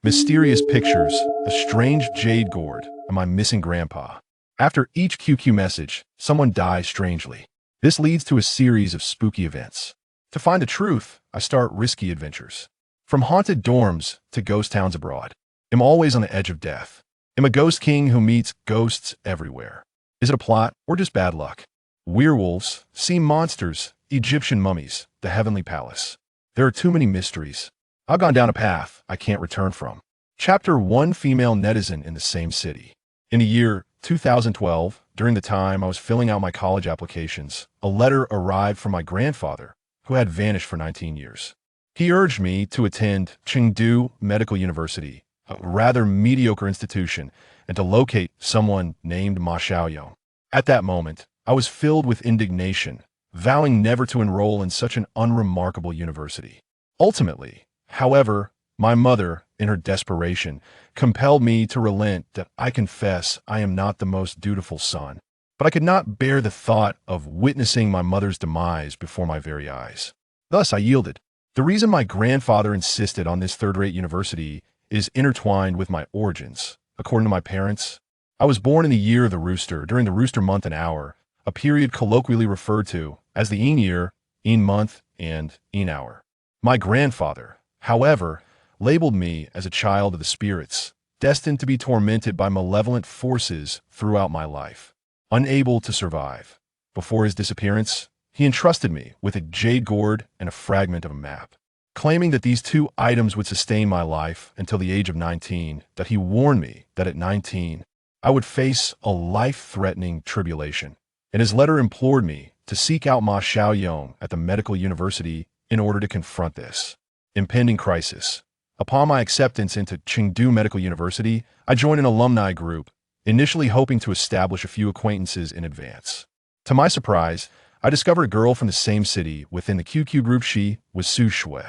Mysterious pictures, a strange jade gourd, and my missing grandpa. After each QQ message, someone dies strangely. This leads to a series of spooky events. To find the truth, I start risky adventures. From haunted dorms to ghost towns abroad. I'm always on the edge of death. I'm a ghost king who meets ghosts everywhere. Is it a plot or just bad luck? Werewolves, sea monsters, Egyptian mummies, the heavenly palace. There are too many mysteries. I've gone down a path I can't return from. Chapter 1: Female netizen in the same city. In the year 2012, during the time I was filling out my college applications, a letter arrived from my grandfather, who had vanished for 19 years. He urged me to attend Chengdu Medical University, a rather mediocre institution, and to locate someone named Ma Xiaoyong. At that moment, I was filled with indignation, vowing never to enroll in such an unremarkable university. Ultimately, however, my mother, in her desperation, compelled me to relent. That I confess I am not the most dutiful son, but I could not bear the thought of witnessing my mother's demise before my very eyes. Thus I yielded. The reason my grandfather insisted on this third-rate university is intertwined with my origins. According to my parents, I was born in the year of the rooster, during the rooster month and hour, a period colloquially referred to as the Een year, Een month, and Een hour. My grandfather, however, labeled me as a child of the spirits, destined to be tormented by malevolent forces throughout my life. Unable to survive. Before his disappearance, he entrusted me with a jade gourd and a fragment of a map, claiming that these two items would sustain my life until the age of 19, that he warned me that at 19, I would face a life-threatening tribulation. And his letter implored me to seek out Ma Xiaoyong at the medical university in order to confront this impending crisis. Upon my acceptance into Chengdu Medical University, I joined an alumni group, initially hoping to establish a few acquaintances in advance. To my surprise, I discovered a girl from the same city within the QQ group. She was Su Shui.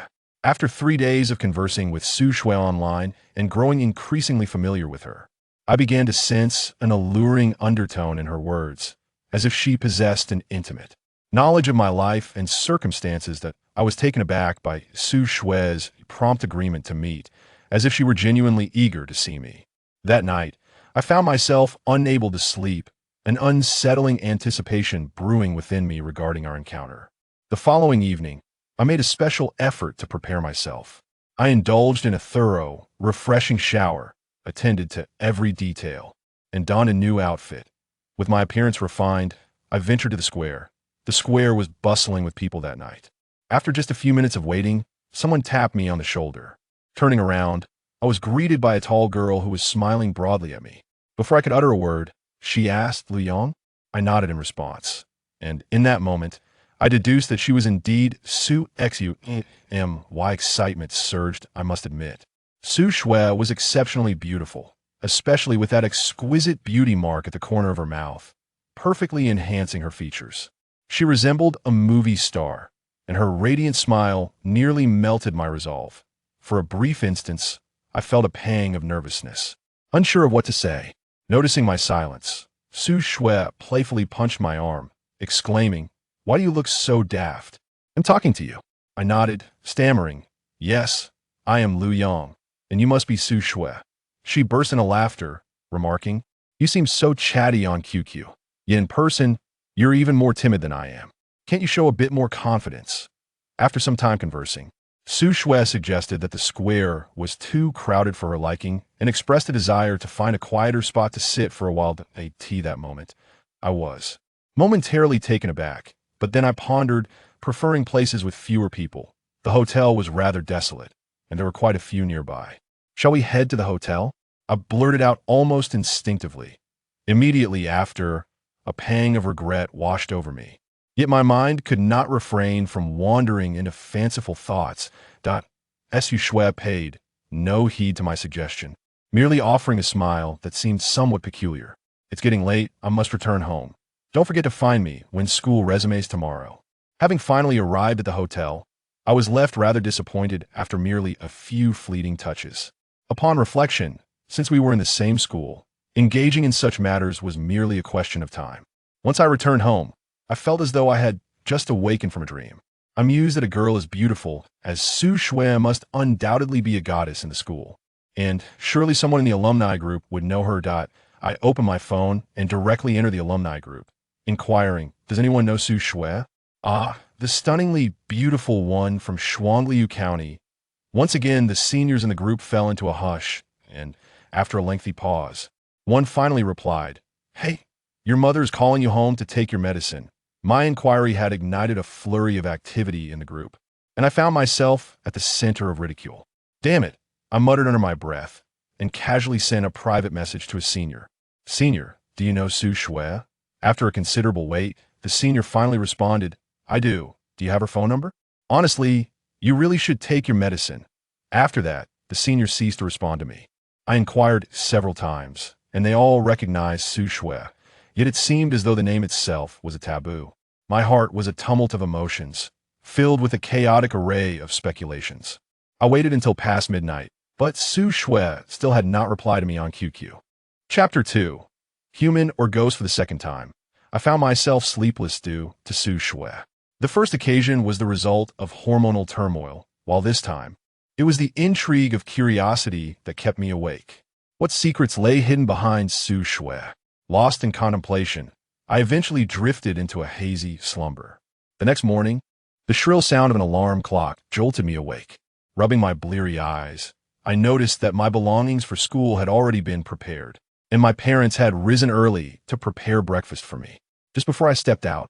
After 3 days of conversing with Su Shui online and growing increasingly familiar with her, I began to sense an alluring undertone in her words, as if she possessed an intimate knowledge of my life and circumstances. That I was taken aback by Su Shui's prompt agreement to meet, as if she were genuinely eager to see me. That night, I found myself unable to sleep, an unsettling anticipation brewing within me regarding our encounter. The following evening, I made a special effort to prepare myself. I indulged in a thorough, refreshing shower, attended to every detail, and donned a new outfit. With my appearance refined, I ventured to the square. The square was bustling with people that night. After just a few minutes of waiting, someone tapped me on the shoulder. Turning around, I was greeted by a tall girl who was smiling broadly at me. Before I could utter a word, she asked, "Lu Yong?" I nodded in response, and in that moment, I deduced that she was indeed Su Xu. My excitement surged, I must admit. Su Shui was exceptionally beautiful, especially with that exquisite beauty mark at the corner of her mouth, perfectly enhancing her features. She resembled a movie star, and her radiant smile nearly melted my resolve. For a brief instant, I felt a pang of nervousness, unsure of what to say. Noticing my silence, Su Shui playfully punched my arm, exclaiming, "Why do you look so daft?" "I'm talking to you." I nodded, stammering, "Yes, I am Lu Yong, and you must be Su Shui." She burst into laughter, remarking, "You seem so chatty on QQ, yet in person, you're even more timid than I am. Can't you show a bit more confidence?" After some time conversing, Su Shui suggested that the square was too crowded for her liking and expressed a desire to find a quieter spot to sit for a while. A tea that moment. I was momentarily taken aback, but then I pondered, preferring places with fewer people. The hotel was rather desolate, and there were quite a few nearby. "Shall we head to the hotel?" I blurted out almost instinctively. Immediately after, a pang of regret washed over me. Yet my mind could not refrain from wandering into fanciful thoughts. Su Shui paid no heed to my suggestion, merely offering a smile that seemed somewhat peculiar. "It's getting late. I must return home. Don't forget to find me when school resumes tomorrow." Having finally arrived at the hotel, I was left rather disappointed after merely a few fleeting touches. Upon reflection, since we were in the same school, engaging in such matters was merely a question of time. Once I returned home, I felt as though I had just awakened from a dream. I mused that a girl as beautiful as Su Shui must undoubtedly be a goddess in the school. and surely someone in the alumni group would know her. I open my phone and directly enter the alumni group, inquiring, does anyone know Su Shui? Ah, the stunningly beautiful one from Shuangliu County. Once again, the seniors in the group fell into a hush, and after a lengthy pause, one finally replied, "Hey, your mother is calling you home to take your medicine." My inquiry had ignited a flurry of activity in the group, and I found myself at the center of ridicule. Damn it, I muttered under my breath, and casually sent a private message to a senior. "Senior, do you know Su Shui?" After a considerable wait, the senior finally responded, "I do. Do you have her phone number?" Honestly, you really should take your medicine. After that, the senior ceased to respond to me. I inquired several times, and they all recognized Su Shui, yet it seemed as though the name itself was a taboo. My heart was a tumult of emotions, filled with a chaotic array of speculations. I waited until past midnight, but Su Shui still had not replied to me on QQ. Chapter 2. Human or Ghost for the second time. I found myself sleepless due to Su Shui. The first occasion was the result of hormonal turmoil, while this time, it was the intrigue of curiosity that kept me awake. What secrets lay hidden behind Su Shui? Lost in contemplation, I eventually drifted into a hazy slumber. The next morning, the shrill sound of an alarm clock jolted me awake. Rubbing my bleary eyes, I noticed that my belongings for school had already been prepared, and my parents had risen early to prepare breakfast for me. Just before I stepped out,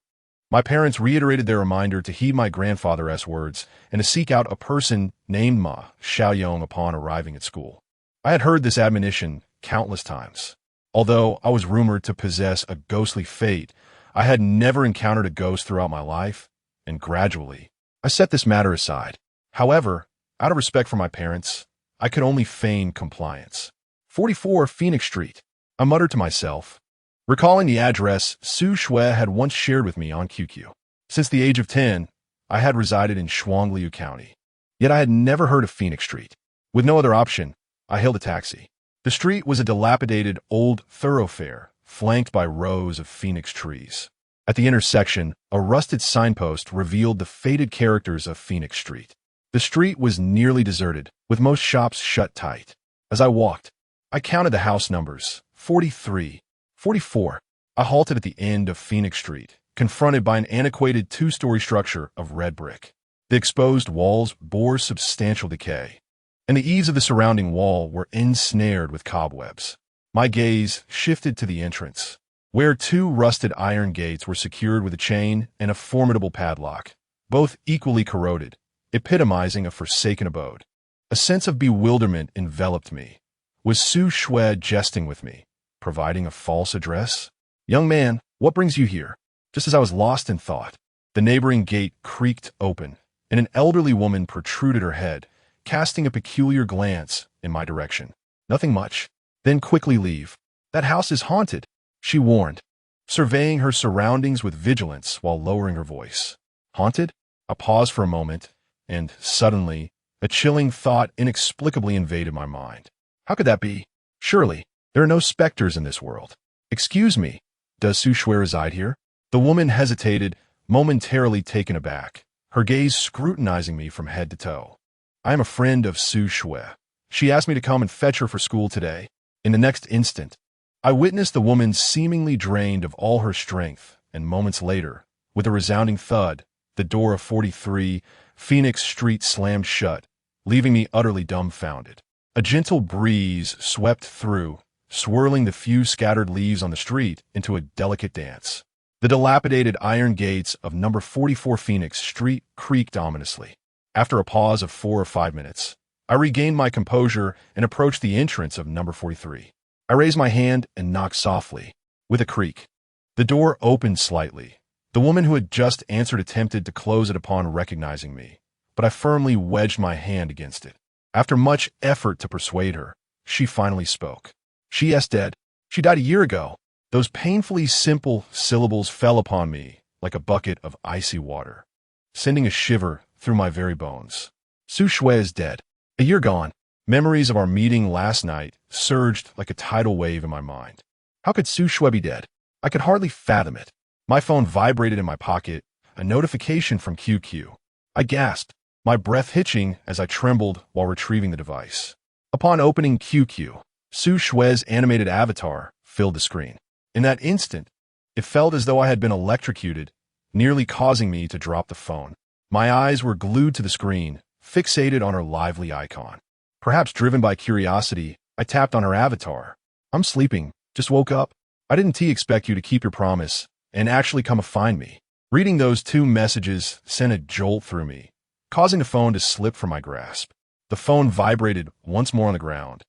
my parents reiterated their reminder to heed my grandfather's words and to seek out a person named Ma Xiaoyong upon arriving at school. I had heard this admonition countless times. Although I was rumored to possess a ghostly fate, I had never encountered a ghost throughout my life, and gradually, I set this matter aside. However, out of respect for my parents, I could only feign compliance. 44 Phoenix Street, I muttered to myself, recalling the address Su Shui had once shared with me on QQ. Since the age of 10, I had resided in Shuangliu County, yet I had never heard of Phoenix Street. With no other option, I hailed a taxi. The street was a dilapidated old thoroughfare, flanked by rows of phoenix trees. At the intersection, a rusted signpost revealed the faded characters of Phoenix Street. The street was nearly deserted, with most shops shut tight. As I walked, I counted the house numbers, 43, 44. I halted at the end of Phoenix Street, confronted by an antiquated two-story structure of red brick. The exposed walls bore substantial decay, and the eaves of the surrounding wall were ensnared with cobwebs. My gaze shifted to the entrance, where two rusted iron gates were secured with a chain and a formidable padlock, both equally corroded, epitomizing a forsaken abode. A sense of bewilderment enveloped me. Was Su Shui jesting with me, providing a false address? "Young man, what brings you here?" Just as I was lost in thought, the neighboring gate creaked open, and an elderly woman protruded her head, casting a peculiar glance in my direction. "Nothing much. Then quickly leave. That house is haunted," she warned, surveying her surroundings with vigilance while lowering her voice. Haunted? I paused for a moment, and suddenly, a chilling thought inexplicably invaded my mind. How could that be? Surely, there are no specters in this world. "Excuse me, does Su Shui reside here?" The woman hesitated, momentarily taken aback, her gaze scrutinizing me from head to toe. "I am a friend of Su Shui. She asked me to come and fetch her for school today." In the next instant, I witnessed the woman seemingly drained of all her strength, and moments later, with a resounding thud, the door of 43 Phoenix Street slammed shut, leaving me utterly dumbfounded. A gentle breeze swept through, swirling the few scattered leaves on the street into a delicate dance. The dilapidated iron gates of number 44 Phoenix Street creaked ominously. After a pause of 4 or 5 minutes, I regained my composure and approached the entrance of number 43. I raised my hand and knocked softly. With a creak, the door opened slightly. The woman who had just answered attempted to close it upon recognizing me, but I firmly wedged my hand against it. After much effort to persuade her, she finally spoke. "She is dead. She died a year ago." Those painfully simple syllables fell upon me like a bucket of icy water, sending a shiver through my very bones. Su Shui is dead. A year gone. Memories of our meeting last night surged like a tidal wave in my mind. How could Su Shui be dead? I could hardly fathom it. My phone vibrated in my pocket, a notification from QQ. I gasped, my breath hitching as I trembled while retrieving the device. Upon opening QQ, Su Shue's animated avatar filled the screen. In that instant, it felt as though I had been electrocuted, nearly causing me to drop the phone. My eyes were glued to the screen, fixated on her lively icon. Perhaps driven by curiosity, I tapped on her avatar. "I'm sleeping, just woke up. I didn't expect you to keep your promise and actually come and find me." Reading those two messages sent a jolt through me, causing the phone to slip from my grasp. The phone vibrated once more on the ground,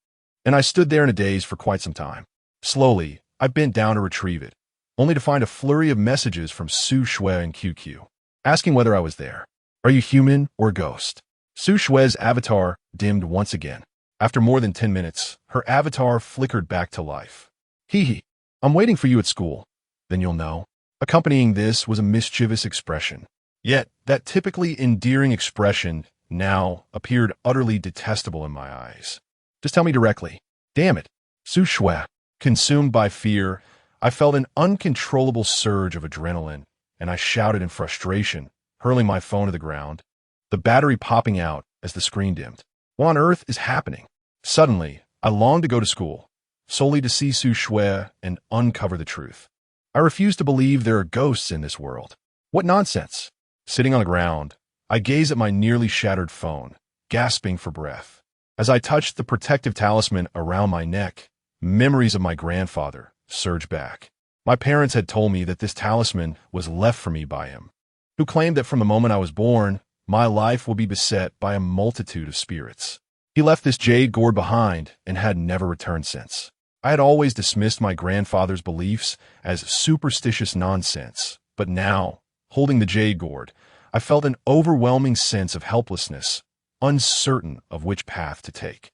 and I stood there in a daze for quite some time. Slowly, I bent down to retrieve it, only to find a flurry of messages from Su Shue and QQ, asking whether I was there. "Are you human or a ghost?" Su Shue's avatar dimmed once again. After more than 10 minutes, her avatar flickered back to life. "Hee hee, I'm waiting for you at school. Then you'll know." Accompanying this was a mischievous expression. Yet, that typically endearing expression now appeared utterly detestable in my eyes. "Just tell me directly." "Damn it." Su Shue. Consumed by fear, I felt an uncontrollable surge of adrenaline, and I shouted in frustration, hurling my phone to the ground, the battery popping out as the screen dimmed. What on earth is happening? Suddenly, I longed to go to school, solely to see Su Shue and uncover the truth. I refuse to believe there are ghosts in this world. What nonsense! Sitting on the ground, I gazed at my nearly shattered phone, gasping for breath. As I touched the protective talisman around my neck, memories of my grandfather surged back. My parents had told me that this talisman was left for me by him, who claimed that from the moment I was born, my life will be beset by a multitude of spirits. He left this jade gourd behind and had never returned since. I had always dismissed my grandfather's beliefs as superstitious nonsense, but now, holding the jade gourd, I felt an overwhelming sense of helplessness, uncertain of which path to take.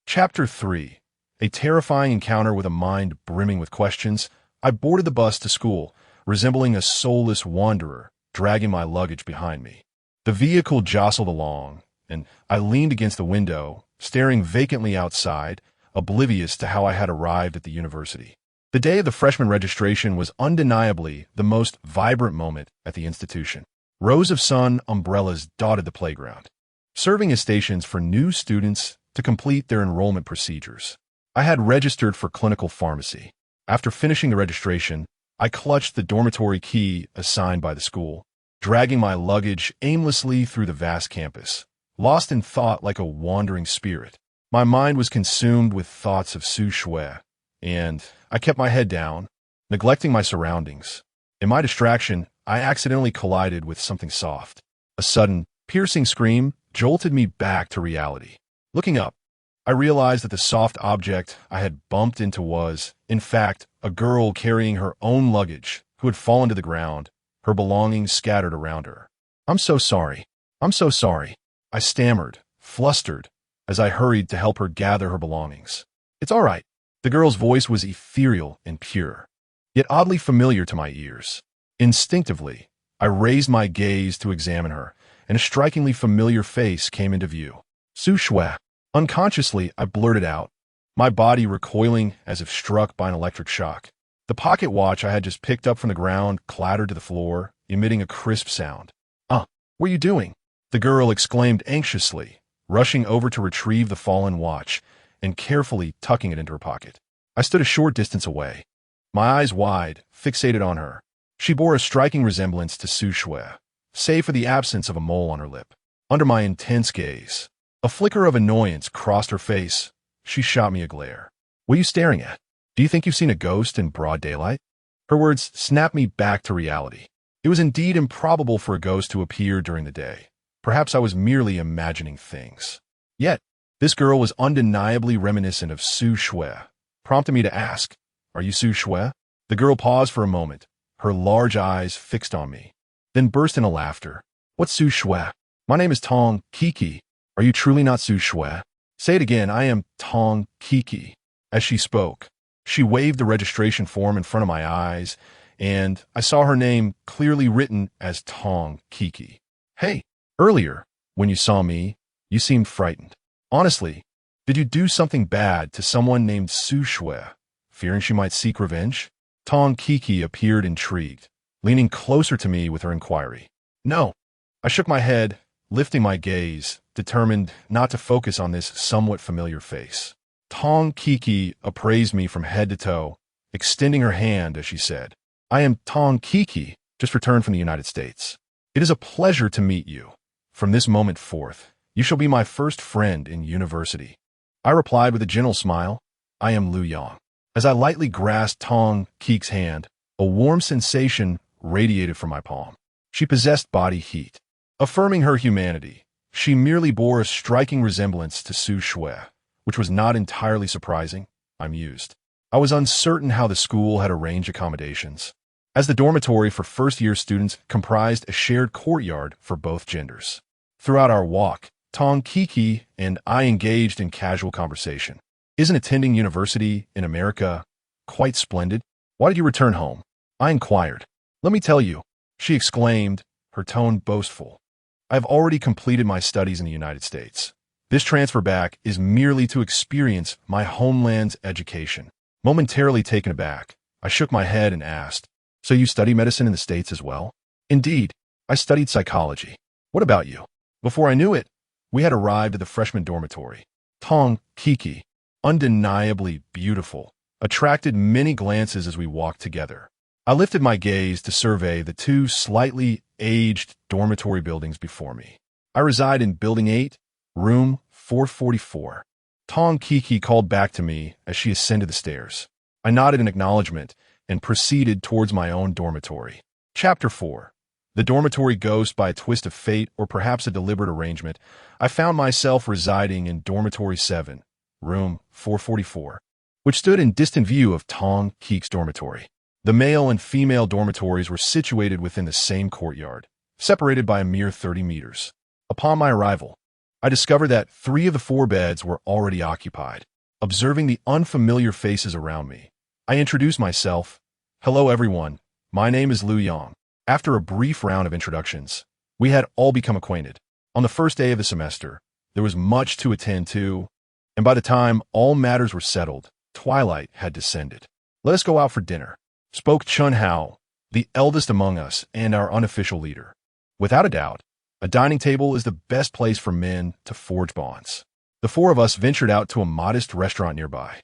Chapter 3. A terrifying encounter with a mind brimming with questions. I boarded the bus to school, resembling a soulless wanderer, dragging my luggage behind me. The vehicle jostled along, and I leaned against the window, staring vacantly outside, oblivious to how I had arrived at the university. The day of the freshman registration was undeniably the most vibrant moment at the institution. Rows of sun umbrellas dotted the playground, serving as stations for new students to complete their enrollment procedures. I had registered for clinical pharmacy. After finishing the registration, I clutched the dormitory key assigned by the school, dragging my luggage aimlessly through the vast campus, lost in thought like a wandering spirit. My mind was consumed with thoughts of Su Shue, and I kept my head down, neglecting my surroundings. In my distraction, I accidentally collided with something soft. A sudden, piercing scream jolted me back to reality. Looking up, I realized that the soft object I had bumped into was, in fact, a girl carrying her own luggage who had fallen to the ground, her belongings scattered around her. "I'm so sorry. I'm so sorry," I stammered, flustered, as I hurried to help her gather her belongings. "It's all right." The girl's voice was ethereal and pure, yet oddly familiar to my ears. Instinctively, I raised my gaze to examine her, and a strikingly familiar face came into view. "Su Shue." Unconsciously, I blurted out, my body recoiling as if struck by an electric shock. The pocket watch I had just picked up from the ground clattered to the floor, emitting a crisp sound. What are you doing?" the girl exclaimed anxiously, rushing over to retrieve the fallen watch and carefully tucking it into her pocket. I stood a short distance away, my eyes wide, fixated on her. She bore a striking resemblance to Su Shue, save for the absence of a mole on her lip. Under my intense gaze, a flicker of annoyance crossed her face. She shot me a glare. "What are you staring at? Do you think you've seen a ghost in broad daylight?" Her words snapped me back to reality. It was indeed improbable for a ghost to appear during the day. Perhaps I was merely imagining things. Yet, this girl was undeniably reminiscent of Su Shue, prompting me to ask, "Are you Su Shue?" The girl paused for a moment, her large eyes fixed on me, then burst into laughter. "What's Su Shue? My name is Tong Kiki. Are you truly not Su Shue?" "Say it again, I am Tong Kiki." As she spoke, she waved the registration form in front of my eyes, and I saw her name clearly written as Tong Kiki. "Hey, earlier, when you saw me, you seemed frightened. Honestly, did you do something bad to someone named Su Shue, fearing she might seek revenge?" Tong Kiki appeared intrigued, leaning closer to me with her inquiry. "No." I shook my head, lifting my gaze, determined not to focus on this somewhat familiar face. Tong Kiki appraised me from head to toe, extending her hand as she said, "I am Tong Kiki, just returned from the United States. It is a pleasure to meet you. From this moment forth, you shall be my first friend in university." I replied with a gentle smile, "I am Lu Yang." As I lightly grasped Tong Kiki's hand, a warm sensation radiated from my palm. She possessed body heat. Affirming her humanity, she merely bore a striking resemblance to Su Shui, which was not entirely surprising, I mused. I was uncertain how the school had arranged accommodations, as the dormitory for first-year students comprised a shared courtyard for both genders. Throughout our walk, Tong Kiki and I engaged in casual conversation. "Isn't attending university in America quite splendid? Why did you return home?" I inquired. "Let me tell you," she exclaimed, her tone boastful. "I have already completed my studies in the United States. This transfer back is merely to experience my homeland's education." Momentarily taken aback, I shook my head and asked, "So you study medicine in the States as well?" "Indeed, I studied psychology. What about you?" Before I knew it, we had arrived at the freshman dormitory. Tong Kiki, undeniably beautiful, attracted many glances as we walked together. I lifted my gaze to survey the two slightly aged dormitory buildings before me. "I reside in Building 8, Room 444. Tong Kiki called back to me as she ascended the stairs. I nodded in acknowledgement and proceeded towards my own dormitory. Chapter 4. The dormitory ghost. By a twist of fate, or perhaps a deliberate arrangement, I found myself residing in Dormitory 7, Room 444, which stood in distant view of Tong Kiki's dormitory. The male and female dormitories were situated within the same courtyard, separated by a mere 30 meters. Upon my arrival, I discovered that 3 of the 4 beds were already occupied. Observing the unfamiliar faces around me, I introduced myself. "Hello, everyone. My name is Lu Yang." After a brief round of introductions, we had all become acquainted. On the first day of the semester, there was much to attend to, and by the time all matters were settled, twilight had descended. "Let us go out for dinner," spoke Chun Hao, the eldest among us and our unofficial leader. Without a doubt, a dining table is the best place for men to forge bonds. The 4 of us ventured out to a modest restaurant nearby.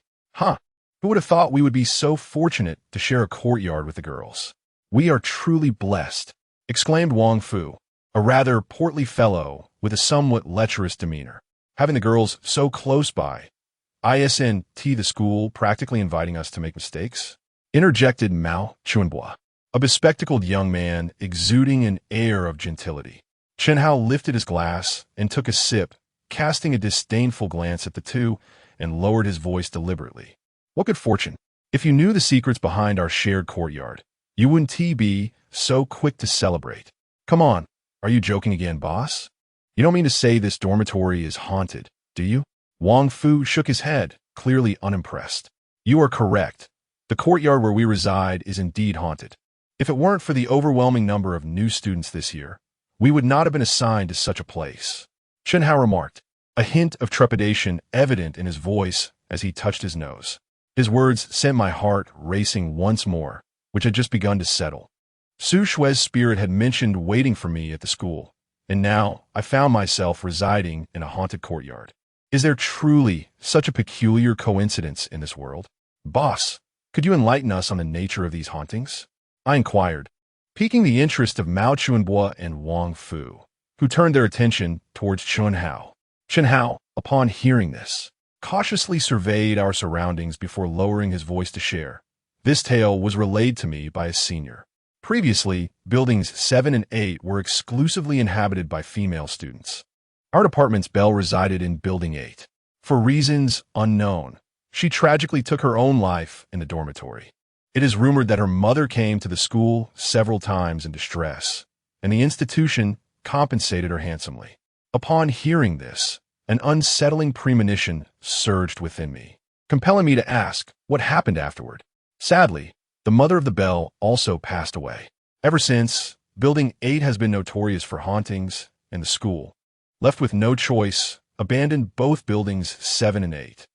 Who would have thought we would be so fortunate to share a courtyard with the girls? "We are truly blessed," exclaimed Wang Fu, a rather portly fellow with a somewhat lecherous demeanor. "Having the girls so close by. Isn't the school practically inviting us to make mistakes?" interjected Mao Chunhua, a bespectacled young man exuding an air of gentility. Chen Hao lifted his glass and took a sip, casting a disdainful glance at the two, and lowered his voice deliberately. "What good fortune! If you knew the secrets behind our shared courtyard, you wouldn't be so quick to celebrate. Come on, are you joking again, boss? You don't mean to say this dormitory is haunted, do you?" Wang Fu shook his head, clearly unimpressed. "You are correct. The courtyard where we reside is indeed haunted. If it weren't for the overwhelming number of new students this year, we would not have been assigned to such a place," Chen Hao remarked, a hint of trepidation evident in his voice as he touched his nose. His words sent my heart racing once more, which had just begun to settle. Su Shui's spirit had mentioned waiting for me at the school, and now I found myself residing in a haunted courtyard. Is there truly such a peculiar coincidence in this world? "Boss, could you enlighten us on the nature of these hauntings?" I inquired, piquing the interest of Mao Chunhua and Wang Fu, who turned their attention towards Chun Hao. Chen Hao, upon hearing this, cautiously surveyed our surroundings before lowering his voice to share. This tale was relayed to me by a senior. Previously, buildings 7 and 8 were exclusively inhabited by female students. Our department's belle resided in Building 8. For reasons unknown, she tragically took her own life in the dormitory. It is rumored that her mother came to the school several times in distress, and the institution compensated her handsomely. Upon hearing this, an unsettling premonition surged within me, compelling me to ask what happened afterward. Sadly, the mother of the belle also passed away. Ever since, Building 8 has been notorious for hauntings, and the school, left with no choice, abandoned both buildings 7 and 8.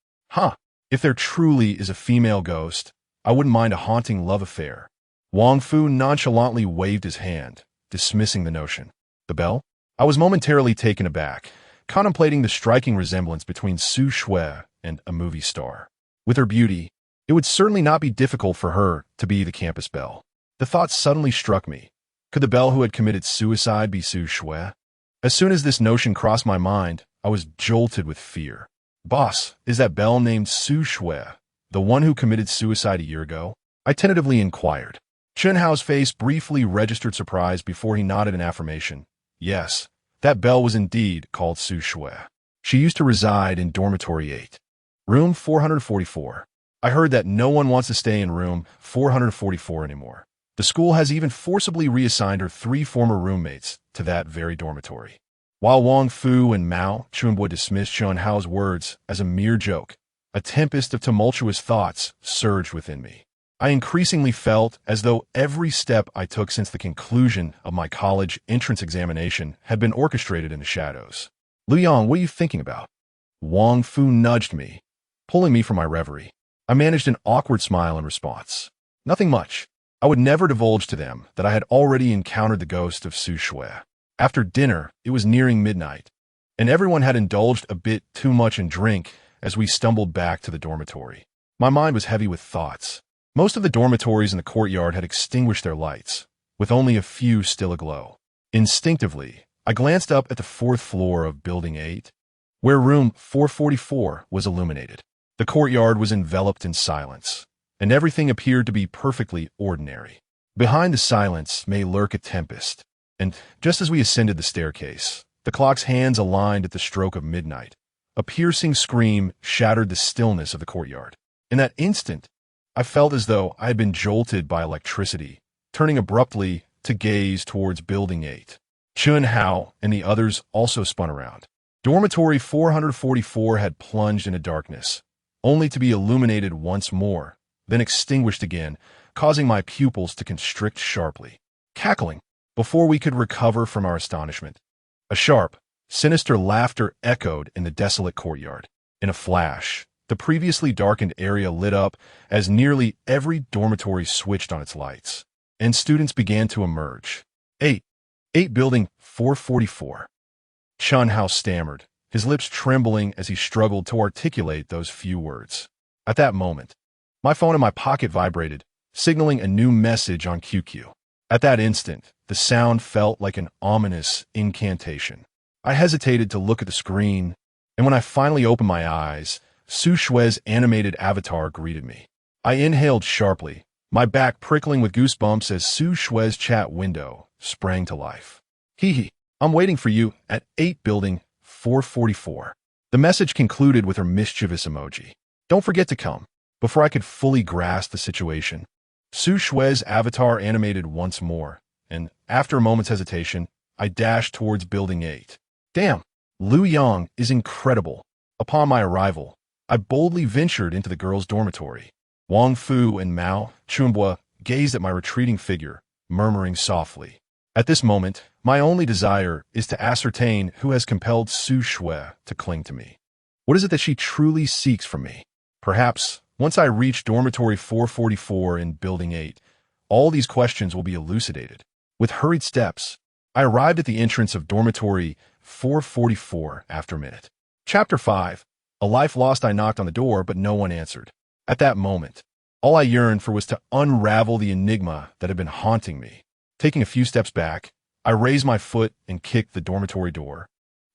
If there truly is a female ghost, I wouldn't mind a haunting love affair. Wang Fu nonchalantly waved his hand, dismissing the notion. "The belle? I was momentarily taken aback, contemplating the striking resemblance between Su Shui and a movie star. With her beauty, it would certainly not be difficult for her to be the campus belle. The thought suddenly struck me. Could the belle who had committed suicide be Su Shui? As soon as this notion crossed my mind, I was jolted with fear. Boss, is that belle named Su Shui the one who committed suicide a year ago? I tentatively inquired. Chunhao's face briefly registered surprise before he nodded in affirmation. Yes, that belle was indeed called Su Shui. She used to reside in dormitory 8. Room 444. I heard that no one wants to stay in room 444 anymore. The school has even forcibly reassigned her 3 former roommates to that very dormitory. While Wang Fu and Mao Chunbo dismissed Chunhao's words as a mere joke, a tempest of tumultuous thoughts surged within me. I increasingly felt as though every step I took since the conclusion of my college entrance examination had been orchestrated in the shadows. Lu Yang, what are you thinking about? Wang Fu nudged me, pulling me from my reverie. I managed an awkward smile in response. Nothing much. I would never divulge to them that I had already encountered the ghost of Su Shui. After dinner, it was nearing midnight, and everyone had indulged a bit too much in drink as we stumbled back to the dormitory. My mind was heavy with thoughts. Most of the dormitories in the courtyard had extinguished their lights, with only a few still aglow. Instinctively, I glanced up at the 4th floor of Building 8, where room 444 was illuminated. The courtyard was enveloped in silence, and everything appeared to be perfectly ordinary. Behind the silence may lurk a tempest, and just as we ascended the staircase, the clock's hands aligned at the stroke of midnight. A piercing scream shattered the stillness of the courtyard. In that instant, I felt as though I had been jolted by electricity, turning abruptly to gaze towards Building 8. Chunhao and the others also spun around. Dormitory 444 had plunged into darkness, only to be illuminated once more, then extinguished again, causing my pupils to constrict sharply, cackling before we could recover from our astonishment. A sharp, sinister laughter echoed in the desolate courtyard. In a flash, the previously darkened area lit up as nearly every dormitory switched on its lights, and students began to emerge. 8 Building 444. Chunhao stammered, his lips trembling as he struggled to articulate those few words. At that moment, my phone in my pocket vibrated, signaling a new message on QQ. At that instant, the sound felt like an ominous incantation. I hesitated to look at the screen, and when I finally opened my eyes, Su Shui's animated avatar greeted me. I inhaled sharply, my back prickling with goosebumps as Su Shui's chat window sprang to life. Hee, I'm waiting for you at 8 Building 444. The message concluded with her mischievous emoji. Don't forget to come. Before I could fully grasp the situation, Su Shui's avatar animated once more, and after a moment's hesitation, I dashed towards Building 8. Damn, Lu Yang is incredible. Upon my arrival, I boldly ventured into the girls' dormitory. Wang Fu and Mao Chunbo gazed at my retreating figure, murmuring softly. At this moment, my only desire is to ascertain who has compelled Su Shui to cling to me. What is it that she truly seeks from me? Perhaps, once I reach dormitory 444 in Building 8, all these questions will be elucidated. With hurried steps, I arrived at the entrance of dormitory 444 after a minute. Chapter 5. A life lost. I knocked on the door, but no one answered. At that moment, all I yearned for was to unravel the enigma that had been haunting me. Taking a few steps back, I raised my foot and kicked the dormitory door,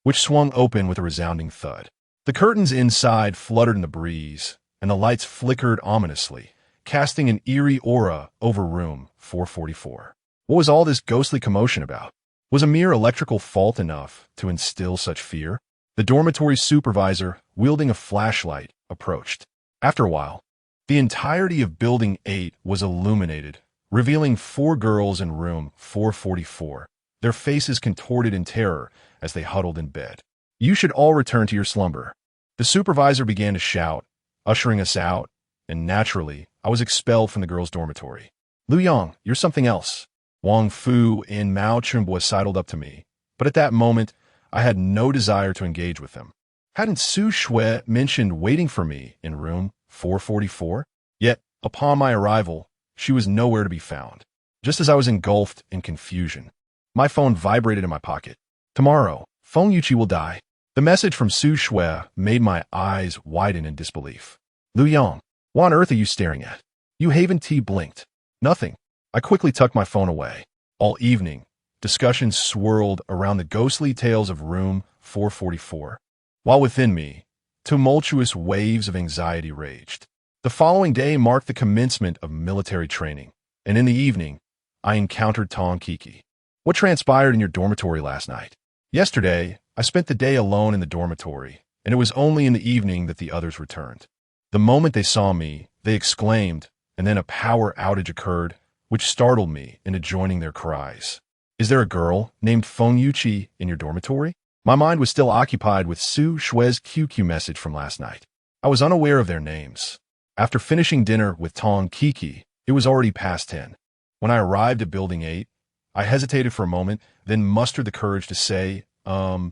which swung open with a resounding thud. The curtains inside fluttered in the breeze, and the lights flickered ominously, casting an eerie aura over room 444. What was all this ghostly commotion about? Was a mere electrical fault enough to instill such fear? The dormitory supervisor, wielding a flashlight, approached. After a while, the entirety of Building 8 was illuminated, revealing 4 girls in room 444, their faces contorted in terror as they huddled in bed. You should all return to your slumber. The supervisor began to shout, ushering us out, and naturally, I was expelled from the girls' dormitory. Lu Yang, you're something else. Wang Fu and Mao Chunbo sidled up to me, but at that moment, I had no desire to engage with them. Hadn't Su Shui mentioned waiting for me in room 444? Yet, upon my arrival, she was nowhere to be found. Just as I was engulfed in confusion, my phone vibrated in my pocket. Tomorrow, Feng Yuqi will die. The message from Su Shui made my eyes widen in disbelief. Lu Yang, what on earth are you staring at? Yu Haven T blinked. Nothing. I quickly tucked my phone away. All evening, discussions swirled around the ghostly tales of room 444, while within me, tumultuous waves of anxiety raged. The following day marked the commencement of military training, and in the evening, I encountered Tong Kiki. What transpired in your dormitory last night? Yesterday, I spent the day alone in the dormitory, and it was only in the evening that the others returned. The moment they saw me, they exclaimed, and then a power outage occurred, which startled me into joining their cries. Is there a girl named Feng Yuqi in your dormitory? My mind was still occupied with Su Shui's QQ message from last night. I was unaware of their names. After finishing dinner with Tong Kiki, it was already past 10. When I arrived at Building 8, I hesitated for a moment, then mustered the courage to say, how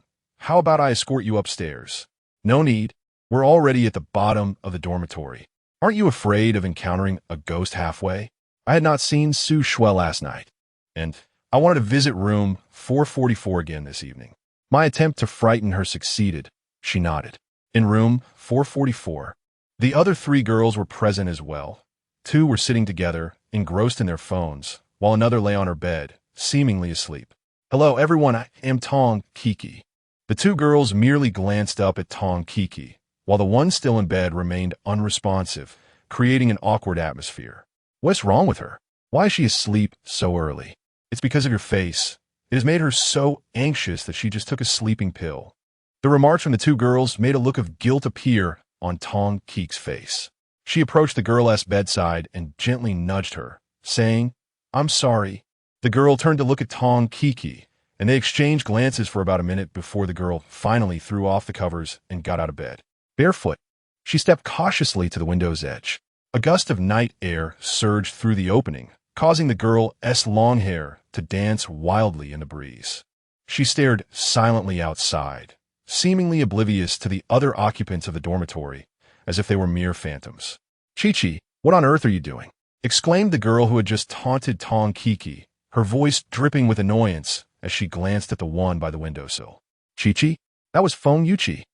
about I escort you upstairs? No need. We're already at the bottom of the dormitory. Aren't you afraid of encountering a ghost halfway? I had not seen Su Shui last night, and I wanted to visit room 444 again this evening. My attempt to frighten her succeeded. She nodded. In room 444, the other 3 girls were present as well. 2 were sitting together, engrossed in their phones, while another lay on her bed, seemingly asleep. Hello, everyone. I am Tong Kiki. The 2 girls merely glanced up at Tong Kiki, while the one still in bed remained unresponsive, creating an awkward atmosphere. What's wrong with her? Why is she asleep so early? It's because of your face. It has made her so anxious that she just took a sleeping pill. The remarks from the 2 girls made a look of guilt appear on Tong Kiki's face. She approached the girl's bedside and gently nudged her, saying, I'm sorry. The girl turned to look at Tong Kiki, and they exchanged glances for about a minute before the girl finally threw off the covers and got out of bed. Barefoot, she stepped cautiously to the window's edge. A gust of night air surged through the opening, causing the girl's long hair to dance wildly in the breeze. She stared silently outside, seemingly oblivious to the other occupants of the dormitory, as if they were mere phantoms. Chi-Chi, what on earth are you doing? Exclaimed the girl who had just taunted Tong Kiki, her voice dripping with annoyance as she glanced at the one by the windowsill. Chi-Chi? That was Feng Yuqi.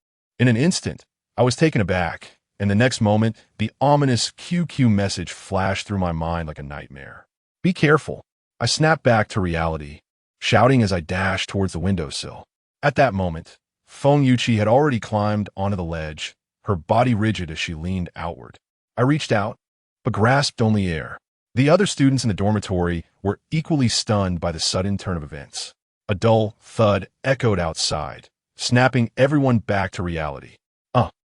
In an instant, I was taken aback, and the next moment, the ominous QQ message flashed through my mind like a nightmare. Be careful. I snapped back to reality, shouting as I dashed towards the windowsill. At that moment, Feng Yuqi had already climbed onto the ledge, her body rigid as she leaned outward. I reached out, but grasped only air. The other students in the dormitory were equally stunned by the sudden turn of events. A dull thud echoed outside, snapping everyone back to reality.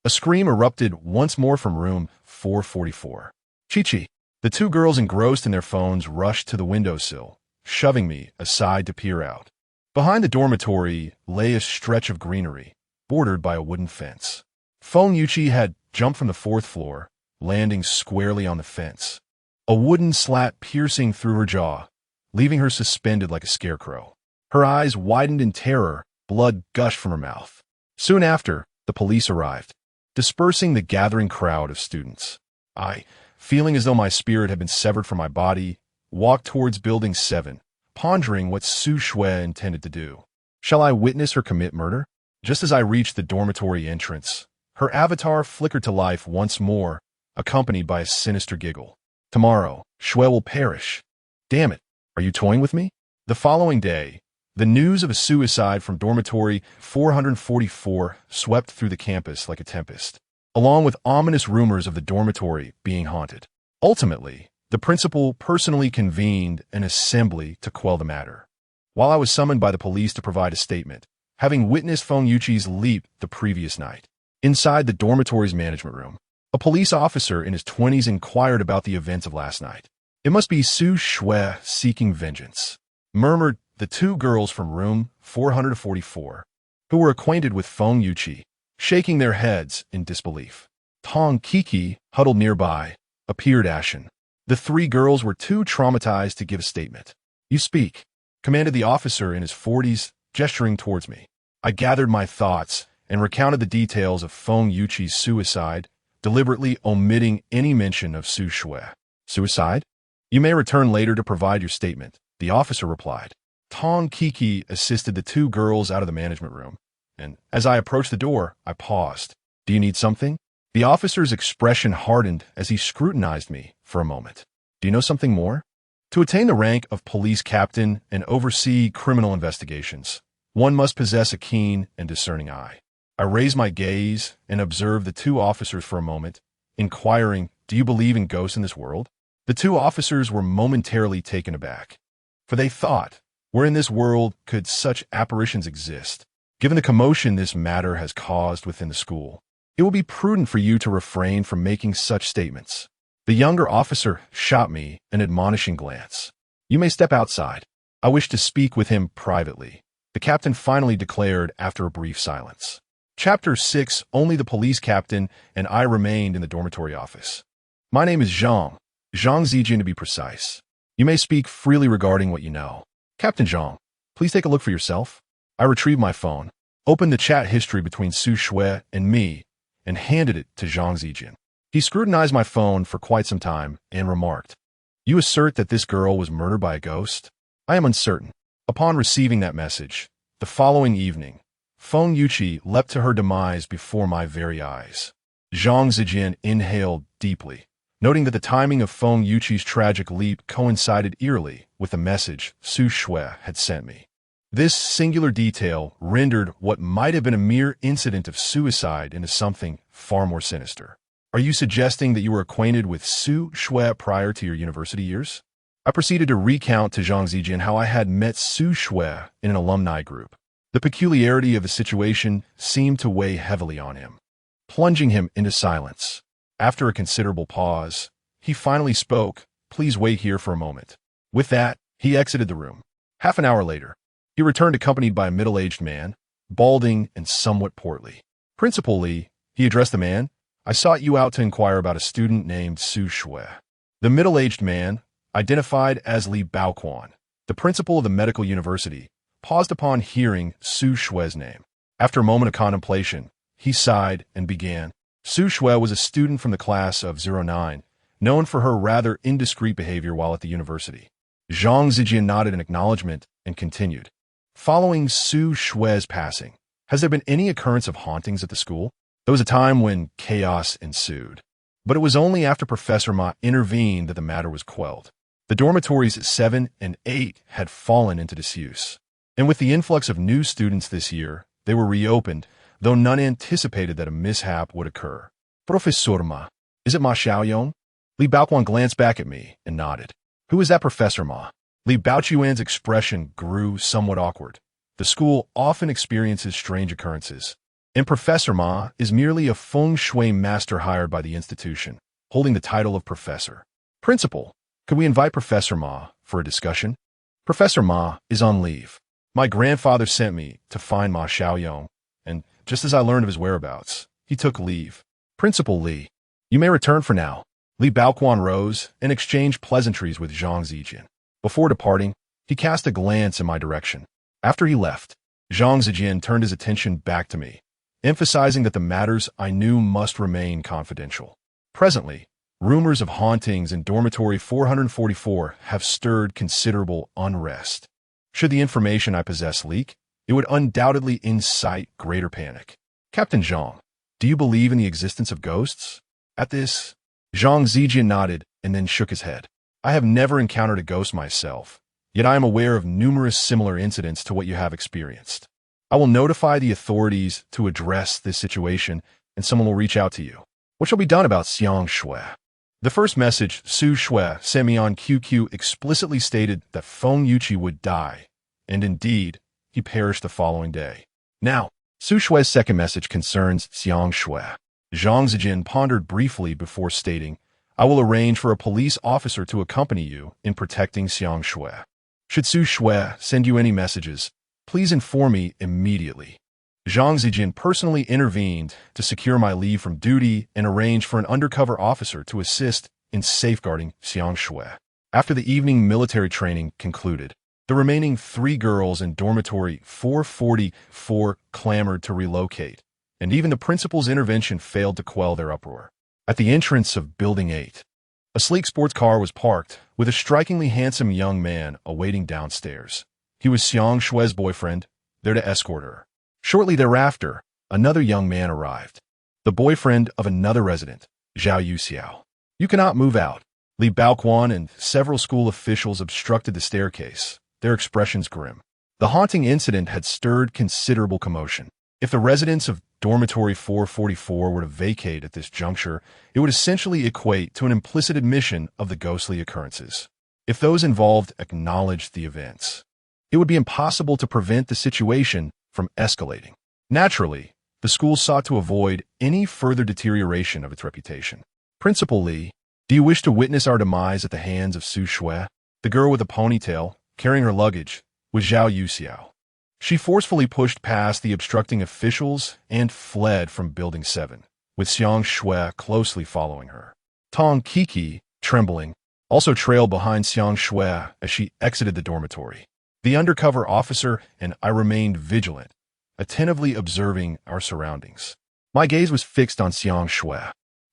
A scream erupted once more from room 444. Chi-Chi. The 2 girls engrossed in their phones rushed to the windowsill, shoving me aside to peer out. Behind the dormitory lay a stretch of greenery, bordered by a wooden fence. Feng Yuqi had jumped from the 4th floor, landing squarely on the fence, a wooden slat piercing through her jaw, leaving her suspended like a scarecrow. Her eyes widened in terror, blood gushed from her mouth. Soon after, the police arrived, dispersing the gathering crowd of students. I, feeling as though my spirit had been severed from my body, walked towards Building 7, pondering what Su Shui intended to do. Shall I witness her commit murder? Just as I reached the dormitory entrance, her avatar flickered to life once more, accompanied by a sinister giggle. Tomorrow, Shui will perish. Damn it, are you toying with me? The following day, the news of a suicide from dormitory 444 swept through the campus like a tempest, along with ominous rumors of the dormitory being haunted. Ultimately, the principal personally convened an assembly to quell the matter. While I was summoned by the police to provide a statement, having witnessed Feng Yuqi's leap the previous night. Inside the dormitory's management room, a police officer in his 20s inquired about the events of last night. It must be Su Shui seeking vengeance, murmured the 2 girls from room 444, who were acquainted with Feng Yuqi, shaking their heads in disbelief. Tong Kiki, huddled nearby, appeared ashen. The 3 girls were too traumatized to give a statement. You speak, commanded the officer in his 40s, gesturing towards me. I gathered my thoughts and recounted the details of Feng Yuqi's suicide, deliberately omitting any mention of Su Shui. Suicide? You may return later to provide your statement, the officer replied. Tong Kiki assisted the two girls out of the management room, and as I approached the door, I paused. Do you need something? The officer's expression hardened as he scrutinized me for a moment. Do you know something more? To attain the rank of police captain and oversee criminal investigations, one must possess a keen and discerning eye. I raised my gaze and observed the two officers for a moment, inquiring, do you believe in ghosts in this world? The two officers were momentarily taken aback, for they thought, where in this world could such apparitions exist? Given the commotion this matter has caused within the school, it will be prudent for you to refrain from making such statements. The younger officer shot me an admonishing glance. You may step outside. I wish to speak with him privately, the captain finally declared after a brief silence. Chapter 6. Only the police captain and I remained in the dormitory office. My name is Zhang Zijian to be precise. You may speak freely regarding what you know. Captain Zhang, please take a look for yourself. I retrieved my phone, opened the chat history between Su Shui and me, and handed it to Zhang Zijian. He scrutinized my phone for quite some time and remarked, you assert that this girl was murdered by a ghost? I am uncertain. Upon receiving that message, the following evening, Feng Yuqi leapt to her demise before my very eyes. Zhang Zijian inhaled deeply, noting that the timing of Feng Yuqi's tragic leap coincided eerily with the message Su Shui had sent me. This singular detail rendered what might have been a mere incident of suicide into something far more sinister. Are you suggesting that you were acquainted with Su Shui prior to your university years? I proceeded to recount to Zhang Zijian how I had met Su Shui in an alumni group. The peculiarity of the situation seemed to weigh heavily on him, plunging him into silence. After a considerable pause, he finally spoke, please wait here for a moment. With that, he exited the room. Half an hour later, he returned accompanied by a middle-aged man, balding and somewhat portly. Principal Li, he addressed the man, I sought you out to inquire about a student named Su Shui. The middle-aged man, identified as Li Baoquan, the principal of the medical university, paused upon hearing Su Shui's name. After a moment of contemplation, he sighed and began. Su Shui was a student from the class of 09, known for her rather indiscreet behavior while at the university. Zhang Zijian nodded in acknowledgement and continued. Following Su Shui's passing, has there been any occurrence of hauntings at the school? There was a time when chaos ensued, but it was only after Professor Ma intervened that the matter was quelled. The dormitories 7 and 8 had fallen into disuse, and with the influx of new students this year, they were reopened, though none anticipated that a mishap would occur. Professor Ma, is it Ma Xiaoyong? Li Baoquan glanced back at me and nodded. Who is that Professor Ma? Li Baoquan's expression grew somewhat awkward. The school often experiences strange occurrences, and Professor Ma is merely a feng shui master hired by the institution, holding the title of professor. Principal, could we invite Professor Ma for a discussion? Professor Ma is on leave. My grandfather sent me to find Ma Xiaoyong, and just as I learned of his whereabouts, he took leave. Principal Li, you may return for now. Li Baoquan rose and exchanged pleasantries with Zhang Zijian. Before departing, he cast a glance in my direction. After he left, Zhang Zijian turned his attention back to me, emphasizing that the matters I knew must remain confidential. Presently, rumors of hauntings in dormitory 444 have stirred considerable unrest. Should the information I possess leak, it would undoubtedly incite greater panic. Captain Zhang, do you believe in the existence of ghosts? At this, Zhang Zijian nodded and then shook his head. I have never encountered a ghost myself, yet I am aware of numerous similar incidents to what you have experienced. I will notify the authorities to address this situation, and someone will reach out to you. What shall be done about Xiang Shui? The first message Su Shui sent me on QQ explicitly stated that Feng Yuqi would die, and indeed, he perished the following day. Now, Su Shui's second message concerns Xiang Shui. Zhang Zijian pondered briefly before stating, I will arrange for a police officer to accompany you in protecting Xiang Shui. Should Su Shui send you any messages, please inform me immediately. Zhang Zijian personally intervened to secure my leave from duty and arrange for an undercover officer to assist in safeguarding Xiang Shui. After the evening military training concluded, the remaining 3 girls in dormitory 444 clamored to relocate, and even the principal's intervention failed to quell their uproar. At the entrance of Building 8, a sleek sports car was parked with a strikingly handsome young man awaiting downstairs. He was Xiang Shue's boyfriend, there to escort her. Shortly thereafter, another young man arrived, the boyfriend of another resident, Zhao Yuxiao. You cannot move out. Li Baoquan and several school officials obstructed the staircase, their expressions grim. The haunting incident had stirred considerable commotion. If the residents of Dormitory 444 were to vacate at this juncture, it would essentially equate to an implicit admission of the ghostly occurrences. If those involved acknowledged the events, it would be impossible to prevent the situation from escalating. Naturally, the school sought to avoid any further deterioration of its reputation. Principal Li, do you wish to witness our demise at the hands of Su Shui? The girl with a ponytail, carrying her luggage, was Zhao Yuxiao. She forcefully pushed past the obstructing officials and fled from Building 7, with Xiang Shui closely following her. Tong Kiki, trembling, also trailed behind Xiang Shui as she exited the dormitory. The undercover officer and I remained vigilant, attentively observing our surroundings. My gaze was fixed on Xiang Shui,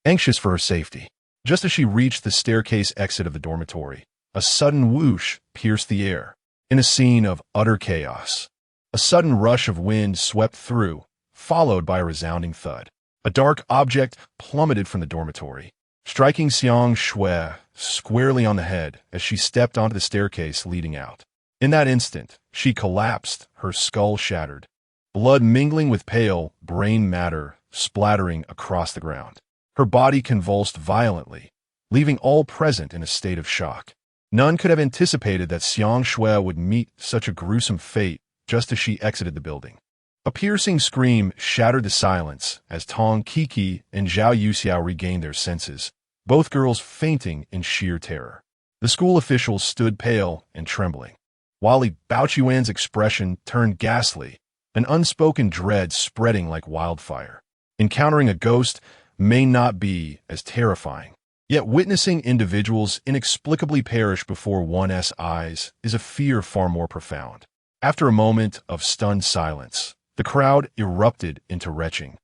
anxious for her safety. Just as she reached the staircase exit of the dormitory, a sudden whoosh pierced the air. In a scene of utter chaos, a sudden rush of wind swept through, followed by a resounding thud. A dark object plummeted from the dormitory, striking Xiang Shui squarely on the head as she stepped onto the staircase leading out. In that instant, she collapsed, her skull shattered, blood mingling with pale brain matter splattering across the ground. Her body convulsed violently, leaving all present in a state of shock. None could have anticipated that Xiang Shui would meet such a gruesome fate just as she exited the building. A piercing scream shattered the silence as Tong Kiki and Zhao Yuxiao regained their senses, both girls fainting in sheer terror. The school officials stood pale and trembling, while Li Baoquan's expression turned ghastly, an unspoken dread spreading like wildfire. Encountering a ghost may not be as terrifying, yet witnessing individuals inexplicably perish before one's eyes is a fear far more profound. After a moment of stunned silence, the crowd erupted into retching.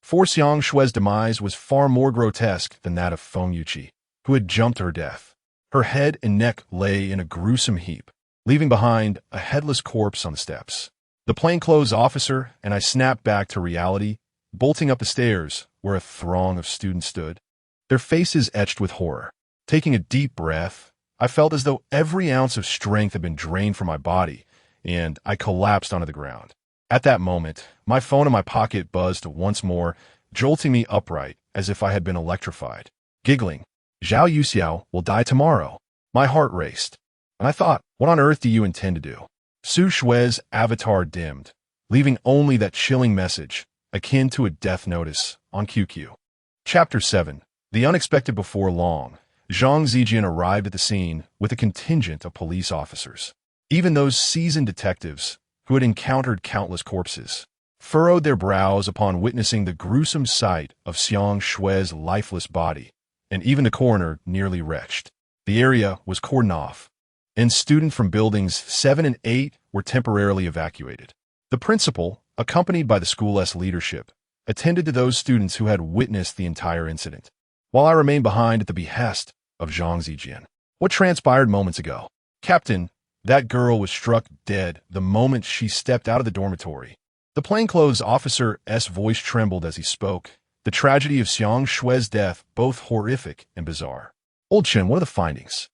For Xiang Shui's demise was far more grotesque than that of Feng Yuqi, who had jumped to her death. Her head and neck lay in a gruesome heap, leaving behind a headless corpse on the steps. The plainclothes officer and I snapped back to reality, bolting up the stairs where a throng of students stood, their faces etched with horror. Taking a deep breath, I felt as though every ounce of strength had been drained from my body, and I collapsed onto the ground. At that moment, my phone in my pocket buzzed once more, jolting me upright as if I had been electrified. Giggling, Zhao Yuxiao will die tomorrow. My heart raced, and I thought, what on earth do you intend to do? Su Shui's avatar dimmed, leaving only that chilling message, akin to a death notice, on QQ. Chapter 7. The unexpected. Before long, Zhang Zijian arrived at the scene with a contingent of police officers. Even those seasoned detectives, who had encountered countless corpses, furrowed their brows upon witnessing the gruesome sight of Xiang Shui's lifeless body, and even the coroner nearly retched. The area was cordoned off, and students from buildings 7 and 8 were temporarily evacuated. The principal, accompanied by the school's leadership, attended to those students who had witnessed the entire incident, while I remained behind at the behest of Zhang Zijian. What transpired moments ago? Captain, that girl was struck dead the moment she stepped out of the dormitory. The plainclothes officer's voice trembled as he spoke, the tragedy of Xiang Shui's death both horrific and bizarre. Old Chen, what are the findings?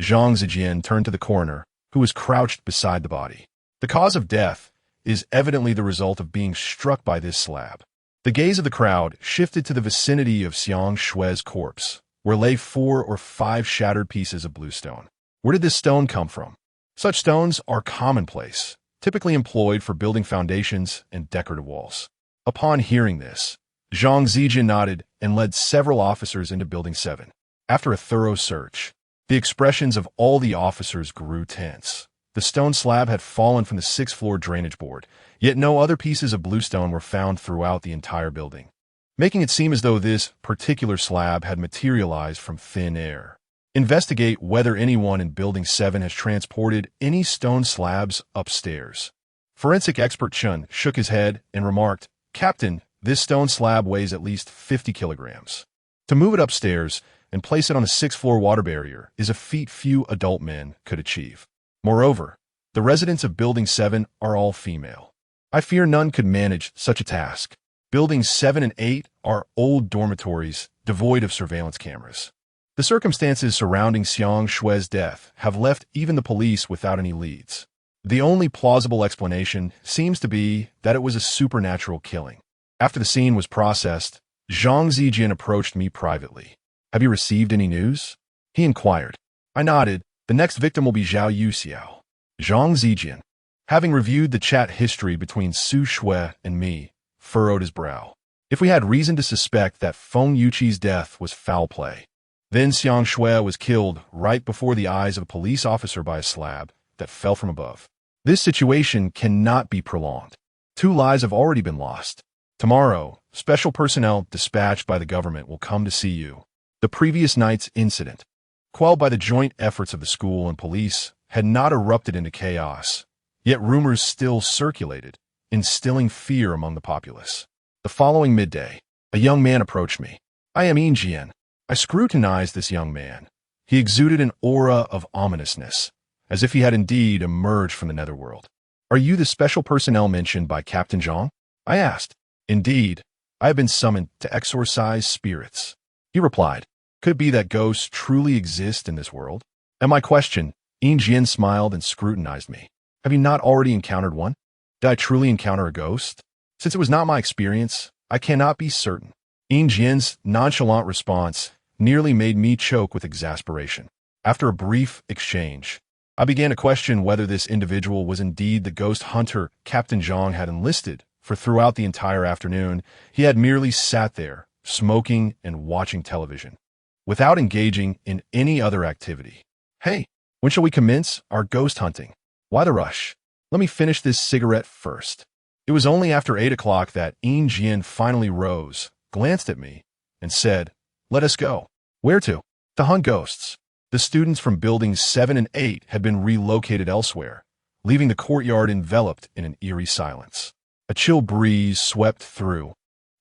Zhang Zijian turned to the coroner, who was crouched beside the body. The cause of death is evidently the result of being struck by this slab. The gaze of the crowd shifted to the vicinity of Xiang Shui's corpse, where lay 4 or 5 shattered pieces of bluestone. Where did this stone come from? Such stones are commonplace, typically employed for building foundations and decorative walls. Upon hearing this, Zhang Zijian nodded and led several officers into Building 7. After a thorough search, the expressions of all the officers grew tense. The stone slab had fallen from the 6th-floor drainage board, yet no other pieces of bluestone were found throughout the entire building, making it seem as though this particular slab had materialized from thin air. Investigate whether anyone in Building 7 has transported any stone slabs upstairs. Forensic expert Chun shook his head and remarked, Captain, this stone slab weighs at least 50 kilograms. To move it upstairs and place it on the 6th-floor water barrier is a feat few adult men could achieve. Moreover, The residents of Building 7 are all female. I fear none could manage such a task. Buildings 7 and 8 are old dormitories devoid of surveillance cameras. The circumstances surrounding Xiang Shue's death have left even the police without any leads. The only plausible explanation seems to be that it was a supernatural killing. After the scene was processed, Zhang Zijian approached me privately. "Have you received any news?" he inquired. I nodded. "The next victim will be Zhao Yuxiao." Zhang Zijian, having reviewed the chat history between Su Shui and me, furrowed his brow. If we had reason to suspect that Feng Yuqi's death was foul play, then Xiang Shui was killed right before the eyes of a police officer by a slab that fell from above. This situation cannot be prolonged. 2 lives have already been lost. Tomorrow, special personnel dispatched by the government will come to see you. The previous night's incident, quelled by the joint efforts of the school and police, had not erupted into chaos, yet rumors still circulated, instilling fear among the populace. The following midday, a young man approached me. "I am Yin Jian." I scrutinized this young man. He exuded an aura of ominousness, as if he had indeed emerged from the netherworld. "Are you the special personnel mentioned by Captain Zhang?" I asked. "Indeed, I have been summoned to exorcise spirits," he replied. "Could it be that ghosts truly exist in this world?" At my question, Yin Jian smiled and scrutinized me. "Have you not already encountered one? Did I truly encounter a ghost? Since it was not my experience, I cannot be certain." Yin Jian's nonchalant response nearly made me choke with exasperation. After a brief exchange, I began to question whether this individual was indeed the ghost hunter Captain Zhang had enlisted, for throughout the entire afternoon, he had merely sat there, smoking and watching television, without engaging in any other activity. "Hey, when shall we commence our ghost hunting? Why the rush? Let me finish this cigarette first." It was only after 8 o'clock that Yin Jian finally rose, glanced at me, and said, "Let us go." "Where to?" "To hunt ghosts." The students from Buildings 7 and 8 had been relocated elsewhere, leaving the courtyard enveloped in an eerie silence. A chill breeze swept through,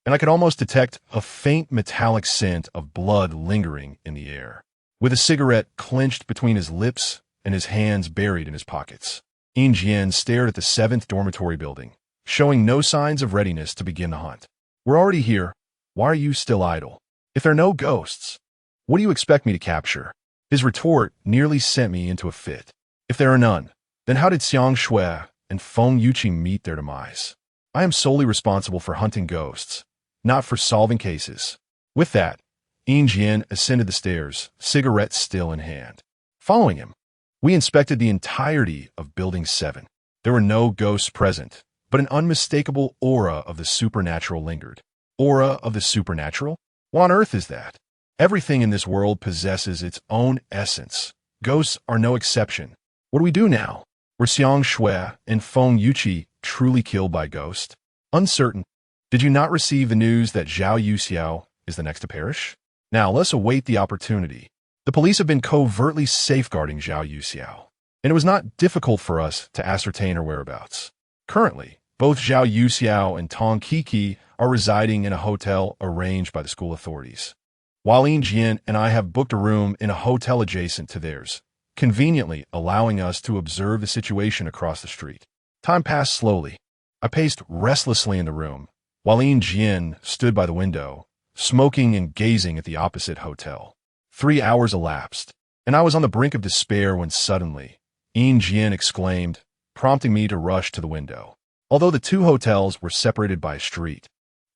and I could almost detect a faint metallic scent of blood lingering in the air. With a cigarette clenched between his lips and his hands buried in his pockets, Yin Jian stared at the 7th dormitory building, showing no signs of readiness to begin the hunt. "We're already here. Why are you still idle? If there are no ghosts, what do you expect me to capture?" His retort nearly sent me into a fit. If there are none, then how did Xiang Shui and Feng Yuqi meet their demise? I am solely responsible for hunting ghosts, not for solving cases. With that, Yin Jian ascended the stairs, cigarette still in hand. Following him, we inspected the entirety of Building 7. There were no ghosts present, but an unmistakable aura of the supernatural lingered. Aura of the supernatural? What on earth is that? Everything in this world possesses its own essence. Ghosts are no exception. What do we do now? Were Xiang Shui and Feng Yuqi truly killed by ghost? Uncertain. Did you not receive the news that Zhao Yuxiao is the next to perish? Now let's await the opportunity. The police have been covertly safeguarding Zhao Yuxiao, and it was not difficult for us to ascertain her whereabouts. Currently, both Zhao Yuxiao and Tong Kiki are residing in a hotel arranged by the school authorities, while Yin Jian and I have booked a room in a hotel adjacent to theirs, conveniently allowing us to observe the situation across the street. Time passed slowly. I paced restlessly in the room, while Yin Jian stood by the window, smoking and gazing at the opposite hotel. 3 hours elapsed, and I was on the brink of despair when suddenly, Yin Jian exclaimed, prompting me to rush to the window. Although the 2 hotels were separated by a street,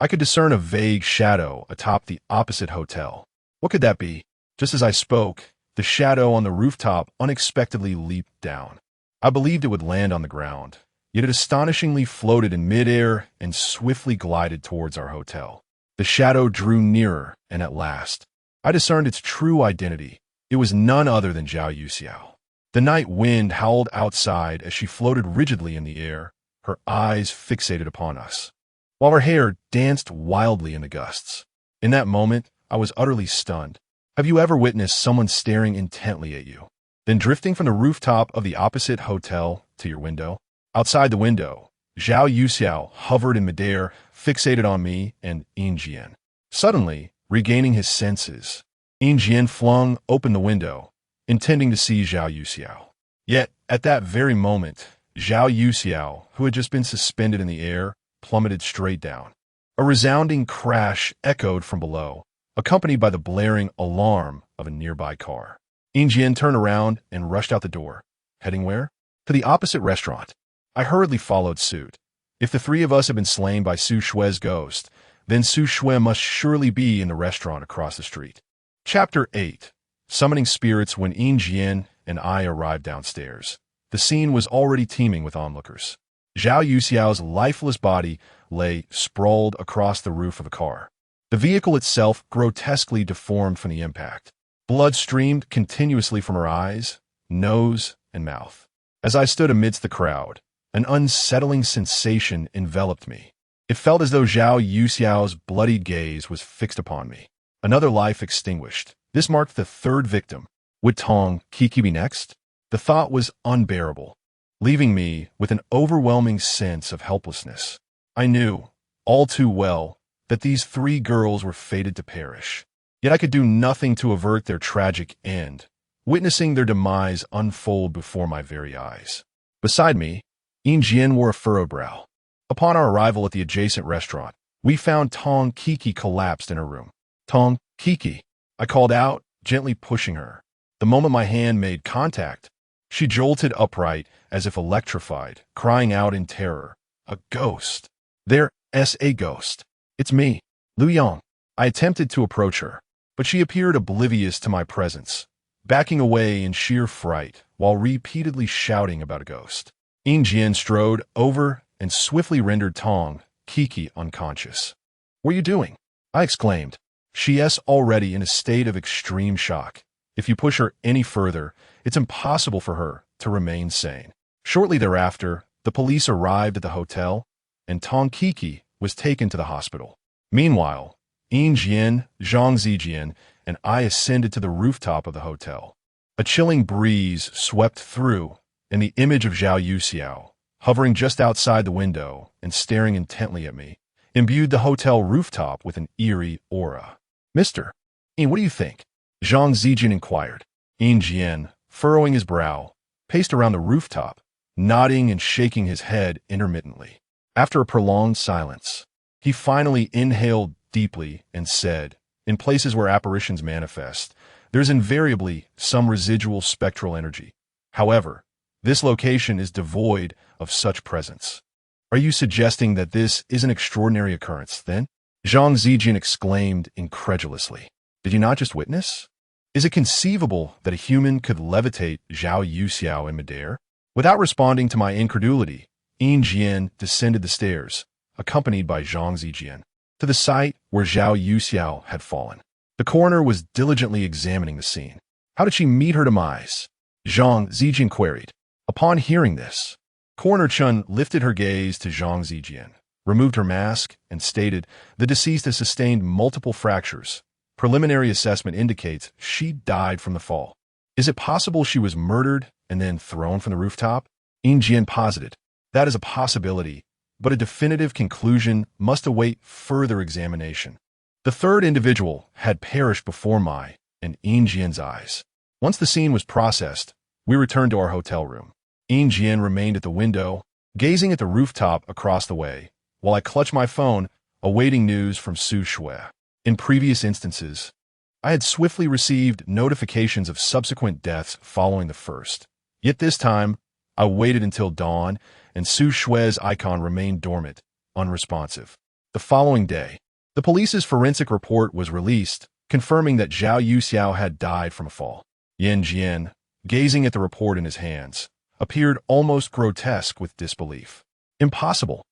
I could discern a vague shadow atop the opposite hotel. What could that be? Just as I spoke, the shadow on the rooftop unexpectedly leaped down. I believed it would land on the ground, yet it astonishingly floated in midair and swiftly glided towards our hotel. The shadow drew nearer, and at last, I discerned its true identity. It was none other than Zhao Yuxiao. The night wind howled outside as she floated rigidly in the air, her eyes fixated upon us, while her hair danced wildly in the gusts. In that moment, I was utterly stunned. Have you ever witnessed someone staring intently at you, then drifting from the rooftop of the opposite hotel to your window? Outside the window, Zhao Yuxiao hovered in midair, fixated on me and Yin Jian. Suddenly, regaining his senses, Yin Jian flung open the window, intending to see Zhao Yuxiao. Yet, at that very moment, Zhao Yuxiao, who had just been suspended in the air, plummeted straight down. A resounding crash echoed from below, accompanied by the blaring alarm of a nearby car. Yinjian turned around and rushed out the door. Heading where? To the opposite restaurant. I hurriedly followed suit. If the three of us had been slain by Su Shue's ghost, then Su Shue must surely be in the restaurant across the street. Chapter 8. Summoning Spirits. When Yinjian and I arrived downstairs, the scene was already teeming with onlookers. Zhao Yuxiao's lifeless body lay sprawled across the roof of a car. The vehicle itself grotesquely deformed from the impact. Blood streamed continuously from her eyes, nose, and mouth. As I stood amidst the crowd, an unsettling sensation enveloped me. It felt as though Zhao Yuxiao's bloodied gaze was fixed upon me. Another life extinguished. This marked the third victim. Would Tong Kiki be next? The thought was unbearable, leaving me with an overwhelming sense of helplessness. I knew, all too well, that these three girls were fated to perish. Yet I could do nothing to avert their tragic end, witnessing their demise unfold before my very eyes. Beside me, Yinjian wore a furrowed brow. Upon our arrival at the adjacent restaurant, we found Tong Kiki collapsed in her room. "Tong Kiki," I called out, gently pushing her. The moment my hand made contact, she jolted upright as if electrified, crying out in terror. "A ghost! There's a ghost! It's me, Lu Yang." I attempted to approach her, but she appeared oblivious to my presence, backing away in sheer fright while repeatedly shouting about a ghost. Yinjian strode over and swiftly rendered Tong Kiki unconscious. "What are you doing?" I exclaimed. She's already in a state of extreme shock. If you push her any further, it's impossible for her to remain sane. Shortly thereafter, the police arrived at the hotel, and Tong Kiki was taken to the hospital. Meanwhile, Yinjian, Zhang Zijian, and I ascended to the rooftop of the hotel. A chilling breeze swept through, and the image of Zhao Yuxiao, hovering just outside the window and staring intently at me, imbued the hotel rooftop with an eerie aura. "Mister, what do you think?" Zhang Zijian inquired. Yinjian, furrowing his brow, paced around the rooftop, nodding and shaking his head intermittently. After a prolonged silence, he finally inhaled deeply and said, "In places where apparitions manifest, there's invariably some residual spectral energy. However, this location is devoid of such presence." "Are you suggesting that this is an extraordinary occurrence, then?" Zhang Zijian exclaimed incredulously. "Did you not just witness? Is it conceivable that a human could levitate Zhao Yuxiao in midair?" Without responding to my incredulity, Yinjian descended the stairs, accompanied by Zhang Zijian, to the site where Zhao Yuxiao had fallen. The coroner was diligently examining the scene. "How did she meet her demise?" Zhang Zijian queried. Upon hearing this, Coroner Chun lifted her gaze to Zhang Zijian, removed her mask, and stated, "The deceased has sustained multiple fractures. Preliminary assessment indicates she died from the fall. Is it possible she was murdered and then thrown from the rooftop?" Yinjian posited. "That is a possibility, but a definitive conclusion must await further examination." The third individual had perished before my and Yinjian's eyes. Once the scene was processed, we returned to our hotel room. Yinjian remained at the window, gazing at the rooftop across the way, while I clutched my phone, awaiting news from Su Shue. In previous instances, I had swiftly received notifications of subsequent deaths following the first. Yet this time, I waited until dawn, and Su Shue's icon remained dormant, unresponsive. The following day, the police's forensic report was released, confirming that Zhao Yuxiao had died from a fall. Yinjian, gazing at the report in his hands, appeared almost grotesque with disbelief. "Impossible.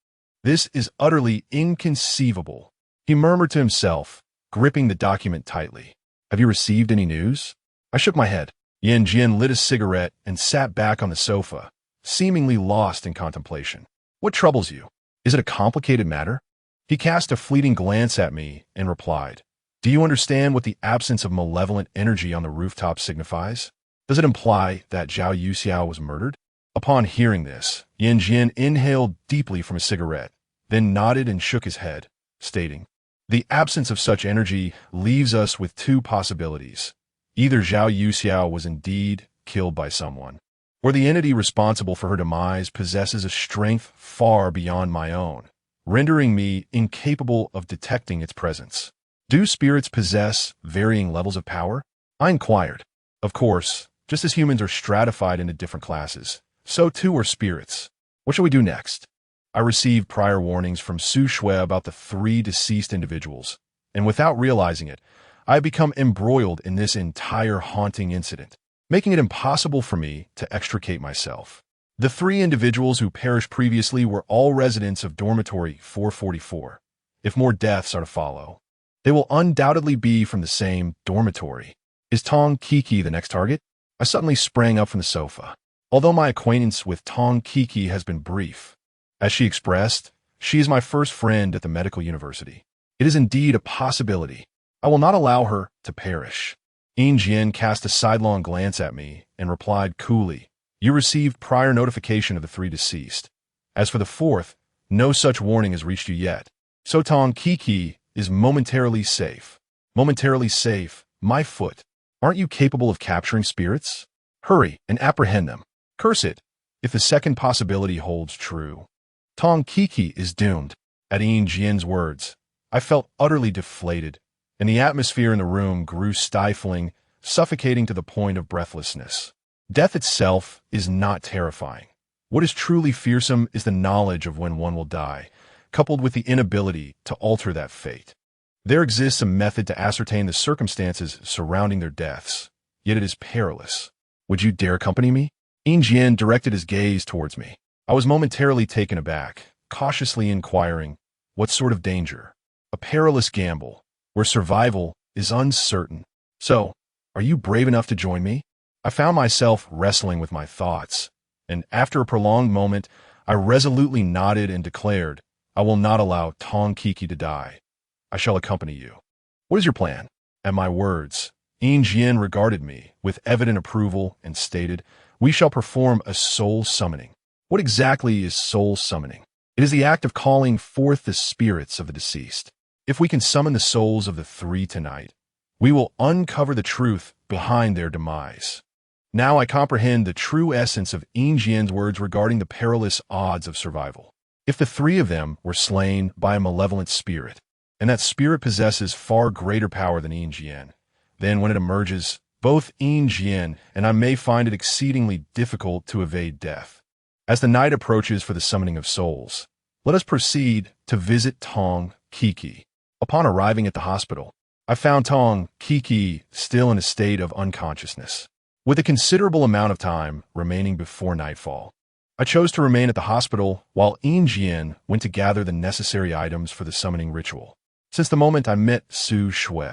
This is utterly inconceivable," he murmured to himself, gripping the document tightly. "Have you received any news?" I shook my head. Yinjian lit a cigarette and sat back on the sofa, seemingly lost in contemplation. "What troubles you? Is it a complicated matter?" He cast a fleeting glance at me and replied, "Do you understand what the absence of malevolent energy on the rooftop signifies? Does it imply that Zhao Yuxiao was murdered?" Upon hearing this, Yinjian inhaled deeply from a cigarette, then nodded and shook his head, stating, "The absence of such energy leaves us with two possibilities. Either Zhao Yuxiao was indeed killed by someone, or the entity responsible for her demise possesses a strength far beyond my own, rendering me incapable of detecting its presence. Do spirits possess varying levels of power? I inquired. Of course, just as humans are stratified into different classes, so too are spirits. What shall we do next? I received prior warnings from Su Shui about the 3 deceased individuals, and without realizing it, I had become embroiled in this entire haunting incident, making it impossible for me to extricate myself. The 3 individuals who perished previously were all residents of dormitory 444. If more deaths are to follow, they will undoubtedly be from the same dormitory. Is Tong Kiki the next target? I suddenly sprang up from the sofa. Although my acquaintance with Tong Kiki has been brief, as she expressed, she is my first friend at the medical university. It is indeed a possibility. I will not allow her to perish. Yin Jian cast a sidelong glance at me and replied coolly, "You received prior notification of the 3 deceased. As for the 4th, no such warning has reached you yet. So Tong Kiki is momentarily safe. Momentarily safe? My foot. Aren't you capable of capturing spirits? Hurry and apprehend them. Curse it, if the second possibility holds true." Tong Kiki is doomed. At Yin Jian's words, I felt utterly deflated, and the atmosphere in the room grew stifling, suffocating to the point of breathlessness. Death itself is not terrifying. What is truly fearsome is the knowledge of when one will die, coupled with the inability to alter that fate. There exists a method to ascertain the circumstances surrounding their deaths, yet it is perilous. Would you dare accompany me? Yin Jian directed his gaze towards me. I was momentarily taken aback, cautiously inquiring, what sort of danger? A perilous gamble, where survival is uncertain. So, are you brave enough to join me? I found myself wrestling with my thoughts, and after a prolonged moment, I resolutely nodded and declared, I will not allow Tong Kiki to die. I shall accompany you. What is your plan? At my words, Yin Jian regarded me with evident approval and stated, we shall perform a soul summoning. What exactly is soul summoning? It is the act of calling forth the spirits of the deceased. If we can summon the souls of the 3 tonight, we will uncover the truth behind their demise. Now I comprehend the true essence of Yin Jian's words regarding the perilous odds of survival. If the 3 of them were slain by a malevolent spirit, and that spirit possesses far greater power than Yin Jian, then when it emerges, both Yin Jian and I may find it exceedingly difficult to evade death. As the night approaches for the summoning of souls, let us proceed to visit Tong Kiki. Upon arriving at the hospital, I found Tong Kiki still in a state of unconsciousness, with a considerable amount of time remaining before nightfall. I chose to remain at the hospital while Yin Jian went to gather the necessary items for the summoning ritual. Since the moment I met Su Shui,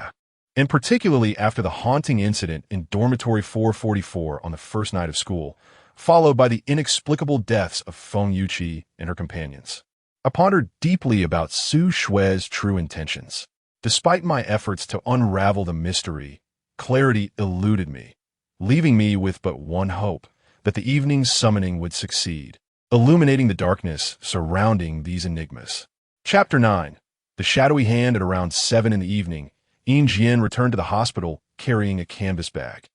and particularly after the haunting incident in dormitory 444 on the first night of school, followed by the inexplicable deaths of Feng Yuqi and her companions, I pondered deeply about Su Shui's true intentions. Despite my efforts to unravel the mystery, clarity eluded me, leaving me with but one hope, that the evening's summoning would succeed, illuminating the darkness surrounding these enigmas. Chapter 9. The shadowy hand at around 7 in the evening, Yin Jian returned to the hospital carrying a canvas bag.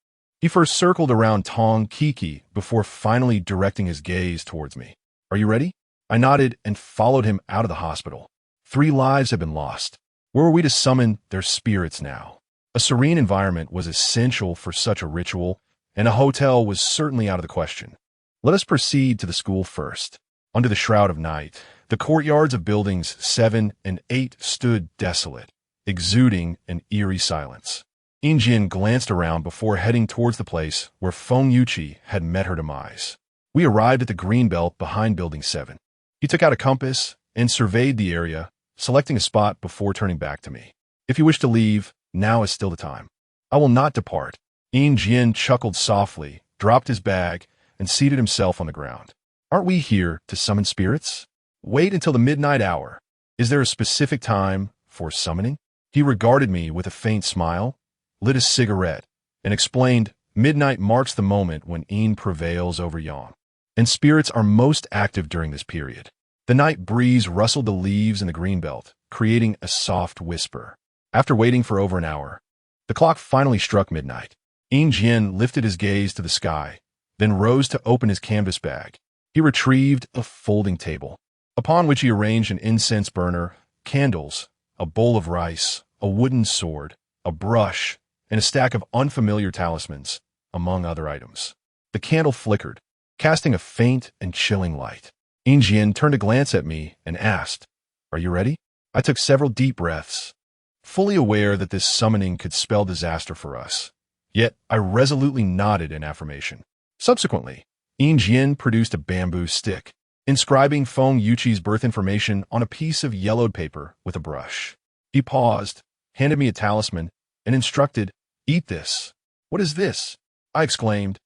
He first circled around Tong Kiki before finally directing his gaze towards me. Are you ready? I nodded and followed him out of the hospital. 3 lives had been lost. Where were we to summon their spirits now? A serene environment was essential for such a ritual, and a hotel was certainly out of the question. Let us proceed to the school first. Under the shroud of night, the courtyards of buildings 7 and 8 stood desolate, exuding an eerie silence. Yin Jian glanced around before heading towards the place where Feng Yuqi had met her demise. We arrived at the green belt behind Building 7. He took out a compass and surveyed the area, selecting a spot before turning back to me. If you wish to leave, now is still the time. I will not depart. Yin Jian chuckled softly, dropped his bag, and seated himself on the ground. Aren't we here to summon spirits? Wait until the midnight hour. Is there a specific time for summoning? He regarded me with a faint smile, lit a cigarette, and explained, midnight marks the moment when Yin prevails over Yang, and spirits are most active during this period. The night breeze rustled the leaves in the greenbelt, creating a soft whisper. After waiting for over an hour, the clock finally struck midnight. Yin Jian lifted his gaze to the sky, then rose to open his canvas bag. He retrieved a folding table, upon which he arranged an incense burner, candles, a bowl of rice, a wooden sword, a brush, and a stack of unfamiliar talismans, among other items. The candle flickered, casting a faint and chilling light. Injian turned a glance at me and asked, "Are you ready?" I took several deep breaths, fully aware that this summoning could spell disaster for us. Yet I resolutely nodded in affirmation. Subsequently, Injian produced a bamboo stick, inscribing Feng Yuqi's birth information on a piece of yellowed paper with a brush. He paused, handed me a talisman, and instructed, "Eat this." "What is this?" I exclaimed,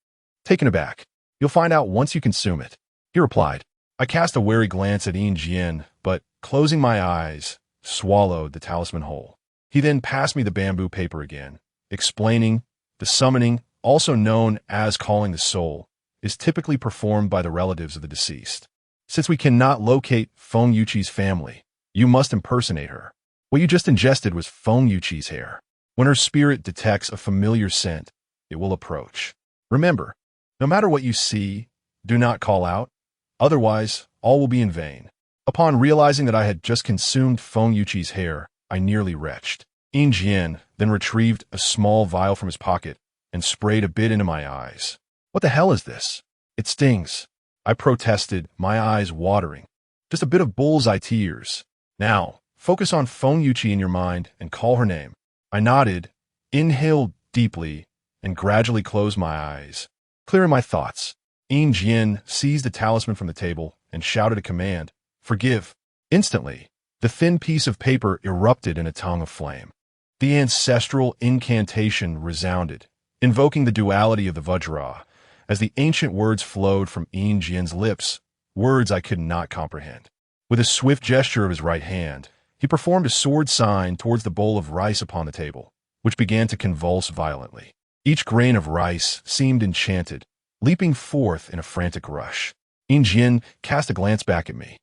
taken aback. "You'll find out once you consume it," he replied. I cast a wary glance at Injian, but, closing my eyes, swallowed the talisman whole. He then passed me the bamboo paper again, explaining, "The summoning, also known as calling the soul, is typically performed by the relatives of the deceased. Since we cannot locate Feng Yuqi's family, you must impersonate her. What you just ingested was Feng Yuqi's hair. When her spirit detects a familiar scent, it will approach. Remember, no matter what you see, do not call out, otherwise all will be in vain." Upon realizing that I had just consumed Feng Yuqi's hair, I nearly retched. Injian then retrieved a small vial from his pocket and sprayed a bit into my eyes. "What the hell is this?" "It stings," I protested, my eyes watering. "Just a bit of bullseye tears. Now, focus on Feng Yuqi in your mind and call her name." I nodded, inhaled deeply, and gradually closed my eyes, clearing my thoughts. Injian seized the talisman from the table and shouted a command, "Forgive." Instantly, the thin piece of paper erupted in a tongue of flame. The ancestral incantation resounded, invoking the duality of the Vajra, as the ancient words flowed from Injian's lips, words I could not comprehend. With a swift gesture of his right hand, he performed a sword sign towards the bowl of rice upon the table, which began to convulse violently. Each grain of rice seemed enchanted, leaping forth in a frantic rush. Injian cast a glance back at me,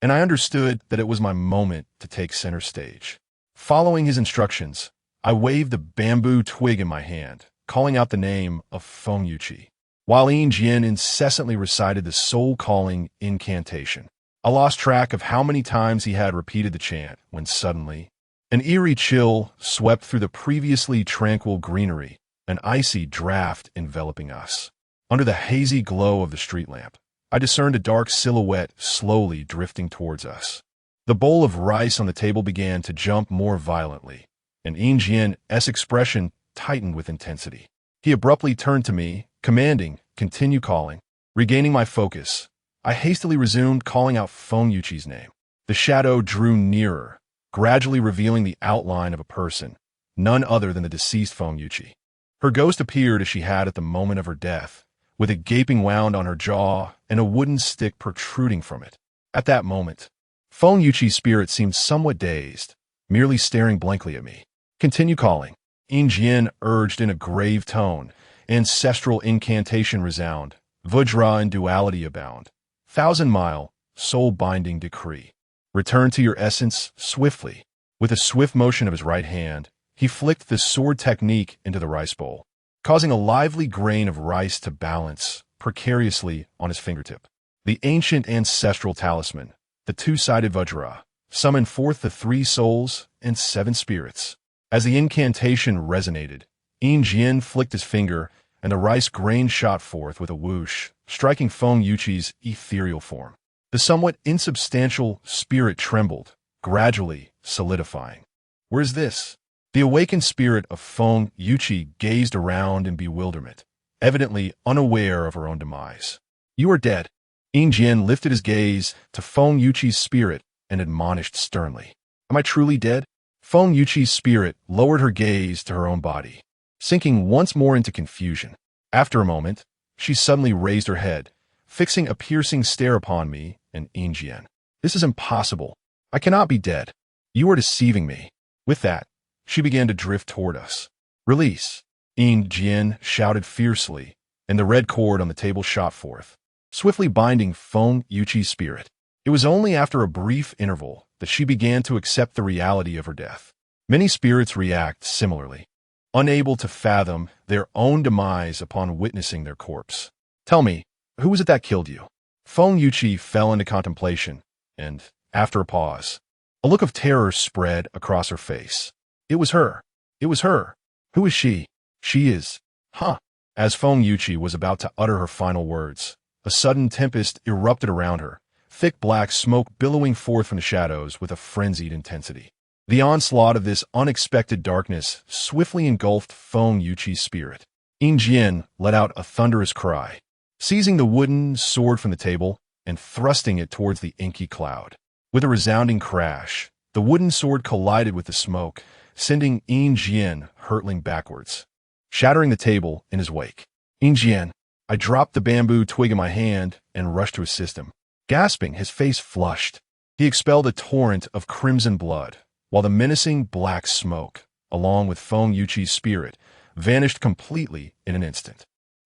and I understood that it was my moment to take center stage. Following his instructions, I waved the bamboo twig in my hand, calling out the name of Feng Yuqi, while Injian incessantly recited the soul-calling incantation. I lost track of how many times he had repeated the chant when suddenly, an eerie chill swept through the previously tranquil greenery, an icy draft enveloping us. Under the hazy glow of the street lamp, I discerned a dark silhouette slowly drifting towards us. The bowl of rice on the table began to jump more violently, and Injian's expression tightened with intensity. He abruptly turned to me, commanding, "Continue calling." Regaining my focus, I hastily resumed calling out Feng Yuqi's name. The shadow drew nearer, gradually revealing the outline of a person, none other than the deceased Feng Yuqi. Her ghost appeared as she had at the moment of her death, with a gaping wound on her jaw and a wooden stick protruding from it. At that moment, Feng Yuqi's spirit seemed somewhat dazed, merely staring blankly at me. "Continue calling," Injian urged in a grave tone. Ancestral incantation resound, Vajra and duality abound. 1,000-mile, soul-binding decree. Return to your essence swiftly. With a swift motion of his right hand, he flicked the sword technique into the rice bowl, causing a lively grain of rice to balance precariously on his fingertip. The ancient ancestral talisman, the two-sided Vajra, summoned forth the 3 souls and 7 spirits. As the incantation resonated, Injian flicked his finger, and the rice grain shot forth with a whoosh, striking Feng Yuqi's ethereal form. The somewhat insubstantial spirit trembled, gradually solidifying. "Where is this?" The awakened spirit of Feng Yuqi gazed around in bewilderment, evidently unaware of her own demise. "You are dead." Injian lifted his gaze to Feng Yuqi's spirit and admonished sternly. "Am I truly dead?" Feng Yuqi's spirit lowered her gaze to her own body, sinking once more into confusion. After a moment, she suddenly raised her head, fixing a piercing stare upon me and Injian. "This is impossible. I cannot be dead. You are deceiving me." With that, she began to drift toward us. "Release!" Injian shouted fiercely, and the red cord on the table shot forth, swiftly binding Feng Yuqi's spirit. It was only after a brief interval that she began to accept the reality of her death. Many spirits react similarly, unable to fathom their own demise upon witnessing their corpse. Tell me, who was it that killed you? Feng Yuqi fell into contemplation, and, after a pause, a look of terror spread across her face. It was her. It was her. Who is she? She is. Huh. As Feng Yuqi was about to utter her final words, a sudden tempest erupted around her, thick black smoke billowing forth from the shadows with a frenzied intensity. The onslaught of this unexpected darkness swiftly engulfed Feng Yuqi's spirit. Yin Jian let out a thunderous cry, seizing the wooden sword from the table and thrusting it towards the inky cloud. With a resounding crash, the wooden sword collided with the smoke, sending Yin Jian hurtling backwards, shattering the table in his wake. Yin Jian, I dropped the bamboo twig in my hand and rushed to assist him. Gasping, his face flushed, he expelled a torrent of crimson blood, while the menacing black smoke, along with Feng Yuqi's spirit, vanished completely in an instant.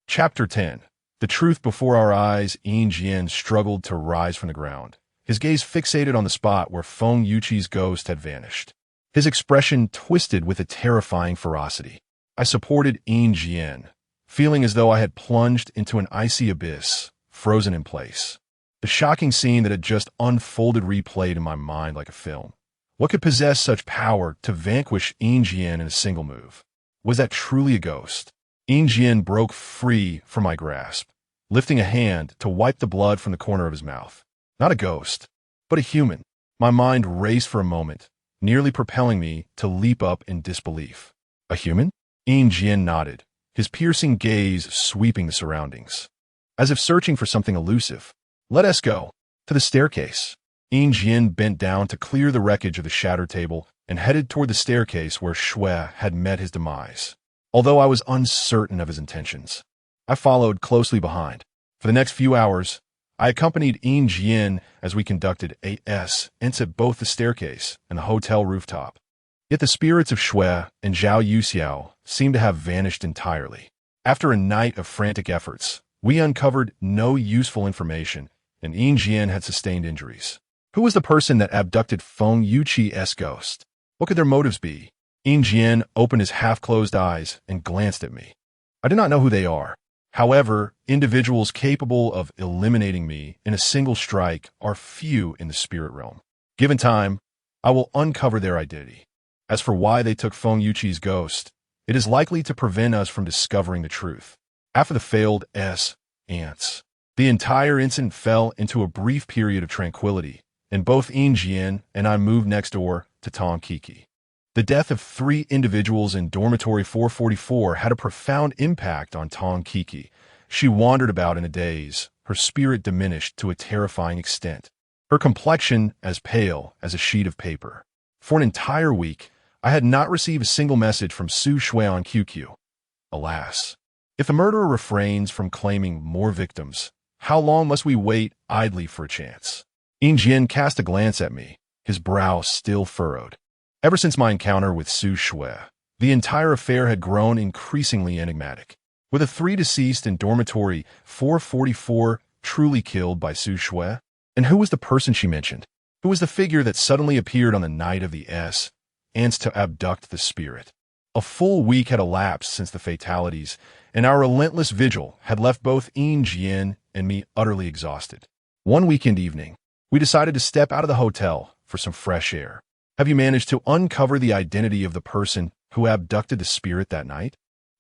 Chapter 10. The truth before our eyes. Yin Jian struggled to rise from the ground, his gaze fixated on the spot where Feng Yuqi's ghost had vanished. His expression twisted with a terrifying ferocity. I supported Yin Jian, feeling as though I had plunged into an icy abyss, frozen in place. The shocking scene that had just unfolded replayed in my mind like a film. What could possess such power to vanquish Yin Jian in a single move? Was that truly a ghost? Yin Jian broke free from my grasp, lifting a hand to wipe the blood from the corner of his mouth. Not a ghost, but a human. My mind raced for a moment, nearly propelling me to leap up in disbelief. A human? Yin Jian nodded, his piercing gaze sweeping the surroundings, as if searching for something elusive. Let us go. To the staircase. Yin Jian bent down to clear the wreckage of the shattered table and headed toward the staircase where Shui had met his demise. Although I was uncertain of his intentions, I followed closely behind. For the next few hours, I accompanied Yin Jian as we conducted ascents at both the staircase and the hotel rooftop. Yet the spirits of Shui and Zhao Yuxiao seemed to have vanished entirely. After a night of frantic efforts, we uncovered no useful information, and Yin Jian had sustained injuries. Who was the person that abducted Feng Yuqi's ghost? What could their motives be? Yin Jian opened his half-closed eyes and glanced at me. I do not know who they are. However, individuals capable of eliminating me in a single strike are few in the spirit realm. Given time, I will uncover their identity. As for why they took Feng Yuqi's ghost, it is likely to prevent us from discovering the truth. After the failed ants, the entire incident fell into a brief period of tranquility, and both Yin Jian and I moved next door to Tong Kiki. The death of 3 individuals in dormitory 444 had a profound impact on Tong Kiki. She wandered about in a daze, her spirit diminished to a terrifying extent, her complexion as pale as a sheet of paper. For an entire week, I had not received a single message from Su Shui on QQ. Alas, if the murderer refrains from claiming more victims, how long must we wait idly for a chance? Yin Jian cast a glance at me, his brow still furrowed. Ever since my encounter with Su Shui, the entire affair had grown increasingly enigmatic. Were the 3 deceased in dormitory 444 truly killed by Su Shui? And who was the person she mentioned? Who was the figure that suddenly appeared on the night of the ants to abduct the spirit? A full week had elapsed since the fatalities, and our relentless vigil had left both Yin Jian and me utterly exhausted. One weekend evening, we decided to step out of the hotel for some fresh air. Have you managed to uncover the identity of the person who abducted the spirit that night?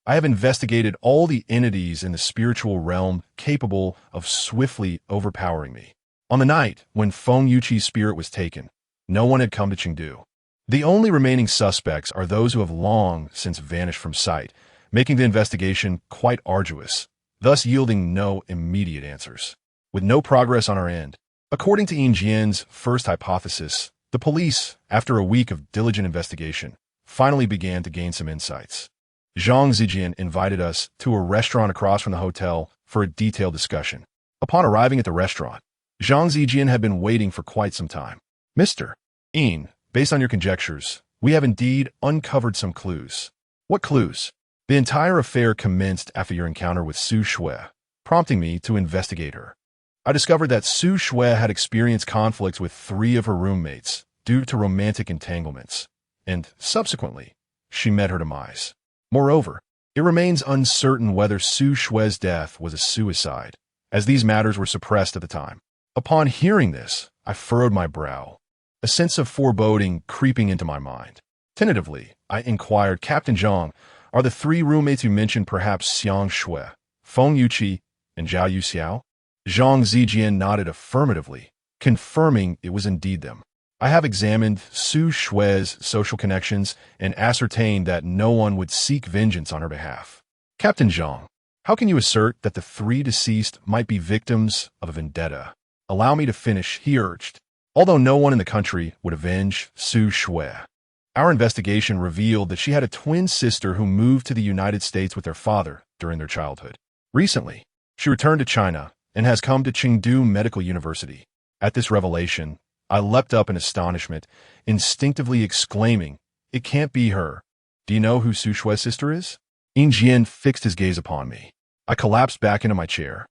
I have investigated all the entities in the spiritual realm capable of swiftly overpowering me. On the night when Feng Yuqi's spirit was taken, no one had come to Chengdu. The only remaining suspects are those who have long since vanished from sight, making the investigation quite arduous, thus yielding no immediate answers. With no progress on our end, according to Yin Jian's first hypothesis, the police, after a week of diligent investigation, finally began to gain some insights. Zhang Zijian invited us to a restaurant across from the hotel for a detailed discussion. Upon arriving at the restaurant, Zhang Zijian had been waiting for quite some time. Mr. Yin, based on your conjectures, we have indeed uncovered some clues. What clues? The entire affair commenced after your encounter with Su Shui, prompting me to investigate her. I discovered that Su Shui had experienced conflicts with 3 of her roommates due to romantic entanglements, and subsequently, she met her demise. Moreover, It remains uncertain whether Su Shue's death was a suicide, as these matters were suppressed at the time. Upon hearing this, I furrowed my brow, a sense of foreboding creeping into my mind. Tentatively, I inquired, Captain Zhang, are the three roommates you mentioned perhaps Xiang Shui, Feng Yuqi, and Zhao Yuxiao? Zhang Zijian nodded affirmatively, confirming it was indeed them. I have examined Su Shue's social connections and ascertained that no one would seek vengeance on her behalf. Captain Zhang, how can you assert that the three deceased might be victims of a vendetta? Allow me to finish, he urged. Although no one in the country would avenge Su Shui, our investigation revealed that she had a twin sister who moved to the United States with their father during their childhood. Recently, she returned to China and has come to Chengdu Medical University. At this revelation, I leapt up in astonishment, instinctively exclaiming, "It can't be her. Do you know who Su Shue's sister is?" Yin Jian fixed his gaze upon me. I collapsed back into my chair,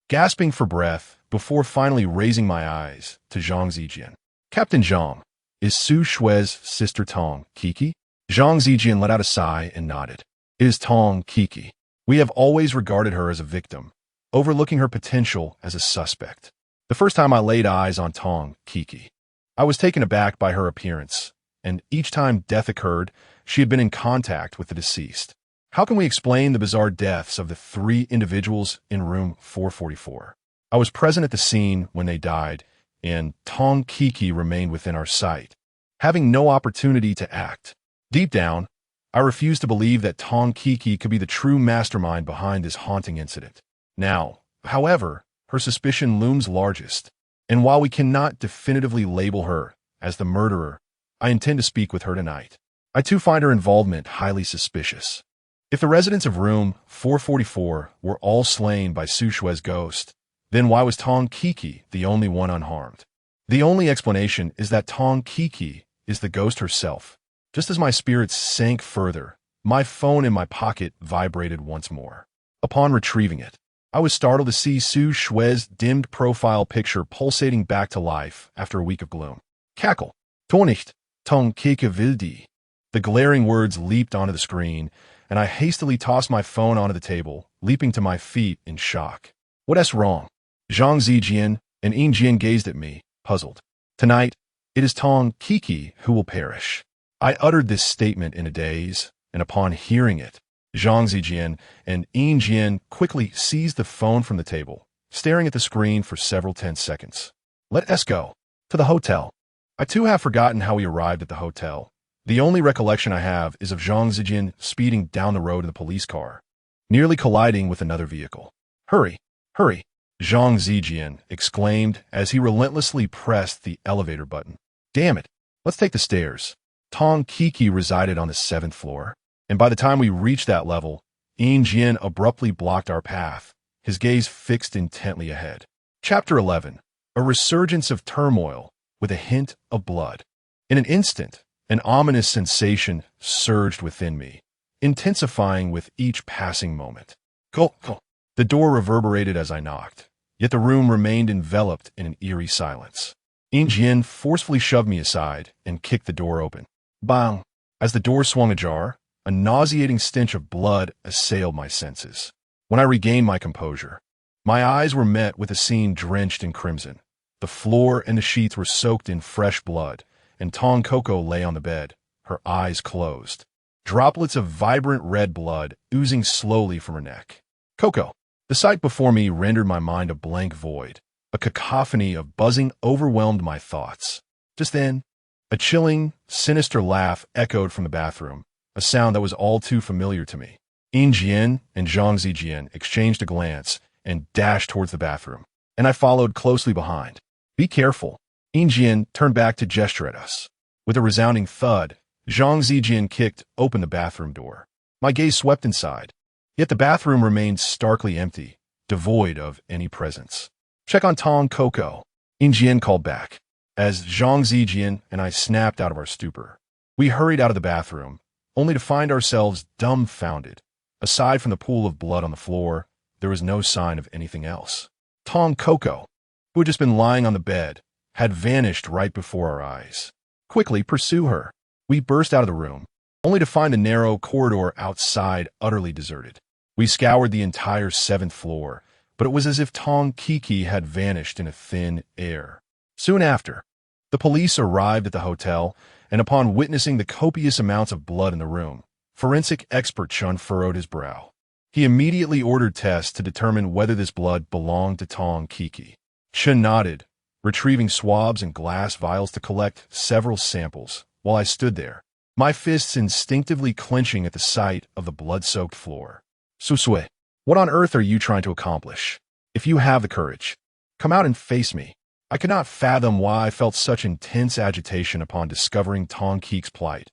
gasping for breath before finally raising my eyes to Zhang Zijian. Captain Zhang, is Su Shue's sister Tong Kiki? Zhang Zijian let out a sigh and nodded. It is Tong Kiki. We have always regarded her as a victim, overlooking her potential as a suspect. The first time I laid eyes on Tong Kiki, I was taken aback by her appearance, and each time death occurred, she had been in contact with the deceased. How can we explain the bizarre deaths of the three individuals in room 444? I was present at the scene when they died, and Tong Kiki remained within our sight, having no opportunity to act. Deep down, I refused to believe that Tong Kiki could be the true mastermind behind this haunting incident. Now, however, her suspicion looms largest, and while we cannot definitively label her as the murderer, I intend to speak with her tonight. I too find her involvement highly suspicious. If the residents of room 444 were all slain by Su Shue's ghost, then why was Tong Kiki the only one unharmed? The only explanation is that Tong Kiki is the ghost herself. Just as my spirits sank further, my phone in my pocket vibrated once more. Upon retrieving it, I was startled to see Su Shue's dimmed profile picture pulsating back to life after a week of gloom. Cackle. Tornicht. Tong Kiki Vildi. The glaring words leaped onto the screen, and I hastily tossed my phone onto the table, leaping to my feet in shock. What's wrong? Zhang Zijian and Yin Jian gazed at me, puzzled. Tonight, it is Tong Kiki who will perish. I uttered this statement in a daze, and upon hearing it, Zhang Zijian and Yin Jian quickly seized the phone from the table, staring at the screen for several tense seconds. Let us go. To the hotel. I too have forgotten how we arrived at the hotel. The only recollection I have is of Zhang Zijian speeding down the road in the police car, nearly colliding with another vehicle. Hurry, hurry, Zhang Zijian exclaimed as he relentlessly pressed the elevator button. Damn it, let's take the stairs. Tong Kiki resided on the 7th floor, and by the time we reached that level, Yin Jian abruptly blocked our path, his gaze fixed intently ahead. Chapter 11. A resurgence of turmoil with a hint of blood. In an instant, an ominous sensation surged within me, intensifying with each passing moment. Go, go. The door reverberated as I knocked, yet the room remained enveloped in an eerie silence. Yin Jian forcefully shoved me aside and kicked the door open. Bang! As the door swung ajar, a nauseating stench of blood assailed my senses. When I regained my composure, my eyes were met with a scene drenched in crimson. The floor and the sheets were soaked in fresh blood, and Tong Coco lay on the bed, her eyes closed, droplets of vibrant red blood oozing slowly from her neck. Coco. The sight before me rendered my mind a blank void. A cacophony of buzzing overwhelmed my thoughts. Just then, a chilling, sinister laugh echoed from the bathroom, a sound that was all too familiar to me. Yin Jian and Zhang Zijian exchanged a glance and dashed towards the bathroom, and I followed closely behind. Be careful. Yin Jian turned back to gesture at us. With a resounding thud, Zhang Zijian kicked open the bathroom door. My gaze swept inside, yet the bathroom remained starkly empty, devoid of any presence. Check on Tong Coco, Yin Jian called back, as Zhang Zijian and I snapped out of our stupor. We hurried out of the bathroom, only to find ourselves dumbfounded. Aside from the pool of blood on the floor, there was no sign of anything else. Tong Coco, who had just been lying on the bed, had vanished right before our eyes. Quickly pursue her. We burst out of the room, only to find the narrow corridor outside utterly deserted. We scoured the entire 7th floor, but it was as if Tong Kiki had vanished in a thin air. Soon after, the police arrived at the hotel, and upon witnessing the copious amounts of blood in the room, forensic expert Chun furrowed his brow. He immediately ordered tests to determine whether this blood belonged to Tong Kiki. Chun nodded, retrieving swabs and glass vials to collect several samples, while I stood there, my fists instinctively clenching at the sight of the blood-soaked floor. Susue, what on earth are you trying to accomplish? If you have the courage, come out and face me. I could not fathom why I felt such intense agitation upon discovering Tong Kiki's plight.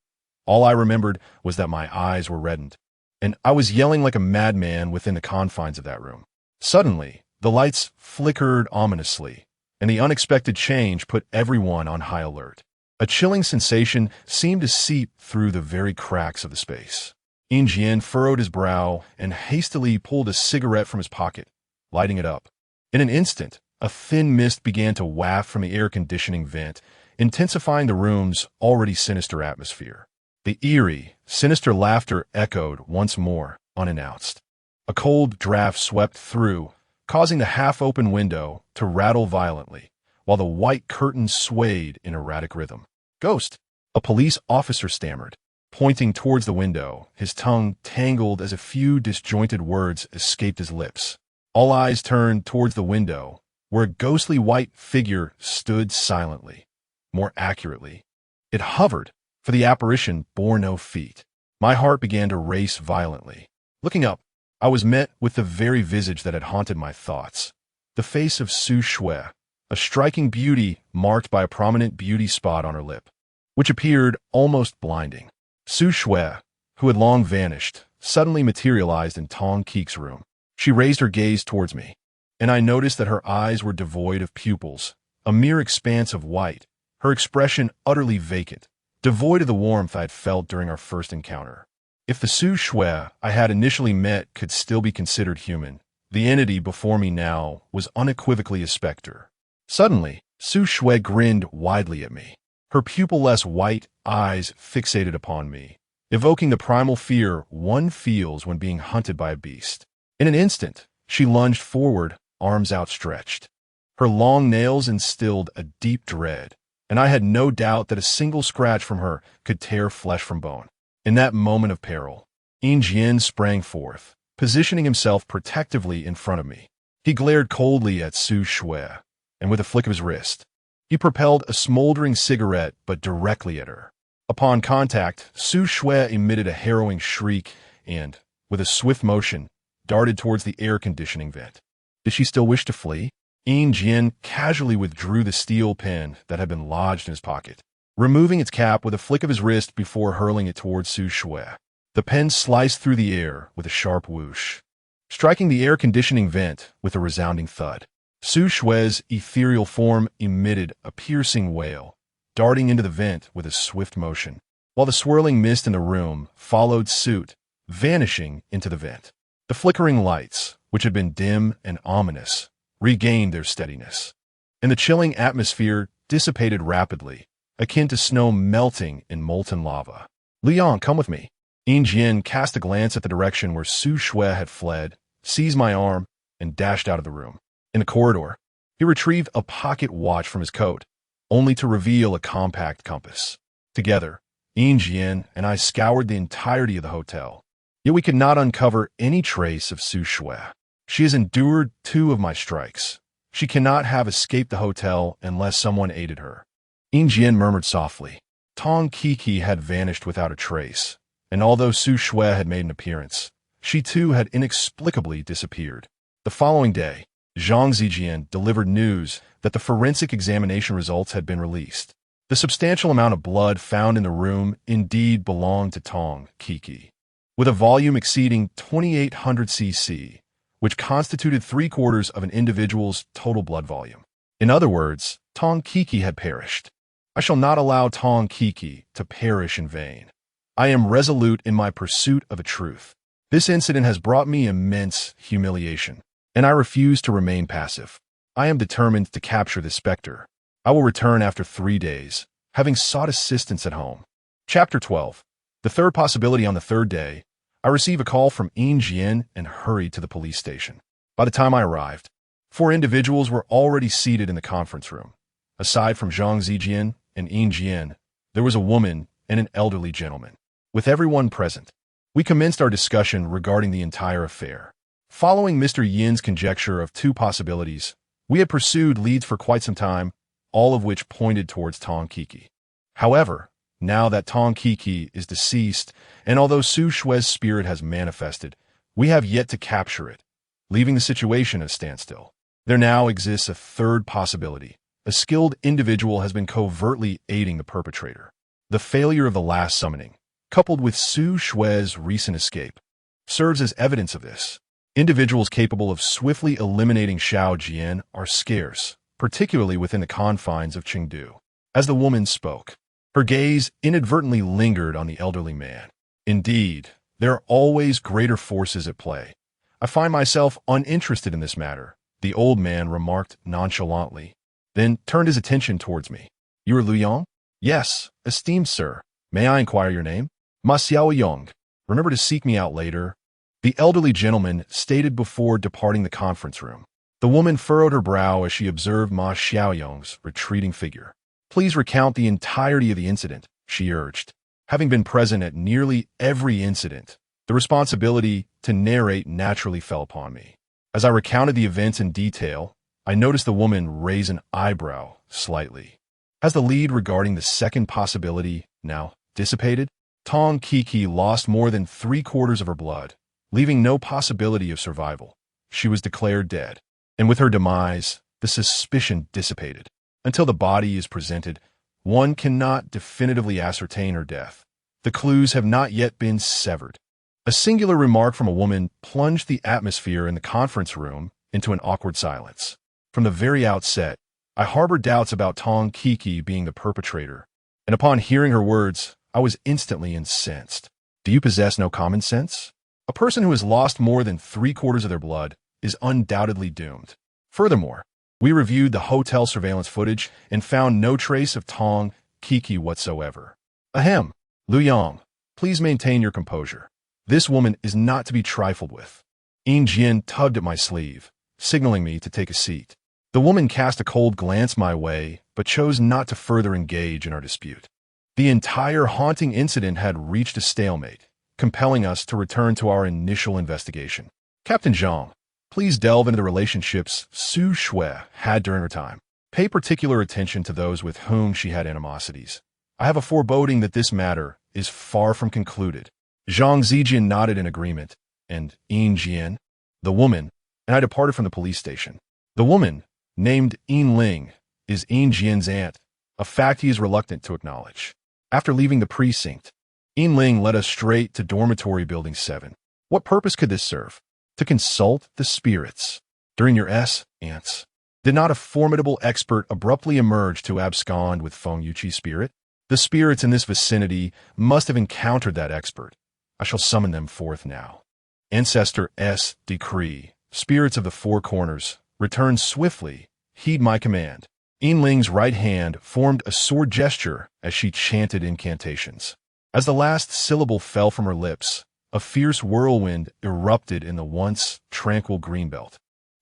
All I remembered was that my eyes were reddened, and I was yelling like a madman within the confines of that room. Suddenly, the lights flickered ominously, and the unexpected change put everyone on high alert. A chilling sensation seemed to seep through the very cracks of the space. Jian furrowed his brow and hastily pulled a cigarette from his pocket, lighting it up. In an instant, a thin mist began to waft from the air-conditioning vent, intensifying the room's already sinister atmosphere. The eerie, sinister laughter echoed once more, unannounced. A cold draft swept through, causing the half-open window to rattle violently, while the white curtains swayed in erratic rhythm. "Ghost!" a police officer stammered, pointing towards the window, his tongue tangled as a few disjointed words escaped his lips. All eyes turned towards the window, where a ghostly white figure stood silently. More accurately, it hovered, for the apparition bore no feet. My heart began to race violently. Looking up, I was met with the very visage that had haunted my thoughts. The face of Su Shui, a striking beauty marked by a prominent beauty spot on her lip, which appeared almost blinding. Su Shui, who had long vanished, suddenly materialized in Tong Kiki's room. She raised her gaze towards me, and I noticed that her eyes were devoid of pupils, a mere expanse of white, her expression utterly vacant, devoid of the warmth I had felt during our first encounter. If the Su Shui I had initially met could still be considered human, the entity before me now was unequivocally a specter. Suddenly, Su Shui grinned widely at me, her pupil-less white eyes fixated upon me, evoking the primal fear one feels when being hunted by a beast. In an instant, she lunged forward, arms outstretched. Her long nails instilled a deep dread, and I had no doubt that a single scratch from her could tear flesh from bone. In that moment of peril, Jian sprang forth, positioning himself protectively in front of me. He glared coldly at Su Shui, and with a flick of his wrist, he propelled a smoldering cigarette but directly at her. Upon contact, Su Shui emitted a harrowing shriek and, with a swift motion, darted towards the air-conditioning vent. Did she still wish to flee? Jian casually withdrew the steel pen that had been lodged in his pocket, removing its cap with a flick of his wrist before hurling it towards Su Shui. The pen sliced through the air with a sharp whoosh, striking the air-conditioning vent with a resounding thud. Su Shui's ethereal form emitted a piercing wail, darting into the vent with a swift motion, while the swirling mist in the room followed suit, vanishing into the vent. The flickering lights, which had been dim and ominous, regained their steadiness, and the chilling atmosphere dissipated rapidly, akin to snow melting in molten lava. "Liang, come with me." Jian cast a glance at the direction where Su Shui had fled, seized my arm, and dashed out of the room. In the corridor, he retrieved a pocket watch from his coat, only to reveal a compact compass. Together, Jian and I scoured the entirety of the hotel, yet we could not uncover any trace of Su Shui. She has endured 2 of my strikes. She cannot have escaped the hotel unless someone aided her. Jian murmured softly. Tong Kiki had vanished without a trace, and although Su Shui had made an appearance, she too had inexplicably disappeared. The following day, Zhang Zijian delivered news that the forensic examination results had been released. The substantial amount of blood found in the room indeed belonged to Tong Kiki, with a volume exceeding 2,800 cc, which constituted 3/4 of an individual's total blood volume. In other words, Tong Kiki had perished. I shall not allow Tong Kiki to perish in vain. I am resolute in my pursuit of the truth. This incident has brought me immense humiliation, and I refuse to remain passive. I am determined to capture this specter. I will return after 3 days, having sought assistance at home. Chapter 12. The third possibility: on the third day, I received a call from Yin Jian and hurried to the police station. By the time I arrived, 4 individuals were already seated in the conference room. Aside from Zhang Zijian and Yin Jian, there was a woman and an elderly gentleman. With everyone present, we commenced our discussion regarding the entire affair. Following Mr. Yin's conjecture of 2 possibilities, we had pursued leads for quite some time, all of which pointed towards Tong Kiki. However, now that Tong Kiki is deceased, and although Su Shue's spirit has manifested, we have yet to capture it, leaving the situation at a standstill. There now exists a third possibility. A skilled individual has been covertly aiding the perpetrator. The failure of the last summoning, coupled with Su Shue's recent escape, serves as evidence of this. Individuals capable of swiftly eliminating Xiao Jian are scarce, particularly within the confines of Chengdu. As the woman spoke, her gaze inadvertently lingered on the elderly man. Indeed, there are always greater forces at play. I find myself uninterested in this matter, the old man remarked nonchalantly, then turned his attention towards me. You are Lu Yong? Yes, esteemed sir. May I inquire your name? Ma Xiaoyong. Remember to seek me out later, the elderly gentleman stated before departing the conference room. The woman furrowed her brow as she observed Ma Xiaoyong's retreating figure. Please recount the entirety of the incident, she urged. Having been present at nearly every incident, the responsibility to narrate naturally fell upon me. As I recounted the events in detail, I noticed the woman raise an eyebrow slightly. Has the lead regarding the second possibility now dissipated? Tong Kiki lost more than 3/4 of her blood, leaving no possibility of survival. She was declared dead, and with her demise, the suspicion dissipated. Until the body is presented, one cannot definitively ascertain her death. The clues have not yet been severed. A singular remark from a woman plunged the atmosphere in the conference room into an awkward silence. From the very outset, I harbored doubts about Tong Kiki being the perpetrator, and upon hearing her words, I was instantly incensed. Do you possess no common sense? A person who has lost more than 3/4 of their blood is undoubtedly doomed. Furthermore, we reviewed the hotel surveillance footage and found no trace of Tong Kiki whatsoever. Ahem, Lu Yong, please maintain your composure. This woman is not to be trifled with. Yin Jian tugged at my sleeve, signaling me to take a seat. The woman cast a cold glance my way, but chose not to further engage in our dispute. The entire haunting incident had reached a stalemate, compelling us to return to our initial investigation. Captain Zhang, please delve into the relationships Su Shue had during her time. Pay particular attention to those with whom she had animosities. I have a foreboding that this matter is far from concluded. Zhang Zijian nodded in agreement, and Yin Jian, the woman, and I departed from the police station. The woman, named Yin Ling, is Yin Jian's aunt, a fact he is reluctant to acknowledge. After leaving the precinct, Yin Ling led us straight to dormitory building 7. What purpose could this serve? To consult the spirits. During your aunts, did not a formidable expert abruptly emerge to abscond with Feng Yuqi's spirit? The spirits in this vicinity must have encountered that expert. I shall summon them forth now. Ancestor S. Decree, spirits of the 4 corners, return swiftly, heed my command. Yin Ling's right hand formed a sword gesture as she chanted incantations. As the last syllable fell from her lips, a fierce whirlwind erupted in the once tranquil greenbelt.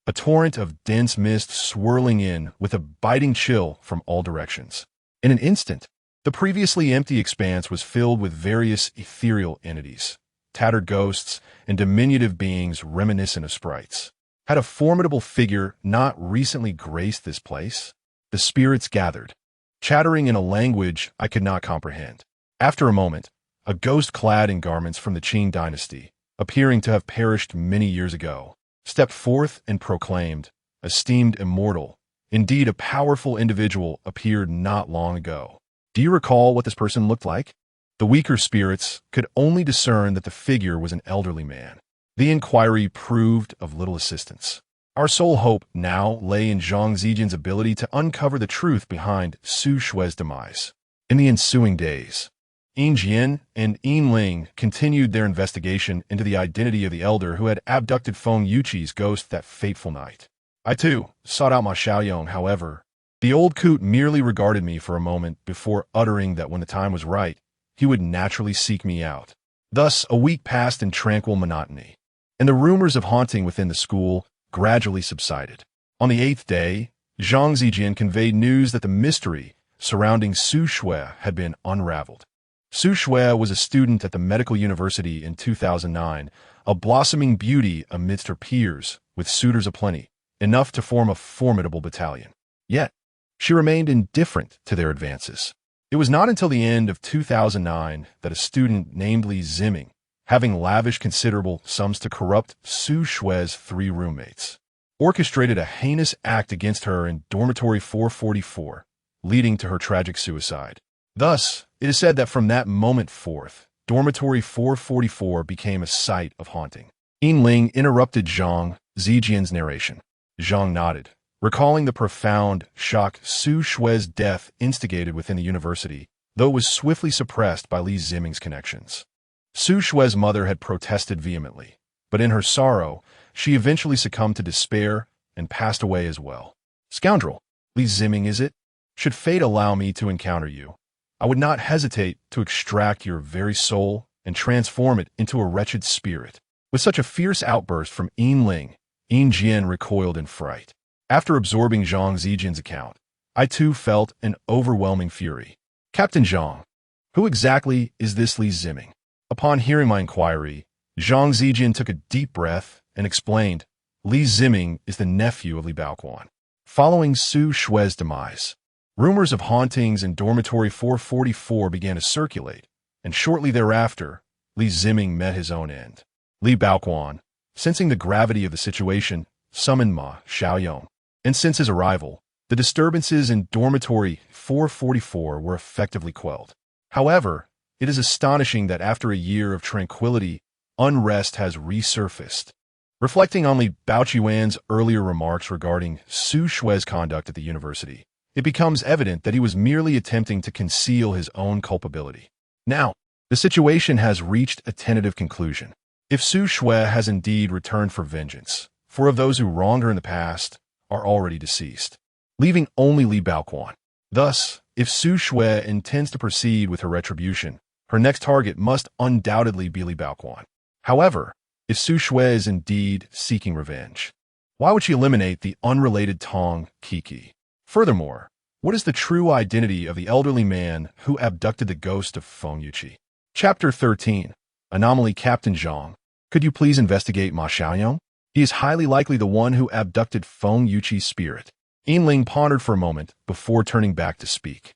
A torrent of dense mist swirling in with a biting chill from all directions. In an instant, the previously empty expanse was filled with various ethereal entities, tattered ghosts, and diminutive beings reminiscent of sprites. Had a formidable figure not recently graced this place? The spirits gathered, chattering in a language I could not comprehend. After a moment, a ghost clad in garments from the Qing dynasty, appearing to have perished many years ago, stepped forth and proclaimed, esteemed immortal, indeed a powerful individual appeared not long ago. Do you recall what this person looked like? The weaker spirits could only discern that the figure was an elderly man. The inquiry proved of little assistance. Our sole hope now lay in Zhang Zijian's ability to uncover the truth behind Su Shue's demise. In the ensuing days, Yin Jian and Yin Ling continued their investigation into the identity of the elder who had abducted Feng Yuqi's ghost that fateful night. I, too, sought out Ma Xiaoyong, however. The old coot merely regarded me for a moment before uttering that when the time was right, he would naturally seek me out. Thus, a week passed in tranquil monotony, and the rumors of haunting within the school gradually subsided. On the 8th day, Zhang Zijian conveyed news that the mystery surrounding Su Shui had been unraveled. Su Shui was a student at the medical university in 2009, a blossoming beauty amidst her peers, with suitors aplenty, enough to form a formidable battalion. Yet, she remained indifferent to their advances. It was not until the end of 2009 that a student named Li Ziming, having lavished considerable sums to corrupt Su Shui's 3 roommates, orchestrated a heinous act against her in dormitory 444, leading to her tragic suicide. Thus, it is said that from that moment forth, dormitory 444 became a site of haunting. Yin Ling interrupted Zhang Zijian's narration. Zhang nodded, recalling the profound shock Su Shui's death instigated within the university, though it was swiftly suppressed by Li Ziming's connections. Su Shui's mother had protested vehemently, but in her sorrow, she eventually succumbed to despair and passed away as well. Scoundrel, Li Ziming is it? Should fate allow me to encounter you, I would not hesitate to extract your very soul and transform it into a wretched spirit. With such a fierce outburst from Yin Ling, Yin Jian recoiled in fright. After absorbing Zhang Zijian's account, I too felt an overwhelming fury. Captain Zhang, who exactly is this Li Ziming? Upon hearing my inquiry, Zhang Zijian took a deep breath and explained, Li Ziming is the nephew of Li Baoquan. Following Su Shui's demise, rumors of hauntings in dormitory 444 began to circulate, and shortly thereafter, Li Ziming met his own end. Li Baoquan, sensing the gravity of the situation, summoned Ma Xiaoyong, and since his arrival, the disturbances in dormitory 444 were effectively quelled. However, it is astonishing that after a year of tranquility, unrest has resurfaced. Reflecting on Li Baoquan's earlier remarks regarding Su Shui's conduct at the university, it becomes evident that he was merely attempting to conceal his own culpability. Now, the situation has reached a tentative conclusion. If Su Shui has indeed returned for vengeance, 4 of those who wronged her in the past are already deceased, leaving only Li Baoquan. Thus, if Su Shui intends to proceed with her retribution, her next target must undoubtedly be Li Baoquan. However, if Su Shui is indeed seeking revenge, why would she eliminate the unrelated Tong Kiki? Furthermore, what is the true identity of the elderly man who abducted the ghost of Feng Yuqi? Chapter 13. Anomaly. Captain Zhang, could you please investigate Ma Xiaoyong? He is highly likely the one who abducted Feng Yuqi's spirit. Yin Ling pondered for a moment before turning back to speak.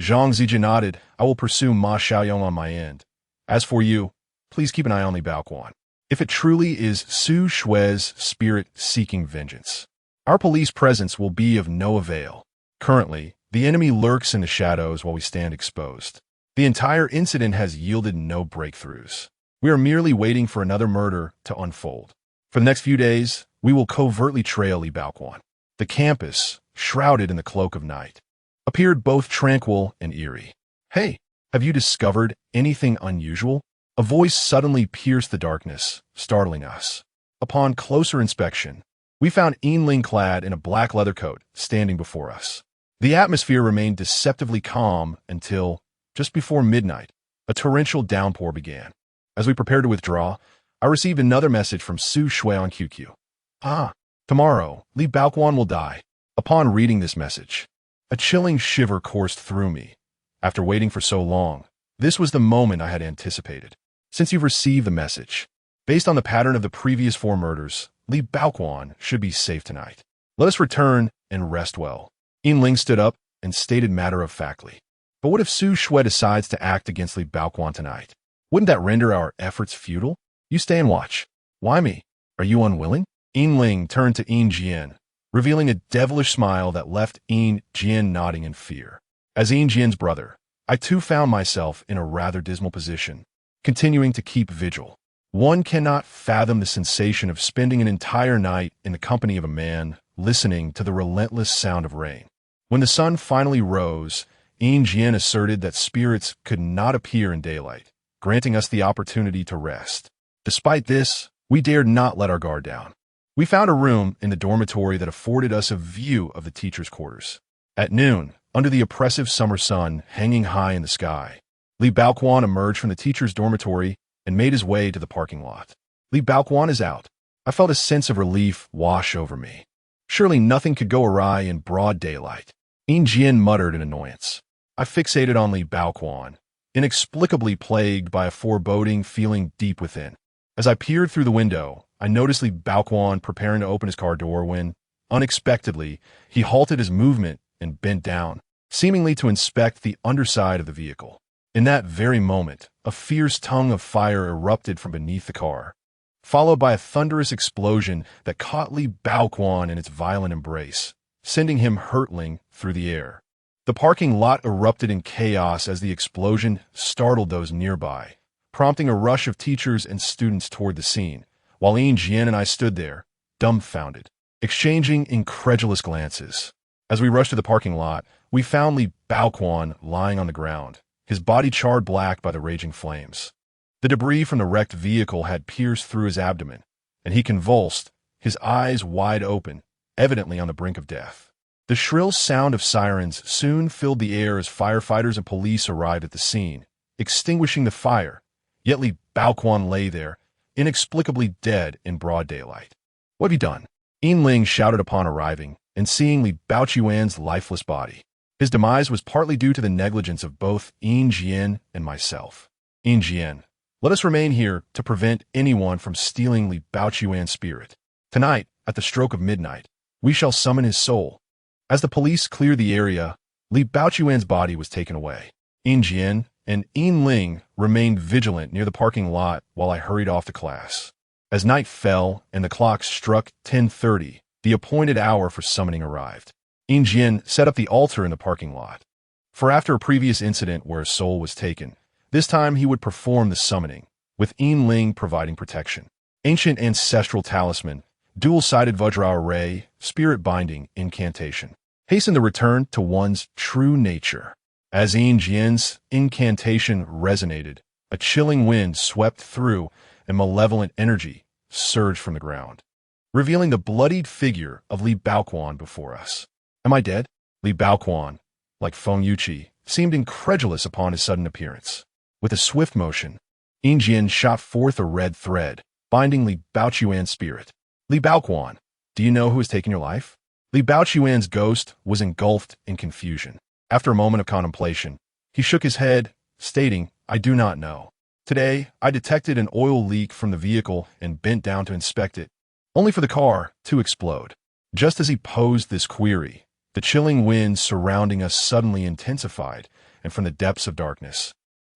Zhang Zijian nodded. I will pursue Ma Xiaoyong on my end. As for you, please keep an eye on Li Baoquan. If it truly is Su Shui's spirit seeking vengeance, our police presence will be of no avail. Currently, the enemy lurks in the shadows while we stand exposed. The entire incident has yielded no breakthroughs. We are merely waiting for another murder to unfold. For the next few days, we will covertly trail Li Baoquan. The campus, shrouded in the cloak of night, appeared both tranquil and eerie. Hey, have you discovered anything unusual? A voice suddenly pierced the darkness, startling us. Upon closer inspection, we found Yin Ling clad in a black leather coat standing before us. The atmosphere remained deceptively calm until, just before midnight, a torrential downpour began. As we prepared to withdraw, I received another message from Su Shui on QQ. Tomorrow, Li Baoquan will die. Upon reading this message, a chilling shiver coursed through me. After waiting for so long, this was the moment I had anticipated. Since you've received the message, based on the pattern of the previous 4 murders, Li Baoquan should be safe tonight. Let us return and rest well. Yin Ling stood up and stated matter-of-factly. But what if Su Shui decides to act against Li Baoquan tonight? Wouldn't that render our efforts futile? You stay and watch. Why me? Are you unwilling? Yin Ling turned to Yin Jian, revealing a devilish smile that left Yin Jian nodding in fear. As Yin Jian's brother, I too found myself in a rather dismal position, continuing to keep vigil. One cannot fathom the sensation of spending an entire night in the company of a man, listening to the relentless sound of rain. When the sun finally rose, Yin Jian asserted that spirits could not appear in daylight, granting us the opportunity to rest. Despite this, we dared not let our guard down. We found a room in the dormitory that afforded us a view of the teachers' quarters. At noon, under the oppressive summer sun hanging high in the sky, Li Baoquan emerged from the teacher's dormitory and made his way to the parking lot. Li Baoquan is out. I felt a sense of relief wash over me. Surely nothing could go awry in broad daylight. Yin Jian muttered in annoyance. I fixated on Li Baoquan, inexplicably plagued by a foreboding feeling deep within. As I peered through the window, I noticed Li Baoquan preparing to open his car door when, unexpectedly, he halted his movement and bent down, seemingly to inspect the underside of the vehicle. In that very moment, a fierce tongue of fire erupted from beneath the car, followed by a thunderous explosion that caught Li Baoquan in its violent embrace, sending him hurtling through the air. The parking lot erupted in chaos as the explosion startled those nearby, prompting a rush of teachers and students toward the scene, while Yin Jian and I stood there, dumbfounded, exchanging incredulous glances. As we rushed to the parking lot, we found Li Baoquan lying on the ground, his body charred black by the raging flames. The debris from the wrecked vehicle had pierced through his abdomen, and he convulsed, his eyes wide open, evidently on the brink of death. The shrill sound of sirens soon filled the air as firefighters and police arrived at the scene, extinguishing the fire, yet Li Baoquan lay there, inexplicably dead in broad daylight. "What have you done?" Yin Ling shouted upon arriving and seeing Li Baoquan's lifeless body. His demise was partly due to the negligence of both Yin Jian and myself. "Yin Jian, let us remain here to prevent anyone from stealing Li Baoquan's spirit. Tonight, at the stroke of midnight, we shall summon his soul." As the police cleared the area, Li Baoquan's body was taken away. Yin Jian and Yin Ling remained vigilant near the parking lot while I hurried off to class. As night fell and the clock struck 10:30, the appointed hour for summoning arrived. Yin Jian set up the altar in the parking lot. For after a previous incident where a soul was taken, this time he would perform the summoning, with Yin Ling providing protection. Ancient ancestral talisman, dual-sided Vajra array, spirit binding, incantation. Hasten the return to one's true nature. As Yin Jian's incantation resonated, a chilling wind swept through and malevolent energy surged from the ground, revealing the bloodied figure of Li Baoquan before us. "Am I dead?" Li Baoquan, like Feng Yuqi, seemed incredulous upon his sudden appearance. With a swift motion, Yin Jian shot forth a red thread, binding Li Baoquan's spirit. "Li Baoquan, do you know who has taken your life?" Li Baoquan's ghost was engulfed in confusion. After a moment of contemplation, he shook his head, stating, "I do not know. Today, I detected an oil leak from the vehicle and bent down to inspect it, only for the car to explode." Just as he posed this query, the chilling wind surrounding us suddenly intensified, and from the depths of darkness,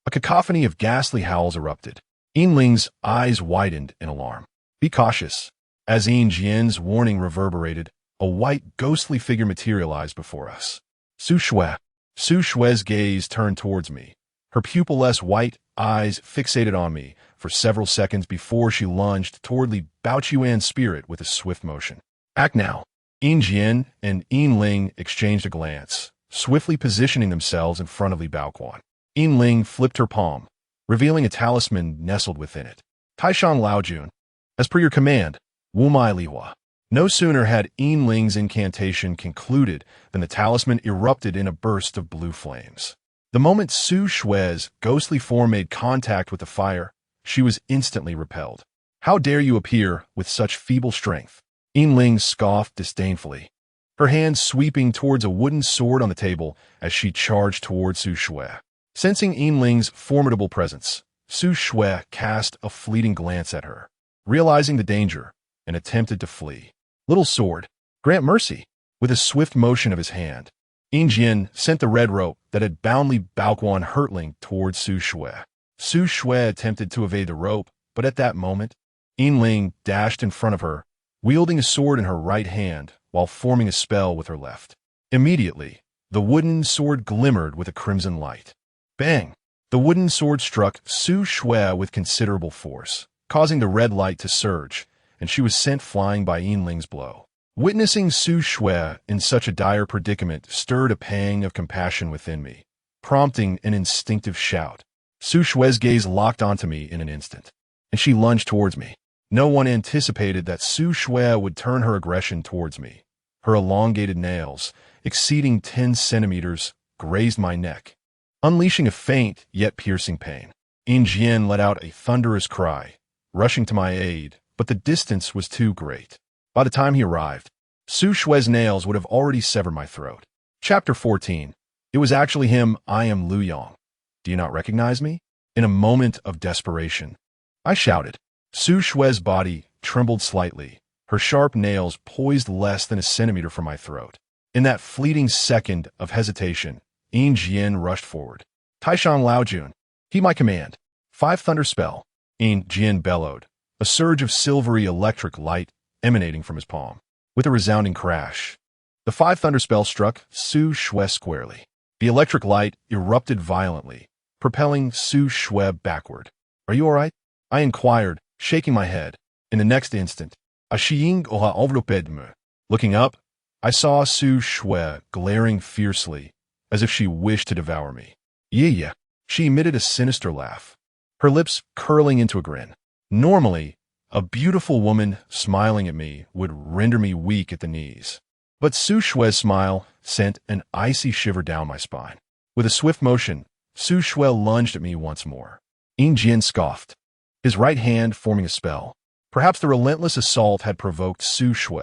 a cacophony of ghastly howls erupted. Yin Ling's eyes widened in alarm. "Be cautious." As Yin Jian's warning reverberated, a white, ghostly figure materialized before us. Su Shui. Su Shui's gaze turned towards me, her pupilless white eyes fixated on me for several seconds before she lunged toward Li Baoquan's spirit with a swift motion. "Act now." Yin Jian and Yin Ling exchanged a glance, swiftly positioning themselves in front of Li Baoquan. Yin Ling flipped her palm, revealing a talisman nestled within it. "Taishan Laojun, as per your command, Wu Mai Lihua." No sooner had Yin Ling's incantation concluded than the talisman erupted in a burst of blue flames. The moment Su Shui's ghostly form made contact with the fire, she was instantly repelled. "How dare you appear with such feeble strength?" Yin Ling scoffed disdainfully, her hand sweeping towards a wooden sword on the table as she charged towards Su Shui. Sensing Yin Ling's formidable presence, Su Shui cast a fleeting glance at her, realizing the danger, and attempted to flee. "Little sword, grant mercy." With a swift motion of his hand, Yin Jian sent the red rope that had bound Li Baoquan hurtling towards Su Shui. Su Shui attempted to evade the rope, but at that moment, Yin Ling dashed in front of her, wielding a sword in her right hand while forming a spell with her left. Immediately, the wooden sword glimmered with a crimson light. Bang! The wooden sword struck Su Shui with considerable force, causing the red light to surge, and she was sent flying by Yin Ling's blow. Witnessing Su Shui in such a dire predicament stirred a pang of compassion within me, prompting an instinctive shout. Su Shui's gaze locked onto me in an instant, and she lunged towards me. No one anticipated that Su Shui would turn her aggression towards me. Her elongated nails, exceeding 10 centimeters, grazed my neck, unleashing a faint yet piercing pain. Yin Jian let out a thunderous cry, rushing to my aid, but the distance was too great. By the time he arrived, Su Shue's nails would have already severed my throat. Chapter 14. It was actually him. I am Lu Yong. Do you not recognize me? In a moment of desperation, I shouted. Su Shue's body trembled slightly, her sharp nails poised less than a centimeter from my throat. In that fleeting second of hesitation, Yin Jian rushed forward. Taishan Laojun, heed my command. 5 thunder spell. Yin Jian bellowed, a surge of silvery electric light emanating from his palm. With a resounding crash, the 5 thunder spell struck Su Shue squarely. The electric light erupted violently, propelling Su Shue backward. Are you all right? I inquired, shaking my head. In the next instant, a Shiying Oha enveloped me. Looking up, I saw Su Shue glaring fiercely, as if she wished to devour me. Yeah. She emitted a sinister laugh, her lips curling into a grin. Normally, a beautiful woman smiling at me would render me weak at the knees. But Su Shue's smile sent an icy shiver down my spine. With a swift motion, Su Shue lunged at me once more. Yin Jian scoffed, his right hand forming a spell. Perhaps the relentless assault had provoked Su Shue.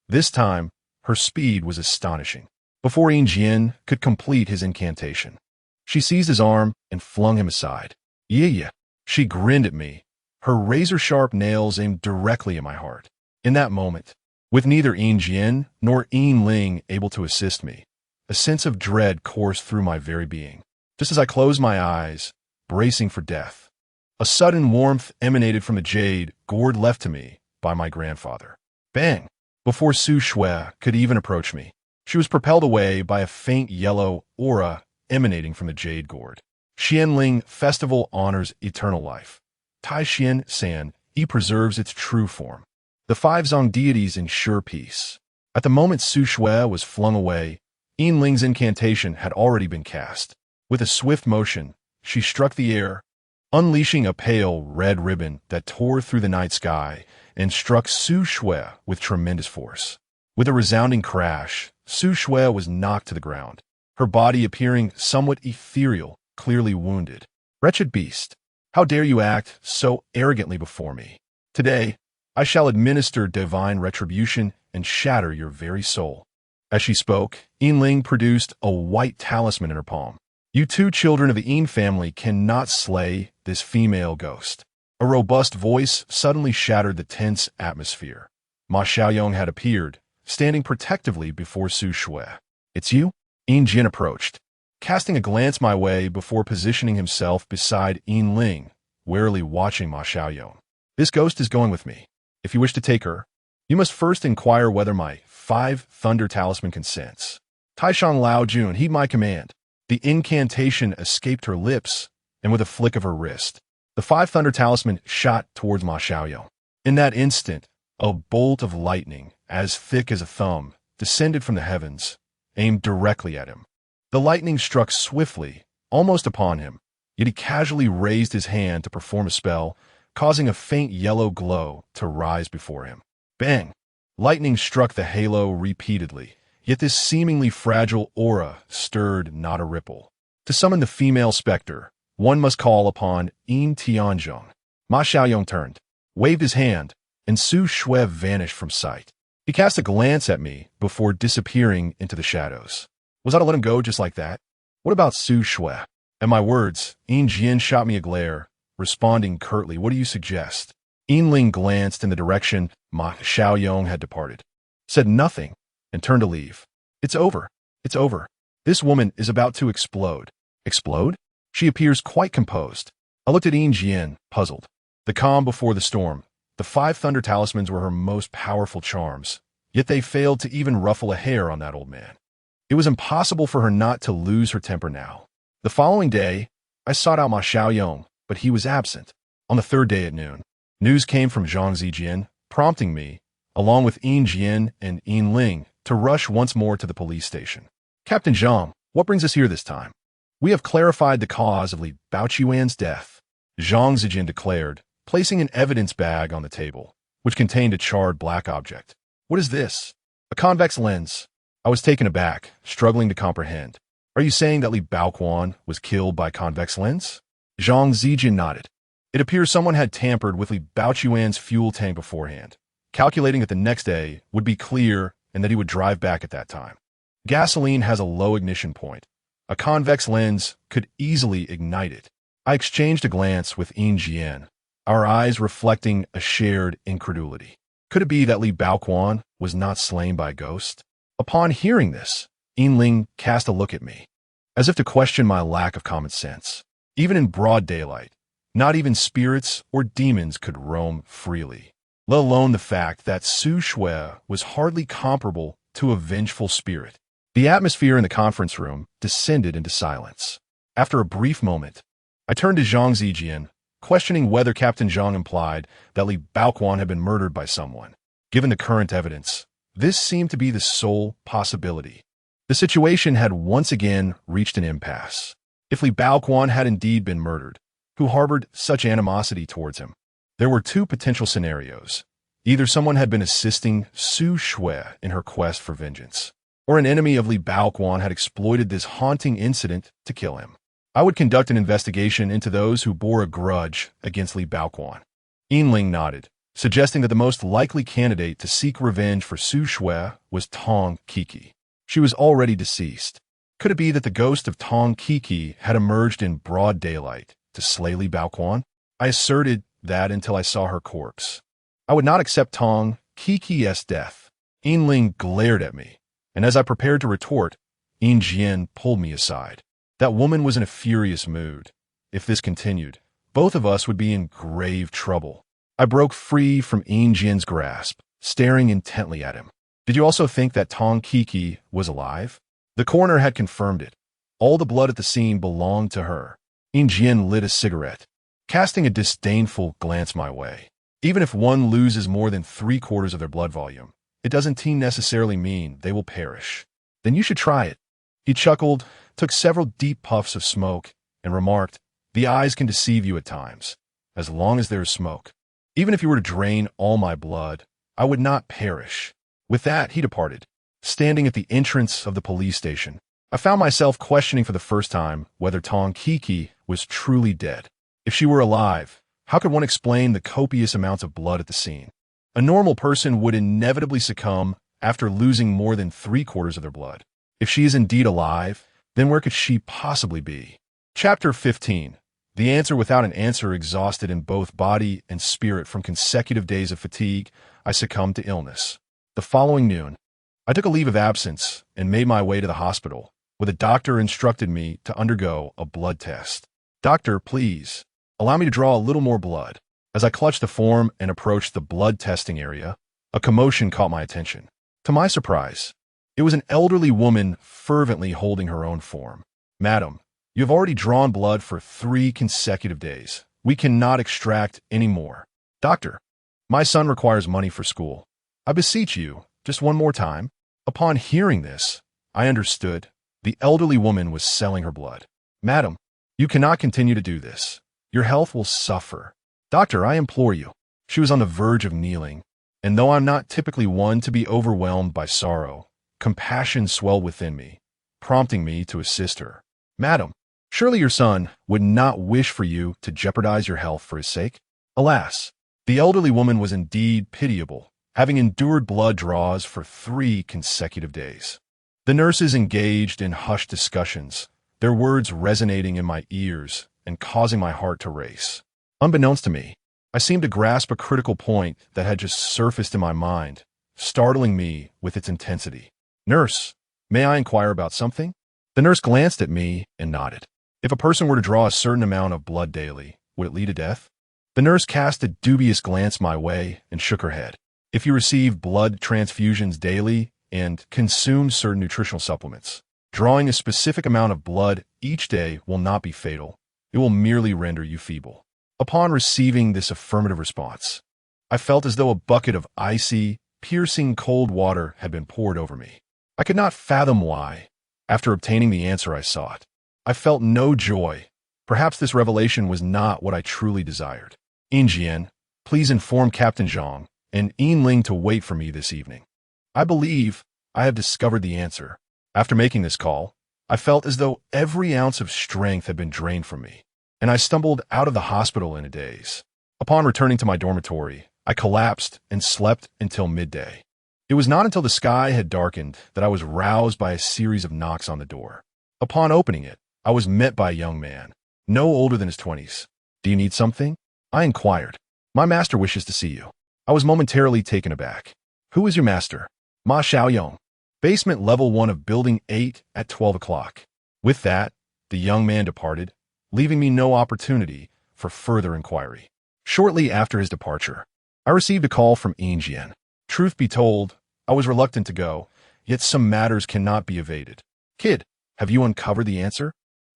This time, her speed was astonishing. Before Yin Jian could complete his incantation, she seized his arm and flung him aside. Yeah. She grinned at me, her razor-sharp nails aimed directly at my heart. In that moment, with neither Yin Jian nor Yin Ling able to assist me, a sense of dread coursed through my very being. Just as I closed my eyes, bracing for death, a sudden warmth emanated from the jade gourd left to me by my grandfather. Bang! Before Su Shue could even approach me, she was propelled away by a faint yellow aura emanating from the jade gourd. Xianling Festival honors eternal life. Tai Xian San, he preserves its true form. The 5 Zong deities ensure peace. At the moment Su Shue was flung away, Yin Ling's incantation had already been cast. With a swift motion, she struck the air, unleashing a pale red ribbon that tore through the night sky and struck Su Shue with tremendous force. With a resounding crash, Su Shue was knocked to the ground, her body appearing somewhat ethereal, clearly wounded. Wretched beast, how dare you act so arrogantly before me? Today, I shall administer divine retribution and shatter your very soul. As she spoke, Yin Ling produced a white talisman in her palm. You 2 children of the Yin family cannot slay this female ghost. A robust voice suddenly shattered the tense atmosphere. Ma Xiaoyong had appeared, standing protectively before Su Shue. It's you? Yin Jian approached, casting a glance my way before positioning himself beside Yin Ling, warily watching Ma Xiaoyong. This ghost is going with me. If you wish to take her, you must first inquire whether my 5 thunder talisman consents. Taishan Laojun, heed my command. The incantation escaped her lips, and with a flick of her wrist, the 5 thunder talisman shot towards Ma Xiaoyong. In that instant, a bolt of lightning, as thick as a thumb, descended from the heavens, aimed directly at him. The lightning struck swiftly, almost upon him, yet he casually raised his hand to perform a spell, causing a faint yellow glow to rise before him. Bang! Lightning struck the halo repeatedly, yet this seemingly fragile aura stirred not a ripple. To summon the female specter, one must call upon Yin Tianzhong. Ma Xiaoyong turned, waved his hand, and Su Shue vanished from sight. He cast a glance at me before disappearing into the shadows. Was I to let him go just like that? What about Su Shue? At my words, Yin Jian shot me a glare, responding curtly, what do you suggest? Yin Ling glanced in the direction Ma Xiaoyong had departed, said nothing, and turned to leave. It's over. It's over. This woman is about to explode. Explode? She appears quite composed. I looked at Yin Jian, puzzled. The calm before the storm. The 5 thunder talismans were her most powerful charms, yet they failed to even ruffle a hair on that old man. It was impossible for her not to lose her temper now. The following day, I sought out Ma Xiaoyong, but he was absent. On the 3rd day at noon, news came from Zhang Zijian, prompting me, along with Yin Jian and Yin Ling, to rush once more to the police station. Captain Zhang, what brings us here this time? We have clarified the cause of Li Baoqiuan's death, Zhang Zijian declared, placing an evidence bag on the table, which contained a charred black object. What is this? A convex lens. I was taken aback, struggling to comprehend. Are you saying that Li Baoquan was killed by convex lens? Zhang Zijin nodded. It appears someone had tampered with Li Baoquan's fuel tank beforehand, calculating that the next day would be clear and that he would drive back at that time. Gasoline has a low ignition point. A convex lens could easily ignite it. I exchanged a glance with Yin Jian, our eyes reflecting a shared incredulity. Could it be that Li Baoquan was not slain by a ghost? Upon hearing this, Yin Ling cast a look at me, as if to question my lack of common sense. Even in broad daylight, not even spirits or demons could roam freely, let alone the fact that Su Shui was hardly comparable to a vengeful spirit. The atmosphere in the conference room descended into silence. After a brief moment, I turned to Zhang Zijian, questioning whether Captain Zhang implied that Li Baoquan had been murdered by someone. Given the current evidence, this seemed to be the sole possibility. The situation had once again reached an impasse. If Li Baoquan had indeed been murdered, who harbored such animosity towards him? There were two potential scenarios. Either someone had been assisting Su Shui in her quest for vengeance, or an enemy of Li Baoquan had exploited this haunting incident to kill him. I would conduct an investigation into those who bore a grudge against Li Baoquan. Yinling nodded, suggesting that the most likely candidate to seek revenge for Su Shui was Tong Kiki. She was already deceased. Could it be that the ghost of Tong Kiki had emerged in broad daylight to slay Li Baoquan? I asserted that until I saw her corpse. I would not accept Tong Kiki's death. Yinling glared at me, and as I prepared to retort, Yin Jian pulled me aside. That woman was in a furious mood. If this continued, both of us would be in grave trouble. I broke free from Yin Jian's grasp, staring intently at him. Did you also think that Tong Kiki was alive? The coroner had confirmed it. All the blood at the scene belonged to her. Yin Jian lit a cigarette, casting a disdainful glance my way. Even if one loses more than 3/4 of their blood volume, it doesn't necessarily mean they will perish. Then you should try it. He chuckled, took several deep puffs of smoke, and remarked, "The eyes can deceive you at times, as long as there is smoke. Even if you were to drain all my blood, I would not perish." With that, he departed. Standing at the entrance of the police station, I found myself questioning for the first time whether Tong Kiki was truly dead. If she were alive, how could one explain the copious amounts of blood at the scene? A normal person would inevitably succumb after losing more than 3/4 of their blood. If she is indeed alive, then where could she possibly be? Chapter 15. The answer without an answer. Exhausted in both body and spirit from consecutive days of fatigue, I succumbed to illness. The following noon, I took a leave of absence and made my way to the hospital, where the doctor instructed me to undergo a blood test. "Doctor, please, allow me to draw a little more blood." As I clutched the form and approached the blood testing area, a commotion caught my attention. To my surprise, it was an elderly woman fervently holding her own form. "Madam, you have already drawn blood for 3 consecutive days. We cannot extract any more." "Doctor, my son requires money for school. I beseech you, just one more time." Upon hearing this, I understood. The elderly woman was selling her blood. "Madam, you cannot continue to do this. Your health will suffer." "Doctor, I implore you." She was on the verge of kneeling, and though I'm not typically one to be overwhelmed by sorrow, compassion swelled within me, prompting me to assist her. "Madam, surely your son would not wish for you to jeopardize your health for his sake?" Alas, the elderly woman was indeed pitiable, having endured blood draws for 3 consecutive days. The nurses engaged in hushed discussions, their words resonating in my ears and causing my heart to race. Unbeknownst to me, I seemed to grasp a critical point that had just surfaced in my mind, startling me with its intensity. "Nurse, may I inquire about something?" The nurse glanced at me and nodded. "If a person were to draw a certain amount of blood daily, would it lead to death?" The nurse cast a dubious glance my way and shook her head. "If you receive blood transfusions daily and consume certain nutritional supplements, drawing a specific amount of blood each day will not be fatal. It will merely render you feeble." Upon receiving this affirmative response, I felt as though a bucket of icy, piercing cold water had been poured over me. I could not fathom why. After obtaining the answer I sought, I felt no joy. Perhaps this revelation was not what I truly desired. "Yin Jian, please inform Captain Zhang and Yin Ling to wait for me this evening. I believe I have discovered the answer." After making this call, I felt as though every ounce of strength had been drained from me, and I stumbled out of the hospital in a daze. Upon returning to my dormitory, I collapsed and slept until midday. It was not until the sky had darkened that I was roused by a series of knocks on the door. Upon opening it, I was met by a young man, no older than his 20s. "Do you need something?" I inquired. "My master wishes to see you." I was momentarily taken aback. "Who is your master?" "Ma Xiaoyong. Basement level 1 of building 8 at 12 o'clock. With that, the young man departed, leaving me no opportunity for further inquiry. Shortly after his departure, I received a call from Jian. Truth be told, I was reluctant to go, yet some matters cannot be evaded. "Kid, have you uncovered the answer?"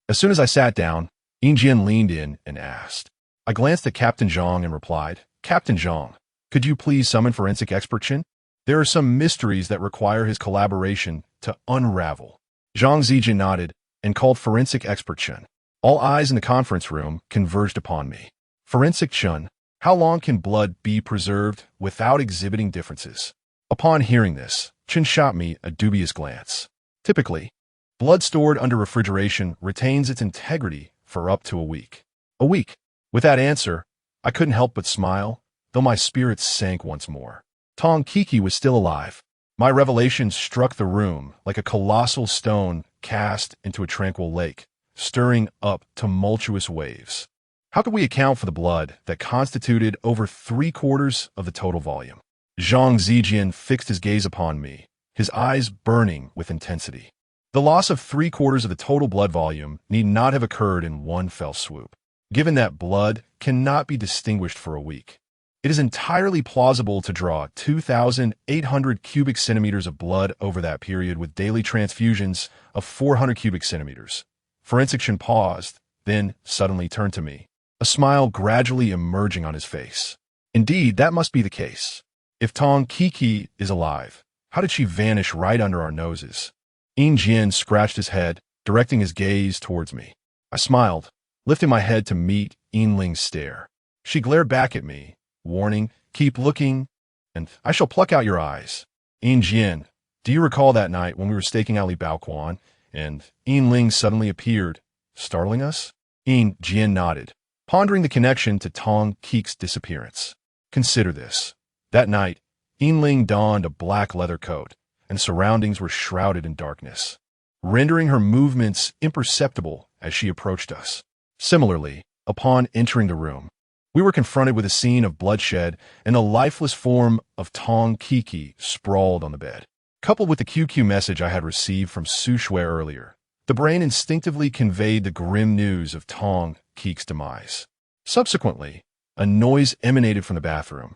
As soon as I sat down, Jian leaned in and asked. I glanced at Captain Zhang and replied, "Captain Zhang, could you please summon forensic expert Chen? There are some mysteries that require his collaboration to unravel." Zhang Zijin nodded and called forensic expert Chen. All eyes in the conference room converged upon me. "Forensic Chen, how long can blood be preserved without exhibiting differences?" Upon hearing this, Chen shot me a dubious glance. "Typically, blood stored under refrigeration retains its integrity for up to a week." A week. With that answer, I couldn't help but smile, though my spirits sank once more. Tong Kiki was still alive. My revelation struck the room like a colossal stone cast into a tranquil lake, stirring up tumultuous waves. How could we account for the blood that constituted over 3/4 of the total volume? Zhang Zijian fixed his gaze upon me, his eyes burning with intensity. The loss of 3/4 of the total blood volume need not have occurred in one fell swoop. Given that blood cannot be distinguished for a week, it is entirely plausible to draw 2,800 cubic centimeters of blood over that period with daily transfusions of 400 cubic centimeters. Forensic Chen paused, then suddenly turned to me, a smile gradually emerging on his face. Indeed, that must be the case. If Tong Kiki is alive, how did she vanish right under our noses? Jian scratched his head, directing his gaze towards me. I smiled, lifting my head to meet Ling's stare. She glared back at me, warning, "Keep looking, and I shall pluck out your eyes." "Jian, do you recall that night when we were staking out Li Baoquan, and Ling suddenly appeared, startling us?" Jian nodded, pondering the connection to Tong Kiki's disappearance. "Consider this. That night, Ling donned a black leather coat, and surroundings were shrouded in darkness, rendering her movements imperceptible as she approached us. Similarly, upon entering the room, we were confronted with a scene of bloodshed and the lifeless form of Tong Kiki sprawled on the bed. Coupled with the QQ message I had received from Su Shui earlier, the brain instinctively conveyed the grim news of Tong Kiki's demise. Subsequently, a noise emanated from the bathroom,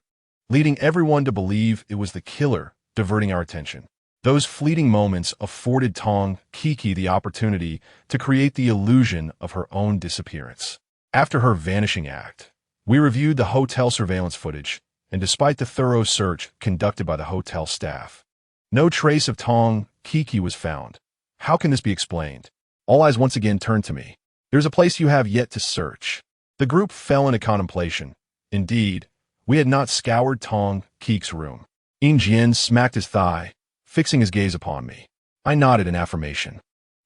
leading everyone to believe it was the killer diverting our attention. Those fleeting moments afforded Tong Kiki the opportunity to create the illusion of her own disappearance. After her vanishing act, we reviewed the hotel surveillance footage, and despite the thorough search conducted by the hotel staff, no trace of Tong Kiki was found. How can this be explained? All eyes once again turned to me. "There's a place you have yet to search." The group fell into contemplation. Indeed, we had not scoured Tong Kiki's room. Jian smacked his thigh, fixing his gaze upon me. I nodded in affirmation.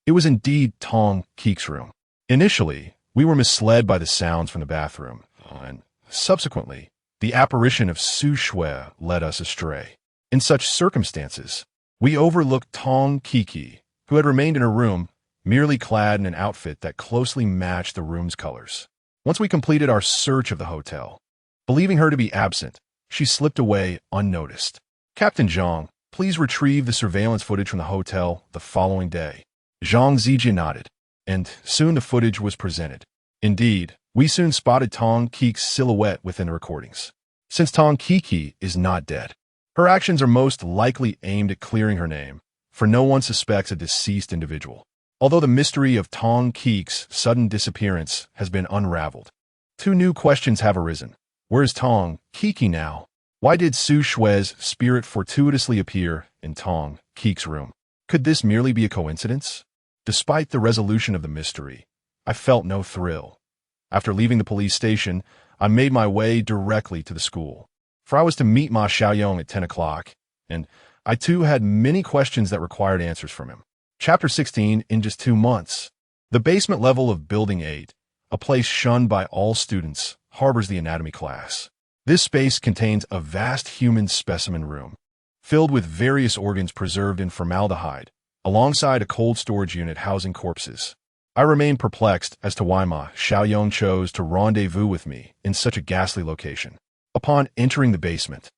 It was indeed Tong Kiki's room. Initially, we were misled by the sounds from the bathroom, and subsequently, the apparition of Su Shui led us astray. In such circumstances, we overlooked Tong Kiki, who had remained in her room, merely clad in an outfit that closely matched the room's colors. Once we completed our search of the hotel, believing her to be absent, she slipped away unnoticed. "Captain Zhang, please retrieve the surveillance footage from the hotel the following day." Zhang Zijin nodded, and soon the footage was presented. Indeed, we soon spotted Tong Kiki's silhouette within the recordings. Since Tong Kiki is not dead, her actions are most likely aimed at clearing her name, for no one suspects a deceased individual. Although the mystery of Tong Kiki's sudden disappearance has been unraveled, two new questions have arisen. Where is Tong Kiki now? Why did Su Shui's spirit fortuitously appear in Tong Kiki's room? Could this merely be a coincidence? Despite the resolution of the mystery, I felt no thrill. After leaving the police station, I made my way directly to the school, for I was to meet Ma Xiaoyong at 10 o'clock, and I too had many questions that required answers from him. Chapter 16 in just 2 months. The basement level of Building 8, a place shunned by all students, harbors the anatomy class. This space contains a vast human specimen room, filled with various organs preserved in formaldehyde, alongside a cold storage unit housing corpses. I remain perplexed as to why Ma Xiaoyong chose to rendezvous with me in such a ghastly location. Upon entering the basement,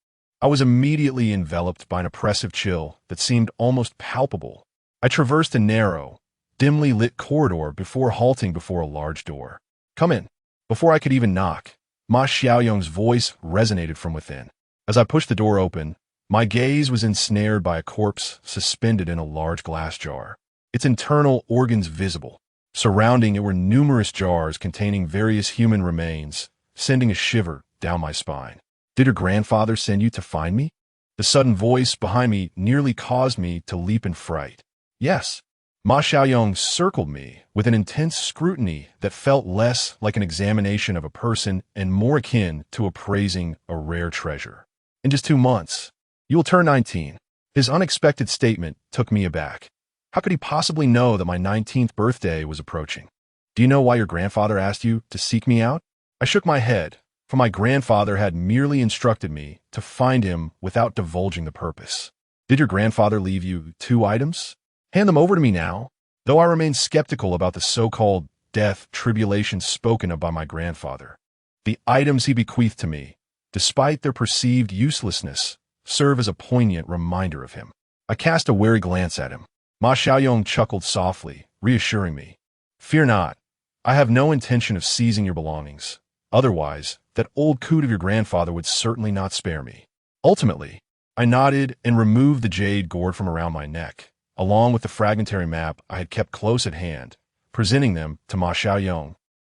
I was immediately enveloped by an oppressive chill that seemed almost palpable. I traversed a narrow, dimly lit corridor before halting before a large door. "Come in." Before I could even knock, Ma Xiaoyong's voice resonated from within. As I pushed the door open, my gaze was ensnared by a corpse suspended in a large glass jar, its internal organs visible. Surrounding it were numerous jars containing various human remains, sending a shiver down my spine. "Did your grandfather send you to find me?" The sudden voice behind me nearly caused me to leap in fright. "Yes." Ma Xiaoyong circled me with an intense scrutiny that felt less like an examination of a person and more akin to appraising a rare treasure. "In just 2 months, you will turn 19. His unexpected statement took me aback. How could he possibly know that my 19th birthday was approaching? "Do you know why your grandfather asked you to seek me out?" I shook my head, for my grandfather had merely instructed me to find him without divulging the purpose. "Did your grandfather leave you 2 items? Hand them over to me now." Though I remained skeptical about the so-called death tribulation spoken of by my grandfather, the items he bequeathed to me, despite their perceived uselessness, serve as a poignant reminder of him. I cast a wary glance at him. Ma Xiaoyong chuckled softly, reassuring me. "Fear not. I have no intention of seizing your belongings. Otherwise, that old coot of your grandfather would certainly not spare me." Ultimately, I nodded and removed the jade gourd from around my neck, along with the fragmentary map I had kept close at hand, presenting them to Ma Xiaoyong.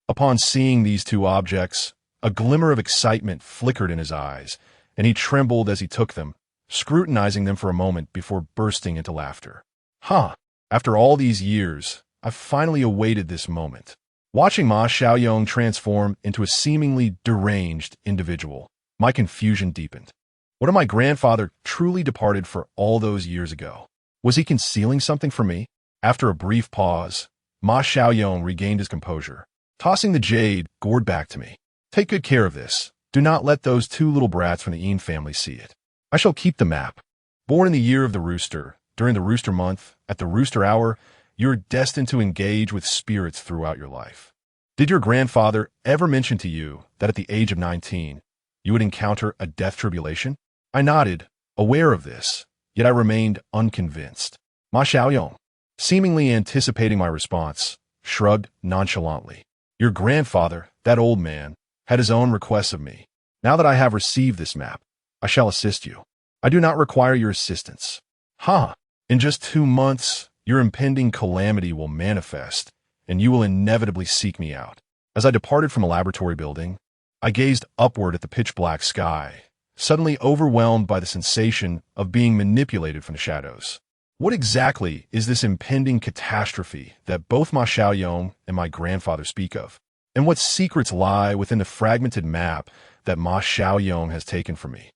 Upon seeing these 2 objects, a glimmer of excitement flickered in his eyes, and he trembled as he took them, scrutinizing them for a moment before bursting into laughter. "Huh, after all these years, I've finally awaited this moment." Watching Ma Xiaoyong transform into a seemingly deranged individual, my confusion deepened. What if my grandfather truly departed for all those years ago? Was he concealing something from me? After a brief pause, Ma Xiaoyong regained his composure, tossing the jade gourd back to me. "Take good care of this. Do not let those 2 little brats from the Yin family see it. I shall keep the map. Born in the year of the rooster, during the rooster month, at the rooster hour, you are destined to engage with spirits throughout your life." Did your grandfather ever mention to you that at the age of 19, you would encounter a death tribulation? I nodded, aware of this, yet I remained unconvinced. Ma Xiaoyong, seemingly anticipating my response, shrugged nonchalantly. "Your grandfather, that old man, had his own requests of me. Now that I have received this map, I shall assist you. I do not require your assistance." "Huh, in just 2 months, your impending calamity will manifest, and you will inevitably seek me out." As I departed from a laboratory building, I gazed upward at the pitch-black sky, suddenly overwhelmed by the sensation of being manipulated from the shadows. What exactly is this impending catastrophe that both Ma Xiaoyong and my grandfather speak of? And what secrets lie within the fragmented map that Ma Xiaoyong has taken from me?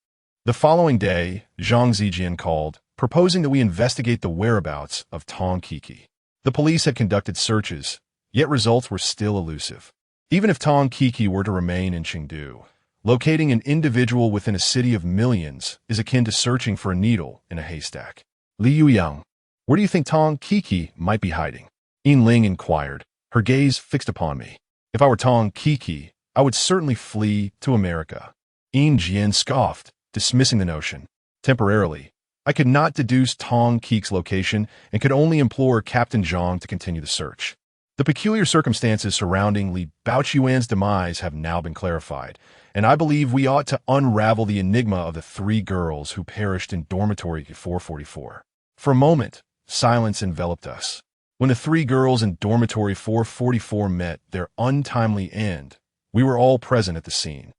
The following day, Zhang Zijian called, proposing that we investigate the whereabouts of Tong Kiki. The police had conducted searches, yet results were still elusive. Even if Tong Kiki were to remain in Chengdu, locating an individual within a city of millions is akin to searching for a needle in a haystack. "Li Yuyang, where do you think Tong Kiki might be hiding?" Yin Ling inquired, her gaze fixed upon me. "If I were Tong Kiki, I would certainly flee to America." Yin Jian scoffed, dismissing the notion. Temporarily, I could not deduce Tong Kiki's location and could only implore Captain Zhang to continue the search. The peculiar circumstances surrounding Li Baochuan's demise have now been clarified, and I believe we ought to unravel the enigma of the 3 girls who perished in dormitory 444. For a moment, silence enveloped us. When the 3 girls in dormitory 444 met their untimely end, we were all present at the scene.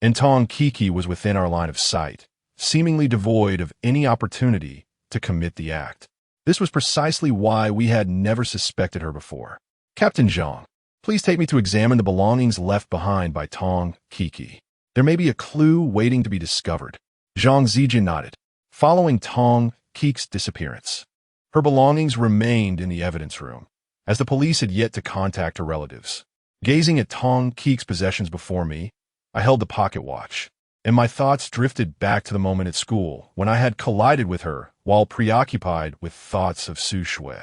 And Tong Kiki was within our line of sight, seemingly devoid of any opportunity to commit the act. This was precisely why we had never suspected her before. "Captain Zhang, please take me to examine the belongings left behind by Tong Kiki. There may be a clue waiting to be discovered." Zhang Zijin nodded, following Tong Kiki's disappearance. Her belongings remained in the evidence room, as the police had yet to contact her relatives. Gazing at Tong Keek's possessions before me, I held the pocket watch, and my thoughts drifted back to the moment at school when I had collided with her while preoccupied with thoughts of Su Shui.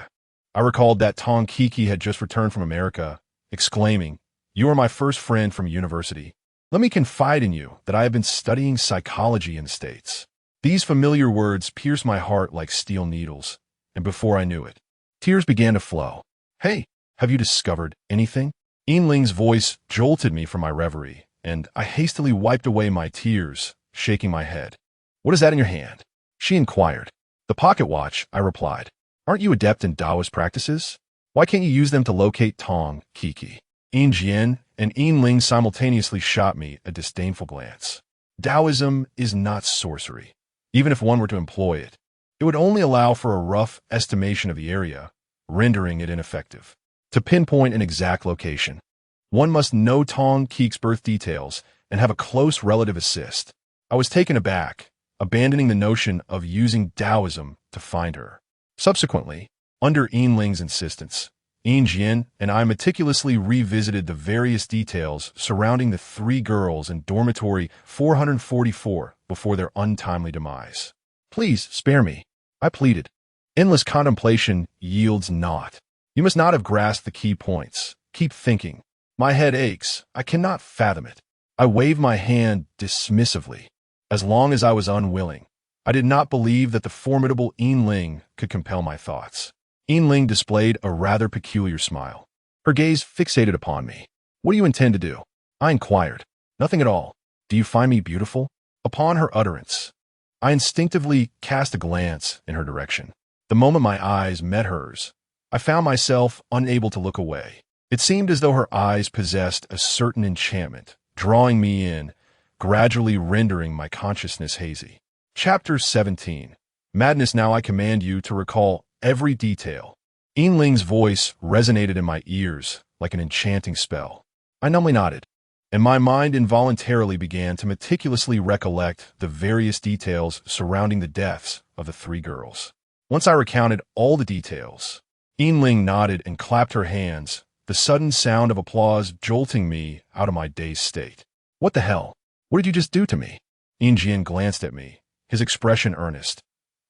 I recalled that Tong Kiki had just returned from America, exclaiming, "You are my first friend from university. Let me confide in you that I have been studying psychology in the States." These familiar words pierced my heart like steel needles, and before I knew it, tears began to flow. "Hey, have you discovered anything?" Yinling's voice jolted me from my reverie, and I hastily wiped away my tears, shaking my head. "What is that in your hand?" she inquired. "The pocket watch," I replied. "Aren't you adept in Taoist practices? Why can't you use them to locate Tong Kiki?" Yin Jian and Yinling simultaneously shot me a disdainful glance. Taoism is not sorcery. Even if one were to employ it, it would only allow for a rough estimation of the area, rendering it ineffective. To pinpoint an exact location, one must know Tong Keek's birth details and have a close relative assist. I was taken aback, abandoning the notion of using Taoism to find her. Subsequently, under Yinling's insistence, Yin Jian and I meticulously revisited the various details surrounding the three girls in dormitory 444 before their untimely demise. "Please spare me," I pleaded. "Endless contemplation yields naught. You must not have grasped the key points. Keep thinking. My head aches. I cannot fathom it." I waved my hand dismissively. As long as I was unwilling, I did not believe that the formidable Yinling could compel my thoughts. Yinling displayed a rather peculiar smile. Her gaze fixated upon me. "What do you intend to do?" I inquired. "Nothing at all. Do you find me beautiful?" Upon her utterance, I instinctively cast a glance in her direction. The moment my eyes met hers, I found myself unable to look away. It seemed as though her eyes possessed a certain enchantment, drawing me in, gradually rendering my consciousness hazy. Chapter 17. Madness. Now I command you to recall every detail. Yinling's voice resonated in my ears like an enchanting spell. I numbly nodded, and my mind involuntarily began to meticulously recollect the various details surrounding the deaths of the three girls. Once I recounted all the details, Yinling nodded and clapped her hands, the sudden sound of applause jolting me out of my dazed state. "What the hell? What did you just do to me?" Yin Jian glanced at me, his expression earnest.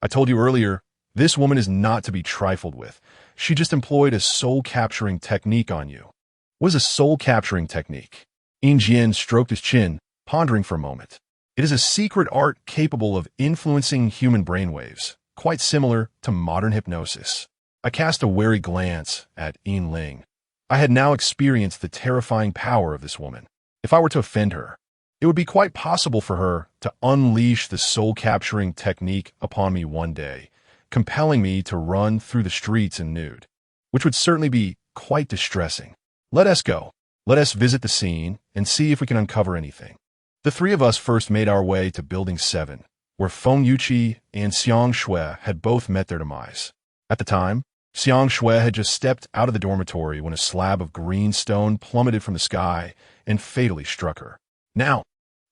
"I told you earlier, this woman is not to be trifled with. She just employed a soul-capturing technique on you." "What is a soul-capturing technique?" Yin Jian stroked his chin, pondering for a moment. "It is a secret art capable of influencing human brainwaves, quite similar to modern hypnosis." I cast a wary glance at Yinling. I had now experienced the terrifying power of this woman. If I were to offend her, it would be quite possible for her to unleash the soul-capturing technique upon me one day, compelling me to run through the streets in nude, which would certainly be quite distressing. "Let us go. Let us visit the scene and see if we can uncover anything." The three of us first made our way to Building 7, where Feng Yuqi and Xiang Shui had both met their demise. At the time, Xiang Shui had just stepped out of the dormitory when a slab of green stone plummeted from the sky and fatally struck her. Now,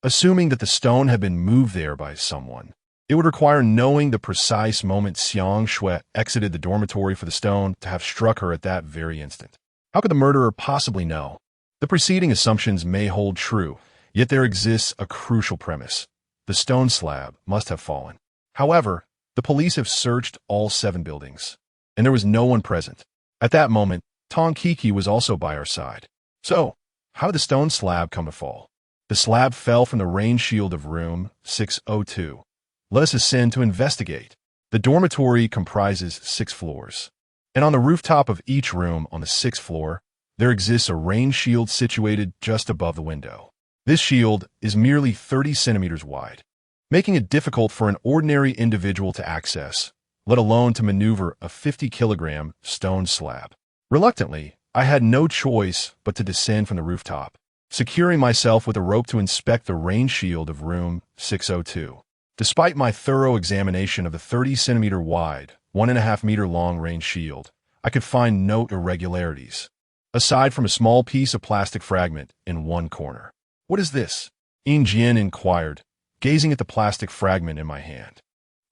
assuming that the stone had been moved there by someone, it would require knowing the precise moment Xiang Shui exited the dormitory for the stone to have struck her at that very instant. How could the murderer possibly know? The preceding assumptions may hold true, yet there exists a crucial premise. The stone slab must have fallen. However, the police have searched all 7 buildings, and there was no one present. At that moment, Tong Kiki was also by our side. So, how did the stone slab come to fall? The slab fell from the rain shield of room 602. Let us ascend to investigate. The dormitory comprises 6 floors, and on the rooftop of each room on the 6th floor, there exists a rain shield situated just above the window. This shield is merely 30 centimeters wide, making it difficult for an ordinary individual to access, let alone to maneuver a 50-kilogram stone slab. Reluctantly, I had no choice but to descend from the rooftop, securing myself with a rope to inspect the rain shield of room 602. Despite my thorough examination of the 30-centimeter wide, 1.5-meter long rain shield, I could find no irregularities, aside from a small piece of plastic fragment in one corner. "What is this?" Yin Jian inquired, gazing at the plastic fragment in my hand.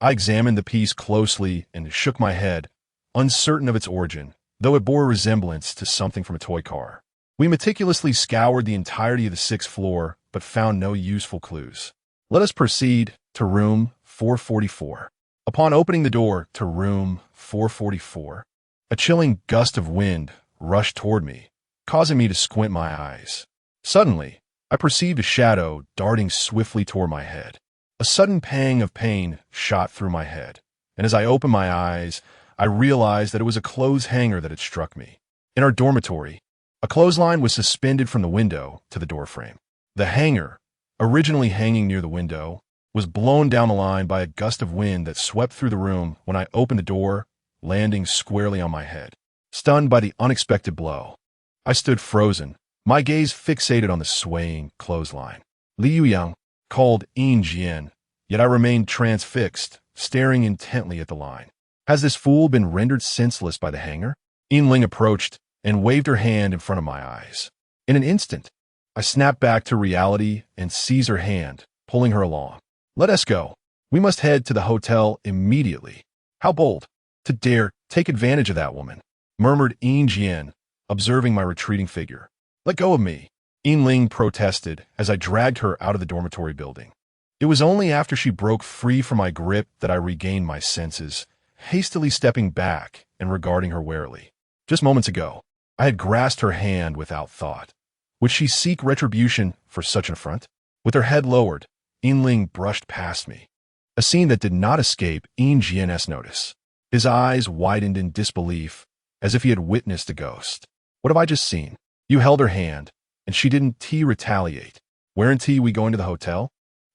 I examined the piece closely and shook my head, uncertain of its origin, though it bore a resemblance to something from a toy car. We meticulously scoured the entirety of the 6th floor, but found no useful clues. Let us proceed to room 444. Upon opening the door to room 444, a chilling gust of wind rushed toward me, causing me to squint my eyes. Suddenly, I perceived a shadow darting swiftly toward my head. A sudden pang of pain shot through my head, and as I opened my eyes, I realized that it was a clothes hanger that had struck me. In our dormitory, a clothesline was suspended from the window to the doorframe. The hanger, originally hanging near the window, was blown down the line by a gust of wind that swept through the room when I opened the door, landing squarely on my head. Stunned by the unexpected blow, I stood frozen, my gaze fixated on the swaying clothesline. Liu Yang called Yin Jian, yet I remained transfixed, staring intently at the line. Has this fool been rendered senseless by the hanger? Yin Ling approached and waved her hand in front of my eyes. In an instant, I snapped back to reality and seized her hand, pulling her along. Let us go. We must head to the hotel immediately. How bold to dare take advantage of that woman, murmured Yin Jian, observing my retreating figure. Let go of me, Yin Ling protested as I dragged her out of the dormitory building. It was only after she broke free from my grip that I regained my senses, hastily stepping back and regarding her warily. Just moments ago, I had grasped her hand without thought. Would she seek retribution for such an affront? With her head lowered, Yin Ling brushed past me, a scene that did not escape Yin Jian's notice. His eyes widened in disbelief, as if he had witnessed a ghost. What have I just seen? You held her hand, and she didn't retaliate. Weren't we going to the hotel?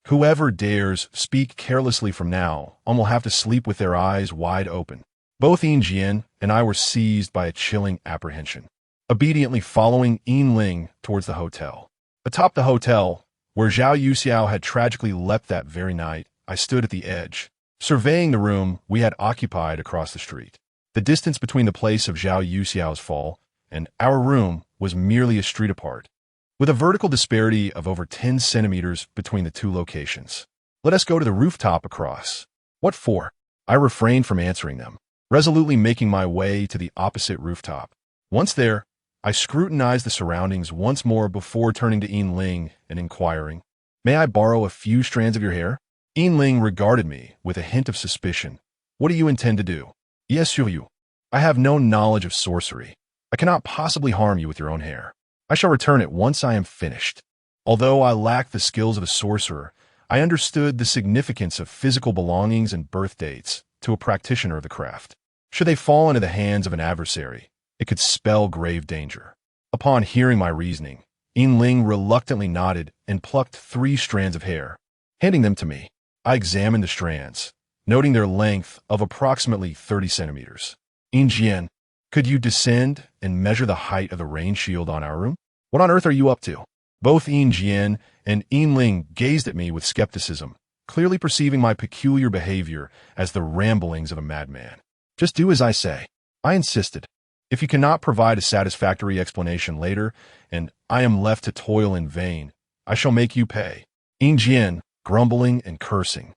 Whoever dares speak carelessly from now on will have to sleep with their eyes wide open. Both Yin Jian and I were seized by a chilling apprehension, obediently following Yin Ling towards the hotel. Atop the hotel, where Zhao Yuxiao had tragically leapt that very night, I stood at the edge, surveying the room we had occupied across the street. The distance between the place of Zhao Yuxiao's fall and our room was merely a street apart, with a vertical disparity of over 10 centimeters between the two locations. Let us go to the rooftop across. What for? I refrained from answering them, resolutely making my way to the opposite rooftop. Once there, I scrutinized the surroundings once more before turning to Yin Ling and inquiring, "May I borrow a few strands of your hair?" Yin Ling regarded me with a hint of suspicion. "What do you intend to do?" "Yes, you. I have no knowledge of sorcery. I cannot possibly harm you with your own hair. I shall return it once I am finished." Although I lacked the skills of a sorcerer, I understood the significance of physical belongings and birth dates to a practitioner of the craft. Should they fall into the hands of an adversary, it could spell grave danger. Upon hearing my reasoning, Yin Ling reluctantly nodded and plucked 3 strands of hair, handing them to me. I examined the strands, noting their length of approximately 30 centimeters. "Yin Jian, could you descend and measure the height of the rain shield on our room? What on earth are you up to?" Both Yin Jian and Yin Ling gazed at me with skepticism, clearly perceiving my peculiar behavior as the ramblings of a madman. "Just do as I say," I insisted. "If you cannot provide a satisfactory explanation later, and I am left to toil in vain, I shall make you pay." Yin Jian, grumbling and cursing,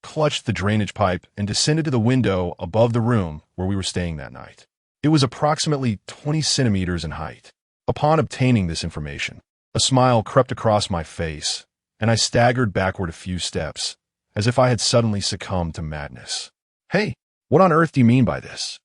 clutched the drainage pipe and descended to the window above the room where we were staying that night. It was approximately 20 centimeters in height. Upon obtaining this information, a smile crept across my face, and I staggered backward a few steps, as if I had suddenly succumbed to madness. "Hey, what on earth do you mean by this?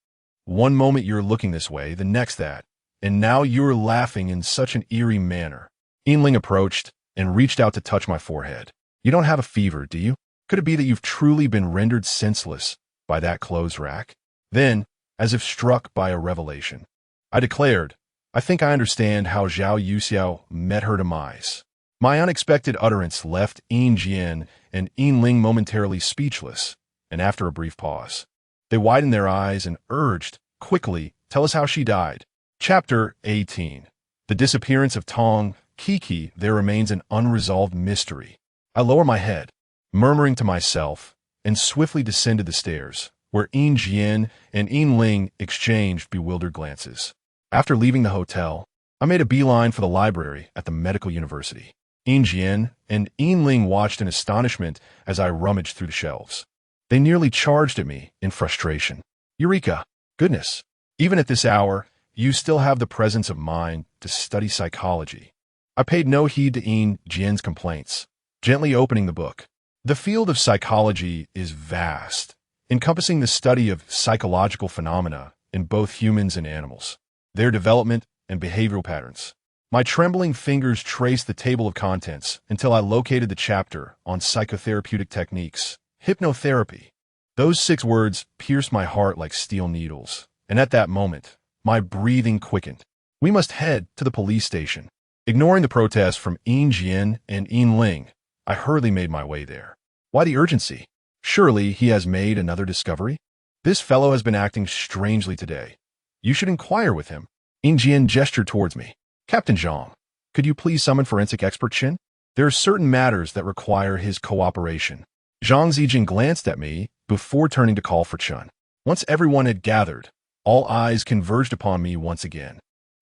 One moment you're looking this way, the next that, and now you're laughing in such an eerie manner." Yin Ling approached and reached out to touch my forehead. "You don't have a fever, do you? Could it be that you've truly been rendered senseless by that clothes rack?" Then, as if struck by a revelation, I declared, "I think I understand how Zhao Yuxiao met her demise." My unexpected utterance left Yin Jian and Yin Ling momentarily speechless, and after a brief pause, they widened their eyes and urged, "Quickly, tell us how she died." Chapter 18. The disappearance of Tong Kiki. There remains an unresolved mystery. I lower my head, murmuring to myself, and swiftly descended the stairs, where Yin Jian and Yin Ling exchanged bewildered glances. After leaving the hotel, I made a beeline for the library at the medical university. Yin Jian and Yin Ling watched in astonishment as I rummaged through the shelves. They nearly charged at me in frustration. "Eureka! Goodness, even at this hour, you still have the presence of mind to study psychology. I paid no heed to Jian's complaints, gently opening the book. The field of psychology is vast, encompassing the study of psychological phenomena in both humans and animals, their development and behavioral patterns. My trembling fingers traced the table of contents until I located the chapter on psychotherapeutic techniques, hypnotherapy. Those 6 words pierced my heart like steel needles, and at that moment, my breathing quickened. We must head to the police station. Ignoring the protest from Jian and Ling, I hurriedly made my way there. Why the urgency? Surely he has made another discovery? This fellow has been acting strangely today. You should inquire with him. Jian gestured towards me. Captain Zhang, could you please summon forensic expert Qin? There are certain matters that require his cooperation. Zhang Zijin glanced at me before turning to call for Chun. Once everyone had gathered, all eyes converged upon me once again.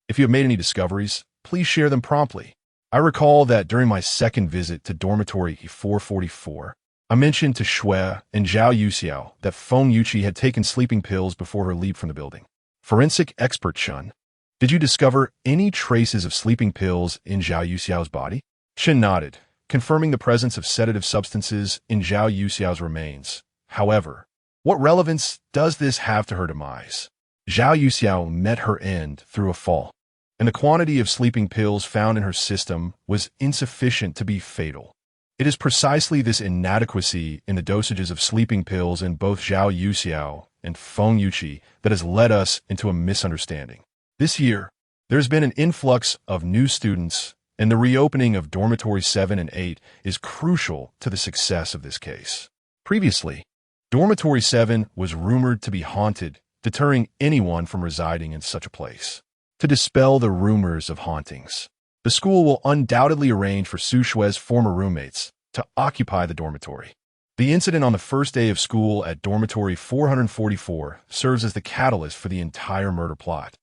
If you have made any discoveries, please share them promptly. I recall that during my second visit to dormitory 444, I mentioned to Shui and Zhao Yuxiao that Feng Yuqi had taken sleeping pills before her leap from the building. Forensic expert Chun, did you discover any traces of sleeping pills in Zhao Yuxiao's body? Qin nodded, confirming the presence of sedative substances in Zhao Yuxiao's remains. However, what relevance does this have to her demise? Zhao Yuxiao met her end through a fall, and the quantity of sleeping pills found in her system was insufficient to be fatal. It is precisely this inadequacy in the dosages of sleeping pills in both Zhao Yuxiao and Feng Yuqi that has led us into a misunderstanding. This year, there's been an influx of new students, and the reopening of dormitories 7 and 8 is crucial to the success of this case. Previously, dormitory 7 was rumored to be haunted, deterring anyone from residing in such a place. To dispel the rumors of hauntings, the school will undoubtedly arrange for Su Shui's former roommates to occupy the dormitory. The incident on the first day of school at dormitory 444 serves as the catalyst for the entire murder plot.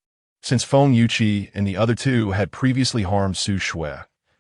Since Feng Yuqi and the other 2 had previously harmed Su Shui,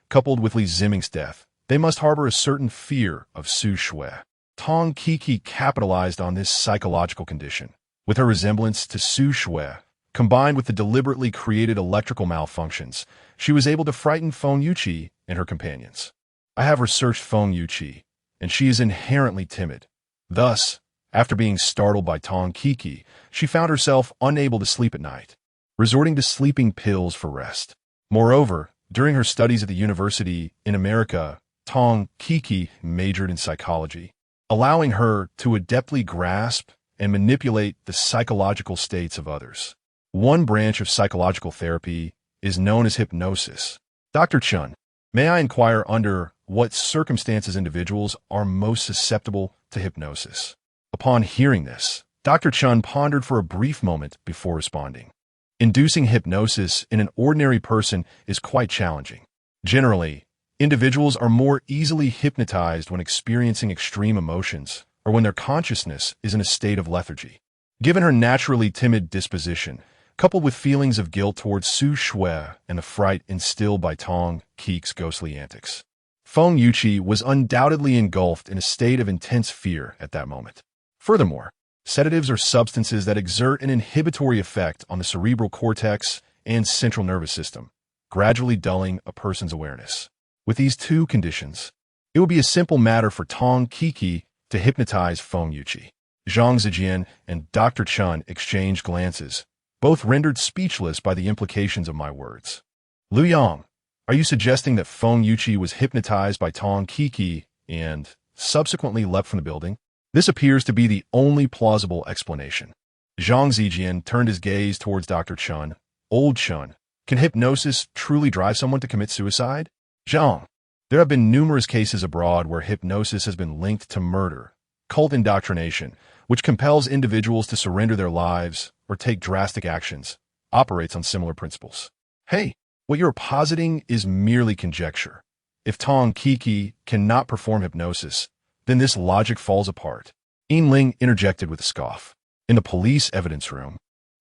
coupled with Li Ziming's death, they must harbor a certain fear of Su Shui. Tong Kiki capitalized on this psychological condition. With her resemblance to Su Shui, combined with the deliberately created electrical malfunctions, she was able to frighten Feng Yuqi and her companions. I have researched Feng Yuqi, and she is inherently timid. Thus, after being startled by Tong Kiki, she found herself unable to sleep at night, resorting to sleeping pills for rest. Moreover, during her studies at the university in America, Tong Kiki majored in psychology, allowing her to adeptly grasp and manipulate the psychological states of others. One branch of psychological therapy is known as hypnosis. Dr. Chun, may I inquire under what circumstances individuals are most susceptible to hypnosis? Upon hearing this, Dr. Chun pondered for a brief moment before responding. Inducing hypnosis in an ordinary person is quite challenging. Generally, individuals are more easily hypnotized when experiencing extreme emotions or when their consciousness is in a state of lethargy. Given her naturally timid disposition, coupled with feelings of guilt towards Su Shui and the fright instilled by Tong Kiki's ghostly antics, Feng Yuqi was undoubtedly engulfed in a state of intense fear at that moment. Furthermore, sedatives are substances that exert an inhibitory effect on the cerebral cortex and central nervous system, gradually dulling a person's awareness. With these 2 conditions, it would be a simple matter for Tong Kiki to hypnotize Feng Yuqi. Zhang Zijin and Dr. Chun exchanged glances, both rendered speechless by the implications of my words. Liu Yang, are you suggesting that Feng Yuqi was hypnotized by Tong Kiki and subsequently left from the building? This appears to be the only plausible explanation. Zhang Zijian turned his gaze towards Dr. Chun. Old Chun, can hypnosis truly drive someone to commit suicide? Zhang, there have been numerous cases abroad where hypnosis has been linked to murder. Cult indoctrination, which compels individuals to surrender their lives or take drastic actions, operates on similar principles. Hey, what you're positing is merely conjecture. If Tong Kiki cannot perform hypnosis, then this logic falls apart. Ling interjected with a scoff. In the police evidence room,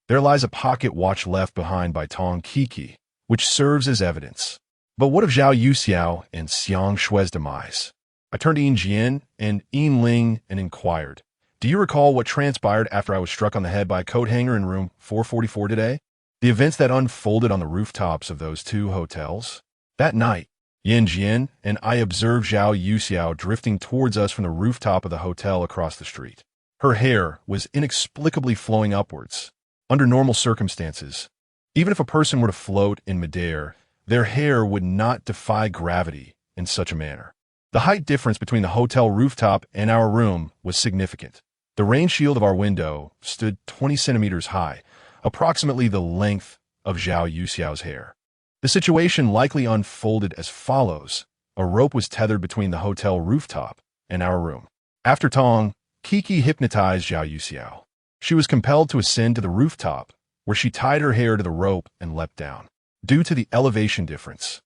there lies a pocket watch left behind by Tong Kiki, which serves as evidence. But what of Zhao Yuxiao and Xiang Shui's demise? I turned to Jian and Ling and inquired, Do you recall what transpired after I was struck on the head by a coat hanger in room 444 today? The events that unfolded on the rooftops of those two hotels? That night, Yin Jian and I observed Zhao Yuxiao drifting towards us from the rooftop of the hotel across the street. Her hair was inexplicably flowing upwards. Under normal circumstances, even if a person were to float in midair, their hair would not defy gravity in such a manner. The height difference between the hotel rooftop and our room was significant. The rain shield of our window stood 20 centimeters high, approximately the length of Zhao Yuxiao's hair. The situation likely unfolded as follows. A rope was tethered between the hotel rooftop and our room. After Tong, Kiki hypnotized Zhao Yuxiao. She was compelled to ascend to the rooftop, where she tied her hair to the rope and leapt down. Due to the elevation difference,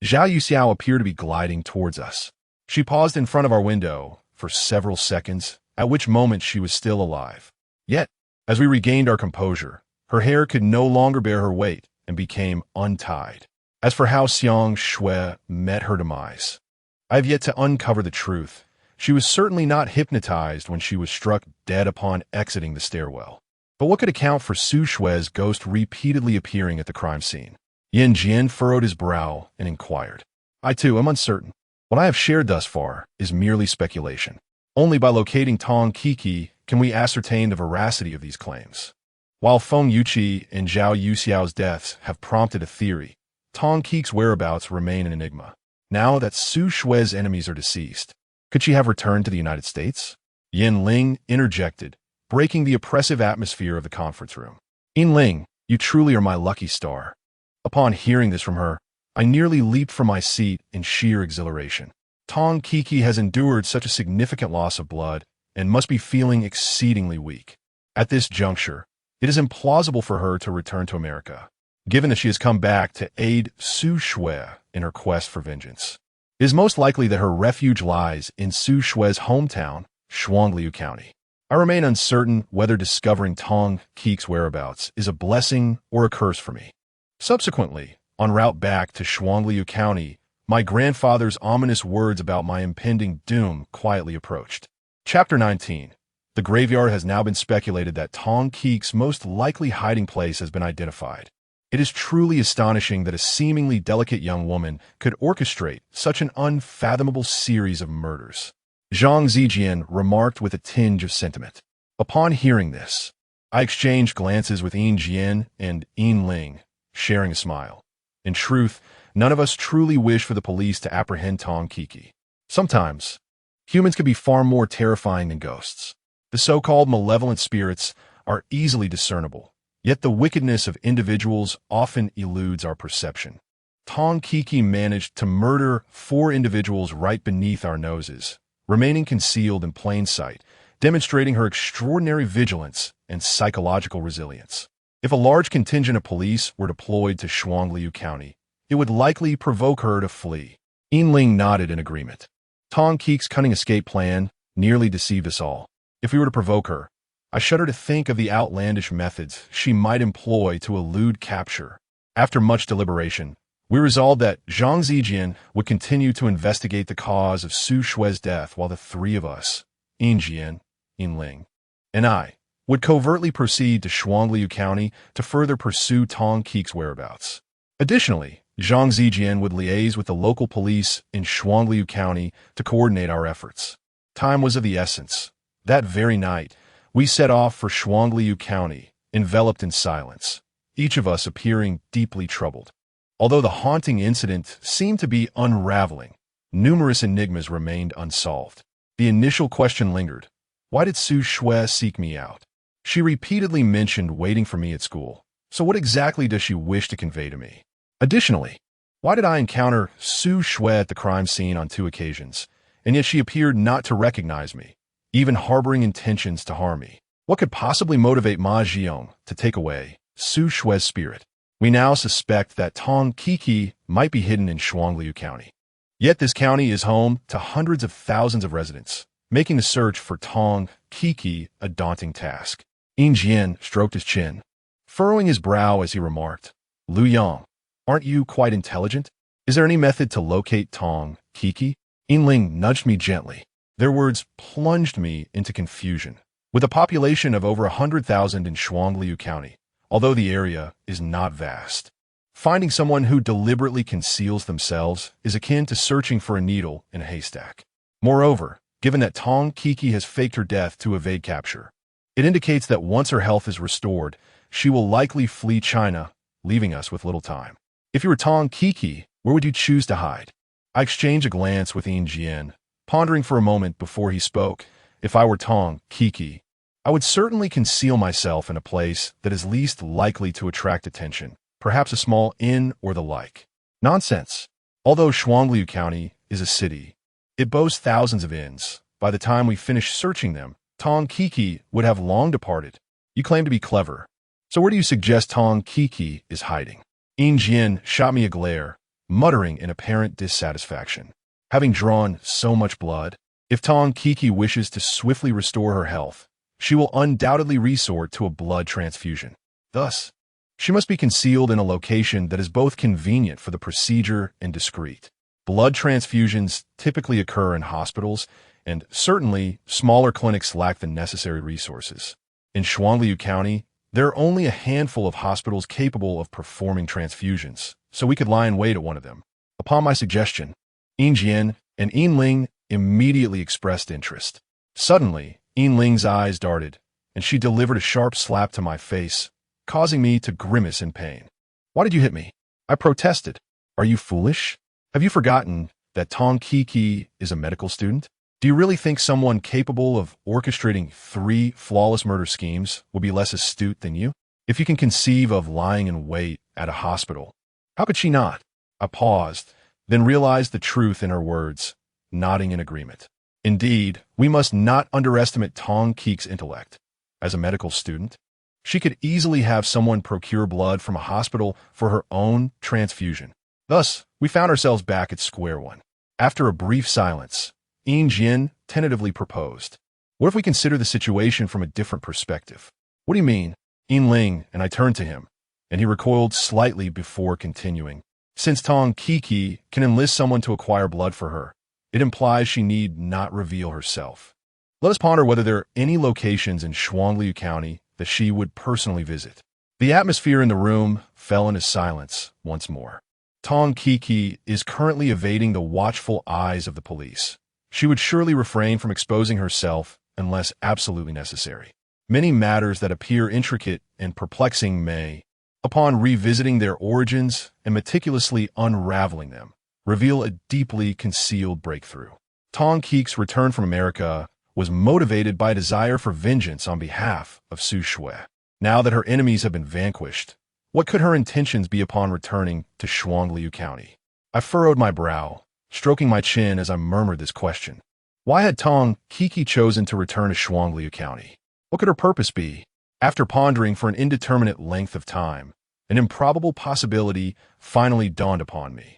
Zhao Yuxiao appeared to be gliding towards us. She paused in front of our window for several seconds, at which moment she was still alive. Yet, as we regained our composure, her hair could no longer bear her weight and became untied. As for how Xiang Shui met her demise, I have yet to uncover the truth. She was certainly not hypnotized when she was struck dead upon exiting the stairwell. But what could account for Su Shui's ghost repeatedly appearing at the crime scene? Yin Jian furrowed his brow and inquired. I too am uncertain. What I have shared thus far is merely speculation. Only by locating Tong Kiki can we ascertain the veracity of these claims. While Feng Yuqi and Zhao Yuxiao's deaths have prompted a theory, Tong Kiki's whereabouts remain an enigma. Now that Su Shui's enemies are deceased, could she have returned to the United States? Yin Ling interjected, breaking the oppressive atmosphere of the conference room. Yin Ling, you truly are my lucky star. Upon hearing this from her, I nearly leaped from my seat in sheer exhilaration. Tong Kiki has endured such a significant loss of blood and must be feeling exceedingly weak. At this juncture, it is implausible for her to return to America, given that she has come back to aid Su Shui in her quest for vengeance. It is most likely that her refuge lies in Su Shui's hometown, Shuangliu County. I remain uncertain whether discovering Tong Kiki's whereabouts is a blessing or a curse for me. Subsequently, en route back to Shuangliu County, my grandfather's ominous words about my impending doom quietly approached. Chapter 19. The graveyard has now been speculated that Tong Kiki's most likely hiding place has been identified. It is truly astonishing that a seemingly delicate young woman could orchestrate such an unfathomable series of murders. Zhang Zijian remarked with a tinge of sentiment. Upon hearing this, I exchanged glances with Yin Jian and Yin Ling, sharing a smile. In truth, none of us truly wish for the police to apprehend Tong Kiki. Sometimes, humans can be far more terrifying than ghosts. The so-called malevolent spirits are easily discernible, yet the wickedness of individuals often eludes our perception. Tong Kiki managed to murder 4 individuals right beneath our noses, remaining concealed in plain sight, demonstrating her extraordinary vigilance and psychological resilience. If a large contingent of police were deployed to Shuangliu County, it would likely provoke her to flee. Yin Ling nodded in agreement. Tong Kiki's cunning escape plan nearly deceived us all. If we were to provoke her, I shudder to think of the outlandish methods she might employ to elude capture. After much deliberation, we resolved that Zhang Zijian would continue to investigate the cause of Su Shui's death while the 3 of us, Yin Jian, Yin Ling, and I, would covertly proceed to Shuangliu County to further pursue Tong Kiki's whereabouts. Additionally, Zhang Zijian would liaise with the local police in Shuangliu County to coordinate our efforts. Time was of the essence. That very night, we set off for Shuangliu County, enveloped in silence, each of us appearing deeply troubled. Although the haunting incident seemed to be unraveling, numerous enigmas remained unsolved. The initial question lingered. Why did Su Shui seek me out? She repeatedly mentioned waiting for me at school. So what exactly does she wish to convey to me? Additionally, why did I encounter Su Shui at the crime scene on 2 occasions, and yet she appeared not to recognize me, even harboring intentions to harm me? What could possibly motivate Ma Jiong to take away Su Shui's spirit? We now suspect that Tong Kiki might be hidden in Shuangliu County. Yet this county is home to hundreds of thousands of residents, making the search for Tong Kiki a daunting task. Yin Jian stroked his chin, furrowing his brow as he remarked, Lu Yang, aren't you quite intelligent? Is there any method to locate Tong Kiki? Yin Ling nudged me gently. Their words plunged me into confusion. With a population of over 100,000 in Shuangliu County, although the area is not vast, finding someone who deliberately conceals themselves is akin to searching for a needle in a haystack. Moreover, given that Tong Kiki has faked her death to evade capture, it indicates that once her health is restored, she will likely flee China, leaving us with little time. If you were Tong Kiki, where would you choose to hide? I exchanged a glance with Yin Jian, pondering for a moment before he spoke. If I were Tong Kiki, I would certainly conceal myself in a place that is least likely to attract attention, perhaps a small inn or the like. Nonsense. Although Shuangliu County is a city, it boasts thousands of inns. By the time we finish searching them, Tong Kiki would have long departed. You claim to be clever. So where do you suggest Tong Kiki is hiding? Yin Jian shot me a glare, muttering in apparent dissatisfaction. Having drawn so much blood, if Tong Kiki wishes to swiftly restore her health, she will undoubtedly resort to a blood transfusion. Thus, she must be concealed in a location that is both convenient for the procedure and discreet. Blood transfusions typically occur in hospitals, and certainly smaller clinics lack the necessary resources. In Shuangliu County, there are only a handful of hospitals capable of performing transfusions, so we could lie in wait at one of them. Upon my suggestion, Yin Jian and Yin Ling immediately expressed interest. Suddenly, Yin Ling's eyes darted, and she delivered a sharp slap to my face, causing me to grimace in pain. Why did you hit me? I protested. Are you foolish? Have you forgotten that Tong Kiki is a medical student? Do you really think someone capable of orchestrating 3 flawless murder schemes would be less astute than you? If you can conceive of lying in wait at a hospital, how could she not? I paused, then realized the truth in her words, nodding in agreement. Indeed, we must not underestimate Tong Kiki's intellect. As a medical student, she could easily have someone procure blood from a hospital for her own transfusion. Thus, we found ourselves back at square one. After a brief silence, Yin Jian tentatively proposed. What if we consider the situation from a different perspective? What do you mean? Yin Ling, and I turned to him, and he recoiled slightly before continuing. Since Tong Kiki can enlist someone to acquire blood for her, it implies she need not reveal herself. Let us ponder whether there are any locations in Shuangliu County that she would personally visit. The atmosphere in the room fell into silence once more. Tong Kiki is currently evading the watchful eyes of the police. She would surely refrain from exposing herself unless absolutely necessary. Many matters that appear intricate and perplexing may, upon revisiting their origins and meticulously unraveling them, reveal a deeply concealed breakthrough. Tong Kiki's return from America was motivated by a desire for vengeance on behalf of Su Shui. Now that her enemies have been vanquished, what could her intentions be upon returning to Shuangliu County? I furrowed my brow, stroking my chin as I murmured this question. Why had Tong Kiki chosen to return to Shuangliu County? What could her purpose be? After pondering for an indeterminate length of time, an improbable possibility finally dawned upon me.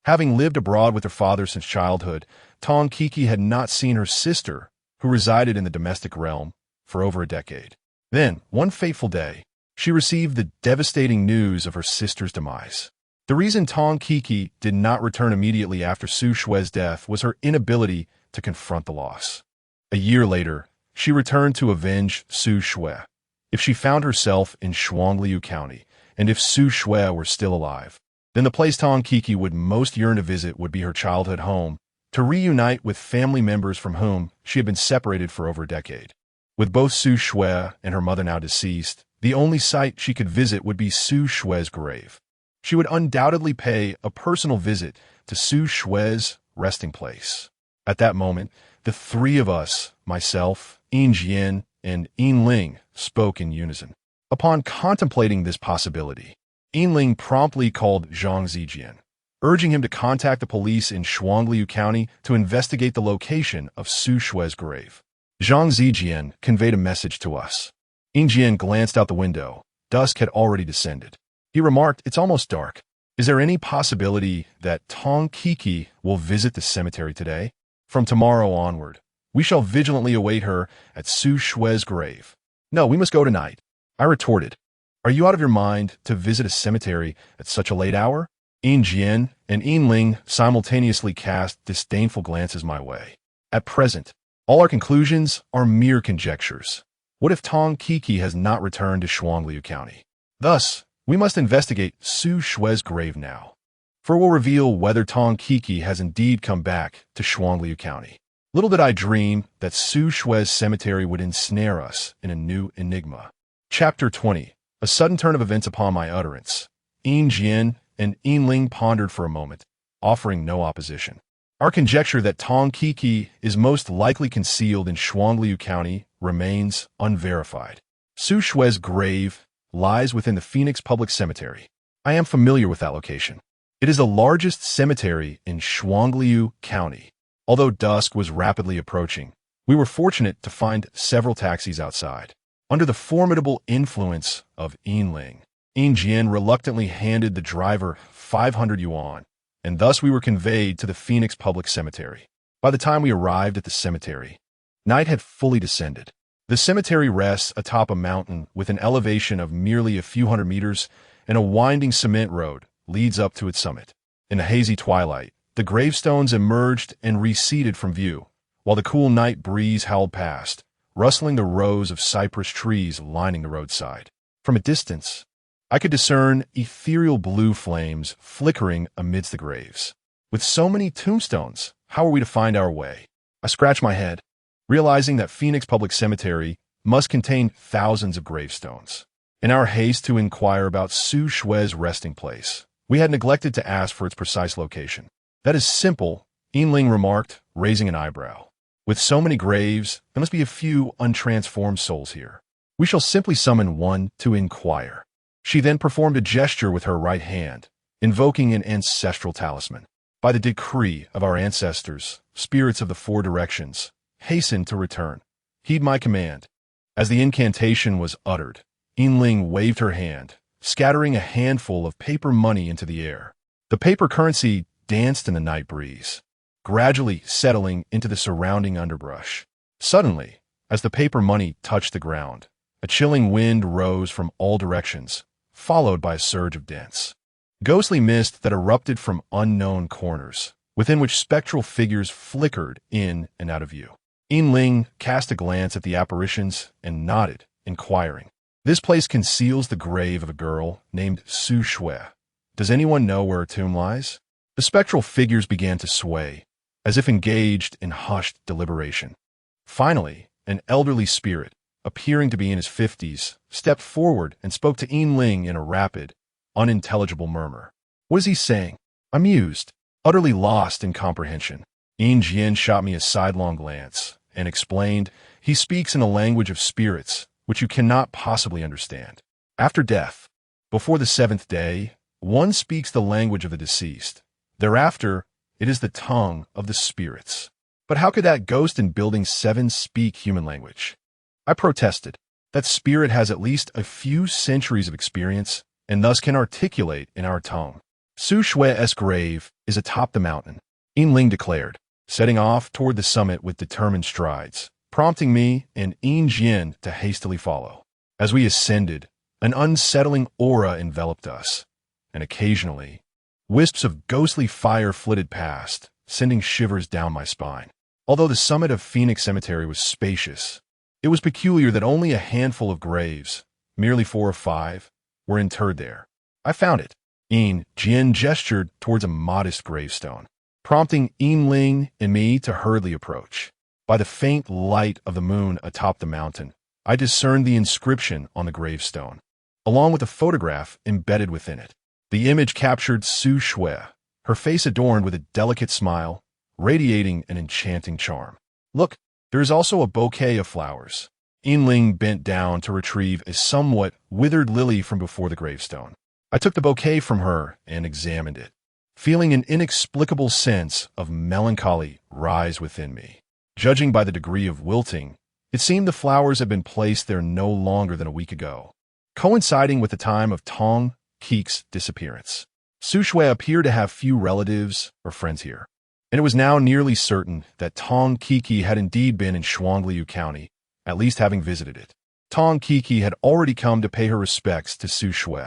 Having lived abroad with her father since childhood, Tong Kiki had not seen her sister, who resided in the domestic realm, for over a decade. Then, one fateful day, she received the devastating news of her sister's demise. The reason Tong Kiki did not return immediately after Su Shui's death was her inability to confront the loss. A year later, she returned to avenge Su Shui. If she found herself in Shuangliu County, and if Su Shui were still alive, then the place Tong Kiki would most yearn to visit would be her childhood home, to reunite with family members from whom she had been separated for over a decade. With both Su Shui and her mother now deceased, the only site she could visit would be Su Shui's grave. She would undoubtedly pay a personal visit to Su Shui's resting place. At that moment, the 3 of us, myself, Yin Jian, and Yin Ling, spoke in unison. Upon contemplating this possibility, Yin Ling promptly called Zhang Zijian, urging him to contact the police in Shuangliu County to investigate the location of Su Shui's grave. Zhang Zijian conveyed a message to us. Yin Jian glanced out the window. Dusk had already descended. He remarked, "It's almost dark. Is there any possibility that Tong Kiki will visit the cemetery today? From tomorrow onward, we shall vigilantly await her at Su Shui's grave." "No, we must go tonight," I retorted. "Are you out of your mind to visit a cemetery at such a late hour?" Yin Jian and Yin Ling simultaneously cast disdainful glances my way. At present, all our conclusions are mere conjectures. What if Tong Kiki has not returned to Shuangliu County? Thus, we must investigate Su Shue's grave now, for it will reveal whether Tong Kiki has indeed come back to Shuangliu County. Little did I dream that Su Shue's cemetery would ensnare us in a new enigma. Chapter 20. A sudden turn of events upon my utterance. Yin Jian and Yin Ling pondered for a moment, offering no opposition. Our conjecture that Tong Kiki is most likely concealed in Shuangliu County remains unverified. Su Shue's grave lies within the Phoenix Public Cemetery. I am familiar with that location. It is the largest cemetery in Shuangliu County. Although dusk was rapidly approaching, we were fortunate to find several taxis outside. Under the formidable influence of Yin Ling, Yin Jian reluctantly handed the driver 500 yuan, and thus we were conveyed to the Phoenix Public Cemetery. By the time we arrived at the cemetery, night had fully descended. The cemetery rests atop a mountain with an elevation of merely a few hundred meters, and a winding cement road leads up to its summit. In the hazy twilight, the gravestones emerged and receded from view, while the cool night breeze howled past, rustling the rows of cypress trees lining the roadside. From a distance, I could discern ethereal blue flames flickering amidst the graves. With so many tombstones, how are we to find our way? I scratched my head, realizing that Phoenix Public Cemetery must contain thousands of gravestones. In our haste to inquire about Su Shue's resting place, we had neglected to ask for its precise location. That is simple, Yin Ling remarked, raising an eyebrow. With so many graves, there must be a few untransformed souls here. We shall simply summon one to inquire. She then performed a gesture with her right hand, invoking an ancestral talisman. By the decree of our ancestors, spirits of the four directions, hasten to return. Heed my command. As the incantation was uttered, Yin Ling waved her hand, scattering a handful of paper money into the air. The paper currency danced in the night breeze, gradually settling into the surrounding underbrush. Suddenly, as the paper money touched the ground, a chilling wind rose from all directions, followed by a surge of dense, ghostly mist that erupted from unknown corners, within which spectral figures flickered in and out of view. Yin Ling cast a glance at the apparitions and nodded, inquiring. This place conceals the grave of a girl named Su Shue. Does anyone know where her tomb lies? The spectral figures began to sway, as if engaged in hushed deliberation. Finally, an elderly spirit, appearing to be in his 50s, stepped forward and spoke to Yin Ling in a rapid, unintelligible murmur. What is he saying? I mused, utterly lost in comprehension. Yin Jian shot me a sidelong glance and explained, he speaks in a language of spirits, which you cannot possibly understand. After death, before the seventh day, one speaks the language of the deceased. Thereafter, it is the tongue of the spirits. But how could that ghost in Building 7 speak human language? I protested. That spirit has at least a few centuries of experience, and thus can articulate in our tongue. Su Shue's grave is atop the mountain, Yin Ling declared, setting off toward the summit with determined strides, prompting me and Yin Jian to hastily follow. As we ascended, an unsettling aura enveloped us, and occasionally, wisps of ghostly fire flitted past, sending shivers down my spine. Although the summit of Phoenix Cemetery was spacious, it was peculiar that only a handful of graves, merely 4 or 5, were interred there. I found it. Yin Jian gestured towards a modest gravestone, prompting Yin Ling and me to hurriedly approach. By the faint light of the moon atop the mountain, I discerned the inscription on the gravestone, along with a photograph embedded within it. The image captured Su Shue, her face adorned with a delicate smile, radiating an enchanting charm. Look, there is also a bouquet of flowers. Yin Ling bent down to retrieve a somewhat withered lily from before the gravestone. I took the bouquet from her and examined it, feeling an inexplicable sense of melancholy rise within me. Judging by the degree of wilting, it seemed the flowers had been placed there no longer than a week ago, coinciding with the time of Tong Kiki's disappearance. Su Shui appeared to have few relatives or friends here, and it was now nearly certain that Tong Kiki had indeed been in Shuangliu County, at least having visited it. Tong Kiki had already come to pay her respects to Su Shui.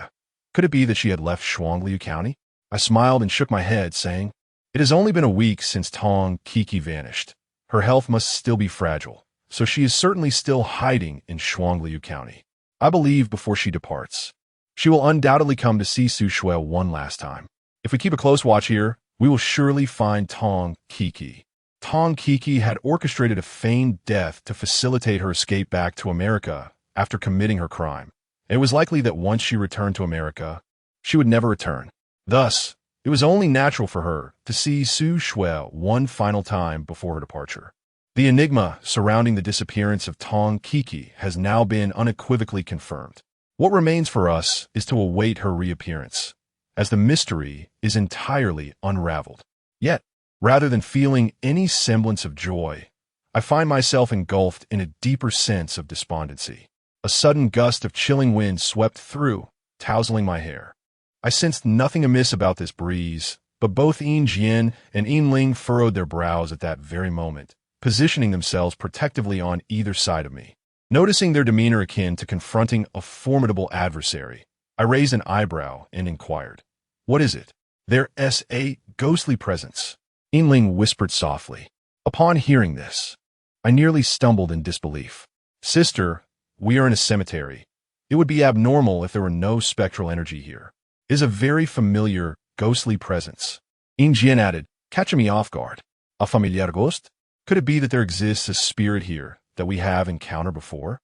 Could it be that she had left Shuangliu County? I smiled and shook my head, saying, "It has only been a week since Tong Kiki vanished. Her health must still be fragile. so she is certainly still hiding in Shuangliu County. I believe before she departs, she will undoubtedly come to see Su Shui one last time. If we keep a close watch here, we will surely find Tong Kiki. Tong Kiki had orchestrated a feigned death to facilitate her escape back to America after committing her crime. It was likely that once she returned to America, she would never return. Thus, it was only natural for her to see Su Shui one final time before her departure. The enigma surrounding the disappearance of Tong Kiki has now been unequivocally confirmed. What remains for us is to await her reappearance, as the mystery is entirely unraveled. Yet, rather than feeling any semblance of joy, I find myself engulfed in a deeper sense of despondency. A sudden gust of chilling wind swept through, tousling my hair. I sensed nothing amiss about this breeze, but both Yin Jian and Yin Ling furrowed their brows at that very moment, positioning themselves protectively on either side of me. Noticing their demeanor akin to confronting a formidable adversary, I raised an eyebrow and inquired, "What is it?" "There's a ghostly presence," Yin Ling whispered softly. Upon hearing this, I nearly stumbled in disbelief. "Sister, we are in a cemetery. It would be abnormal if there were no spectral energy here. It is a very familiar, ghostly presence." Yin Jian added, catching me off guard. "A familiar ghost? Could it be that there exists a spirit here that we have encountered before?"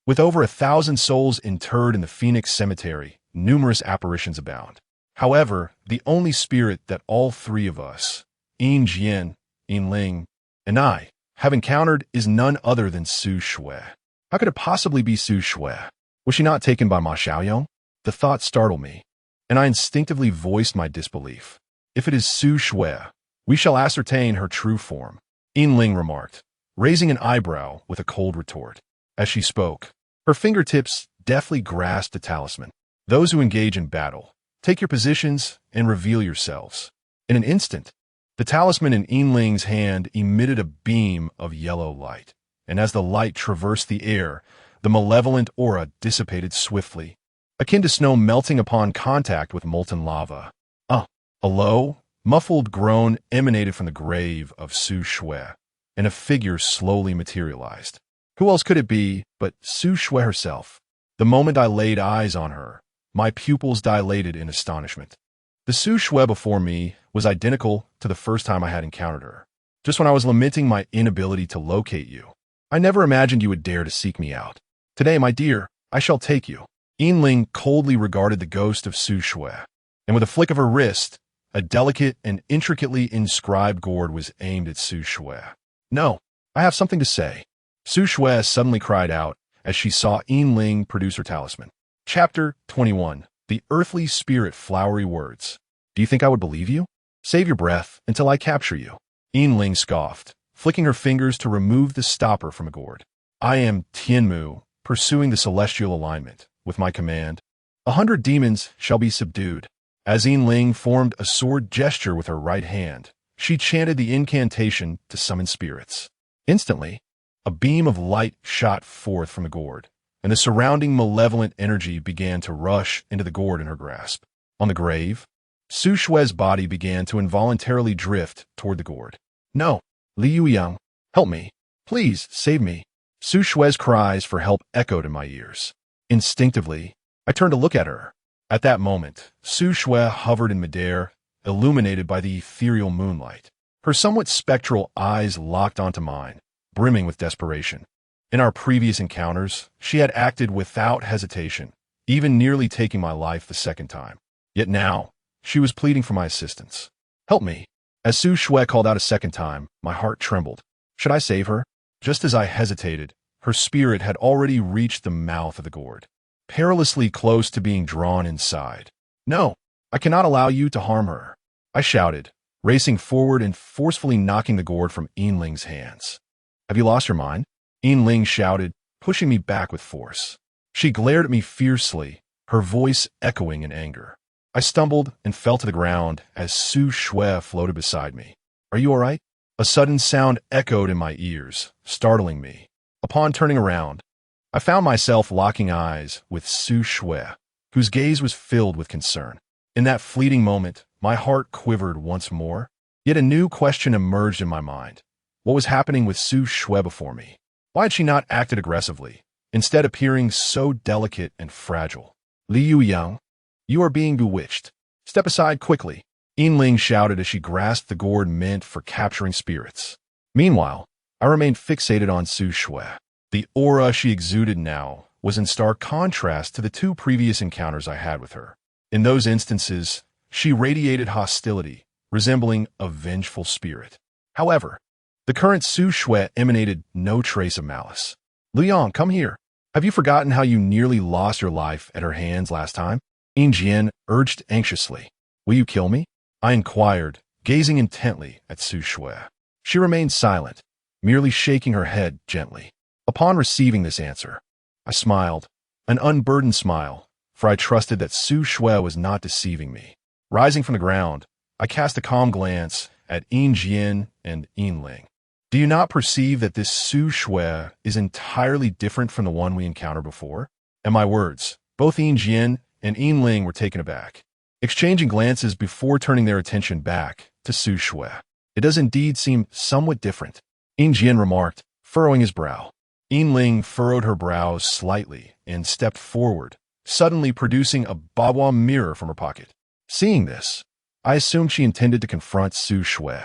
With over 1,000 souls interred in the Phoenix Cemetery, numerous apparitions abound. However, the only spirit that all three of us, Yin Jian, Yin Ling, and I, have encountered is none other than Su Shui. How could it possibly be Su Shui? Was she not taken by Ma Xiaoyong? The thought startled me, and I instinctively voiced my disbelief. "If it is Su Shui, we shall ascertain her true form," Yin Ling remarked, raising an eyebrow with a cold retort. As she spoke, her fingertips deftly grasped a talisman. "Those who engage in battle, take your positions and reveal yourselves." In an instant, the talisman in Yin Ling's hand emitted a beam of yellow light, and as the light traversed the air, the malevolent aura dissipated swiftly, akin to snow melting upon contact with molten lava. A low, muffled groan emanated from the grave of Su Shui, and a figure slowly materialized. Who else could it be but Su Shui herself? The moment I laid eyes on her, my pupils dilated in astonishment. The Su Shui before me was identical to the first time I had encountered her, just when I was lamenting my inability to locate you. "I never imagined you would dare to seek me out. Today, my dear, I shall take you." Yin Ling coldly regarded the ghost of Su Shui, and with a flick of her wrist, a delicate and intricately inscribed gourd was aimed at Su Shui. "No, I have something to say," Su Shui suddenly cried out as she saw Yin Ling produce her talisman. Chapter 21. The Earthly Spirit Flowery Words. "Do you think I would believe you? Save your breath until I capture you." Yin Ling scoffed, flicking her fingers to remove the stopper from a gourd. "I am Tianmu, pursuing the celestial alignment. With my command, 100 demons shall be subdued." As Yin Ling formed a sword gesture with her right hand, she chanted the incantation to summon spirits. Instantly, a beam of light shot forth from the gourd, and the surrounding malevolent energy began to rush into the gourd in her grasp. On the grave, Su Shui's body began to involuntarily drift toward the gourd. "No, Liu Yang, help me. Please, save me." Su Shui's cries for help echoed in my ears. Instinctively, I turned to look at her. At that moment, Su Shui hovered in midair, illuminated by the ethereal moonlight. Her somewhat spectral eyes locked onto mine, brimming with desperation. In our previous encounters, she had acted without hesitation, even nearly taking my life the second time. Yet now, she was pleading for my assistance. "Help me." As Su Shui called out a second time, my heart trembled. Should I save her? Just as I hesitated, her spirit had already reached the mouth of the gourd, perilously close to being drawn inside. "No, I cannot allow you to harm her," I shouted, racing forward and forcefully knocking the gourd from Yin Ling's hands. "Have you lost your mind?" Yin Ling shouted, pushing me back with force. She glared at me fiercely, her voice echoing in anger. I stumbled and fell to the ground as Su Shui floated beside me. "Are you all right?" A sudden sound echoed in my ears, startling me. Upon turning around, I found myself locking eyes with Su Shui, whose gaze was filled with concern. In that fleeting moment, my heart quivered once more, yet a new question emerged in my mind. What was happening with Su Shui before me? Why had she not acted aggressively, instead appearing so delicate and fragile? Liu Yang, you are being bewitched. Step aside quickly, Yinling shouted as she grasped the gourd meant for capturing spirits. Meanwhile, I remained fixated on Su Shui. The aura she exuded now was in stark contrast to the two previous encounters I had with her. In those instances, she radiated hostility, resembling a vengeful spirit. However, the current Su Shui emanated no trace of malice. Liang, come here. Have you forgotten how you nearly lost your life at her hands last time? Yin Jian urged anxiously. Will you kill me? I inquired, gazing intently at Su Shui. She remained silent, merely shaking her head gently. Upon receiving this answer, I smiled, an unburdened smile, for I trusted that Su Shui was not deceiving me. Rising from the ground, I cast a calm glance at Yin Jian and Yinling. Do you not perceive that this Su Shui is entirely different from the one we encountered before? At my words, both Yin Jian and Yinling were taken aback, exchanging glances before turning their attention back to Su Shui. It does indeed seem somewhat different, Yin Jian remarked, furrowing his brow. Yinling furrowed her brows slightly and stepped forward, suddenly producing a bawang mirror from her pocket. Seeing this, I assumed she intended to confront Su Shui,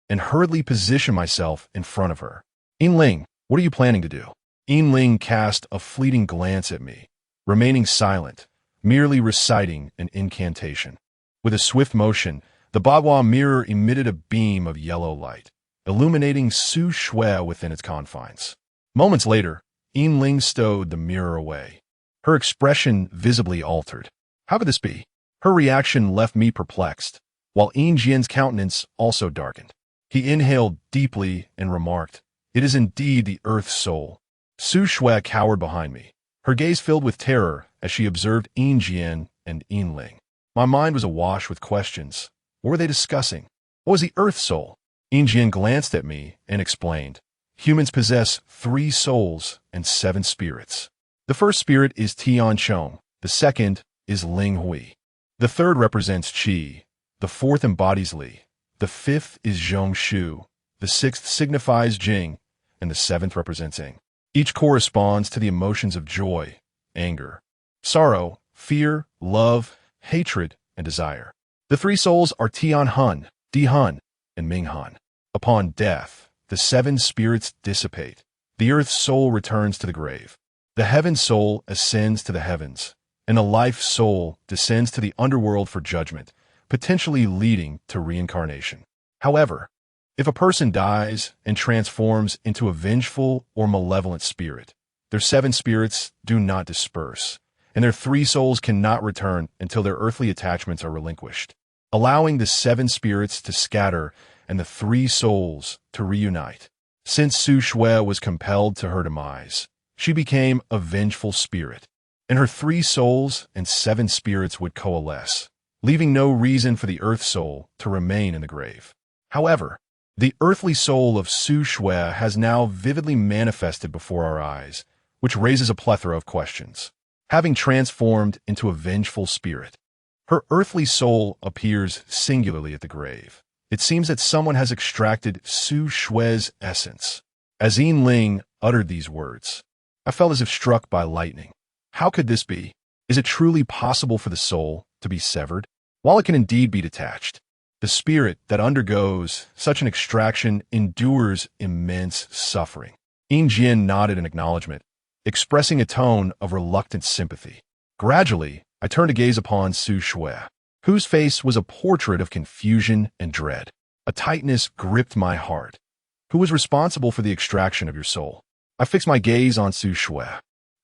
and hurriedly positioned myself in front of her. Yinling, what are you planning to do? Yinling cast a fleeting glance at me, remaining silent, merely reciting an incantation. With a swift motion, the bawang mirror emitted a beam of yellow light, illuminating Su Shui within its confines. Moments later, Yinling stowed the mirror away. Her expression visibly altered. How could this be? Her reaction left me perplexed, while Yin Jian's countenance also darkened. He inhaled deeply and remarked, "It is indeed the Earth's soul." Su Shui cowered behind me, her gaze filled with terror as she observed Yin Jian and Yinling. My mind was awash with questions. What were they discussing? What was the Earth's soul? Yin Jian glanced at me and explained, "Humans possess 3 souls and 7 spirits. The first spirit is Tian Chong, the second is Ling Hui. The third represents Qi, the fourth embodies Li. The fifth is Zhong Shu, the sixth signifies Jing, and the seventh represents Ying. Each corresponds to the emotions of joy, anger, sorrow, fear, love, hatred, and desire. The 3 souls are Tian Han, Di Han, and Ming Han. Upon death, the 7 spirits dissipate. The earth's soul returns to the grave. The heaven soul ascends to the heavens, and the life soul descends to the underworld for judgment, potentially leading to reincarnation. However, if a person dies and transforms into a vengeful or malevolent spirit, their 7 spirits do not disperse, and their 3 souls cannot return until their earthly attachments are relinquished, allowing the 7 spirits to scatter and the 3 souls to reunite. Since Su Shui was compelled to her demise, she became a vengeful spirit, and her 3 souls and 7 spirits would coalesce, leaving no reason for the earth soul to remain in the grave. However, the earthly soul of Su Shui has now vividly manifested before our eyes, which raises a plethora of questions. Having transformed into a vengeful spirit, her earthly soul appears singularly at the grave. It seems that someone has extracted Su Shui's essence. As Yinling uttered these words, I felt as if struck by lightning. How could this be? Is it truly possible for the soul to be severed? While it can indeed be detached, the spirit that undergoes such an extraction endures immense suffering. Yin Jian nodded in acknowledgement, expressing a tone of reluctant sympathy. Gradually, I turned to gaze upon Su Shui, whose face was a portrait of confusion and dread. A tightness gripped my heart. Who was responsible for the extraction of your soul? I fixed my gaze on Su Shui,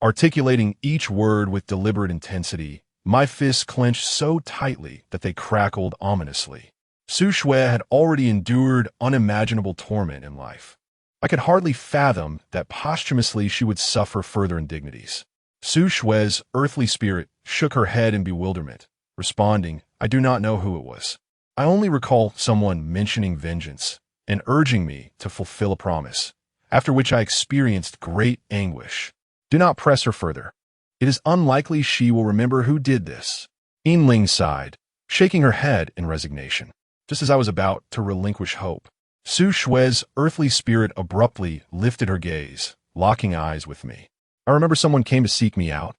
articulating each word with deliberate intensity. My fists clenched so tightly that they crackled ominously. Su Shui had already endured unimaginable torment in life. I could hardly fathom that posthumously she would suffer further indignities. Su Shui's earthly spirit shook her head in bewilderment, responding, "I do not know who it was. I only recall someone mentioning vengeance and urging me to fulfill a promise, after which I experienced great anguish. Do not press her further. It is unlikely she will remember who did this." Yinling sighed, shaking her head in resignation. Just as I was about to relinquish hope, Su Shui's earthly spirit abruptly lifted her gaze, locking eyes with me. I remember someone came to seek me out.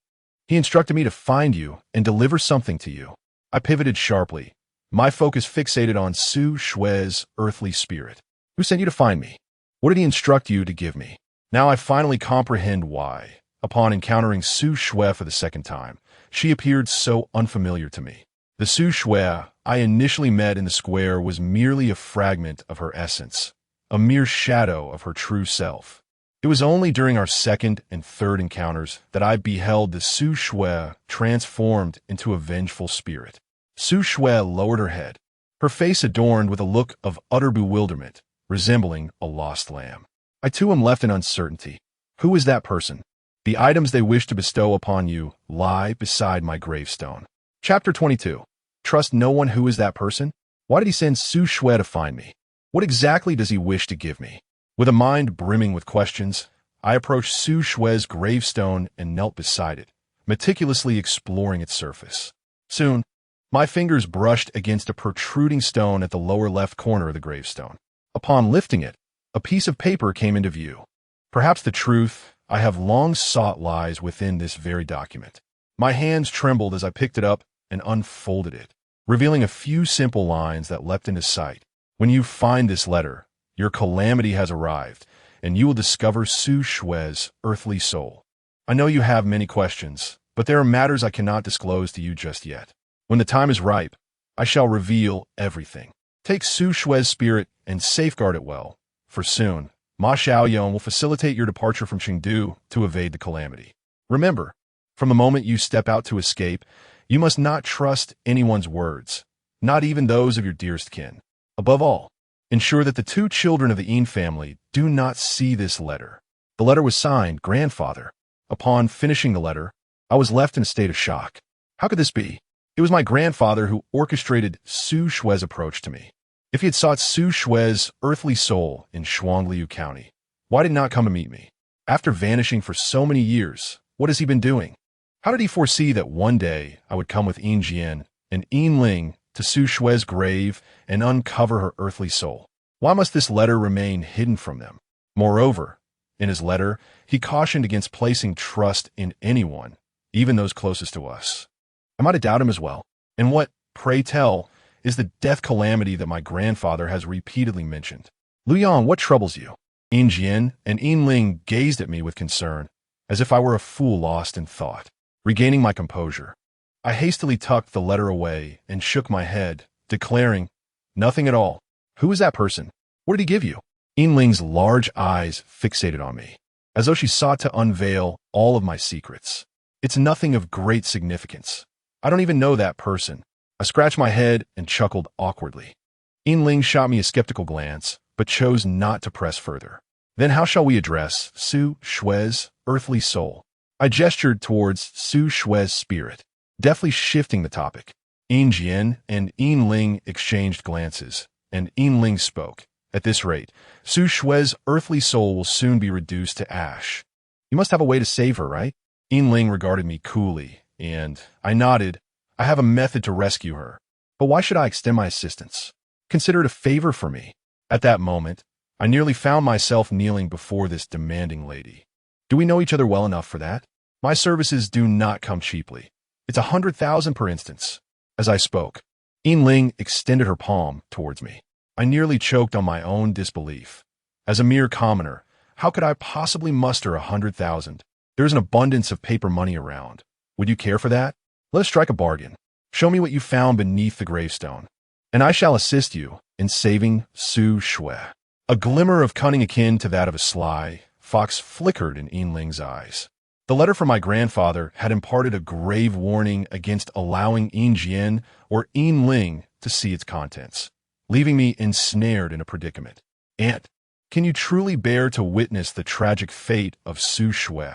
He instructed me to find you and deliver something to you. I pivoted sharply, my focus fixated on Su Shue's earthly spirit. Who sent you to find me? What did he instruct you to give me? Now I finally comprehend why. Upon encountering Su Shue for the second time, she appeared so unfamiliar to me. The Su Shue I initially met in the square was merely a fragment of her essence, a mere shadow of her true self. It was only during our second and third encounters that I beheld the Su Shue transformed into a vengeful spirit. Su Shue lowered her head, her face adorned with a look of utter bewilderment, resembling a lost lamb. I too am left in uncertainty. Who is that person? The items they wish to bestow upon you lie beside my gravestone. Chapter 22. Trust no one. Who is that person? Why did he send Su Shue to find me? What exactly does he wish to give me? With a mind brimming with questions, I approached Su Shue's gravestone and knelt beside it, meticulously exploring its surface. Soon, my fingers brushed against a protruding stone at the lower left corner of the gravestone. Upon lifting it, a piece of paper came into view. Perhaps the truth I have long sought lies within this very document. My hands trembled as I picked it up and unfolded it, revealing a few simple lines that leapt into sight. When you find this letter, your calamity has arrived, and you will discover Su Shue's earthly soul. I know you have many questions, but there are matters I cannot disclose to you just yet. When the time is ripe, I shall reveal everything. Take Su Shue's spirit and safeguard it well, for soon, Ma Xiaoyong will facilitate your departure from Chengdu to evade the calamity. Remember, from the moment you step out to escape, you must not trust anyone's words, not even those of your dearest kin. Above all, ensure that the two children of the Yin family do not see this letter. The letter was signed, Grandfather. Upon finishing the letter, I was left in a state of shock. How could this be? It was my grandfather who orchestrated Su Shue's approach to me. If he had sought Su Shue's earthly soul in Shuangliu County, why did he not come to meet me? After vanishing for so many years, what has he been doing? How did he foresee that one day I would come with Yin Jian and Yin Ling to Su Shue's grave and uncover her earthly soul? Why must this letter remain hidden from them? Moreover, in his letter, he cautioned against placing trust in anyone, even those closest to us. Am I to doubt him as well? And what, pray tell, is the death calamity that my grandfather has repeatedly mentioned? Lu Yang, what troubles you? Yin Jian and Yin Ling gazed at me with concern, as if I were a fool lost in thought. Regaining my composure, I hastily tucked the letter away and shook my head, declaring, nothing at all. Who is that person? What did he give you? Yin Ling's large eyes fixated on me, as though she sought to unveil all of my secrets. It's nothing of great significance. I don't even know that person. I scratched my head and chuckled awkwardly. Yin Ling shot me a skeptical glance, but chose not to press further. Then how shall we address Su Shue's earthly soul? I gestured towards Su Shue's spirit, deftly shifting the topic. Yin Jian and Yin Ling exchanged glances, and Yin Ling spoke. At this rate, Su Shue's earthly soul will soon be reduced to ash. You must have a way to save her, right? Yin Ling regarded me coolly, and I nodded. I have a method to rescue her. But why should I extend my assistance? Consider it a favor for me. At that moment, I nearly found myself kneeling before this demanding lady. Do we know each other well enough for that? My services do not come cheaply. It's 100,000 per instance. As I spoke, Yin Ling extended her palm towards me. I nearly choked on my own disbelief. As a mere commoner, how could I possibly muster 100,000? There is an abundance of paper money around. Would you care for that? Let us strike a bargain. Show me what you found beneath the gravestone, and I shall assist you in saving Su Shue. A glimmer of cunning akin to that of a sly fox flickered in Yin Ling's eyes. The letter from my grandfather had imparted a grave warning against allowing Yin Jian or Yin Ling to see its contents, leaving me ensnared in a predicament. Aunt, can you truly bear to witness the tragic fate of Su Shue,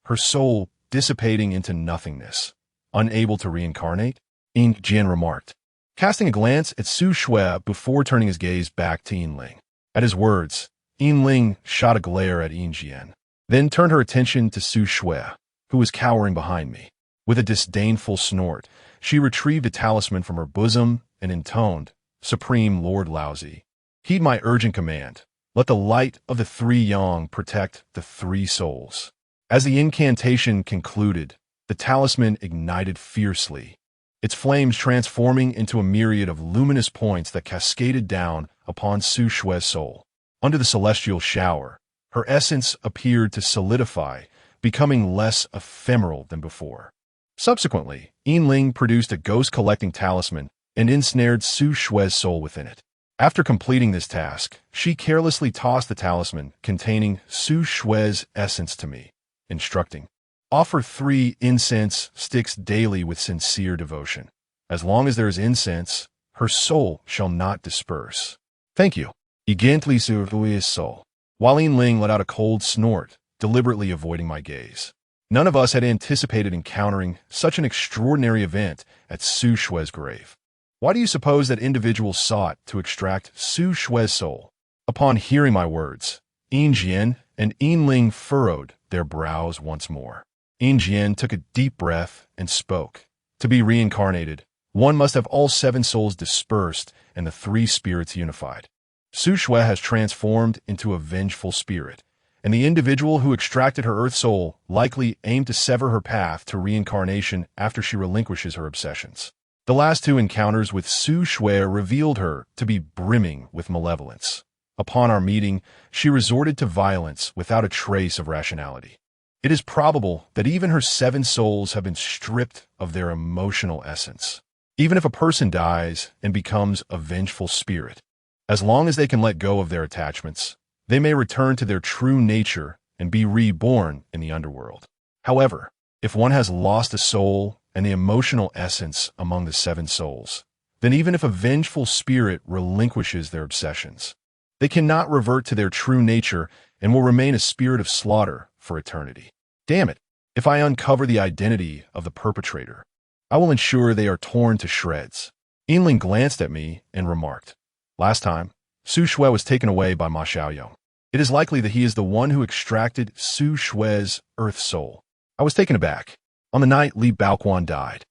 her soul dissipating into nothingness, unable to reincarnate? Yin Jian remarked, casting a glance at Su Shue before turning his gaze back to Yin Ling. At his words, Yin Ling shot a glare at Yin Jian, then turned her attention to Su Shue, who was cowering behind me. With a disdainful snort, she retrieved a talisman from her bosom and intoned, Supreme Lord Laozi, heed my urgent command. Let the light of the three yang protect the three souls. As the incantation concluded, the talisman ignited fiercely, its flames transforming into a myriad of luminous points that cascaded down upon Su Shue's soul. Under the celestial shower, her essence appeared to solidify, becoming less ephemeral than before. Subsequently, Yinling produced a ghost-collecting talisman and ensnared Su Shue's soul within it. After completing this task, she carelessly tossed the talisman containing Su Shue's essence to me, instructing, "Offer 3 incense sticks daily with sincere devotion. As long as there is incense, her soul shall not disperse." "Thank you." Igantly Su Shue's soul. While Yinling let out a cold snort, deliberately avoiding my gaze. None of us had anticipated encountering such an extraordinary event at Su Shue's grave. Why do you suppose that individual sought to extract Su Shue's soul? Upon hearing my words, Yin Jian and Yinling furrowed their brows once more. Yin Jian took a deep breath and spoke. To be reincarnated, one must have all 7 souls dispersed and the 3 spirits unified. Su Shue has transformed into a vengeful spirit, and the individual who extracted her earth soul likely aimed to sever her path to reincarnation after she relinquishes her obsessions. The last 2 encounters with Su Shue revealed her to be brimming with malevolence. Upon our meeting, she resorted to violence without a trace of rationality. It is probable that even her 7 souls have been stripped of their emotional essence. Even if a person dies and becomes a vengeful spirit, as long as they can let go of their attachments, they may return to their true nature and be reborn in the underworld. However, if one has lost a soul and the emotional essence among the 7 souls, then even if a vengeful spirit relinquishes their obsessions, they cannot revert to their true nature and will remain a spirit of slaughter for eternity. Damn it, if I uncover the identity of the perpetrator, I will ensure they are torn to shreds. Yinling glanced at me and remarked, "Last time, Su Shue was taken away by Ma Xiaoyong. It is likely that he is the one who extracted Su Shue's earth soul." I was taken aback. On the night Li Baoquan died,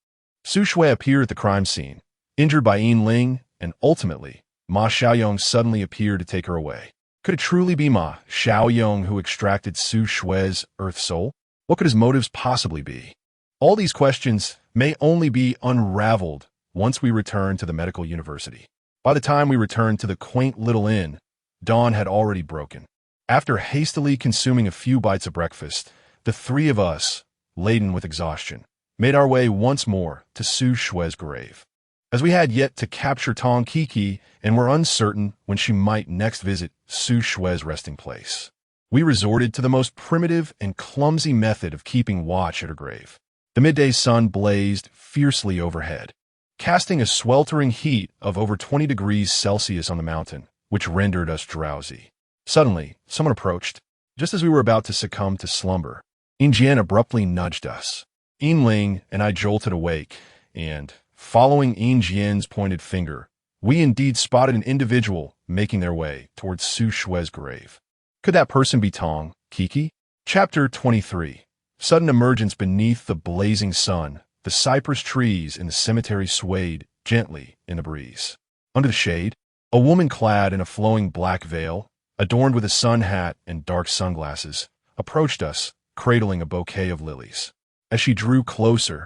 Su Shue appeared at the crime scene, injured by Yinling, and ultimately, Ma Xiaoyong suddenly appeared to take her away. Could it truly be Ma Xiaoyong who extracted Su Shue's earth soul? What could his motives possibly be? All these questions may only be unraveled once we return to the medical university. By the time we returned to the quaint little inn, dawn had already broken. After hastily consuming a few bites of breakfast, the 3 of us, laden with exhaustion, made our way once more to Su Shue's grave. As we had yet to capture Tong Kiki and were uncertain when she might next visit Su Shue's resting place, we resorted to the most primitive and clumsy method of keeping watch at her grave. The midday sun blazed fiercely overhead, casting a sweltering heat of over 20 degrees Celsius on the mountain, which rendered us drowsy. Suddenly, someone approached. Just as we were about to succumb to slumber, Yin Jian abruptly nudged us. Yinling and I jolted awake, and, following Yin Jian's pointed finger, we indeed spotted an individual making their way towards Su Shue's grave. Could that person be Tong Kiki? Chapter 23. Sudden emergence beneath the blazing sun. The cypress trees in the cemetery swayed gently in the breeze. Under the shade, a woman clad in a flowing black veil, adorned with a sun hat and dark sunglasses, approached us, cradling a bouquet of lilies. As she drew closer,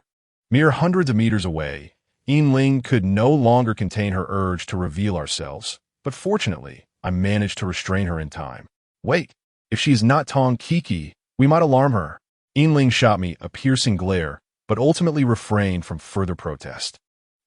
mere hundreds of meters away, Yinling could no longer contain her urge to reveal ourselves, but fortunately, I managed to restrain her in time. "Wait, if she is not Tong Kiki, we might alarm her." Yinling shot me a piercing glare, but ultimately refrained from further protest.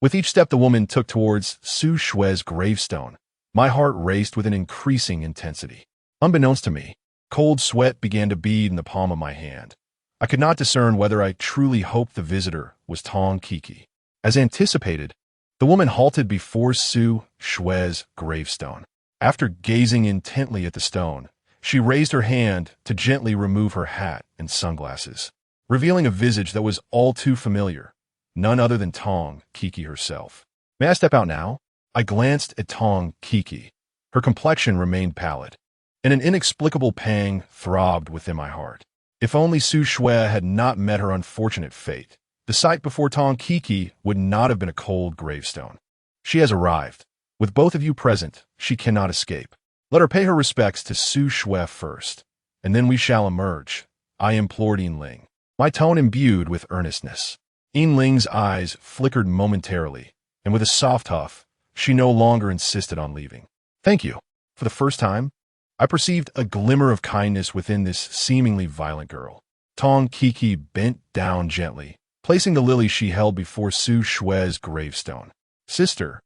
With each step the woman took towards Su Shue's gravestone, my heart raced with an increasing intensity. Unbeknownst to me, cold sweat began to bead in the palm of my hand. I could not discern whether I truly hoped the visitor was Tong Kiki. As anticipated, the woman halted before Su Shue's gravestone. After gazing intently at the stone, she raised her hand to gently remove her hat and sunglasses, revealing a visage that was all too familiar, none other than Tong Kiki herself. "May I step out now?" I glanced at Tong Kiki. Her complexion remained pallid, and an inexplicable pang throbbed within my heart. If only Su Shue had not met her unfortunate fate, the sight before Tong Kiki would not have been a cold gravestone. "She has arrived. With both of you present, she cannot escape." Let her pay her respects to Su Shui first, and then we shall emerge, I implored Yinling, my tone imbued with earnestness. Yinling's eyes flickered momentarily, and with a soft huff, she no longer insisted on leaving. Thank you. For the first time, I perceived a glimmer of kindness within this seemingly violent girl. Tong Kiki bent down gently, placing the lily she held before Su Shui's gravestone. Sister,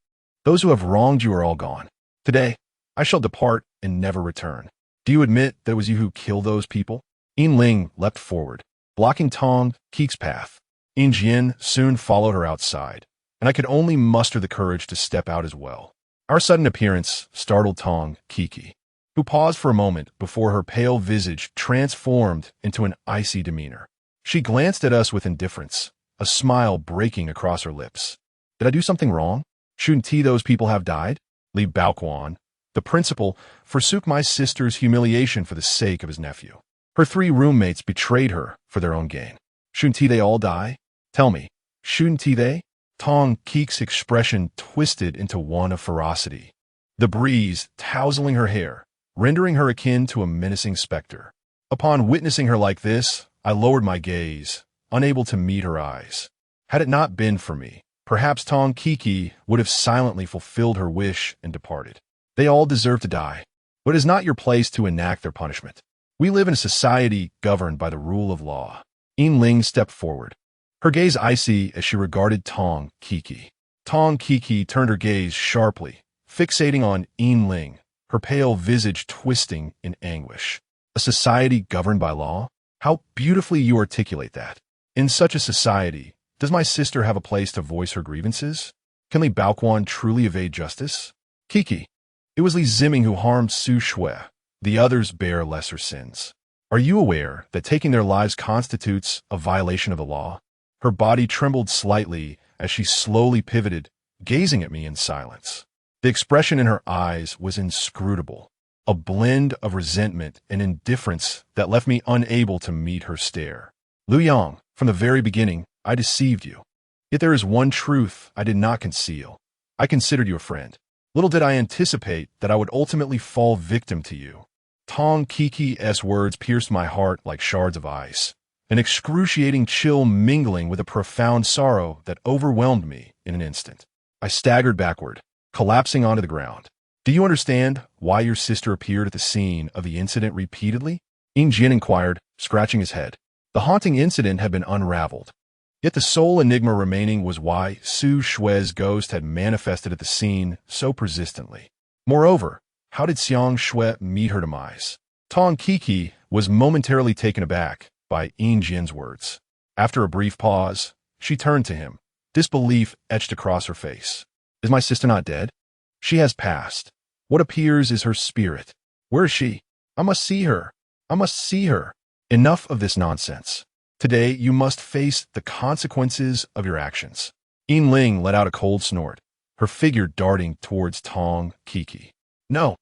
those who have wronged you are all gone. Today, I shall depart and never return. Do you admit that it was you who killed those people? Yinling leapt forward, blocking Tong Kiki's path. Yinjian soon followed her outside, and I could only muster the courage to step out as well. Our sudden appearance startled Tong Kiki, who paused for a moment before her pale visage transformed into an icy demeanor. She glanced at us with indifference, a smile breaking across her lips. Did I do something wrong? Shouldn't those people have died? Li Baoquan, the principal, forsook my sister's humiliation for the sake of his nephew. Her 3 roommates betrayed her for their own gain. Shouldn't they all die? Tell me, shouldn't they? Tong Kiki's expression twisted into one of ferocity, the breeze tousling her hair, rendering her akin to a menacing specter. Upon witnessing her like this, I lowered my gaze, unable to meet her eyes. Had it not been for me, perhaps Tong Kiki would have silently fulfilled her wish and departed. They all deserve to die, but it is not your place to enact their punishment. We live in a society governed by the rule of law. Yinling stepped forward, her gaze icy as she regarded Tong Kiki. Tong Kiki turned her gaze sharply, fixating on Yinling, her pale visage twisting in anguish. A society governed by law? How beautifully you articulate that. In such a society, does my sister have a place to voice her grievances? Can Li Baoquan truly evade justice? Kiki, it was Li Ziming who harmed Su Shui. The others bear lesser sins. Are you aware that taking their lives constitutes a violation of the law? Her body trembled slightly as she slowly pivoted, gazing at me in silence. The expression in her eyes was inscrutable, a blend of resentment and indifference that left me unable to meet her stare. Liu Yang, from the very beginning, I deceived you. Yet there is one truth I did not conceal. I considered you a friend. Little did I anticipate that I would ultimately fall victim to you. Tong Kiki's words pierced my heart like shards of ice, an excruciating chill mingling with a profound sorrow that overwhelmed me in an instant. I staggered backward, collapsing onto the ground. Do you understand why your sister appeared at the scene of the incident repeatedly? Ying Jin inquired, scratching his head. The haunting incident had been unraveled. Yet the sole enigma remaining was why Su Shui's ghost had manifested at the scene so persistently. Moreover, how did Xiang Shui meet her demise? Tong Kiki was momentarily taken aback by Ying Jin's words. After a brief pause, she turned to him, disbelief etched across her face. Is my sister not dead? She has passed. What appears is her spirit. Where is she? I must see her. I must see her. Enough of this nonsense. Today, you must face the consequences of your actions. Yinling let out a cold snort, her figure darting towards Tong Kiki. No,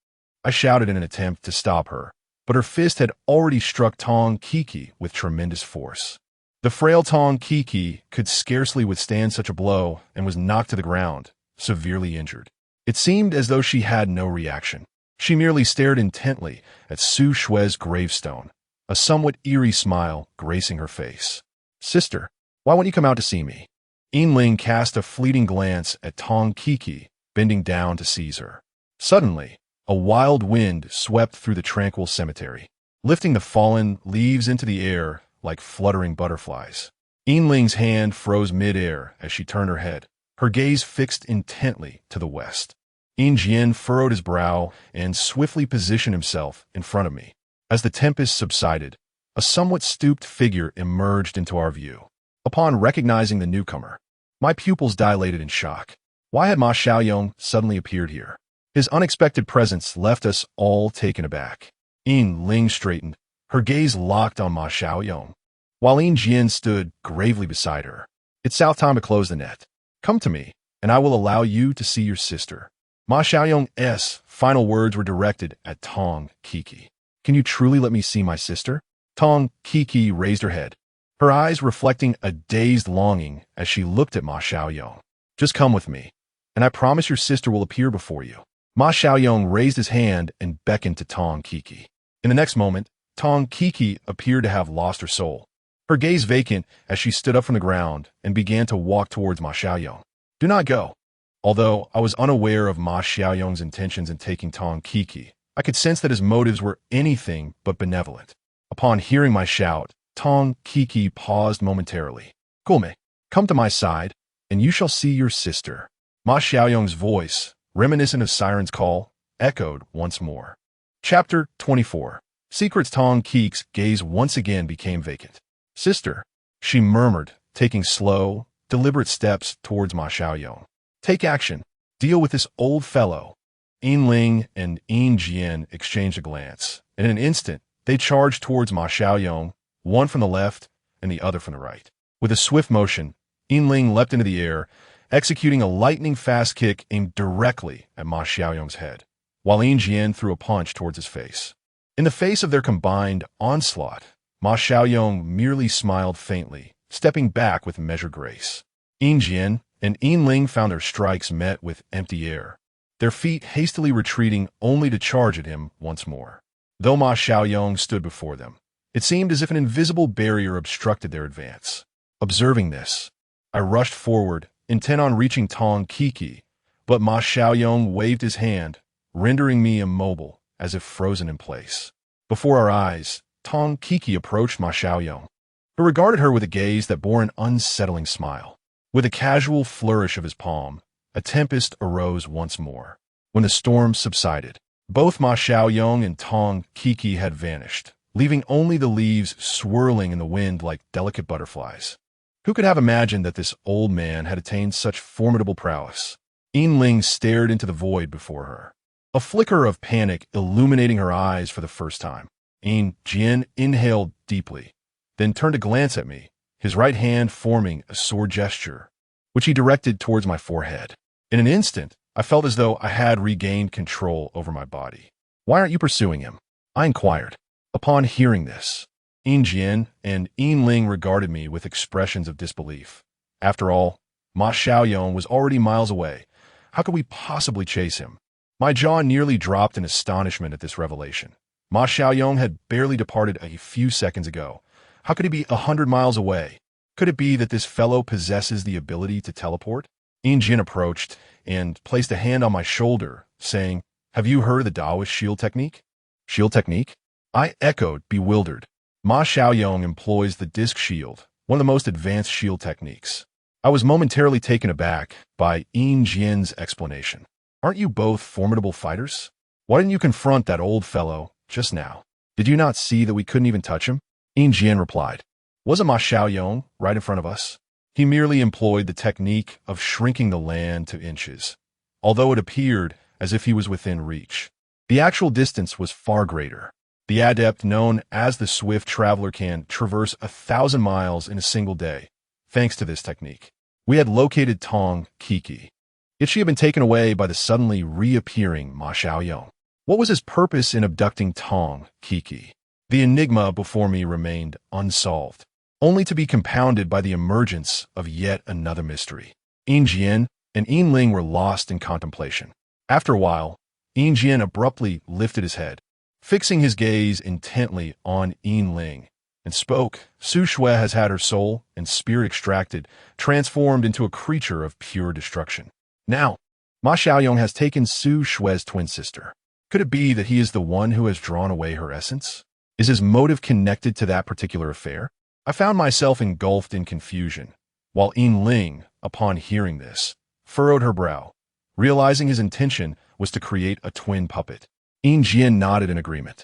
I shouted in an attempt to stop her, but her fist had already struck Tong Kiki with tremendous force. The frail Tong Kiki could scarcely withstand such a blow and was knocked to the ground, severely injured. It seemed as though she had no reaction. She merely stared intently at Su Shui's gravestone, a somewhat eerie smile gracing her face. Sister, why won't you come out to see me? Yinling cast a fleeting glance at Tong Kiki, bending down to seize her. Suddenly, a wild wind swept through the tranquil cemetery, lifting the fallen leaves into the air like fluttering butterflies. Yinling's hand froze mid-air as she turned her head, her gaze fixed intently to the west. Ying Jian furrowed his brow and swiftly positioned himself in front of me. As the tempest subsided, a somewhat stooped figure emerged into our view. Upon recognizing the newcomer, my pupils dilated in shock. Why had Ma Xiaoyong suddenly appeared here? His unexpected presence left us all taken aback. Yinling straightened, her gaze locked on Ma Xiaoyong, while Ying Jian stood gravely beside her. It's now time to close the net. Come to me, and I will allow you to see your sister. Ma Xiaoyong's final words were directed at Tong Kiki. Can you truly let me see my sister? Tong Kiki raised her head, her eyes reflecting a dazed longing as she looked at Ma Xiaoyong. Just come with me, and I promise your sister will appear before you. Ma Xiaoyong raised his hand and beckoned to Tong Kiki. In the next moment, Tong Kiki appeared to have lost her soul, her gaze vacant as she stood up from the ground and began to walk towards Ma Xiaoyong. Do not go. Although I was unaware of Ma Xiaoyong's intentions in taking Tong Kiki, I could sense that his motives were anything but benevolent. Upon hearing my shout, Tong Kiki paused momentarily. Kulme, come to my side, and you shall see your sister. Ma Xiaoyong's voice, reminiscent of Siren's call, echoed once more. Chapter 24. Secret's Tong Kiki's gaze once again became vacant. Sister, she murmured, taking slow, deliberate steps towards Ma Xiaoyong. Take action. Deal with this old fellow. Yin Ling and Yin Jian exchanged a glance, and in an instant, they charged towards Ma Xiaoyong, one from the left and the other from the right. With a swift motion, Yin Ling leapt into the air, executing a lightning-fast kick aimed directly at Ma Xiaoyong's head, while Yin Jian threw a punch towards his face. In the face of their combined onslaught, Ma Xiaoyong merely smiled faintly, stepping back with measured grace. Yin Jian and Yin Ling found their strikes met with empty air, their feet hastily retreating only to charge at him once more. Though Ma Xiaoyong stood before them, it seemed as if an invisible barrier obstructed their advance. Observing this, I rushed forward, intent on reaching Tong Kiki, but Ma Xiaoyong waved his hand, rendering me immobile, as if frozen in place. Before our eyes, Tong Kiki approached Ma Xiaoyong, who regarded her with a gaze that bore an unsettling smile. With a casual flourish of his palm, a tempest arose once more. When the storm subsided, both Ma Xiaoyong and Tong Kiki had vanished, leaving only the leaves swirling in the wind like delicate butterflies. Who could have imagined that this old man had attained such formidable prowess? Yin Ling stared into the void before her, a flicker of panic illuminating her eyes for the first time. Yin Jian inhaled deeply, then turned to glance at me, his right hand forming a sword gesture, which he directed towards my forehead. In an instant, I felt as though I had regained control over my body. Why aren't you pursuing him? I inquired. Upon hearing this, Yin Jian and Yin Ling regarded me with expressions of disbelief. After all, Ma Xiaoyong was already miles away. How could we possibly chase him? My jaw nearly dropped in astonishment at this revelation. Ma Xiaoyong had barely departed a few seconds ago. How could he be 100 miles away? Could it be that this fellow possesses the ability to teleport? Yin Jian approached and placed a hand on my shoulder, saying, Have you heard of the Taoist shield technique? Shield technique? I echoed, bewildered. Ma Xiaoyong employs the disc shield, one of the most advanced shield techniques. I was momentarily taken aback by Yin Jian's explanation. Aren't you both formidable fighters? Why didn't you confront that old fellow just now? Did you not see that we couldn't even touch him? Yin Jian replied. Wasn't Ma Xiaoyong right in front of us? He merely employed the technique of shrinking the land to inches, although it appeared as if he was within reach. The actual distance was far greater. The adept known as the Swift Traveler can traverse 1,000 miles in a single day, thanks to this technique. We had located Tong Kiki, yet she had been taken away by the suddenly reappearing Ma Xiaoyong. What was his purpose in abducting Tong Kiki? The enigma before me remained unsolved, only to be compounded by the emergence of yet another mystery. Yin Jian and Yin Ling were lost in contemplation. After a while, Yin Jian abruptly lifted his head, fixing his gaze intently on Yin Ling, and spoke. Su Shui has had her soul and spirit extracted, transformed into a creature of pure destruction. Now, Ma Xiaoyong has taken Su Shui's twin sister. Could it be that he is the one who has drawn away her essence? Is his motive connected to that particular affair? I found myself engulfed in confusion, while Yin Ling, upon hearing this, furrowed her brow, realizing his intention was to create a twin puppet. Yin Jian nodded in agreement.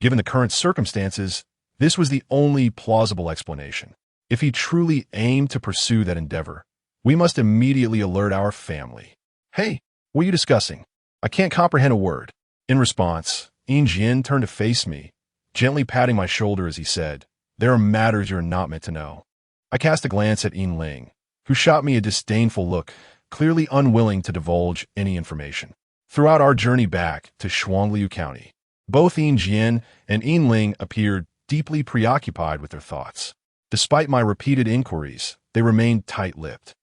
Given the current circumstances, this was the only plausible explanation. If he truly aimed to pursue that endeavor, we must immediately alert our family. Hey, what are you discussing? I can't comprehend a word. In response, Yin Jian turned to face me, gently patting my shoulder as he said, There are matters you're not meant to know. I cast a glance at Yin Ling, who shot me a disdainful look, clearly unwilling to divulge any information. Throughout our journey back to Shuangliu County, both Yin Jian and Yin Ling appeared deeply preoccupied with their thoughts. Despite my repeated inquiries, they remained tight-lipped.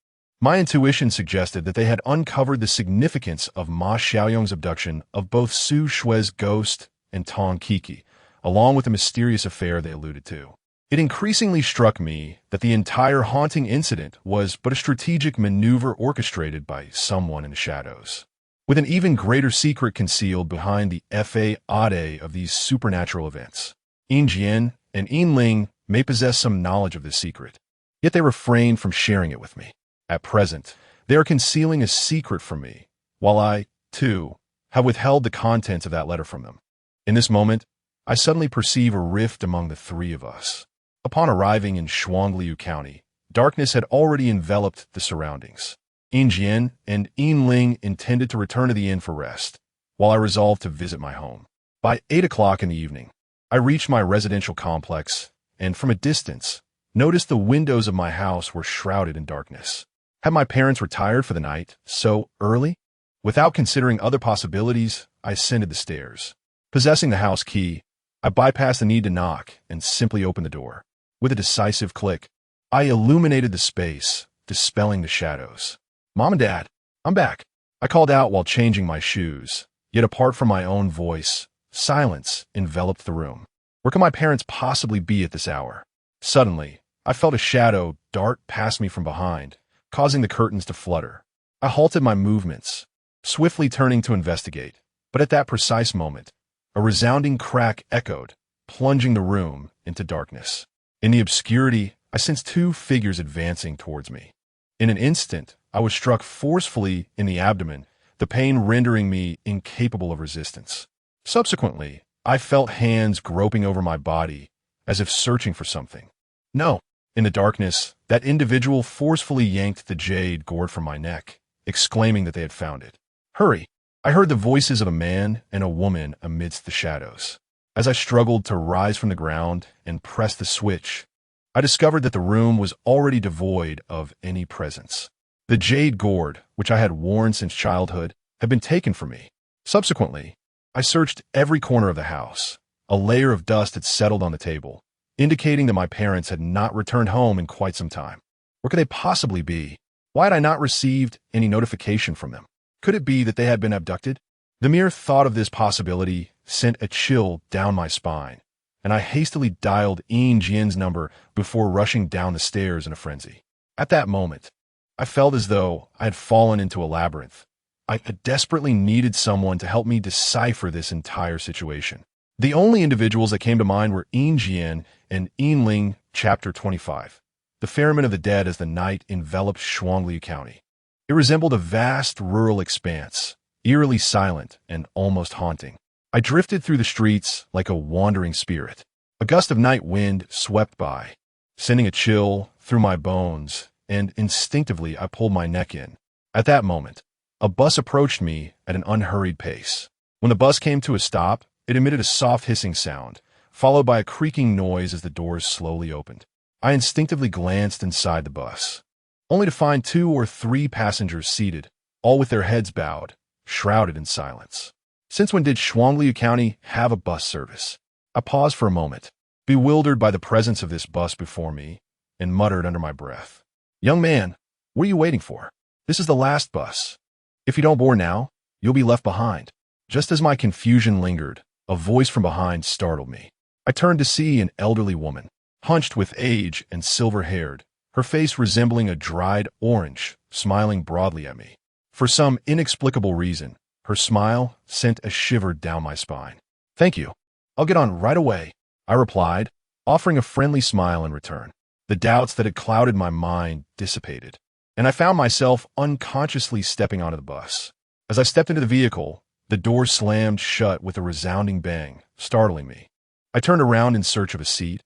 My intuition suggested that they had uncovered the significance of Ma Xiaoyong's abduction of both Su Shui's ghost and Tong Kiki, along with the mysterious affair they alluded to. It increasingly struck me that the entire haunting incident was but a strategic maneuver orchestrated by someone in the shadows, with an even greater secret concealed behind the facade of these supernatural events. Yin Jian and Yin Ling may possess some knowledge of this secret, yet they refrain from sharing it with me. At present, they are concealing a secret from me, while I, too, have withheld the contents of that letter from them. In this moment, I suddenly perceive a rift among the three of us. Upon arriving in Shuangliu County, darkness had already enveloped the surroundings. Yin Jian and Yin Ling intended to return to the inn for rest, while I resolved to visit my home. By 8 o'clock in the evening, I reached my residential complex, and from a distance, noticed the windows of my house were shrouded in darkness. Had my parents retired for the night so early? Without considering other possibilities, I ascended the stairs. Possessing the house key, I bypassed the need to knock and simply opened the door. With a decisive click, I illuminated the space, dispelling the shadows. "Mom and Dad, I'm back," I called out while changing my shoes. Yet apart from my own voice, silence enveloped the room. Where could my parents possibly be at this hour? Suddenly, I felt a shadow dart past me from behind, causing the curtains to flutter. I halted my movements, swiftly turning to investigate, but at that precise moment, a resounding crack echoed, plunging the room into darkness. In the obscurity, I sensed two figures advancing towards me. In an instant, I was struck forcefully in the abdomen, the pain rendering me incapable of resistance. Subsequently, I felt hands groping over my body, as if searching for something. No. In the darkness, that individual forcefully yanked the jade gourd from my neck, exclaiming that they had found it. "Hurry!" I heard the voices of a man and a woman amidst the shadows. As I struggled to rise from the ground and press the switch, I discovered that the room was already devoid of any presence. The jade gourd, which I had worn since childhood, had been taken from me. Subsequently, I searched every corner of the house. A layer of dust had settled on the table, indicating that my parents had not returned home in quite some time. Where could they possibly be? Why had I not received any notification from them? Could it be that they had been abducted? The mere thought of this possibility sent a chill down my spine, and I hastily dialed Yin Jian's number before rushing down the stairs in a frenzy. At that moment, I felt as though I had fallen into a labyrinth. I desperately needed someone to help me decipher this entire situation. The only individuals that came to mind were Yin Jian and Yin Ling. Chapter 25. The Ferryman of the Dead as the night enveloped Shuangliu County. It resembled a vast rural expanse, eerily silent and almost haunting. I drifted through the streets like a wandering spirit. A gust of night wind swept by, sending a chill through my bones, and instinctively I pulled my neck in. At that moment, a bus approached me at an unhurried pace. When the bus came to a stop, it emitted a soft hissing sound, followed by a creaking noise as the doors slowly opened. I instinctively glanced inside the bus, only to find 2 or 3 passengers seated, all with their heads bowed, shrouded in silence. Since when did Shuangliu County have a bus service? I paused for a moment, bewildered by the presence of this bus before me, and muttered under my breath, "Young man, what are you waiting for? This is the last bus. If you don't board now, you'll be left behind." Just as my confusion lingered, a voice from behind startled me. I turned to see an elderly woman, hunched with age and silver-haired, her face resembling a dried orange, smiling broadly at me. For some inexplicable reason, her smile sent a shiver down my spine. "Thank you. I'll get on right away," I replied, offering a friendly smile in return. The doubts that had clouded my mind dissipated, and I found myself unconsciously stepping onto the bus. As I stepped into the vehicle, the door slammed shut with a resounding bang, startling me. I turned around in search of a seat,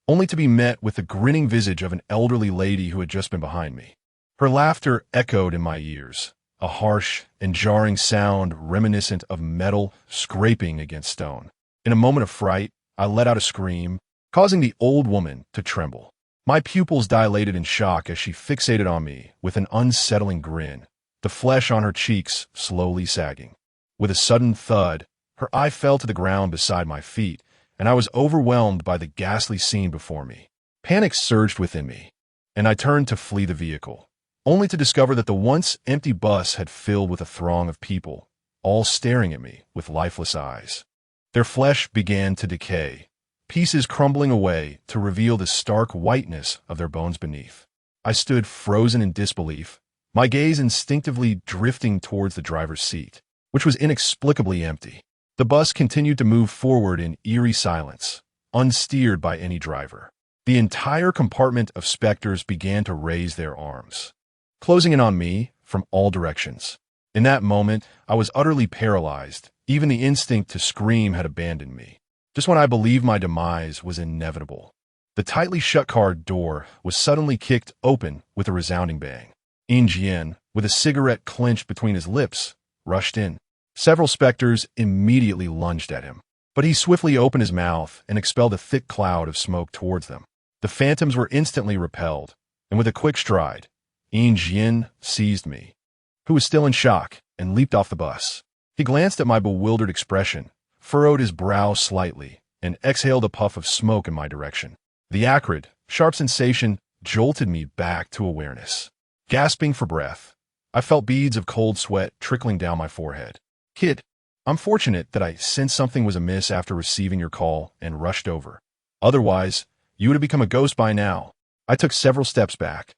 only to be met with the grinning visage of an elderly lady who had just been behind me. Her laughter echoed in my ears, a harsh and jarring sound reminiscent of metal scraping against stone. In a moment of fright, I let out a scream, causing the old woman to tremble. My pupils dilated in shock as she fixated on me with an unsettling grin, the flesh on her cheeks slowly sagging. With a sudden thud, her eye fell to the ground beside my feet, and I was overwhelmed by the ghastly scene before me. Panic surged within me, and I turned to flee the vehicle, only to discover that the once empty bus had filled with a throng of people, all staring at me with lifeless eyes. Their flesh began to decay, pieces crumbling away to reveal the stark whiteness of their bones beneath. I stood frozen in disbelief, my gaze instinctively drifting towards the driver's seat, which was inexplicably empty. The bus continued to move forward in eerie silence, unsteered by any driver. The entire compartment of specters began to raise their arms, closing in on me from all directions. In that moment, I was utterly paralyzed. Even the instinct to scream had abandoned me. Just when I believed my demise was inevitable, the tightly shut car door was suddenly kicked open with a resounding bang. Jian, with a cigarette clenched between his lips, rushed in. Several specters immediately lunged at him, but he swiftly opened his mouth and expelled a thick cloud of smoke towards them. The phantoms were instantly repelled, and with a quick stride, Jian seized me, who was still in shock, and leaped off the bus. He glanced at my bewildered expression, furrowed his brow slightly, and exhaled a puff of smoke in my direction. The acrid, sharp sensation jolted me back to awareness. Gasping for breath, I felt beads of cold sweat trickling down my forehead. "Kid, I'm fortunate that I sensed something was amiss after receiving your call and rushed over. Otherwise, you would have become a ghost by now." I took several steps back,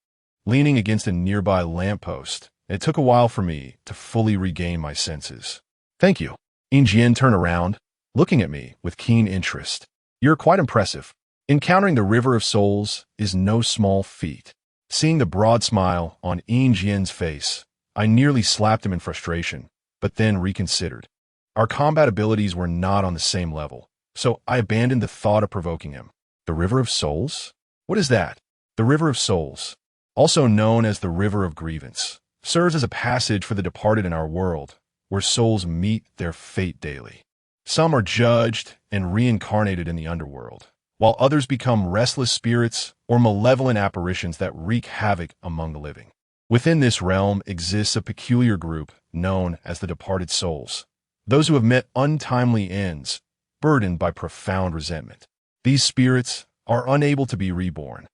leaning against a nearby lamppost. It took a while for me to fully regain my senses. "Thank you." Jian turned around, looking at me with keen interest. "You're quite impressive. Encountering the River of Souls is no small feat." Seeing the broad smile on Jian's face, I nearly slapped him in frustration, but then reconsidered. Our combat abilities were not on the same level, so I abandoned the thought of provoking him. "The River of Souls? What is that?" "The River of Souls, also known as the River of Grievance, serves as a passage for the departed in our world, where souls meet their fate daily. Some are judged and reincarnated in the underworld, while others become restless spirits or malevolent apparitions that wreak havoc among the living. Within this realm exists a peculiar group known as the departed souls, those who have met untimely ends, burdened by profound resentment. These spirits are unable to be reborn,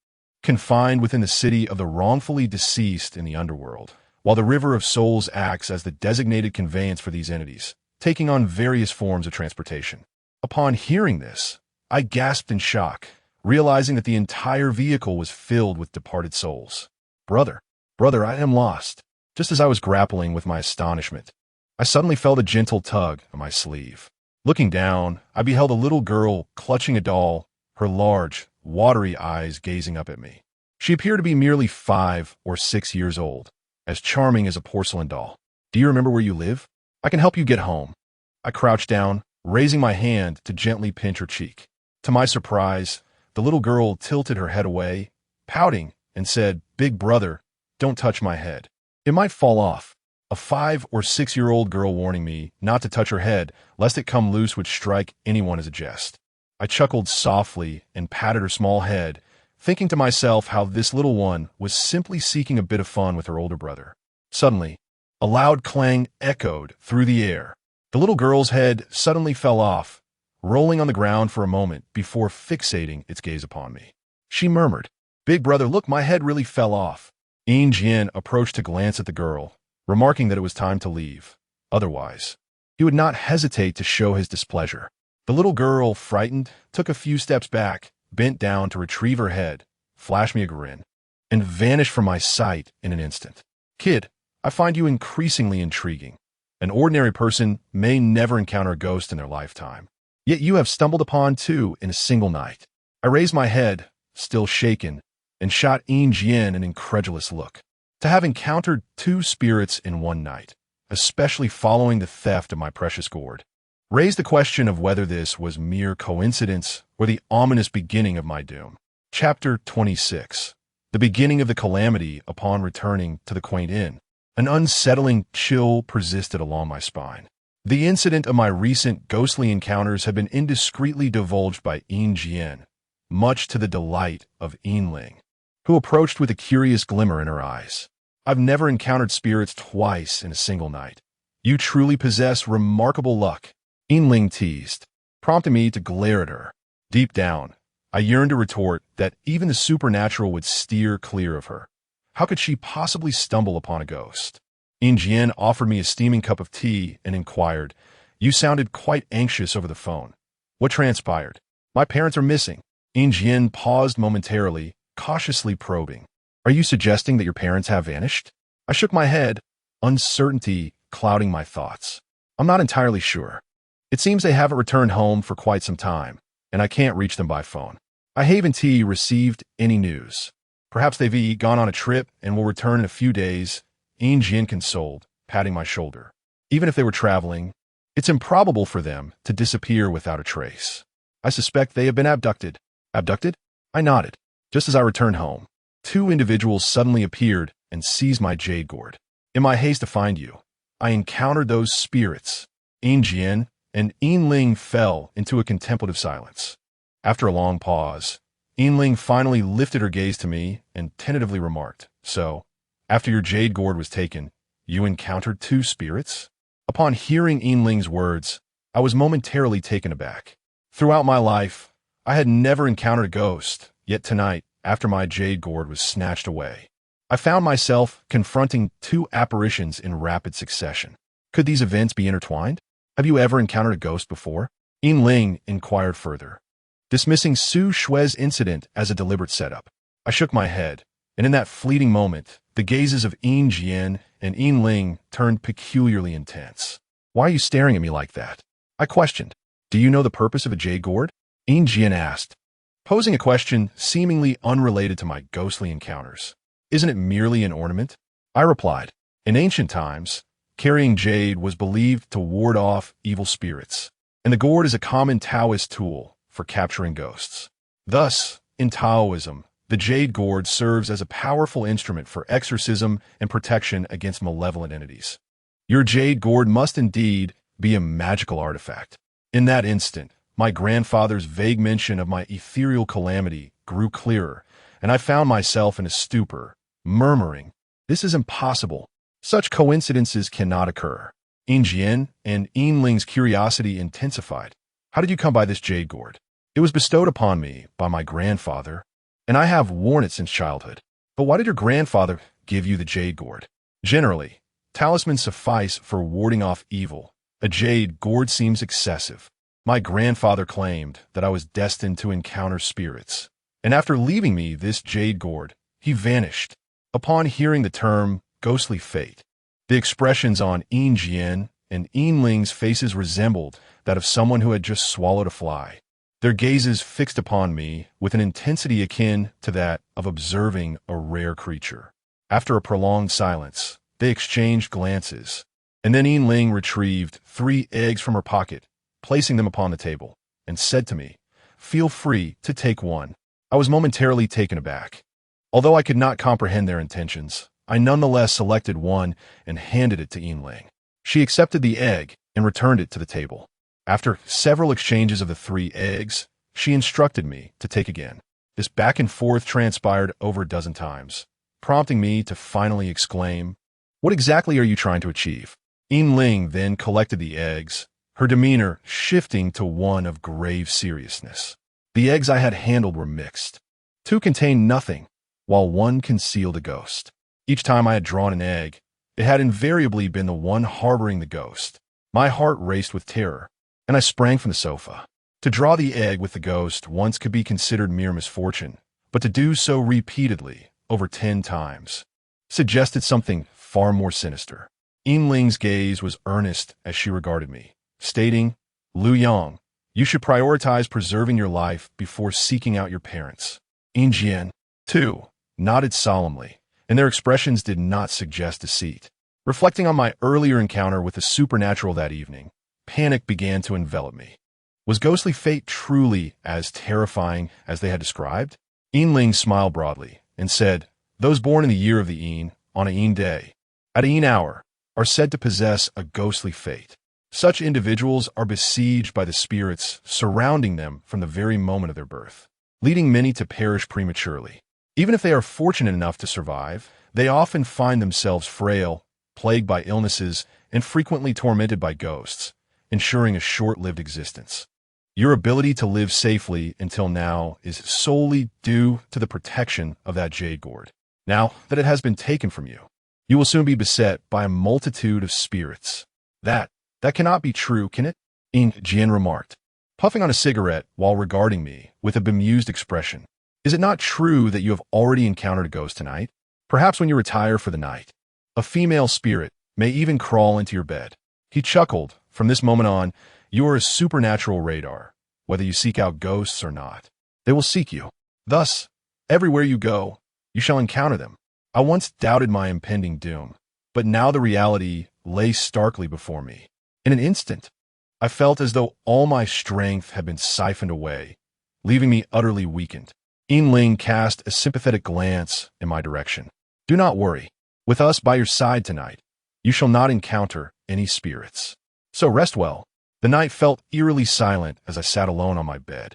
confined within the city of the wrongfully deceased in the underworld, while the River of Souls acts as the designated conveyance for these entities, taking on various forms of transportation. Upon hearing this, I gasped in shock, realizing that the entire vehicle was filled with departed souls. Brother, I am lost." Just as I was grappling with my astonishment, I suddenly felt a gentle tug on my sleeve. Looking down, I beheld a little girl clutching a doll, her large, watery eyes gazing up at me. She appeared to be merely 5 or 6 years old, as charming as a porcelain doll. "Do you remember where you live? I can help you get home." I crouched down, raising my hand to gently pinch her cheek. To my surprise, the little girl tilted her head away, pouting, and said, "Big brother, don't touch my head. It might fall off." A 5 or 6-year-old girl warning me not to touch her head, lest it come loose would strike anyone as a jest. I chuckled softly and patted her small head, thinking to myself how this little one was simply seeking a bit of fun with her older brother. Suddenly, a loud clang echoed through the air. The little girl's head suddenly fell off, rolling on the ground for a moment before fixating its gaze upon me. She murmured, "Big brother, look, my head really fell off." Jian approached to glance at the girl, remarking that it was time to leave. Otherwise, he would not hesitate to show his displeasure. The little girl, frightened, took a few steps back, bent down to retrieve her head, flashed me a grin, and vanished from my sight in an instant. "Kid, I find you increasingly intriguing. An ordinary person may never encounter a ghost in their lifetime, yet you have stumbled upon 2 in a single night." I raised my head, still shaken, and shot Jian an incredulous look. To have encountered 2 spirits in one night, especially following the theft of my precious gourd, raised the question of whether this was mere coincidence or the ominous beginning of my doom. Chapter 26. The beginning of the calamity upon returning to the quaint inn. An unsettling chill persisted along my spine. The incident of my recent ghostly encounters had been indiscreetly divulged by Jian, much to the delight of Ling, who approached with a curious glimmer in her eyes. "I've never encountered spirits twice in a single night. You truly possess remarkable luck," Ling teased, prompting me to glare at her. Deep down, I yearned to retort that even the supernatural would steer clear of her. How could she possibly stumble upon a ghost? Jian offered me a steaming cup of tea and inquired, "You sounded quite anxious over the phone. What transpired?" "My parents are missing." Jian paused momentarily, cautiously probing. "Are you suggesting that your parents have vanished?" I shook my head, uncertainty clouding my thoughts. "I'm not entirely sure. It seems they haven't returned home for quite some time, and I can't reach them by phone. I haven't received any news. Perhaps they've gone on a trip and will return in a few days," Jian consoled, patting my shoulder. "Even if they were traveling, it's improbable for them to disappear without a trace. I suspect they have been abducted." "Abducted?" I nodded. Just as I returned home, two individuals suddenly appeared and seized my jade gourd. In my haste to find you, I encountered those spirits. Jian and Ling fell into a contemplative silence. After a long pause, Ling finally lifted her gaze to me and tentatively remarked, "So, after your jade gourd was taken, you encountered two spirits?" Upon hearing Ling's words, I was momentarily taken aback. Throughout my life, I had never encountered a ghost, yet tonight, after my jade gourd was snatched away, I found myself confronting two apparitions in rapid succession. Could these events be intertwined? "Have you ever encountered a ghost before?" Ling inquired further, dismissing Su Shui's incident as a deliberate setup. I shook my head, and in that fleeting moment, the gazes of Jian and Ling turned peculiarly intense. "Why are you staring at me like that?" I questioned. "Do you know the purpose of a jade gourd?" Jian asked, posing a question seemingly unrelated to my ghostly encounters. "Isn't it merely an ornament?" I replied. "In ancient times, carrying jade was believed to ward off evil spirits, and the gourd is a common Taoist tool for capturing ghosts. Thus, in Taoism, the jade gourd serves as a powerful instrument for exorcism and protection against malevolent entities. Your jade gourd must indeed be a magical artifact." In that instant, my grandfather's vague mention of my ethereal calamity grew clearer, and I found myself in a stupor, murmuring, "This is impossible. Such coincidences cannot occur." Jian and Ling's curiosity intensified. "How did you come by this jade gourd?" "It was bestowed upon me by my grandfather, and I have worn it since childhood." "But why did your grandfather give you the jade gourd?" "Generally, talismans suffice for warding off evil. A jade gourd seems excessive. My grandfather claimed that I was destined to encounter spirits, and after leaving me this jade gourd, he vanished." Upon hearing the term ghostly fate, the expressions on Jian and Ling's faces resembled that of someone who had just swallowed a fly. Their gazes fixed upon me with an intensity akin to that of observing a rare creature. After a prolonged silence, they exchanged glances, and then Ling retrieved 3 eggs from her pocket, placing them upon the table, and said to me, "Feel free to take one." I was momentarily taken aback. Although I could not comprehend their intentions, I nonetheless selected one and handed it to Ling. She accepted the egg and returned it to the table. After several exchanges of the 3 eggs, she instructed me to take again. This back and forth transpired over a dozen times, prompting me to finally exclaim, "What exactly are you trying to achieve?" Ling then collected the eggs, her demeanor shifting to one of grave seriousness. The eggs I had handled were mixed. 2 contained nothing, while 1 concealed a ghost. Each time I had drawn an egg, it had invariably been the one harboring the ghost. My heart raced with terror, and I sprang from the sofa. To draw the egg with the ghost once could be considered mere misfortune, but to do so repeatedly, over 10 times, suggested something far more sinister. Ling's gaze was earnest as she regarded me, stating, "Lu Yang, you should prioritize preserving your life before seeking out your parents." Jian, too, nodded solemnly, and their expressions did not suggest deceit. Reflecting on my earlier encounter with the supernatural that evening, panic began to envelop me. Was ghostly fate truly as terrifying as they had described? Ling smiled broadly and said, "Those born in the year of the on a day, at a hour, are said to possess a ghostly fate. Such individuals are besieged by the spirits surrounding them from the very moment of their birth, leading many to perish prematurely. Even if they are fortunate enough to survive, they often find themselves frail, plagued by illnesses, and frequently tormented by ghosts, ensuring a short-lived existence. Your ability to live safely until now is solely due to the protection of that jade gourd." Now that it has been taken from you, you will soon be beset by a multitude of spirits. That cannot be true, can it? Jin remarked, puffing on a cigarette while regarding me with a bemused expression. Is it not true that you have already encountered a ghost tonight? Perhaps when you retire for the night. A female spirit may even crawl into your bed. He chuckled. From this moment on, you are a supernatural radar. Whether you seek out ghosts or not, they will seek you. Thus, everywhere you go, you shall encounter them. I once doubted my impending doom, but now the reality lay starkly before me. In an instant, I felt as though all my strength had been siphoned away, leaving me utterly weakened. Ling cast a sympathetic glance in my direction. Do not worry. With us by your side tonight, you shall not encounter any spirits. So rest well. The night felt eerily silent as I sat alone on my bed,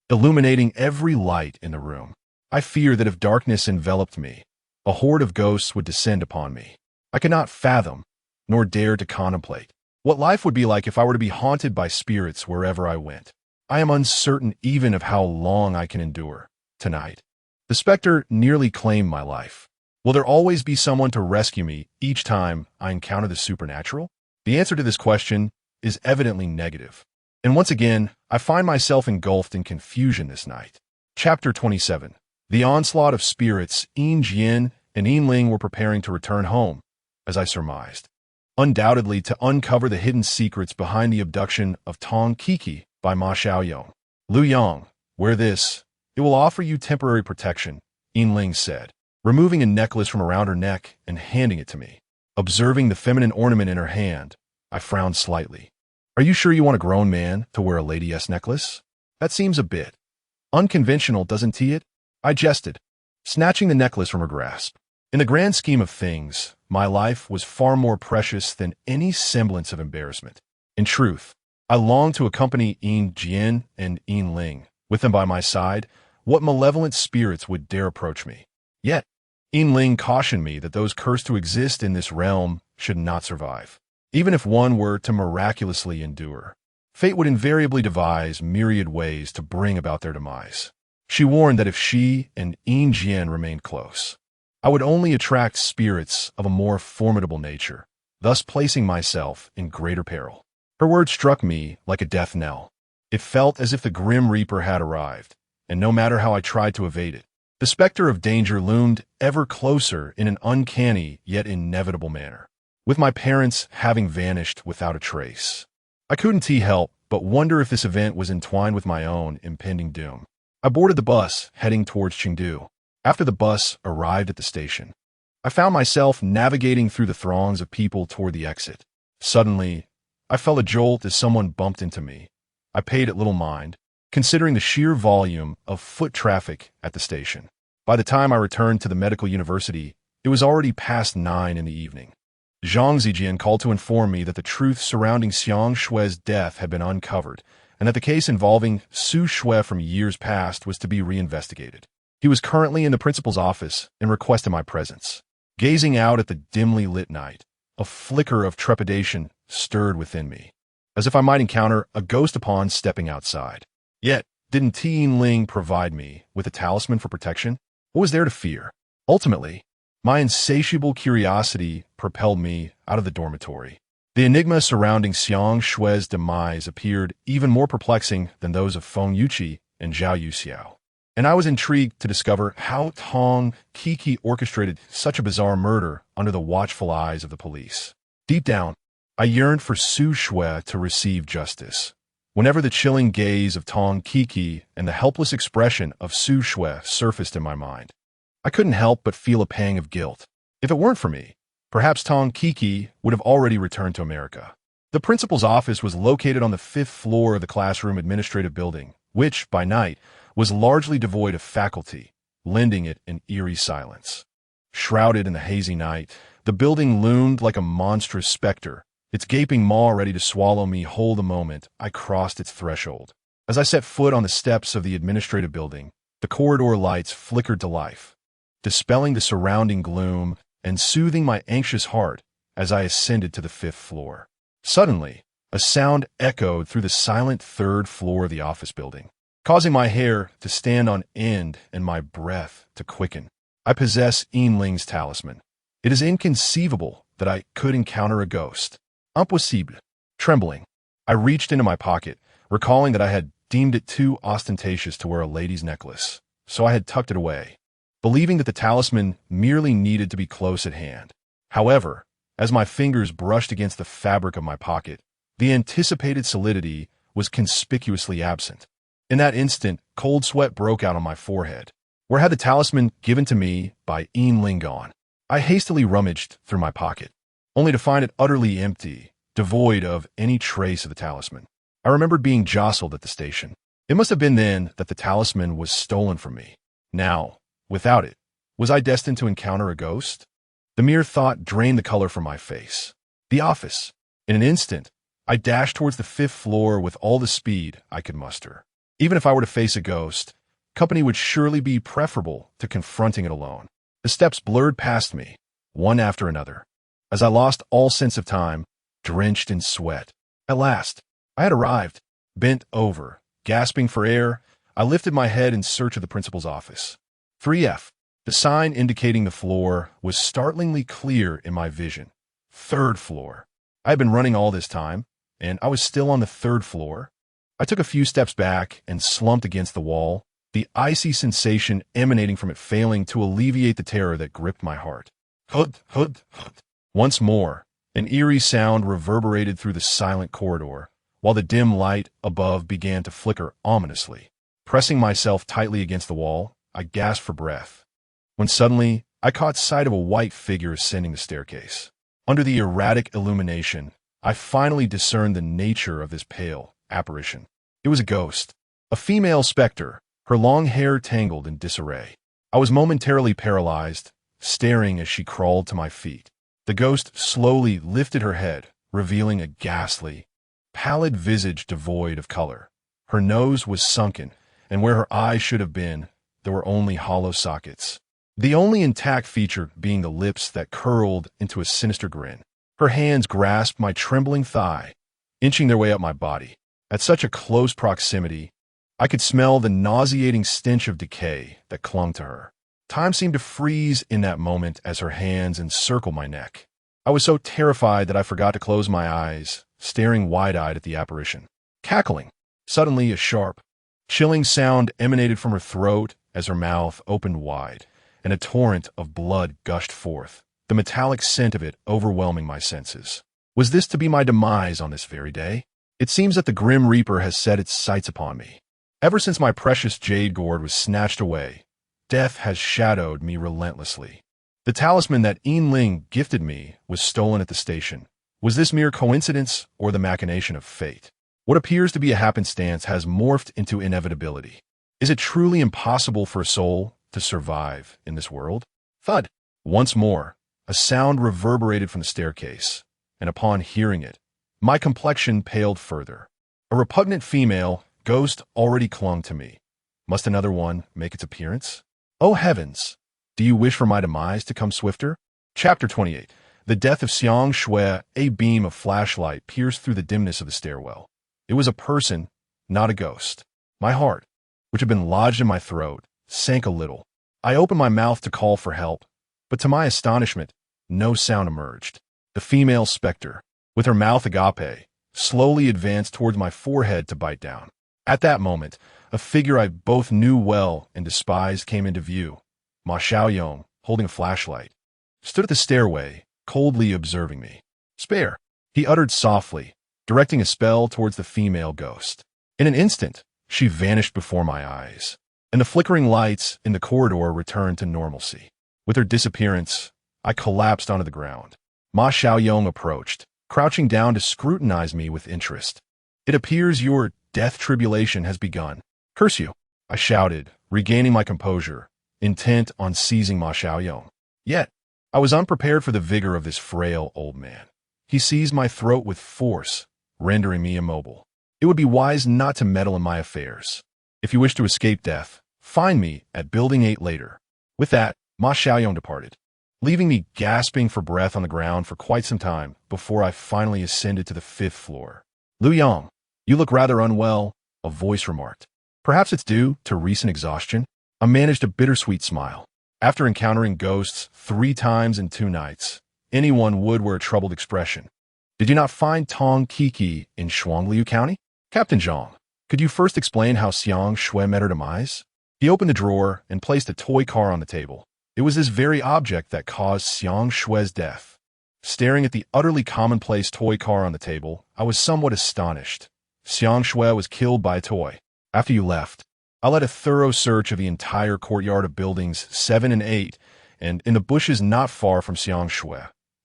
illuminating every light in the room. I fear that if darkness enveloped me, a horde of ghosts would descend upon me. I could not fathom, nor dare to contemplate, what life would be like if I were to be haunted by spirits wherever I went. I am uncertain even of how long I can endure. Tonight, the specter nearly claimed my life. Will there always be someone to rescue me each time I encounter the supernatural? The answer to this question is evidently negative. And once again, I find myself engulfed in confusion this night. Chapter 27. The onslaught of spirits. Jin and Ling were preparing to return home, as I surmised. Undoubtedly to uncover the hidden secrets behind the abduction of Tong Kiki by Ma Xiaoyong. Lu Yang, wear this. It will offer you temporary protection, Ling said, removing a necklace from around her neck and handing it to me. Observing the feminine ornament in her hand, I frowned slightly. Are you sure you want a grown man to wear a lady's necklace? That seems a bit unconventional, doesn't it? I jested, snatching the necklace from her grasp. In the grand scheme of things, my life was far more precious than any semblance of embarrassment. In truth, I longed to accompany Jin and Ling. With them by my side, what malevolent spirits would dare approach me? Yet, Ling cautioned me that those cursed to exist in this realm should not survive. Even if one were to miraculously endure, fate would invariably devise myriad ways to bring about their demise. She warned that if she and Jin remained close, I would only attract spirits of a more formidable nature, thus placing myself in greater peril. Her words struck me like a death knell. It felt as if the Grim Reaper had arrived, and no matter how I tried to evade it, the specter of danger loomed ever closer in an uncanny yet inevitable manner. With my parents having vanished without a trace, I couldn't help but wonder if this event was entwined with my own impending doom. I boarded the bus heading towards Chengdu. After the bus arrived at the station, I found myself navigating through the throngs of people toward the exit. Suddenly, I felt a jolt as someone bumped into me. I paid it little mind, considering the sheer volume of foot traffic at the station. By the time I returned to the medical university, it was already past 9 in the evening. Zhang Zijian called to inform me that the truth surrounding Xiang Shue's death had been uncovered, and that the case involving Su Shui from years past was to be reinvestigated. He was currently in the principal's office and requested my presence. Gazing out at the dimly lit night, a flicker of trepidation stirred within me, as if I might encounter a ghost upon stepping outside. Yet, didn't Ling provide me with a talisman for protection? What was there to fear? Ultimately, my insatiable curiosity propelled me out of the dormitory. The enigma surrounding Xiang Shue's demise appeared even more perplexing than those of Feng Yuqi and Zhao Yuxiao, and I was intrigued to discover how Tong Kiki orchestrated such a bizarre murder under the watchful eyes of the police. Deep down, I yearned for Su Shui to receive justice. Whenever the chilling gaze of Tong Kiki and the helpless expression of Su Shui surfaced in my mind, I couldn't help but feel a pang of guilt. If it weren't for me, perhaps Tong Kiki would have already returned to America. The principal's office was located on the 5th floor of the classroom administrative building, which, by night, was largely devoid of faculty, lending it an eerie silence. Shrouded in the hazy night, the building loomed like a monstrous specter, its gaping maw ready to swallow me whole the moment I crossed its threshold. As I set foot on the steps of the administrative building, the corridor lights flickered to life, dispelling the surrounding gloom and soothing my anxious heart as I ascended to the 5th floor. Suddenly, a sound echoed through the silent 3rd floor of the office building, causing my hair to stand on end and my breath to quicken. I possess Yinling's talisman. It is inconceivable that I could encounter a ghost. Impossible. Trembling, I reached into my pocket, recalling that I had deemed it too ostentatious to wear a lady's necklace, so I had tucked it away, believing that the talisman merely needed to be close at hand. However, as my fingers brushed against the fabric of my pocket, the anticipated solidity was conspicuously absent. In that instant, cold sweat broke out on my forehead. Where had the talisman given to me by Yinling gone? I hastily rummaged through my pocket, only to find it utterly empty, devoid of any trace of the talisman. I remembered being jostled at the station. It must have been then that the talisman was stolen from me. Now, without it, was I destined to encounter a ghost? The mere thought drained the color from my face. The office. In an instant, I dashed towards the 5th floor with all the speed I could muster. Even if I were to face a ghost, company would surely be preferable to confronting it alone. The steps blurred past me, one after another, as I lost all sense of time, drenched in sweat. At last, I had arrived. Bent over, gasping for air, I lifted my head in search of the principal's office. 3F. The sign indicating the floor was startlingly clear in my vision. 3rd floor. I had been running all this time, and I was still on the 3rd floor. I took a few steps back and slumped against the wall, the icy sensation emanating from it failing to alleviate the terror that gripped my heart. Hud, hud, hud. Once more, an eerie sound reverberated through the silent corridor, while the dim light above began to flicker ominously. Pressing myself tightly against the wall, I gasped for breath, when suddenly I caught sight of a white figure ascending the staircase. Under the erratic illumination, I finally discerned the nature of this pale apparition. It was a ghost, a female specter, her long hair tangled in disarray. I was momentarily paralyzed, staring as she crawled to my feet. The ghost slowly lifted her head, revealing a ghastly, pallid visage devoid of color. Her nose was sunken, and where her eyes should have been, there were only hollow sockets, the only intact feature being the lips that curled into a sinister grin. Her hands grasped my trembling thigh, inching their way up my body. At such a close proximity, I could smell the nauseating stench of decay that clung to her. Time seemed to freeze in that moment as her hands encircled my neck. I was so terrified that I forgot to close my eyes, staring wide-eyed at the apparition. Cackling. Suddenly, a sharp, chilling sound emanated from her throat as her mouth opened wide, and a torrent of blood gushed forth, the metallic scent of it overwhelming my senses. Was this to be my demise on this very day? It seems that the Grim Reaper has set its sights upon me. Ever since my precious jade gourd was snatched away, death has shadowed me relentlessly. The talisman that Yinling gifted me was stolen at the station. Was this mere coincidence or the machination of fate? What appears to be a happenstance has morphed into inevitability. Is it truly impossible for a soul to survive in this world? Thud! Once more, a sound reverberated from the staircase, and upon hearing it, my complexion paled further. A repugnant female ghost already clung to me. Must another one make its appearance? Oh heavens! Do you wish for my demise to come swifter? Chapter 28. The death of Xiang Shui. A beam of flashlight pierced through the dimness of the stairwell. It was a person, not a ghost. My heart, which had been lodged in my throat, sank a little. I opened my mouth to call for help, but to my astonishment, no sound emerged. The female specter, with her mouth agape, slowly advanced towards my forehead to bite down. At that moment, a figure I both knew well and despised came into view. Ma Xiaoyong, holding a flashlight, stood at the stairway, coldly observing me. Spare, he uttered softly, directing a spell towards the female ghost. In an instant, she vanished before my eyes, and the flickering lights in the corridor returned to normalcy. With her disappearance, I collapsed onto the ground. Ma Xiaoyong approached, crouching down to scrutinize me with interest. It appears your death tribulation has begun. Curse you, I shouted, regaining my composure, intent on seizing Ma Xiaoyong. Yet, I was unprepared for the vigor of this frail old man. He seized my throat with force, rendering me immobile. It would be wise not to meddle in my affairs. If you wish to escape death, find me at Building 8 later. With that, Ma Xiaoyong departed, leaving me gasping for breath on the ground for quite some time before I finally ascended to the 5th floor. Lu Yang, you look rather unwell, a voice remarked. Perhaps it's due to recent exhaustion. I managed a bittersweet smile. After encountering ghosts 3 times in 2 nights, anyone would wear a troubled expression. Did you not find Tong Kiki in Shuangliu County? Captain Zhang, could you first explain how Xiang Shui met her demise? He opened a drawer and placed a toy car on the table. It was this very object that caused Xiang Shui's death. Staring at the utterly commonplace toy car on the table, I was somewhat astonished. Xiang Shui was killed by a toy. After you left, I led a thorough search of the entire courtyard of buildings 7 and 8, and in the bushes not far from Xiang Shui,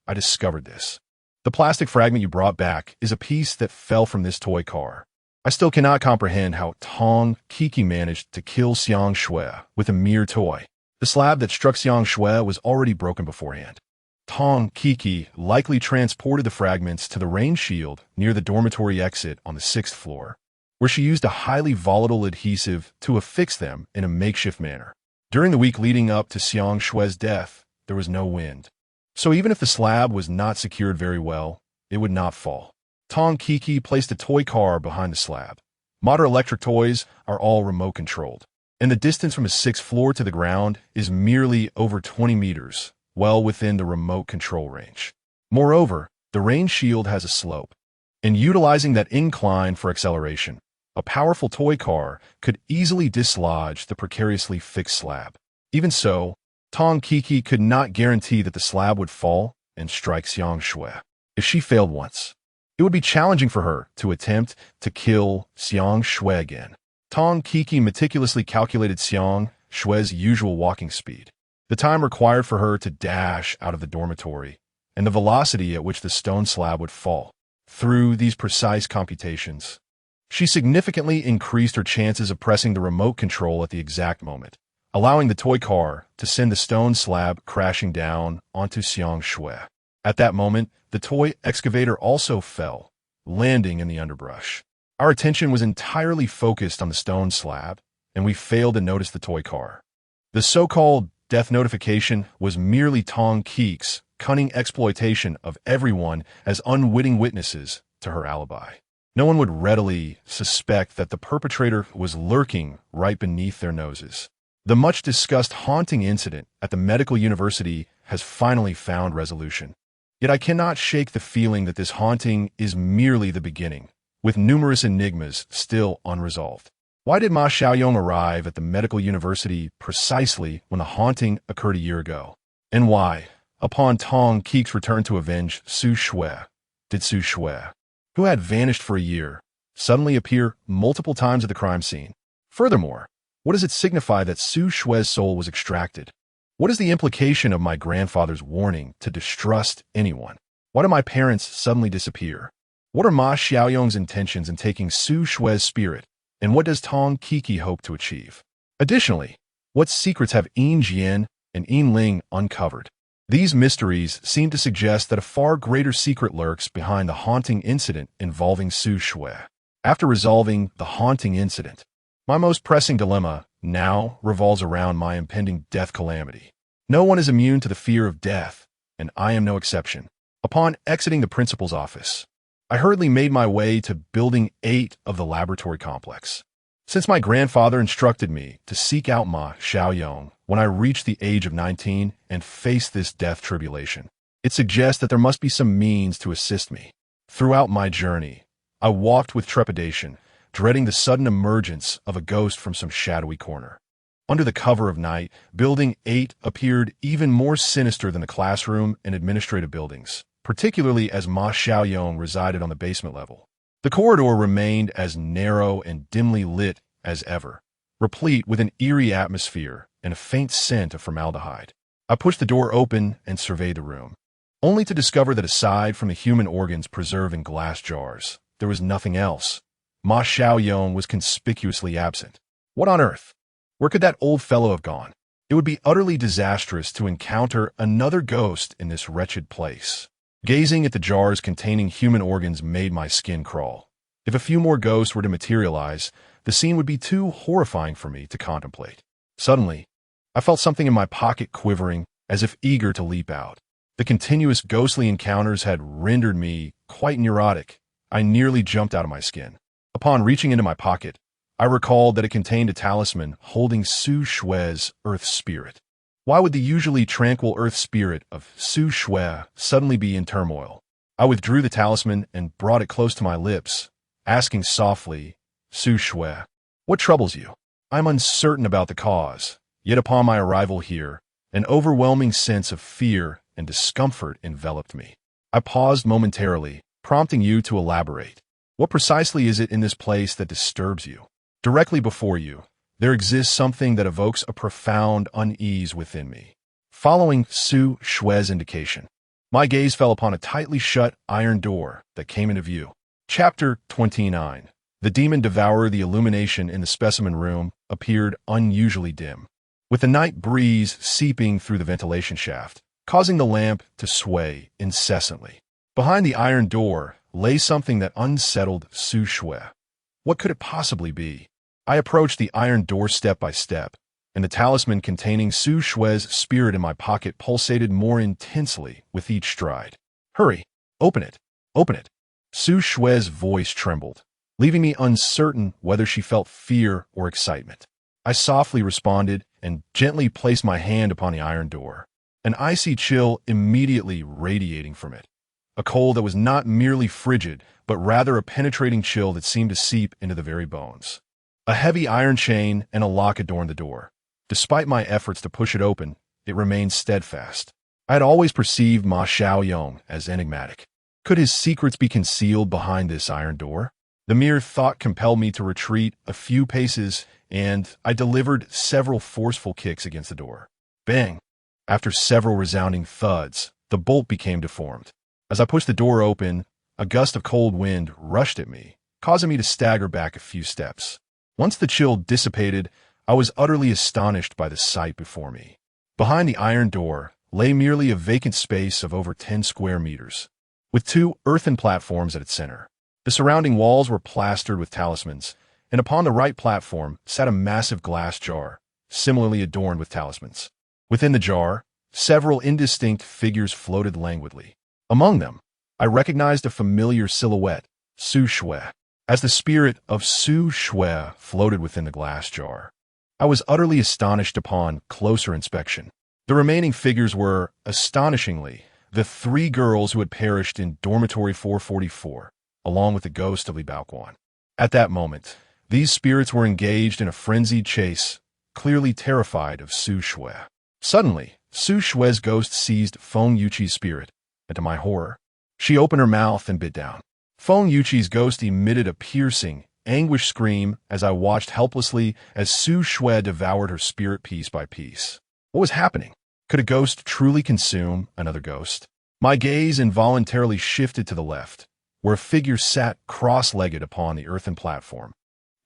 I discovered this. The plastic fragment you brought back is a piece that fell from this toy car. I still cannot comprehend how Tong Kiki managed to kill Xiang Shui with a mere toy. The slab that struck Xiang Shui was already broken beforehand. Tong Kiki likely transported the fragments to the rain shield near the dormitory exit on the 6th floor, where she used a highly volatile adhesive to affix them in a makeshift manner. During the week leading up to Xiang Shui's death, there was no wind. So even if the slab was not secured very well, it would not fall. Tong Kiki placed a toy car behind the slab. Modern electric toys are all remote-controlled, and the distance from the 6th floor to the ground is merely over 20 meters, well within the remote control range. Moreover, the rain shield has a slope, and utilizing that incline for acceleration, a powerful toy car could easily dislodge the precariously fixed slab. Even so, Tong Kiki could not guarantee that the slab would fall and strike Xiang Shui. If she failed once, it would be challenging for her to attempt to kill Xiang Shui again. Tong Kiki meticulously calculated Xiang Shui's usual walking speed, the time required for her to dash out of the dormitory, and the velocity at which the stone slab would fall. Through these precise computations, she significantly increased her chances of pressing the remote control at the exact moment, allowing the toy car to send the stone slab crashing down onto Xiang Shui. At that moment, the toy excavator also fell, landing in the underbrush. Our attention was entirely focused on the stone slab, and we failed to notice the toy car. The so-called death notification was merely Tong Kiki's cunning exploitation of everyone as unwitting witnesses to her alibi. No one would readily suspect that the perpetrator was lurking right beneath their noses. The much-discussed haunting incident at the medical university has finally found resolution. Yet I cannot shake the feeling that this haunting is merely the beginning, with numerous enigmas still unresolved. Why did Ma Xiaoyong arrive at the medical university precisely when the haunting occurred a year ago? And why, upon Tong Kiki's return to avenge Su Shui, did Su Shui, who had vanished for a year, suddenly appear multiple times at the crime scene? Furthermore, what does it signify that Su Shui's soul was extracted? What is the implication of my grandfather's warning to distrust anyone? Why do my parents suddenly disappear? What are Ma Xiaoyong's intentions in taking Su Shui's spirit, and what does Tong Kiki hope to achieve? Additionally, what secrets have Yin Jian and Yin Ling uncovered? These mysteries seem to suggest that a far greater secret lurks behind the haunting incident involving Su Shui. After resolving the haunting incident, my most pressing dilemma now revolves around my impending death calamity. No one is immune to the fear of death, and I am no exception. Upon exiting the principal's office, I hurriedly made my way to Building 8 of the laboratory complex. Since my grandfather instructed me to seek out Ma Xiaoyong when I reached the age of 19 and face this death tribulation, it suggests that there must be some means to assist me. Throughout my journey, I walked with trepidation, dreading the sudden emergence of a ghost from some shadowy corner. Under the cover of night, Building 8 appeared even more sinister than the classroom and administrative buildings, particularly as Ma Xiaoyong resided on the basement level. The corridor remained as narrow and dimly lit as ever, replete with an eerie atmosphere and a faint scent of formaldehyde. I pushed the door open and surveyed the room, only to discover that aside from the human organs preserved in glass jars, there was nothing else. Ma Xiaoyong was conspicuously absent. What on earth? Where could that old fellow have gone? It would be utterly disastrous to encounter another ghost in this wretched place. Gazing at the jars containing human organs made my skin crawl. If a few more ghosts were to materialize, the scene would be too horrifying for me to contemplate. Suddenly, I felt something in my pocket quivering, as if eager to leap out. The continuous ghostly encounters had rendered me quite neurotic. I nearly jumped out of my skin. Upon reaching into my pocket, I recalled that it contained a talisman holding Su Shui's earth spirit. Why would the usually tranquil earth spirit of Su Shui suddenly be in turmoil? I withdrew the talisman and brought it close to my lips, asking softly, Su Shui, what troubles you? I'm uncertain about the cause, yet upon my arrival here, an overwhelming sense of fear and discomfort enveloped me. I paused momentarily, prompting you to elaborate. What precisely is it in this place that disturbs you? Directly before you, there exists something that evokes a profound unease within me. Following Su Shui's indication, my gaze fell upon a tightly shut iron door that came into view. Chapter 29. The demon devourer. The illumination in the specimen room appeared unusually dim, with the night breeze seeping through the ventilation shaft, causing the lamp to sway incessantly. Behind the iron door lay something that unsettled Su Shui. What could it possibly be? I approached the iron door step by step, and the talisman containing Su Shui's spirit in my pocket pulsated more intensely with each stride. Hurry! Open it! Open it! Su Shui's voice trembled, leaving me uncertain whether she felt fear or excitement. I softly responded and gently placed my hand upon the iron door, an icy chill immediately radiating from it. A cold that was not merely frigid, but rather a penetrating chill that seemed to seep into the very bones. A heavy iron chain and a lock adorned the door. Despite my efforts to push it open, it remained steadfast. I had always perceived Ma Xiaoyong as enigmatic. Could his secrets be concealed behind this iron door? The mere thought compelled me to retreat a few paces, and I delivered several forceful kicks against the door. Bang! After several resounding thuds, the bolt became deformed. As I pushed the door open, a gust of cold wind rushed at me, causing me to stagger back a few steps. Once the chill dissipated, I was utterly astonished by the sight before me. Behind the iron door lay merely a vacant space of over 10 square meters, with 2 earthen platforms at its center. The surrounding walls were plastered with talismans, and upon the right platform sat a massive glass jar, similarly adorned with talismans. Within the jar, several indistinct figures floated languidly. Among them, I recognized a familiar silhouette, Su Shui. As the spirit of Su Shui floated within the glass jar, I was utterly astonished upon closer inspection. The remaining figures were, astonishingly, the 3 girls who had perished in dormitory 444, along with the ghost of Li Baoquan. At that moment, these spirits were engaged in a frenzied chase, clearly terrified of Su Shui. Suddenly, Su Shui's ghost seized Feng Yuqi's spirit, and to my horror, she opened her mouth and bit down. Feng Yuqi's ghost emitted a piercing, anguished scream as I watched helplessly as Su Shui devoured her spirit piece by piece. What was happening? Could a ghost truly consume another ghost? My gaze involuntarily shifted to the left, where a figure sat cross-legged upon the earthen platform,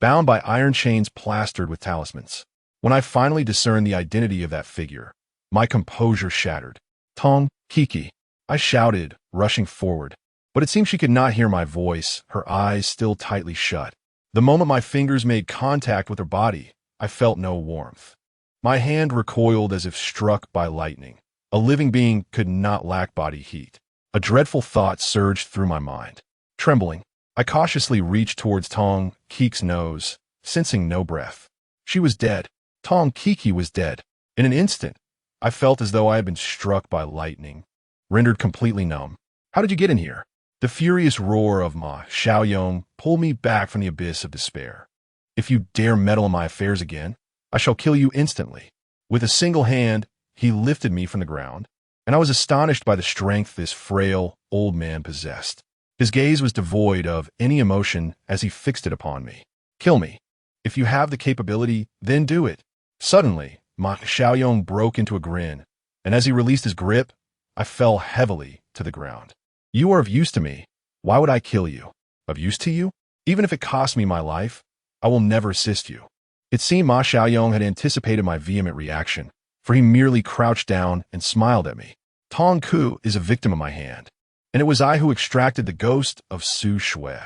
bound by iron chains plastered with talismans. When I finally discerned the identity of that figure, my composure shattered. Tong, Kiki, I shouted, rushing forward. But it seemed she could not hear my voice, her eyes still tightly shut. The moment my fingers made contact with her body, I felt no warmth. My hand recoiled as if struck by lightning. A living being could not lack body heat. A dreadful thought surged through my mind. Trembling, I cautiously reached towards Tong Kiki's nose, sensing no breath. She was dead. Tong Kiki was dead. In an instant, I felt as though I had been struck by lightning, rendered completely numb. How did you get in here? The furious roar of Ma Xiaoyong pulled me back from the abyss of despair. If you dare meddle in my affairs again, I shall kill you instantly. With a single hand, he lifted me from the ground, and I was astonished by the strength this frail, old man possessed. His gaze was devoid of any emotion as he fixed it upon me. Kill me. If you have the capability, then do it. Suddenly, Ma Xiaoyong broke into a grin, and as he released his grip, I fell heavily to the ground. You are of use to me. Why would I kill you? Of use to you? Even if it costs me my life, I will never assist you. It seemed Ma Xiaoyong had anticipated my vehement reaction, for he merely crouched down and smiled at me. Tong Ku is a victim of my hand, and it was I who extracted the ghost of Su Shui.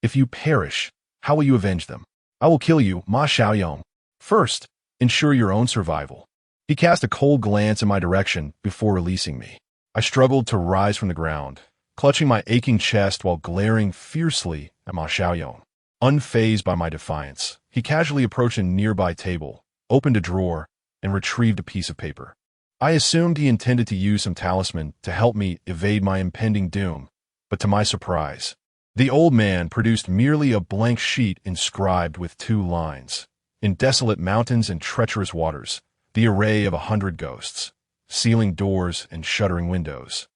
If you perish, how will you avenge them? I will kill you, Ma Xiaoyong. First, ensure your own survival. He cast a cold glance in my direction before releasing me. I struggled to rise from the ground, clutching my aching chest while glaring fiercely at Ma Xiaoyong. Unfazed by my defiance, he casually approached a nearby table, opened a drawer, and retrieved a piece of paper. I assumed he intended to use some talisman to help me evade my impending doom, but to my surprise, the old man produced merely a blank sheet inscribed with 2 lines. In desolate mountains and treacherous waters, the array of 100 ghosts, sealing doors and shuttering windows.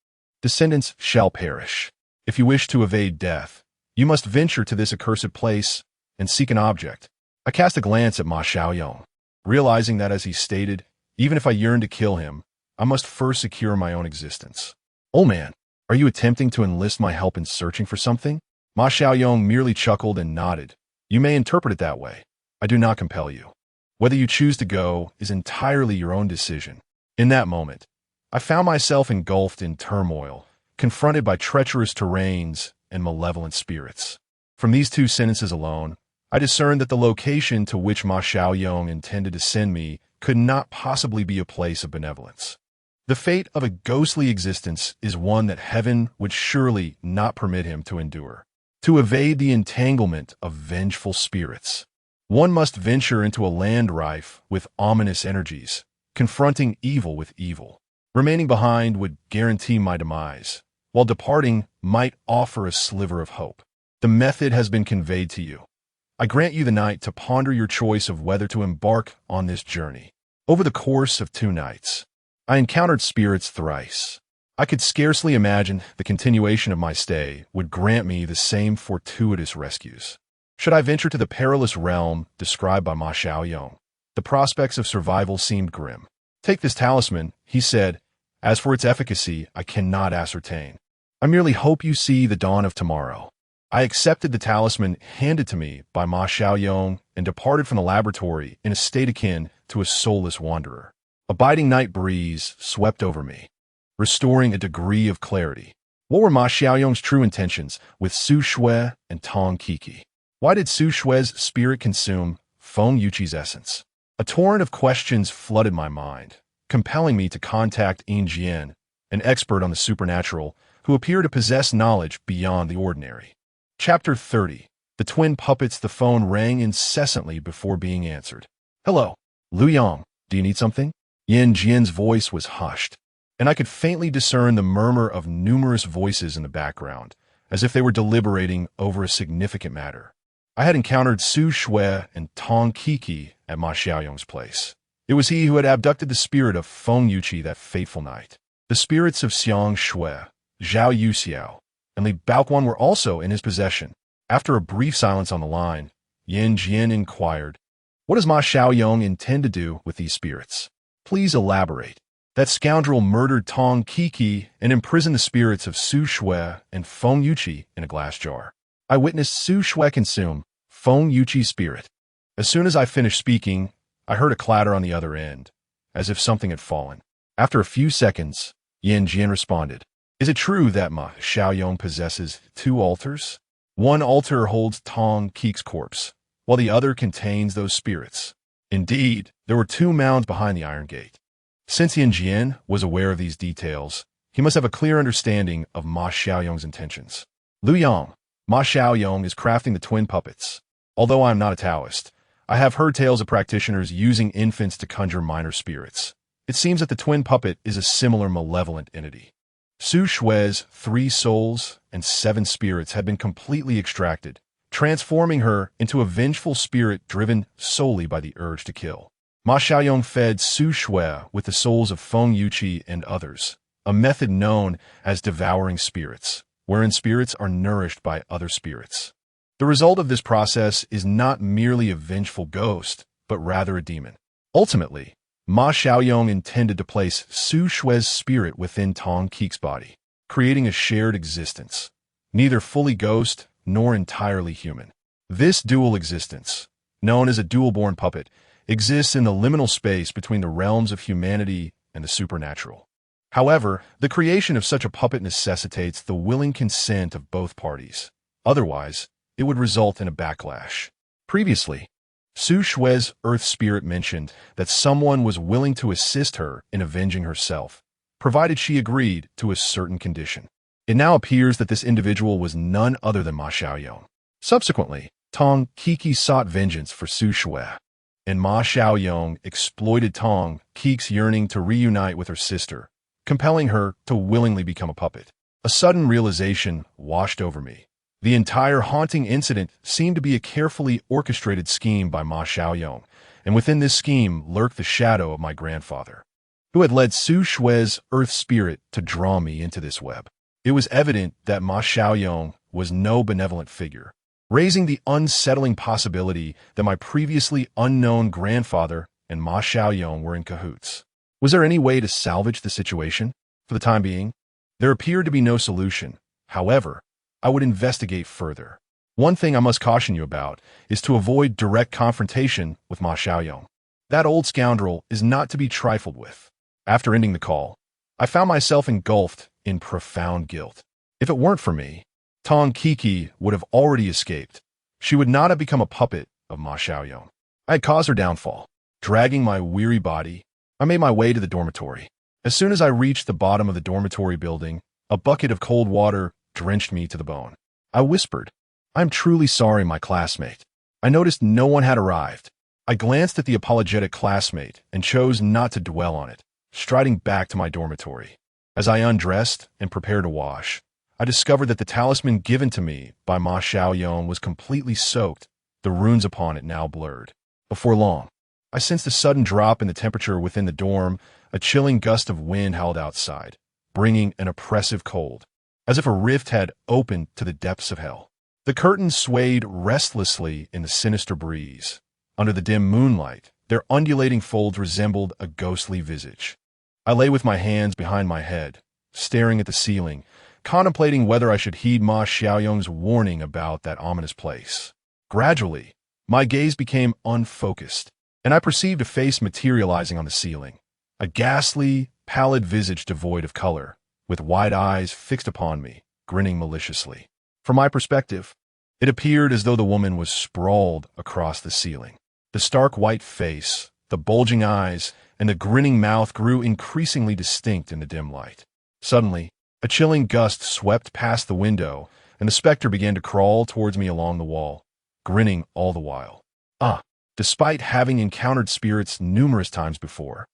Descendants shall perish. If you wish to evade death, you must venture to this accursed place and seek an object. I cast a glance at Ma Xiaoyong, realizing that, as he stated, even if I yearned to kill him, I must first secure my own existence. Old man, are you attempting to enlist my help in searching for something? Ma Xiaoyong merely chuckled and nodded. You may interpret it that way. I do not compel you. Whether you choose to go is entirely your own decision. In that moment, I found myself engulfed in turmoil, confronted by treacherous terrains and malevolent spirits. From these 2 sentences alone, I discerned that the location to which Ma Xiaoyong intended to send me could not possibly be a place of benevolence. The fate of a ghostly existence is one that heaven would surely not permit him to endure. To evade the entanglement of vengeful spirits, one must venture into a land rife with ominous energies, confronting evil with evil. Remaining behind would guarantee my demise, while departing might offer a sliver of hope. The method has been conveyed to you. I grant you the night to ponder your choice of whether to embark on this journey. Over the course of 2 nights, I encountered spirits thrice. I could scarcely imagine the continuation of my stay would grant me the same fortuitous rescues. Should I venture to the perilous realm described by Ma Xiaoyong, the prospects of survival seemed grim. Take this talisman, he said. As for its efficacy, I cannot ascertain. I merely hope you see the dawn of tomorrow. I accepted the talisman handed to me by Ma Xiaoyong and departed from the laboratory in a state akin to a soulless wanderer. A biting night breeze swept over me, restoring a degree of clarity. What were Ma Xiaoyong's true intentions with Su Shui and Tong Kiki? Why did Su Shui's spirit consume Feng Yuqi's essence? A torrent of questions flooded my mind, compelling me to contact Yin Jian, an expert on the supernatural who appeared to possess knowledge beyond the ordinary. Chapter 30. The twin puppets. The phone rang incessantly before being answered. Hello, Lu Yang, do you need something? Yin Jian's voice was hushed, and I could faintly discern the murmur of numerous voices in the background, as if they were deliberating over a significant matter. I had encountered Su Shui and Tong Kiki at Ma Xiaoyong's place. It was he who had abducted the spirit of Feng Yuqi that fateful night. The spirits of Xiang Shui, Zhao Yuxiao, and Li Baoquan were also in his possession. After a brief silence on the line, Yin Jian inquired, "What does Ma Xiaoyong intend to do with these spirits? Please elaborate." That scoundrel murdered Tong Kiki and imprisoned the spirits of Su Shui and Feng Yuqi in a glass jar. I witnessed Su Shui consume Feng Yuqi's spirit. As soon as I finished speaking, I heard a clatter on the other end, as if something had fallen. After a few seconds, Yin Jian responded, "Is it true that Ma Xiaoyong possesses 2 altars? One altar holds Tong Kiki's corpse, while the other contains those spirits." Indeed, there were 2 mounds behind the iron gate. Since Yin Jian was aware of these details, he must have a clear understanding of Ma Xiaoyong's intentions. Lu Yang, Ma Xiaoyong is crafting the twin puppets. Although I am not a Taoist, I have heard tales of practitioners using infants to conjure minor spirits. It seems that the twin puppet is a similar malevolent entity. Su Shui's 3 souls and 7 spirits had been completely extracted, transforming her into a vengeful spirit driven solely by the urge to kill. Ma Xiaoyong fed Su Shui with the souls of Feng Yuqi and others, a method known as devouring spirits, wherein spirits are nourished by other spirits. The result of this process is not merely a vengeful ghost, but rather a demon. Ultimately, Ma Xiaoyong intended to place Su Shui's spirit within Tong Kiki's body, creating a shared existence, neither fully ghost nor entirely human. This dual existence, known as a dual-born puppet, exists in the liminal space between the realms of humanity and the supernatural. However, the creation of such a puppet necessitates the willing consent of both parties. Otherwise, it would result in a backlash. Previously, Su Shui's earth spirit mentioned that someone was willing to assist her in avenging herself, provided she agreed to a certain condition. It now appears that this individual was none other than Ma Xiaoyong. Subsequently, Tong Kiki sought vengeance for Su Shui. and Ma Xiaoyong exploited Tong Keek's yearning to reunite with her sister, compelling her to willingly become a puppet. A sudden realization washed over me. The entire haunting incident seemed to be a carefully orchestrated scheme by Ma Xiaoyong, and within this scheme lurked the shadow of my grandfather, who had led Su Shui's earth spirit to draw me into this web. It was evident that Ma Xiaoyong was no benevolent figure, raising the unsettling possibility that my previously unknown grandfather and Ma Xiaoyong were in cahoots. Was there any way to salvage the situation? For the time being, there appeared to be no solution. However, I would investigate further. One thing I must caution you about is to avoid direct confrontation with Ma Xiaoyong. That old scoundrel is not to be trifled with. After ending the call, I found myself engulfed in profound guilt. If it weren't for me, Tong Kiki would have already escaped. She would not have become a puppet of Ma Xiaoyong. I had caused her downfall. Dragging my weary body, I made my way to the dormitory. As soon as I reached the bottom of the dormitory building, a bucket of cold water drenched me to the bone. I whispered, "I'm truly sorry, my classmate." I noticed no one had arrived. I glanced at the apologetic classmate and chose not to dwell on it, striding back to my dormitory. As I undressed and prepared to wash, I discovered that the talisman given to me by Ma Xiaoyong was completely soaked, the runes upon it now blurred. Before long, I sensed a sudden drop in the temperature within the dorm. A chilling gust of wind howled outside, bringing an oppressive cold, as if a rift had opened to the depths of hell. The curtains swayed restlessly in the sinister breeze. Under the dim moonlight, their undulating folds resembled a ghostly visage. I lay with my hands behind my head, staring at the ceiling, contemplating whether I should heed Ma Xiaoyong's warning about that ominous place. Gradually, my gaze became unfocused, and I perceived a face materializing on the ceiling. A ghastly, pallid visage devoid of color, with wide eyes fixed upon me, grinning maliciously. From my perspective, it appeared as though the woman was sprawled across the ceiling. The stark white face, the bulging eyes, and the grinning mouth grew increasingly distinct in the dim light. Suddenly, a chilling gust swept past the window, and the specter began to crawl towards me along the wall, grinning all the while. Despite having encountered spirits numerous times before,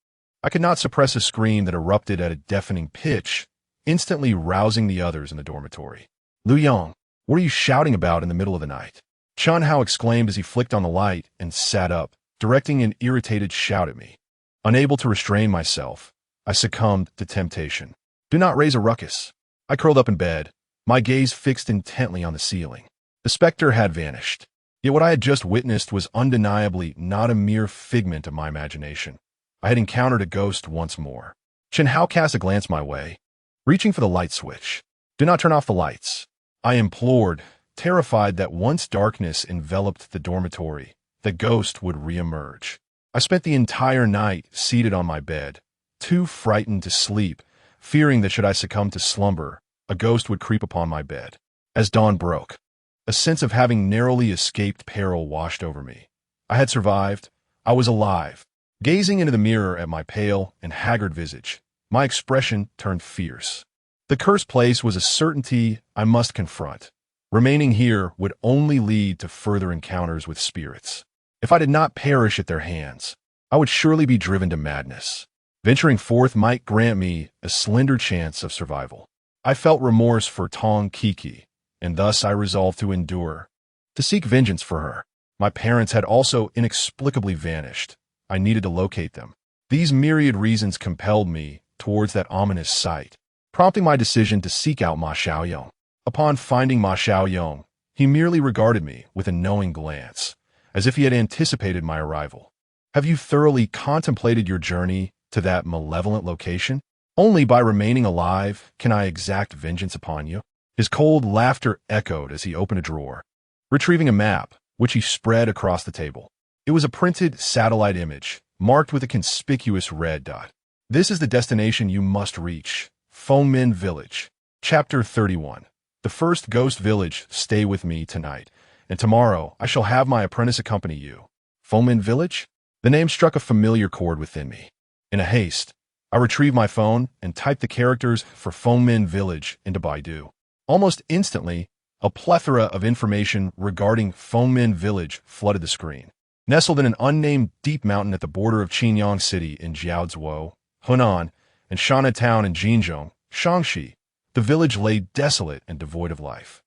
I could not suppress a scream that erupted at a deafening pitch, instantly rousing the others in the dormitory. "Lu Yong, what are you shouting about in the middle of the night?" Chun Hao exclaimed as he flicked on the light and sat up, directing an irritated shout at me. Unable to restrain myself, I succumbed to temptation. "Do not raise a ruckus." I curled up in bed, my gaze fixed intently on the ceiling. The specter had vanished. Yet what I had just witnessed was undeniably not a mere figment of my imagination. I had encountered a ghost once more. Chun Hao cast a glance my way, reaching for the light switch. "Do not turn off the lights," I implored, terrified that once darkness enveloped the dormitory, the ghost would reemerge. I spent the entire night seated on my bed, too frightened to sleep, fearing that should I succumb to slumber, a ghost would creep upon my bed. As dawn broke, a sense of having narrowly escaped peril washed over me. I had survived. I was alive. Gazing into the mirror at my pale and haggard visage, my expression turned fierce. The cursed place was a certainty I must confront. Remaining here would only lead to further encounters with spirits. If I did not perish at their hands, I would surely be driven to madness. Venturing forth might grant me a slender chance of survival. I felt remorse for Tong Kiki, and thus I resolved to endure, to seek vengeance for her. My parents had also inexplicably vanished. I needed to locate them. These myriad reasons compelled me towards that ominous sight, prompting my decision to seek out Ma Xiaoyong. Upon finding Ma Xiaoyong, he merely regarded me with a knowing glance, as if he had anticipated my arrival. "Have you thoroughly contemplated your journey to that malevolent location? Only by remaining alive can I exact vengeance upon you." His cold laughter echoed as he opened a drawer, retrieving a map, which he spread across the table. It was a printed satellite image, marked with a conspicuous red dot. "This is the destination you must reach. Fengmin Village." Chapter 31. The first ghost village. Stay with me tonight, and tomorrow I shall have my apprentice accompany you. Fengmin Village? The name struck a familiar chord within me. In a haste, I retrieved my phone and typed the characters for Fengmin Village into Baidu. Almost instantly, a plethora of information regarding Fengmin Village flooded the screen. Nestled in an unnamed deep mountain at the border of Qinyang City in Jiaozuo, Hunan, and Shanna Town in Jinzhong, Shaanxi, the village lay desolate and devoid of life.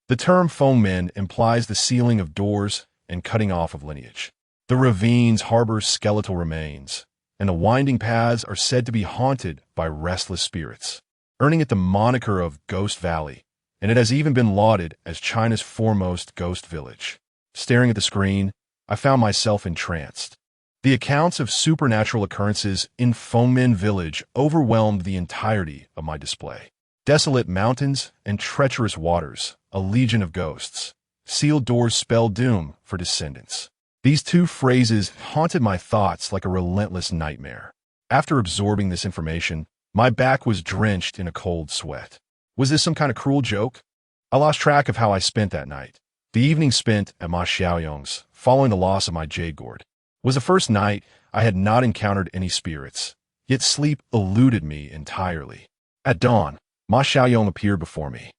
The term fengmen implies the sealing of doors and cutting off of lineage. The ravines harbor skeletal remains, and the winding paths are said to be haunted by restless spirits, earning it the moniker of Ghost Valley, and it has even been lauded as China's foremost ghost village. Staring at the screen, I found myself entranced. The accounts of supernatural occurrences in Fengmen Village overwhelmed the entirety of my display. Desolate mountains and treacherous waters, a legion of ghosts. Sealed doors spell doom for descendants. These two phrases haunted my thoughts like a relentless nightmare. After absorbing this information, my back was drenched in a cold sweat. Was this some kind of cruel joke? I lost track of how I spent that night. The evening spent at Ma Xiaoyong's, following the loss of my jade gourd, was the first night I had not encountered any spirits, yet sleep eluded me entirely. At dawn, Ma Xiaoyong appeared before me,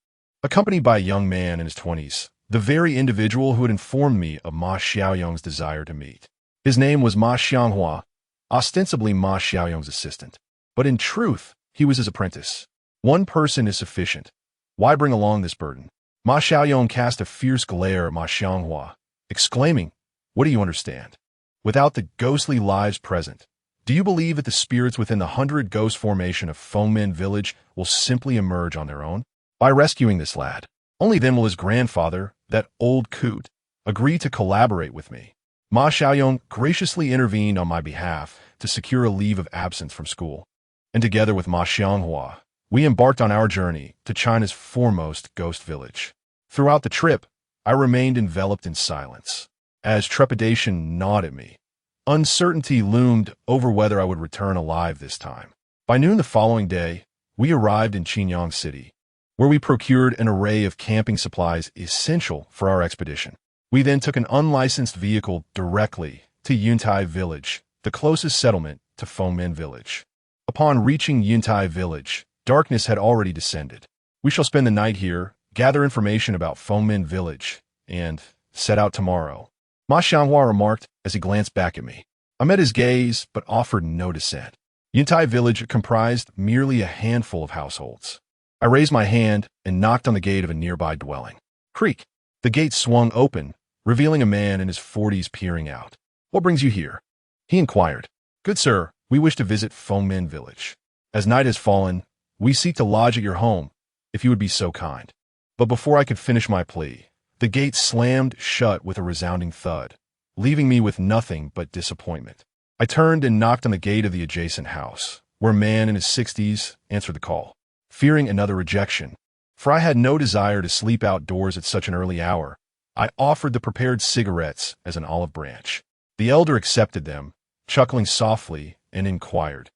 accompanied by a young man in his 20s, the very individual who had informed me of Ma Xiaoyong's desire to meet. His name was Ma Xianghua, ostensibly Ma Xiaoyong's assistant, but in truth, he was his apprentice. One person is sufficient. Why bring along this burden? Ma Xiaoyong cast a fierce glare at Ma Xianghua, exclaiming, "What do you understand? Without the ghostly lives present, do you believe that the spirits within the 100 ghost formation of Fengmen Village will simply emerge on their own? By rescuing this lad, only then will his grandfather, that old coot, agree to collaborate with me." Ma Xiaoyong graciously intervened on my behalf to secure a leave of absence from school, and together with Ma Xianghua, we embarked on our journey to China's foremost ghost village. Throughout the trip, I remained enveloped in silence. As trepidation gnawed at me, uncertainty loomed over whether I would return alive this time. By noon the following day, we arrived in Qinyang City, where we procured an array of camping supplies essential for our expedition. We then took an unlicensed vehicle directly to Yuntai Village, the closest settlement to Fengmen Village. Upon reaching Yuntai Village, darkness had already descended. We shall spend the night here, gather information about Fengmen Village, and set out tomorrow, Ma Xianghua remarked as he glanced back at me. I met his gaze, but offered no dissent. Yuntai Village comprised merely a handful of households. I raised my hand and knocked on the gate of a nearby dwelling. Creak! The gate swung open, revealing a man in his 40s peering out. "What brings you here?" he inquired. "Good sir, we wish to visit Fengmen Village. As night has fallen, we seek to lodge at your home, if you would be so kind." But before I could finish my plea, the gate slammed shut with a resounding thud, leaving me with nothing but disappointment. I turned and knocked on the gate of the adjacent house, where a man in his 60s answered the call. Fearing another rejection, for I had no desire to sleep outdoors at such an early hour, I offered the prepared cigarettes as an olive branch. The elder accepted them, chuckling softly, and inquired,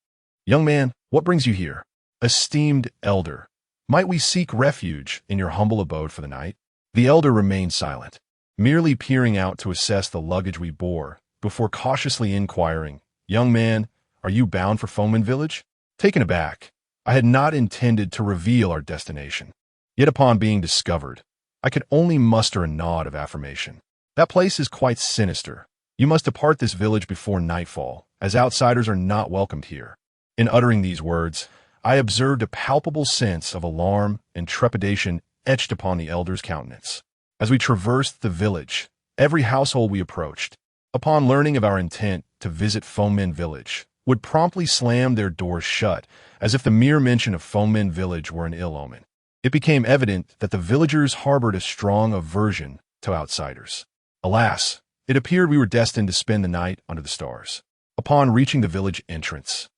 "Young man, what brings you here?" "Esteemed elder, might we seek refuge in your humble abode for the night?" The elder remained silent, merely peering out to assess the luggage we bore, before cautiously inquiring, "Young man, are you bound for Fengmen Village?" Taken aback, I had not intended to reveal our destination. Yet upon being discovered, I could only muster a nod of affirmation. "That place is quite sinister. You must depart this village before nightfall, as outsiders are not welcomed here." In uttering these words, I observed a palpable sense of alarm and trepidation etched upon the elder's countenance. As we traversed the village, every household we approached, upon learning of our intent to visit Fengmen Village, would promptly slam their doors shut, as if the mere mention of Fengmen Village were an ill omen. It became evident that the villagers harbored a strong aversion to outsiders. Alas, it appeared we were destined to spend the night under the stars. Upon reaching the village entrance,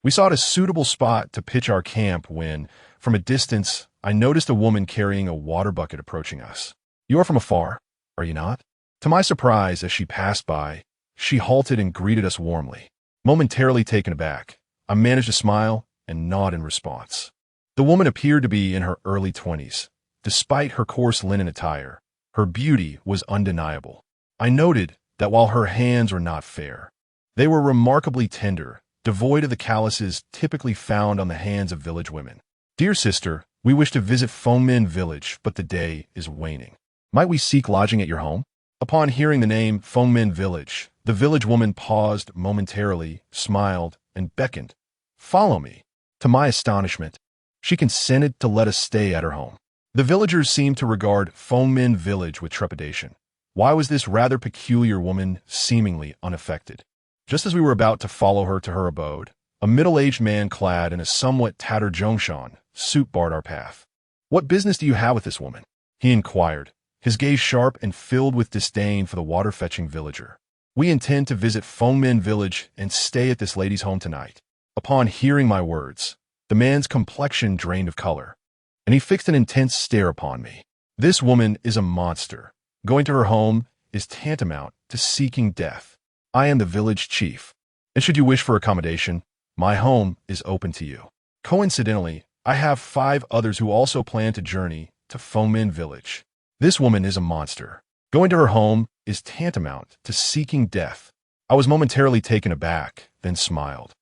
we sought a suitable spot to pitch our camp when, from a distance, I noticed a woman carrying a water bucket approaching us. "You are from afar, are you not?" To my surprise, as she passed by, she halted and greeted us warmly. Momentarily taken aback, I managed to smile and nod in response. The woman appeared to be in her early 20s. Despite her coarse linen attire, her beauty was undeniable. I noted that while her hands were not fair, they were remarkably tender, devoid of the calluses typically found on the hands of village women. "Dear sister, we wish to visit Fengmen Village, but the day is waning. Might we seek lodging at your home?" Upon hearing the name Fengmen Village, The village woman paused momentarily, smiled, and beckoned. "Follow me." To my astonishment, she consented to let us stay at her home. The villagers seemed to regard Fengmen village with trepidation. Why was this rather peculiar woman seemingly unaffected? Just as we were about to follow her to her abode, a middle-aged man clad in a somewhat tattered zhongshan suit barred our path. "What business do you have with this woman?" he inquired, his gaze sharp and filled with disdain for the water-fetching villager. "We intend to visit Fengmen village and stay at this lady's home tonight." Upon hearing my words, the man's complexion drained of color, and he fixed an intense stare upon me. "This woman is a monster. Going to her home is tantamount to seeking death. I am the village chief, and should you wish for accommodation, my home is open to you." Coincidentally, I have 5 others who also plan to journey to Fengmen village. This woman is a monster. Going to her home is tantamount to seeking death. I was momentarily taken aback, then smiled.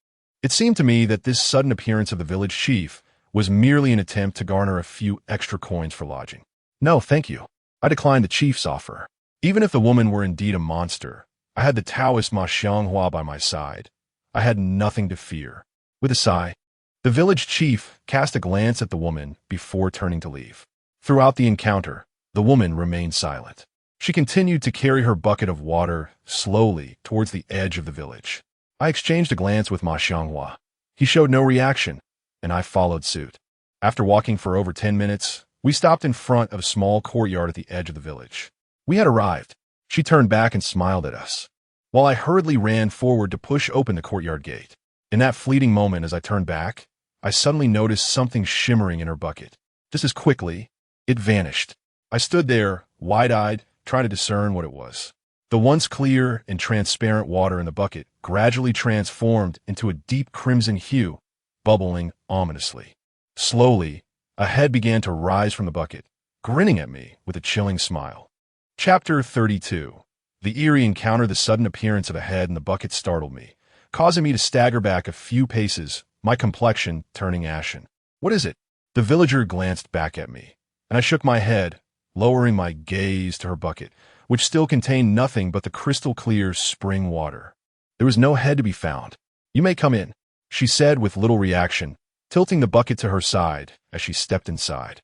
It seemed to me that this sudden appearance of the village chief was merely an attempt to garner a few extra coins for lodging. "No, thank you." I declined the chief's offer. Even if the woman were indeed a monster, I had the Taoist Ma Xianghua by my side. I had nothing to fear. With a sigh, the village chief cast a glance at the woman before turning to leave. Throughout the encounter, the woman remained silent. She continued to carry her bucket of water slowly towards the edge of the village. I exchanged a glance with Ma Xianghua. He showed no reaction, and I followed suit. After walking for over 10 minutes, we stopped in front of a small courtyard at the edge of the village. We had arrived. She turned back and smiled at us, while I hurriedly ran forward to push open the courtyard gate. In that fleeting moment as I turned back, I suddenly noticed something shimmering in her bucket. Just as quickly, it vanished. I stood there, wide-eyed, trying to discern what it was. The once clear and transparent water in the bucket gradually transformed into a deep crimson hue, bubbling ominously. Slowly, a head began to rise from the bucket, grinning at me with a chilling smile. Chapter 32. The eerie encounter. The sudden appearance of a head in the bucket startled me, causing me to stagger back a few paces, my complexion turning ashen. "What is it?" The villager glanced back at me, and I shook my head, lowering my gaze to her bucket, which still contained nothing but the crystal-clear spring water. There was no head to be found. "You may come in," she said with little reaction, tilting the bucket to her side as she stepped inside.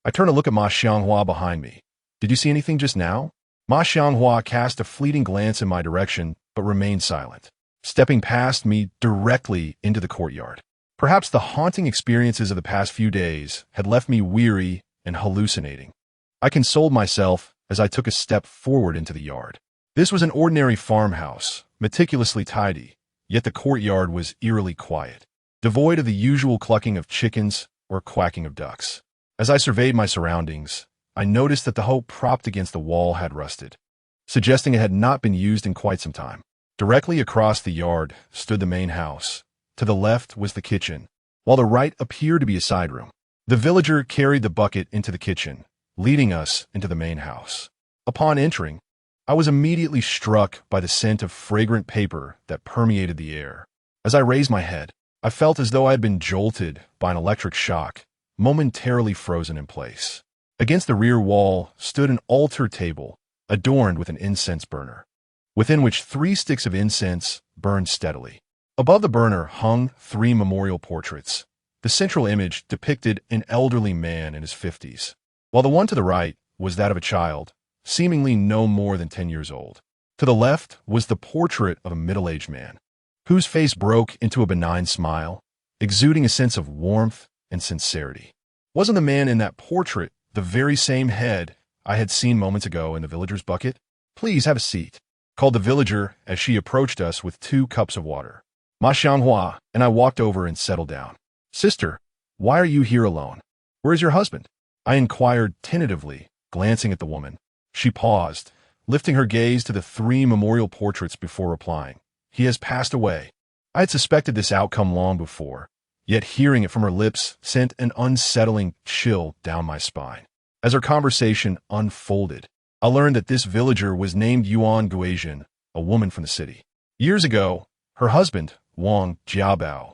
I turned to look at Ma Xianghua behind me. "Did you see anything just now?" Ma Xianghua cast a fleeting glance in my direction, but remained silent, stepping past me directly into the courtyard. Perhaps the haunting experiences of the past few days had left me weary and hallucinating. I consoled myself as I took a step forward into the yard. This was an ordinary farmhouse, meticulously tidy, yet the courtyard was eerily quiet, devoid of the usual clucking of chickens or quacking of ducks. As I surveyed my surroundings, I noticed that the hoe propped against the wall had rusted, suggesting it had not been used in quite some time. Directly across the yard stood the main house. To the left was the kitchen, while the right appeared to be a side room. The villager carried the bucket into the kitchen, leading us into the main house. Upon entering, I was immediately struck by the scent of fragrant paper that permeated the air. As I raised my head, I felt as though I had been jolted by an electric shock, momentarily frozen in place. Against the rear wall stood an altar table, adorned with an incense burner, within which 3 sticks of incense burned steadily. Above the burner hung 3 memorial portraits. The central image depicted an elderly man in his 50s, while the one to the right was that of a child, seemingly no more than 10 years old. To the left was the portrait of a middle-aged man, whose face broke into a benign smile, exuding a sense of warmth and sincerity. Wasn't the man in that portrait the very same head I had seen moments ago in the villager's bucket? "Please have a seat," called the villager as she approached us with 2 cups of water. Ma Xianghua and I walked over and settled down. "Sister, why are you here alone? Where is your husband?" I inquired tentatively, glancing at the woman. She paused, lifting her gaze to the 3 memorial portraits before replying. "He has passed away." I had suspected this outcome long before, yet hearing it from her lips sent an unsettling chill down my spine. As our conversation unfolded, I learned that this villager was named Yuan Guizhen, a woman from the city. Years ago, her husband, Wang Jiabao,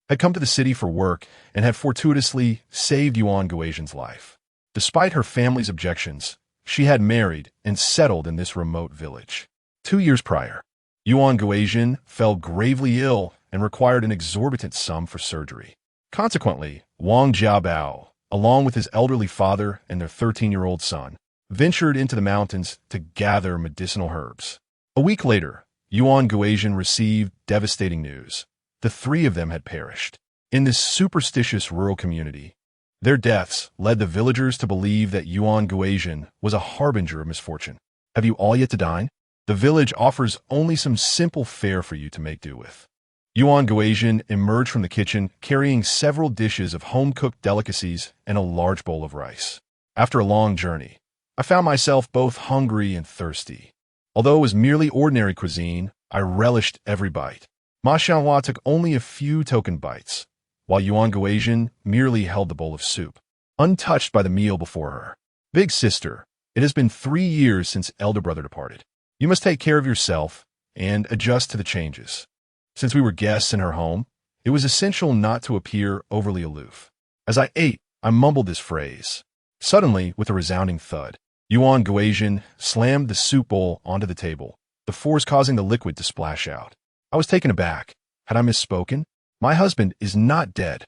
had come to the city for work and had fortuitously saved Yuan Guizhen's life. Despite her family's objections, she had married and settled in this remote village. 2 years prior, Yuan Guizhen fell gravely ill and required an exorbitant sum for surgery. Consequently, Wang Jiabao, along with his elderly father and their 13-year-old son, ventured into the mountains to gather medicinal herbs. A week later, Yuan Guizhen received devastating news. The three of them had perished. In this superstitious rural community, their deaths led the villagers to believe that Yuan Guizhen was a harbinger of misfortune. Have you all yet to dine? The village offers only some simple fare for you to make do with. Yuan Guizhen emerged from the kitchen carrying several dishes of home-cooked delicacies and a large bowl of rice. After a long journey, I found myself both hungry and thirsty. Although it was merely ordinary cuisine, I relished every bite. Ma Xianghua took only a few token bites, while Yuan Guizhen merely held the bowl of soup, untouched by the meal before her. Big sister, it has been 3 years since elder brother departed. You must take care of yourself and adjust to the changes. Since we were guests in her home, it was essential not to appear overly aloof. As I ate, I mumbled this phrase. Suddenly, with a resounding thud, Yuan Guizhen slammed the soup bowl onto the table, the force causing the liquid to splash out. I was taken aback. Had I misspoken? My husband is not dead.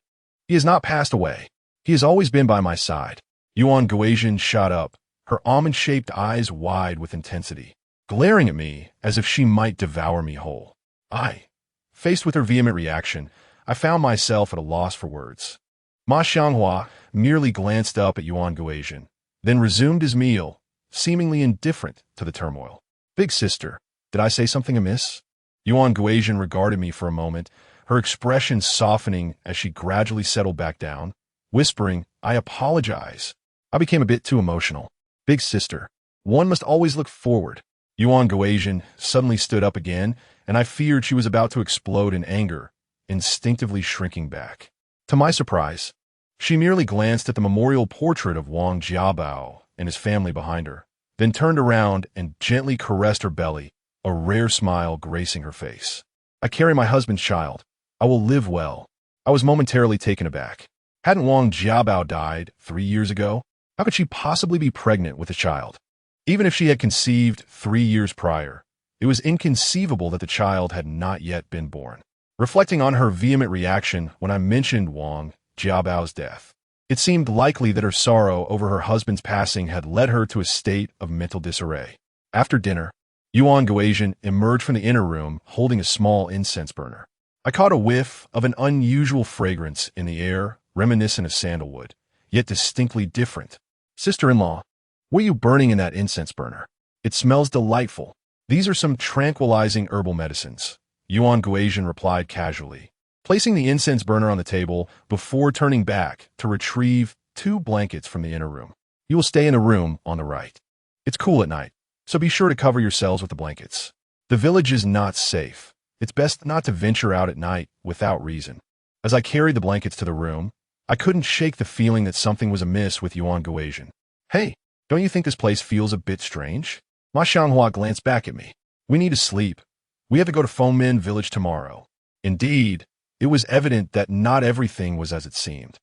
He has not passed away. He has always been by my side. Yuan Guizhen shot up, her almond-shaped eyes wide with intensity, glaring at me as if she might devour me whole. Faced with her vehement reaction, I found myself at a loss for words. Ma Xianghua merely glanced up at Yuan Guizhen, then resumed his meal, seemingly indifferent to the turmoil. Big sister, did I say something amiss? Yuan Guizhen regarded me for a moment, her expression softening as she gradually settled back down, whispering, I apologize. I became a bit too emotional. Big sister, one must always look forward. Yuan Guizhen suddenly stood up again, and I feared she was about to explode in anger, instinctively shrinking back. To my surprise, she merely glanced at the memorial portrait of Wang Jiabao and his family behind her, then turned around and gently caressed her belly, a rare smile gracing her face. I carry my husband's child. I will live well. I was momentarily taken aback. Hadn't Wang Jiabao died 3 years ago? How could she possibly be pregnant with a child? Even if she had conceived 3 years prior, it was inconceivable that the child had not yet been born. Reflecting on her vehement reaction when I mentioned Wang Jiabao's death, it seemed likely that her sorrow over her husband's passing had led her to a state of mental disarray. After dinner, Yuan Guizhen emerged from the inner room holding a small incense burner. I caught a whiff of an unusual fragrance in the air, reminiscent of sandalwood, yet distinctly different. Sister-in-law, what are you burning in that incense burner? It smells delightful. These are some tranquilizing herbal medicines, Yuan Guizhen replied casually, placing the incense burner on the table before turning back to retrieve 2 blankets from the inner room. You will stay in a room on the right. It's cool at night, so be sure to cover yourselves with the blankets. The village is not safe. It's best not to venture out at night without reason. As I carried the blankets to the room, I couldn't shake the feeling that something was amiss with Yuan Guizhen. Hey, don't you think this place feels a bit strange? Ma Xianghua glanced back at me. We need to sleep. We have to go to Fengmen village tomorrow. Indeed, it was evident that not everything was as it seemed.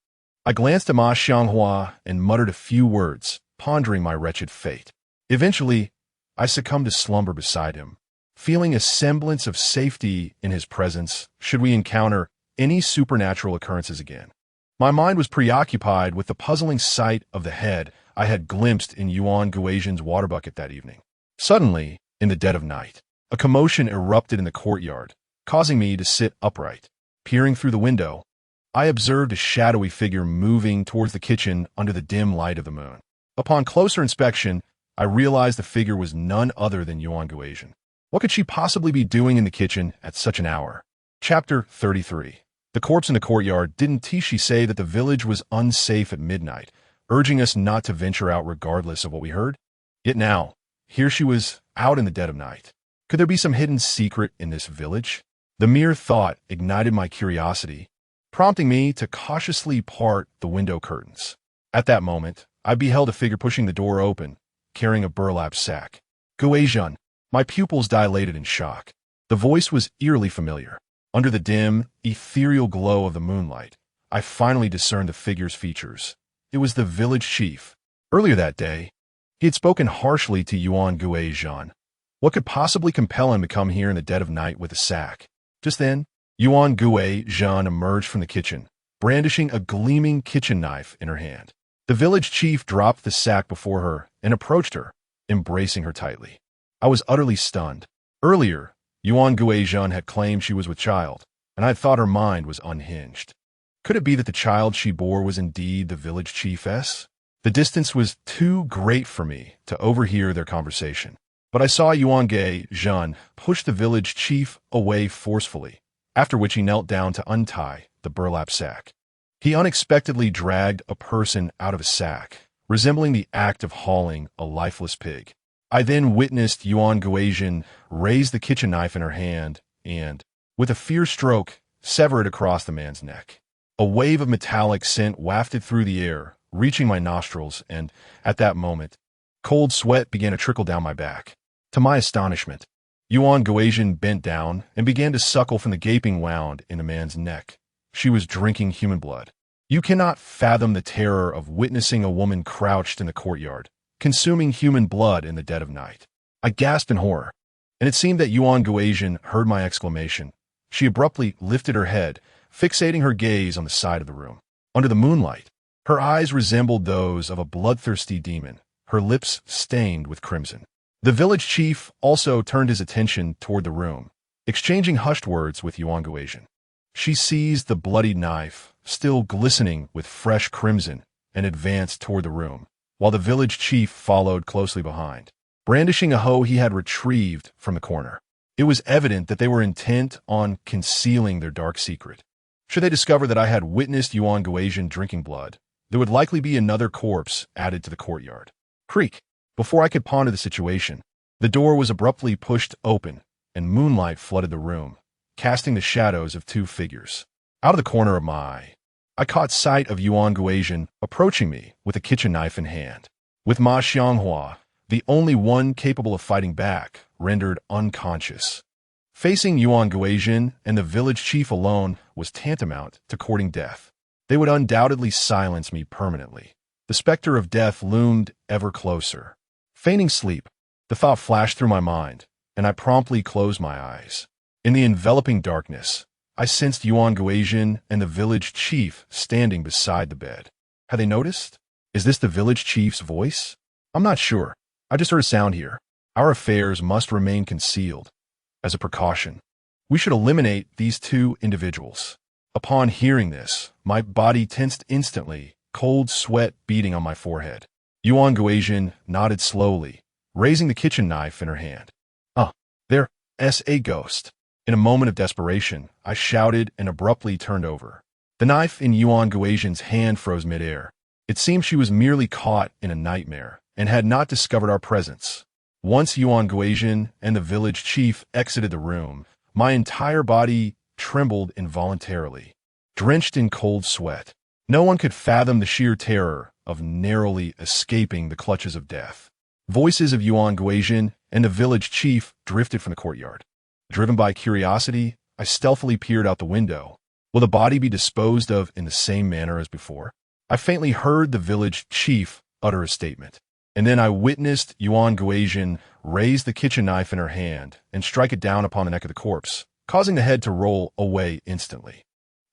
I glanced at Ma Xianghua and muttered a few words, pondering my wretched fate. Eventually, I succumbed to slumber beside him, feeling a semblance of safety in his presence should we encounter any supernatural occurrences again. My mind was preoccupied with the puzzling sight of the head I had glimpsed in Yuan Guizhen's water bucket that evening. Suddenly, in the dead of night, a commotion erupted in the courtyard, causing me to sit upright. Peering through the window, I observed a shadowy figure moving towards the kitchen under the dim light of the moon. Upon closer inspection, I realized the figure was none other than Yuan Guizhen. What could she possibly be doing in the kitchen at such an hour? Chapter 33. The corpse in the courtyard. Didn't Tishi say that the village was unsafe at midnight, urging us not to venture out regardless of what we heard? Yet now, here she was out in the dead of night. Could there be some hidden secret in this village? The mere thought ignited my curiosity, prompting me to cautiously part the window curtains. At that moment, I beheld a figure pushing the door open, carrying a burlap sack. Guizhen. My pupils dilated in shock. The voice was eerily familiar. Under the dim, ethereal glow of the moonlight, I finally discerned the figure's features. It was the village chief. Earlier that day, he had spoken harshly to Yuan Guizhen. What could possibly compel him to come here in the dead of night with a sack? Just then, Yuan Gui Zhan emerged from the kitchen, brandishing a gleaming kitchen knife in her hand. The village chief dropped the sack before her and approached her, embracing her tightly. I was utterly stunned. Earlier, Yuan Gui Zhan had claimed she was with child, and I had thought her mind was unhinged. Could it be that the child she bore was indeed the village chiefess? The distance was too great for me to overhear their conversation, but I saw Yuan Gui Zhan push the village chief away forcefully, after which he knelt down to untie the burlap sack. He unexpectedly dragged a person out of a sack, resembling the act of hauling a lifeless pig. I then witnessed Yuan Guizhen raise the kitchen knife in her hand and, with a fierce stroke, sever it across the man's neck. A wave of metallic scent wafted through the air, reaching my nostrils, and, at that moment, cold sweat began to trickle down my back. To my astonishment, Yuan Guizhen bent down and began to suckle from the gaping wound in the man's neck. She was drinking human blood. You cannot fathom the terror of witnessing a woman crouched in the courtyard, consuming human blood in the dead of night. I gasped in horror, and it seemed that Yuan Guizhen heard my exclamation. She abruptly lifted her head, fixating her gaze on the side of the room. Under the moonlight, her eyes resembled those of a bloodthirsty demon, her lips stained with crimson. The village chief also turned his attention toward the room, exchanging hushed words with Yuan Guizhen. She seized the bloodied knife, still glistening with fresh crimson, and advanced toward the room, while the village chief followed closely behind, brandishing a hoe he had retrieved from the corner. It was evident that they were intent on concealing their dark secret. Should they discover that I had witnessed Yuan Guizhen drinking blood, there would likely be another corpse added to the courtyard. Creak! Before I could ponder the situation, the door was abruptly pushed open, and moonlight flooded the room, casting the shadows of two figures. Out of the corner of my eye, I caught sight of Yuan Guizhen approaching me with a kitchen knife in hand. With Ma Xianghua, the only one capable of fighting back, rendered unconscious. Facing Yuan Guizhen and the village chief alone was tantamount to courting death. They would undoubtedly silence me permanently. The specter of death loomed ever closer. Feigning sleep, the thought flashed through my mind, and I promptly closed my eyes. In the enveloping darkness, I sensed Yuan Guizhen and the village chief standing beside the bed. Had they noticed? Is this the village chief's voice? I'm not sure. I just heard a sound here. Our affairs must remain concealed. As a precaution, we should eliminate these two individuals. Upon hearing this, my body tensed instantly, cold sweat beading on my forehead. Yuan Guizhen nodded slowly, raising the kitchen knife in her hand. There's a ghost. In a moment of desperation, I shouted and abruptly turned over. The knife in Yuan Guizhen's hand froze midair. It seemed she was merely caught in a nightmare and had not discovered our presence. Once Yuan Guizhen and the village chief exited the room, my entire body trembled involuntarily, drenched in cold sweat. No one could fathom the sheer terror of narrowly escaping the clutches of death. Voices of Yuan Guizhen and the village chief drifted from the courtyard. Driven by curiosity, I stealthily peered out the window. Will the body be disposed of in the same manner as before? I faintly heard the village chief utter a statement, and then I witnessed Yuan Guizhen raise the kitchen knife in her hand and strike it down upon the neck of the corpse, causing the head to roll away instantly.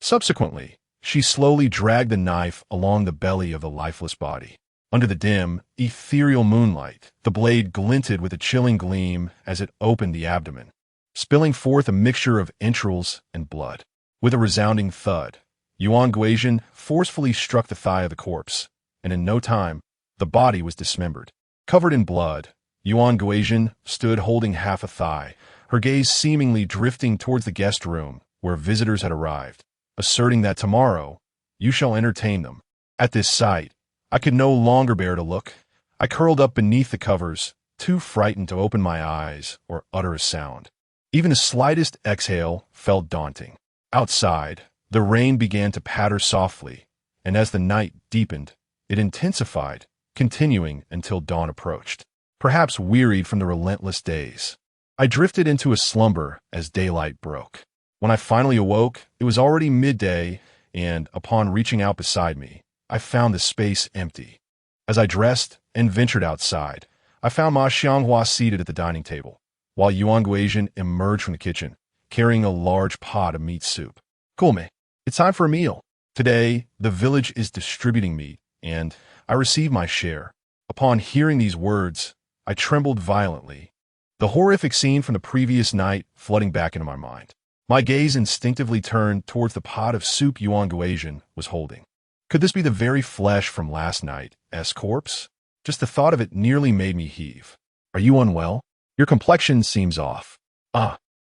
Subsequently, she slowly dragged the knife along the belly of the lifeless body. Under the dim, ethereal moonlight, the blade glinted with a chilling gleam as it opened the abdomen, spilling forth a mixture of entrails and blood. With a resounding thud, Yuan Guizhen forcefully struck the thigh of the corpse, and in no time, the body was dismembered. Covered in blood, Yuan Guizhen stood holding half a thigh, her gaze seemingly drifting towards the guest room where visitors had arrived, asserting that tomorrow, you shall entertain them. At this sight, I could no longer bear to look. I curled up beneath the covers, too frightened to open my eyes or utter a sound. Even the slightest exhale felt daunting. Outside, the rain began to patter softly, and as the night deepened, it intensified, continuing until dawn approached. Perhaps wearied from the relentless days, I drifted into a slumber as daylight broke. When I finally awoke, it was already midday, and upon reaching out beside me, I found the space empty. As I dressed and ventured outside, I found Ma Xianghua seated at the dining table. while Yuan Guizhen emerged from the kitchen, carrying a large pot of meat soup. Cool, mate. It's time for a meal. Today, the village is distributing meat, and I receive my share. Upon hearing these words, I trembled violently. The horrific scene from the previous night flooding back into my mind. My gaze instinctively turned towards the pot of soup Yuan Guizhen was holding. Could this be the very flesh from last night's corpse? Just the thought of it nearly made me heave. Are you unwell? Your complexion seems off.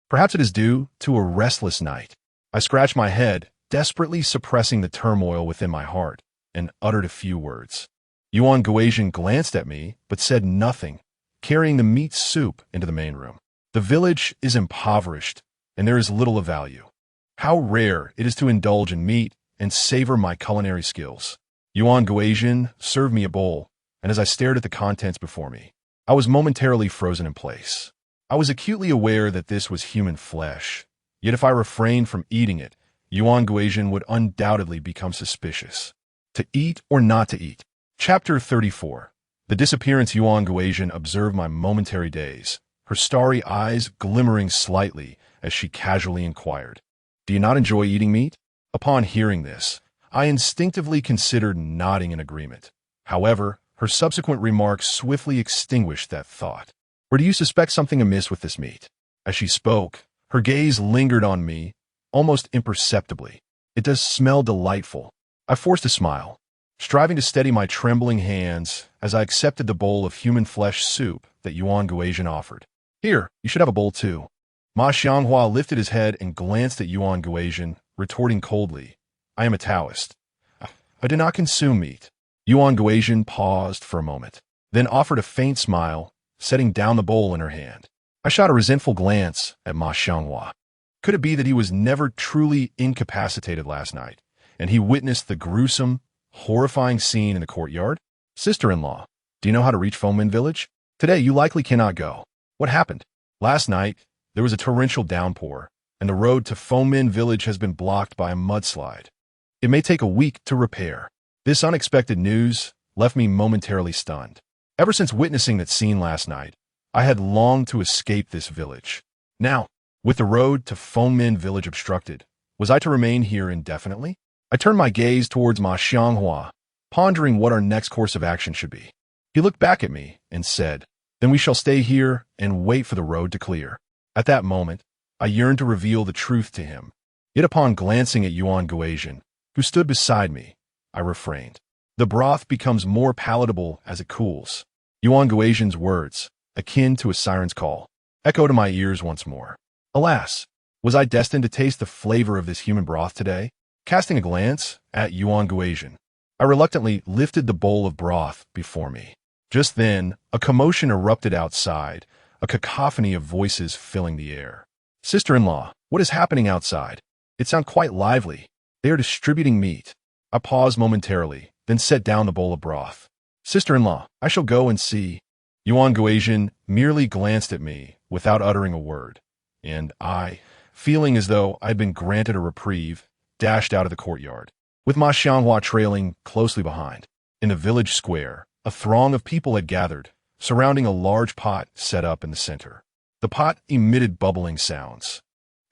Perhaps it is due to a restless night. I scratched my head, desperately suppressing the turmoil within my heart, and uttered a few words. Yuan Guizhen glanced at me, but said nothing, carrying the meat soup into the main room. The village is impoverished, and there is little of value. How rare it is to indulge in meat and savor my culinary skills. Yuan Guizhen served me a bowl, and as I stared at the contents before me, I was momentarily frozen in place. I was acutely aware that this was human flesh, yet if I refrained from eating it, Yuan Guizhen would undoubtedly become suspicious. To eat or not to eat? Chapter 34. The disappearance. Yuan Guizhen observed my momentary daze, her starry eyes glimmering slightly as she casually inquired, "Do you not enjoy eating meat?" Upon hearing this, I instinctively considered nodding in agreement. However, her subsequent remarks swiftly extinguished that thought. "Or do you suspect something amiss with this meat?" As she spoke, her gaze lingered on me, almost imperceptibly. "It does smell delightful." I forced a smile, striving to steady my trembling hands as I accepted the bowl of human flesh soup that Yuan Guizhen offered. "Here, you should have a bowl too." Ma Xianghua lifted his head and glanced at Yuan Guizhen, retorting coldly, "I am a Taoist. I do not consume meat." Yuan Guizhen paused for a moment, then offered a faint smile, setting down the bowl in her hand. I shot a resentful glance at Ma Xianghua. Could it be that he was never truly incapacitated last night, and he witnessed the gruesome, horrifying scene in the courtyard? "Sister-in-law, do you know how to reach Fengmin Village? Today you likely cannot go." "What happened?" "Last night, there was a torrential downpour, and the road to Fengmin Village has been blocked by a mudslide. It may take a week to repair." This unexpected news left me momentarily stunned. Ever since witnessing that scene last night, I had longed to escape this village. Now, with the road to Fengmin Village obstructed, was I to remain here indefinitely? I turned my gaze towards Ma Xianghua, pondering what our next course of action should be. He looked back at me and said, "Then we shall stay here and wait for the road to clear." At that moment, I yearned to reveal the truth to him. Yet upon glancing at Yuan Guizhen, who stood beside me, I refrained. The broth becomes more palatable as it cools. Yuan Guizhen's words, akin to a siren's call, echoed in my ears once more. Alas, was I destined to taste the flavor of this human broth today? Casting a glance at Yuan Guizhen, I reluctantly lifted the bowl of broth before me. Just then, a commotion erupted outside, a cacophony of voices filling the air. "Sister-in-law, what is happening outside? It sounds quite lively. They are distributing meat." I paused momentarily, then set down the bowl of broth. "Sister-in-law, I shall go and see." Yuan Guizhen merely glanced at me without uttering a word, and I, feeling as though I'd been granted a reprieve, dashed out of the courtyard, with Ma Xianghua trailing closely behind. In the village square, a throng of people had gathered, surrounding a large pot set up in the center. The pot emitted bubbling sounds,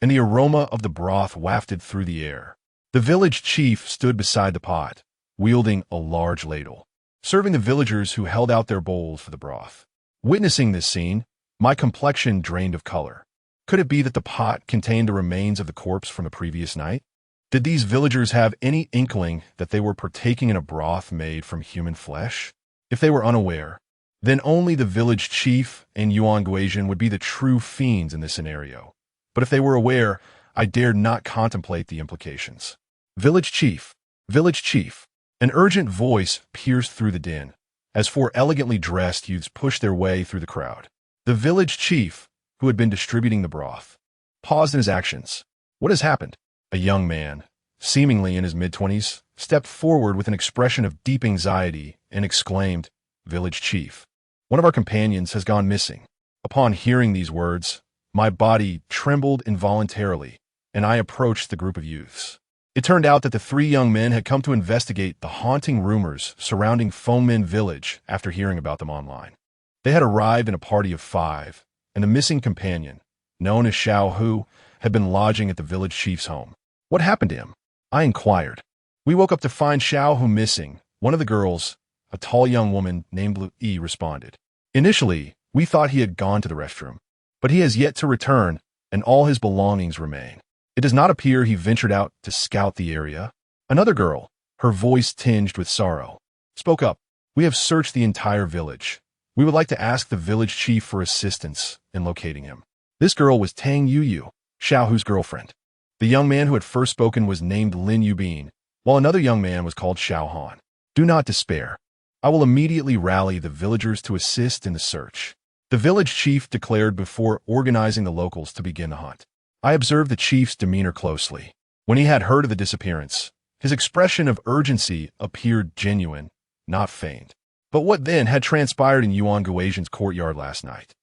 and the aroma of the broth wafted through the air. The village chief stood beside the pot, wielding a large ladle, serving the villagers who held out their bowls for the broth. Witnessing this scene, my complexion drained of color. Could it be that the pot contained the remains of the corpse from the previous night? Did these villagers have any inkling that they were partaking in a broth made from human flesh? If they were unaware, then only the village chief and Yuan Guizhen would be the true fiends in this scenario. But if they were aware, I dared not contemplate the implications. "Village chief! Village chief!" An urgent voice pierced through the din, as four elegantly dressed youths pushed their way through the crowd. The village chief, who had been distributing the broth, paused in his actions. "What has happened?" A young man, seemingly in his mid-20s, stepped forward with an expression of deep anxiety and exclaimed, "Village chief, one of our companions has gone missing." Upon hearing these words, my body trembled involuntarily, and I approached the group of youths. It turned out that the three young men had come to investigate the haunting rumors surrounding Fengmin Village after hearing about them online. They had arrived in a party of 5, and the missing companion, known as Xiao Hu, had been lodging at the village chief's home. What happened to him? I inquired. We woke up to find Xiao Hu missing. One of the girls, a tall young woman named Lu Yi, responded. Initially, we thought he had gone to the restroom, but he has yet to return, and all his belongings remain. It does not appear he ventured out to scout the area. Another girl, her voice tinged with sorrow, spoke up. We have searched the entire village. We would like to ask the village chief for assistance in locating him. This girl was Tang Yuyu, Xiao Hu's girlfriend. The young man who had first spoken was named Lin Yubin, while another young man was called Xiao Han. Do not despair. I will immediately rally the villagers to assist in the search, the village chief declared before organizing the locals to begin the hunt. I observed the chief's demeanor closely. When he had heard of the disappearance, his expression of urgency appeared genuine, not feigned. But what then had transpired in Yuan Guozian's courtyard last night?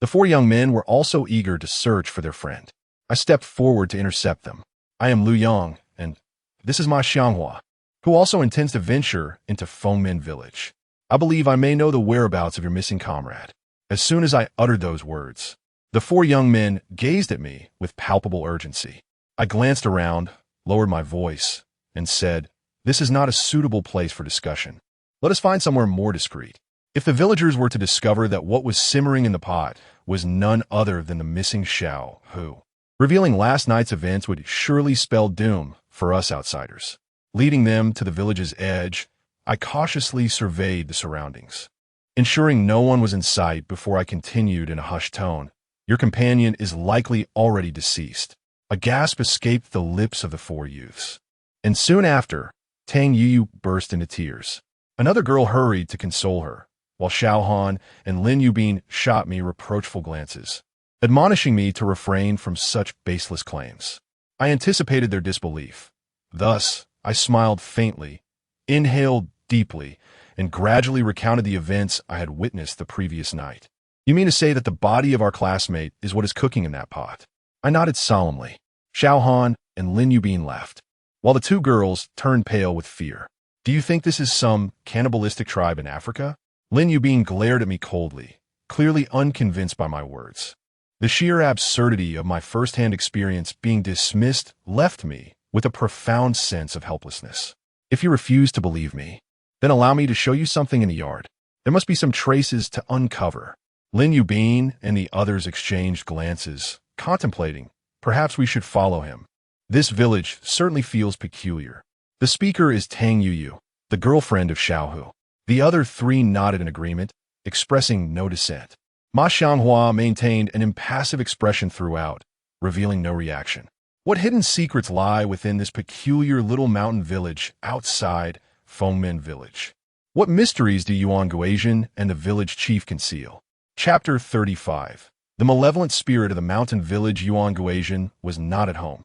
The four young men were also eager to search for their friend. I stepped forward to intercept them. I am Lu Yang, and this is my Xianghua, who also intends to venture into Fengmen village. I believe I may know the whereabouts of your missing comrade. As soon as I uttered those words, the four young men gazed at me with palpable urgency. I glanced around, lowered my voice, and said, "This is not a suitable place for discussion. Let us find somewhere more discreet." If the villagers were to discover that what was simmering in the pot was none other than the missing Xiao Hu, revealing last night's events would surely spell doom for us outsiders. Leading them to the village's edge, I cautiously surveyed the surroundings, ensuring no one was in sight before I continued in a hushed tone. Your companion is likely already deceased. A gasp escaped the lips of the four youths. And soon after, Tang Yu burst into tears. Another girl hurried to console her, while Xiao Han and Lin Yubin shot me reproachful glances, admonishing me to refrain from such baseless claims. I anticipated their disbelief. Thus, I smiled faintly, inhaled deeply, and gradually recounted the events I had witnessed the previous night. You mean to say that the body of our classmate is what is cooking in that pot? I nodded solemnly. Xiao Han and Lin Yubin laughed, while the two girls turned pale with fear. Do you think this is some cannibalistic tribe in Africa? Lin Yubin glared at me coldly, clearly unconvinced by my words. The sheer absurdity of my first-hand experience being dismissed left me with a profound sense of helplessness. If you refuse to believe me, then allow me to show you something in the yard. There must be some traces to uncover. Lin Yubin and the others exchanged glances, contemplating. Perhaps we should follow him. This village certainly feels peculiar. The speaker is Tang Yuyu, the girlfriend of Xiao Hu. The other three nodded in agreement, expressing no dissent. Ma Xianghua maintained an impassive expression throughout, revealing no reaction. What hidden secrets lie within this peculiar little mountain village outside Fengmen village? What mysteries do Yuan Guozian and the village chief conceal? Chapter 35. The malevolent spirit of the mountain village. Yuan Guozian was not at home.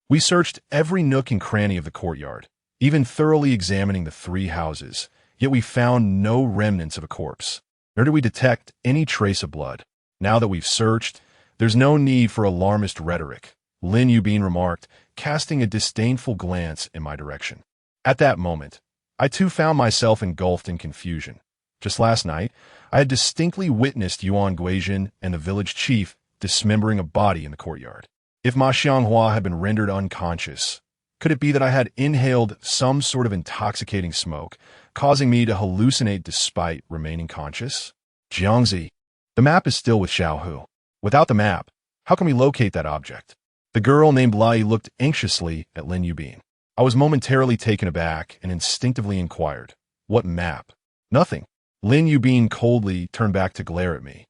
We searched every nook and cranny of the courtyard, even thoroughly examining the three houses, yet we found no remnants of a corpse, nor did we detect any trace of blood. Now that we've searched, there's no need for alarmist rhetoric, Lin Yubin remarked, casting a disdainful glance in my direction. At that moment, I too found myself engulfed in confusion. Just last night, I had distinctly witnessed Yuan Guozian and the village chief dismembering a body in the courtyard. If Ma Xianghua had been rendered unconscious, could it be that I had inhaled some sort of intoxicating smoke, causing me to hallucinate despite remaining conscious? Jiangzi, the map is still with Xiao Hu. Without the map, how can we locate that object? The girl named Lai looked anxiously at Lin Yubin. I was momentarily taken aback and instinctively inquired, "What map?" "Nothing." Lin Yubin coldly turned back to glare at me,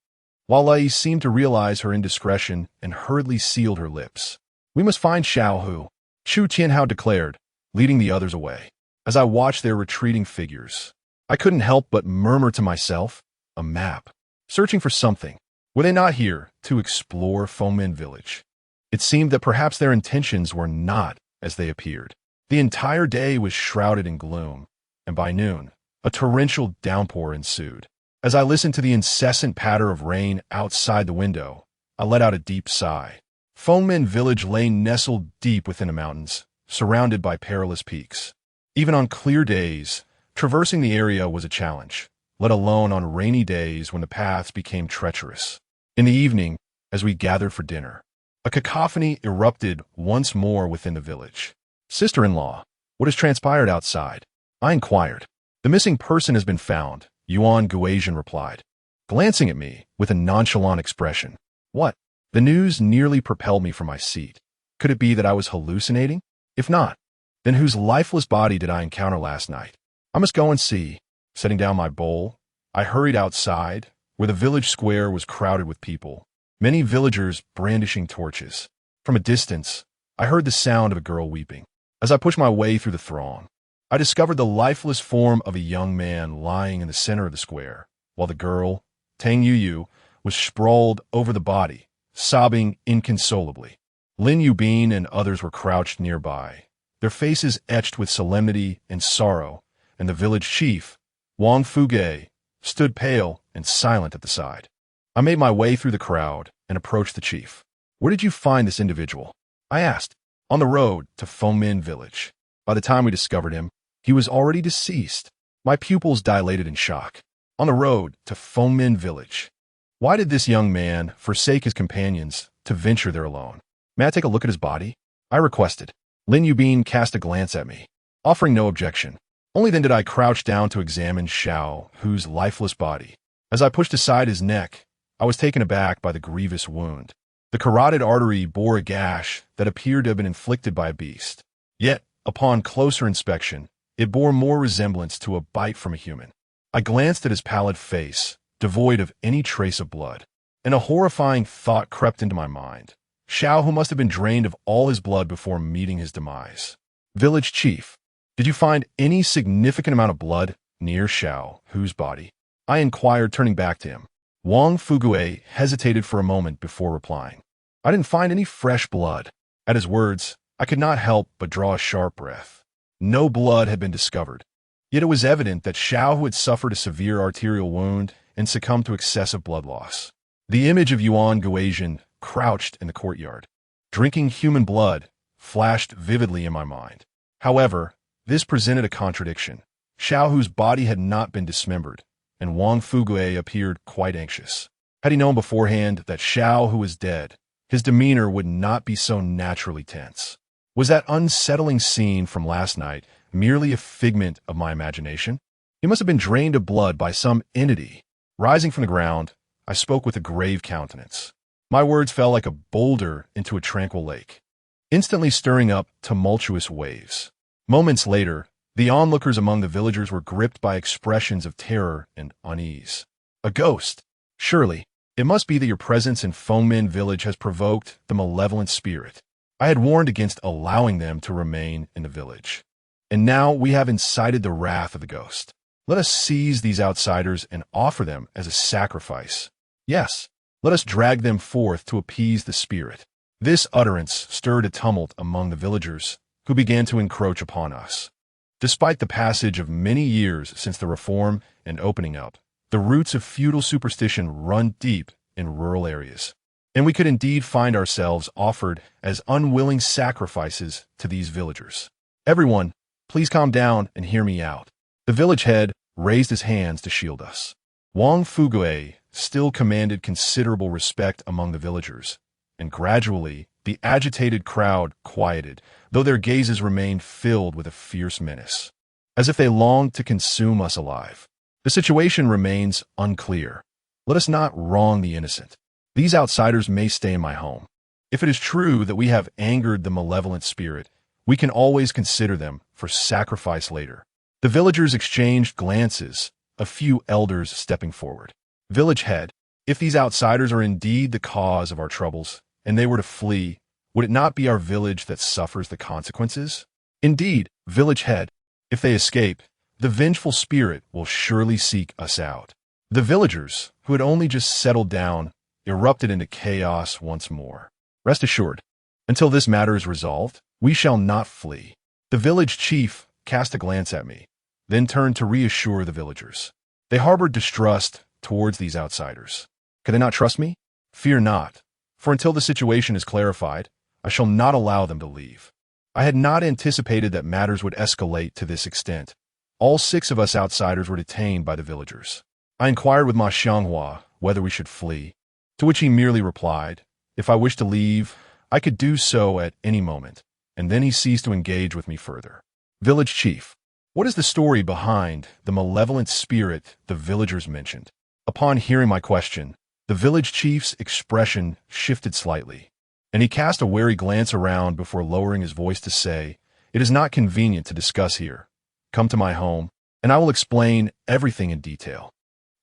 while Lai seemed to realize her indiscretion and hurriedly sealed her lips. "We must find Xiao Hu," Chu Qianhao declared, leading the others away. As I watched their retreating figures, I couldn't help but murmur to myself, a map. Searching for something. Were they not here to explore Fengmen village? It seemed that perhaps their intentions were not as they appeared. The entire day was shrouded in gloom, and by noon, a torrential downpour ensued. As I listened to the incessant patter of rain outside the window, I let out a deep sigh. Fengmen village lay nestled deep within the mountains, surrounded by perilous peaks. Even on clear days, traversing the area was a challenge, let alone on rainy days when the paths became treacherous. In the evening, as we gathered for dinner. A cacophony erupted once more within the village. "Sister-in-law, what has transpired outside?" I inquired. "The missing person has been found," Yuan Guasian replied, glancing at me with a nonchalant expression. What? The news nearly propelled me from my seat. Could it be that I was hallucinating? If not, then whose lifeless body did I encounter last night? I must go and see. Setting down my bowl, I hurried outside, where the village square was crowded with people, many villagers brandishing torches. From a distance, I heard the sound of a girl weeping. As I pushed my way through the throng, I discovered the lifeless form of a young man lying in the center of the square, while the girl, Tang Yu, was sprawled over the body, sobbing inconsolably. Lin Yubin and others were crouched nearby, their faces etched with solemnity and sorrow, and the village chief, Wang Fuge, stood pale and silent at the side. I made my way through the crowd and approached the chief. "Where did you find this individual?" I asked. "On the road to Fengmin village. By the time we discovered him, he was already deceased." My pupils dilated in shock. On the road to Fengmin village. Why did this young man forsake his companions to venture there alone? "May I take a look at his body?" I requested. Lin Yubin cast a glance at me, offering no objection. Only then did I crouch down to examine Xiao Hu's lifeless body. As I pushed aside his neck, I was taken aback by the grievous wound. The carotid artery bore a gash that appeared to have been inflicted by a beast. Yet, upon closer inspection, it bore more resemblance to a bite from a human. I glanced at his pallid face, devoid of any trace of blood, and a horrifying thought crept into my mind. Xiao Hu must have been drained of all his blood before meeting his demise. "Village chief, did you find any significant amount of blood near Xiao Hu's body?" I inquired, turning back to him. Wang Fugue hesitated for a moment before replying. "I didn't find any fresh blood." At his words, I could not help but draw a sharp breath. No blood had been discovered. Yet it was evident that Xiao Hu had suffered a severe arterial wound and succumbed to excessive blood loss. The image of Yuan Guasian, crouched in the courtyard, drinking human blood, flashed vividly in my mind. However, this presented a contradiction. Xiao Hu's body had not been dismembered, and Wang Fugue appeared quite anxious. Had he known beforehand that Xiao Hu was dead, his demeanor would not be so naturally tense. Was that unsettling scene from last night merely a figment of my imagination? He must have been drained of blood by some entity. Rising from the ground, I spoke with a grave countenance. My words fell like a boulder into a tranquil lake, instantly stirring up tumultuous waves. Moments later, the onlookers among the villagers were gripped by expressions of terror and unease. "A ghost! Surely, it must be that your presence in Fengmin village has provoked the malevolent spirit. I had warned against allowing them to remain in the village. And now we have incited the wrath of the ghost. Let us seize these outsiders and offer them as a sacrifice. Yes, let us drag them forth to appease the spirit." This utterance stirred a tumult among the villagers, who began to encroach upon us. Despite the passage of many years since the reform and opening up, the roots of feudal superstition run deep in rural areas, and we could indeed find ourselves offered as unwilling sacrifices to these villagers. "Everyone, please calm down and hear me out." The village head raised his hands to shield us. Wang Fugue still commanded considerable respect among the villagers, and gradually the agitated crowd quieted, though their gazes remained filled with a fierce menace, as if they longed to consume us alive. The situation remains unclear. Let us not wrong the innocent. These outsiders may stay in my home. If it is true that we have angered the malevolent spirit, we can always consider them for sacrifice later. The villagers exchanged glances, a few elders stepping forward. "Village head, if these outsiders are indeed the cause of our troubles, and they were to flee, would it not be our village that suffers the consequences?" "Indeed, village head, if they escape, the vengeful spirit will surely seek us out." The villagers, who had only just settled down, erupted into chaos once more. "Rest assured, until this matter is resolved, we shall not flee." The village chief cast a glance at me, then turned to reassure the villagers. They harbored distrust towards these outsiders. Could they not trust me? "Fear not, for until the situation is clarified, I shall not allow them to leave." I had not anticipated that matters would escalate to this extent. All 6 of us outsiders were detained by the villagers. I inquired with Ma Xianghua whether we should flee. To which he merely replied, "If I wish to leave, I could do so at any moment," and then he ceased to engage with me further. Village Chief. What is the story behind the malevolent spirit the villagers mentioned? Upon hearing my question, the village chief's expression shifted slightly, and he cast a wary glance around before lowering his voice to say, "It is not convenient to discuss here. Come to my home, and I will explain everything in detail."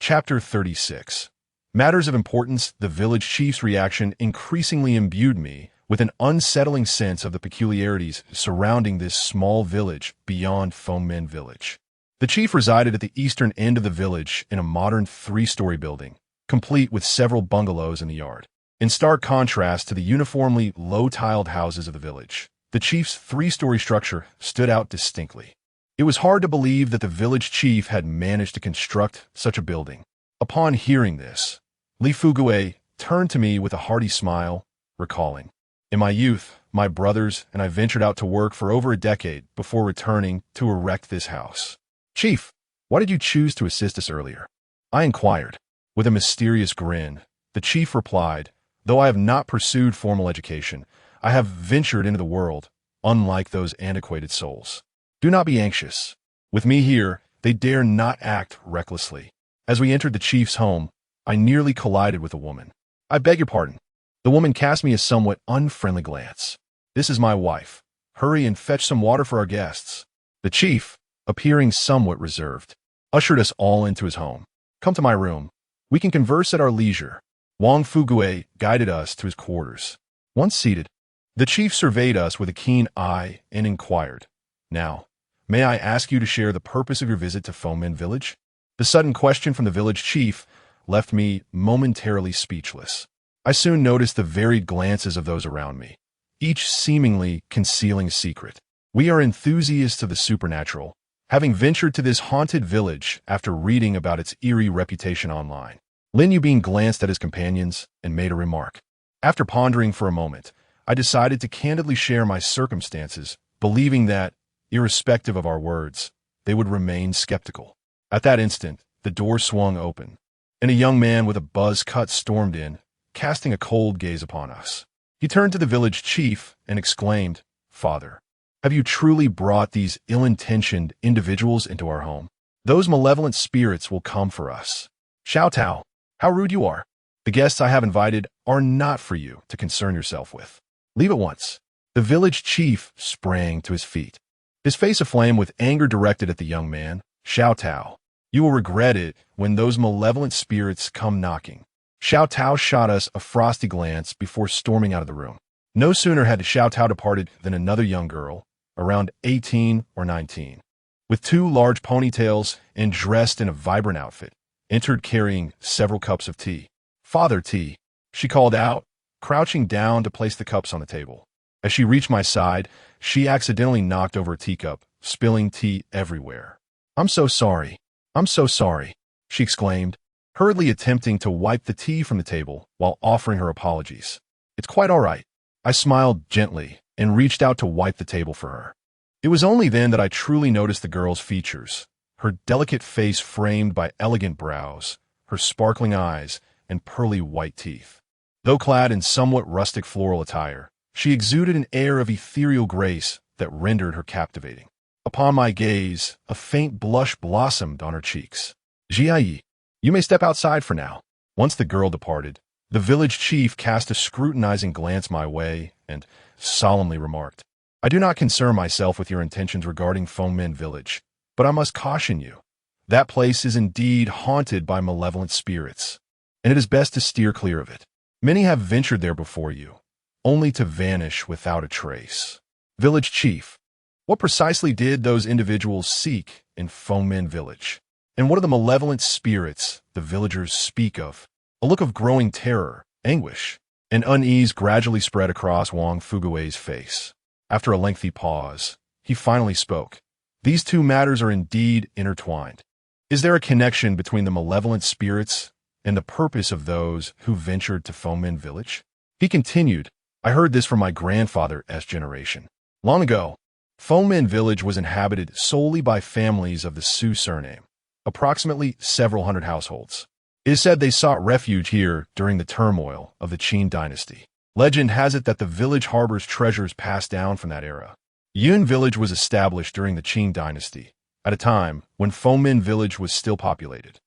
Chapter 36. Matters of importance. The village chief's reaction increasingly imbued me with an unsettling sense of the peculiarities surrounding this small village beyond Fomen Village. The chief resided at the eastern end of the village in a modern 3-story building, complete with several bungalows in the yard. In stark contrast to the uniformly low-tiled houses of the village, the chief's 3-story structure stood out distinctly. It was hard to believe that the village chief had managed to construct such a building. Upon hearing this, Li Fugue turned to me with a hearty smile, recalling, "In my youth, my brothers and I ventured out to work for over a decade before returning to erect this house." "Chief, why did you choose to assist us earlier?" I inquired. With a mysterious grin, the chief replied, "Though I have not pursued formal education, I have ventured into the world, unlike those antiquated souls. Do not be anxious. With me here, they dare not act recklessly." As we entered the chief's home, I nearly collided with a woman. "I beg your pardon." The woman cast me a somewhat unfriendly glance. "This is my wife. Hurry and fetch some water for our guests." The chief, appearing somewhat reserved, ushered us all into his home. "Come to my room. We can converse at our leisure." Wang Fugue guided us to his quarters. Once seated, the chief surveyed us with a keen eye and inquired, "Now, may I ask you to share the purpose of your visit to Fomen Village?" The sudden question from the village chief left me momentarily speechless. I soon noticed the varied glances of those around me, each seemingly concealing a secret. We are enthusiasts of the supernatural, having ventured to this haunted village after reading about its eerie reputation online. Lin Yubin glanced at his companions and made a remark. After pondering for a moment, I decided to candidly share my circumstances, believing that, irrespective of our words, they would remain skeptical. At that instant, the door swung open, and a young man with a buzz cut stormed in, casting a cold gaze upon us. He turned to the village chief and exclaimed, "Father, have you truly brought these ill-intentioned individuals into our home? Those malevolent spirits will come for us." "Xiao Tao, how rude you are. The guests I have invited are not for you to concern yourself with. Leave at once." The village chief sprang to his feet, his face aflame with anger directed at the young man. "Xiao Tao, you will regret it when those malevolent spirits come knocking." Xiao Tao shot us a frosty glance before storming out of the room. No sooner had Xiao Tao departed than another young girl, around 18 or 19, with 2 large ponytails and dressed in a vibrant outfit, entered carrying several cups of tea. "Father, tea," she called out, crouching down to place the cups on the table. As she reached my side, she accidentally knocked over a teacup, spilling tea everywhere. "I'm so sorry. I'm so sorry," she exclaimed, hurriedly attempting to wipe the tea from the table while offering her apologies. "It's quite all right." I smiled gently and reached out to wipe the table for her. It was only then that I truly noticed the girl's features, her delicate face framed by elegant brows, her sparkling eyes, and pearly white teeth. Though clad in somewhat rustic floral attire, she exuded an air of ethereal grace that rendered her captivating. Upon my gaze, a faint blush blossomed on her cheeks. "Jie, you may step outside for now." Once the girl departed, the village chief cast a scrutinizing glance my way and solemnly remarked, "I do not concern myself with your intentions regarding Fomen Village, but I must caution you. That place is indeed haunted by malevolent spirits, and it is best to steer clear of it. Many have ventured there before you, only to vanish without a trace." Village chief, what precisely did those individuals seek in Fomen Village? And what are the malevolent spirits the villagers speak of? A look of growing terror, anguish, and unease gradually spread across Wang Fugue's face. After a lengthy pause, he finally spoke. "These 2 matters are indeed intertwined. Is there a connection between the malevolent spirits and the purpose of those who ventured to Fomen Village?" He continued, "I heard this from my grandfather's generation. Long ago, Fomen Village was inhabited solely by families of the Su surname, approximately several hundred households. It is said they sought refuge here during the turmoil of the Qin dynasty. Legend has it that the village harbors treasures passed down from that era. Yun Village was established during the Qin dynasty, at a time when Fomin Village was still populated.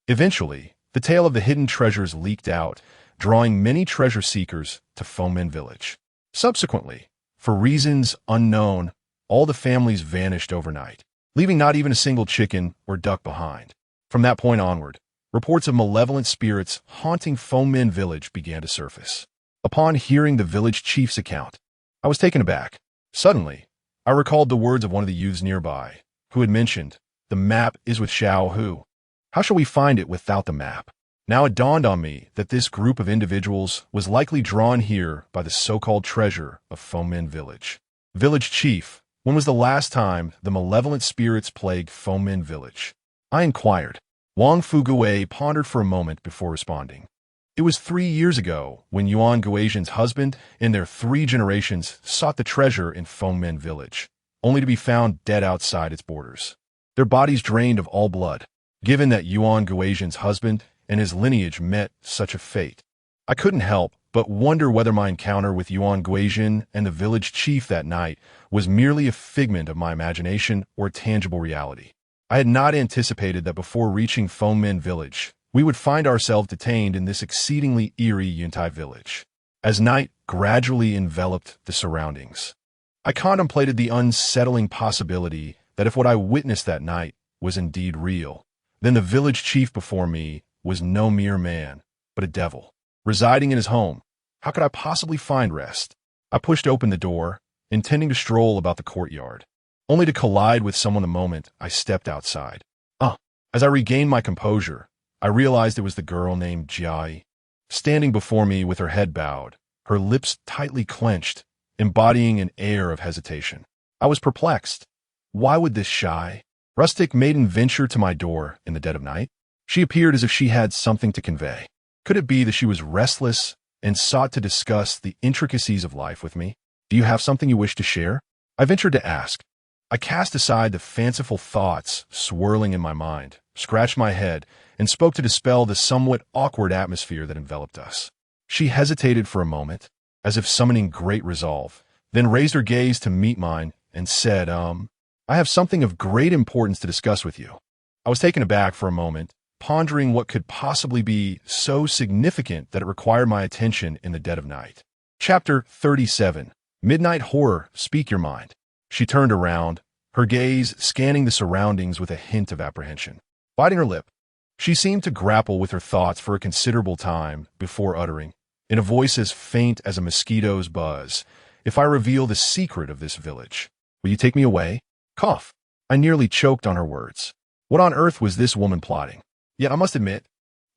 Eventually, the tale of the hidden treasures leaked out, drawing many treasure seekers to Fomin Village. Subsequently, for reasons unknown, all the families vanished overnight, leaving not even a single chicken or duck behind. From that point onward, reports of malevolent spirits haunting Fomin Village began to surface. Upon hearing the village chief's account, I was taken aback. Suddenly, I recalled the words of one of the youths nearby, who had mentioned, "The map is with Xiao Hu. How shall we find it without the map?" Now it dawned on me that this group of individuals was likely drawn here by the so-called treasure of Fomin Village. Village Chief, when was the last time the malevolent spirits plagued Fomin Village? I inquired. Wang Fuguei pondered for a moment before responding. It was 3 years ago when Yuan Guozian's husband and their 3 generations sought the treasure in Fomin Village, only to be found dead outside its borders. Their bodies drained of all blood. Given that Yuan Guozian's husband and his lineage met such a fate, I couldn't help but wonder whether my encounter with Yuan Guozian and the village chief that night was merely a figment of my imagination or tangible reality. I had not anticipated that before reaching Fomin Village, we would find ourselves detained in this exceedingly eerie Yuntai village. As night gradually enveloped the surroundings, I contemplated the unsettling possibility that if what I witnessed that night was indeed real, then the village chief before me was no mere man, but a devil, residing in his home. How could I possibly find rest? I pushed open the door, intending to stroll about the courtyard, only to collide with someone the moment I stepped outside. As I regained my composure, I realized it was the girl named Jai, standing before me with her head bowed, her lips tightly clenched, embodying an air of hesitation. I was perplexed. Why would this shy, rustic maiden venture to my door in the dead of night? She appeared as if she had something to convey. Could it be that she was restless and sought to discuss the intricacies of life with me? Do you have something you wish to share? I ventured to ask. I cast aside the fanciful thoughts swirling in my mind, scratched my head, and spoke to dispel the somewhat awkward atmosphere that enveloped us. She hesitated for a moment, as if summoning great resolve, then raised her gaze to meet mine and said, I have something of great importance to discuss with you. I was taken aback for a moment, pondering what could possibly be so significant that it required my attention in the dead of night. Chapter 37. Midnight Horror, Speak Your Mind. She turned around, her gaze scanning the surroundings with a hint of apprehension. Biting her lip, she seemed to grapple with her thoughts for a considerable time before uttering, in a voice as faint as a mosquito's buzz, "If I reveal the secret of this village, will you take me away?" Cough. I nearly choked on her words. What on earth was this woman plotting? Yet I must admit,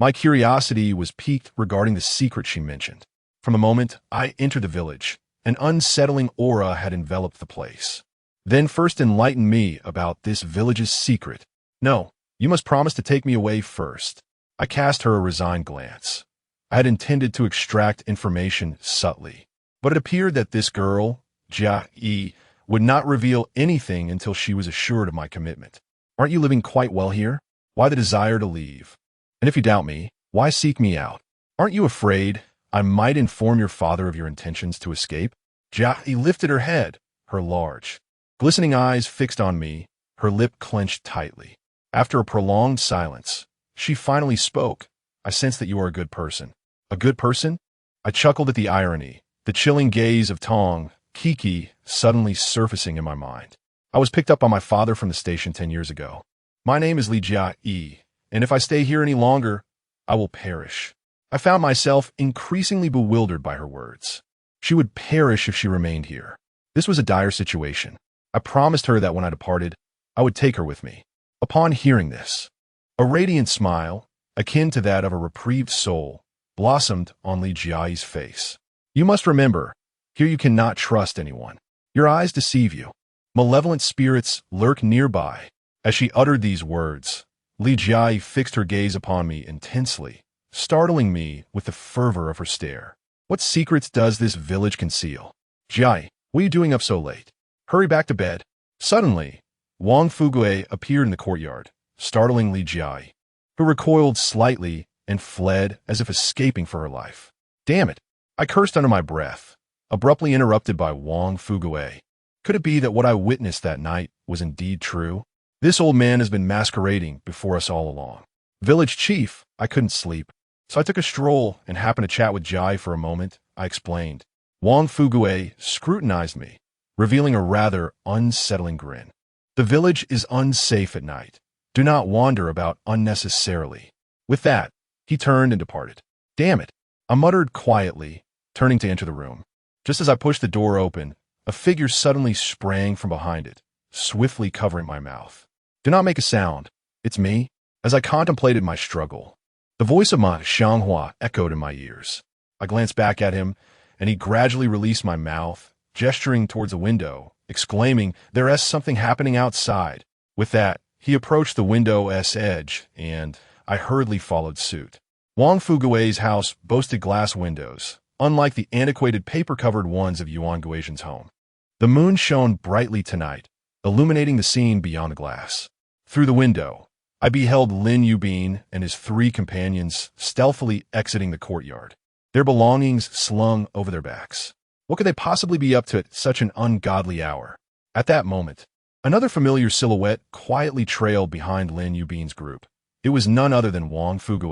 my curiosity was piqued regarding the secret she mentioned. From the moment I entered the village, an unsettling aura had enveloped the place. Then first enlighten me about this village's secret. No, you must promise to take me away first. I cast her a resigned glance. I had intended to extract information subtly, but it appeared that this girl, Jia Yi, would not reveal anything until she was assured of my commitment. Aren't you living quite well here? Why the desire to leave? And if you doubt me, why seek me out? Aren't you afraid I might inform your father of your intentions to escape? Jia Yi lifted her head, her large, glistening eyes fixed on me, her lip clenched tightly. After a prolonged silence, she finally spoke. I sense that you are a good person. A good person? I chuckled at the irony, the chilling gaze of Tong, Kiki, suddenly surfacing in my mind. I was picked up by my father from the station 10 years ago. My name is Li Jia Yi, and if I stay here any longer, I will perish. I found myself increasingly bewildered by her words. She would perish if she remained here. This was a dire situation. I promised her that when I departed, I would take her with me. Upon hearing this, a radiant smile, akin to that of a reprieved soul, blossomed on Li Jiayi's face. You must remember, here you cannot trust anyone. Your eyes deceive you. Malevolent spirits lurk nearby. As she uttered these words, Li Jiayi fixed her gaze upon me intensely, startling me with the fervor of her stare. What secrets does this village conceal? Jiayi, what are you doing up so late? Hurry back to bed. Suddenly, Wang Fuguei appeared in the courtyard, startling Li Jiayi, who recoiled slightly and fled as if escaping for her life. Damn it! I cursed under my breath, abruptly interrupted by Wang Fugue. Could it be that what I witnessed that night was indeed true? This old man has been masquerading before us all along. Village chief, I couldn't sleep, so I took a stroll and happened to chat with Jai for a moment, I explained. Wang Fugue scrutinized me, revealing a rather unsettling grin. The village is unsafe at night. Do not wander about unnecessarily. With that, he turned and departed. Damn it, I muttered quietly, turning to enter the room. Just as I pushed the door open, a figure suddenly sprang from behind it, swiftly covering my mouth. Do not make a sound. It's me. As I contemplated my struggle, the voice of Ma Xianghua echoed in my ears. I glanced back at him, and he gradually released my mouth, gesturing towards a window, exclaiming, "There's something happening outside." With that, he approached the window's edge, and I hurriedly followed suit. Wang Fugue's house boasted glass windows, unlike the antiquated paper-covered ones of Yuan Guizhen's home. The moon shone brightly tonight, illuminating the scene beyond the glass. Through the window, I beheld Lin Yubin and his 3 companions stealthily exiting the courtyard, their belongings slung over their backs. What could they possibly be up to at such an ungodly hour? At that moment, another familiar silhouette quietly trailed behind Lin Yubin's group. It was none other than Wang Fugue.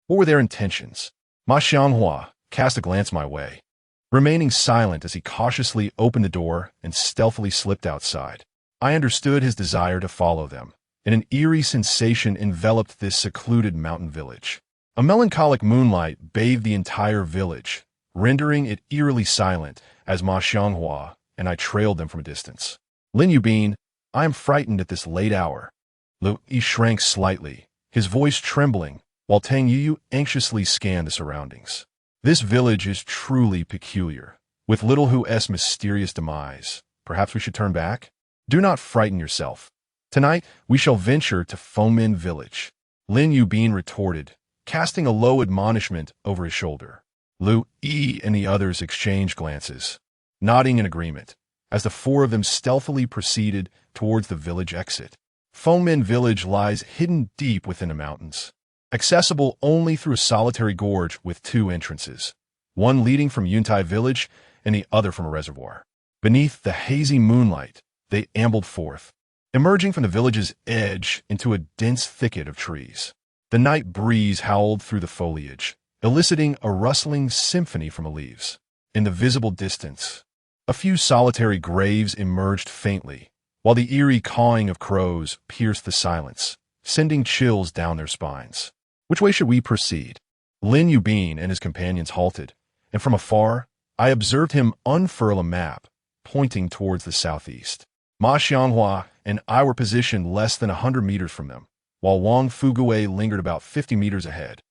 What were their intentions? Ma Xianghua cast a glance my way, remaining silent as he cautiously opened the door and stealthily slipped outside. I understood his desire to follow them, and an eerie sensation enveloped this secluded mountain village. A melancholic moonlight bathed the entire village, rendering it eerily silent as Ma Xianghua and I trailed them from a distance. Lin Yubin, I am frightened at this late hour. Lu Yi shrank slightly, his voice trembling, while Tang Yu anxiously scanned the surroundings. This village is truly peculiar, with little Hu's mysterious demise. Perhaps we should turn back? Do not frighten yourself. Tonight, we shall venture to Fomin village. Lin Yubin retorted, casting a low admonishment over his shoulder. Lu Yi and the others exchanged glances, nodding in agreement, as the 4 of them stealthily proceeded towards the village exit. Fomin village lies hidden deep within the mountains, accessible only through a solitary gorge with 2 entrances, one leading from Yuntai village and the other from a reservoir. Beneath the hazy moonlight, they ambled forth, emerging from the village's edge into a dense thicket of trees. The night breeze howled through the foliage, eliciting a rustling symphony from the leaves. In the visible distance, a few solitary graves emerged faintly, while the eerie cawing of crows pierced the silence, sending chills down their spines. Which way should we proceed? Lin Yubin and his companions halted, and from afar, I observed him unfurl a map, pointing towards the southeast. Ma Xianghua and I were positioned less than 100 meters from them, while Wang Fugue lingered about 50 meters ahead.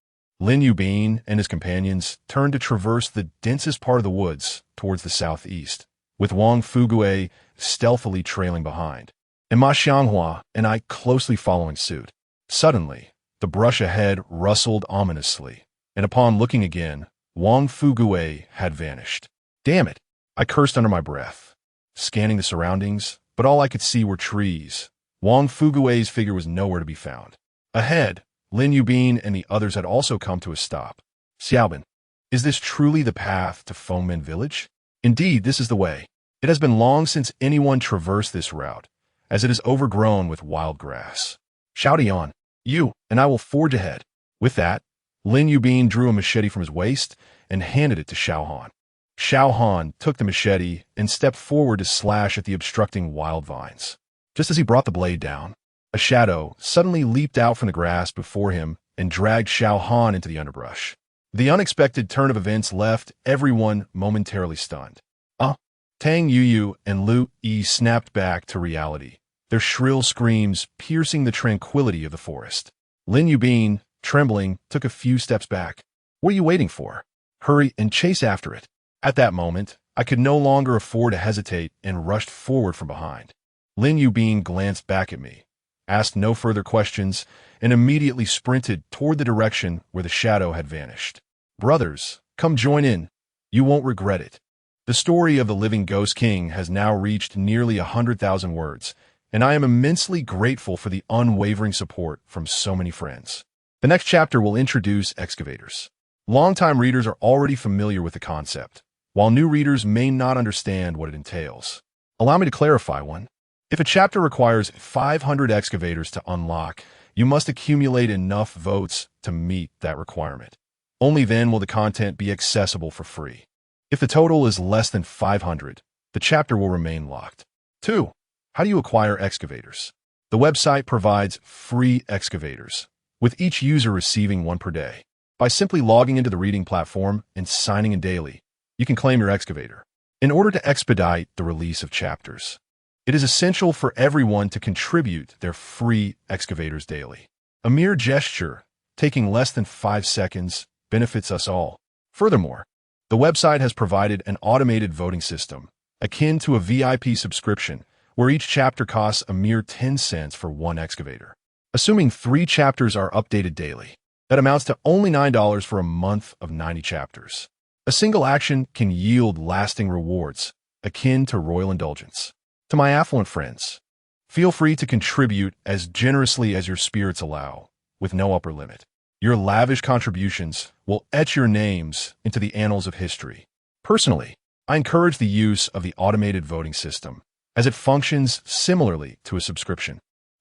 Lin Yubin and his companions turned to traverse the densest part of the woods towards the southeast, with Wang Fugue stealthily trailing behind, and Ma Xianghua and I closely following suit. Suddenly, the brush ahead rustled ominously, and upon looking again, Wang Fugue had vanished. Damn it, I cursed under my breath, scanning the surroundings, but all I could see were trees. Wang Fugue's figure was nowhere to be found. Ahead, Lin Yubin and the others had also come to a stop. Xiaobin, is this truly the path to Fomin village? Indeed, this is the way. It has been long since anyone traversed this route, as it is overgrown with wild grass. Shouty on, you and I will forge ahead. With that, Lin Yubin drew a machete from his waist and handed it to Xiao Han. Xiao Han took the machete and stepped forward to slash at the obstructing wild vines. Just as he brought the blade down, a shadow suddenly leaped out from the grass before him and dragged Xiao Han into the underbrush. The unexpected turn of events left everyone momentarily stunned. Tang Yu and Lu Yi snapped back to reality, their shrill screams piercing the tranquility of the forest. Lin Yubin, trembling, took a few steps back. What are you waiting for? Hurry and chase after it. At that moment, I could no longer afford to hesitate and rushed forward from behind. Lin Yubin glanced back at me, asked no further questions, and immediately sprinted toward the direction where the shadow had vanished. Brothers, come join in. You won't regret it. The story of the living Ghost King has now reached nearly 100,000 words, and I am immensely grateful for the unwavering support from so many friends. The next chapter will introduce excavators. Longtime readers are already familiar with the concept, while new readers may not understand what it entails. Allow me to clarify one. If a chapter requires 500 excavators to unlock, you must accumulate enough votes to meet that requirement. Only then will the content be accessible for free. If the total is less than 500, the chapter will remain locked. 2. How do you acquire excavators? The website provides free excavators, with each user receiving one per day. By simply logging into the reading platform and signing in daily, you can claim your excavator. In order to expedite the release of chapters, it is essential for everyone to contribute their free excavators daily. A mere gesture, taking less than 5 seconds, benefits us all. Furthermore, the website has provided an automated voting system, akin to a VIP subscription, where each chapter costs a mere 10 cents for one excavator. Assuming 3 chapters are updated daily, that amounts to only $9 for a month of 90 chapters. A single action can yield lasting rewards, akin to royal indulgence. To my affluent friends, feel free to contribute as generously as your spirits allow, with no upper limit. Your lavish contributions will etch your names into the annals of history. Personally, I encourage the use of the automated voting system, as it functions similarly to a subscription.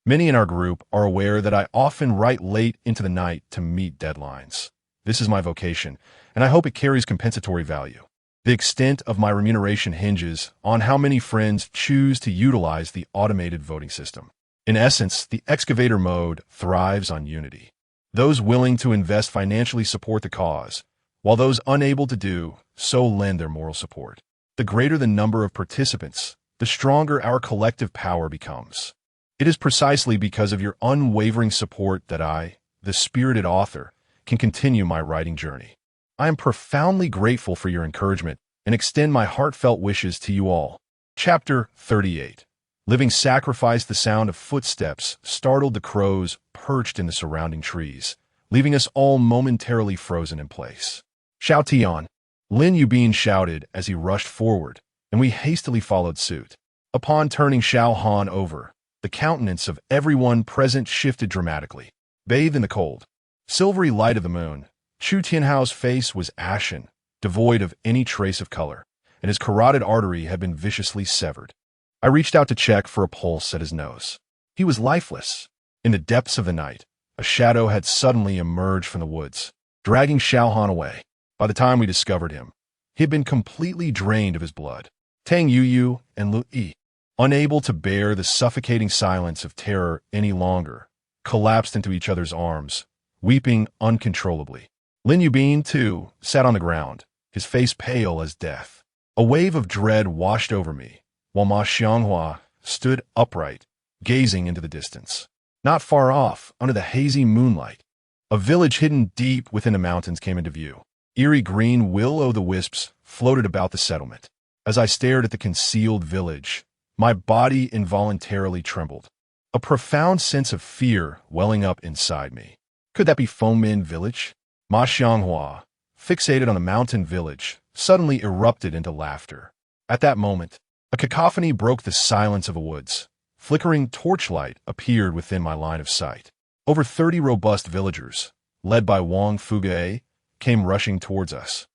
Many in our group are aware that I often write late into the night to meet deadlines. This is my vocation, and I hope it carries compensatory value. The extent of my remuneration hinges on how many friends choose to utilize the automated voting system. In essence, the excavator mode thrives on unity. Those willing to invest financially support the cause, while those unable to do so lend their moral support. The greater the number of participants, the stronger our collective power becomes. It is precisely because of your unwavering support that I, the spirited author, can continue my writing journey. I am profoundly grateful for your encouragement and extend my heartfelt wishes to you all. Chapter 38. Living Sacrifice. The sound of footsteps startled the crows perched in the surrounding trees, leaving us all momentarily frozen in place. Xiao Tian, Lin Yubin shouted as he rushed forward, and we hastily followed suit. Upon turning Xiao Han over, the countenance of everyone present shifted dramatically. Bathed in the cold, silvery light of the moon, Chu Tianhao's face was ashen, devoid of any trace of color, and his carotid artery had been viciously severed. I reached out to check for a pulse at his nose. He was lifeless. In the depths of the night, a shadow had suddenly emerged from the woods, dragging Xiao Han away. By the time we discovered him, he had been completely drained of his blood. Tang Yuyu and Lu Yi, unable to bear the suffocating silence of terror any longer, collapsed into each other's arms, weeping uncontrollably. Lin Yubin, too, sat on the ground, his face pale as death. A wave of dread washed over me, while Ma Xianghua stood upright, gazing into the distance. Not far off, under the hazy moonlight, a village hidden deep within the mountains came into view. Eerie green will-o'-the-wisps floated about the settlement. As I stared at the concealed village, my body involuntarily trembled, a profound sense of fear welling up inside me. Could that be Fengmin Village? Ma Xianghua, fixated on the mountain village, suddenly erupted into laughter. At that moment, a cacophony broke the silence of the woods. Flickering torchlight appeared within my line of sight. Over 30 robust villagers, led by Wang Fugue, came rushing towards us,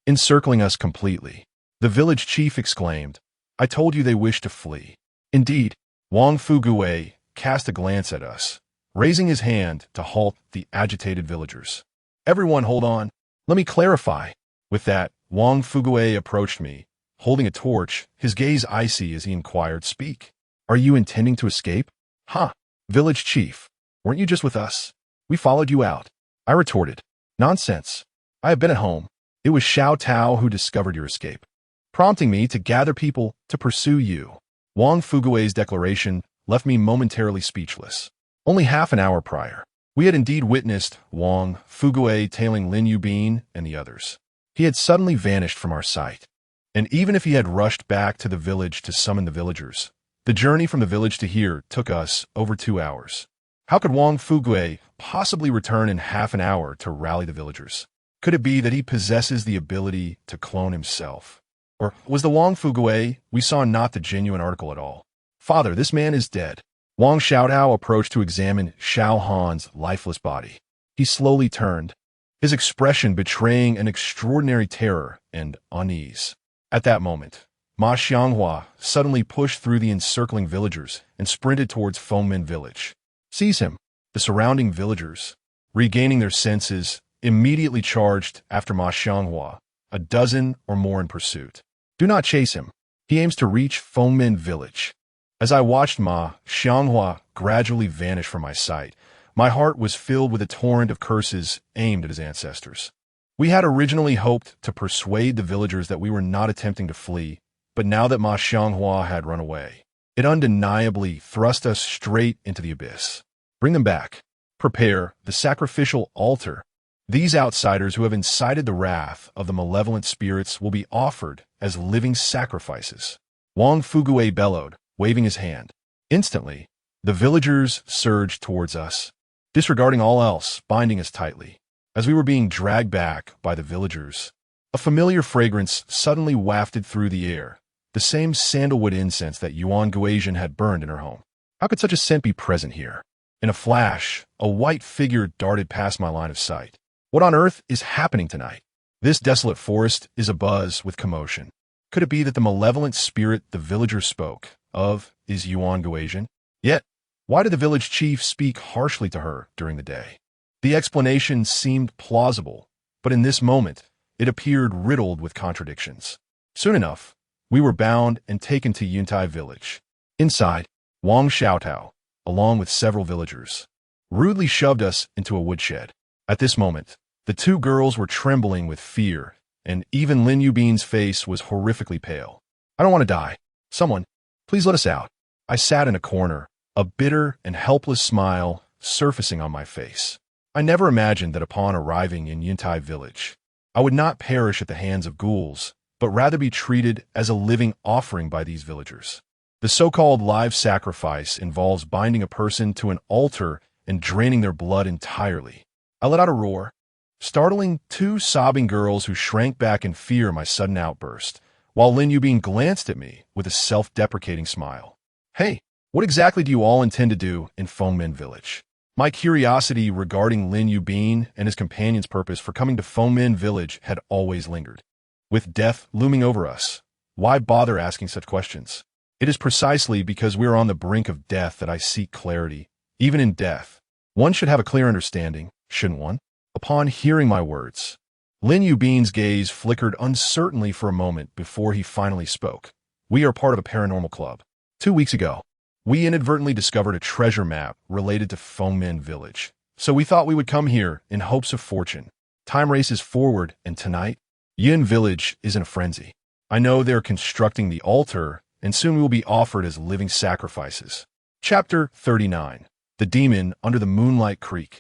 encircling us completely. The village chief exclaimed, "I told you they wished to flee." Indeed, Wang Fugue cast a glance at us, raising his hand to halt the agitated villagers. "Everyone hold on. Let me clarify." With that, Wang Fugue approached me, holding a torch, his gaze icy as he inquired, "Speak. Are you intending to escape?" "Huh, village chief. Weren't you just with us? We followed you out." I retorted, "Nonsense. I have been at home. It was Xiao Tao who discovered your escape, prompting me to gather people to pursue you." Wang Fugue's declaration left me momentarily speechless. Only half an hour prior, we had indeed witnessed Wang Fugue tailing Lin Yubin and the others. He had suddenly vanished from our sight, and even if he had rushed back to the village to summon the villagers, the journey from the village to here took us over 2 hours. How could Wang Fugue possibly return in half an hour to rally the villagers? Could it be that he possesses the ability to clone himself? Or was the Wang Fugue we saw not the genuine article at all? "Father, this man is dead." Wang Xiaotao approached to examine Xiao Han's lifeless body. He slowly turned, his expression betraying an extraordinary terror and unease. At that moment, Ma Xianghua suddenly pushed through the encircling villagers and sprinted towards Fengmen village. Seize him! The surrounding villagers, regaining their senses, immediately charged after Ma Xianghua, a dozen or more in pursuit. Do not chase him. He aims to reach Fengmen village. As I watched Ma Xianghua gradually vanish from my sight, my heart was filled with a torrent of curses aimed at his ancestors. We had originally hoped to persuade the villagers that we were not attempting to flee, but now that Ma Xianghua had run away, it undeniably thrust us straight into the abyss. Bring them back. Prepare the sacrificial altar. These outsiders who have incited the wrath of the malevolent spirits will be offered as living sacrifices. Wang Fugue bellowed, waving his hand. Instantly, the villagers surged towards us, disregarding all else, binding us tightly. As we were being dragged back by the villagers, a familiar fragrance suddenly wafted through the air, the same sandalwood incense that Yuan Guozian had burned in her home. How could such a scent be present here? In a flash, a white figure darted past my line of sight. What on earth is happening tonight? This desolate forest is abuzz with commotion. Could it be that the malevolent spirit the villagers spoke of is Yuan Guozian? Yet, why did the village chief speak harshly to her during the day? The explanation seemed plausible, but in this moment, it appeared riddled with contradictions. Soon enough, we were bound and taken to Yuntai village. Inside, Wang Xiaotao, along with several villagers, rudely shoved us into a woodshed. At this moment, the two girls were trembling with fear, and even Lin Yubin's face was horrifically pale. I don't want to die. Someone, please let us out. I sat in a corner, a bitter and helpless smile surfacing on my face. I never imagined that upon arriving in Yuntai village, I would not perish at the hands of ghouls, but rather be treated as a living offering by these villagers. The so-called live sacrifice involves binding a person to an altar and draining their blood entirely. I let out a roar, startling two sobbing girls who shrank back in fear at my sudden outburst, while Lin Yubin glanced at me with a self-deprecating smile. Hey, what exactly do you all intend to do in Fengmen village? My curiosity regarding Lin Yubin and his companion's purpose for coming to Fengmen village had always lingered. With death looming over us, why bother asking such questions? It is precisely because we are on the brink of death that I seek clarity. Even in death, one should have a clear understanding, shouldn't one? Upon hearing my words, Lin Yubin's gaze flickered uncertainly for a moment before he finally spoke. We are part of a paranormal club. 2 weeks ago, we inadvertently discovered a treasure map related to Fengmen village, so we thought we would come here in hopes of fortune. Time races forward, and tonight, Yin village is in a frenzy. I know they're constructing the altar, and soon we will be offered as living sacrifices. Chapter 39. The Demon Under the Moonlight Creek.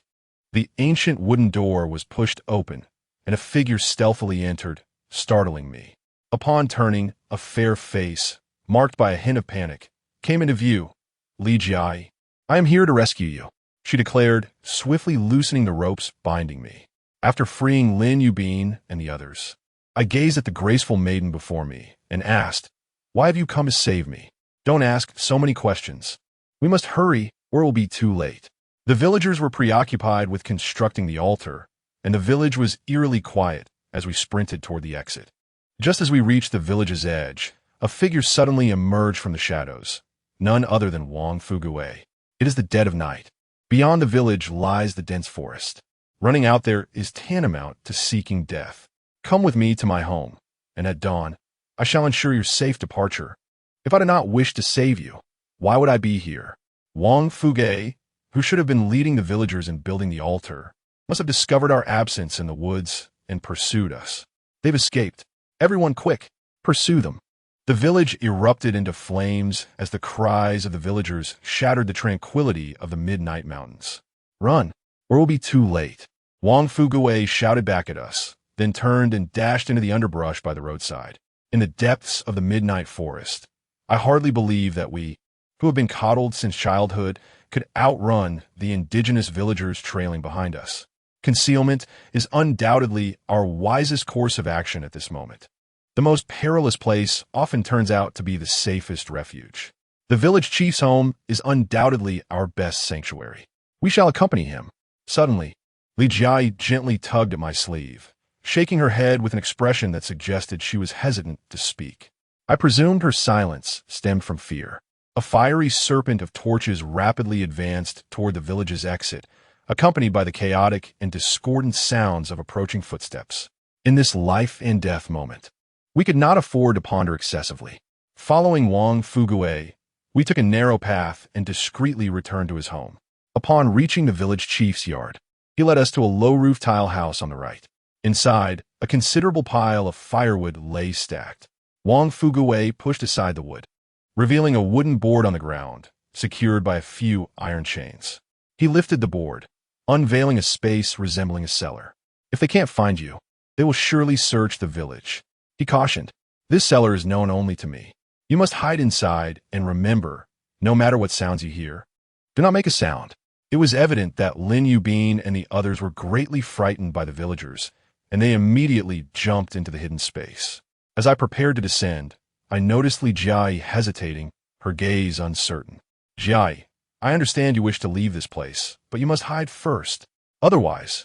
The ancient wooden door was pushed open, and a figure stealthily entered, startling me. Upon turning, a fair face, marked by a hint of panic, came into view. Li Jiai, I am here to rescue you, she declared, swiftly loosening the ropes binding me. After freeing Lin Yubin and the others, I gazed at the graceful maiden before me and asked, why have you come to save me? Don't ask so many questions. We must hurry, or it will be too late. The villagers were preoccupied with constructing the altar, and the village was eerily quiet as we sprinted toward the exit. Just as we reached the village's edge, a figure suddenly emerged from the shadows, none other than Wang Fugue. It is the dead of night. Beyond the village lies the dense forest. Running out there is tantamount to seeking death. Come with me to my home, and at dawn, I shall ensure your safe departure. If I did not wish to save you, why would I be here? Wang Fugue, who should have been leading the villagers in building the altar, must have discovered our absence in the woods and pursued us. They've escaped. Everyone quick, pursue them. The village erupted into flames as the cries of the villagers shattered the tranquility of the midnight mountains. Run, or it will be too late. Wang Fugue shouted back at us, then turned and dashed into the underbrush by the roadside. In the depths of the midnight forest, I hardly believe that we, who have been coddled since childhood, could outrun the indigenous villagers trailing behind us. Concealment is undoubtedly our wisest course of action at this moment. The most perilous place often turns out to be the safest refuge. The village chief's home is undoubtedly our best sanctuary. We shall accompany him. Suddenly, Li Jiai gently tugged at my sleeve, shaking her head with an expression that suggested she was hesitant to speak. I presumed her silence stemmed from fear. A fiery serpent of torches rapidly advanced toward the village's exit, accompanied by the chaotic and discordant sounds of approaching footsteps. In this life-and-death moment, we could not afford to ponder excessively. Following Wang Fuguei, we took a narrow path and discreetly returned to his home. Upon reaching the village chief's yard, he led us to a low-roof tile house on the right. Inside, a considerable pile of firewood lay stacked. Wang Fuguei pushed aside the wood, revealing a wooden board on the ground, secured by a few iron chains. He lifted the board, unveiling a space resembling a cellar. If they can't find you, they will surely search the village, he cautioned. This cellar is known only to me. You must hide inside and remember, no matter what sounds you hear, do not make a sound. It was evident that Lin Yubin and the others were greatly frightened by the villagers, and they immediately jumped into the hidden space. As I prepared to descend, I noticed Li Jiai hesitating, her gaze uncertain. Jiai, I understand you wish to leave this place, but you must hide first. Otherwise,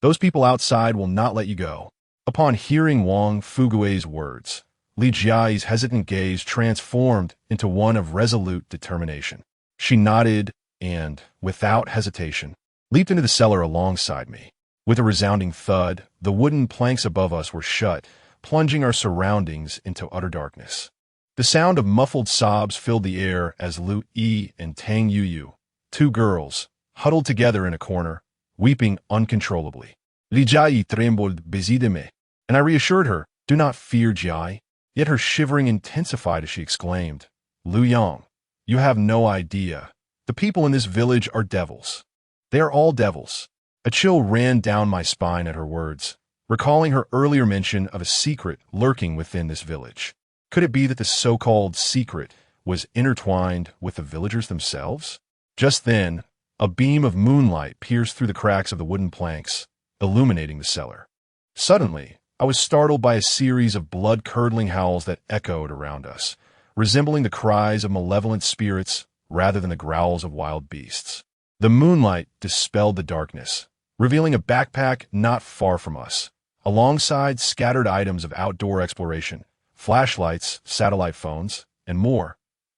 those people outside will not let you go. Upon hearing Wang Fuguei's words, Li Jiai's hesitant gaze transformed into one of resolute determination. She nodded and, without hesitation, leaped into the cellar alongside me. With a resounding thud, the wooden planks above us were shut, plunging our surroundings into utter darkness. The sound of muffled sobs filled the air as Lu Yi and Tang Yuyu, two girls, huddled together in a corner, weeping uncontrollably. Li Jiai trembled visibly, and I reassured her, do not fear, Jiai. Yet her shivering intensified as she exclaimed, Lu Yang, you have no idea. The people in this village are devils. They are all devils. A chill ran down my spine at her words, recalling her earlier mention of a secret lurking within this village. Could it be that the so-called secret was intertwined with the villagers themselves? Just then, a beam of moonlight pierced through the cracks of the wooden planks, illuminating the cellar. Suddenly, I was startled by a series of blood-curdling howls that echoed around us, resembling the cries of malevolent spirits rather than the growls of wild beasts. The moonlight dispelled the darkness, revealing a backpack not far from us, alongside scattered items of outdoor exploration, flashlights, satellite phones, and more,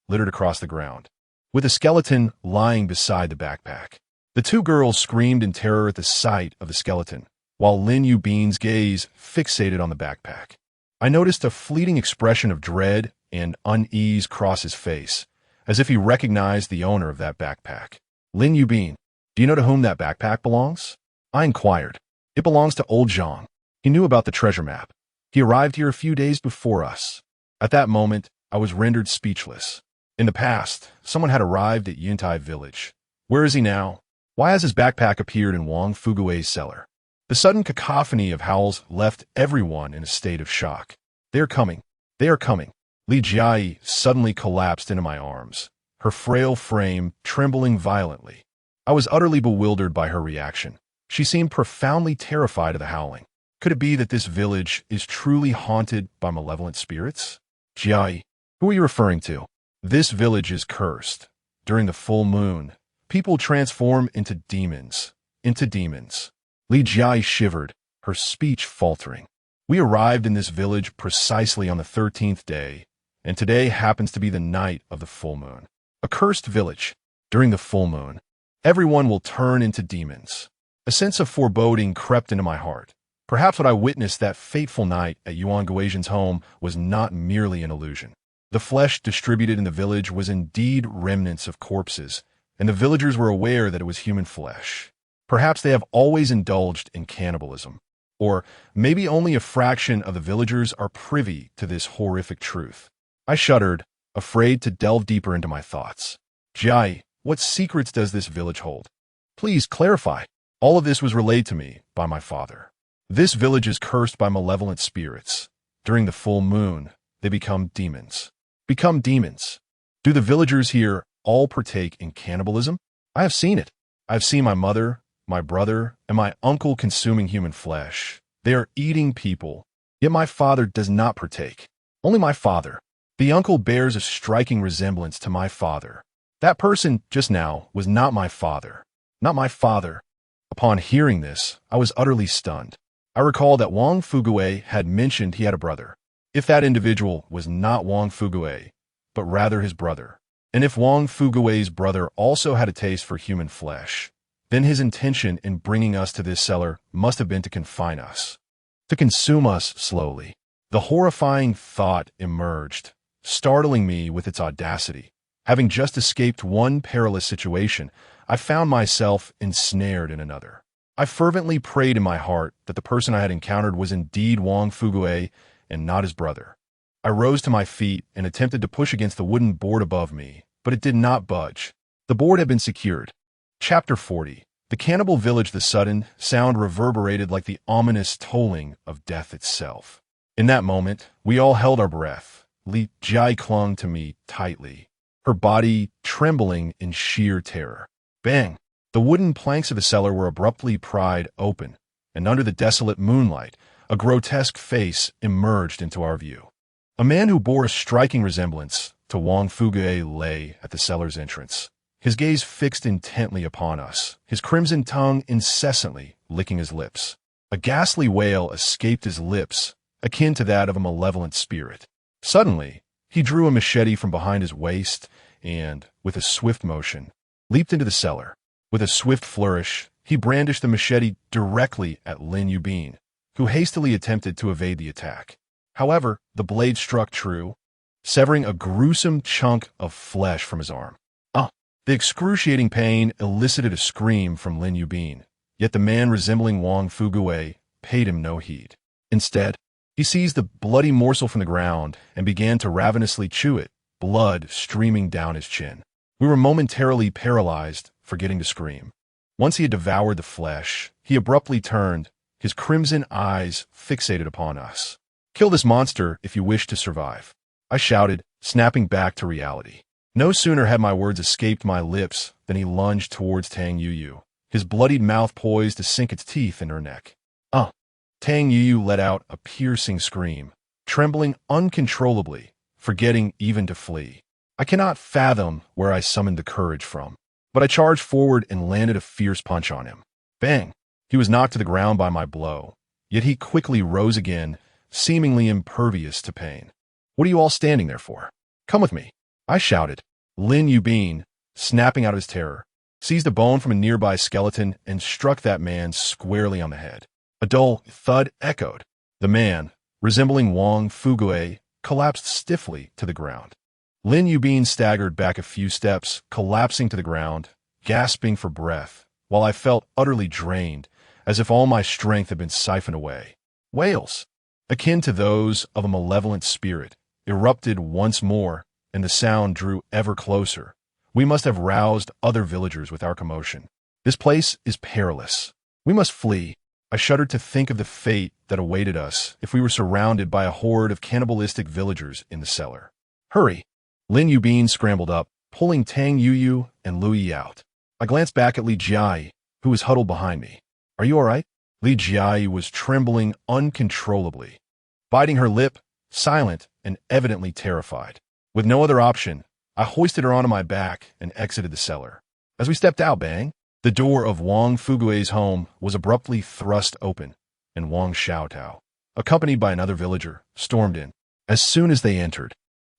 littered across the ground. With a skeleton lying beside the backpack. The two girls screamed in terror at the sight of the skeleton, while Lin Yubin's gaze fixated on the backpack. I noticed a fleeting expression of dread and unease cross his face, as if he recognized the owner of that backpack. Lin Yubin, do you know to whom that backpack belongs? I inquired. It belongs to old Zhang. He knew about the treasure map. He arrived here a few days before us. At that moment, I was rendered speechless. In the past, someone had arrived at Yuntai village. Where is he now? Why has his backpack appeared in Wang Fuguei's cellar? The sudden cacophony of howls left everyone in a state of shock. They are coming. They are coming. Li Jiai suddenly collapsed into my arms, her frail frame trembling violently. I was utterly bewildered by her reaction. She seemed profoundly terrified of the howling. Could it be that this village is truly haunted by malevolent spirits? Jiai, who are you referring to? This village is cursed. During the full moon, people transform into demons. Li Jiai shivered, her speech faltering. We arrived in this village precisely on the 13th day, and today happens to be the night of the full moon. A cursed village. During the full moon, everyone will turn into demons. A sense of foreboding crept into my heart. Perhaps what I witnessed that fateful night at Yuan Guozian's home was not merely an illusion. The flesh distributed in the village was indeed remnants of corpses, and the villagers were aware that it was human flesh. Perhaps they have always indulged in cannibalism. Or maybe only a fraction of the villagers are privy to this horrific truth. I shuddered, afraid to delve deeper into my thoughts. Jiai, what secrets does this village hold? Please clarify. All of this was relayed to me by my father. This village is cursed by malevolent spirits. During the full moon, they become demons. Become demons. Do the villagers here all partake in cannibalism? I have seen it. I have seen my mother, my brother, and my uncle consuming human flesh. They are eating people. Yet my father does not partake. Only my father. The uncle bears a striking resemblance to my father. That person just now was not my father. Not my father. Upon hearing this, I was utterly stunned. I recalled that Wang Fugue had mentioned he had a brother. If that individual was not Wang Fugue, but rather his brother, and if Wang Fugue's brother also had a taste for human flesh, then his intention in bringing us to this cellar must have been to confine us, to consume us slowly. The horrifying thought emerged, startling me with its audacity. Having just escaped one perilous situation, I found myself ensnared in another. I fervently prayed in my heart that the person I had encountered was indeed Wang Fugue and not his brother. I rose to my feet and attempted to push against the wooden board above me, but it did not budge. The board had been secured. Chapter 40. The cannibal village. The sudden sound reverberated like the ominous tolling of death itself. In that moment, we all held our breath. Li Jai clung to me tightly, her body trembling in sheer terror. Bang! The wooden planks of the cellar were abruptly pried open, and under the desolate moonlight, a grotesque face emerged into our view. A man who bore a striking resemblance to Wang Fugue lay at the cellar's entrance, his gaze fixed intently upon us, his crimson tongue incessantly licking his lips. A ghastly wail escaped his lips, akin to that of a malevolent spirit. Suddenly, he drew a machete from behind his waist and, with a swift motion, leaped into the cellar. With a swift flourish, he brandished the machete directly at Lin Yubin, who hastily attempted to evade the attack. However, the blade struck true, severing a gruesome chunk of flesh from his arm. The excruciating pain elicited a scream from Lin Yubin, yet the man resembling Wang Fugue paid him no heed. Instead, he seized the bloody morsel from the ground and began to ravenously chew it, blood streaming down his chin. We were momentarily paralyzed, forgetting to scream. Once he had devoured the flesh, he abruptly turned, his crimson eyes fixated upon us. "Kill this monster if you wish to survive," I shouted, snapping back to reality. No sooner had my words escaped my lips than he lunged towards Tang Yuyu, his bloodied mouth poised to sink its teeth in her neck. Tang Yuyu let out a piercing scream, trembling uncontrollably, forgetting even to flee. I cannot fathom where I summoned the courage from, but I charged forward and landed a fierce punch on him. Bang! He was knocked to the ground by my blow, yet he quickly rose again, seemingly impervious to pain. "What are you all standing there for? Come with me," I shouted. Lin Yubin, snapping out of his terror, seized a bone from a nearby skeleton and struck that man squarely on the head. A dull thud echoed. The man, resembling Wang Fugue, collapsed stiffly to the ground. Lin Yubin staggered back a few steps, collapsing to the ground, gasping for breath, while I felt utterly drained, as if all my strength had been siphoned away. Wails, akin to those of a malevolent spirit, erupted once more, and the sound drew ever closer. We must have roused other villagers with our commotion. This place is perilous. We must flee. I shuddered to think of the fate that awaited us if we were surrounded by a horde of cannibalistic villagers in the cellar. "Hurry!" Lin Yubin scrambled up, pulling Tang Yuyu and Lu Yi out. I glanced back at Li Jia, who was huddled behind me. "Are you all right?" Li Jia was trembling uncontrollably, biting her lip, silent and evidently terrified. With no other option, I hoisted her onto my back and exited the cellar. As we stepped out, bang, the door of Wang Fugue's home was abruptly thrust open, and Wang Xiaotao, accompanied by another villager, stormed in. As soon as they entered,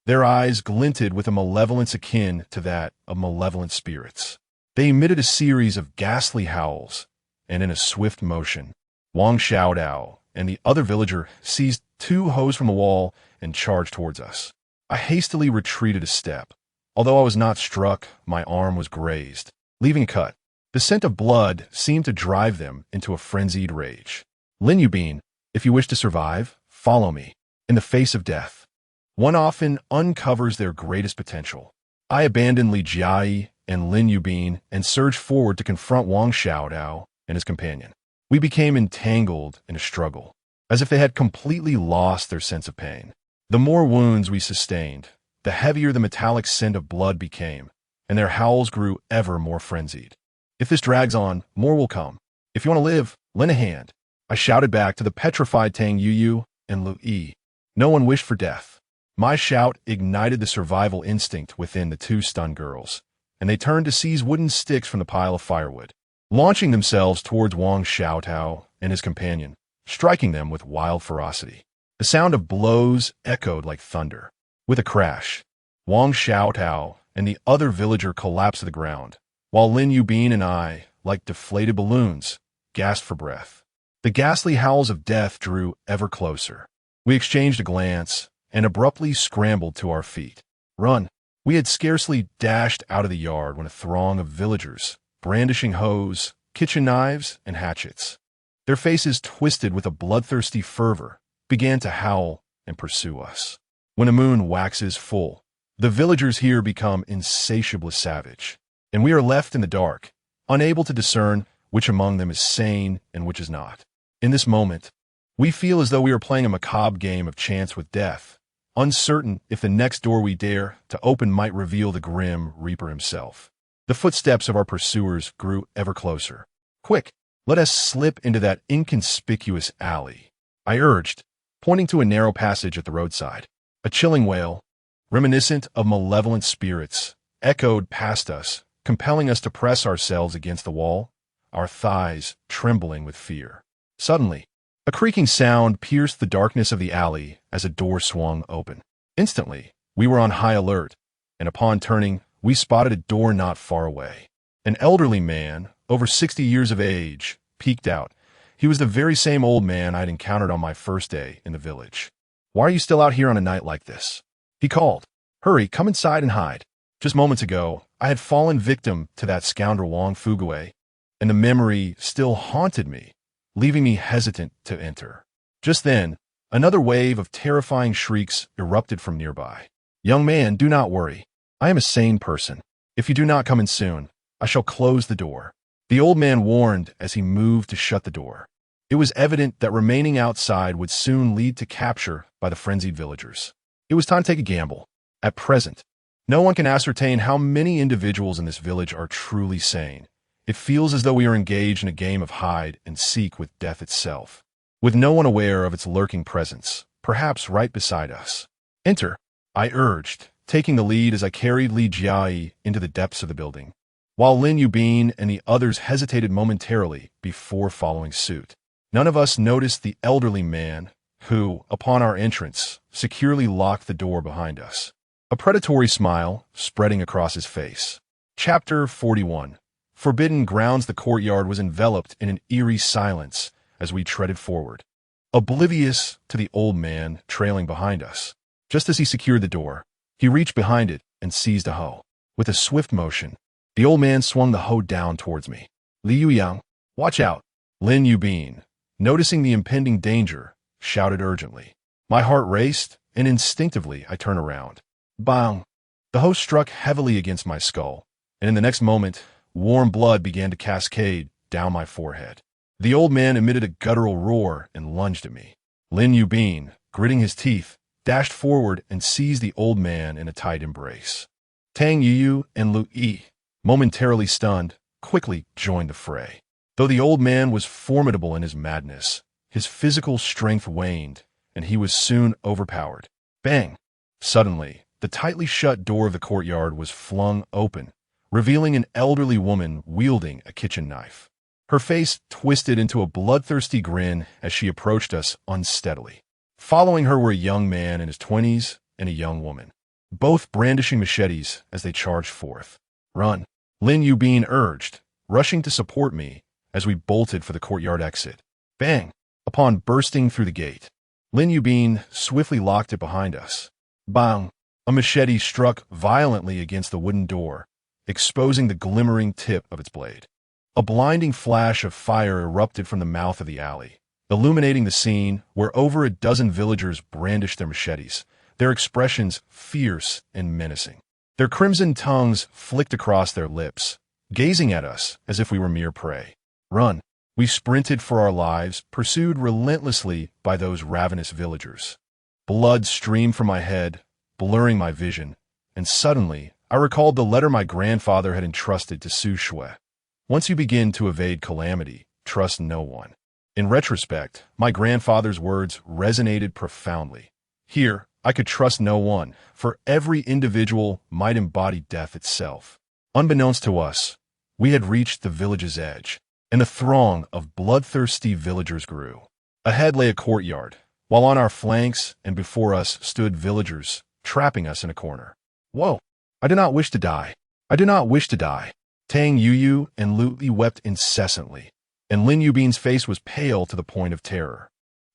their eyes glinted with a malevolence akin to that of malevolent spirits. They emitted a series of ghastly howls, and in a swift motion, Wang Xiaodao and the other villager seized two hose from the wall and charged towards us. I hastily retreated a step. Although I was not struck, my arm was grazed, leaving a cut. The scent of blood seemed to drive them into a frenzied rage. "Lin Yubin, if you wish to survive, follow me." In the face of death, one often uncovers their greatest potential. I abandoned Li Jia and Lin Yubin and surged forward to confront Wang Xiaodao and his companion. We became entangled in a struggle, as if they had completely lost their sense of pain. The more wounds we sustained, the heavier the metallic scent of blood became, and their howls grew ever more frenzied. "If this drags on, more will come. If you want to live, lend a hand," I shouted back to the petrified Tang Yuyu and Lu Yi. No one wished for death. My shout ignited the survival instinct within the two stunned girls, and they turned to seize wooden sticks from the pile of firewood. launching themselves towards Wang Xiaotao and his companion, striking them with wild ferocity. The sound of blows echoed like thunder. With a crash, Wang Xiaotao and the other villager collapsed to the ground, while Lin Yubin and I, like deflated balloons, gasped for breath. The ghastly howls of death drew ever closer. We exchanged a glance and abruptly scrambled to our feet. Run! We had scarcely dashed out of the yard when a throng of villagers, brandishing hoes, kitchen knives, and hatchets, their faces twisted with a bloodthirsty fervor, began to howl and pursue us. When a moon waxes full, the villagers here become insatiably savage, and we are left in the dark, unable to discern which among them is sane and which is not. In this moment, we feel as though we are playing a macabre game of chance with death, uncertain if the next door we dare to open might reveal the grim Reaper himself. The footsteps of our pursuers grew ever closer. Quick, let us slip into that inconspicuous alley, I urged, pointing to a narrow passage at the roadside. A chilling wail, reminiscent of malevolent spirits, echoed past us, compelling us to press ourselves against the wall, our thighs trembling with fear. Suddenly, a creaking sound pierced the darkness of the alley as a door swung open. Instantly, we were on high alert, and upon turning, we spotted a door not far away. An elderly man, over 60 years of age, peeked out. He was the very same old man I'd encountered on my first day in the village. "Why are you still out here on a night like this?" he called. "Hurry, come inside and hide." Just moments ago, I had fallen victim to that scoundrel Wang Fugui, and the memory still haunted me, leaving me hesitant to enter. Just then, another wave of terrifying shrieks erupted from nearby. "Young man, do not worry. I am a sane person. If you do not come in soon, I shall close the door," the old man warned as he moved to shut the door. It was evident that remaining outside would soon lead to capture by the frenzied villagers. It was time to take a gamble. At present, no one can ascertain how many individuals in this village are truly sane. It feels as though we are engaged in a game of hide and seek with death itself, with no one aware of its lurking presence, perhaps right beside us. "Enter," I urged, taking the lead as I carried Li Jiayi into the depths of the building, while Lin Yubin and the others hesitated momentarily before following suit. None of us noticed the elderly man who, upon our entrance, securely locked the door behind us, a predatory smile spreading across his face. Chapter 41. Forbidden grounds. The courtyard was enveloped in an eerie silence as we treaded forward, oblivious to the old man trailing behind us. Just as he secured the door, he reached behind it and seized a hoe. With a swift motion, the old man swung the hoe down towards me. "Li Yuyang, watch out!" Lin Yubin, noticing the impending danger, shouted urgently. My heart raced, and instinctively I turned around. Bang! The hoe struck heavily against my skull, and in the next moment, warm blood began to cascade down my forehead. The old man emitted a guttural roar and lunged at me. Lin Yubin, gritting his teeth, dashed forward and seized the old man in a tight embrace. Tang Yu and Lu Yi, momentarily stunned, quickly joined the fray. Though the old man was formidable in his madness, his physical strength waned, and he was soon overpowered. Bang! Suddenly, the tightly shut door of the courtyard was flung open, revealing an elderly woman wielding a kitchen knife. Her face twisted into a bloodthirsty grin as she approached us unsteadily. Following her were a young man in his 20s and a young woman, both brandishing machetes as they charged forth. "Run," Lin Yubin urged, rushing to support me as we bolted for the courtyard exit. Bang! Upon bursting through the gate, Lin Yubin swiftly locked it behind us. Bang! A machete struck violently against the wooden door, exposing the glimmering tip of its blade. A blinding flash of fire erupted from the mouth of the alley, illuminating the scene where over a dozen villagers brandished their machetes, their expressions fierce and menacing. Their crimson tongues flicked across their lips, gazing at us as if we were mere prey. "Run!" We sprinted for our lives, pursued relentlessly by those ravenous villagers. Blood streamed from my head, blurring my vision, and suddenly I recalled the letter my grandfather had entrusted to Su Shui. Once you begin to evade calamity, trust no one. In retrospect, my grandfather's words resonated profoundly. Here, I could trust no one, for every individual might embody death itself. Unbeknownst to us, We had reached the village's edge, and a throng of bloodthirsty villagers grew. Ahead lay a courtyard, while on our flanks and before us stood villagers, trapping us in a corner. Whoa! I did not wish to die. I did not wish to die. Tang Yuyu and Lu Li wept incessantly, and Lin Yubin's face was pale to the point of terror.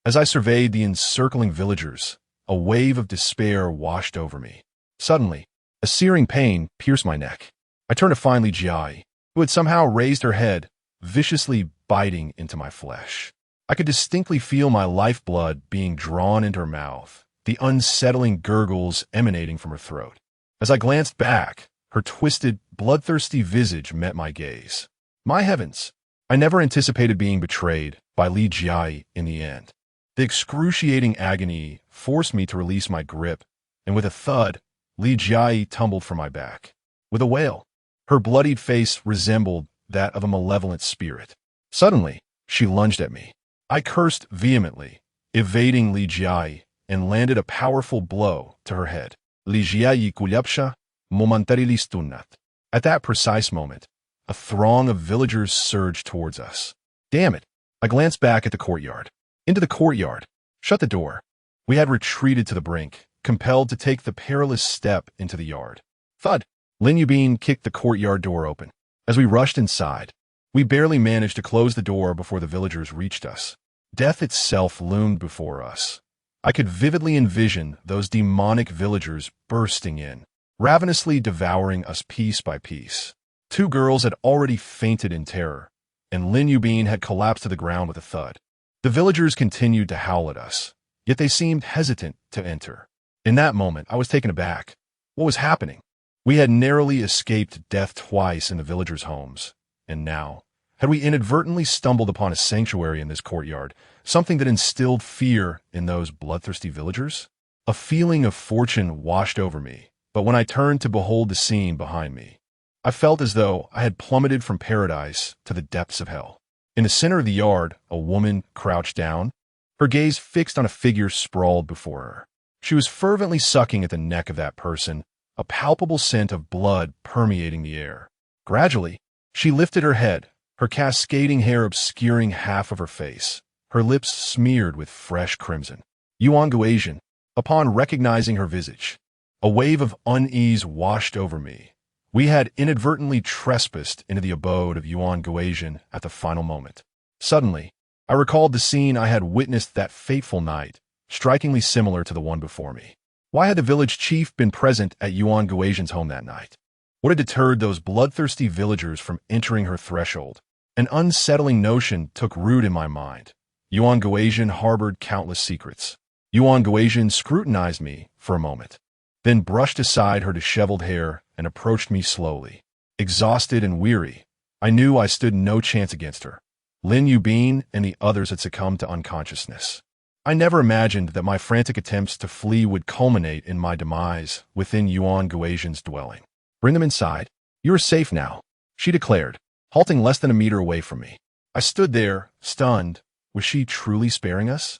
As I surveyed the encircling villagers, a wave of despair washed over me. Suddenly, a searing pain pierced my neck. I turned to find Li Jiai, who had somehow raised her head, viciously biting into my flesh. I could distinctly feel my lifeblood being drawn into her mouth, the unsettling gurgles emanating from her throat. As I glanced back, her twisted, bloodthirsty visage met my gaze. My heavens! I never anticipated being betrayed by Li Jiai in the end. The excruciating agony forced me to release my grip, and with a thud, Li Jiai tumbled from my back. With a wail, her bloodied face resembled that of a malevolent spirit. Suddenly, she lunged at me. I cursed vehemently, evading Li Jiai, and landed a powerful blow to her head. Li Jiai kulyapsha, momentary stunnat. At that precise moment, a throng of villagers surged towards us. Damn it! I glanced back at the courtyard. Into the courtyard. Shut the door. We had retreated to the brink, compelled to take the perilous step into the yard. Thud! Lin Yubin kicked the courtyard door open. As we rushed inside, we barely managed to close the door before the villagers reached us. Death itself loomed before us. I could vividly envision those demonic villagers bursting in, ravenously devouring us piece by piece. 2 girls had already fainted in terror, and Lin Yubin had collapsed to the ground with a thud. The villagers continued to howl at us, yet they seemed hesitant to enter. In that moment, I was taken aback. What was happening? We had narrowly escaped death twice in the villagers' homes, and now, had we inadvertently stumbled upon a sanctuary in this courtyard, something that instilled fear in those bloodthirsty villagers? A feeling of fortune washed over me, but when I turned to behold the scene behind me, I felt as though I had plummeted from paradise to the depths of hell. In the center of the yard, a woman crouched down, her gaze fixed on a figure sprawled before her. She was fervently sucking at the neck of that person, a palpable scent of blood permeating the air. Gradually, she lifted her head, her cascading hair obscuring half of her face, her lips smeared with fresh crimson. Yuan Guasian, upon recognizing her visage, a wave of unease washed over me. We had inadvertently trespassed into the abode of Yuan Guasian at the final moment. Suddenly, I recalled the scene I had witnessed that fateful night, strikingly similar to the one before me. Why had the village chief been present at Yuan Guasian's home that night? What had deterred those bloodthirsty villagers from entering her threshold? An unsettling notion took root in my mind. Yuan Guasian harbored countless secrets. Yuan Guasian scrutinized me for a moment, then brushed aside her disheveled hair and approached me slowly. Exhausted and weary, I knew I stood no chance against her. Lin Yubin and the others had succumbed to unconsciousness. I never imagined that my frantic attempts to flee would culminate in my demise within Yuan Guasian's dwelling. Bring them inside. You are safe now, she declared, halting less than a meter away from me. I stood there, stunned. Was she truly sparing us?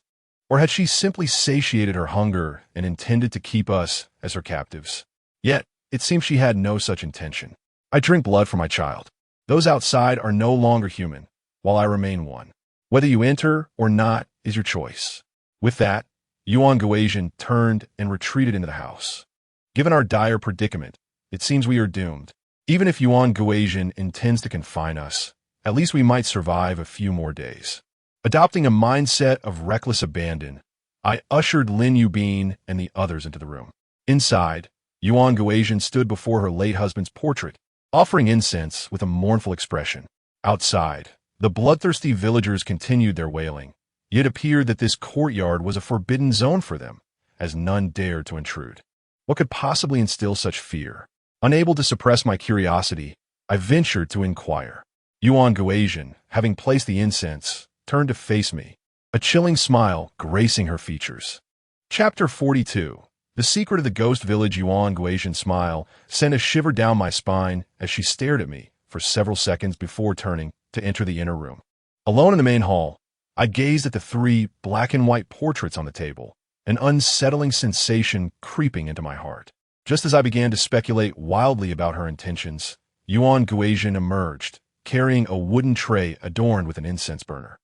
Or had she simply satiated her hunger and intended to keep us as her captives? Yet, it seems she had no such intention. I drink blood for my child. Those outside are no longer human, while I remain one. Whether you enter or not is your choice. With that, Yuan Guasian turned and retreated into the house. Given our dire predicament, it seems we are doomed. Even if Yuan Guasian intends to confine us, at least we might survive a few more days. Adopting a mindset of reckless abandon, I ushered Lin Yubin and the others into the room. Inside, Yuan Guasian stood before her late husband's portrait, offering incense with a mournful expression. Outside, the bloodthirsty villagers continued their wailing, yet it appeared that this courtyard was a forbidden zone for them, as none dared to intrude. What could possibly instill such fear? Unable to suppress my curiosity, I ventured to inquire. Yuan Guasian, having placed the incense, turned to face me, a chilling smile gracing her features. Chapter 42. The secret of the ghost village. Yuan Guasian's smile sent a shiver down my spine as she stared at me for several seconds before turning to enter the inner room. Alone in the main hall, I gazed at the 3 black and white portraits on the table, an unsettling sensation creeping into my heart. Just as I began to speculate wildly about her intentions, Yuan Guizhen emerged, carrying a wooden tray adorned with an incense burner.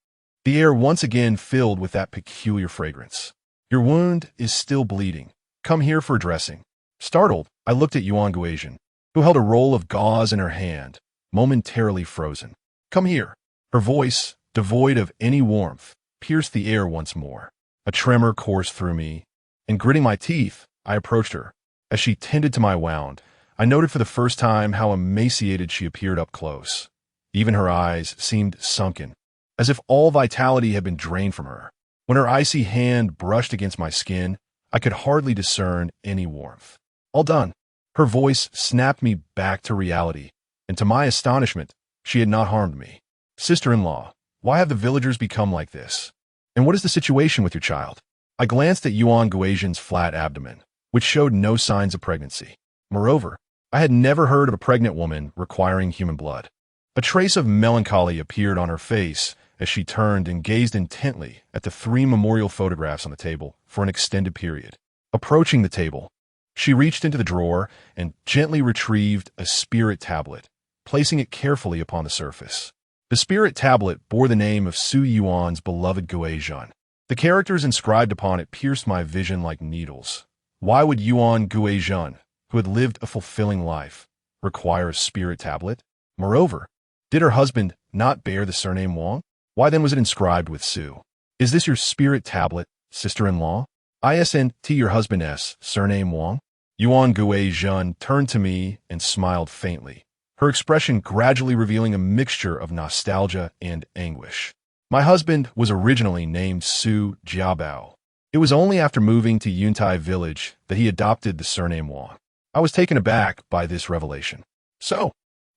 The air once again filled with that peculiar fragrance. Your wound is still bleeding. Come here for dressing. Startled, I looked at Yuan Guizhen, who held a roll of gauze in her hand, momentarily frozen. Come here. Her voice, devoid of any warmth, pierced the air once more. A tremor coursed through me, and gritting my teeth, I approached her. As she tended to my wound, I noted for the first time how emaciated she appeared up close. Even her eyes seemed sunken, as if all vitality had been drained from her. When her icy hand brushed against my skin, I could hardly discern any warmth. All done. Her voice snapped me back to reality, and to my astonishment, she had not harmed me. Sister-in-law, why have the villagers become like this? And what is the situation with your child? I glanced at Yuan Guizhen's flat abdomen, which showed no signs of pregnancy. Moreover, I had never heard of a pregnant woman requiring human blood. A trace of melancholy appeared on her face as she turned and gazed intently at the 3 memorial photographs on the table for an extended period. Approaching the table, she reached into the drawer and gently retrieved a spirit tablet, placing it carefully upon the surface. The spirit tablet bore the name of Su Yuan's beloved Guizhen. The characters inscribed upon it pierced my vision like needles. Why would Yuan Guizhen, who had lived a fulfilling life, require a spirit tablet? Moreover, did her husband not bear the surname Wang? Why then was it inscribed with Su? Is this your spirit tablet, sister-in-law? Isn't your husband's surname Wang? Yuan Guizhen turned to me and smiled faintly, her expression gradually revealing a mixture of nostalgia and anguish. My husband was originally named Su Jiabao. It was only after moving to Yuntai village that he adopted the surname Wang. I was taken aback by this revelation. So,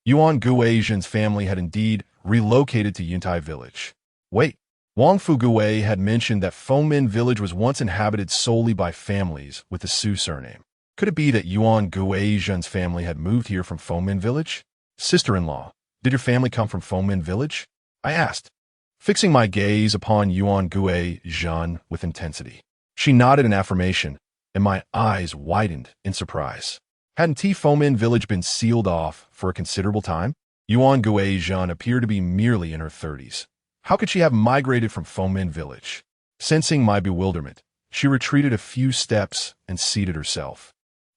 Yuan Guizhen's family had indeed relocated to Yuntai village. Wait, Wang Fugui had mentioned that Fengmen village was once inhabited solely by families with the Su surname. Could it be that Yuan Guizhen's family had moved here from Fengmen village? Sister-in-law, did your family come from Fengmen village? I asked, fixing my gaze upon Yuan Guizhen with intensity. She nodded in affirmation, and my eyes widened in surprise. Hadn't Fengmen village been sealed off for a considerable time? Yuan Guizhen appeared to be merely in her 30s. How could she have migrated from Fengmen village? Sensing my bewilderment, she retreated a few steps and seated herself,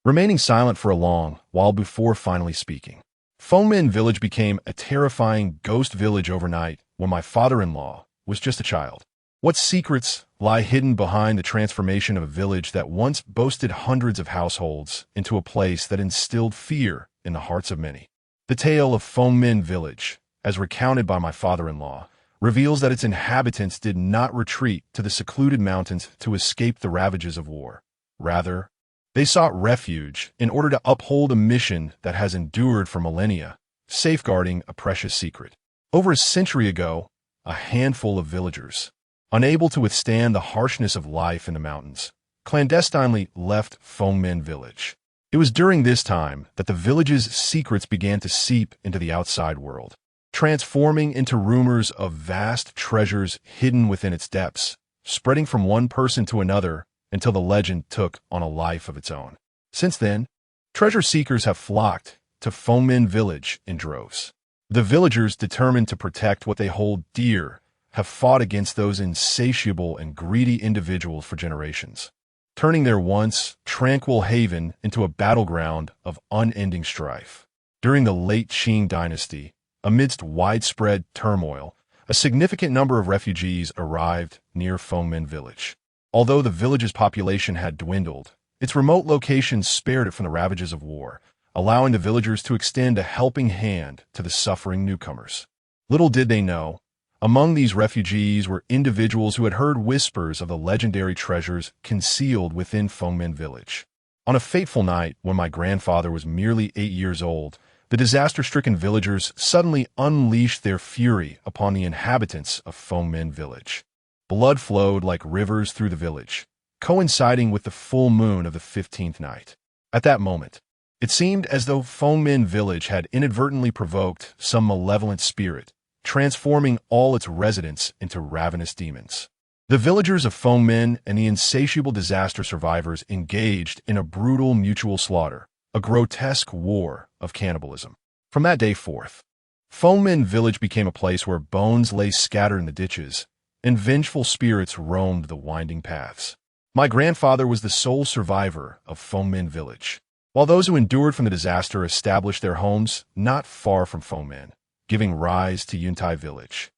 remaining silent for a long while before finally speaking. Fengmen village became a terrifying ghost village overnight when my father-in-law was just a child. What secrets lie hidden behind the transformation of a village that once boasted hundreds of households into a place that instilled fear in the hearts of many? The tale of Fengmen village, as recounted by my father-in-law, reveals that its inhabitants did not retreat to the secluded mountains to escape the ravages of war. Rather, they sought refuge in order to uphold a mission that has endured for millennia, safeguarding a precious secret. Over a century ago, a handful of villagers, unable to withstand the harshness of life in the mountains, clandestinely left Fengmen village. It was during this time that the village's secrets began to seep into the outside world, transforming into rumors of vast treasures hidden within its depths, spreading from one person to another until the legend took on a life of its own. Since then, treasure seekers have flocked to Fengmen village in droves. The villagers, determined to protect what they hold dear, have fought against those insatiable and greedy individuals for generations, turning their once tranquil haven into a battleground of unending strife. During the late Qing dynasty, amidst widespread turmoil, a significant number of refugees arrived near Fengmen village. Although the village's population had dwindled, its remote location spared it from the ravages of war, allowing the villagers to extend a helping hand to the suffering newcomers. Little did they know, among these refugees were individuals who had heard whispers of the legendary treasures concealed within Fengmen village. On a fateful night when my grandfather was merely 8 years old, the disaster-stricken villagers suddenly unleashed their fury upon the inhabitants of Fengmen village. Blood flowed like rivers through the village, coinciding with the full moon of the 15th night. At that moment, it seemed as though Fengmen village had inadvertently provoked some malevolent spirit, transforming all its residents into ravenous demons. The villagers of Fengmen and the insatiable disaster survivors engaged in a brutal mutual slaughter, a grotesque war of cannibalism. From that day forth, Fengmen village became a place where bones lay scattered in the ditches, and vengeful spirits roamed the winding paths. My grandfather was the sole survivor of Fengmen village, while those who endured from the disaster established their homes not far from Fengmen, giving rise to Yuntai village.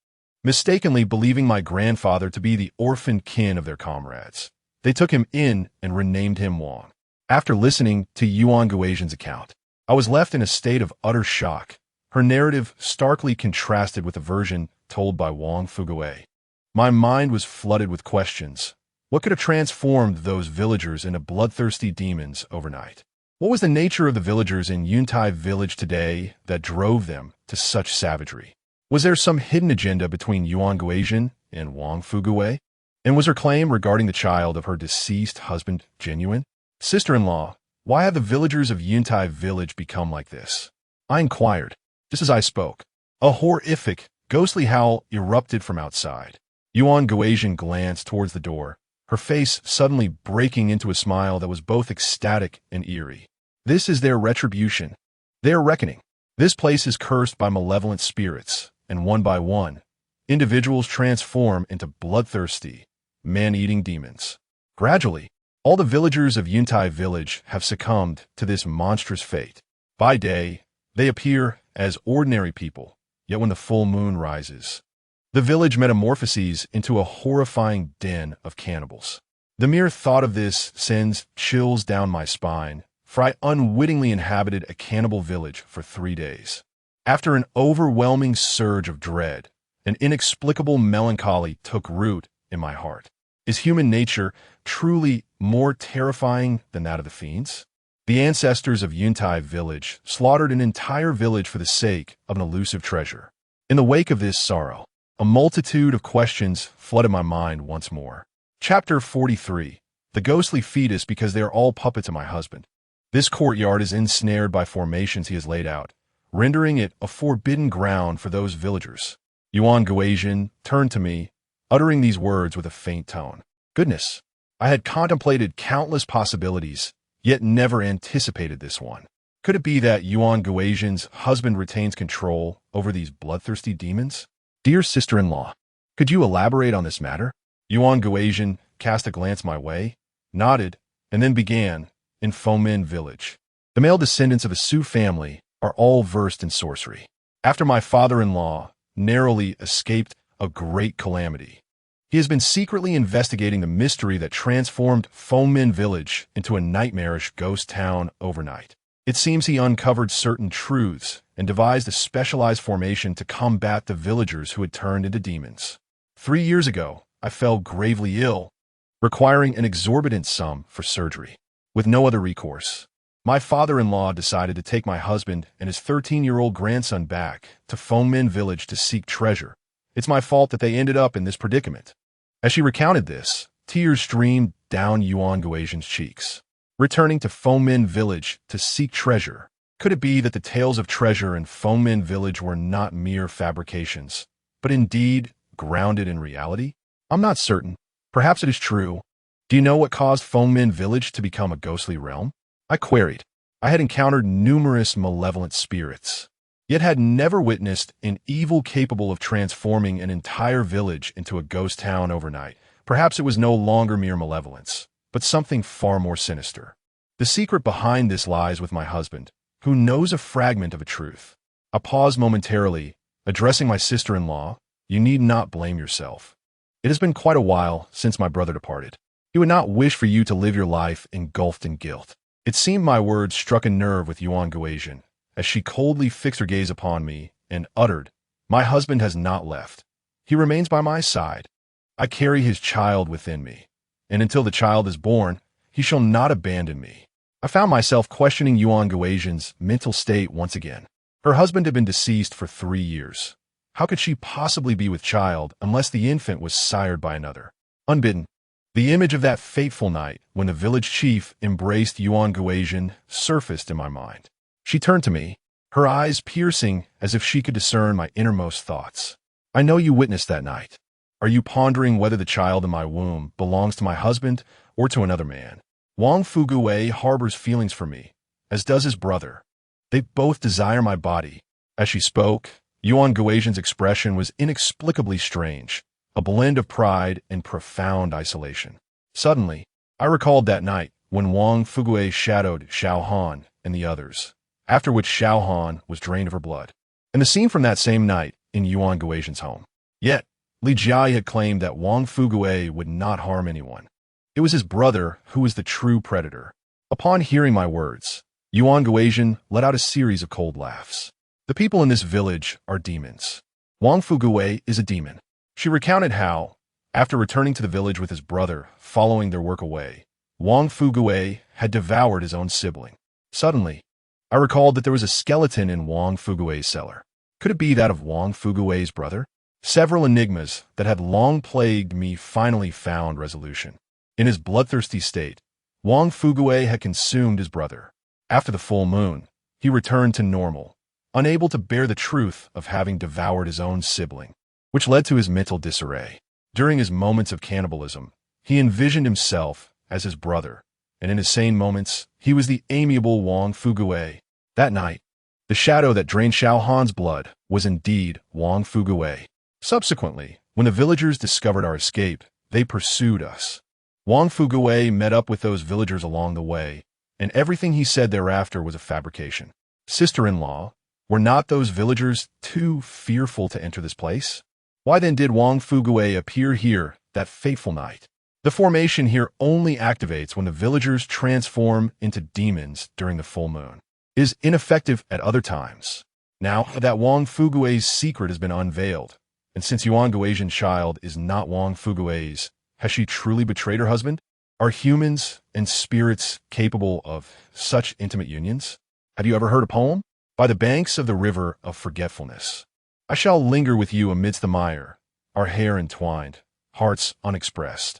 Mistakenly believing my grandfather to be the orphaned kin of their comrades, they took him in and renamed him Wang. After listening to Yuan Guozian's account, I was left in a state of utter shock, her narrative starkly contrasted with the version told by Wang Fugui. My mind was flooded with questions. What could have transformed those villagers into bloodthirsty demons overnight? What was the nature of the villagers in Yuntai village today that drove them to such savagery? Was there some hidden agenda between Yuan Guozian and Wang Fugui? And was her claim regarding the child of her deceased husband genuine? Sister-in-law, why have the villagers of Yuntai village become like this? I inquired, just as I spoke. A horrific, ghostly howl erupted from outside. Yuan Guozian glanced towards the door, her face suddenly breaking into a smile that was both ecstatic and eerie. This is their retribution, their reckoning. This place is cursed by malevolent spirits, and one by one, individuals transform into bloodthirsty, man-eating demons. Gradually, all the villagers of Yuntai village have succumbed to this monstrous fate. By day, they appear as ordinary people, yet when the full moon rises, the village metamorphoses into a horrifying den of cannibals. The mere thought of this sends chills down my spine, for I unwittingly inhabited a cannibal village for 3 days. After an overwhelming surge of dread, an inexplicable melancholy took root in my heart. Is human nature truly more terrifying than that of the fiends? The ancestors of Yuntai village slaughtered an entire village for the sake of an elusive treasure. In the wake of this sorrow, a multitude of questions flooded my mind once more. Chapter 43. The ghostly fetus because they are all puppets of my husband. This courtyard is ensnared by formations he has laid out, rendering it a forbidden ground for those villagers. Yuan Guozian turned to me, uttering these words with a faint tone. Goodness, I had contemplated countless possibilities, yet never anticipated this one. Could it be that Yuan Guozian's husband retains control over these bloodthirsty demons? Dear sister-in-law, could you elaborate on this matter? Yuan Guozian cast a glance my way, nodded, and then began, in Fengmen village. The male descendants of a Su family are all versed in sorcery. After my father-in-law narrowly escaped a great calamity, he has been secretly investigating the mystery that transformed Fengmen village into a nightmarish ghost town overnight. It seems he uncovered certain truths and devised a specialized formation to combat the villagers who had turned into demons. 3 years ago, I fell gravely ill, requiring an exorbitant sum for surgery. With no other recourse, my father-in-law decided to take my husband and his 13-year-old grandson back to Fengmen village to seek treasure. It's my fault that they ended up in this predicament. As she recounted this, tears streamed down Yuan Guozian's cheeks. Returning to Fengmen village to seek treasure. Could it be that the tales of treasure in Fengmen village were not mere fabrications, but indeed grounded in reality? I'm not certain. Perhaps it is true. Do you know what caused Fengmen village to become a ghostly realm? I queried. I had encountered numerous malevolent spirits, yet had never witnessed an evil capable of transforming an entire village into a ghost town overnight. Perhaps it was no longer mere malevolence, but something far more sinister. The secret behind this lies with my husband, who knows a fragment of a truth. I paused momentarily, addressing my sister-in-law. You need not blame yourself. It has been quite a while since my brother departed. He would not wish for you to live your life engulfed in guilt. It seemed my words struck a nerve with Yuan Guozian, as she coldly fixed her gaze upon me and uttered, My husband has not left. He remains by my side. I carry his child within me, and until the child is born, he shall not abandon me. I found myself questioning Yuan Guozian's mental state once again. Her husband had been deceased for 3 years. How could she possibly be with child unless the infant was sired by another? Unbidden, the image of that fateful night when the village chief embraced Yuan Guozian surfaced in my mind. She turned to me, her eyes piercing as if she could discern my innermost thoughts. I know you witnessed that night. Are you pondering whether the child in my womb belongs to my husband or to another man? Wang Fugui harbors feelings for me, as does his brother. They both desire my body. As she spoke, Yuan Guozian's expression was inexplicably strange, a blend of pride and profound isolation. Suddenly, I recalled that night when Wang Fugui shadowed Xiao Han and the others, after which Xiao Han was drained of her blood, and the scene from that same night in Yuan Guozian's home. Yet, Li Jia had claimed that Wang Fugui would not harm anyone. It was his brother who was the true predator. Upon hearing my words, Yuan Guozian let out a series of cold laughs. The people in this village are demons. Wang Fugui is a demon. She recounted how, after returning to the village with his brother following their work away, Wang Fugui had devoured his own sibling. Suddenly, I recalled that there was a skeleton in Wang Fugui's cellar. Could it be that of Wang Fugui's brother? Several enigmas that had long plagued me finally found resolution. In his bloodthirsty state, Wang Fugui had consumed his brother. After the full moon, he returned to normal, unable to bear the truth of having devoured his own sibling, which led to his mental disarray. During his moments of cannibalism, he envisioned himself as his brother, and in his sane moments, he was the amiable Wang Fugui. That night, the shadow that drained Xiao Han's blood was indeed Wang Fugui. Subsequently, when the villagers discovered our escape, they pursued us. Wang Fugui met up with those villagers along the way, and everything he said thereafter was a fabrication. Sister-in-law, were not those villagers too fearful to enter this place? Why then did Wang Fugui appear here that fateful night? The formation here only activates when the villagers transform into demons during the full moon. It is ineffective at other times. Now that Wang Fugui's secret has been unveiled, and since Yuan Guozian's child is not Wang Fugui's, has she truly betrayed her husband? Are humans and spirits capable of such intimate unions? Have you ever heard a poem? By the banks of the river of forgetfulness, I shall linger with you amidst the mire, our hair entwined, hearts unexpressed.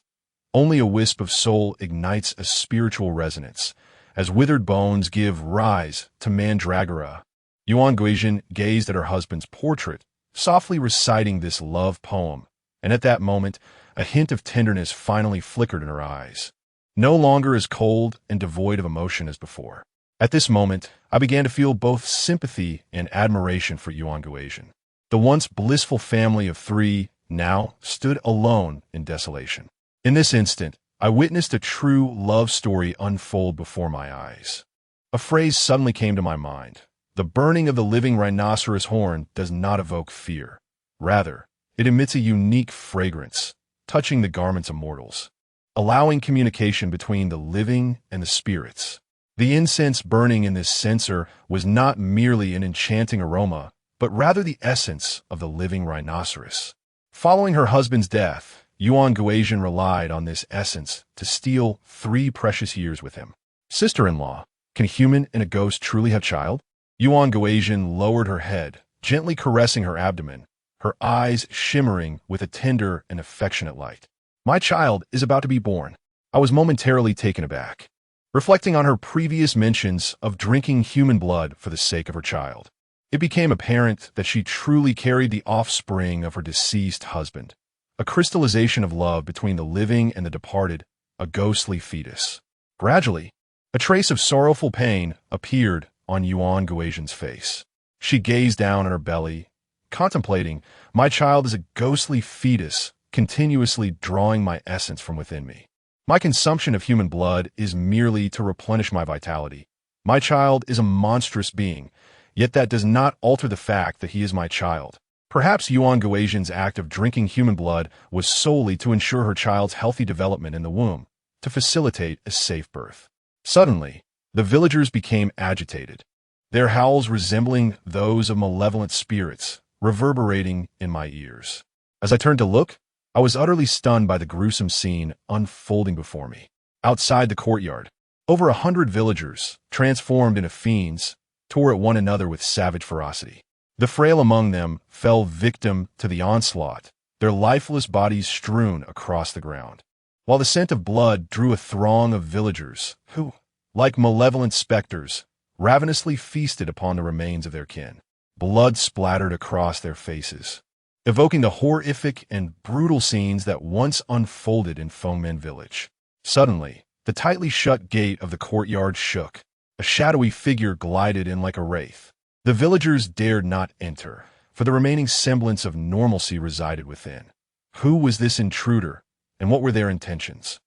Only a wisp of soul ignites a spiritual resonance, as withered bones give rise to mandragora. Yuan Guozian gazed at her husband's portrait, softly reciting this love poem, and at that moment, a hint of tenderness finally flickered in her eyes. No longer as cold and devoid of emotion as before. At this moment, I began to feel both sympathy and admiration for Yuan Guozian. The once blissful family of three now stood alone in desolation. In this instant, I witnessed a true love story unfold before my eyes. A phrase suddenly came to my mind. The burning of the living rhinoceros horn does not evoke fear. Rather, it emits a unique fragrance, touching the garments of mortals, allowing communication between the living and the spirits. The incense burning in this censer was not merely an enchanting aroma, but rather the essence of the living rhinoceros. Following her husband's death, Yuan Guozian relied on this essence to steal 3 precious years with him. Sister-in-law, can a human and a ghost truly have child? Yuan Guozian lowered her head, gently caressing her abdomen, her eyes shimmering with a tender and affectionate light. My child is about to be born. I was momentarily taken aback, reflecting on her previous mentions of drinking human blood for the sake of her child. It became apparent that she truly carried the offspring of her deceased husband, a crystallization of love between the living and the departed, a ghostly fetus. Gradually, a trace of sorrowful pain appeared on Yuan Guozian's face. She gazed down at her belly, contemplating, my child is a ghostly fetus, continuously drawing my essence from within me. My consumption of human blood is merely to replenish my vitality. My child is a monstrous being, yet that does not alter the fact that he is my child. Perhaps Yuan Guozian's act of drinking human blood was solely to ensure her child's healthy development in the womb, to facilitate a safe birth. Suddenly, the villagers became agitated, their howls resembling those of malevolent spirits, reverberating in my ears. As I turned to look, I was utterly stunned by the gruesome scene unfolding before me. Outside the courtyard, over 100 villagers, transformed into fiends, tore at one another with savage ferocity. The frail among them fell victim to the onslaught, their lifeless bodies strewn across the ground, while the scent of blood drew a throng of villagers who, like malevolent specters, ravenously feasted upon the remains of their kin. Blood splattered across their faces, evoking the horrific and brutal scenes that once unfolded in Fengmen village. Suddenly, the tightly shut gate of the courtyard shook. A shadowy figure glided in like a wraith. The villagers dared not enter, for the remaining semblance of normalcy resided within. Who was this intruder, and what were their intentions?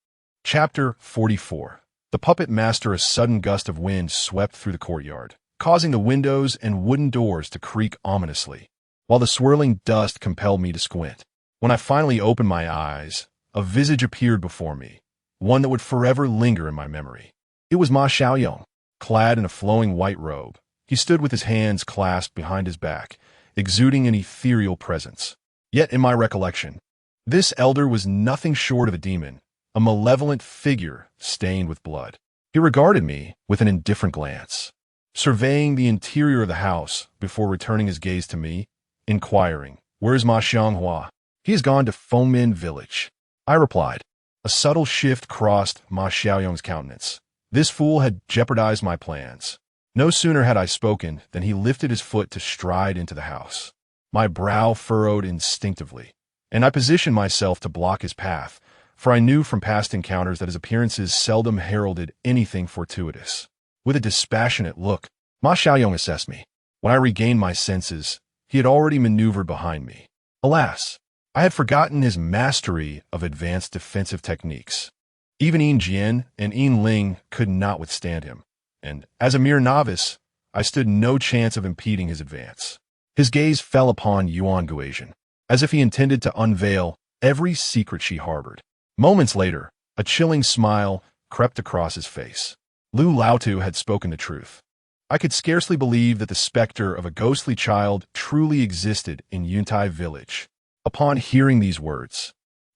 Chapter 44. The puppet master. A sudden gust of wind swept through the courtyard, causing the windows and wooden doors to creak ominously, while the swirling dust compelled me to squint. When I finally opened my eyes, a visage appeared before me, one that would forever linger in my memory. It was Ma Xiaoyong, clad in a flowing white robe. He stood with his hands clasped behind his back, exuding an ethereal presence. Yet in my recollection, this elder was nothing short of a demon, a malevolent figure stained with blood. He regarded me with an indifferent glance, surveying the interior of the house before returning his gaze to me, inquiring, "Where's Ma Xianghua?" "He has gone to Fengmin village," I replied. A subtle shift crossed Ma Xiaoyong's countenance. This fool had jeopardized my plans. No sooner had I spoken than he lifted his foot to stride into the house. My brow furrowed instinctively, and I positioned myself to block his path, for I knew from past encounters that his appearances seldom heralded anything fortuitous. With a dispassionate look, Ma Xiaoyong assessed me. When I regained my senses, he had already maneuvered behind me. Alas, I had forgotten his mastery of advanced defensive techniques. Even Yin Jian and Yin Ling could not withstand him, and as a mere novice, I stood no chance of impeding his advance. His gaze fell upon Yuan Guizhen, as if he intended to unveil every secret she harbored. Moments later, a chilling smile crept across his face. Lu Laotu had spoken the truth. I could scarcely believe that the specter of a ghostly child truly existed in Yuntai village. Upon hearing these words,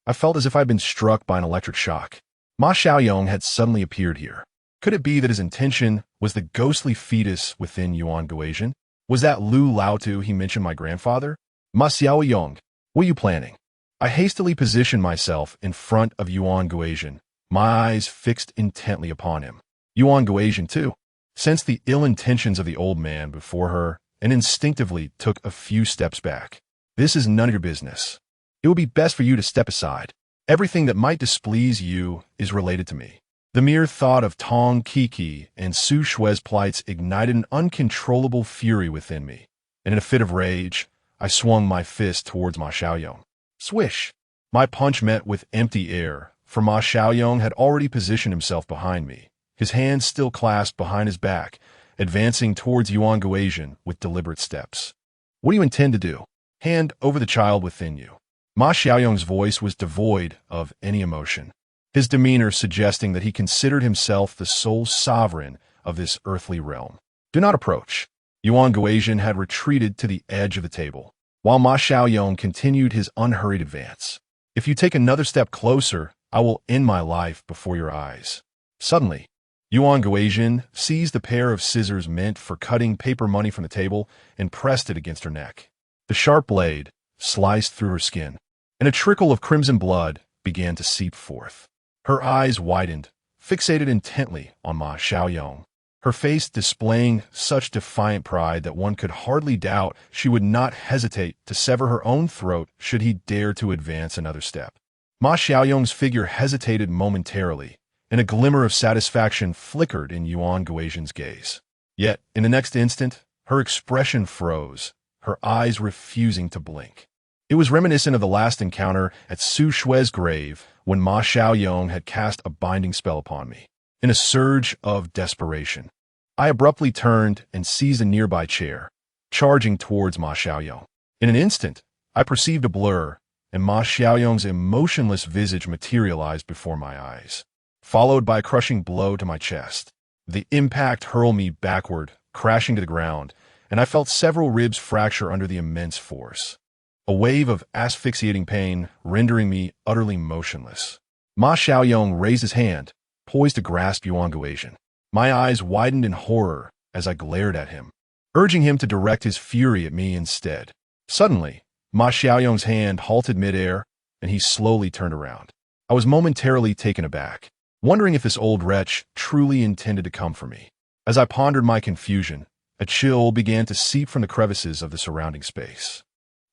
I felt as if I'd been struck by an electric shock. Ma Xiaoyong had suddenly appeared here. Could it be that his intention was the ghostly fetus within Yuan Guizhen? Was that Lu Laotu he mentioned my grandfather? Ma Xiaoyong, what are you planning? I hastily positioned myself in front of Yuan Guizhen, my eyes fixed intently upon him. Yuan Guizhen, too, sensed the ill intentions of the old man before her and instinctively took a few steps back. "This is none of your business. It would be best for you to step aside. Everything that might displease you is related to me." The mere thought of Tong Kiki and Su Shue's plights ignited an uncontrollable fury within me, and in a fit of rage, I swung my fist towards Ma Xiaoyong. Swish! My punch met with empty air, for Ma Xiaoyong had already positioned himself behind me, his hands still clasped behind his back, advancing towards Yuan Guizhen with deliberate steps. "What do you intend to do?" "Hand over the child within you." Ma Xiaoyong's voice was devoid of any emotion, his demeanor suggesting that he considered himself the sole sovereign of this earthly realm. "Do not approach." Yuan Guizhen had retreated to the edge of the table, while Ma Xiaoyong continued his unhurried advance. "If you take another step closer, I will end my life before your eyes." Suddenly, Yuan Guizhen seized a pair of scissors meant for cutting paper money from the table and pressed it against her neck. The sharp blade sliced through her skin, and a trickle of crimson blood began to seep forth. Her eyes widened, fixated intently on Ma Xiaoyong, her face displaying such defiant pride that one could hardly doubt she would not hesitate to sever her own throat should he dare to advance another step. Ma Xiaoyong's figure hesitated momentarily, and a glimmer of satisfaction flickered in Yuan Guizhen's gaze. Yet, in the next instant, her expression froze, her eyes refusing to blink. It was reminiscent of the last encounter at Su Shue's grave when Ma Xiaoyong had cast a binding spell upon me. In a surge of desperation, I abruptly turned and seized a nearby chair, charging towards Ma Xiaoyong. In an instant, I perceived a blur, and Ma Xiaoyong's emotionless visage materialized before my eyes, followed by a crushing blow to my chest. The impact hurled me backward, crashing to the ground, and I felt several ribs fracture under the immense force. A wave of asphyxiating pain rendering me utterly motionless. Ma Xiaoyong raised his hand, poised to grasp Yuan Guizhen. My eyes widened in horror as I glared at him, urging him to direct his fury at me instead. Suddenly, Ma Xiaoyong's hand halted midair, and he slowly turned around. I was momentarily taken aback, wondering if this old wretch truly intended to come for me. As I pondered my confusion, a chill began to seep from the crevices of the surrounding space.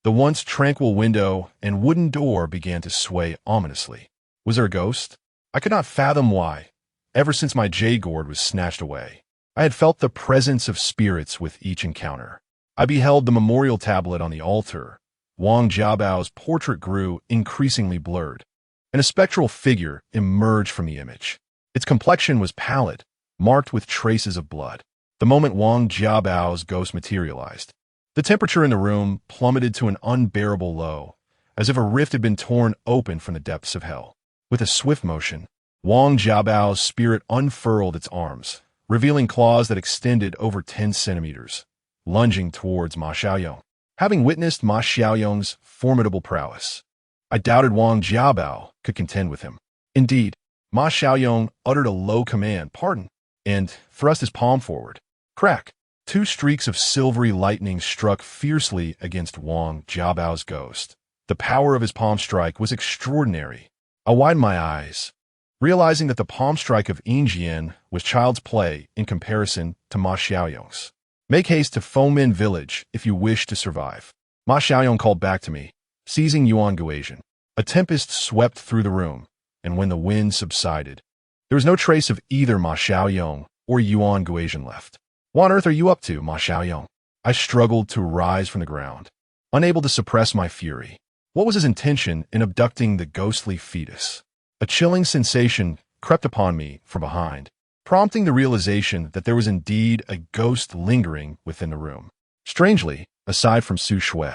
The once tranquil window and wooden door began to sway ominously. Was there a ghost? I could not fathom why, ever since my jade gourd was snatched away. I had felt the presence of spirits with each encounter. I beheld the memorial tablet on the altar. Wang Jiabao's portrait grew increasingly blurred, and a spectral figure emerged from the image. Its complexion was pallid, marked with traces of blood. The moment Wang Jiabao's ghost materialized, the temperature in the room plummeted to an unbearable low, as if a rift had been torn open from the depths of hell. With a swift motion, Wang Jiabao's spirit unfurled its arms, revealing claws that extended over 10 centimeters, lunging towards Ma Xiaoyong. Having witnessed Ma Xiaoyong's formidable prowess, I doubted Wang Jiabao could contend with him. Indeed, Ma Xiaoyong uttered a low command, "Pardon," and thrust his palm forward. Crack! 2 streaks of silvery lightning struck fiercely against Wang Jiabao's ghost. The power of his palm strike was extraordinary. I widened my eyes, realizing that the palm strike of Yingjian was child's play in comparison to Ma Xiaoyong's. "Make haste to Fengmen village if you wish to survive," Ma Xiaoyong called back to me, seizing Yuan Guozian. A tempest swept through the room, and when the wind subsided, there was no trace of either Ma Xiaoyong or Yuan Guozian left. "What on earth are you up to, Ma Xiaoyong?" I struggled to rise from the ground, unable to suppress my fury. What was his intention in abducting the ghostly fetus? A chilling sensation crept upon me from behind, prompting the realization that there was indeed a ghost lingering within the room. Strangely, aside from Su Shui,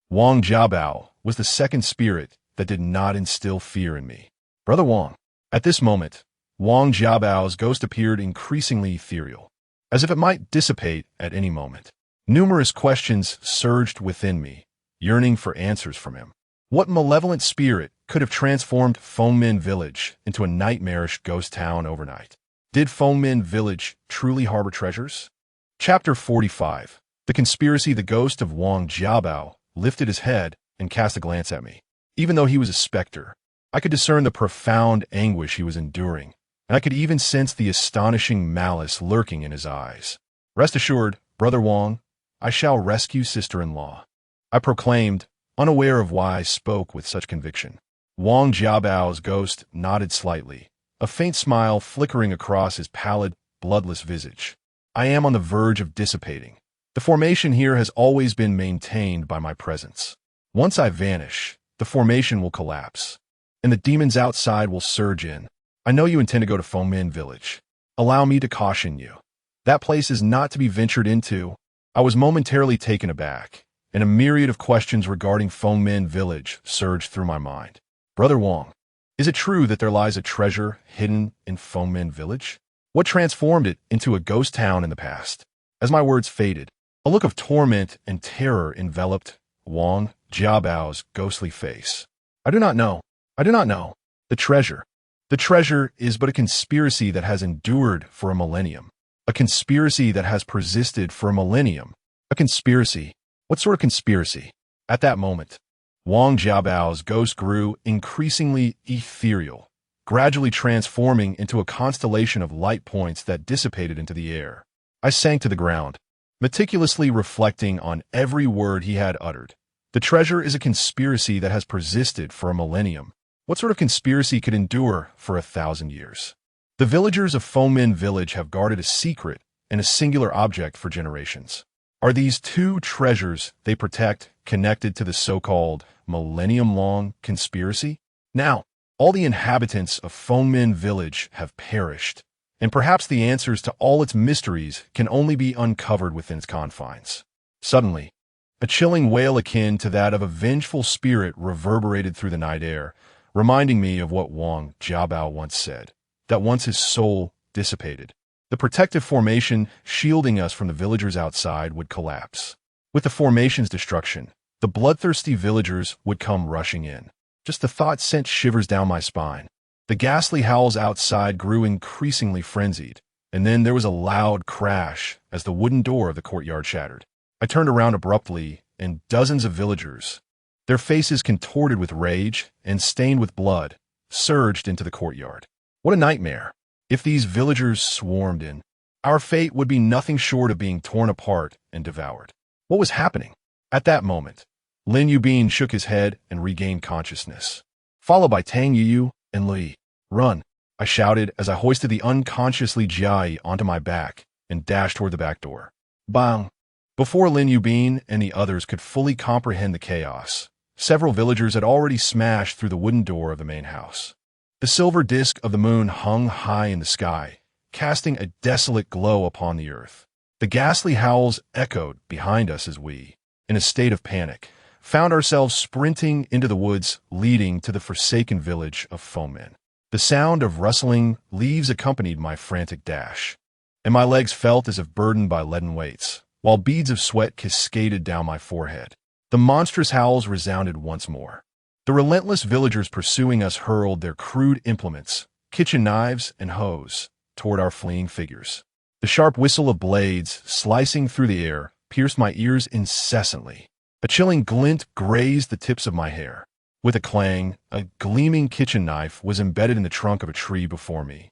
Wang Jiabao was the second spirit that did not instill fear in me. "Brother Wang." At this moment, Wang Jiabao's ghost appeared increasingly ethereal, as if it might dissipate at any moment. Numerous questions surged within me, yearning for answers from him. What malevolent spirit could have transformed Fengmen village into a nightmarish ghost town overnight? Did Fengmen village truly harbor treasures? Chapter 45. The Conspiracy. The ghost of Wang Jiabao lifted his head and cast a glance at me. Even though he was a specter, I could discern the profound anguish he was enduring, and I could even sense the astonishing malice lurking in his eyes. "Rest assured, Brother Wang, I shall rescue sister-in-law," I proclaimed, unaware of why I spoke with such conviction. Wang Jiabao's ghost nodded slightly, a faint smile flickering across his pallid, bloodless visage. "I am on the verge of dissipating. The formation here has always been maintained by my presence. Once I vanish, the formation will collapse, and the demons outside will surge in. I know you intend to go to Fengmen village. Allow me to caution you. That place is not to be ventured into." I was momentarily taken aback, and a myriad of questions regarding Fengmen village surged through my mind. "Brother Wang, is it true that there lies a treasure hidden in Fengmen village? What transformed it into a ghost town in the past?" As my words faded, a look of torment and terror enveloped Wang Jiabao's ghostly face. "I do not know. I do not know. The treasure. The treasure is but a conspiracy that has endured for a millennium. A conspiracy that has persisted for a millennium. A conspiracy. What sort of conspiracy?" At that moment, Wang Jiabao's ghost grew increasingly ethereal, gradually transforming into a constellation of light points that dissipated into the air. I sank to the ground, meticulously reflecting on every word he had uttered. The treasure is a conspiracy that has persisted for a millennium. What sort of conspiracy could endure for 1,000 years? The villagers of Fengmen village have guarded a secret and a singular object for generations. Are these 2 treasures they protect connected to the so-called millennium-long conspiracy? Now, all the inhabitants of Fengmen village have perished, and perhaps the answers to all its mysteries can only be uncovered within its confines. Suddenly, a chilling wail akin to that of a vengeful spirit reverberated through the night air, reminding me of what Wang Jiabao once said, that once his soul dissipated, the protective formation shielding us from the villagers outside would collapse. With the formation's destruction, the bloodthirsty villagers would come rushing in. Just the thought sent shivers down my spine. The ghastly howls outside grew increasingly frenzied, and then there was a loud crash as the wooden door of the courtyard shattered. I turned around abruptly, and dozens of villagers, their faces contorted with rage and stained with blood, surged into the courtyard. What a nightmare! If these villagers swarmed in, our fate would be nothing short of being torn apart and devoured. What was happening? At that moment, Lin Yubin shook his head and regained consciousness, followed by Tang Yuyu and Li. "Run!" I shouted as I hoisted the unconscious Li Jiai onto my back and dashed toward the back door. Bang! Before Lin Yubin and the others could fully comprehend the chaos, several villagers had already smashed through the wooden door of the main house. The silver disk of the moon hung high in the sky, casting a desolate glow upon the earth. The ghastly howls echoed behind us as we, in a state of panic, found ourselves sprinting into the woods leading to the forsaken village of foemen. The sound of rustling leaves accompanied my frantic dash, and my legs felt as if burdened by leaden weights, while beads of sweat cascaded down my forehead. The monstrous howls resounded once more. The relentless villagers pursuing us hurled their crude implements, kitchen knives and hoes, toward our fleeing figures. The sharp whistle of blades slicing through the air pierced my ears incessantly. A chilling glint grazed the tips of my hair. With a clang, a gleaming kitchen knife was embedded in the trunk of a tree before me,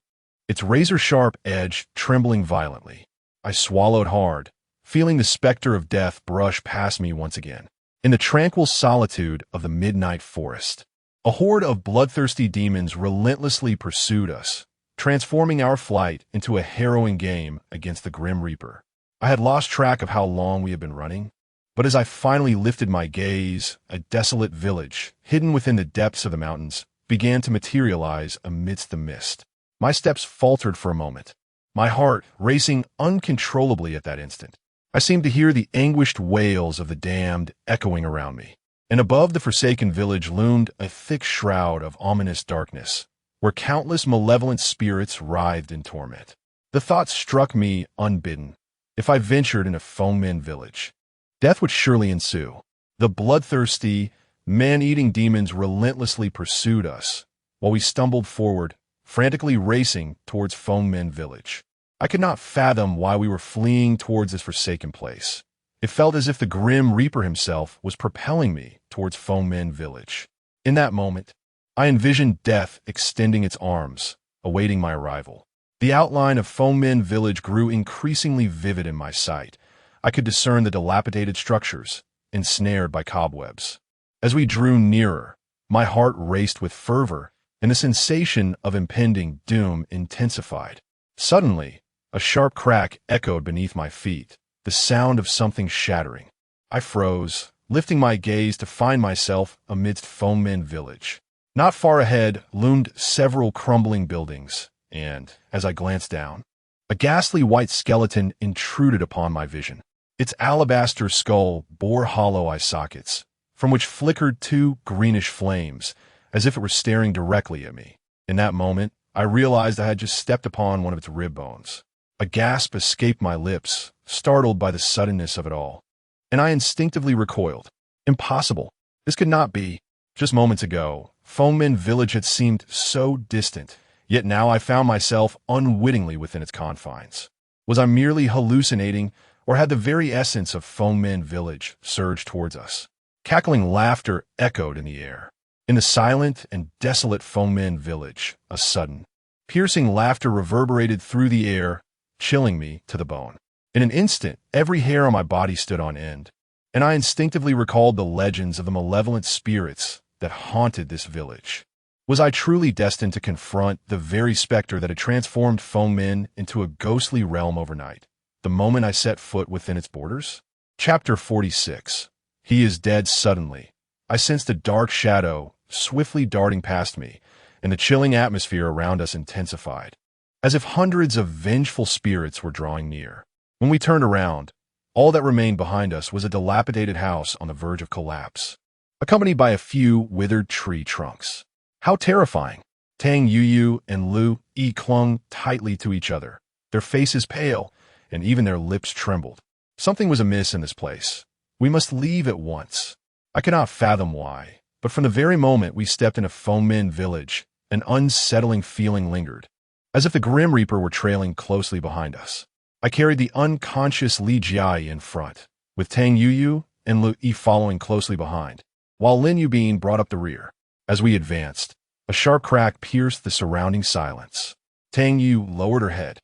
its razor-sharp edge trembling violently. I swallowed hard, feeling the specter of death brush past me once again. In the tranquil solitude of the midnight forest, a horde of bloodthirsty demons relentlessly pursued us, transforming our flight into a harrowing game against the Grim Reaper. I had lost track of how long we had been running, but as I finally lifted my gaze, a desolate village, hidden within the depths of the mountains, began to materialize amidst the mist. My steps faltered for a moment, my heart racing uncontrollably at that instant. I seemed to hear the anguished wails of the damned echoing around me, and above the forsaken village loomed a thick shroud of ominous darkness, where countless malevolent spirits writhed in torment. The thought struck me unbidden. If I ventured in a foeman village, death would surely ensue. The bloodthirsty, man-eating demons relentlessly pursued us, while we stumbled forward, frantically racing towards foeman village. I could not fathom why we were fleeing towards this forsaken place. It felt as if the Grim Reaper himself was propelling me towards foeman village. In that moment, I envisioned death extending its arms, awaiting my arrival. The outline of foeman village grew increasingly vivid in my sight. I could discern the dilapidated structures, ensnared by cobwebs. As we drew nearer, my heart raced with fervor, and the sensation of impending doom intensified. Suddenly, a sharp crack echoed beneath my feet, the sound of something shattering. I froze, lifting my gaze to find myself amidst foeman village. Not far ahead loomed several crumbling buildings, and, as I glanced down, a ghastly white skeleton intruded upon my vision. Its alabaster skull bore hollow eye sockets, from which flickered two greenish flames, as if it were staring directly at me. In that moment, I realized I had just stepped upon one of its rib bones. A gasp escaped my lips, startled by the suddenness of it all, and I instinctively recoiled. Impossible. This could not be. Just moments ago, foeman village had seemed so distant, yet now I found myself unwittingly within its confines. Was I merely hallucinating, or had the very essence of foeman village surged towards us? Cackling laughter echoed in the air. In the silent and desolate foeman village, a sudden, piercing laughter reverberated through the air, chilling me to the bone. In an instant, every hair on my body stood on end, and I instinctively recalled the legends of the malevolent spirits that haunted this village. Was I truly destined to confront the very specter that had transformed foemen into a ghostly realm overnight, the moment I set foot within its borders? Chapter 46. He is dead suddenly. I sensed a dark shadow swiftly darting past me, and the chilling atmosphere around us intensified, as if hundreds of vengeful spirits were drawing near. When we turned around, all that remained behind us was a dilapidated house on the verge of collapse, accompanied by a few withered tree trunks. How terrifying! Tang Yuyu and Lu Yi clung tightly to each other, their faces pale, and even their lips trembled. Something was amiss in this place. We must leave at once. I could not fathom why, but from the very moment we stepped into foeman village, an unsettling feeling lingered, as if the Grim Reaper were trailing closely behind us. I carried the unconscious Li Jiai in front, with Tang Yuyu and Lu Yi following closely behind, while Lin Yubin brought up the rear. As we advanced, a sharp crack pierced the surrounding silence. Tang Yu lowered her head,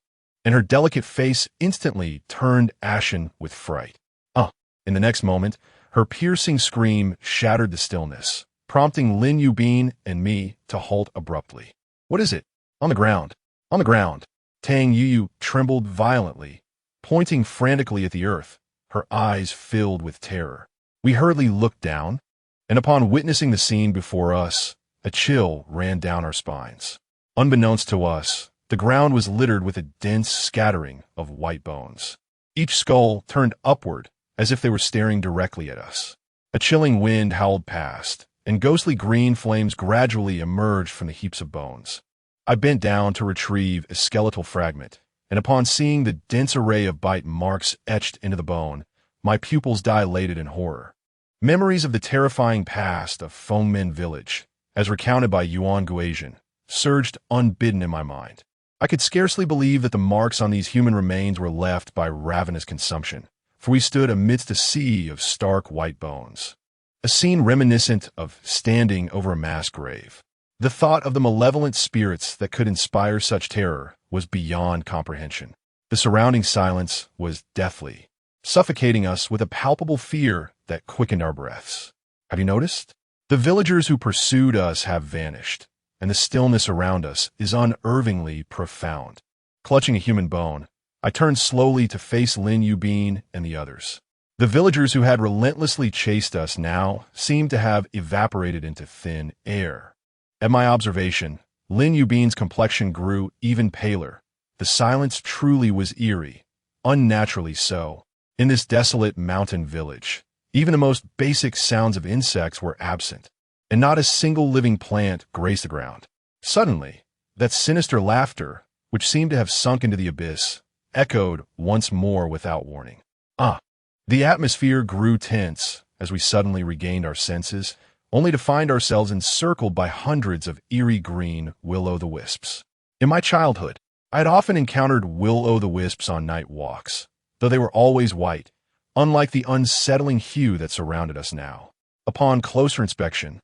and her delicate face instantly turned ashen with fright. In the next moment, her piercing scream shattered the stillness, prompting Lin Yubin and me to halt abruptly. What is it? On the ground. On the ground. Tang Yuyu trembled violently, pointing frantically at the earth, her eyes filled with terror. We hurriedly looked down, and upon witnessing the scene before us, a chill ran down our spines. Unbeknownst to us, the ground was littered with a dense scattering of white bones. Each skull turned upward as if they were staring directly at us. A chilling wind howled past, and ghostly green flames gradually emerged from the heaps of bones. I bent down to retrieve a skeletal fragment, and upon seeing the dense array of bite marks etched into the bone, my pupils dilated in horror. Memories of the terrifying past of Fengmen village, as recounted by Yuan Guizhen, surged unbidden in my mind. I could scarcely believe that the marks on these human remains were left by ravenous consumption, for we stood amidst a sea of stark white bones. A scene reminiscent of standing over a mass grave. The thought of the malevolent spirits that could inspire such terror was beyond comprehension. The surrounding silence was deathly, suffocating us with a palpable fear that quickened our breaths. Have you noticed? The villagers who pursued us have vanished, and the stillness around us is unnervingly profound. Clutching a human bone, I turned slowly to face Lin Yubin and the others. The villagers who had relentlessly chased us now seemed to have evaporated into thin air. At my observation, Lin Yubin's complexion grew even paler. The silence truly was eerie, unnaturally so. In this desolate mountain village, even the most basic sounds of insects were absent, and not a single living plant graced the ground. Suddenly, that sinister laughter, which seemed to have sunk into the abyss, echoed once more without warning. The atmosphere grew tense as we suddenly regained our senses, only to find ourselves encircled by hundreds of eerie green will-o'-the-wisps. In my childhood, I had often encountered will-o'-the-wisps on night walks, though they were always white, unlike the unsettling hue that surrounded us now. Upon closer inspection,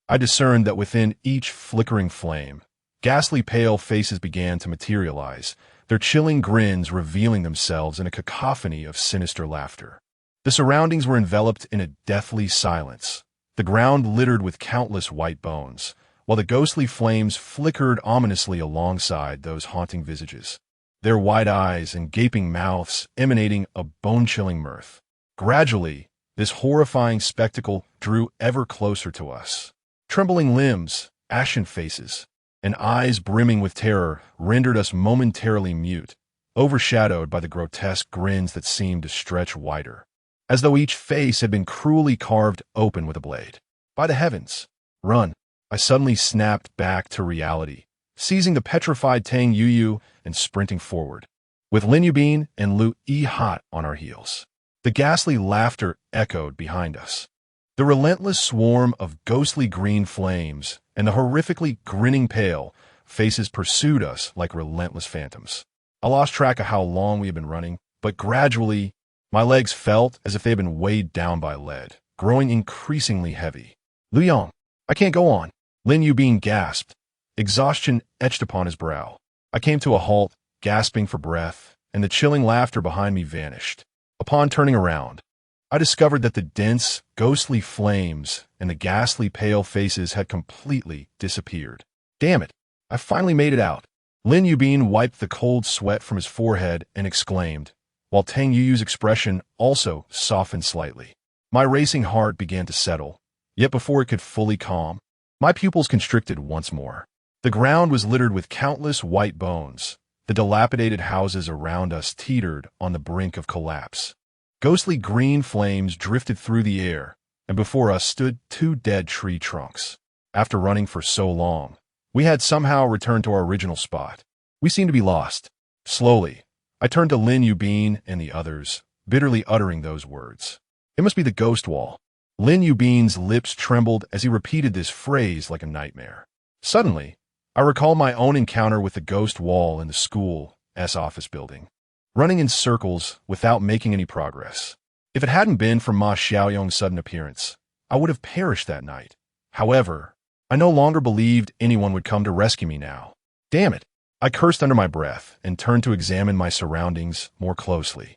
I discerned that within each flickering flame, ghastly pale faces began to materialize, their chilling grins revealing themselves in a cacophony of sinister laughter. The surroundings were enveloped in a deathly silence, the ground littered with countless white bones, while the ghostly flames flickered ominously alongside those haunting visages, their wide eyes and gaping mouths emanating a bone-chilling mirth. Gradually, this horrifying spectacle drew ever closer to us. Trembling limbs, ashen faces, and eyes brimming with terror rendered us momentarily mute, overshadowed by the grotesque grins that seemed to stretch wider, as though each face had been cruelly carved open with a blade. By the heavens! Run! I suddenly snapped back to reality, seizing the petrified Tang Yuyu and sprinting forward, with Lin Yubin and Lu Yi hot on our heels. The ghastly laughter echoed behind us. The relentless swarm of ghostly green flames and the horrifically grinning pale faces pursued us like relentless phantoms. I lost track of how long we had been running, but gradually, my legs felt as if they had been weighed down by lead, growing increasingly heavy. Lu Yong, I can't go on. Lin Yubin gasped. Exhaustion etched upon his brow. I came to a halt, gasping for breath, and the chilling laughter behind me vanished. Upon turning around, I discovered that the dense, ghostly flames and the ghastly pale faces had completely disappeared. Damn it, I finally made it out. Lin Yubin wiped the cold sweat from his forehead and exclaimed, while Tang Yuyu's expression also softened slightly. My racing heart began to settle, yet before it could fully calm, my pupils constricted once more. The ground was littered with countless white bones. The dilapidated houses around us teetered on the brink of collapse. Ghostly green flames drifted through the air, and before us stood 2 dead tree trunks. After running for so long, we had somehow returned to our original spot. We seemed to be lost. Slowly, I turned to Lin Yubin and the others, bitterly uttering those words. It must be the ghost wall. Lin Yubin's lips trembled as he repeated this phrase like a nightmare. Suddenly, I recalled my own encounter with the ghost wall in the school's office building, running in circles without making any progress. If it hadn't been for Ma Xiaoyong's sudden appearance, I would have perished that night. However, I no longer believed anyone would come to rescue me now. Damn it! I cursed under my breath and turned to examine my surroundings more closely.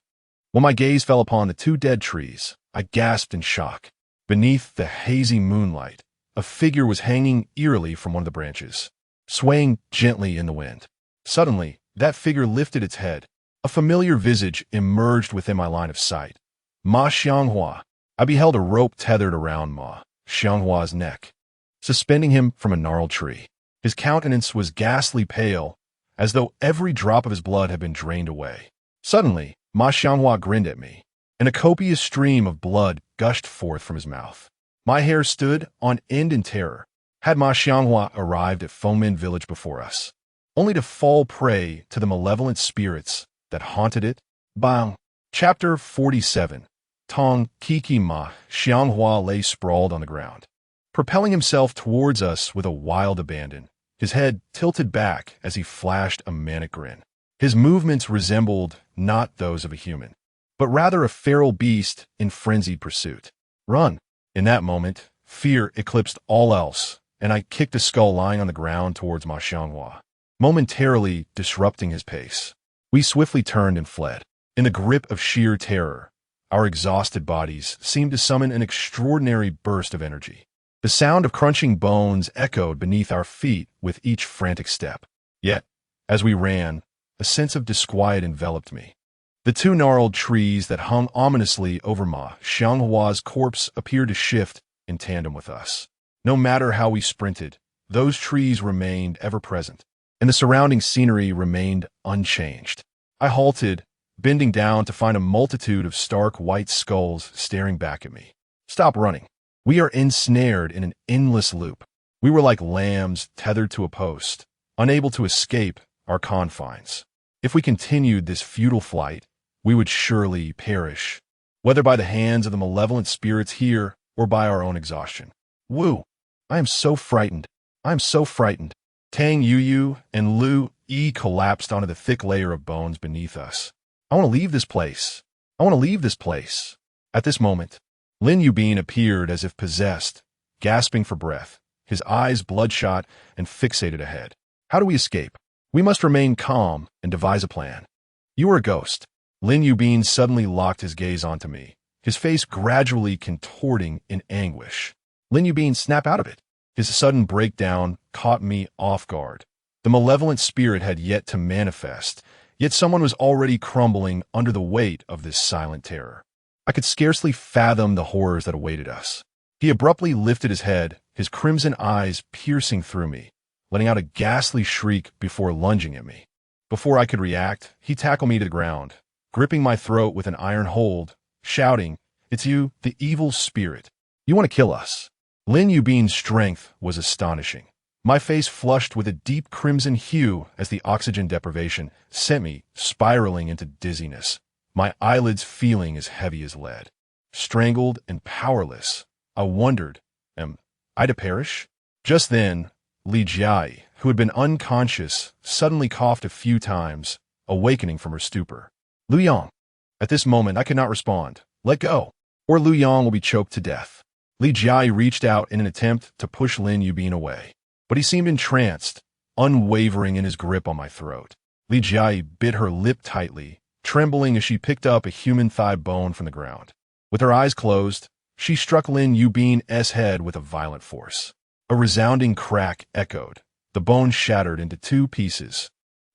When my gaze fell upon the 2 dead trees, I gasped in shock. Beneath the hazy moonlight, a figure was hanging eerily from one of the branches, swaying gently in the wind. Suddenly, that figure lifted its head, A familiar visage emerged within my line of sight. Ma Xianghua. I beheld a rope tethered around Ma Xianghua's neck, suspending him from a gnarled tree. His countenance was ghastly pale, as though every drop of his blood had been drained away. Suddenly, Ma Xianghua grinned at me, and a copious stream of blood gushed forth from his mouth. My hair stood on end in terror. Had Ma Xianghua arrived at Fengmen village before us, only to fall prey to the malevolent spirits that haunted it? Bang! Chapter 47. Tong Kiki Ma Xianghua lay sprawled on the ground, propelling himself towards us with a wild abandon, his head tilted back as he flashed a manic grin. His movements resembled not those of a human, but rather a feral beast in frenzied pursuit. Run! In that moment, fear eclipsed all else, and I kicked a skull lying on the ground towards Ma Xianghua, momentarily disrupting his pace. We swiftly turned and fled. In the grip of sheer terror, our exhausted bodies seemed to summon an extraordinary burst of energy. The sound of crunching bones echoed beneath our feet with each frantic step. Yet, as we ran, a sense of disquiet enveloped me. The two gnarled trees that hung ominously over Ma Xianghua's corpse appeared to shift in tandem with us. No matter how we sprinted, those trees remained ever present, and the surrounding scenery remained unchanged. I halted, bending down to find a multitude of stark white skulls staring back at me. Stop running. We are ensnared in an endless loop. We were like lambs tethered to a post, unable to escape our confines. If we continued this futile flight, we would surely perish, whether by the hands of the malevolent spirits here or by our own exhaustion. Wu! I am so frightened. I am so frightened. Tang Yuyu and Lu Yi collapsed onto the thick layer of bones beneath us. I want to leave this place. I want to leave this place. At this moment, Lin Yubin appeared as if possessed, gasping for breath, his eyes bloodshot and fixated ahead. How do we escape? We must remain calm and devise a plan. You are a ghost. Lin Yubin suddenly locked his gaze onto me, his face gradually contorting in anguish. Lin Yubin, snap out of it. His sudden breakdown caught me off guard. The malevolent spirit had yet to manifest, yet someone was already crumbling under the weight of this silent terror. I could scarcely fathom the horrors that awaited us. He abruptly lifted his head, his crimson eyes piercing through me, letting out a ghastly shriek before lunging at me. Before I could react, he tackled me to the ground, gripping my throat with an iron hold, shouting, "It's you, the evil spirit. You want to kill us." Lin Yubin's strength was astonishing. My face flushed with a deep crimson hue as the oxygen deprivation sent me spiraling into dizziness, my eyelids feeling as heavy as lead. Strangled and powerless, I wondered, am I to perish? Just then, Li Jiai, who had been unconscious, suddenly coughed a few times, awakening from her stupor. Lu Yang. At this moment, I could not respond. Let go, or Lu Yang will be choked to death. Li Jiai reached out in an attempt to push Lin Yubin away, but he seemed entranced, unwavering in his grip on my throat. Li Jiai bit her lip tightly, trembling as she picked up a human thigh bone from the ground. With her eyes closed, she struck Lin Yubin's head with a violent force. A resounding crack echoed. The bone shattered into two pieces,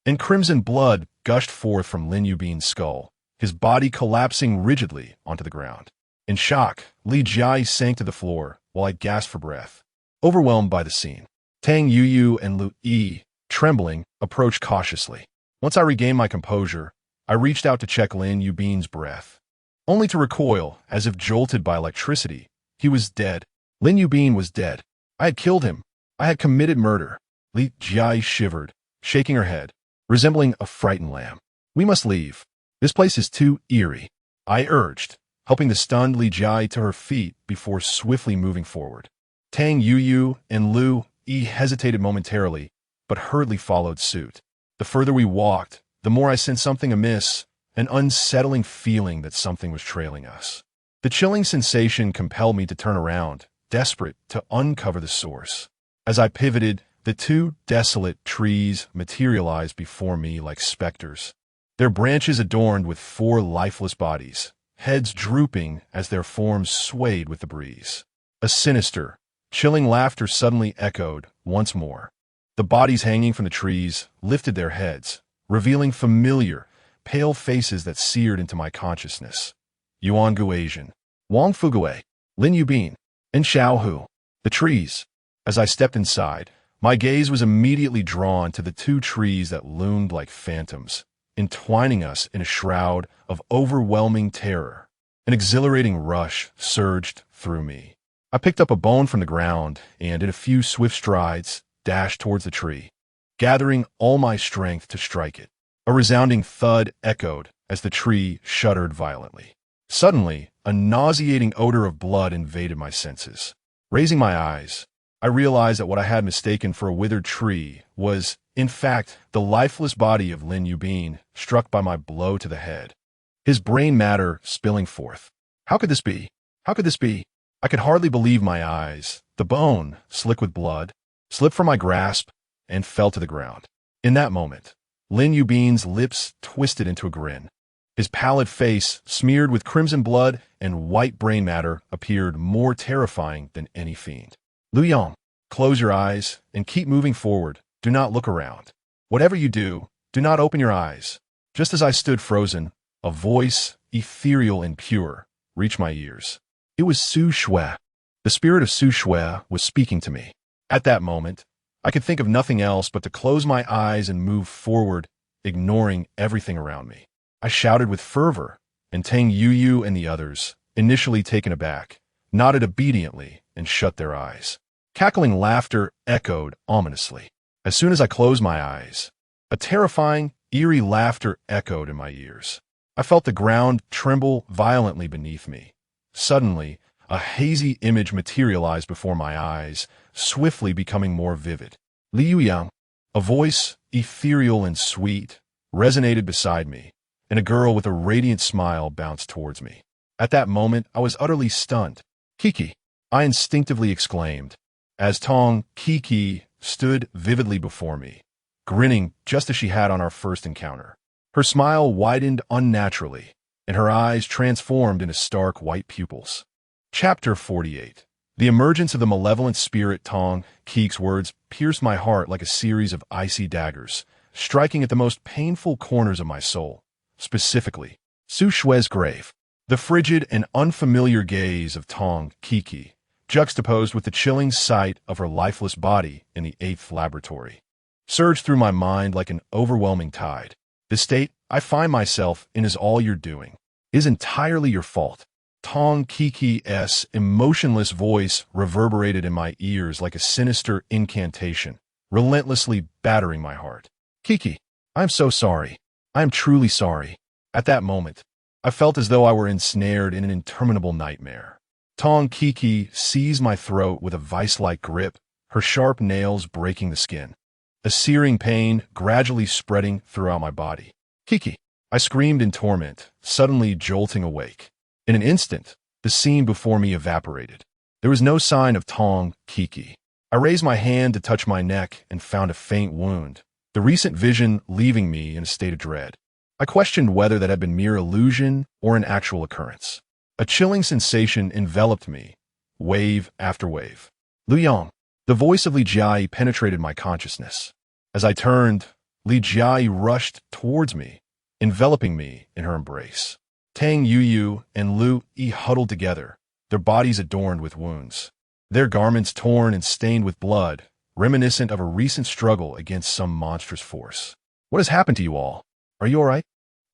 and crimson blood gushed forth from Lin Yubin's skull, his body collapsing rigidly onto the ground. In shock, Li Jiai sank to the floor while I gasped for breath, overwhelmed by the scene. Tang Yuyu and Lu Yi, trembling, approached cautiously. Once I regained my composure, I reached out to check Lin Yubin's breath, only to recoil as if jolted by electricity. He was dead. Lin Yubin was dead. I had killed him. I had committed murder. Li Jiai shivered, shaking her head, resembling a frightened lamb. We must leave. This place is too eerie, I urged, helping the stunned Li Jiai to her feet before swiftly moving forward. Tang Yuyu and Lu Yi hesitated momentarily, but hurriedly followed suit. The further we walked, the more I sensed something amiss, an unsettling feeling that something was trailing us. The chilling sensation compelled me to turn around, desperate to uncover the source. As I pivoted, the two desolate trees materialized before me like specters, their branches adorned with four lifeless bodies, heads drooping as their forms swayed with the breeze. A sinister, chilling laughter suddenly echoed once more. The bodies hanging from the trees lifted their heads, revealing familiar, pale faces that seared into my consciousness. Yuan Guasian, Wang Fugui, Lin Yubin, and Xiao Hu. The trees. As I stepped inside, my gaze was immediately drawn to the two trees that loomed like phantoms, entwining us in a shroud of overwhelming terror. An exhilarating rush surged through me. I picked up a bone from the ground and, in a few swift strides, dashed towards the tree, gathering all my strength to strike it. A resounding thud echoed as the tree shuddered violently. Suddenly, a nauseating odor of blood invaded my senses. Raising my eyes, I realized that what I had mistaken for a withered tree was, in fact, the lifeless body of Lin Yubin, struck by my blow to the head. His brain matter spilling forth. How could this be? How could this be? I could hardly believe my eyes. The bone, slick with blood, slipped from my grasp and fell to the ground. In that moment, Lin Yubin's lips twisted into a grin. His pallid face, smeared with crimson blood and white brain matter, appeared more terrifying than any fiend. Lu Yang, close your eyes and keep moving forward. Do not look around. Whatever you do, do not open your eyes. Just as I stood frozen, a voice, ethereal and pure, reached my ears. It was Su Shui. The spirit of Su Shui was speaking to me. At that moment, I could think of nothing else but to close my eyes and move forward, ignoring everything around me. I shouted with fervor, and Tang Yuyu and the others, initially taken aback, nodded obediently and shut their eyes. Cackling laughter echoed ominously. As soon as I closed my eyes, a terrifying, eerie laughter echoed in my ears. I felt the ground tremble violently beneath me. Suddenly, a hazy image materialized before my eyes, swiftly becoming more vivid. Liu Yang, a voice, ethereal and sweet, resonated beside me, and a girl with a radiant smile bounced towards me. At that moment, I was utterly stunned. Kiki, I instinctively exclaimed, as Tong Kiki stood vividly before me, grinning just as she had on our first encounter. Her smile widened unnaturally, and her eyes transformed into stark white pupils. Chapter 48. The emergence of the malevolent spirit Tong Kiki's words pierced my heart like a series of icy daggers, striking at the most painful corners of my soul. Specifically, Su Shui's grave. The frigid and unfamiliar gaze of Tong Kiki, juxtaposed with the chilling sight of her lifeless body in the 8th laboratory, surged through my mind like an overwhelming tide. The state I find myself in is all you're doing. Is entirely your fault. Tong Kiki's emotionless voice reverberated in my ears like a sinister incantation, relentlessly battering my heart. Kiki, I am so sorry. I am truly sorry. At that moment, I felt as though I were ensnared in an interminable nightmare. Tong Kiki seized my throat with a vice-like grip, her sharp nails breaking the skin. A searing pain gradually spreading throughout my body. Kiki, I screamed in torment, suddenly jolting awake. In an instant, the scene before me evaporated. There was no sign of Tong Kiki. I raised my hand to touch my neck and found a faint wound, the recent vision leaving me in a state of dread. I questioned whether that had been mere illusion or an actual occurrence. A chilling sensation enveloped me, wave after wave. Lu Yang, the voice of Li Jiai penetrated my consciousness. As I turned, Li Jiai rushed towards me, enveloping me in her embrace. Tang Yuyu and Lu Yi huddled together, their bodies adorned with wounds, their garments torn and stained with blood, reminiscent of a recent struggle against some monstrous force. What has happened to you all? Are you all right?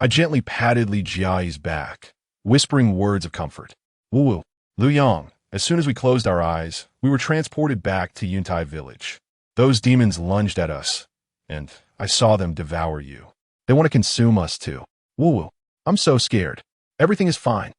I gently patted Li Jiai's back, whispering words of comfort. Wu, Lu Yang, as soon as we closed our eyes, we were transported back to Yuntai village. Those demons lunged at us, and I saw them devour you. They want to consume us too. Wu, I'm so scared. Everything is fine.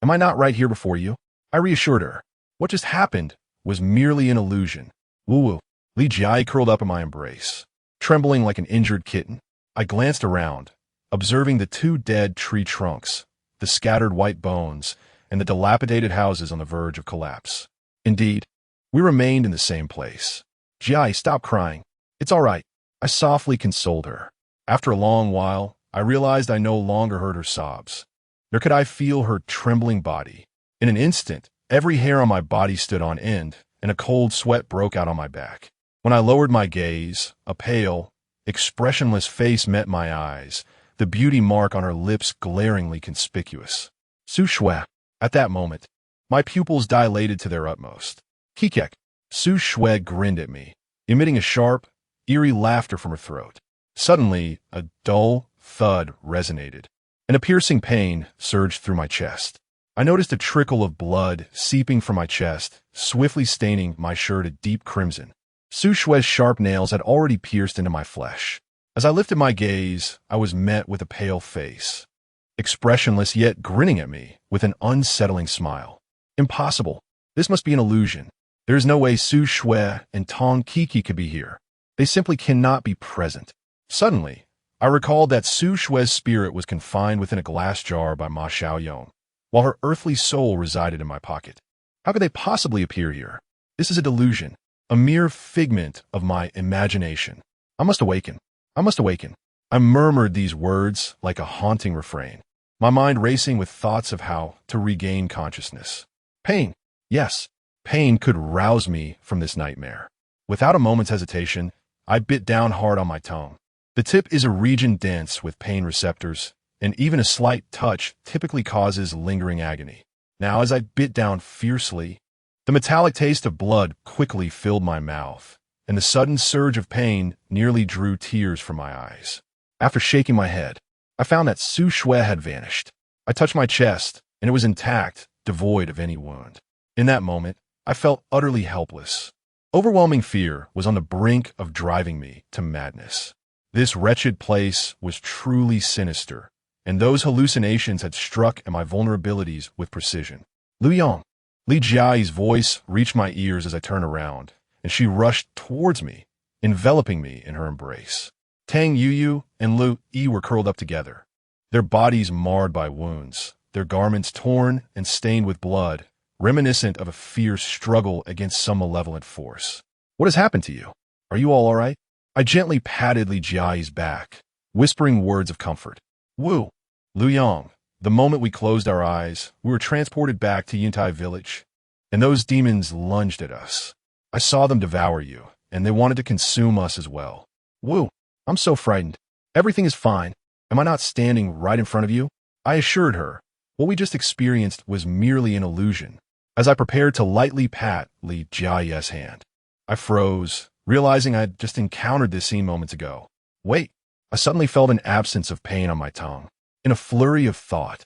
Am I not right here before you? I reassured her. What just happened was merely an illusion. Wu, Li Jiai curled up in my embrace. Trembling like an injured kitten, I glanced around, observing the two dead tree trunks, the scattered white bones, and the dilapidated houses on the verge of collapse. Indeed, we remained in the same place. Jiai, stop crying. It's all right. I softly consoled her. After a long while, I realized I no longer heard her sobs, nor could I feel her trembling body. In an instant, every hair on my body stood on end, and a cold sweat broke out on my back. When I lowered my gaze, a pale, expressionless face met my eyes, the beauty mark on her lips glaringly conspicuous. Su Shui. At that moment, my pupils dilated to their utmost. Kikek. Su Shui grinned at me, emitting a sharp, eerie laughter from her throat. Suddenly, a dull thud resonated, and a piercing pain surged through my chest. I noticed a trickle of blood seeping from my chest, swiftly staining my shirt a deep crimson. Su Shui's sharp nails had already pierced into my flesh. As I lifted my gaze, I was met with a pale face, expressionless yet grinning at me with an unsettling smile. Impossible. This must be an illusion. There is no way Su Shui and Tong Kiki could be here. They simply cannot be present. Suddenly, I recalled that Su Shui's spirit was confined within a glass jar by Ma Xiaoyong, while her earthly soul resided in my pocket. How could they possibly appear here? This is a delusion, a mere figment of my imagination. I must awaken. I must awaken. I murmured these words like a haunting refrain, my mind racing with thoughts of how to regain consciousness. Pain. Yes, pain could rouse me from this nightmare. Without a moment's hesitation, I bit down hard on my tongue. The tip is a region dense with pain receptors, and even a slight touch typically causes lingering agony. Now, as I bit down fiercely, the metallic taste of blood quickly filled my mouth, and the sudden surge of pain nearly drew tears from my eyes. After shaking my head, I found that Su Shui had vanished. I touched my chest, and it was intact, devoid of any wound. In that moment, I felt utterly helpless. Overwhelming fear was on the brink of driving me to madness. This wretched place was truly sinister, and those hallucinations had struck at my vulnerabilities with precision. Luyang. Li Jiayi's voice reached my ears as I turned around, and she rushed towards me, enveloping me in her embrace. Tang Yuyu and Lu Yi were curled up together, their bodies marred by wounds, their garments torn and stained with blood, reminiscent of a fierce struggle against some malevolent force. What has happened to you? Are you all right? I gently patted Li Jiayi's back, whispering words of comfort. Wu. Luyang. The moment we closed our eyes, we were transported back to Yuntai village, and those demons lunged at us. I saw them devour you, and they wanted to consume us as well. Wu. I'm so frightened. Everything is fine. Am I not standing right in front of you? I assured her. What we just experienced was merely an illusion. As I prepared to lightly pat Li Jiayi's hand, I froze, realizing I had just encountered this scene moments ago. Wait. I suddenly felt an absence of pain on my tongue. In a flurry of thought,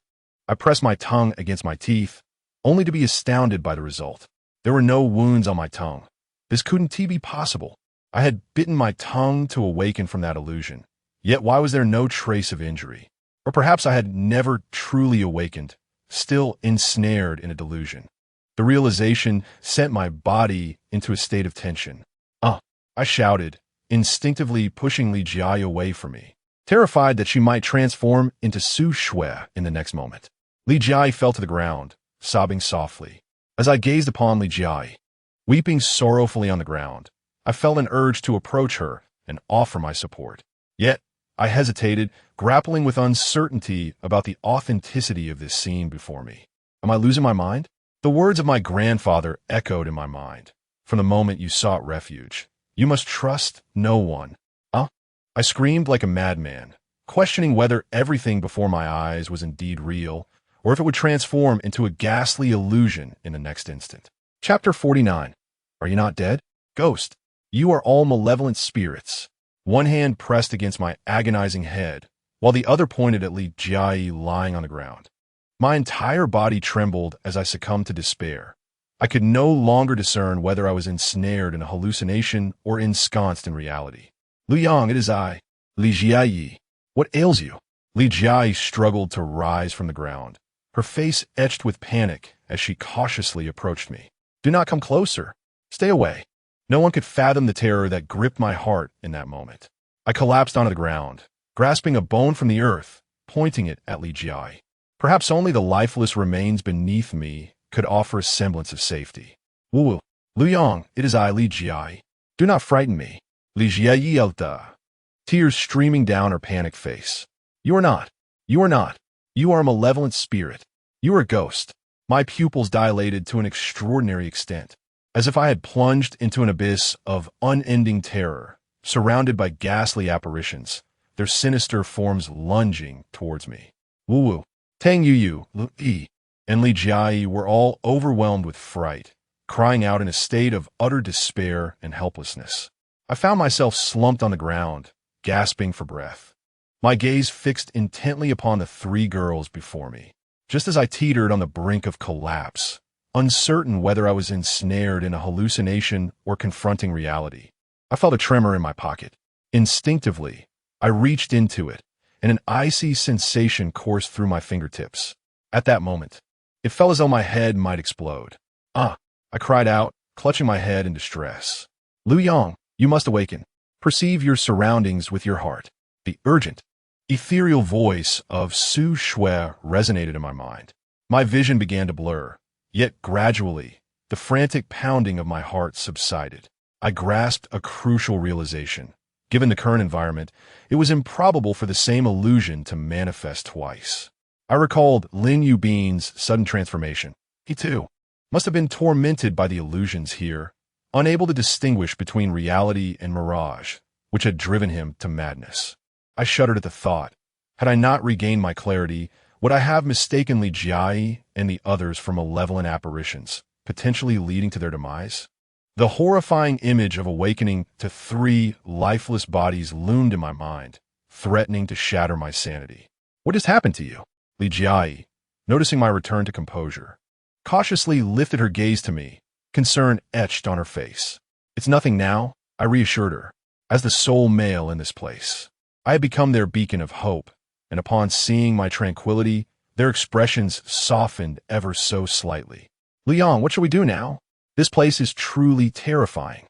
I pressed my tongue against my teeth, only to be astounded by the result. There were no wounds on my tongue. This couldn't be possible. I had bitten my tongue to awaken from that illusion. Yet why was there no trace of injury? Or perhaps I had never truly awakened, still ensnared in a delusion. The realization sent my body into a state of tension. I shouted, instinctively pushing Li Jiayi away from me, terrified that she might transform into Su Shui in the next moment. Li Jiayi fell to the ground, sobbing softly. As I gazed upon Li Jiayi, weeping sorrowfully on the ground, I felt an urge to approach her and offer my support. Yet, I hesitated, grappling with uncertainty about the authenticity of this scene before me. Am I losing my mind? The words of my grandfather echoed in my mind. From the moment you sought refuge, you must trust no one. I screamed like a madman, questioning whether everything before my eyes was indeed real, or if it would transform into a ghastly illusion in the next instant. Chapter 49. Are you not dead? Ghost. You are all malevolent spirits. One hand pressed against my agonizing head, while the other pointed at Li Jiayi lying on the ground. My entire body trembled as I succumbed to despair. I could no longer discern whether I was ensnared in a hallucination or ensconced in reality. Luyang, it is I, Li Jiayi. What ails you? Li Jiayi struggled to rise from the ground, her face etched with panic as she cautiously approached me. Do not come closer. Stay away. No one could fathom the terror that gripped my heart in that moment. I collapsed onto the ground, grasping a bone from the earth, pointing it at Li Jiayi. Perhaps only the lifeless remains beneath me could offer a semblance of safety. Wu. Luyang, it is I, Li Jiayi. Do not frighten me. Li Jiayi Elta. Tears streaming down her panicked face. You are not. You are not. You are a malevolent spirit. You are a ghost. My pupils dilated to an extraordinary extent, as if I had plunged into an abyss of unending terror, surrounded by ghastly apparitions, their sinister forms lunging towards me. Wu Wu, Tang Yu, Lu and Li Jiai were all overwhelmed with fright, crying out in a state of utter despair and helplessness. I found myself slumped on the ground, gasping for breath, my gaze fixed intently upon the three girls before me. Just as I teetered on the brink of collapse, uncertain whether I was ensnared in a hallucination or confronting reality, I felt a tremor in my pocket. Instinctively, I reached into it, and an icy sensation coursed through my fingertips. At that moment, it felt as though my head might explode. "Ah!" I cried out, clutching my head in distress. "Lu Yang, you must awaken. Perceive your surroundings with your heart." The urgent, ethereal voice of Su Shui resonated in my mind. My vision began to blur, yet gradually, the frantic pounding of my heart subsided. I grasped a crucial realization. Given the current environment, it was improbable for the same illusion to manifest twice. I recalled Lin Yubin's sudden transformation. He, too, must have been tormented by the illusions here, unable to distinguish between reality and mirage, which had driven him to madness. I shuddered at the thought. Had I not regained my clarity, would I have mistakenly Jiai and the others for malevolent apparitions, potentially leading to their demise? The horrifying image of awakening to three lifeless bodies loomed in my mind, threatening to shatter my sanity. "What has happened to you?" Li Jiai, noticing my return to composure, cautiously lifted her gaze to me, concern etched on her face. "It's nothing now," I reassured her. As the sole male in this place, I had become their beacon of hope, and upon seeing my tranquility, their expressions softened ever so slightly. "Liang, what shall we do now? This place is truly terrifying."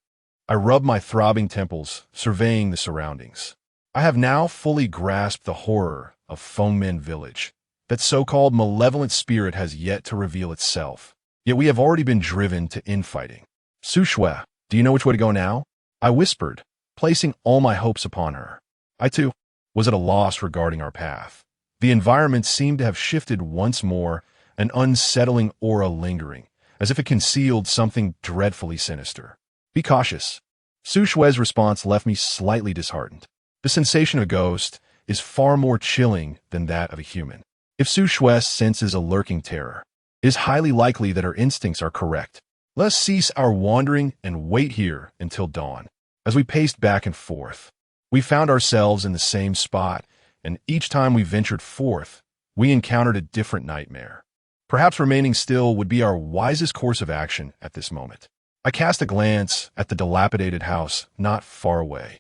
I rubbed my throbbing temples, surveying the surroundings. I have now fully grasped the horror of Fengmen Village. That so-called malevolent spirit has yet to reveal itself, yet we have already been driven to infighting. "Su Shui, do you know which way to go now?" I whispered, placing all my hopes upon her. I, too, was at a loss regarding our path. The environment seemed to have shifted once more, an unsettling aura lingering, as if it concealed something dreadfully sinister. "Be cautious." Su Shui's response left me slightly disheartened. The sensation of a ghost is far more chilling than that of a human. If Su Shui senses a lurking terror, it is highly likely that her instincts are correct. Let us cease our wandering and wait here until dawn. As we paced back and forth, we found ourselves in the same spot, and each time we ventured forth, we encountered a different nightmare. Perhaps remaining still would be our wisest course of action at this moment. I cast a glance at the dilapidated house not far away.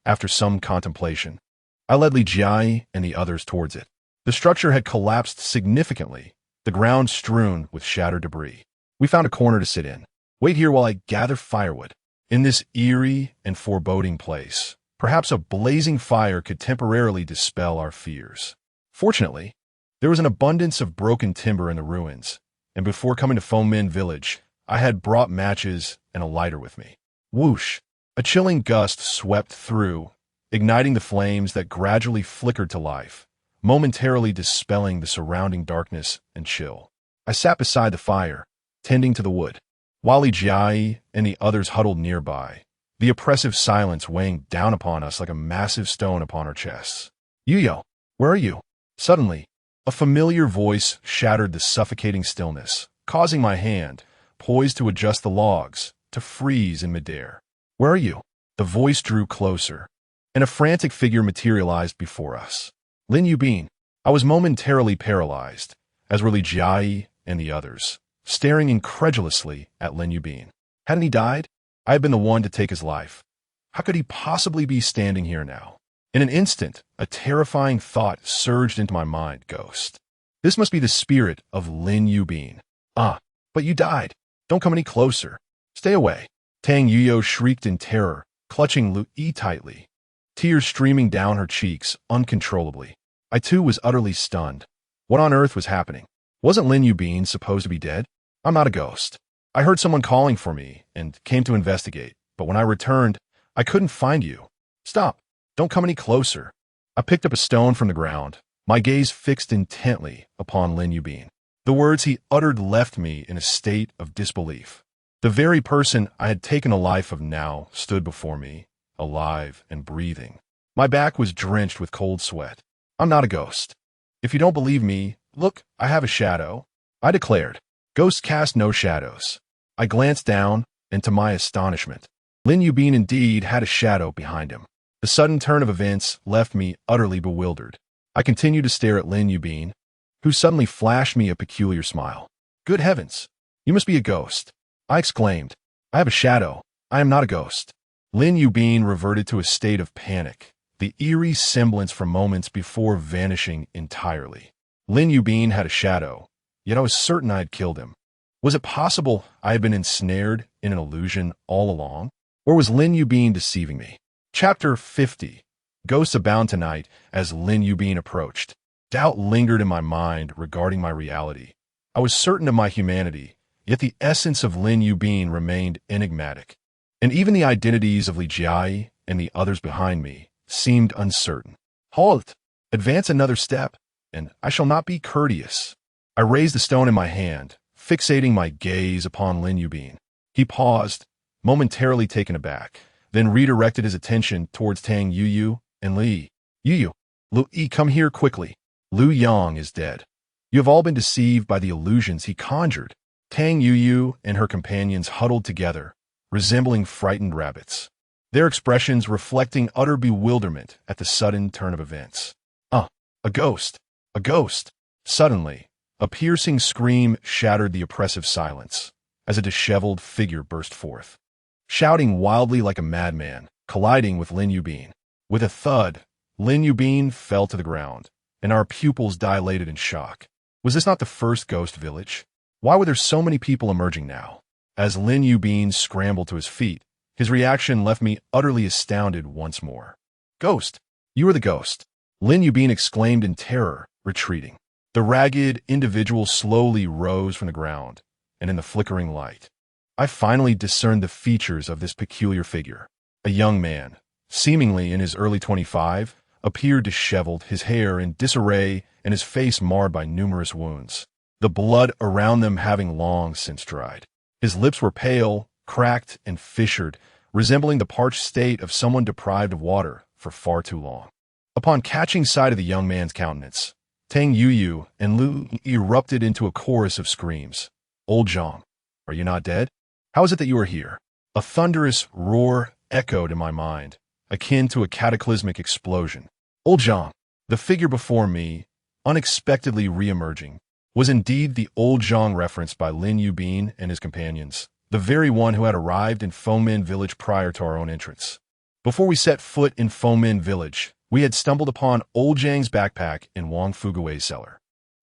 After some contemplation, I led Li Jiai and the others towards it. The structure had collapsed significantly, the ground strewn with shattered debris. We found a corner to sit in. "Wait here while I gather firewood." In this eerie and foreboding place, perhaps a blazing fire could temporarily dispel our fears. Fortunately, there was an abundance of broken timber in the ruins, and before coming to Fengmen Village, I had brought matches and a lighter with me. Whoosh! A chilling gust swept through, igniting the flames that gradually flickered to life, momentarily dispelling the surrounding darkness and chill. I sat beside the fire, tending to the wood, while Li Jiai and the others huddled nearby, the oppressive silence weighing down upon us like a massive stone upon our chests. "Yuyo, where are you?" Suddenly, a familiar voice shattered the suffocating stillness, causing my hand, poised to adjust the logs, to freeze in midair. "Where are you?" The voice drew closer, and a frantic figure materialized before us. Lin Yubin. I was momentarily paralyzed, as were Li Jiai and the others, staring incredulously at Lin Yubin. Hadn't he died? I had been the one to take his life. How could he possibly be standing here now? In an instant, a terrifying thought surged into my mind. Ghost. This must be the spirit of Lin Yubin. "Ah, but you died. Don't come any closer. Stay away." Tang Yuyo shrieked in terror, clutching Lu Yi tightly, tears streaming down her cheeks uncontrollably. I too was utterly stunned. What on earth was happening? Wasn't Lin Yubin supposed to be dead? I'm not a ghost. I heard someone calling for me and came to investigate, but when I returned, I couldn't find you. Stop. Don't come any closer. I picked up a stone from the ground, my gaze fixed intently upon Lin Yubin. The words he uttered left me in a state of disbelief. The very person I had taken a life of now stood before me, alive and breathing. My back was drenched with cold sweat. I'm not a ghost. If you don't believe me, look, I have a shadow, I declared. Ghosts cast no shadows. I glanced down, and to my astonishment, Lin Yubin indeed had a shadow behind him. The sudden turn of events left me utterly bewildered. I continued to stare at Lin Yubin, who suddenly flashed me a peculiar smile. Good heavens! You must be a ghost, I exclaimed. I have a shadow. I am not a ghost. Lin Yubin reverted to a state of panic, the eerie semblance for moments before vanishing entirely. Lin Yubin had a shadow, yet I was certain I had killed him. Was it possible I had been ensnared in an illusion all along? Or was Lin Yubin deceiving me? Chapter 50. Ghosts abound tonight. As Lin Yubin approached, doubt lingered in my mind regarding my reality. I was certain of my humanity, yet the essence of Lin Yubin remained enigmatic. And even the identities of Li Jiai and the others behind me seemed uncertain. Halt! Advance another step, and I shall not be courteous. I raised the stone in my hand, fixating my gaze upon Lin Yubin. He paused, momentarily taken aback, then redirected his attention towards Tang Yuyu and Li. Yuyu, Lu Yi, come here quickly. Lu Yang is dead. You have all been deceived by the illusions he conjured. Tang Yuyu and her companions huddled together, resembling frightened rabbits, their expressions reflecting utter bewilderment at the sudden turn of events. A ghost! A ghost! Suddenly, a piercing scream shattered the oppressive silence as a disheveled figure burst forth, shouting wildly like a madman, colliding with Lin Yubin. With a thud, Lin Yubin fell to the ground, and our pupils dilated in shock. Was this not the first ghost village? Why were there so many people emerging now? As Lin Yubin scrambled to his feet, his reaction left me utterly astounded once more. Ghost! You are the ghost! Lin Yubin exclaimed in terror, retreating. The ragged individual slowly rose from the ground, and in the flickering light, I finally discerned the features of this peculiar figure. A young man, seemingly in his early 25, appeared disheveled, his hair in disarray and his face marred by numerous wounds, the blood around them having long since dried. His lips were pale, cracked, and fissured, resembling the parched state of someone deprived of water for far too long. Upon catching sight of the young man's countenance, Tang Yuyu and Lu erupted into a chorus of screams. Old Zhang, are you not dead? How is it that you are here? A thunderous roar echoed in my mind, akin to a cataclysmic explosion. Old Zhang, the figure before me, unexpectedly re-emerging, was indeed the Old Zhang referenced by Lin Yubin and his companions, the very one who had arrived in Fengmen village prior to our own entrance. Before we set foot in Fengmen village, we had stumbled upon Old Zhang's backpack in Wang Fugui's cellar,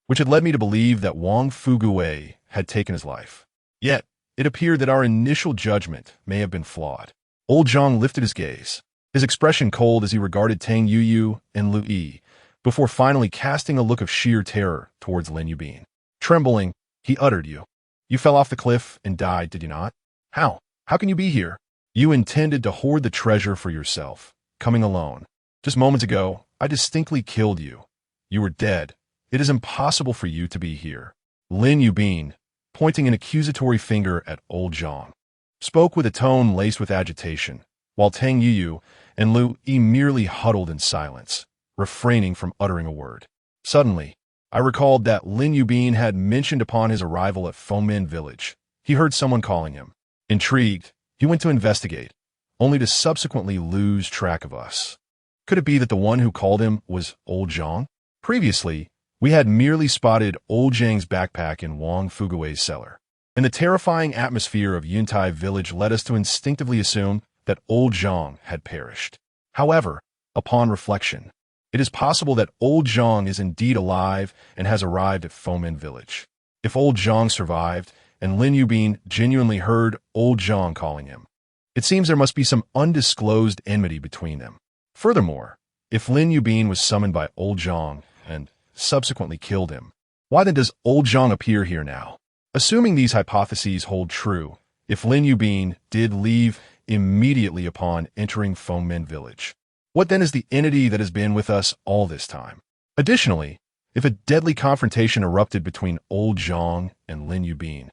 which had led me to believe that Wang Fugui had taken his life. Yet, it appeared that our initial judgment may have been flawed. Old Zhang lifted his gaze, his expression cold as he regarded Tang Yuyu and Lu Yi, before finally casting a look of sheer terror towards Lin Yubin. Trembling, he uttered, You fell off the cliff and died, did you not? How? How can you be here? You intended to hoard the treasure for yourself, coming alone. Just moments ago, I distinctly killed you. You were dead. It is impossible for you to be here. Lin Yubin, pointing an accusatory finger at Old Zhang, spoke with a tone laced with agitation, while Tang Yuyu and Lu Yi merely huddled in silence, refraining from uttering a word. Suddenly, I recalled that Lin Yubin had mentioned upon his arrival at Fengmen village. He heard someone calling him. Intrigued, he went to investigate, only to subsequently lose track of us. Could it be that the one who called him was Old Zhang? Previously, we had merely spotted Old Zhang's backpack in Wang Fugui's cellar, and the terrifying atmosphere of Yuntai village led us to instinctively assume that Old Zhang had perished. However, upon reflection, it is possible that Old Zhang is indeed alive and has arrived at Fengmen village. If Old Zhang survived, and Lin Yubin genuinely heard Old Zhang calling him, it seems there must be some undisclosed enmity between them. Furthermore, if Lin Yubin was summoned by Old Zhang and subsequently killed him, why then does Old Zhang appear here now? Assuming these hypotheses hold true, if Lin Yubin did leave immediately upon entering Fengmen village, what then is the entity that has been with us all this time? Additionally, if a deadly confrontation erupted between Old Zhang and Lin Yubin,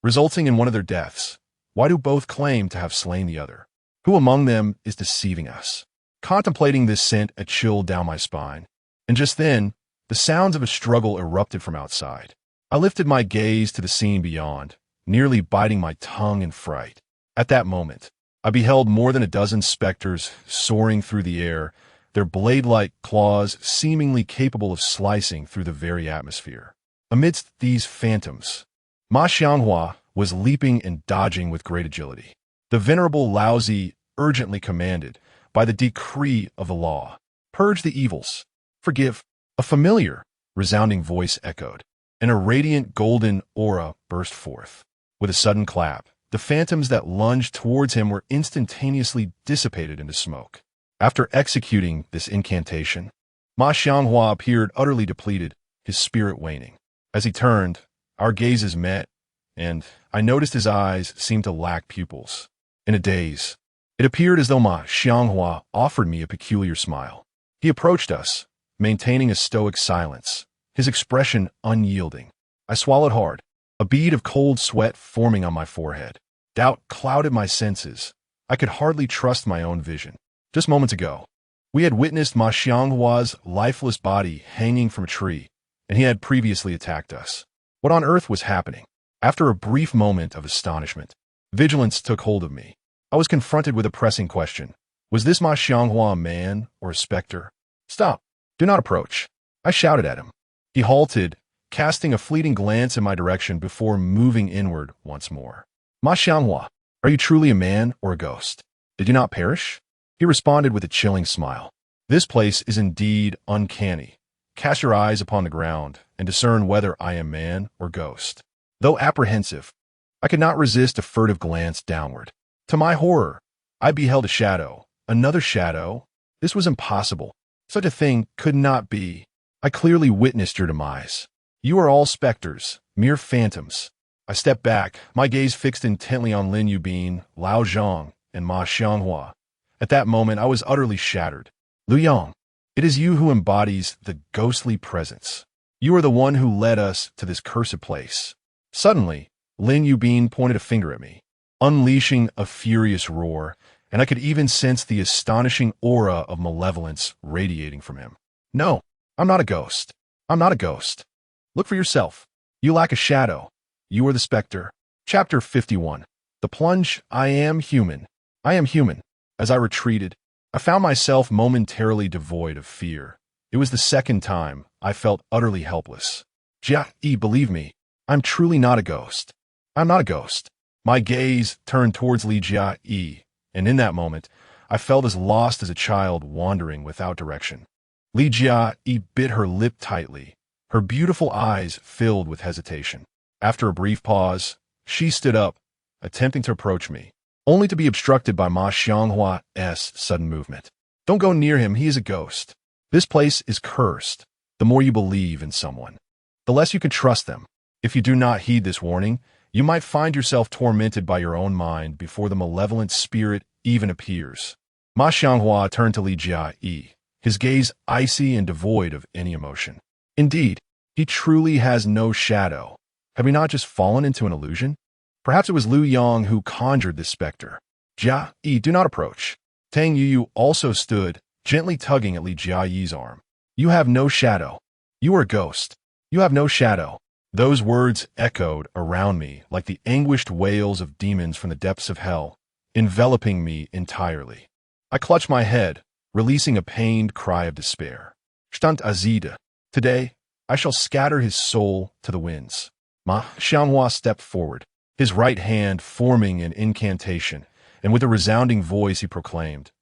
resulting in one of their deaths, why do both claim to have slain the other? Who among them is deceiving us? Contemplating this sent a chill down my spine. And just then, the sounds of a struggle erupted from outside. I lifted my gaze to the scene beyond, nearly biting my tongue in fright. At that moment, I beheld more than a dozen specters soaring through the air, their blade-like claws seemingly capable of slicing through the very atmosphere. Amidst these phantoms, Ma Xianghua was leaping and dodging with great agility. The venerable Laozi urgently commanded, by the decree of the law, "Purge the evils. Forgive." A familiar, resounding voice echoed, and a radiant golden aura burst forth. With a sudden clap, the phantoms that lunged towards him were instantaneously dissipated into smoke. After executing this incantation, Ma Xianghua appeared utterly depleted, his spirit waning. As he turned, our gazes met, and I noticed his eyes seemed to lack pupils. In a daze, it appeared as though Ma Xianghua offered me a peculiar smile. He approached us, maintaining a stoic silence, his expression unyielding. I swallowed hard, a bead of cold sweat forming on my forehead. Doubt clouded my senses. I could hardly trust my own vision. Just moments ago, we had witnessed Ma Xianghua's lifeless body hanging from a tree, and he had previously attacked us. What on earth was happening? After a brief moment of astonishment, vigilance took hold of me. I was confronted with a pressing question. Was this Ma Xianghua a man or a specter? "Stop! Do not approach!" I shouted at him. He halted, casting a fleeting glance in my direction before moving inward once more. "Ma Xianghua, are you truly a man or a ghost? Did you not perish?" He responded with a chilling smile. "This place is indeed uncanny. Cast your eyes upon the ground and discern whether I am man or ghost." Though apprehensive, I could not resist a furtive glance downward. To my horror, I beheld a shadow, another shadow. This was impossible. Such a thing could not be. I clearly witnessed your demise. You are all specters, mere phantoms. I stepped back, my gaze fixed intently on Lin Yubin, Lao Zhang, and Ma Xianghua. At that moment, I was utterly shattered. "Lu Yang, it is you who embodies the ghostly presence. You are the one who led us to this cursed place." Suddenly, Lin Yubin pointed a finger at me, unleashing a furious roar, and I could even sense the astonishing aura of malevolence radiating from him. "No, I'm not a ghost. I'm not a ghost. Look for yourself. You lack a shadow. You are the specter." Chapter 51. The Plunge. I am human. I am human. As I retreated, I found myself momentarily devoid of fear. It was the second time I felt utterly helpless. "Jia, believe me, I'm truly not a ghost. I'm not a ghost." My gaze turned towards Li Jia, and in that moment, I felt as lost as a child wandering without direction. Li Jia bit her lip tightly, her beautiful eyes filled with hesitation. After a brief pause, she stood up, attempting to approach me, only to be obstructed by Ma Xianghua's sudden movement. "Don't go near him, he is a ghost. This place is cursed. The more you believe in someone, the less you can trust them. If you do not heed this warning, you might find yourself tormented by your own mind before the malevolent spirit even appears." Ma Xianghua turned to Li Jia, his gaze icy and devoid of any emotion. "Indeed, he truly has no shadow. Have we not just fallen into an illusion? Perhaps it was Lu Yang who conjured this specter." "Jia, do not approach." Tang Yu also stood, gently tugging at Li Jia's arm. "You have no shadow. You are a ghost. You have no shadow." Those words echoed around me like the anguished wails of demons from the depths of hell, enveloping me entirely. I clutched my head, releasing a pained cry of despair. "Stant Azida. Today, I shall scatter his soul to the winds." Ma Xianghua stepped forward, his right hand forming an incantation, and with a resounding voice he proclaimed,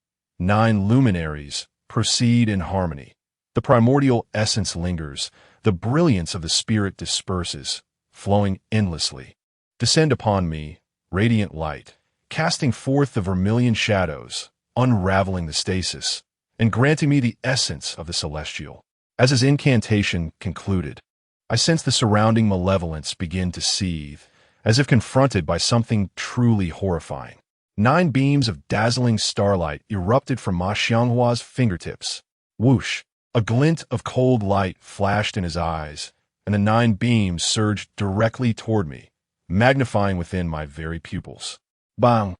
"9 luminaries, proceed in harmony. The primordial essence lingers, the brilliance of the spirit disperses, flowing endlessly. Descend upon me, radiant light, casting forth the vermilion shadows, unraveling the stasis, and granting me the essence of the celestial." As his incantation concluded, I sensed the surrounding malevolence begin to seethe, as if confronted by something truly horrifying. 9 beams of dazzling starlight erupted from Ma Xianghua's fingertips. Whoosh! A glint of cold light flashed in his eyes, and the 9 beams surged directly toward me, magnifying within my very pupils. Bang!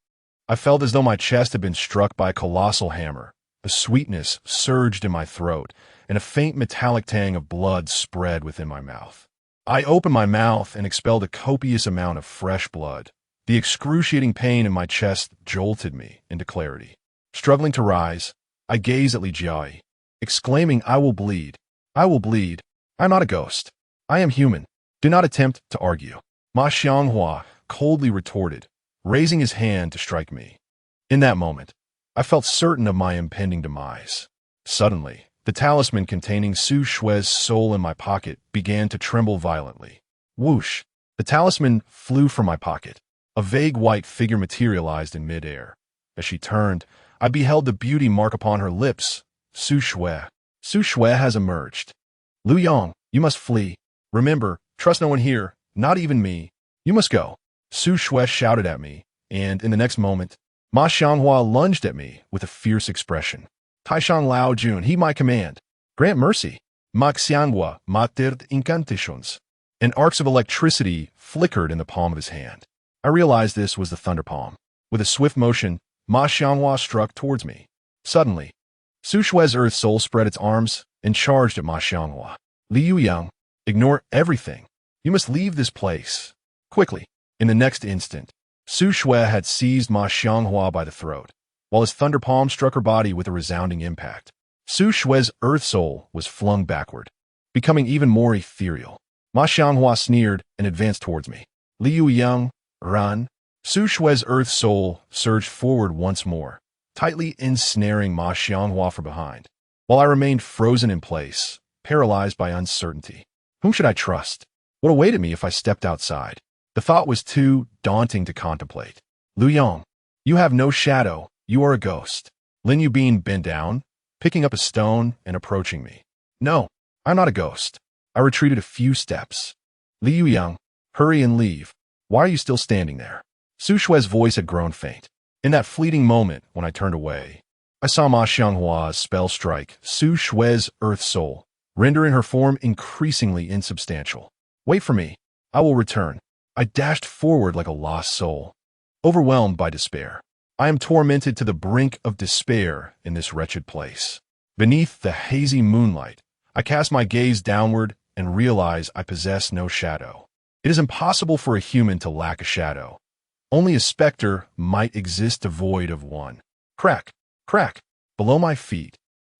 I felt as though my chest had been struck by a colossal hammer, A sweetness surged in my throat, and a faint metallic tang of blood spread within my mouth. I opened my mouth and expelled a copious amount of fresh blood. The excruciating pain in my chest jolted me into clarity. Struggling to rise, I gazed at Li Jiai, exclaiming, "I will bleed. I will bleed. I am not a ghost. I am human. Do not attempt to argue." Ma Xianghua coldly retorted, raising his hand to strike me. In that moment, I felt certain of my impending demise. Suddenly, the talisman containing Su Shue's soul in my pocket began to tremble violently. Whoosh! The talisman flew from my pocket. A vague white figure materialized in midair. As she turned, I beheld the beauty mark upon her lips. Su Shue. Su Shue has emerged. Lu Yong, you must flee. Remember, trust no one here, not even me. You must go. Su Shue shouted at me, and in the next moment, Ma Xianghua lunged at me with a fierce expression. Taishang Lao Jun, heed my command. Grant mercy. Ma Xianghua matir incantations. And arcs of electricity flickered in the palm of his hand. I realized this was the thunder palm. With a swift motion, Ma Xianghua struck towards me. Suddenly, Su Shue's earth soul spread its arms and charged at Ma Xianghua. Li Yuyang, ignore everything. You must leave this place. Quickly. In the next instant, Su Shue had seized Ma Xianghua by the throat, while his thunder palm struck her body with a resounding impact. Su Shue's earth soul was flung backward, becoming even more ethereal. Ma Xianghua sneered and advanced towards me. Li Yuyang, run. Su Shue's earth soul surged forward once more, tightly ensnaring Ma Xianghua from behind, while I remained frozen in place, paralyzed by uncertainty. Whom should I trust? What awaited me if I stepped outside? The thought was too daunting to contemplate. Lu Yong, you have no shadow. You are a ghost. Lin Yubin bent down, picking up a stone and approaching me. No, I'm not a ghost. I retreated a few steps. Li Yuyang, hurry and leave. Why are you still standing there? Su Shue's voice had grown faint. In that fleeting moment, when I turned away, I saw Ma Xianghua's spell strike Su Shue's earth soul, rendering her form increasingly insubstantial. Wait for me. I will return. I dashed forward like a lost soul, overwhelmed by despair. I am tormented to the brink of despair in this wretched place. Beneath the hazy moonlight, I cast my gaze downward and realize I possess no shadow. It is impossible for a human to lack a shadow. Only a specter might exist devoid of one. Crack, crack, below my feet,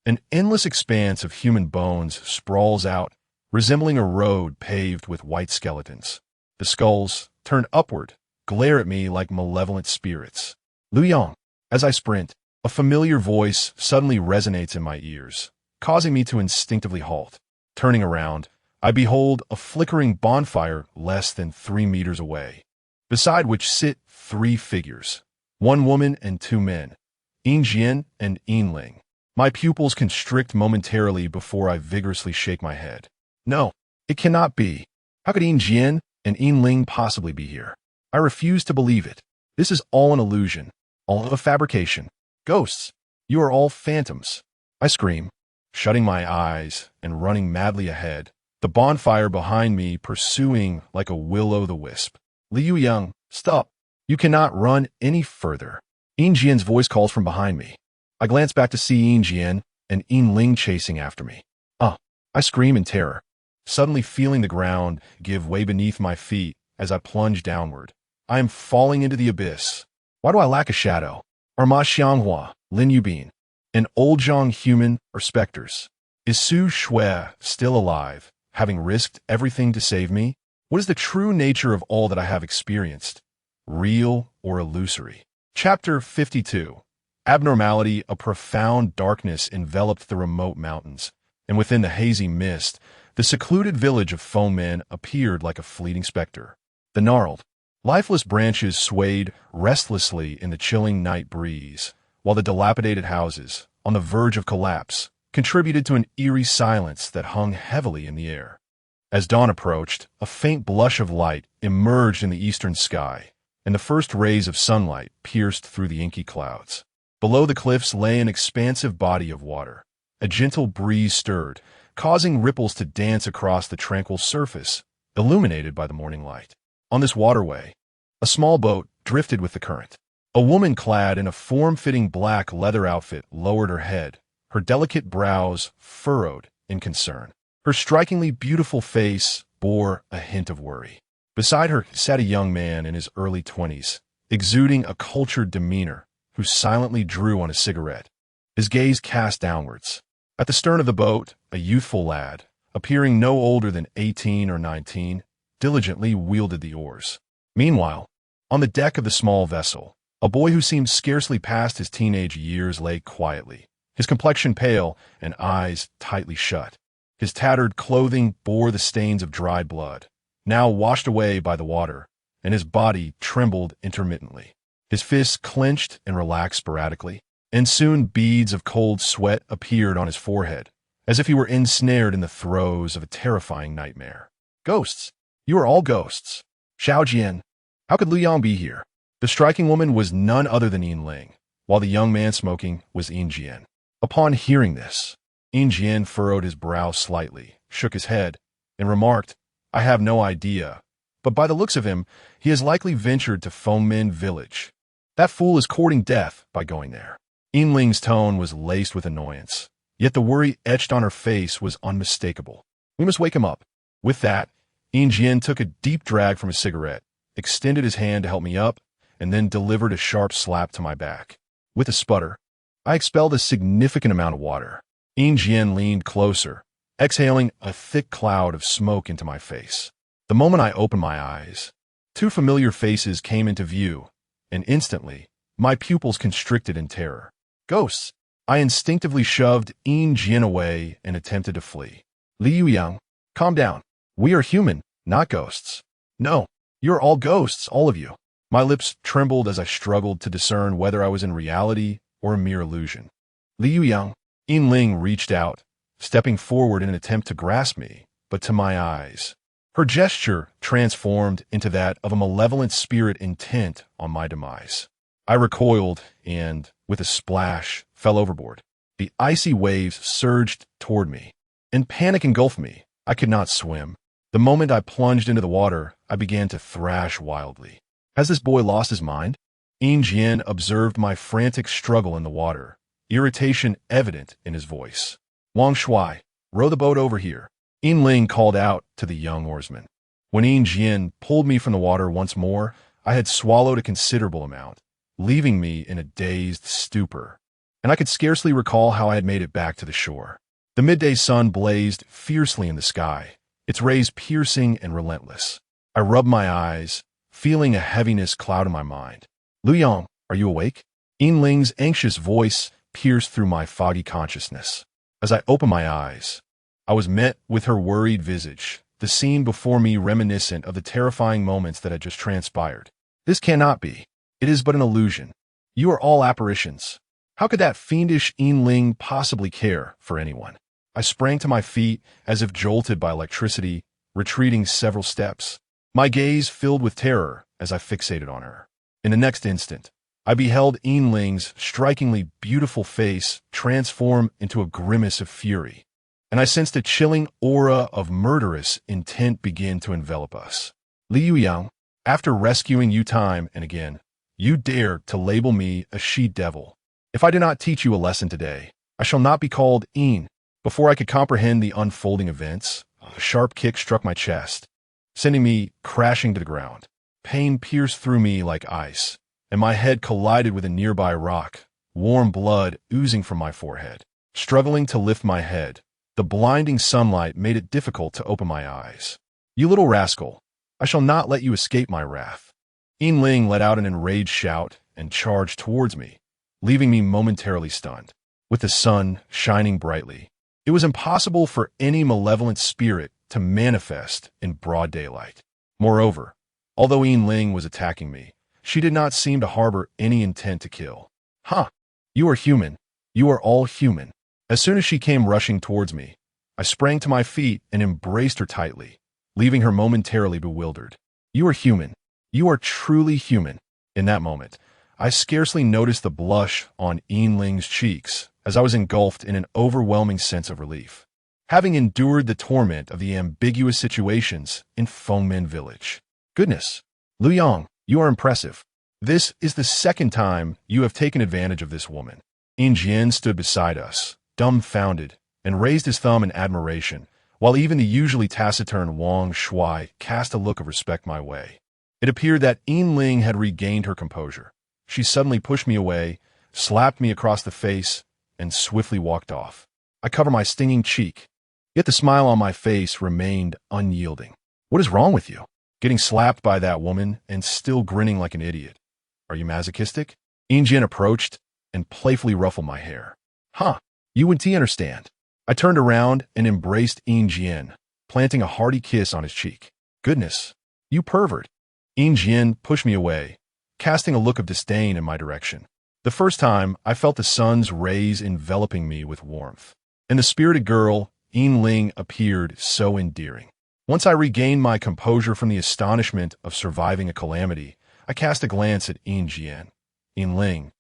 an endless expanse of human bones sprawls out, resembling a road paved with white skeletons. The skulls, turned upward, glare at me like malevolent spirits. Lu Yong, as I sprint, a familiar voice suddenly resonates in my ears, causing me to instinctively halt. Turning around, I behold a flickering bonfire less than 3 meters away, beside which sit 3 figures, 1 woman and 2 men, Yin Jian and Yin Ling. My pupils constrict momentarily before I vigorously shake my head. No, it cannot be. How could Yin Jian and Yin Ling possibly be here? I refuse to believe it. This is all an illusion, all a fabrication. Ghosts, you are all phantoms. I scream, shutting my eyes and running madly ahead, the bonfire behind me pursuing like a will-o'-the-wisp. Li Yuyang, stop. You cannot run any further. Yin Jian's voice calls from behind me. I glance back to see Yin Jian and Yin Ling chasing after me. I scream in terror, suddenly feeling the ground give way beneath my feet as I plunge downward. I am falling into the abyss. Why do I lack a shadow? Are Ma Xianghua, Lin Yubin, and Old Zhang human or specters? Is Su Shue still alive, having risked everything to save me? What is the true nature of all that I have experienced? Real or illusory? Chapter 52. Abnormality. A profound darkness enveloped the remote mountains, and within the hazy mist, the secluded village of foemen appeared like a fleeting specter. The gnarled, lifeless branches swayed restlessly in the chilling night breeze, while the dilapidated houses, on the verge of collapse, contributed to an eerie silence that hung heavily in the air. As dawn approached, a faint blush of light emerged in the eastern sky, and the first rays of sunlight pierced through the inky clouds. Below the cliffs lay an expansive body of water. A gentle breeze stirred, causing ripples to dance across the tranquil surface, illuminated by the morning light. On this waterway, a small boat drifted with the current. A woman clad in a form-fitting black leather outfit lowered her head, her delicate brows furrowed in concern. Her strikingly beautiful face bore a hint of worry. Beside her sat a young man in his early 20s, exuding a cultured demeanor, who silently drew on a cigarette, his gaze cast downwards. At the stern of the boat, a youthful lad, appearing no older than 18 or 19, diligently wielded the oars. Meanwhile, on the deck of the small vessel, a boy who seemed scarcely past his teenage years lay quietly, his complexion pale and eyes tightly shut. His tattered clothing bore the stains of dried blood, now washed away by the water, and his body trembled intermittently. His fists clenched and relaxed sporadically, and soon beads of cold sweat appeared on his forehead, as if he were ensnared in the throes of a terrifying nightmare. Ghosts! You are all ghosts! Xiao Jian! How could Lu Yang be here? The striking woman was none other than Yin Ling, while the young man smoking was Yin Jian. Upon hearing this, Yin Jian furrowed his brow slightly, shook his head, and remarked, I have no idea, but by the looks of him, he has likely ventured to Fengmen village. That fool is courting death by going there. Yin Ling's tone was laced with annoyance, yet the worry etched on her face was unmistakable. We must wake him up. With that, Yin Jian took a deep drag from his cigarette, extended his hand to help me up, and then delivered a sharp slap to my back. With a sputter, I expelled a significant amount of water. Yin Jian leaned closer, exhaling a thick cloud of smoke into my face. The moment I opened my eyes, two familiar faces came into view, and instantly, my pupils constricted in terror. Ghosts! I instinctively shoved Yin Jian away and attempted to flee. Liu Yang, calm down. We are human, not ghosts. No, you're all ghosts, all of you. My lips trembled as I struggled to discern whether I was in reality or a mere illusion. Liu Yang, Yin Ling reached out, stepping forward in an attempt to grasp me, but to my eyes, her gesture transformed into that of a malevolent spirit intent on my demise. I recoiled and, with a splash, fell overboard. The icy waves surged toward me, and panic engulfed me. I could not swim. The moment I plunged into the water, I began to thrash wildly. Has this boy lost his mind? Yin Jian observed my frantic struggle in the water, irritation evident in his voice. Wang Shuai, row the boat over here. Yin Ling called out to the young oarsman. When Yin Jian pulled me from the water once more, I had swallowed a considerable amount, leaving me in a dazed stupor, and I could scarcely recall how I had made it back to the shore. The midday sun blazed fiercely in the sky, its rays piercing and relentless. I rubbed my eyes, feeling a heaviness cloud in my mind. Lu Yang, are you awake? Yin Ling's anxious voice pierced through my foggy consciousness. As I opened my eyes, I was met with her worried visage, the scene before me reminiscent of the terrifying moments that had just transpired. This cannot be. It is but an illusion. You are all apparitions. How could that fiendish Yin Ling possibly care for anyone? I sprang to my feet as if jolted by electricity, retreating several steps, my gaze filled with terror as I fixated on her. In the next instant, I beheld Yin Ling's strikingly beautiful face transform into a grimace of fury, and I sensed a chilling aura of murderous intent begin to envelop us. Liu Yang, after rescuing you time and again, you dare to label me a she-devil. If I do not teach you a lesson today, I shall not be called Yin. Before I could comprehend the unfolding events, a sharp kick struck my chest, sending me crashing to the ground. Pain pierced through me like ice, and my head collided with a nearby rock, warm blood oozing from my forehead. Struggling to lift my head, the blinding sunlight made it difficult to open my eyes. You little rascal, I shall not let you escape my wrath. Yin Ling let out an enraged shout and charged towards me, leaving me momentarily stunned. With the sun shining brightly, it was impossible for any malevolent spirit to manifest in broad daylight. Moreover, although Yin Ling was attacking me, she did not seem to harbor any intent to kill. Huh! You are human. You are all human. As soon as she came rushing towards me, I sprang to my feet and embraced her tightly, leaving her momentarily bewildered. You are human. You are truly human. In that moment, I scarcely noticed the blush on Yin Ling's cheeks as I was engulfed in an overwhelming sense of relief, having endured the torment of the ambiguous situations in Fengmen village. Goodness, Lu Yang, you are impressive. This is the second time you have taken advantage of this woman. In Jian stood beside us, dumbfounded, and raised his thumb in admiration, while even the usually taciturn Wang Shuai cast a look of respect my way. It appeared that Yin Ling had regained her composure. She suddenly pushed me away, slapped me across the face, and swiftly walked off. I covered my stinging cheek, yet the smile on my face remained unyielding. What is wrong with you? Getting slapped by that woman and still grinning like an idiot. Are you masochistic? Yin Jian approached and playfully ruffled my hair. Huh, you and T understand. I turned around and embraced Yin Jian, planting a hearty kiss on his cheek. Goodness, you pervert. Yin Jian pushed me away, casting a look of disdain in my direction. The first time, I felt the sun's rays enveloping me with warmth. And the spirited girl, Yin Ling, appeared so endearing. Once I regained my composure from the astonishment of surviving a calamity, I cast a glance at Yin Jian, Yin Ling,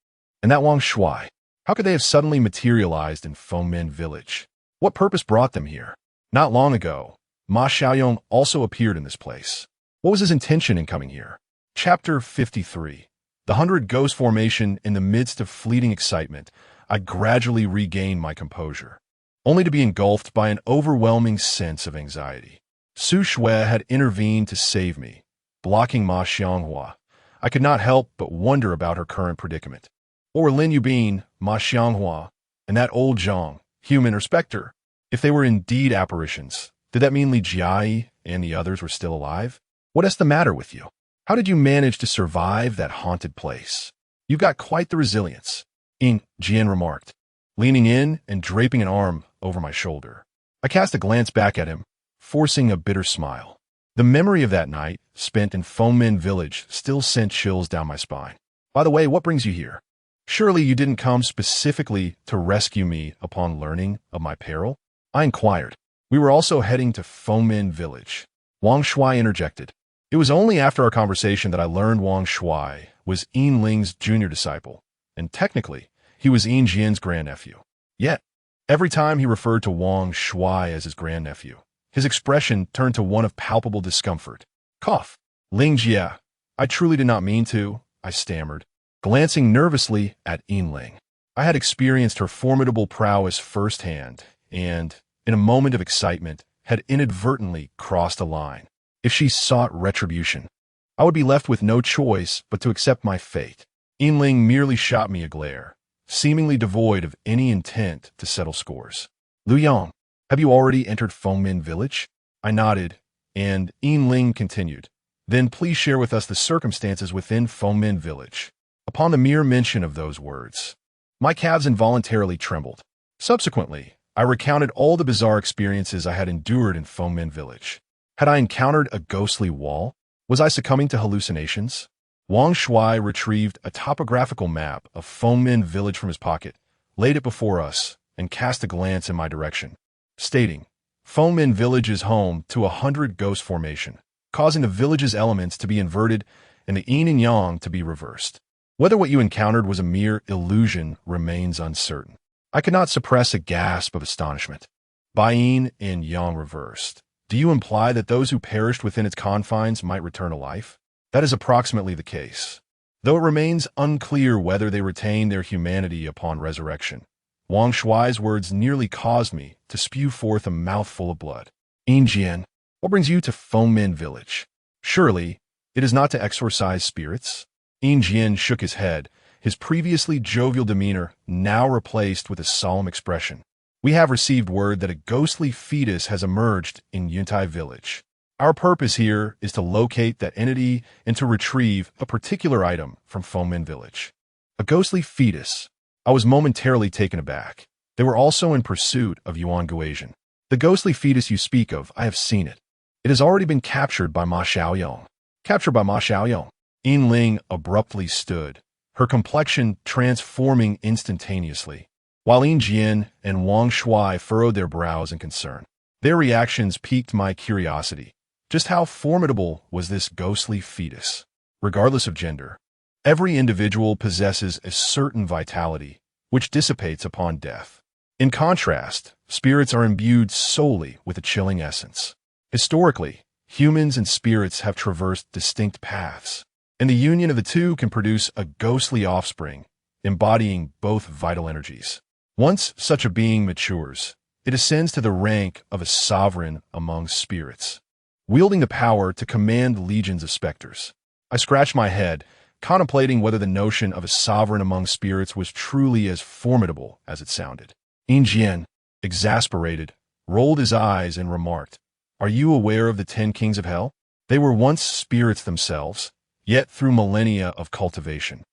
and that Wang Shuai. How could they have suddenly materialized in Fengmen village? What purpose brought them here? Not long ago, Ma Xiaoyong also appeared in this place. What was his intention in coming here? Chapter 53. The 100 Ghost Formation. In the midst of fleeting excitement, I gradually regained my composure, only to be engulfed by an overwhelming sense of anxiety. Su Shui had intervened to save me, blocking Ma Xianghua. I could not help but wonder about her current predicament. Or Lin Yubin, Ma Xianghua, and that old Zhang, human or specter. If they were indeed apparitions, did that mean Li Jiai and the others were still alive? What is the matter with you? How did you manage to survive that haunted place? You've got quite the resilience, Yin Jian remarked, leaning in and draping an arm over my shoulder. I cast a glance back at him, forcing a bitter smile. The memory of that night, spent in Fengmen village, still sent chills down my spine. By the way, what brings you here? Surely you didn't come specifically to rescue me upon learning of my peril? I inquired. We were also heading to Fengmen village. Wang Shuai interjected. It was only after our conversation that I learned Wang Shuai was Yin Ling's junior disciple, and technically, he was Yin Jian's grandnephew. Yet, every time he referred to Wang Shuai as his grandnephew, his expression turned to one of palpable discomfort. Cough. Ling Jia. I truly did not mean to, I stammered, glancing nervously at Yin Ling. I had experienced her formidable prowess firsthand, and, in a moment of excitement, had inadvertently crossed a line. If she sought retribution, I would be left with no choice but to accept my fate. Yin Ling merely shot me a glare, seemingly devoid of any intent to settle scores. Lu Yang, have you already entered Fengmen village? I nodded, and Yin Ling continued. Then please share with us the circumstances within Fengmen village. Upon the mere mention of those words, my calves involuntarily trembled. Subsequently, I recounted all the bizarre experiences I had endured in Fengmen village. Had I encountered a ghostly wall? Was I succumbing to hallucinations? Wang Shuai retrieved a topographical map of Fengmen village from his pocket, laid it before us, and cast a glance in my direction, stating, Fengmen village is home to 100 ghost formation, causing the village's elements to be inverted and the yin and yang to be reversed. Whether what you encountered was a mere illusion remains uncertain. I could not suppress a gasp of astonishment. By yin and yang reversed, do you imply that those who perished within its confines might return to life? That is approximately the case, though it remains unclear whether they retain their humanity upon resurrection. Wang Shuai's words nearly caused me to spew forth a mouthful of blood. Yin Jian, what brings you to Fengmen village? Surely, it is not to exorcise spirits? Yin Jian shook his head, his previously jovial demeanor now replaced with a solemn expression. We have received word that a ghostly fetus has emerged in Yuntai village. Our purpose here is to locate that entity and to retrieve a particular item from Fengmen village. A ghostly fetus. I was momentarily taken aback. They were also in pursuit of Yuan Guozian. The ghostly fetus you speak of, I have seen it. It has already been captured by Ma Xiaoyong. Captured by Ma Xiaoyong. Yin Ling abruptly stood, her complexion transforming instantaneously, while Yin Jian and Wang Shuai furrowed their brows in concern. Their reactions piqued my curiosity. Just how formidable was this ghostly fetus? Regardless of gender, every individual possesses a certain vitality, which dissipates upon death. In contrast, spirits are imbued solely with a chilling essence. Historically, humans and spirits have traversed distinct paths. and the union of the two can produce a ghostly offspring, embodying both vital energies. Once such a being matures, it ascends to the rank of a sovereign among spirits, wielding the power to command legions of specters. I scratched my head, contemplating whether the notion of a sovereign among spirits was truly as formidable as it sounded. Jian, exasperated, rolled his eyes and remarked, "Are you aware of the 10 kings of hell? They were once spirits themselves, yet through millennia of cultivation,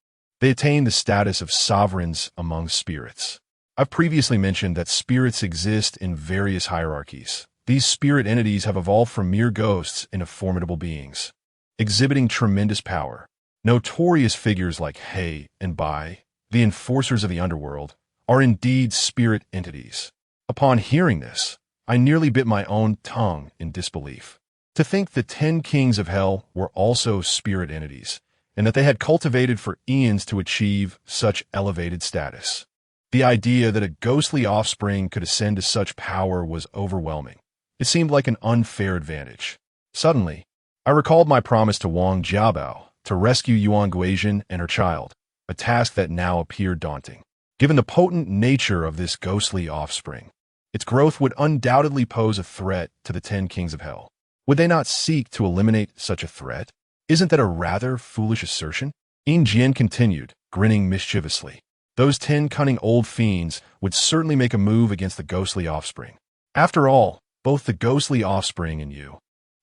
they attained the status of sovereigns among spirits." I've previously mentioned that spirits exist in various hierarchies. These spirit entities have evolved from mere ghosts into formidable beings, exhibiting tremendous power. Notorious figures like He and Bai, the enforcers of the underworld, are indeed spirit entities. Upon hearing this, I nearly bit my own tongue in disbelief. To think the 10 kings of hell were also spirit entities, and that they had cultivated for eons to achieve such elevated status. The idea that a ghostly offspring could ascend to such power was overwhelming. It seemed like an unfair advantage. Suddenly, I recalled my promise to Wang Jiabao to rescue Yuan Guizhen and her child, a task that now appeared daunting. Given the potent nature of this ghostly offspring, its growth would undoubtedly pose a threat to the 10 kings of hell. Would they not seek to eliminate such a threat? Isn't that a rather foolish assertion? Jian continued, grinning mischievously. Those 10 cunning old fiends would certainly make a move against the ghostly offspring. After all, both the ghostly offspring and you,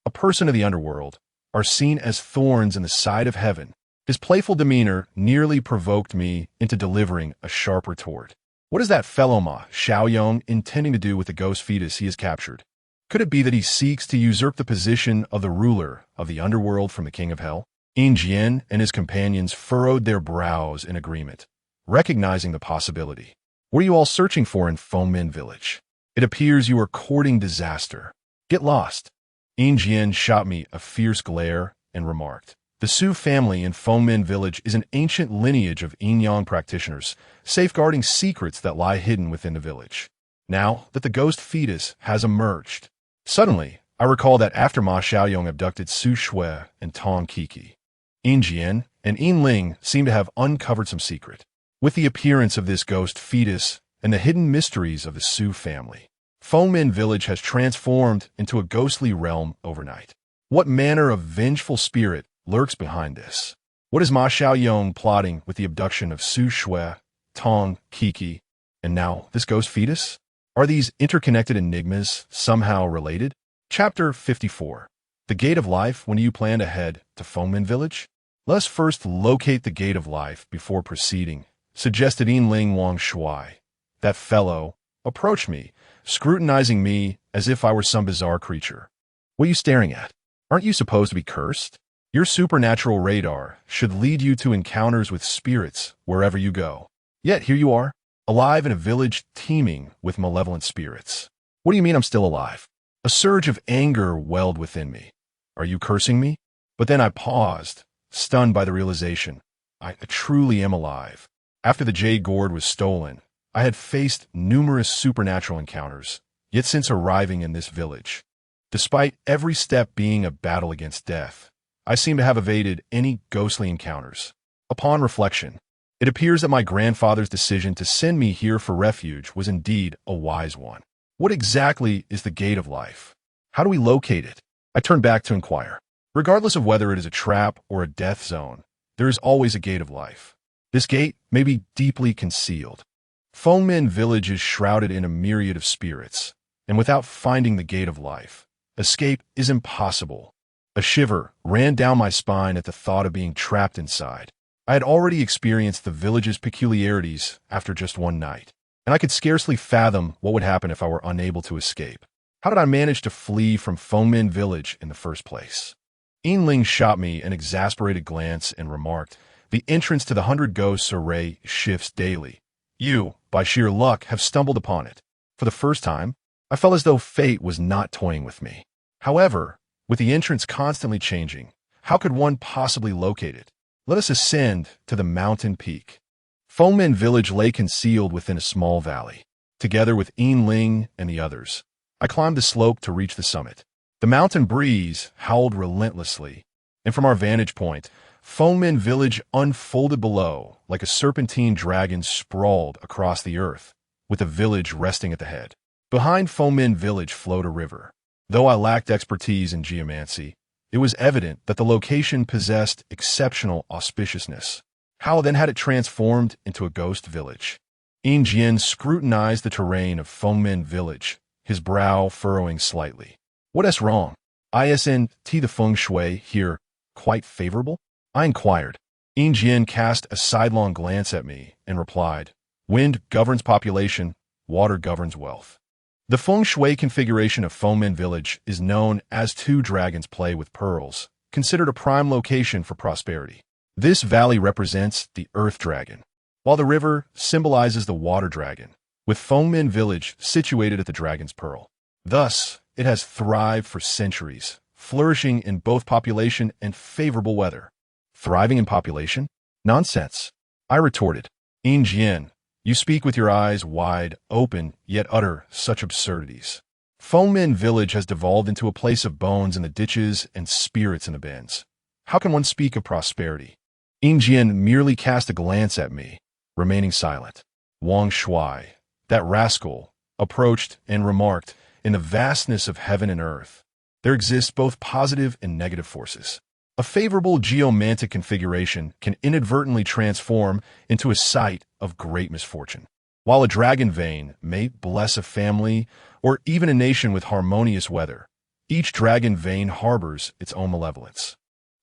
a person of the underworld, are seen as thorns in the side of heaven. His playful demeanor nearly provoked me into delivering a sharp retort. What is that fellow Ma Xiaoyong intending to do with the ghost fetus he has captured? Could it be that he seeks to usurp the position of the ruler of the underworld from the king of hell? Jian and his companions furrowed their brows in agreement, recognizing the possibility. What are you all searching for in Fengmen village? It appears you are courting disaster. Get lost. Jian shot me a fierce glare and remarked, "The Su family in Fengmen village is an ancient lineage of Yin-Yang practitioners, safeguarding secrets that lie hidden within the village. Now that the ghost fetus has emerged." Suddenly, I recall that after Ma Xiaoyong abducted Su Shui and Tong Kiki, Jian and Ling seem to have uncovered some secret. With the appearance of this ghost fetus and the hidden mysteries of the Su family, Fengmen village has transformed into a ghostly realm overnight. What manner of vengeful spirit lurks behind this? What is Ma Xiaoyong plotting with the abduction of Su Shui, Tong, Kiki, and now this ghost fetus? Are these interconnected enigmas somehow related? Chapter 54. The Gate of Life. When do you plan to head to Fengmen village? Let us first locate the Gate of Life before proceeding, suggested Ling Wang Shui. That fellow approached me, scrutinizing me as if I were some bizarre creature. What are you staring at? Aren't you supposed to be cursed? Your supernatural radar should lead you to encounters with spirits wherever you go. Yet here you are, alive in a village teeming with malevolent spirits. What do you mean I'm still alive? A surge of anger welled within me. Are you cursing me? But then I paused, stunned by the realization. I truly am alive. After the jade gourd was stolen, I had faced numerous supernatural encounters, yet since arriving in this village, despite every step being a battle against death, I seem to have evaded any ghostly encounters. Upon reflection, it appears that my grandfather's decision to send me here for refuge was indeed a wise one. What exactly is the Gate of Life? How do we locate it? I turned back to inquire. Regardless of whether it is a trap or a death zone, there is always a Gate of Life. This gate may be deeply concealed. Fengmen village is shrouded in a myriad of spirits, and without finding the Gate of Life, escape is impossible. A shiver ran down my spine at the thought of being trapped inside. I had already experienced the village's peculiarities after just one night, and I could scarcely fathom what would happen if I were unable to escape. How did I manage to flee from Fengmen village in the first place? Ling shot me an exasperated glance and remarked, "The entrance to the 100 Ghosts array shifts daily. You, by sheer luck, have stumbled upon it." For the first time, I felt as though fate was not toying with me. However, with the entrance constantly changing, how could one possibly locate it? Let us ascend to the mountain peak. Fengmen village lay concealed within a small valley. Together with Ling and the others, I climbed the slope to reach the summit. The mountain breeze howled relentlessly, and from our vantage point, Fengmen village unfolded below, like a serpentine dragon sprawled across the earth, with the village resting at the head. Behind Fengmen village flowed a river. Though I lacked expertise in geomancy, it was evident that the location possessed exceptional auspiciousness. How then had it transformed into a ghost village? Yin Jian scrutinized the terrain of Fengmen village, his brow furrowing slightly. What's wrong? Isn't the feng shui here quite favorable? I inquired. Yin Jian cast a sidelong glance at me and replied, Wind governs population, water governs wealth. The feng shui configuration of Fengmen village is known as two dragons play with pearls, considered a prime location for prosperity. This valley represents the earth dragon, while the river symbolizes the water dragon, with Fengmen village situated at the dragon's pearl. Thus, it has thrived for centuries, flourishing in both population and favorable weather. Thriving in population? Nonsense, I retorted. Yin Jian, you speak with your eyes wide open, yet utter such absurdities. Fengmen village has devolved into a place of bones in the ditches and spirits in the bends. How can one speak of prosperity? Yin Jian merely cast a glance at me, remaining silent. Wang Shui, that rascal, approached and remarked, in the vastness of heaven and earth, there exist both positive and negative forces. A favorable geomantic configuration can inadvertently transform into a site of great misfortune, while a dragon vein may bless a family or even a nation with harmonious weather. Each dragon vein harbors its own malevolence.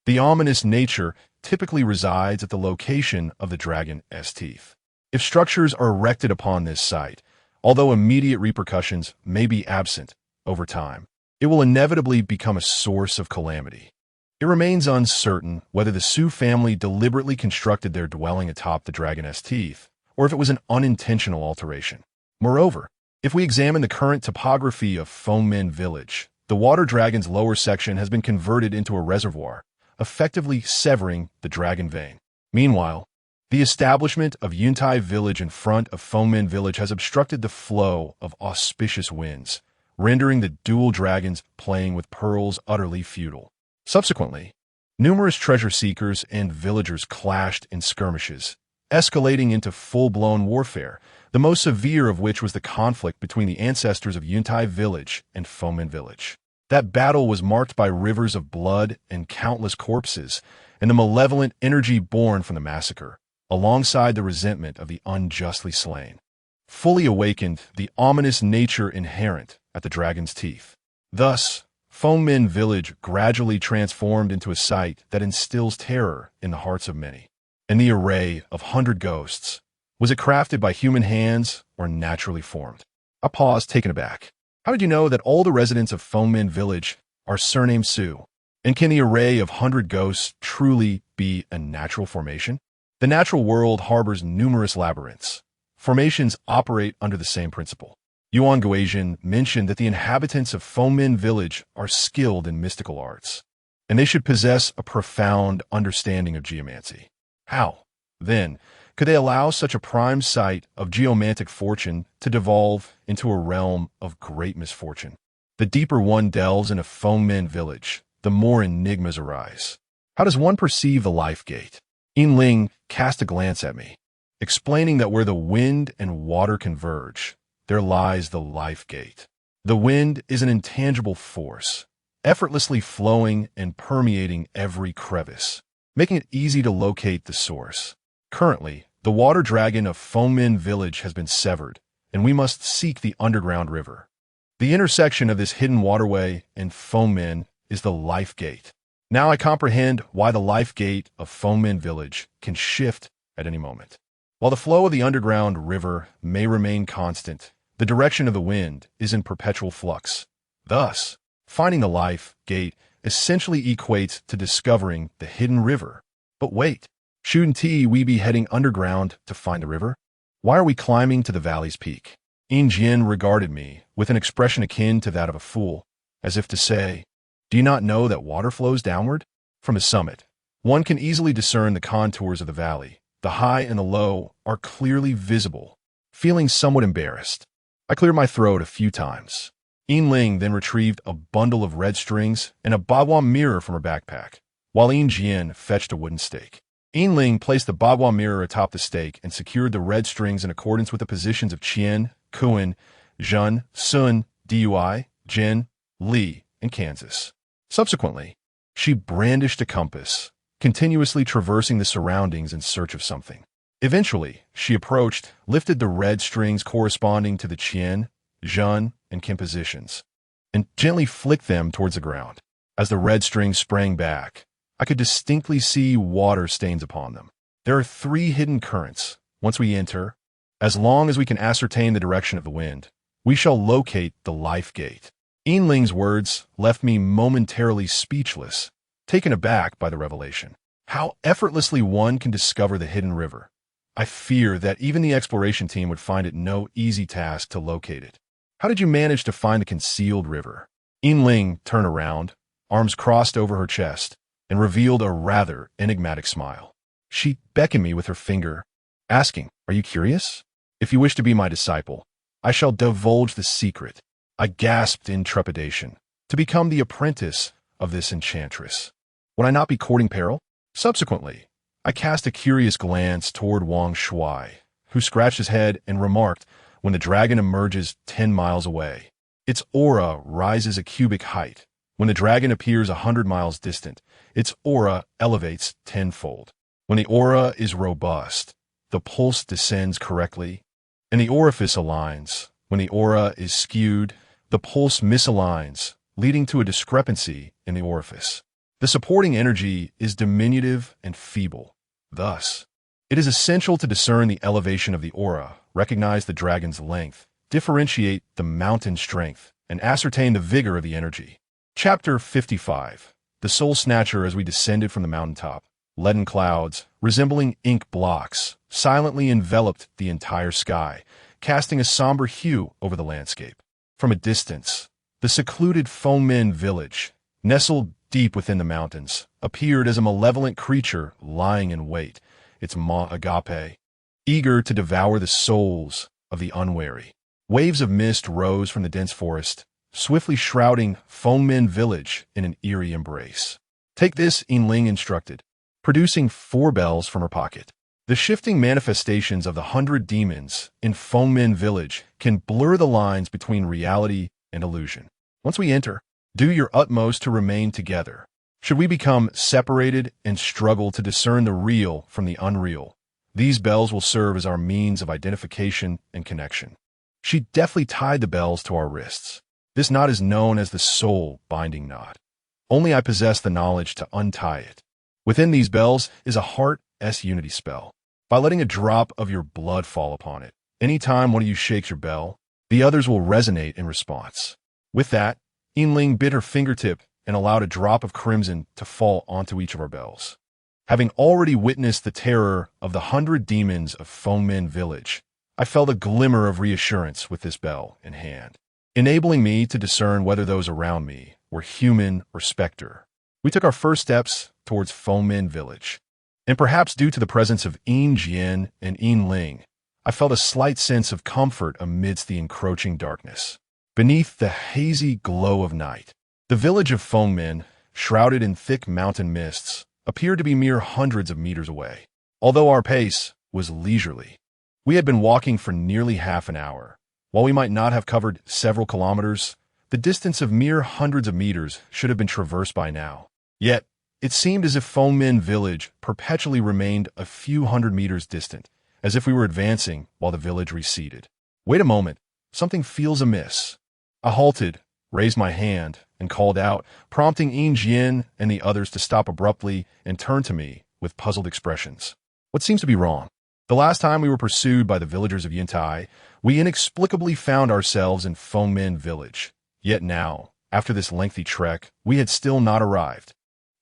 The ominous nature typically resides at the location of the dragon's teeth. If structures are erected upon this site, although immediate repercussions may be absent over time, it will inevitably become a source of calamity. It remains uncertain whether the Su family deliberately constructed their dwelling atop the dragon's teeth, or if it was an unintentional alteration. Moreover, if we examine the current topography of Fengmen village, the water dragon's lower section has been converted into a reservoir, effectively severing the dragon vein. Meanwhile, the establishment of Yuntai village in front of Fengmen village has obstructed the flow of auspicious winds, rendering the dual dragons playing with pearls utterly futile. Subsequently, numerous treasure seekers and villagers clashed in skirmishes, escalating into full-blown warfare, the most severe of which was the conflict between the ancestors of Yuntai village and Fengmen village. That battle was marked by rivers of blood and countless corpses, and the malevolent energy born from the massacre, alongside the resentment of the unjustly slain. Fully awakened the ominous nature inherent at the dragon's teeth. Thus, Fengmen village gradually transformed into a site that instills terror in the hearts of many. And the array of 100 ghosts, was it crafted by human hands or naturally formed? I paused, taken aback. How did you know that all the residents of Fengmen village are surnamed Su? And can the array of 100 ghosts truly be a natural formation? The natural world harbors numerous labyrinths. Formations operate under the same principle. Yuan Guozian mentioned that the inhabitants of Fengmen village are skilled in mystical arts, and they should possess a profound understanding of geomancy. How, then, could they allow such a prime site of geomantic fortune to devolve into a realm of great misfortune? The deeper one delves into Fengmen village, the more enigmas arise. How does one perceive the life gate? Yin Ling cast a glance at me, explaining that where the wind and water converge, there lies the life gate. The wind is an intangible force, effortlessly flowing and permeating every crevice, making it easy to locate the source. Currently, the water dragon of Fengmen village has been severed, and we must seek the underground river. The intersection of this hidden waterway and Fengmen is the life gate. Now I comprehend why the life gate of Fengmen village can shift at any moment. While the flow of the underground river may remain constant, the direction of the wind is in perpetual flux. Thus, finding the life gate essentially equates to discovering the hidden river. But wait, shouldn't we be heading underground to find the river? Why are we climbing to the valley's peak? Yin Jian regarded me with an expression akin to that of a fool, as if to say, do you not know that water flows downward? From the summit, one can easily discern the contours of the valley. The high and the low are clearly visible. Feeling somewhat embarrassed, I cleared my throat a few times. Yin Ling then retrieved a bundle of red strings and a Bagua mirror from her backpack. while Yin Jian fetched a wooden stake. Yin Ling placed the Bagua mirror atop the stake and secured the red strings in accordance with the positions of Qian, Kuan, Zhun, Sun, Dui, Jin, Li, and Kansas. Subsequently, she brandished a compass, continuously traversing the surroundings in search of something. Eventually, she approached, lifted the red strings corresponding to the Qian, Zhun, and Qin positions, and gently flicked them towards the ground. As the red strings sprang back, I could distinctly see water stains upon them. There are 3 hidden currents. Once we enter, as long as we can ascertain the direction of the wind, we shall locate the life gate. Yin Ling's words left me momentarily speechless, taken aback by the revelation. How effortlessly one can discover the hidden river. I fear that even the exploration team would find it no easy task to locate it. How did you manage to find the concealed river? Yin Ling turned around, arms crossed over her chest, and revealed a rather enigmatic smile. She beckoned me with her finger, asking, "Are you curious? If you wish to be my disciple, I shall divulge the secret." I gasped in trepidation. To become the apprentice of this enchantress, would I not be courting peril? Subsequently, I cast a curious glance toward Wang Shuai, who scratched his head and remarked, "When the dragon emerges 10 miles away, its aura rises a cubic height. When the dragon appears 100 miles distant, its aura elevates tenfold. When the aura is robust, the pulse descends correctly, and the orifice aligns. When the aura is skewed, the pulse misaligns, leading to a discrepancy in the orifice. The supporting energy is diminutive and feeble. Thus, it is essential to discern the elevation of the aura, recognize the dragon's length, differentiate the mountain strength, and ascertain the vigor of the energy." Chapter 55. The Soul Snatcher. As we descended from the mountaintop, leaden clouds, resembling ink blocks, silently enveloped the entire sky, casting a somber hue over the landscape. From a distance, the secluded Fengmen village, nestled deep within the mountains, appeared as a malevolent creature lying in wait, its maw agape, eager to devour the souls of the unwary. Waves of mist rose from the dense forest, swiftly shrouding Fengmen village in an eerie embrace. "Take this," Yin Ling instructed, producing 4 bells from her pocket. The shifting manifestations of the 100 demons in Fengmen village can blur the lines between reality and illusion. Once we enter, do your utmost to remain together. Should we become separated and struggle to discern the real from the unreal, these bells will serve as our means of identification and connection. She deftly tied the bells to our wrists. This knot is known as the soul binding knot. Only I possess the knowledge to untie it. Within these bells is a heart unity spell. By letting a drop of your blood fall upon it, anytime one of you shakes your bell, the others will resonate in response. With that, Yin Ling bit her fingertip and allowed a drop of crimson to fall onto each of our bells. Having already witnessed the terror of the 100 demons of Fengmen village, I felt a glimmer of reassurance with this bell in hand, enabling me to discern whether those around me were human or specter. We took our first steps towards Fengmen village, and perhaps due to the presence of Yin Jian and Yin Ling, I felt a slight sense of comfort amidst the encroaching darkness. Beneath the hazy glow of night, the village of Fengmen, shrouded in thick mountain mists, appeared to be mere hundreds of meters away. Although our pace was leisurely, we had been walking for nearly half an hour. While we might not have covered several kilometers, the distance of mere hundreds of meters should have been traversed by now. Yet, it seemed as if Fengmen village perpetually remained a few hundred meters distant, as if we were advancing while the village receded. Wait a moment, something feels amiss. I halted, raised my hand, and called out, prompting Yin Jian and the others to stop abruptly and turn to me with puzzled expressions. What seems to be wrong? The last time we were pursued by the villagers of Yintai, we inexplicably found ourselves in Fengmen village. Yet now, after this lengthy trek, we had still not arrived.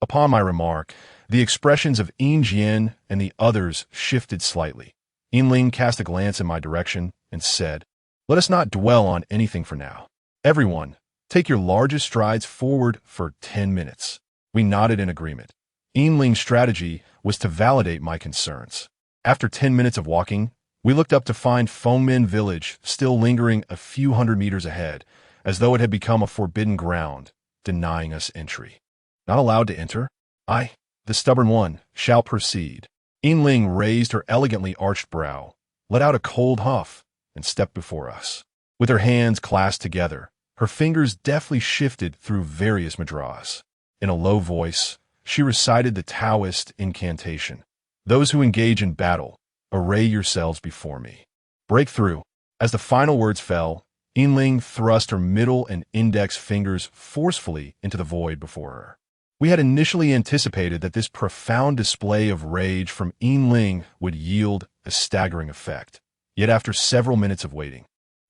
Upon my remark, the expressions of Yin Jian and the others shifted slightly. Yin Ling cast a glance in my direction and said, "Let us not dwell on anything for now. Everyone, take your largest strides forward for 10 minutes. We nodded in agreement. Yin Ling's strategy was to validate my concerns. After 10 minutes of walking, we looked up to find Fengmen village still lingering a few hundred meters ahead, as though it had become a forbidden ground, denying us entry. Not allowed to enter? I the stubborn one, shall proceed. Yinling raised her elegantly arched brow, let out a cold huff, and stepped before us. With her hands clasped together, her fingers deftly shifted through various mudras. In a low voice, she recited the Taoist incantation. Those who engage in battle, array yourselves before me. Breakthrough. As the final words fell, Yinling thrust her middle and index fingers forcefully into the void before her. We had initially anticipated that this profound display of rage from Yinling would yield a staggering effect. Yet after several minutes of waiting,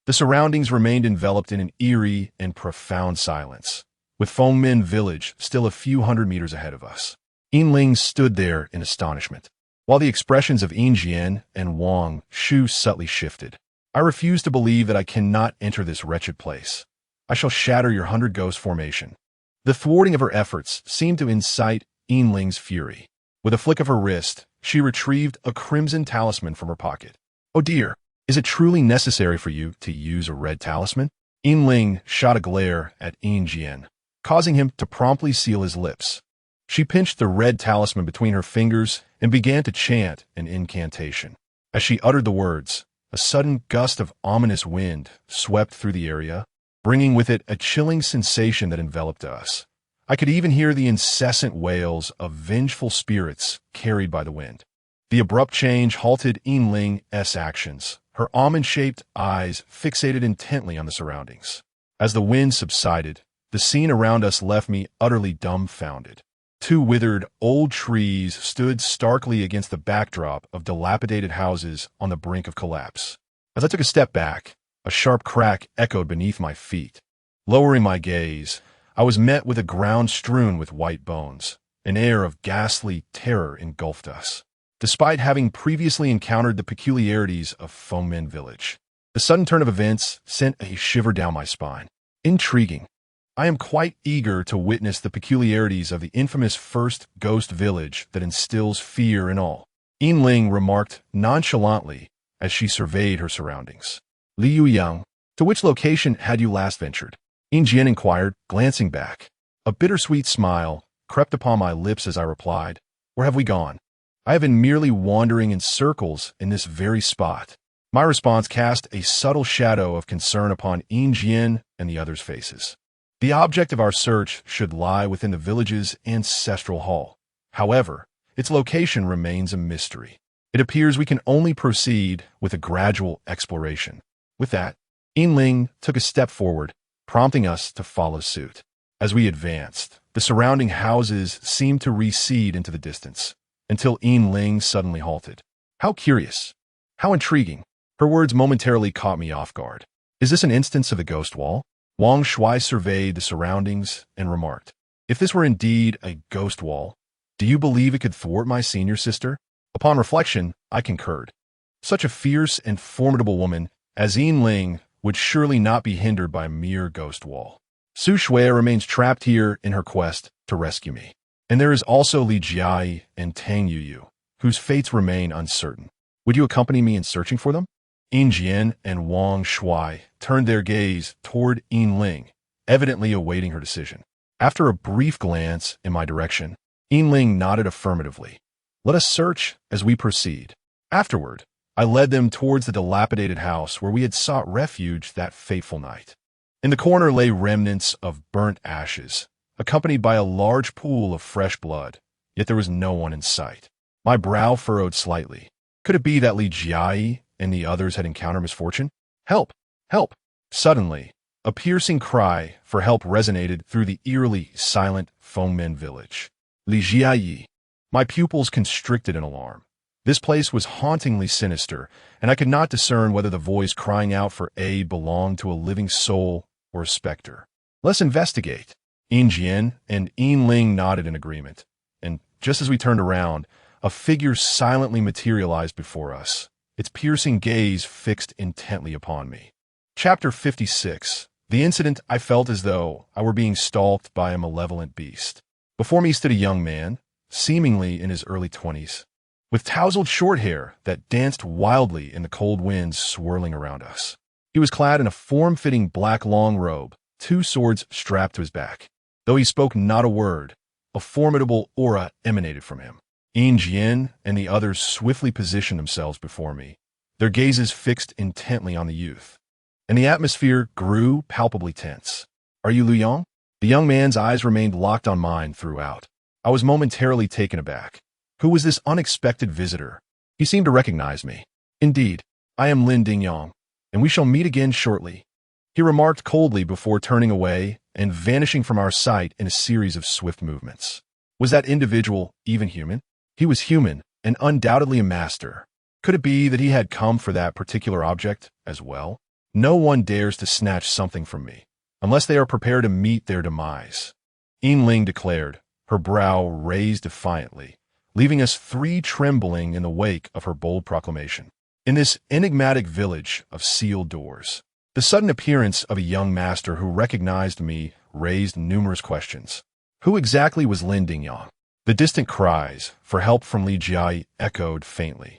the surroundings remained enveloped in an eerie and profound silence, with Fengmen village still a few hundred meters ahead of us. Yinling stood there in astonishment, while the expressions of Yinjian and Wang Shu subtly shifted. I refuse to believe that I cannot enter this wretched place. I shall shatter your 100-ghost formation. The thwarting of her efforts seemed to incite Yinling's fury. With a flick of her wrist, she retrieved a crimson talisman from her pocket. Oh dear, is it truly necessary for you to use a red talisman? Yinling shot a glare at Yinjian, causing him to promptly seal his lips. She pinched the red talisman between her fingers and began to chant an incantation. As she uttered the words, a sudden gust of ominous wind swept through the area, bringing with it a chilling sensation that enveloped us. I could even hear the incessant wails of vengeful spirits carried by the wind. The abrupt change halted Yinling's actions, her almond-shaped eyes fixated intently on the surroundings. As the wind subsided, the scene around us left me utterly dumbfounded. Two withered old trees stood starkly against the backdrop of dilapidated houses on the brink of collapse. As I took a step back, a sharp crack echoed beneath my feet. Lowering my gaze, I was met with a ground strewn with white bones. An air of ghastly terror engulfed us. Despite having previously encountered the peculiarities of Fengmen village, the sudden turn of events sent a shiver down my spine. Intriguing. I am quite eager to witness the peculiarities of the infamous first ghost village that instills fear in all. Yinling remarked nonchalantly as she surveyed her surroundings. Liu Yang, to which location had you last ventured? Yinjian inquired, glancing back. A bittersweet smile crept upon my lips as I replied, where have we gone? I have been merely wandering in circles in this very spot. My response cast a subtle shadow of concern upon Yinjian and the others' faces. The object of our search should lie within the village's ancestral hall. However, its location remains a mystery. It appears we can only proceed with a gradual exploration. With that, Yinling took a step forward, prompting us to follow suit. As we advanced, the surrounding houses seemed to recede into the distance, until Yinling suddenly halted. How curious. How intriguing. Her words momentarily caught me off guard. Is this an instance of the ghost wall? Wang Shui surveyed the surroundings and remarked, if this were indeed a ghost wall, do you believe it could thwart my senior sister? Upon reflection, I concurred. Such a fierce and formidable woman as Yinling would surely not be hindered by a mere ghost wall. Su Shui remains trapped here in her quest to rescue me. And there is also Li Jiai and Tang Yuyu, whose fates remain uncertain. Would you accompany me in searching for them? Yinjian and Wang Shui turned their gaze toward Yinling, evidently awaiting her decision. After a brief glance in my direction, Yinling nodded affirmatively. Let us search as we proceed. Afterward, I led them towards the dilapidated house where we had sought refuge that fateful night. In the corner lay remnants of burnt ashes, accompanied by a large pool of fresh blood, yet there was no one in sight. My brow furrowed slightly. Could it be that Li Jiai and the others had encountered misfortune? Help! Help! Suddenly, a piercing cry for help resonated through the eerily silent Fengmen village. Li Jiai. My pupils constricted in alarm. This place was hauntingly sinister, and I could not discern whether the voice crying out for aid belonged to a living soul or a specter. Let's investigate. Yinjian and Yinling nodded in agreement, and just as we turned around, a figure silently materialized before us, its piercing gaze fixed intently upon me. Chapter 56. The incident I felt as though I were being stalked by a malevolent beast. Before me stood a young man, seemingly in his early 20s, with tousled short hair that danced wildly in the cold winds swirling around us. He was clad in a form-fitting black long robe, two swords strapped to his back. Though he spoke not a word, A formidable aura emanated from him. Jin and the others swiftly positioned themselves before me, their gazes fixed intently on the youth. And the atmosphere grew palpably tense. "Are you Liu Yang?" The young man's eyes remained locked on mine throughout. I was momentarily taken aback. Who was this unexpected visitor? He seemed to recognize me. "Indeed, I am Lin Dingyang, and we shall meet again shortly," he remarked coldly before turning away and vanishing from our sight in a series of swift movements. Was that individual even human? He was human, and undoubtedly a master. Could it be that he had come for that particular object as well? No one dares to snatch something from me, unless they are prepared to meet their demise, Ling declared, her brow raised defiantly, leaving us three trembling in the wake of her bold proclamation. In this enigmatic village of sealed doors, the sudden appearance of a young master who recognized me raised numerous questions. Who exactly was Lin Dingyang? The distant cries for help from Li Jia echoed faintly,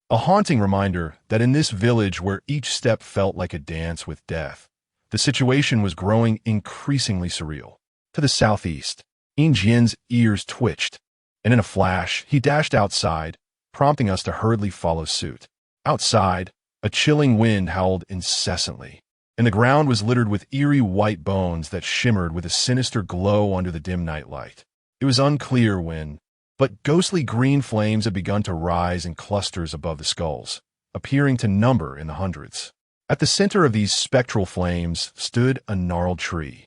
a haunting reminder that in this village where each step felt like a dance with death, the situation was growing increasingly surreal. To the southeast, Jin's ears twitched, and in a flash, he dashed outside, prompting us to hurriedly follow suit. Outside, a chilling wind howled incessantly, and the ground was littered with eerie white bones that shimmered with a sinister glow under the dim night light. It was unclear when, but ghostly green flames had begun to rise in clusters above the skulls, appearing to number in the hundreds. At the center of these spectral flames stood a gnarled tree,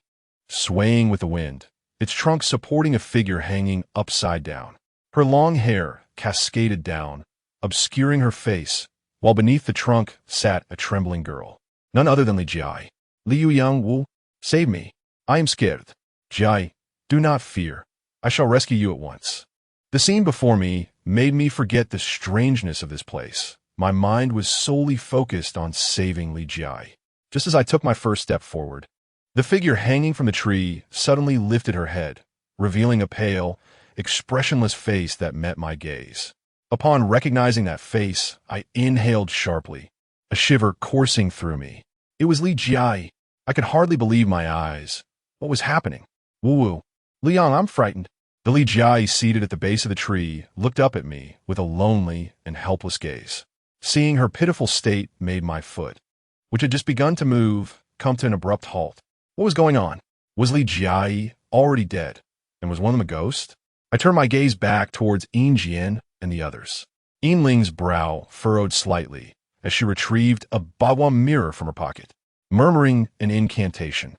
swaying with the wind, its trunk supporting a figure hanging upside down. Her long hair cascaded down, obscuring her face, while beneath the trunk sat a trembling girl, none other than Li Jia. "Liu Yang Wu, save me. I am scared." "Jia, do not fear. I shall rescue you at once." The scene before me made me forget the strangeness of this place. My mind was solely focused on saving Li Jia. Just as I took my first step forward, the figure hanging from the tree suddenly lifted her head, revealing a pale, expressionless face that met my gaze. Upon recognizing that face, I inhaled sharply, a shiver coursing through me. It was Li Jia. I could hardly believe my eyes. What was happening? "Woo-woo. Liang, I'm frightened." The Li Jia seated at the base of the tree looked up at me with a lonely and helpless gaze. Seeing her pitiful state made my foot, which had just begun to move, come to an abrupt halt. What was going on? Was Li Jia already dead? And was one of them a ghost? I turned my gaze back towards Jin and the others. Ling's brow furrowed slightly as she retrieved a bagua mirror from her pocket. Murmuring an incantation,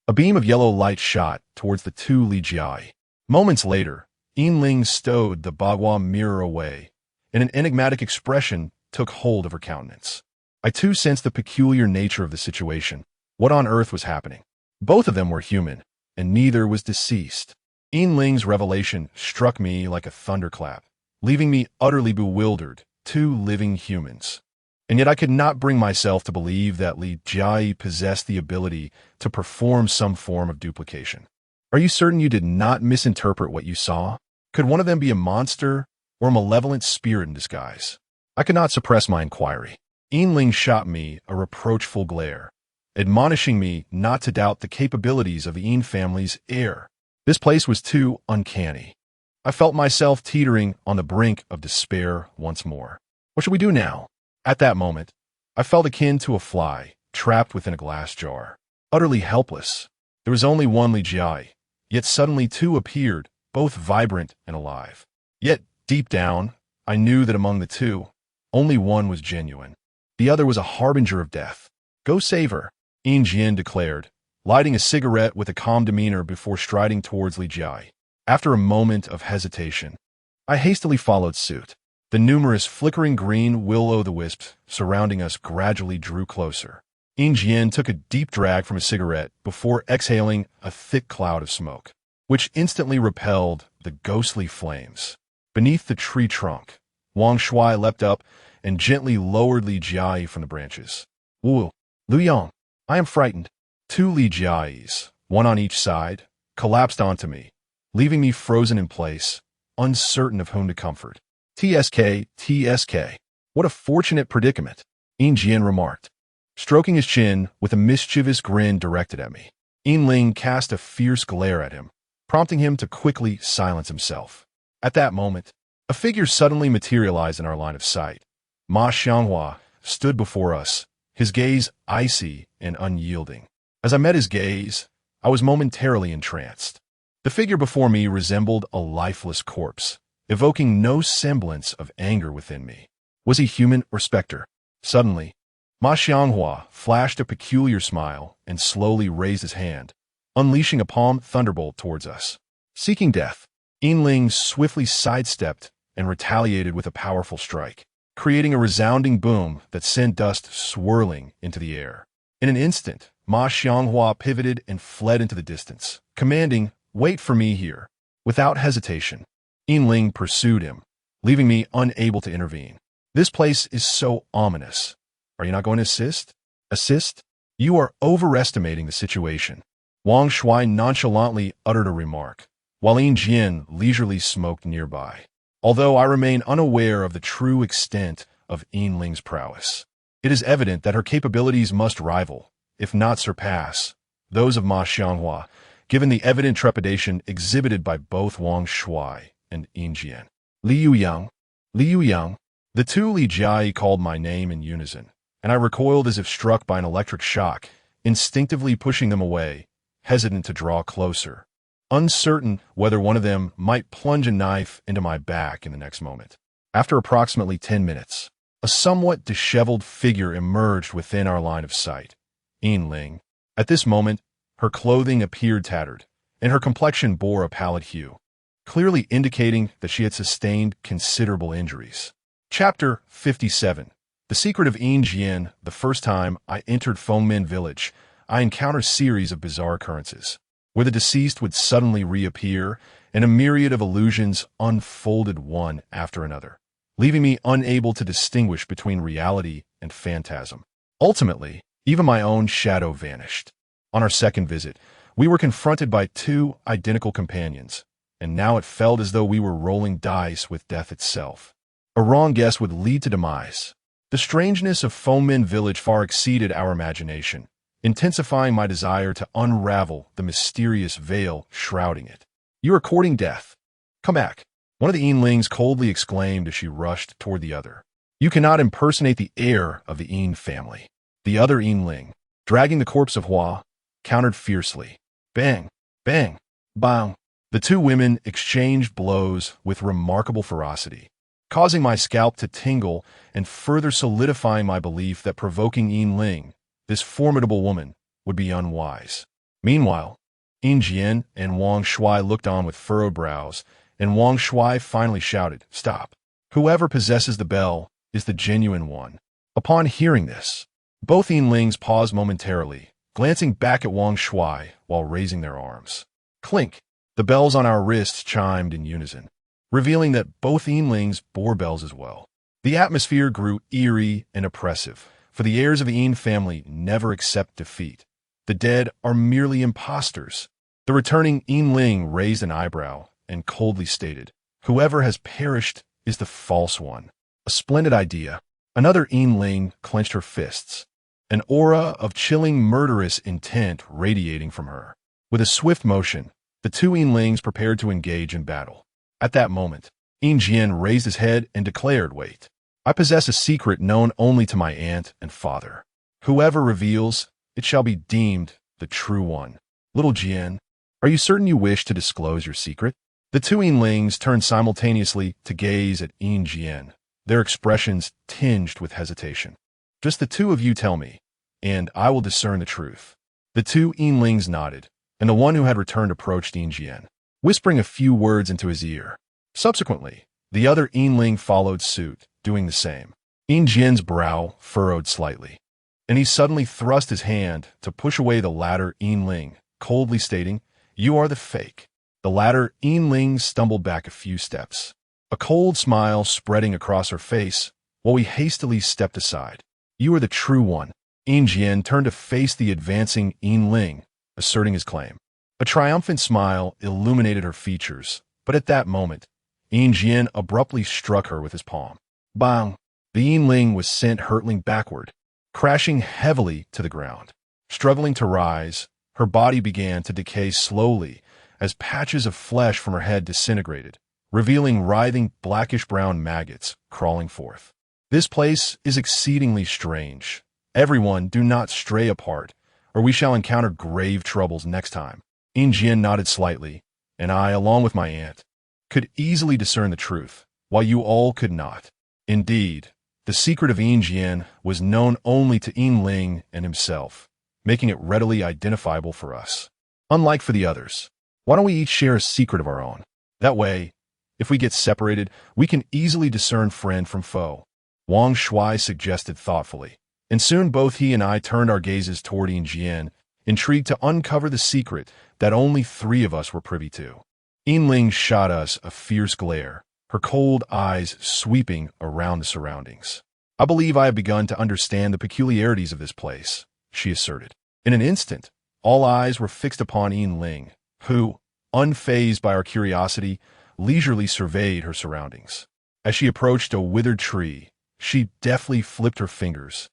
a beam of yellow light shot towards the two Li Jia. Moments later, Ling stowed the bagua mirror away, and an enigmatic expression took hold of her countenance. I too sensed the peculiar nature of the situation. What on earth was happening? Both of them were human, and neither was deceased. Ling's revelation struck me like a thunderclap, leaving me utterly bewildered. Two living humans. And yet I could not bring myself to believe that Li Jia possessed the ability to perform some form of duplication. "Are you certain you did not misinterpret what you saw? Could one of them be a monster or a malevolent spirit in disguise?" I could not suppress my inquiry. Ling shot me a reproachful glare, admonishing me not to doubt the capabilities of the family's heir. This place was too uncanny. I felt myself teetering on the brink of despair once more. What should we do now? At that moment, I felt akin to a fly trapped within a glass jar, utterly helpless. There was only one Li Jia, yet suddenly two appeared, both vibrant and alive. Yet, deep down, I knew that among the two, only one was genuine. The other was a harbinger of death. "Go save her," Jin declared, lighting a cigarette with a calm demeanor before striding towards Li Jia. After a moment of hesitation, I hastily followed suit. The numerous flickering green will-o'-the-wisps surrounding us gradually drew closer. Jin took a deep drag from a cigarette before exhaling a thick cloud of smoke, which instantly repelled the ghostly flames. Beneath the tree trunk, Wang Shui leapt up and gently lowered Li Jia from the branches. "Wu, Liu Yang, I am frightened." Two Li Jias, one on each side, collapsed onto me, leaving me frozen in place, uncertain of whom to comfort. TSK. What a fortunate predicament," Jin remarked, stroking his chin with a mischievous grin directed at me. Ling cast a fierce glare at him, prompting him to quickly silence himself. At that moment, a figure suddenly materialized in our line of sight. Ma Xianghua stood before us, his gaze icy and unyielding. As I met his gaze, I was momentarily entranced. The figure before me resembled a lifeless corpse, evoking no semblance of anger within me. Was he human or specter? Suddenly, Ma Xianghua flashed a peculiar smile and slowly raised his hand, unleashing a palm thunderbolt towards us. Seeking death, Yin swiftly sidestepped and retaliated with a powerful strike, creating a resounding boom that sent dust swirling into the air. In an instant, Ma Xianghua pivoted and fled into the distance, commanding, "Wait for me here." Without hesitation, Yin pursued him, leaving me unable to intervene. This place is so ominous. Are you not going to assist? Assist? You are overestimating the situation. Wang Shuai nonchalantly uttered a remark, while Yin Jian leisurely smoked nearby. Although I remain unaware of the true extent of Yin prowess, it is evident that her capabilities must rival, if not surpass, those of Ma Xianghua, given the evident trepidation exhibited by both Wang Shuai and Yin Jian. Liu Yang. The two Li Jiai called my name in unison, and I recoiled as if struck by an electric shock, instinctively pushing them away, hesitant to draw closer, uncertain whether one of them might plunge a knife into my back in the next moment. After approximately 10 minutes, a somewhat disheveled figure emerged within our line of sight. Yin. At this moment, her clothing appeared tattered, and her complexion bore a pallid hue, clearly indicating that she had sustained considerable injuries. Chapter 57. The Secret of Yin Jian. The first time I entered Fengmen village, I encountered a series of bizarre occurrences, where the deceased would suddenly reappear, and a myriad of illusions unfolded one after another, leaving me unable to distinguish between reality and phantasm. Ultimately, even my own shadow vanished. On our second visit, we were confronted by two identical companions, and now it felt as though we were rolling dice with death itself. A wrong guess would lead to demise. The strangeness of Fengmen village far exceeded our imagination, intensifying my desire to unravel the mysterious veil shrouding it. "You are courting death. Come back," one of the Yinlings coldly exclaimed as she rushed toward the other. "You cannot impersonate the heir of the Yin family." The other Yinling, dragging the corpse of Hua, countered fiercely. Bang, bang, bang. The two women exchanged blows with remarkable ferocity, causing my scalp to tingle and further solidifying my belief that provoking Yin, this formidable woman, would be unwise. Meanwhile, Yin Jian and Wang Shuai looked on with furrowed brows, and Wang Shuai finally shouted, "Stop. Whoever possesses the bell is the genuine one." Upon hearing this, both Yinlings paused momentarily, glancing back at Wang Shuai while raising their arms. Clink! The bells on our wrists chimed in unison, revealing that both Yinlings bore bells as well. The atmosphere grew eerie and oppressive, for the heirs of the Yin family never accept defeat. The dead are merely impostors. The returning Yinling raised an eyebrow and coldly stated, "Whoever has perished is the false one." A splendid idea. Another Yinling clenched her fists, an aura of chilling murderous intent radiating from her. With a swift motion, the two Yinlings prepared to engage in battle. At that moment, Yin Jian raised his head and declared, "Wait. I possess a secret known only to my aunt and father. Whoever reveals, it shall be deemed the true one." "Little Jian, are you certain you wish to disclose your secret?" The two Yinlings turned simultaneously to gaze at Yin Jian, their expressions tinged with hesitation. "Just the two of you tell me, and I will discern the truth." The two Yinlings nodded, and the one who had returned approached Yin Jian, whispering a few words into his ear. Subsequently, the other Yinling followed suit, doing the same. Yin Jian's brow furrowed slightly, and he suddenly thrust his hand to push away the latter Yinling, coldly stating, "You are the fake." The latter Yinling stumbled back a few steps, a cold smile spreading across her face, while we hastily stepped aside. "You are the true one." Yin Jian turned to face the advancing Yinling, asserting his claim. A triumphant smile illuminated her features, but at that moment, Yin Jian abruptly struck her with his palm. Bang! The Yinling was sent hurtling backward, crashing heavily to the ground. Struggling to rise, her body began to decay slowly as patches of flesh from her head disintegrated, revealing writhing blackish-brown maggots crawling forth. This place is exceedingly strange. Everyone, do not stray apart, or we shall encounter grave troubles next time. Injian nodded slightly, and I, along with my aunt, could easily discern the truth, while you all could not. Indeed, the secret of Injian was known only to Ling and himself, making it readily identifiable for us. Unlike for the others, why don't we each share a secret of our own? That way, if we get separated, we can easily discern friend from foe. Wang Shui suggested thoughtfully, and soon both he and I turned our gazes toward Injian, intrigued to uncover the secret that only 3 of us were privy to. Ling shot us a fierce glare, her cold eyes sweeping around the surroundings. I believe I have begun to understand the peculiarities of this place, she asserted. In an instant, all eyes were fixed upon Ling, who, unfazed by our curiosity, leisurely surveyed her surroundings. As she approached a withered tree, she deftly flipped her fingers,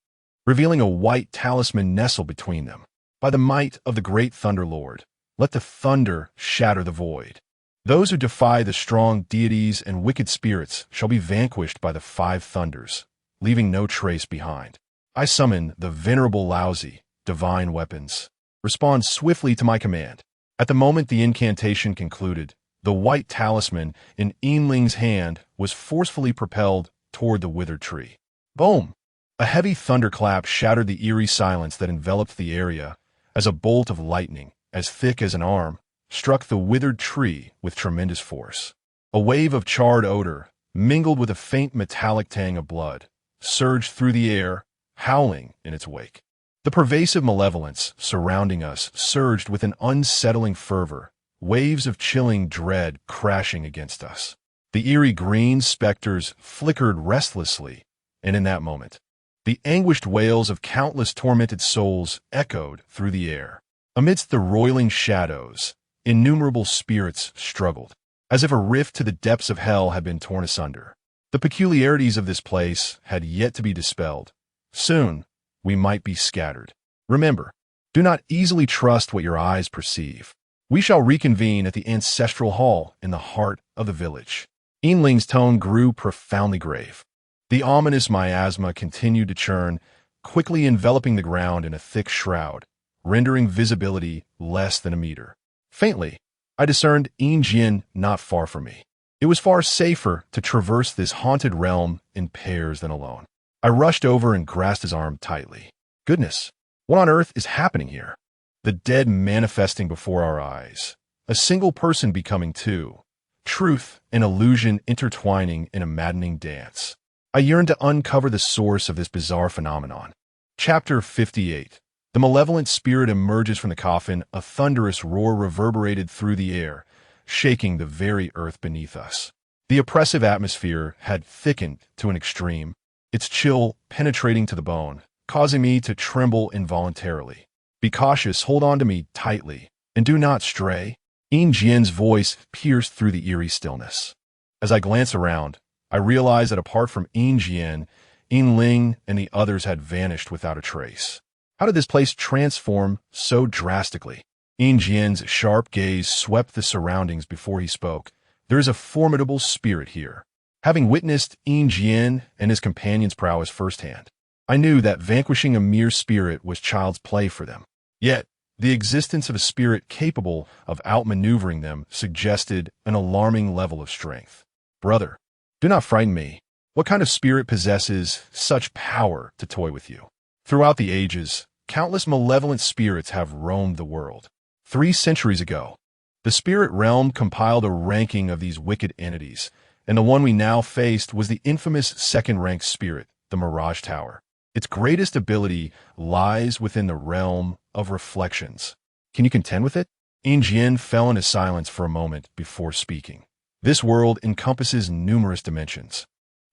revealing a white talisman nestled between them. By the might of the great Thunder Lord, let the thunder shatter the void. Those who defy the strong deities and wicked spirits shall be vanquished by the 5 thunders, leaving no trace behind. I summon the venerable Laozi, divine weapons. Respond swiftly to my command. At the moment the incantation concluded, the white talisman in Ling's hand was forcefully propelled toward the withered tree. Boom! A heavy thunderclap shattered the eerie silence that enveloped the area as a bolt of lightning, as thick as an arm, struck the withered tree with tremendous force. A wave of charred odor, mingled with a faint metallic tang of blood, surged through the air, howling in its wake. The pervasive malevolence surrounding us surged with an unsettling fervor, waves of chilling dread crashing against us. The eerie green specters flickered restlessly, and in that moment, the anguished wails of countless tormented souls echoed through the air. Amidst the roiling shadows, innumerable spirits struggled, as if a rift to the depths of hell had been torn asunder. The peculiarities of this place had yet to be dispelled. Soon, we might be scattered. Remember, do not easily trust what your eyes perceive. We shall reconvene at the ancestral hall in the heart of the village. Ling's tone grew profoundly grave. The ominous miasma continued to churn, quickly enveloping the ground in a thick shroud, rendering visibility less than a meter. Faintly, I discerned Injian not far from me. It was far safer to traverse this haunted realm in pairs than alone. I rushed over and grasped his arm tightly. Goodness, what on earth is happening here? The dead manifesting before our eyes. A single person becoming 2. Truth and illusion intertwining in a maddening dance. I yearned to uncover the source of this bizarre phenomenon. Chapter 58. The malevolent spirit emerges from the coffin. A thunderous roar reverberated through the air, shaking the very earth beneath us. The oppressive atmosphere had thickened to an extreme, its chill penetrating to the bone, causing me to tremble involuntarily. Be cautious, hold on to me tightly, and do not stray. Jian's voice pierced through the eerie stillness. As I glanced around, I realized that apart from Jian, Ling and the others had vanished without a trace. How did this place transform so drastically? Jian's sharp gaze swept the surroundings before he spoke. There is a formidable spirit here. Having witnessed Jian and his companion's prowess firsthand, I knew that vanquishing a mere spirit was child's play for them. Yet, the existence of a spirit capable of outmaneuvering them suggested an alarming level of strength. Brother, do not frighten me. What kind of spirit possesses such power to toy with you? Throughout the ages, countless malevolent spirits have roamed the world. 3 centuries ago, the spirit realm compiled a ranking of these wicked entities, and the one we now faced was the infamous second-ranked spirit, the Mirage Tower. Its greatest ability lies within the realm of reflections. Can you contend with it? Jian fell into silence for a moment before speaking. This world encompasses numerous dimensions.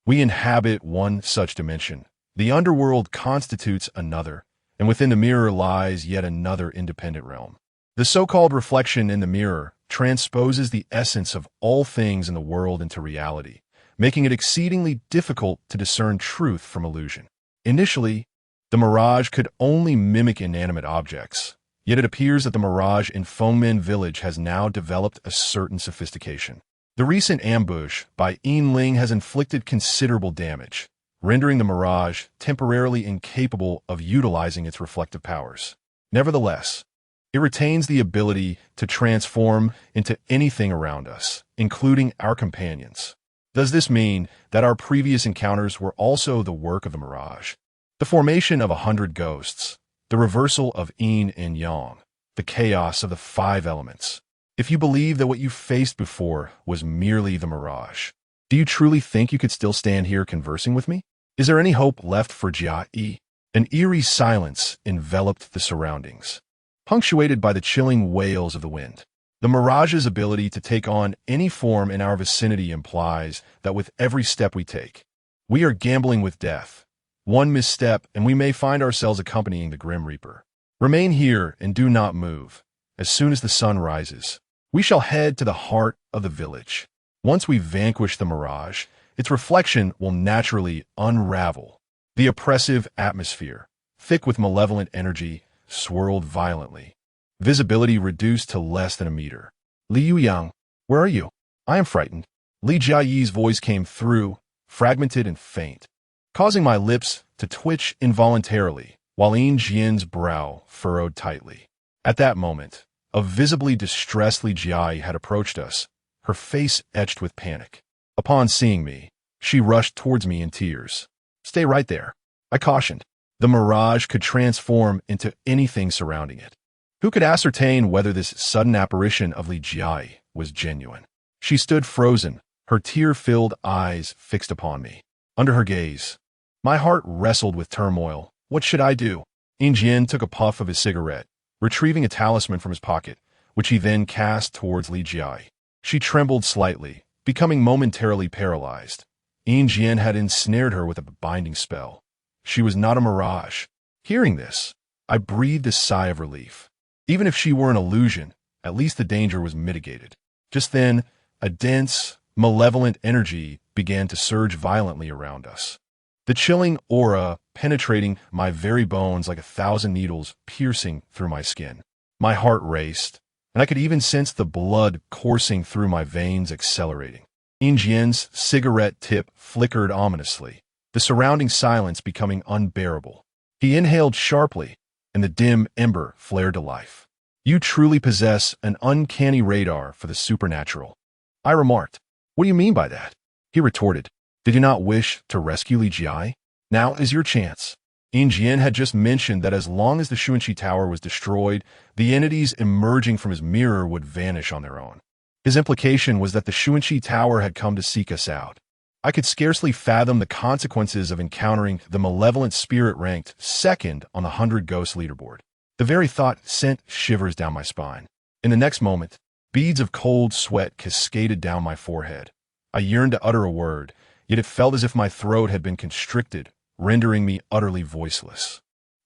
We inhabit one such dimension. The underworld constitutes another, and within the mirror lies yet another independent realm. The so-called reflection in the mirror transposes the essence of all things in the world into reality, making it exceedingly difficult to discern truth from illusion. Initially, the mirage could only mimic inanimate objects, Yet it appears that the mirage in Fengmen village has now developed a certain sophistication. The recent ambush by Ling has inflicted considerable damage, rendering the mirage temporarily incapable of utilizing its reflective powers. Nevertheless, it retains the ability to transform into anything around us, including our companions. Does this mean that our previous encounters were also the work of the mirage? The formation of 100 ghosts, the reversal of yin and yang, the chaos of the 5 elements. If you believe that what you faced before was merely the mirage, do you truly think you could still stand here conversing with me? Is there any hope left for Jia? An eerie silence enveloped the surroundings, punctuated by the chilling wails of the wind. The mirage's ability to take on any form in our vicinity implies that with every step we take, we are gambling with death. One misstep, and we may find ourselves accompanying the Grim Reaper. Remain here and do not move. As soon as the sun rises, we shall head to the heart of the village. Once we vanquish the mirage, its reflection will naturally unravel. The oppressive atmosphere, thick with malevolent energy, swirled violently. Visibility reduced to less than a meter. Li Yuyang, where are you? I am frightened. Li Jiayi's voice came through, fragmented and faint, causing my lips to twitch involuntarily, while Yin Jian's brow furrowed tightly. At that moment, a visibly distressed Li Jiayi had approached us, her face etched with panic. Upon seeing me, she rushed towards me in tears. Stay right there, I cautioned. The mirage could transform into anything surrounding it. Who could ascertain whether this sudden apparition of Li Jiayi was genuine? She stood frozen, her tear-filled eyes fixed upon me. Under her gaze, my heart wrestled with turmoil. What should I do? Yin Jian took a puff of his cigarette, retrieving a talisman from his pocket, which he then cast towards Li Jiayi. She trembled slightly, becoming momentarily paralyzed. Yin Jian had ensnared her with a binding spell. She was not a mirage. Hearing this, I breathed a sigh of relief. Even if she were an illusion, at least the danger was mitigated. Just then, a dense, malevolent energy began to surge violently around us. The chilling aura penetrating my very bones like 1,000 needles piercing through my skin. My heart raced, and I could even sense the blood coursing through my veins accelerating. Yin Jian's cigarette tip flickered ominously, the surrounding silence becoming unbearable. He inhaled sharply, and the dim ember flared to life. You truly possess an uncanny radar for the supernatural, I remarked. What do you mean by that? He retorted. Did you not wish to rescue Li Jiayi? Now is your chance. Yin Jian had just mentioned that as long as the Xuanqi Tower was destroyed, the entities emerging from his mirror would vanish on their own. His implication was that the Xuanqi Tower had come to seek us out. I could scarcely fathom the consequences of encountering the malevolent spirit ranked second on the 100 Ghost leaderboard. The very thought sent shivers down my spine. In the next moment, beads of cold sweat cascaded down my forehead. I yearned to utter a word, yet it felt as if my throat had been constricted, rendering me utterly voiceless.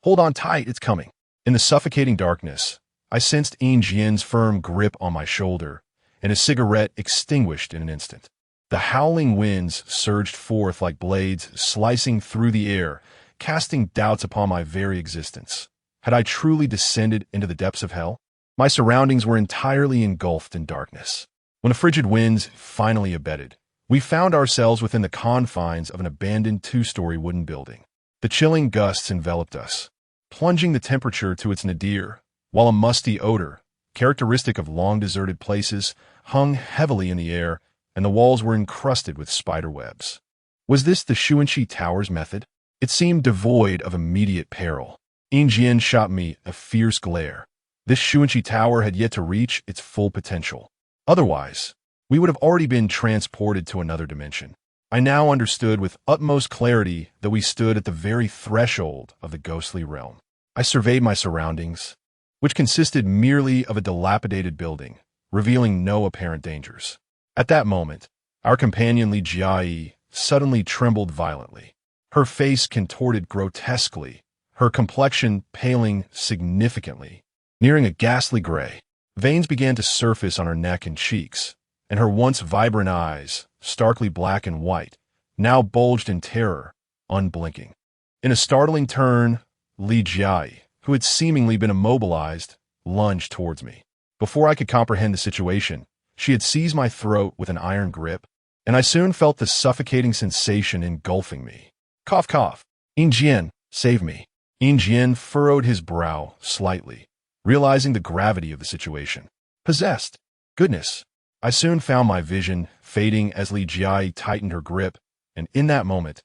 Hold on tight, it's coming. In the suffocating darkness, I sensed Yin Jian's firm grip on my shoulder, and his cigarette extinguished in an instant. The howling winds surged forth like blades slicing through the air, casting doubts upon my very existence. Had I truly descended into the depths of hell? My surroundings were entirely engulfed in darkness. When the frigid winds finally abated, we found ourselves within the confines of an abandoned 2-story wooden building. The chilling gusts enveloped us, plunging the temperature to its nadir, while a musty odor, characteristic of long-deserted places, hung heavily in the air, and the walls were encrusted with spider webs. Was this the Xuanqi Tower's method? It seemed devoid of immediate peril. Yin Jian shot me a fierce glare. This Xuanqi Tower had yet to reach its full potential. Otherwise, we would have already been transported to another dimension. I now understood with utmost clarity that we stood at the very threshold of the ghostly realm. I surveyed my surroundings, which consisted merely of a dilapidated building, revealing no apparent dangers. At that moment, our companion Li Jiayi suddenly trembled violently. Her face contorted grotesquely, her complexion paling significantly, nearing a ghastly gray. Veins began to surface on her neck and cheeks, and her once vibrant eyes, starkly black and white, now bulged in terror, unblinking. In a startling turn, Li Jiayi, who had seemingly been immobilized, lunged towards me. Before I could comprehend the situation, she had seized my throat with an iron grip, and I soon felt the suffocating sensation engulfing me. Cough, cough. Injian, save me. Injian furrowed his brow slightly, realizing the gravity of the situation. Possessed. Goodness. I soon found my vision fading as Li Jiai tightened her grip, and in that moment,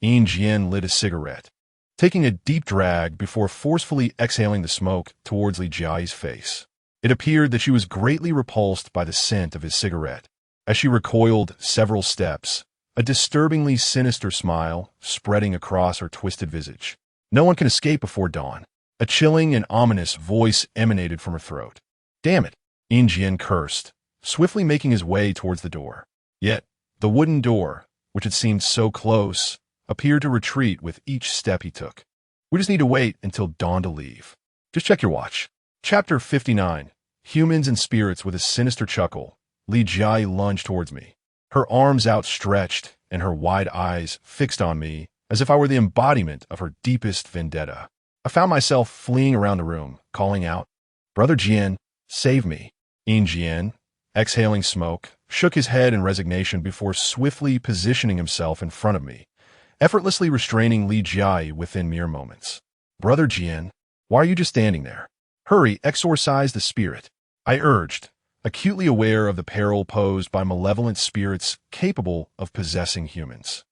Injian lit a cigarette, taking a deep drag before forcefully exhaling the smoke towards Li Jiai's face. It appeared that she was greatly repulsed by the scent of his cigarette. As she recoiled several steps, a disturbingly sinister smile spreading across her twisted visage. No one can escape before dawn. A chilling and ominous voice emanated from her throat. Damn it, Injian cursed, swiftly making his way towards the door. Yet, the wooden door, which had seemed so close, appeared to retreat with each step he took. We just need to wait until dawn to leave. Just check your watch. Chapter 59. Humans and Spirits. With a sinister chuckle, Li Jai lunged towards me, her arms outstretched and her wide eyes fixed on me as if I were the embodiment of her deepest vendetta. I found myself fleeing around the room, calling out, Brother Jian, save me. Jian, exhaling smoke, shook his head in resignation before swiftly positioning himself in front of me, effortlessly restraining Li Jai within mere moments. Brother Jian, why are you just standing there? Hurry, exorcise the spirit, I urged, acutely aware of the peril posed by malevolent spirits capable of possessing humans.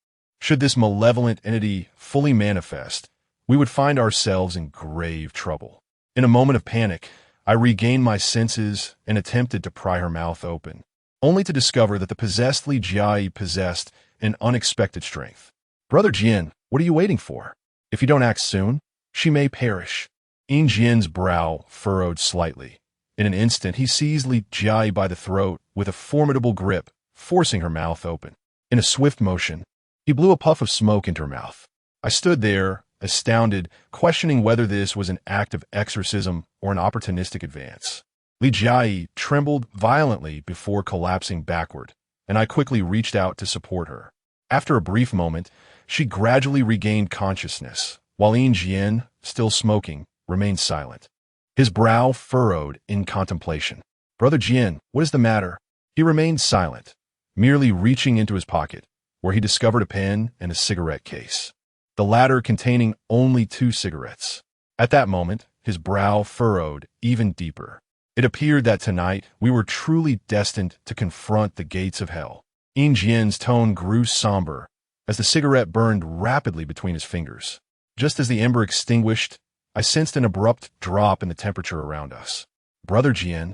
Should this malevolent entity fully manifest, we would find ourselves in grave trouble. In a moment of panic, I regained my senses and attempted to pry her mouth open, only to discover that the possessed Li Jai possessed an unexpected strength. Brother Jian, what are you waiting for? If you don't act soon, she may perish. Jian's brow furrowed slightly. In an instant, he seized Li Jai by the throat with a formidable grip, forcing her mouth open. In a swift motion, he blew a puff of smoke into her mouth. I stood there, astounded, questioning whether this was an act of exorcism or an opportunistic advance. Li Jai trembled violently before collapsing backward, and I quickly reached out to support her. After a brief moment, she gradually regained consciousness, while Jian, still smoking, remained silent. His brow furrowed in contemplation. Brother Jian, what is the matter? He remained silent, merely reaching into his pocket, where he discovered a pen and a cigarette case, the latter containing only 2 cigarettes. At that moment, his brow furrowed even deeper. It appeared that tonight we were truly destined to confront the gates of hell. Jian's tone grew somber as the cigarette burned rapidly between his fingers. Just as the ember extinguished, I sensed an abrupt drop in the temperature around us. Brother Jian,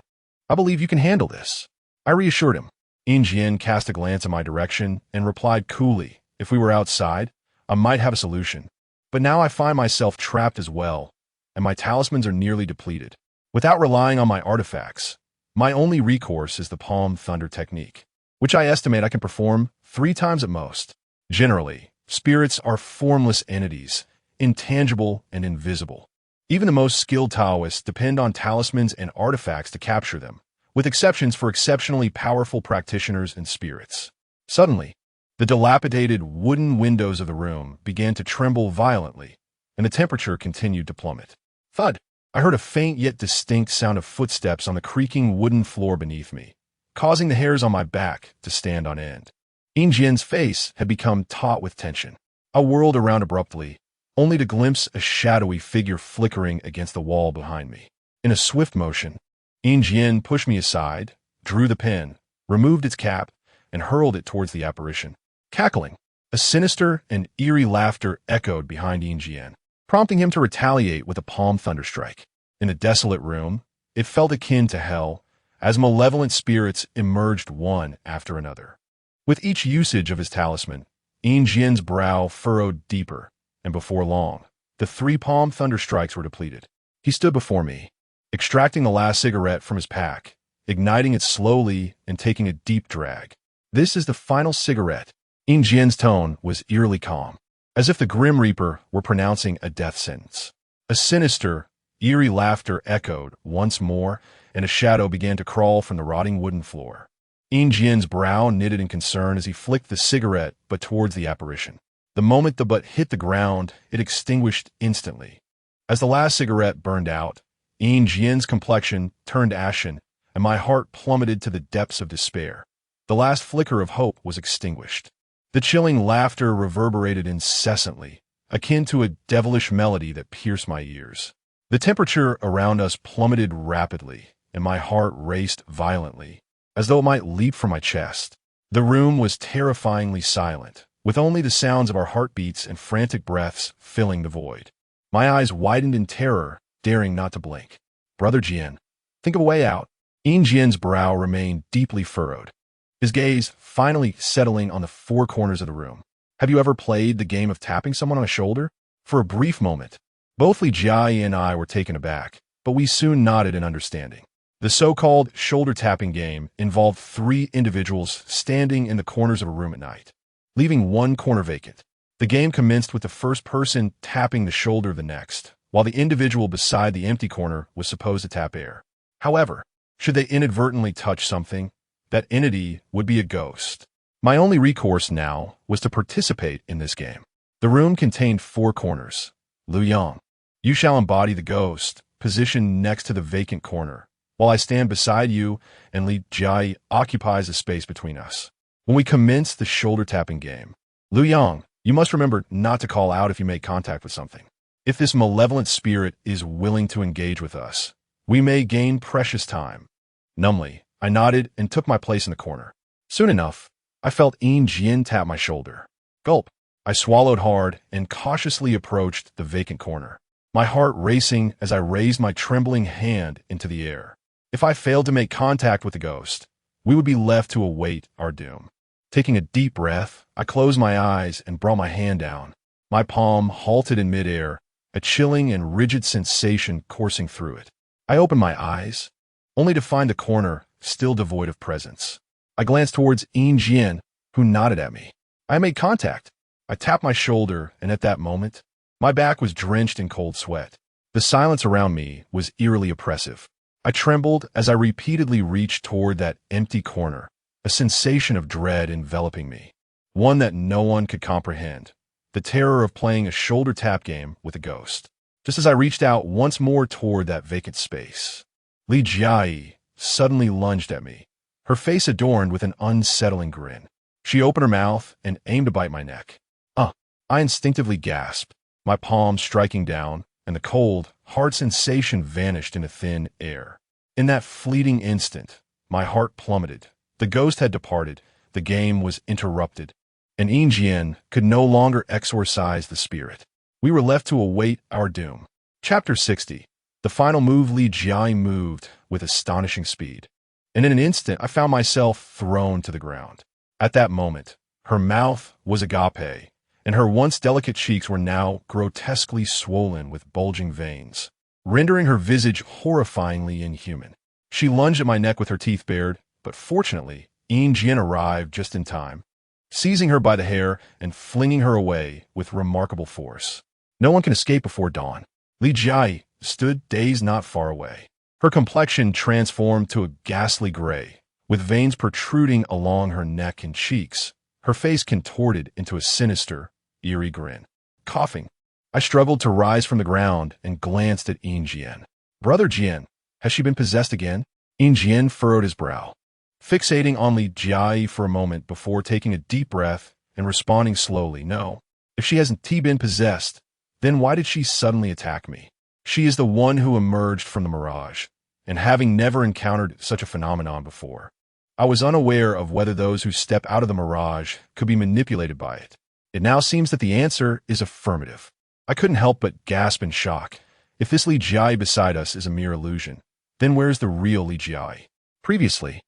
I believe you can handle this, I reassured him. Jian cast a glance in my direction and replied coolly, if we were outside, I might have a solution. But now I find myself trapped as well, and my talismans are nearly depleted. Without relying on my artifacts, my only recourse is the palm thunder technique, which I estimate I can perform 3 times at most. Generally, spirits are formless entities, intangible and invisible. Even the most skilled Taoists depend on talismans and artifacts to capture them, with exceptions for exceptionally powerful practitioners and spirits. Suddenly, the dilapidated wooden windows of the room began to tremble violently, and the temperature continued to plummet. Thud! I heard a faint yet distinct sound of footsteps on the creaking wooden floor beneath me, causing the hairs on my back to stand on end. Jian's face had become taut with tension. I whirled around abruptly, only to glimpse a shadowy figure flickering against the wall behind me. In a swift motion, Jian pushed me aside, drew the pen, removed its cap, and hurled it towards the apparition. Cackling, a sinister and eerie laughter echoed behind Jian, prompting him to retaliate with a palm thunderstrike. In the desolate room, it felt akin to hell, as malevolent spirits emerged one after another. With each usage of his talisman, Jian's brow furrowed deeper, and before long, the 3 palm thunderstrikes were depleted. He stood before me, extracting the last cigarette from his pack, igniting it slowly and taking a deep drag. This is the final cigarette. Jian's tone was eerily calm, as if the Grim Reaper were pronouncing a death sentence. A sinister, eerie laughter echoed once more, and a shadow began to crawl from the rotting wooden floor. Jian's brow knitted in concern as he flicked the cigarette but towards the apparition. The moment the butt hit the ground, it extinguished instantly. As the last cigarette burned out, Yin Jian's complexion turned ashen, and my heart plummeted to the depths of despair. The last flicker of hope was extinguished. The chilling laughter reverberated incessantly, akin to a devilish melody that pierced my ears. The temperature around us plummeted rapidly, and my heart raced violently, as though it might leap from my chest. The room was terrifyingly silent, with only the sounds of our heartbeats and frantic breaths filling the void. My eyes widened in terror, daring not to blink. Brother Jian, think of a way out. Yin Jian's brow remained deeply furrowed, his gaze finally settling on the four corners of the room. Have you ever played the game of tapping someone on the shoulder? For a brief moment, both Li Jia and I were taken aback, but we soon nodded in understanding. The so-called shoulder tapping game involved three individuals standing in the corners of a room at night, leaving one corner vacant. The game commenced with the first person tapping the shoulder of the next, while the individual beside the empty corner was supposed to tap air. However, should they inadvertently touch something, that entity would be a ghost. My only recourse now was to participate in this game. The room contained four corners. Lu Yang, you shall embody the ghost, positioned next to the vacant corner, while I stand beside you and Li Jia occupies the space between us. When we commence the shoulder tapping game, Lu Yang, you must remember not to call out if you make contact with something. If this malevolent spirit is willing to engage with us, we may gain precious time. Numbly, I nodded and took my place in the corner. Soon enough, I felt Yin Jian tap my shoulder. Gulp. I swallowed hard and cautiously approached the vacant corner, my heart racing as I raised my trembling hand into the air. If I failed to make contact with the ghost, we would be left to await our doom. Taking a deep breath, I closed my eyes and brought my hand down. My palm halted in midair, a chilling and rigid sensation coursing through it. I opened my eyes, only to find the corner still devoid of presence. I glanced towards Yin Jian, who nodded at me. I made contact. I tapped my shoulder, and at that moment, my back was drenched in cold sweat. The silence around me was eerily oppressive. I trembled as I repeatedly reached toward that empty corner, a sensation of dread enveloping me, one that no one could comprehend, the terror of playing a shoulder tap game with a ghost. Just as I reached out once more toward that vacant space, Li Jia suddenly lunged at me, her face adorned with an unsettling grin. She opened her mouth and aimed to bite my neck. I instinctively gasped, my palm striking down, and the cold, hard sensation vanished into thin air. In that fleeting instant, my heart plummeted. The ghost had departed, the game was interrupted, and Yin Jian could no longer exorcise the spirit. We were left to await our doom. Chapter 60. The final move. Li Jia moved with astonishing speed, and in an instant I found myself thrown to the ground. At that moment, her mouth was agape, and her once delicate cheeks were now grotesquely swollen with bulging veins, rendering her visage horrifyingly inhuman. She lunged at my neck with her teeth bared, but fortunately, Yin Jian arrived just in time, seizing her by the hair and flinging her away with remarkable force. No one can escape before dawn. Li Jia stood dazed not far away. Her complexion transformed to a ghastly gray, with veins protruding along her neck and cheeks, her face contorted into a sinister, eerie grin. Coughing, I struggled to rise from the ground and glanced at Yin Jian. Brother Jian, has she been possessed again? Yin Jian furrowed his brow, fixating on Li Jia for a moment before taking a deep breath and responding slowly. No, if she hasn't been possessed, then why did she suddenly attack me? She is the one who emerged from the mirage, and having never encountered such a phenomenon before, I was unaware of whether those who step out of the mirage could be manipulated by it. It now seems that the answer is affirmative. I couldn't help but gasp in shock. If this Li Jia beside us is a mere illusion, then where's the real Li Jia? Previously,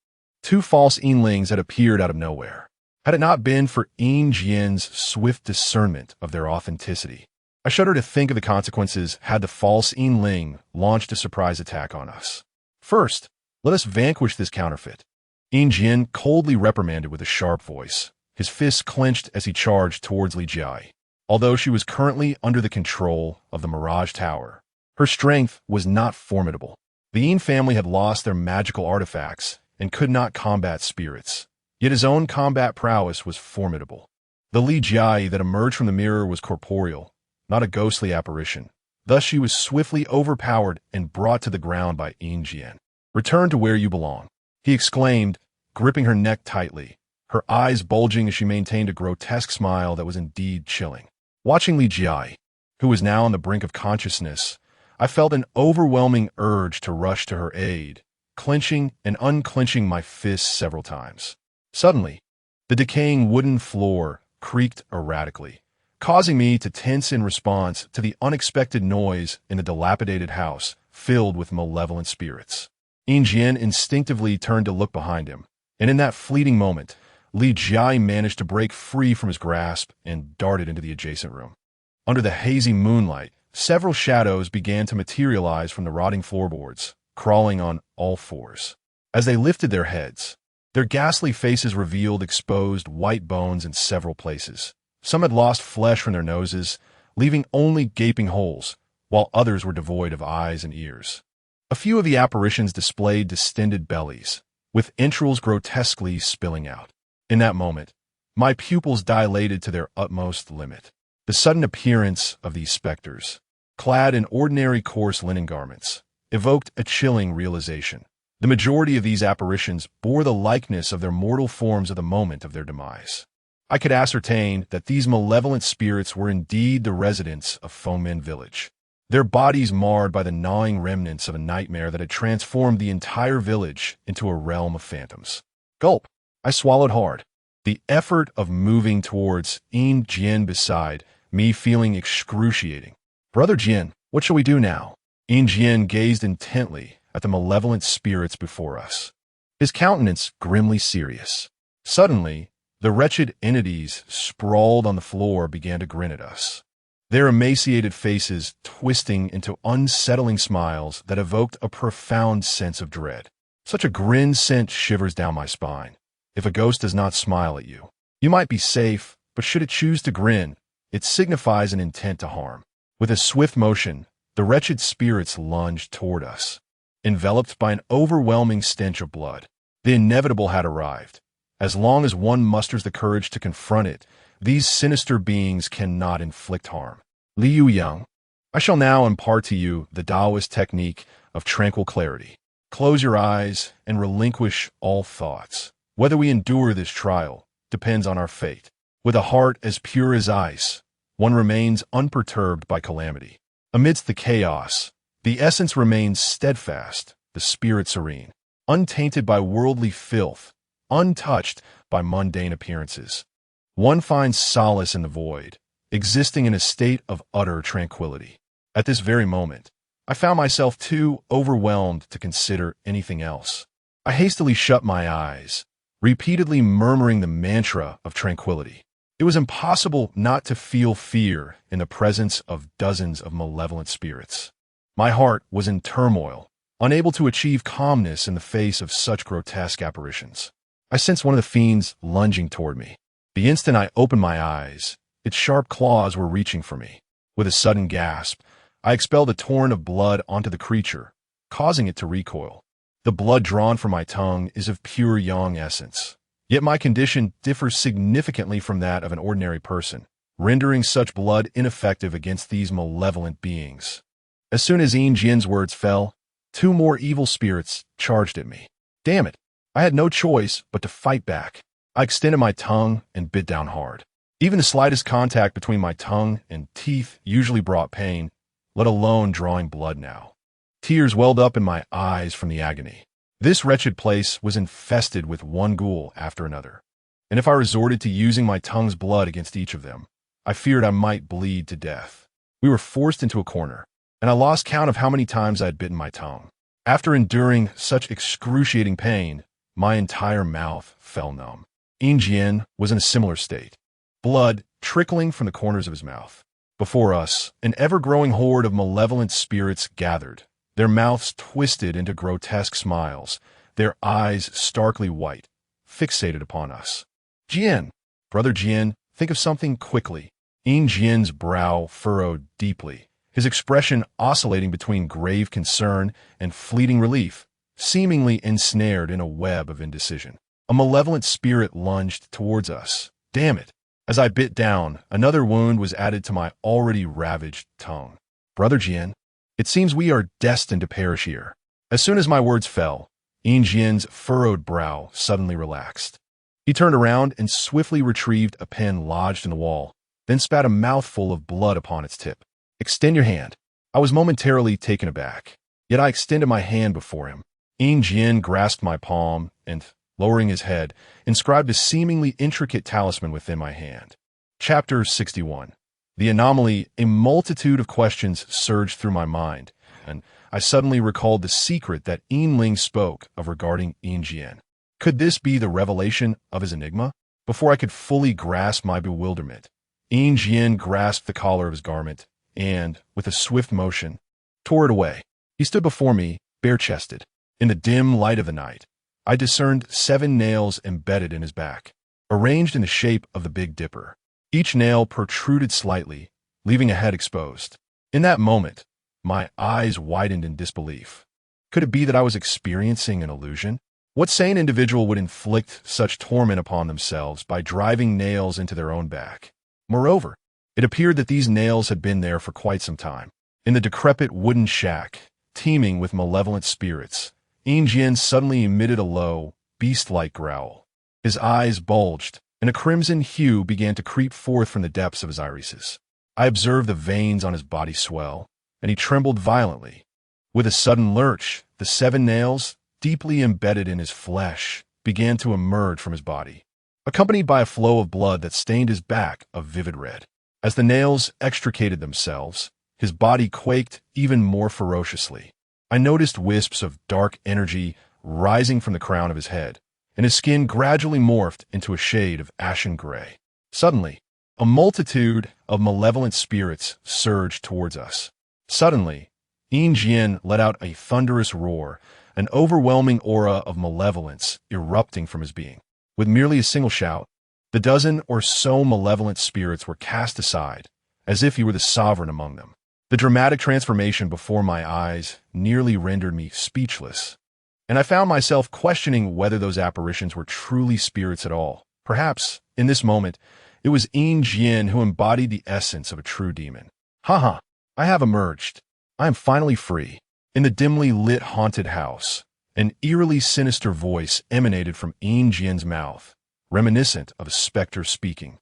two false Yinlings had appeared out of nowhere. Had it not been for Yin Jian's swift discernment of their authenticity, I shudder to think of the consequences had the false Yinling launched a surprise attack on us. First, let us vanquish this counterfeit. Yin Jian coldly reprimanded with a sharp voice, his fists clenched as he charged towards Li Jia. Although she was currently under the control of the Mirage Tower, her strength was not formidable. The Yin family had lost their magical artifacts and could not combat spirits, yet his own combat prowess was formidable. The Li Jia that emerged from the mirror was corporeal, not a ghostly apparition, Thus she was swiftly overpowered and brought to the ground by Jian. "Return to where you belong," he exclaimed, gripping her neck tightly, her eyes bulging as she maintained a grotesque smile that was indeed chilling. Watching Li Jie, who was now on the brink of consciousness, I felt an overwhelming urge to rush to her aid, clenching and unclenching my fists several times. Suddenly, the decaying wooden floor creaked erratically, causing me to tense in response to the unexpected noise in the dilapidated house filled with malevolent spirits. Jian instinctively turned to look behind him, and in that fleeting moment, Li Jie managed to break free from his grasp and darted into the adjacent room. Under the hazy moonlight, several shadows began to materialize from the rotting floorboards, crawling on all fours. As they lifted their heads, their ghastly faces revealed exposed white bones in several places. Some had lost flesh from their noses, leaving only gaping holes, while others were devoid of eyes and ears. A few of the apparitions displayed distended bellies, with entrails grotesquely spilling out. In that moment, my pupils dilated to their utmost limit. The sudden appearance of these specters, clad in ordinary coarse linen garments, evoked a chilling realization. The majority of these apparitions bore the likeness of their mortal forms of the moment of their demise. I could ascertain that these malevolent spirits were indeed the residents of Fomen village, their bodies marred by the gnawing remnants of a nightmare that had transformed the entire village into a realm of phantoms. Gulp! I swallowed hard, the effort of moving towards Jian beside me feeling excruciating. "Brother Jian, what shall we do now?" Jian gazed intently at the malevolent spirits before us, his countenance grimly serious. Suddenly, the wretched entities sprawled on the floor began to grin at us, their emaciated faces twisting into unsettling smiles that evoked a profound sense of dread. Such a grin sent shivers down my spine. If a ghost does not smile at you, you might be safe, but should it choose to grin, it signifies an intent to harm. With a swift motion, the wretched spirits lunged toward us, enveloped by an overwhelming stench of blood. The inevitable had arrived. As long as one musters the courage to confront it, these sinister beings cannot inflict harm. Liu Yang, I shall now impart to you the Taoist technique of tranquil clarity. Close your eyes and relinquish all thoughts. Whether we endure this trial depends on our fate. With a heart as pure as ice, one remains unperturbed by calamity. Amidst the chaos, the essence remains steadfast, the spirit serene, untainted by worldly filth, untouched by mundane appearances. One finds solace in the void, existing in a state of utter tranquility. At this very moment, I found myself too overwhelmed to consider anything else. I hastily shut my eyes, repeatedly murmuring the mantra of tranquility. It was impossible not to feel fear in the presence of dozens of malevolent spirits. My heart was in turmoil, unable to achieve calmness in the face of such grotesque apparitions. I sensed one of the fiends lunging toward me. The instant I opened my eyes, its sharp claws were reaching for me. With a sudden gasp, I expelled a torrent of blood onto the creature, causing it to recoil. The blood drawn from my tongue is of pure yang essence. Yet my condition differs significantly from that of an ordinary person, rendering such blood ineffective against these malevolent beings. As soon as Jian's words fell, two more evil spirits charged at me. Damn it! I had no choice but to fight back. I extended my tongue and bit down hard. Even the slightest contact between my tongue and teeth usually brought pain, let alone drawing blood now. Tears welled up in my eyes from the agony. This wretched place was infested with one ghoul after another, and if I resorted to using my tongue's blood against each of them, I feared I might bleed to death. We were forced into a corner, and I lost count of how many times I had bitten my tongue. After enduring such excruciating pain, my entire mouth fell numb. Jian was in a similar state, blood trickling from the corners of his mouth. Before us, an ever-growing horde of malevolent spirits gathered, their mouths twisted into grotesque smiles, their eyes starkly white, fixated upon us. Jian, Brother Jian, think of something quickly. Jian's brow furrowed deeply, his expression oscillating between grave concern and fleeting relief, seemingly ensnared in a web of indecision. A malevolent spirit lunged towards us. Damn it! As I bit down, another wound was added to my already ravaged tongue. Brother Jian, it seems we are destined to perish here. As soon as my words fell, Yin Jian's furrowed brow suddenly relaxed. He turned around and swiftly retrieved a pen lodged in the wall, then spat a mouthful of blood upon its tip. Extend your hand. I was momentarily taken aback, yet I extended my hand before him. Yin Jian grasped my palm and, lowering his head, inscribed a seemingly intricate talisman within my hand. Chapter 61. The anomaly. A multitude of questions surged through my mind, and I suddenly recalled the secret that Yin Ling spoke of regarding Yin Jian. Could this be the revelation of his enigma? Before I could fully grasp my bewilderment, Yin Jian grasped the collar of his garment and, with a swift motion, tore it away. He stood before me, bare-chested. In the dim light of the night, I discerned 7 nails embedded in his back, arranged in the shape of the Big Dipper. Each nail protruded slightly, leaving a head exposed. In that moment, my eyes widened in disbelief. Could it be that I was experiencing an illusion? What sane individual would inflict such torment upon themselves by driving nails into their own back? Moreover, it appeared that these nails had been there for quite some time. In the decrepit wooden shack, teeming with malevolent spirits, Yin Jian suddenly emitted a low, beast-like growl. His eyes bulged, and a crimson hue began to creep forth from the depths of his irises. I observed the veins on his body swell, and he trembled violently. With a sudden lurch, the 7 nails, deeply embedded in his flesh, began to emerge from his body, accompanied by a flow of blood that stained his back a vivid red. As the nails extricated themselves, his body quaked even more ferociously. I noticed wisps of dark energy rising from the crown of his head, and his skin gradually morphed into a shade of ashen gray. Suddenly, a multitude of malevolent spirits surged towards us. Suddenly, Yin Jian let out a thunderous roar, an overwhelming aura of malevolence erupting from his being. With merely a single shout, the dozen or so malevolent spirits were cast aside, as if he were the sovereign among them. The dramatic transformation before my eyes nearly rendered me speechless, and I found myself questioning whether those apparitions were truly spirits at all. Perhaps, in this moment, it was Yin Jian who embodied the essence of a true demon. Haha, I have emerged. I am finally free. In the dimly lit haunted house, an eerily sinister voice emanated from Yin Jian's mouth, reminiscent of a specter speaking.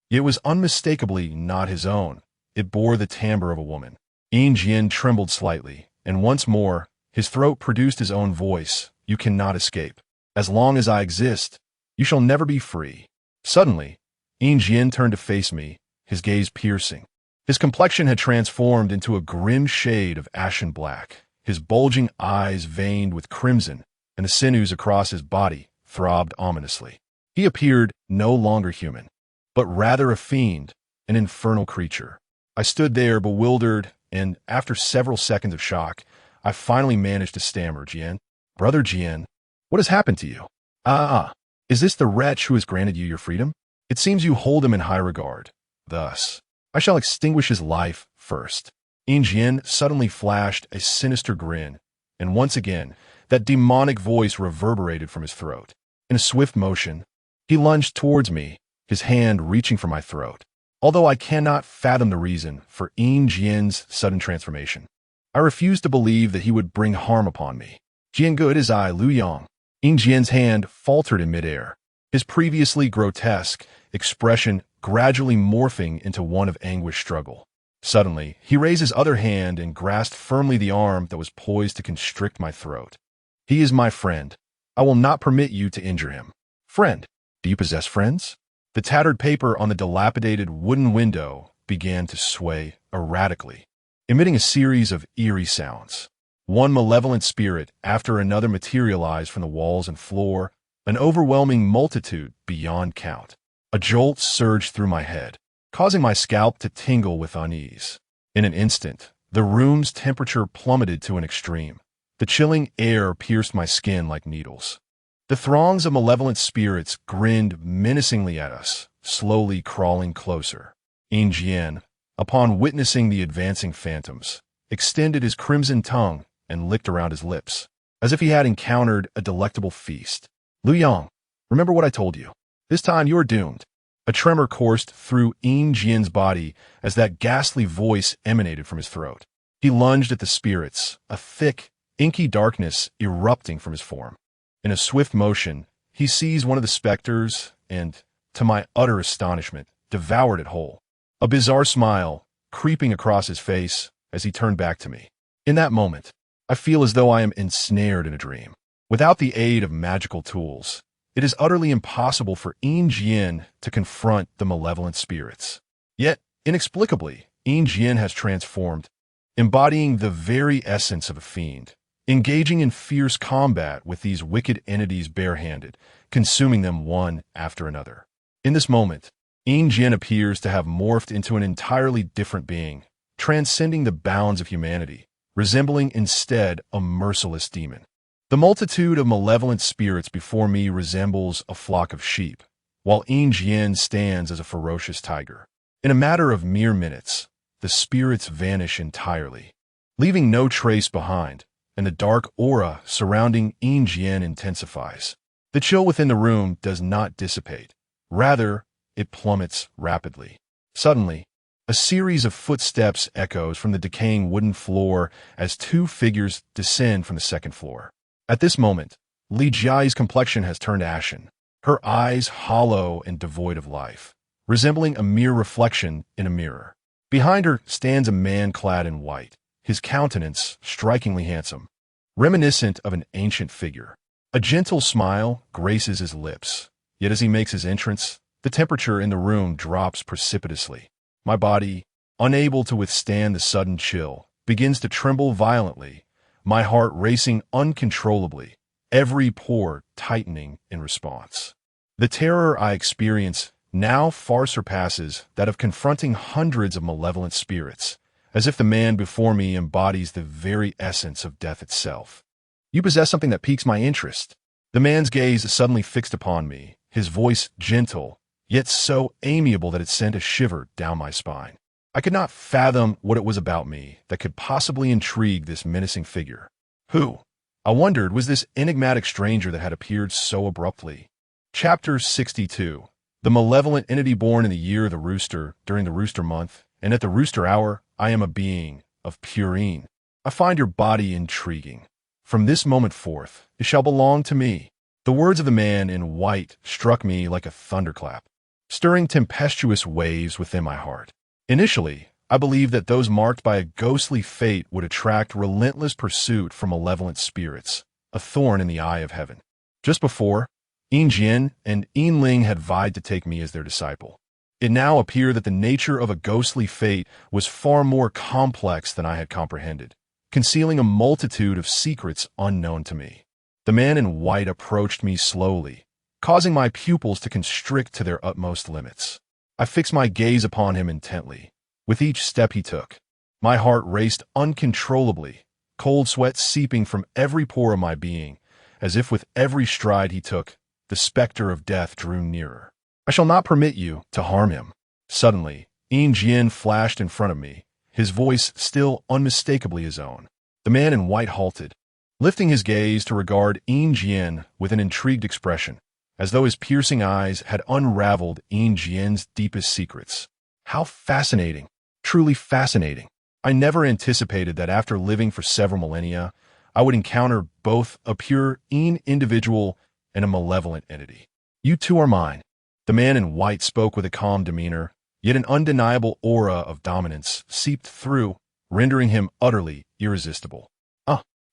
It was unmistakably not his own. It bore the timbre of a woman. Yin Jian trembled slightly, and once more, his throat produced his own voice. You cannot escape. As long as I exist, you shall never be free. Suddenly, Yin Jian turned to face me, his gaze piercing. His complexion had transformed into a grim shade of ashen black. His bulging eyes veined with crimson, and the sinews across his body throbbed ominously. He appeared no longer human, but rather a fiend, an infernal creature. I stood there bewildered, and after several seconds of shock, I finally managed to stammer, Jian. Brother Jian, what has happened to you? Is this the wretch who has granted you your freedom? It seems you hold him in high regard. Thus, I shall extinguish his life first. Yin Jian suddenly flashed a sinister grin, and once again, that demonic voice reverberated from his throat. In a swift motion, he lunged towards me, his hand reaching for my throat. Although I cannot fathom the reason for Yin Jian's sudden transformation, I refuse to believe that he would bring harm upon me. Jiangu, it is I, Lu Yang. Yin Jian's hand faltered in midair, his previously grotesque expression gradually morphing into one of anguished struggle. Suddenly, he raised his other hand and grasped firmly the arm that was poised to constrict my throat. He is my friend. I will not permit you to injure him. Friend, do you possess friends? The tattered paper on the dilapidated wooden window began to sway erratically, emitting a series of eerie sounds. One malevolent spirit after another materialized from the walls and floor, an overwhelming multitude beyond count. A jolt surged through my head, causing my scalp to tingle with unease. In an instant, the room's temperature plummeted to an extreme. The chilling air pierced my skin like needles. The throngs of malevolent spirits grinned menacingly at us, slowly crawling closer. Yin Jian, upon witnessing the advancing phantoms, extended his crimson tongue and licked around his lips, as if he had encountered a delectable feast. Lu Yang, remember what I told you. This time you are doomed. A tremor coursed through Yin Jian's body as that ghastly voice emanated from his throat. He lunged at the spirits, a thick, inky darkness erupting from his form. In a swift motion, he seized one of the specters and, to my utter astonishment, devoured it whole. A bizarre smile creeping across his face as he turned back to me. In that moment, I feel as though I am ensnared in a dream. Without the aid of magical tools, it is utterly impossible for Jin to confront the malevolent spirits. Yet, inexplicably, Jin has transformed, embodying the very essence of a fiend, engaging in fierce combat with these wicked entities barehanded, consuming them one after another. In this moment, Jin appears to have morphed into an entirely different being, transcending the bounds of humanity, resembling instead a merciless demon. The multitude of malevolent spirits before me resembles a flock of sheep, while Jin stands as a ferocious tiger. In a matter of mere minutes, the spirits vanish entirely, leaving no trace behind, and the dark aura surrounding Jin intensifies. The chill within the room does not dissipate. Rather, it plummets rapidly. Suddenly, a series of footsteps echoes from the decaying wooden floor as two figures descend from the second floor. At this moment, Li Jiai's complexion has turned ashen, her eyes hollow and devoid of life, resembling a mere reflection in a mirror. Behind her stands a man clad in white, his countenance strikingly handsome, reminiscent of an ancient figure. A gentle smile graces his lips, yet as he makes his entrance, the temperature in the room drops precipitously. My body, unable to withstand the sudden chill, begins to tremble violently, my heart racing uncontrollably, every pore tightening in response. The terror I experience now far surpasses that of confronting hundreds of malevolent spirits, as if the man before me embodies the very essence of death itself. You possess something that piques my interest. The man's gaze suddenly fixed upon me, his voice gentle, yet so amiable that it sent a shiver down my spine. I could not fathom what it was about me that could possibly intrigue this menacing figure. Who, I wondered, was this enigmatic stranger that had appeared so abruptly? Chapter 62. The malevolent entity born in the year of the rooster, during the rooster month, and at the rooster hour, I am a being of purine. I find your body intriguing. From this moment forth, it shall belong to me. The words of the man in white struck me like a thunderclap, stirring tempestuous waves within my heart. Initially, I believed that those marked by a ghostly fate would attract relentless pursuit from malevolent spirits, a thorn in the eye of heaven. Just before, Jin and Ling had vied to take me as their disciple. It now appeared that the nature of a ghostly fate was far more complex than I had comprehended, concealing a multitude of secrets unknown to me. The man in white approached me slowly, causing my pupils to constrict to their utmost limits. I fixed my gaze upon him intently. With each step he took, my heart raced uncontrollably, cold sweat seeping from every pore of my being, as if with every stride he took, the specter of death drew nearer. I shall not permit you to harm him. Suddenly, Jin flashed in front of me, his voice still unmistakably his own. The man in white halted, lifting his gaze to regard Jin with an intrigued expression, as though his piercing eyes had unraveled Jin's deepest secrets. How fascinating, truly fascinating. I never anticipated that after living for several millennia, I would encounter both a pure individual and a malevolent entity. You two are mine. The man in white spoke with a calm demeanor, yet an undeniable aura of dominance seeped through, rendering him utterly irresistible.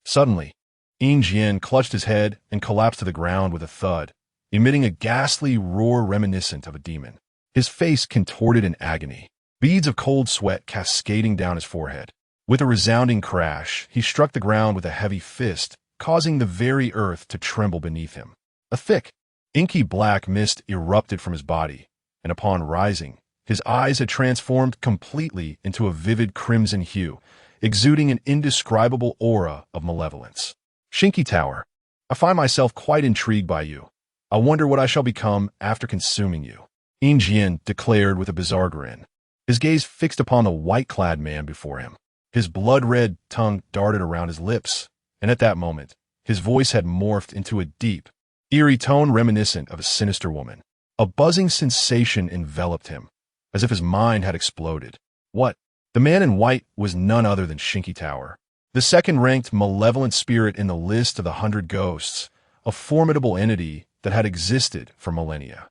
Suddenly, Jin clutched his head and collapsed to the ground with a thud, emitting a ghastly roar reminiscent of a demon. His face contorted in agony, beads of cold sweat cascading down his forehead. With a resounding crash, he struck the ground with a heavy fist, causing the very earth to tremble beneath him. A thick, inky black mist erupted from his body, and upon rising, his eyes had transformed completely into a vivid crimson hue, exuding an indescribable aura of malevolence. Shinky Tower, I find myself quite intrigued by you. I wonder what I shall become after consuming you. Jin declared with a bizarre grin, his gaze fixed upon the white-clad man before him. His blood-red tongue darted around his lips, and at that moment, his voice had morphed into a deep, eerie tone reminiscent of a sinister woman. A buzzing sensation enveloped him, as if his mind had exploded. What? The man in white was none other than Shinky Tower, the second-ranked malevolent spirit in the list of the 100 Ghosts, a formidable entity that had existed for millennia.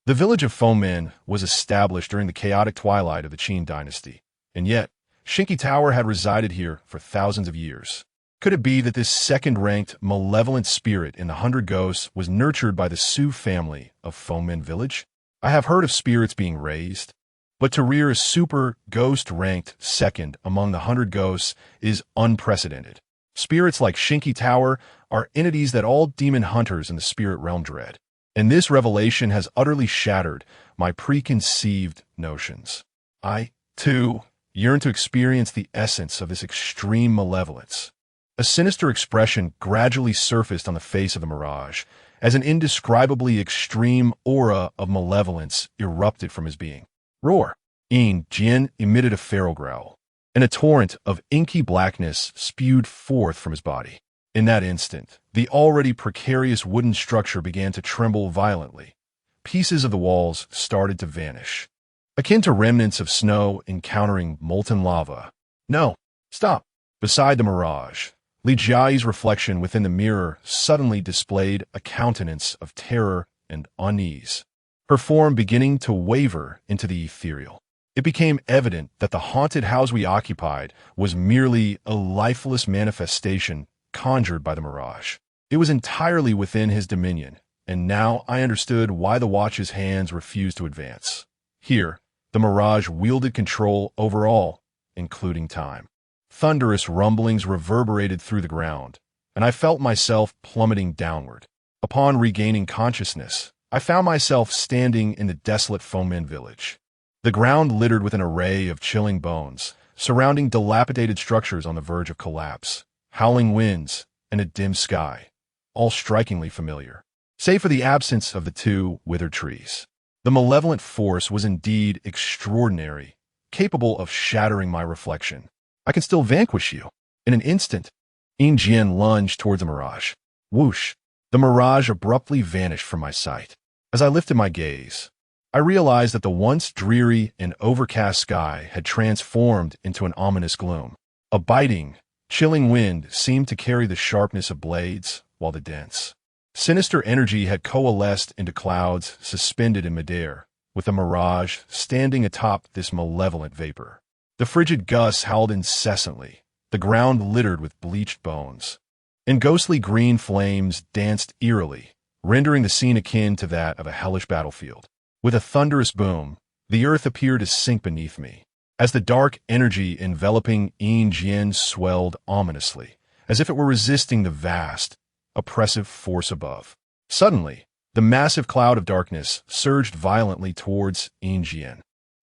The village of Fomen was established during the chaotic twilight of the Qin dynasty, and yet Shinky Tower had resided here for thousands of years. Could it be that this second-ranked malevolent spirit in the 100 Ghosts was nurtured by the Su family of Fomen village? I have heard of spirits being raised, but to rear a super ghost ranked second among the 100 Ghosts is unprecedented. Spirits like Shinky Tower are entities that all demon hunters in the spirit realm dread, and this revelation has utterly shattered my preconceived notions. I, too, yearn to experience the essence of this extreme malevolence. A sinister expression gradually surfaced on the face of the mirage, as an indescribably extreme aura of malevolence erupted from his being. Roar! Jin emitted a feral growl, and a torrent of inky blackness spewed forth from his body. In that instant, the already precarious wooden structure began to tremble violently. Pieces of the walls started to vanish, akin to remnants of snow encountering molten lava. No, stop! Beside the mirage, Li Jiayi's reflection within the mirror suddenly displayed a countenance of terror and unease, her form beginning to waver into the ethereal. It became evident that the haunted house we occupied was merely a lifeless manifestation conjured by the mirage. It was entirely within his dominion, and now I understood why the watch's hands refused to advance. Here, the mirage wielded control over all, including time. Thunderous rumblings reverberated through the ground, and I felt myself plummeting downward. Upon regaining consciousness, I found myself standing in the desolate Fomen village. The ground littered with an array of chilling bones, surrounding dilapidated structures on the verge of collapse, howling winds, and a dim sky, all strikingly familiar, save for the absence of the two withered trees. The malevolent force was indeed extraordinary, capable of shattering my reflection. I can still vanquish you. In an instant, Jian lunged towards the mirage. Whoosh! The mirage abruptly vanished from my sight. As I lifted my gaze, I realized that the once dreary and overcast sky had transformed into an ominous gloom. A biting, chilling wind seemed to carry the sharpness of blades, while the dense, sinister energy had coalesced into clouds suspended in midair, with the mirage standing atop this malevolent vapor. The frigid gusts howled incessantly, the ground littered with bleached bones, and ghostly green flames danced eerily, rendering the scene akin to that of a hellish battlefield. With a thunderous boom, the earth appeared to sink beneath me, as the dark energy enveloping Jian swelled ominously, as if it were resisting the vast, oppressive force above. Suddenly, the massive cloud of darkness surged violently towards Jian.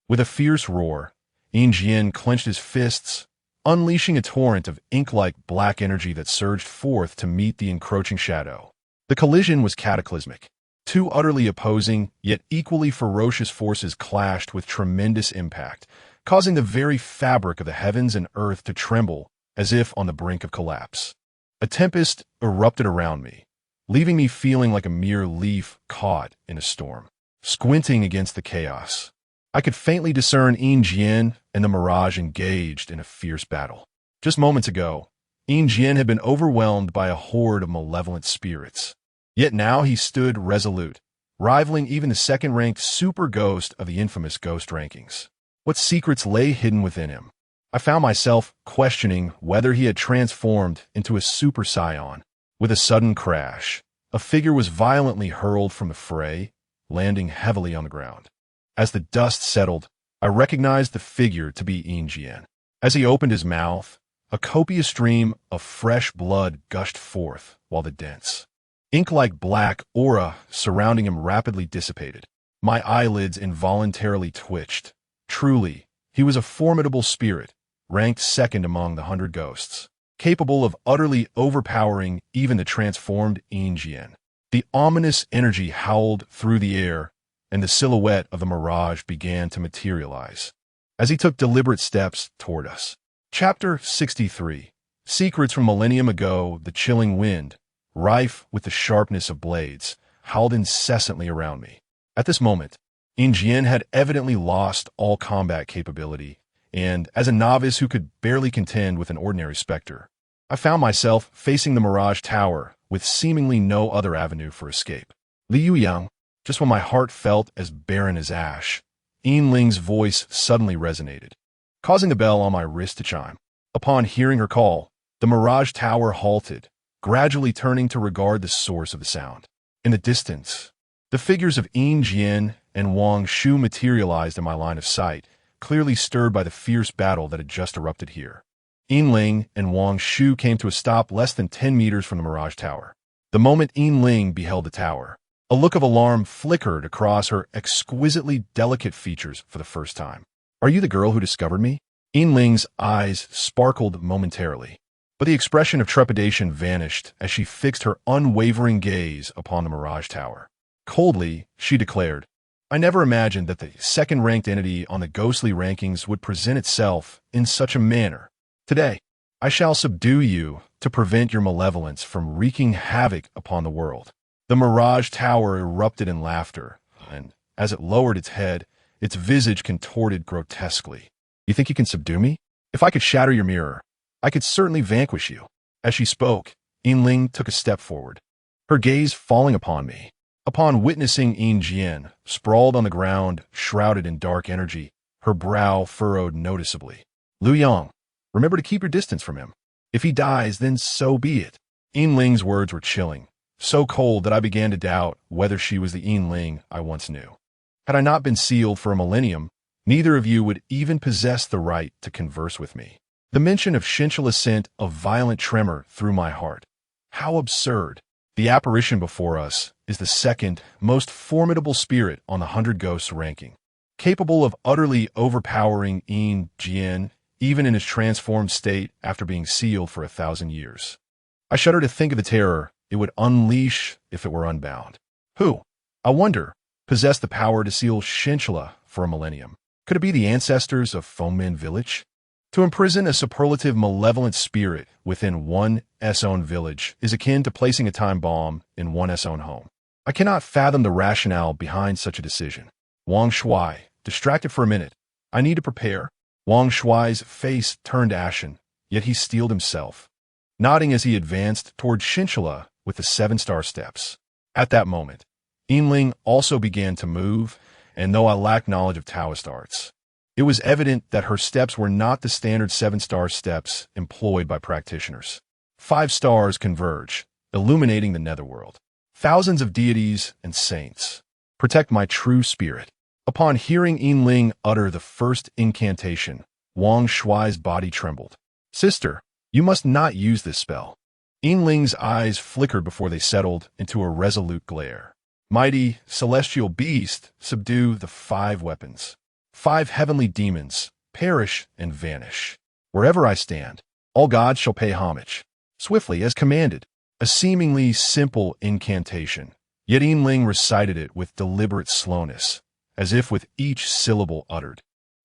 With a fierce roar, Jian clenched his fists, unleashing a torrent of ink-like black energy that surged forth to meet the encroaching shadow. The collision was cataclysmic. Two utterly opposing, yet equally ferocious forces clashed with tremendous impact, causing the very fabric of the heavens and earth to tremble as if on the brink of collapse. A tempest erupted around me, leaving me feeling like a mere leaf caught in a storm. Squinting against the chaos, I could faintly discern Jian and the mirage engaged in a fierce battle. Just moments ago, Jian had been overwhelmed by a horde of malevolent spirits. Yet now he stood resolute, rivaling even the second-ranked super ghost of the infamous ghost rankings. What secrets lay hidden within him? I found myself questioning whether he had transformed into a super scion. With a sudden crash, a figure was violently hurled from the fray, landing heavily on the ground. As the dust settled, I recognized the figure to be Jian. As he opened his mouth, a copious stream of fresh blood gushed forth, while the dense, ink-like black aura surrounding him rapidly dissipated. My eyelids involuntarily twitched. Truly, he was a formidable spirit, ranked second among the 100 Ghosts, capable of utterly overpowering even the transformed Jian. The ominous energy howled through the air, and the silhouette of the mirage began to materialize, as he took deliberate steps toward us. Chapter 63. Secrets from millennium ago, the chilling wind, rife with the sharpness of blades, howled incessantly around me. At this moment, Jian had evidently lost all combat capability, and as a novice who could barely contend with an ordinary specter, I found myself facing the Mirage Tower with seemingly no other avenue for escape. Liu Yang, just when my heart felt as barren as ash, Yin Ling's voice suddenly resonated, causing a bell on my wrist to chime. Upon hearing her call, the Mirage Tower halted, gradually turning to regard the source of the sound. In the distance, the figures of Yin Jian and Wang Shu materialized in my line of sight, clearly stirred by the fierce battle that had just erupted here. Yin Ling and Wang Shu came to a stop less than 10 meters from the Mirage Tower. The moment Yin Ling beheld the tower, a look of alarm flickered across her exquisitely delicate features for the first time. "Are you the girl who discovered me?" Yin Ling's eyes sparkled momentarily, but the expression of trepidation vanished as she fixed her unwavering gaze upon the Mirage Tower. Coldly, she declared, "I never imagined that the second-ranked entity on the ghostly rankings would present itself in such a manner. Today, I shall subdue you to prevent your malevolence from wreaking havoc upon the world." The Mirage Tower erupted in laughter, and as it lowered its head, its visage contorted grotesquely. "You think you can subdue me? If I could shatter your mirror, I could certainly vanquish you." As she spoke, Yin Ling took a step forward, her gaze falling upon me. Upon witnessing Yin Jian, sprawled on the ground, shrouded in dark energy, her brow furrowed noticeably. "Liu Yang, remember to keep your distance from him. If he dies, then so be it." Yin Ling's words were chilling, so cold that I began to doubt whether she was the Yin Ling I once knew. Had I not been sealed for a millennium, neither of you would even possess the right to converse with me. The mention of Shinchilla sent a violent tremor through my heart. How absurd. The apparition before us is the second most formidable spirit on the 100 Ghosts ranking, capable of utterly overpowering Yin Jian even in his transformed state after being sealed for 1,000 years. I shudder to think of the terror it would unleash if it were unbound. Who, I wonder, possessed the power to seal Shinchilla for a millennium? Could it be the ancestors of Fengmen Village? To imprison a superlative malevolent spirit within one S-own village is akin to placing a time bomb in one S-own home. I cannot fathom the rationale behind such a decision. Wang Shuai, distracted for a minute. "I need to prepare." Wang Shuai's face turned ashen, yet he steeled himself, nodding as he advanced toward Shinchilla with the 7-star steps. At that moment, Yin Ling also began to move, and though I lacked knowledge of Taoist arts, it was evident that her steps were not the standard 7-star steps employed by practitioners. 5 stars converge, illuminating the netherworld. Thousands of deities and saints protect my true spirit. Upon hearing Yin Ling utter the first incantation, Wang Shuai's body trembled. "Sister, you must not use this spell." Yin Ling's eyes flickered before they settled into a resolute glare. "Mighty, celestial beast, subdue the 5 weapons. 5 heavenly demons, perish and vanish. Wherever I stand, all gods shall pay homage." Swiftly, as commanded, a seemingly simple incantation, yet Yin Ling recited it with deliberate slowness, as if with each syllable uttered,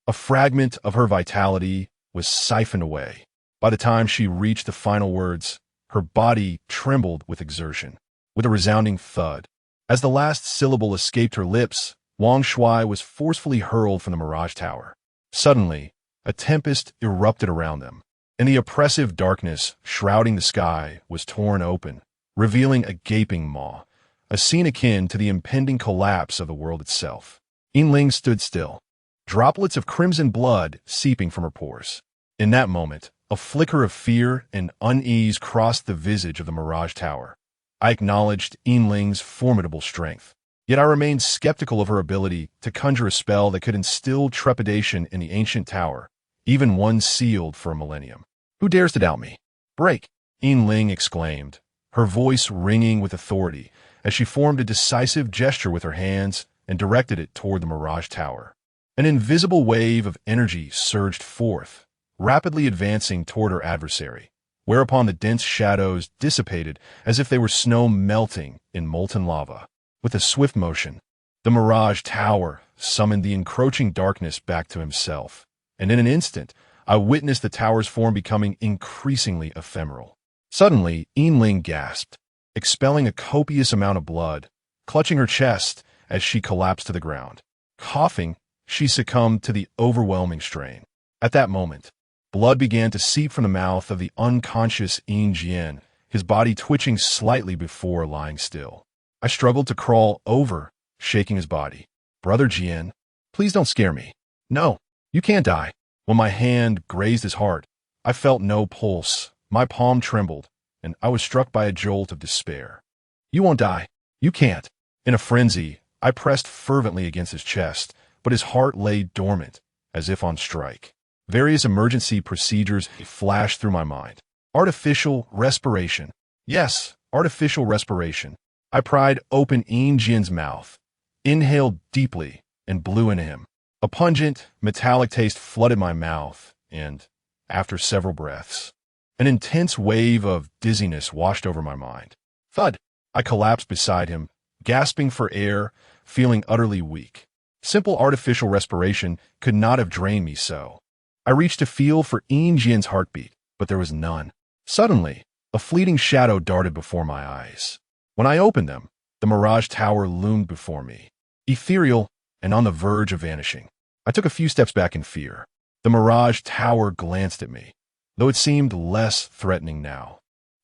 a fragment of her vitality was siphoned away. By the time she reached the final words, her body trembled with exertion. With a resounding thud, as the last syllable escaped her lips, Wang Shuai was forcefully hurled from the Mirage Tower. Suddenly, a tempest erupted around them, and the oppressive darkness shrouding the sky was torn open, revealing a gaping maw, a scene akin to the impending collapse of the world itself. Yin Ling stood still, droplets of crimson blood seeping from her pores. In that moment, a flicker of fear and unease crossed the visage of the Mirage Tower. I acknowledged Yin Ling's formidable strength, yet I remained skeptical of her ability to conjure a spell that could instill trepidation in the ancient tower, even one sealed for a millennium. "Who dares to doubt me? Break!" Yin Ling exclaimed, her voice ringing with authority as she formed a decisive gesture with her hands and directed it toward the Mirage Tower. An invisible wave of energy surged forth, rapidly advancing toward her adversary, whereupon the dense shadows dissipated as if they were snow melting in molten lava. With a swift motion, the Mirage Tower summoned the encroaching darkness back to himself, and in an instant, I witnessed the tower's form becoming increasingly ephemeral. Suddenly, Yin Ling gasped, expelling a copious amount of blood, clutching her chest as she collapsed to the ground. Coughing, she succumbed to the overwhelming strain. At that moment, blood began to seep from the mouth of the unconscious Yin Jian, his body twitching slightly before lying still. I struggled to crawl over, shaking his body. Brother Jian, please don't scare me. No, you can't die. When my hand grazed his heart, I felt no pulse, my palm trembled, and I was struck by a jolt of despair. You won't die. You can't. In a frenzy, I pressed fervently against his chest, but his heart lay dormant, as if on strike. Various emergency procedures flashed through my mind. Artificial respiration. Yes, artificial respiration. I pried open Yin Jin's mouth, inhaled deeply, and blew into him. A pungent, metallic taste flooded my mouth, and, after several breaths, an intense wave of dizziness washed over my mind. Thud! I collapsed beside him, gasping for air, feeling utterly weak. Simple artificial respiration could not have drained me so. I reached to feel for Yin Jin's heartbeat, but there was none. Suddenly, a fleeting shadow darted before my eyes. When I opened them, the Mirage Tower loomed before me, ethereal and on the verge of vanishing. I took a few steps back in fear. The Mirage Tower glanced at me, though it seemed less threatening now.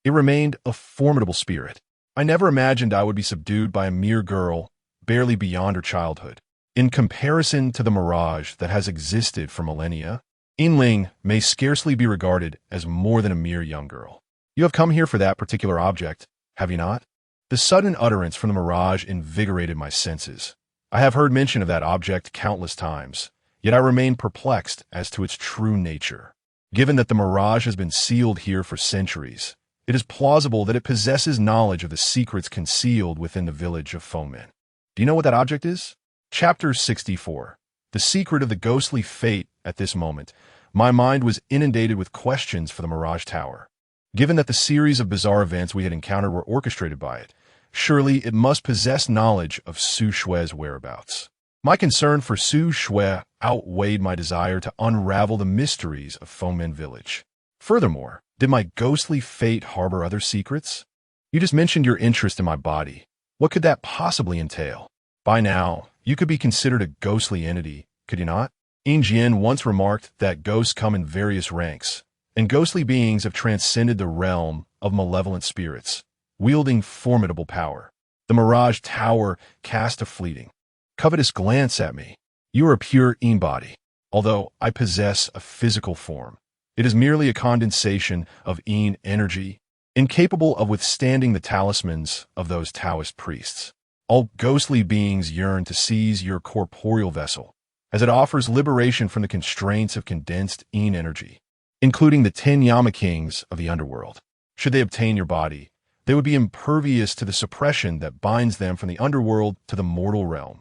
It remained a formidable spirit. I never imagined I would be subdued by a mere girl, barely beyond her childhood. In comparison to the mirage that has existed for millennia, Yinling may scarcely be regarded as more than a mere young girl. You have come here for that particular object, have you not? The sudden utterance from the mirage invigorated my senses. I have heard mention of that object countless times, yet I remain perplexed as to its true nature. Given that the mirage has been sealed here for centuries, it is plausible that it possesses knowledge of the secrets concealed within the village of foemen. Do you know what that object is? Chapter 64. The secret of the ghostly fate. At this moment, my mind was inundated with questions for the Mirage Tower. Given that the series of bizarre events we had encountered were orchestrated by it, surely it must possess knowledge of Su Shue's whereabouts. My concern for Su Shue outweighed my desire to unravel the mysteries of Foemen Village. Furthermore, did my ghostly fate harbor other secrets? You just mentioned your interest in my body. What could that possibly entail? By now, you could be considered a ghostly entity, could you not? Yin Jian once remarked that ghosts come in various ranks, and ghostly beings have transcended the realm of malevolent spirits, wielding formidable power. The Mirage Tower cast a fleeting, covetous glance at me. You are a pure Yin body, although I possess a physical form. It is merely a condensation of Yin energy, incapable of withstanding the talismans of those Taoist priests. All ghostly beings yearn to seize your corporeal vessel, as it offers liberation from the constraints of condensed Yin energy, including the 10 Yama Kings of the underworld. Should they obtain your body, they would be impervious to the suppression that binds them from the underworld to the mortal realm.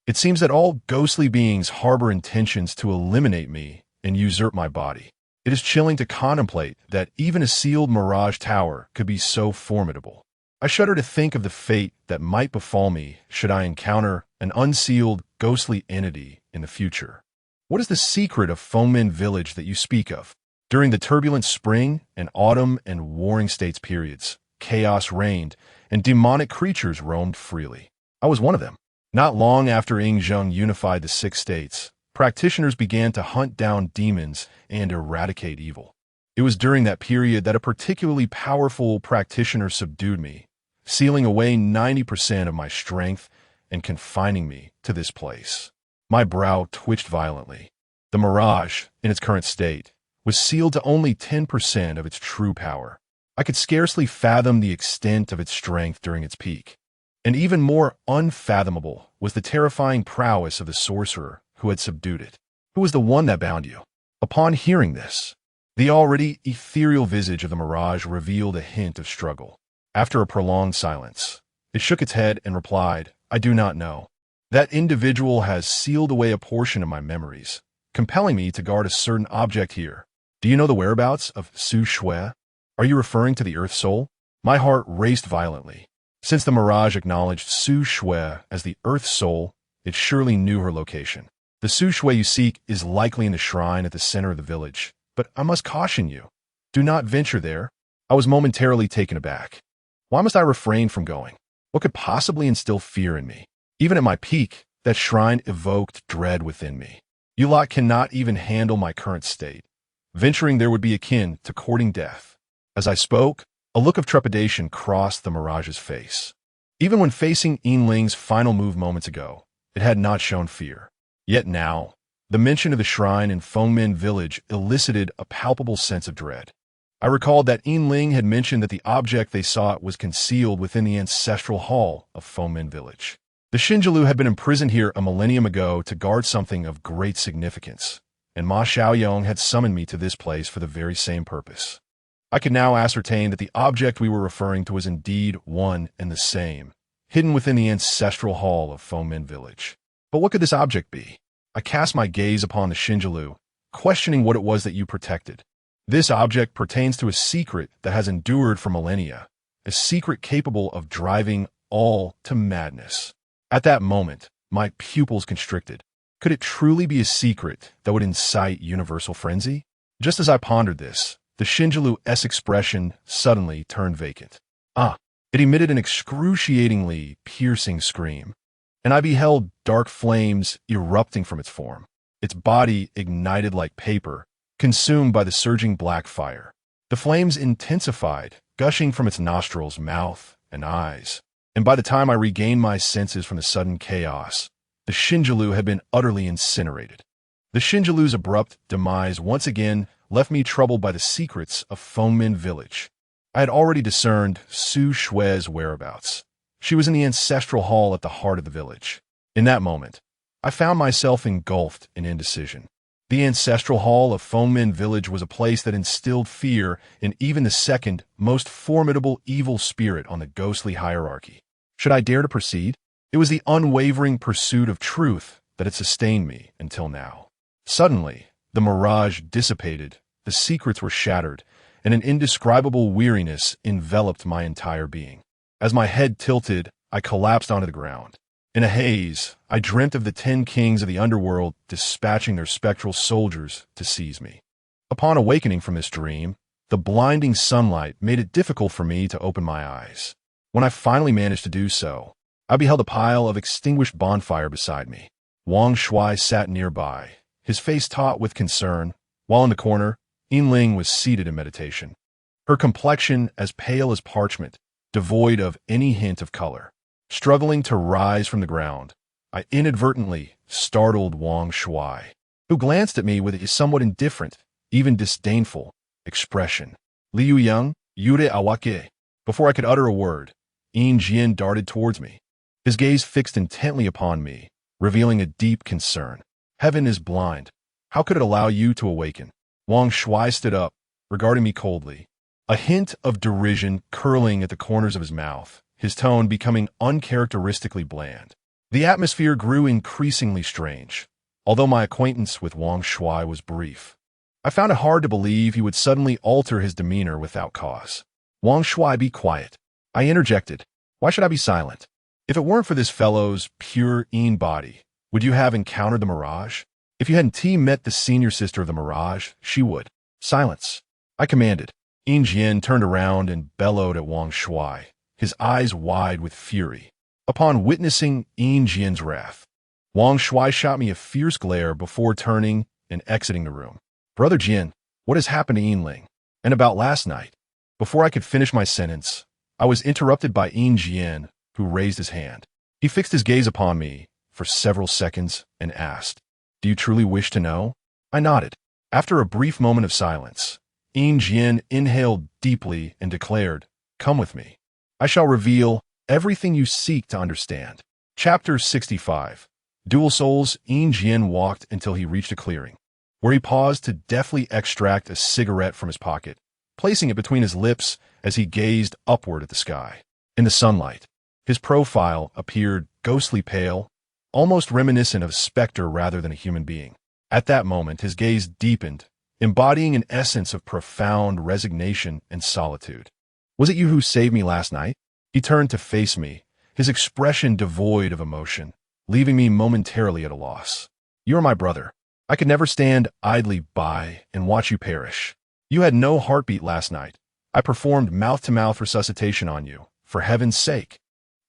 It seems that all ghostly beings harbor intentions to eliminate me and usurp my body. It is chilling to contemplate that even a sealed Mirage Tower could be so formidable. I shudder to think of the fate that might befall me should I encounter an unsealed, ghostly entity in the future. What is the secret of Foemen Village that you speak of? During the turbulent spring and autumn and warring states periods, chaos reigned and demonic creatures roamed freely. I was one of them. Not long after Ying Zheng unified the 6 states, practitioners began to hunt down demons and eradicate evil. It was during that period that a particularly powerful practitioner subdued me, sealing away 90% of my strength and confining me to this place. My brow twitched violently. The mirage, in its current state, was sealed to only 10% of its true power. I could scarcely fathom the extent of its strength during its peak. And even more unfathomable was the terrifying prowess of the sorcerer who had subdued it. Who was the one that bound you? Upon hearing this, the already ethereal visage of the mirage revealed a hint of struggle. After a prolonged silence, it shook its head and replied, I do not know. That individual has sealed away a portion of my memories, compelling me to guard a certain object here. Do you know the whereabouts of Su Shue? Are you referring to the Earth Soul? My heart raced violently. Since the mirage acknowledged Su Shue as the Earth Soul, it surely knew her location. The Su Shue you seek is likely in the shrine at the center of the village, but I must caution you. Do not venture there. I was momentarily taken aback. Why must I refrain from going? What could possibly instill fear in me? Even at my peak, that shrine evoked dread within me. You lot cannot even handle my current state. Venturing there would be akin to courting death. As I spoke, a look of trepidation crossed the Mirage's face. Even when facing Yinling's final move moments ago, it had not shown fear. Yet now, the mention of the shrine in Fengmen village elicited a palpable sense of dread. I recalled that Yinling had mentioned that the object they sought was concealed within the ancestral hall of Fengmen village. The Xinjilu had been imprisoned here a millennium ago to guard something of great significance, and Ma Xiaoyong had summoned me to this place for the very same purpose. I could now ascertain that the object we were referring to was indeed one and the same, hidden within the ancestral hall of Fengmen village. But what could this object be? I cast my gaze upon the Xinjilu, questioning what it was that you protected. This object pertains to a secret that has endured for millennia, a secret capable of driving all to madness. At that moment, my pupils constricted. Could it truly be a secret that would incite universal frenzy? Just as I pondered this, the Xinjilu's expression suddenly turned vacant. It emitted an excruciatingly piercing scream, and I beheld dark flames erupting from its form. Its body ignited like paper, consumed by the surging black fire. The flames intensified, gushing from its nostrils, mouth, and eyes. And by the time I regained my senses from the sudden chaos, the Xinjilu had been utterly incinerated. The Xinjilu's abrupt demise once again left me troubled by the secrets of Fengmen village. I had already discerned Su Shui's whereabouts. She was in the ancestral hall at the heart of the village. In that moment, I found myself engulfed in indecision. The ancestral hall of Fengmen village was a place that instilled fear in even the second most formidable evil spirit on the ghostly hierarchy. Should I dare to proceed? It was the unwavering pursuit of truth that had sustained me until now. Suddenly, the mirage dissipated, the secrets were shattered, and an indescribable weariness enveloped my entire being. As my head tilted, I collapsed onto the ground. In a haze, I dreamt of the 10 kings of the underworld dispatching their spectral soldiers to seize me. Upon awakening from this dream, the blinding sunlight made it difficult for me to open my eyes. When I finally managed to do so, I beheld a pile of extinguished bonfire beside me. Wang Shui sat nearby, his face taut with concern, while in the corner, Yinling was seated in meditation. Her complexion as pale as parchment, devoid of any hint of color. Struggling to rise from the ground, I inadvertently startled Wang Shui, who glanced at me with a somewhat indifferent, even disdainful, expression. Liu Yang, Yure Awake. Before I could utter a word, Yin Jian darted towards me. His gaze fixed intently upon me, revealing a deep concern. Heaven is blind. How could it allow you to awaken? Wang Shui stood up, regarding me coldly, a hint of derision curling at the corners of his mouth, his tone becoming uncharacteristically bland. The atmosphere grew increasingly strange, although my acquaintance with Wang Shui was brief. I found it hard to believe he would suddenly alter his demeanor without cause. Wang Shui, be quiet. I interjected. Why should I be silent? If it weren't for this fellow's pure Yin body, would you have encountered the Mirage? If you hadn't met the senior sister of the Mirage, she would. Silence, I commanded. Yin Jian turned around and bellowed at Wang Shui, his eyes wide with fury. Upon witnessing Yin Jian's wrath, Wang Shui shot me a fierce glare before turning and exiting the room. Brother Jian, what has happened to Yinling? And about last night? Before I could finish my sentence, I was interrupted by Yin Jian, who raised his hand. He fixed his gaze upon me for several seconds and asked, Do you truly wish to know? I nodded. After a brief moment of silence, Yin Jian inhaled deeply and declared, Come with me. I shall reveal everything you seek to understand. Chapter 65. Dual Souls. Yin Jian walked until he reached a clearing, where he paused to deftly extract a cigarette from his pocket, placing it between his lips as he gazed upward at the sky. In the sunlight, his profile appeared ghostly pale, almost reminiscent of a specter rather than a human being. At that moment, his gaze deepened, embodying an essence of profound resignation and solitude. Was it you who saved me last night? He turned to face me, his expression devoid of emotion, leaving me momentarily at a loss. You are my brother. I could never stand idly by and watch you perish. You had no heartbeat last night. I performed mouth-to-mouth resuscitation on you, for heaven's sake.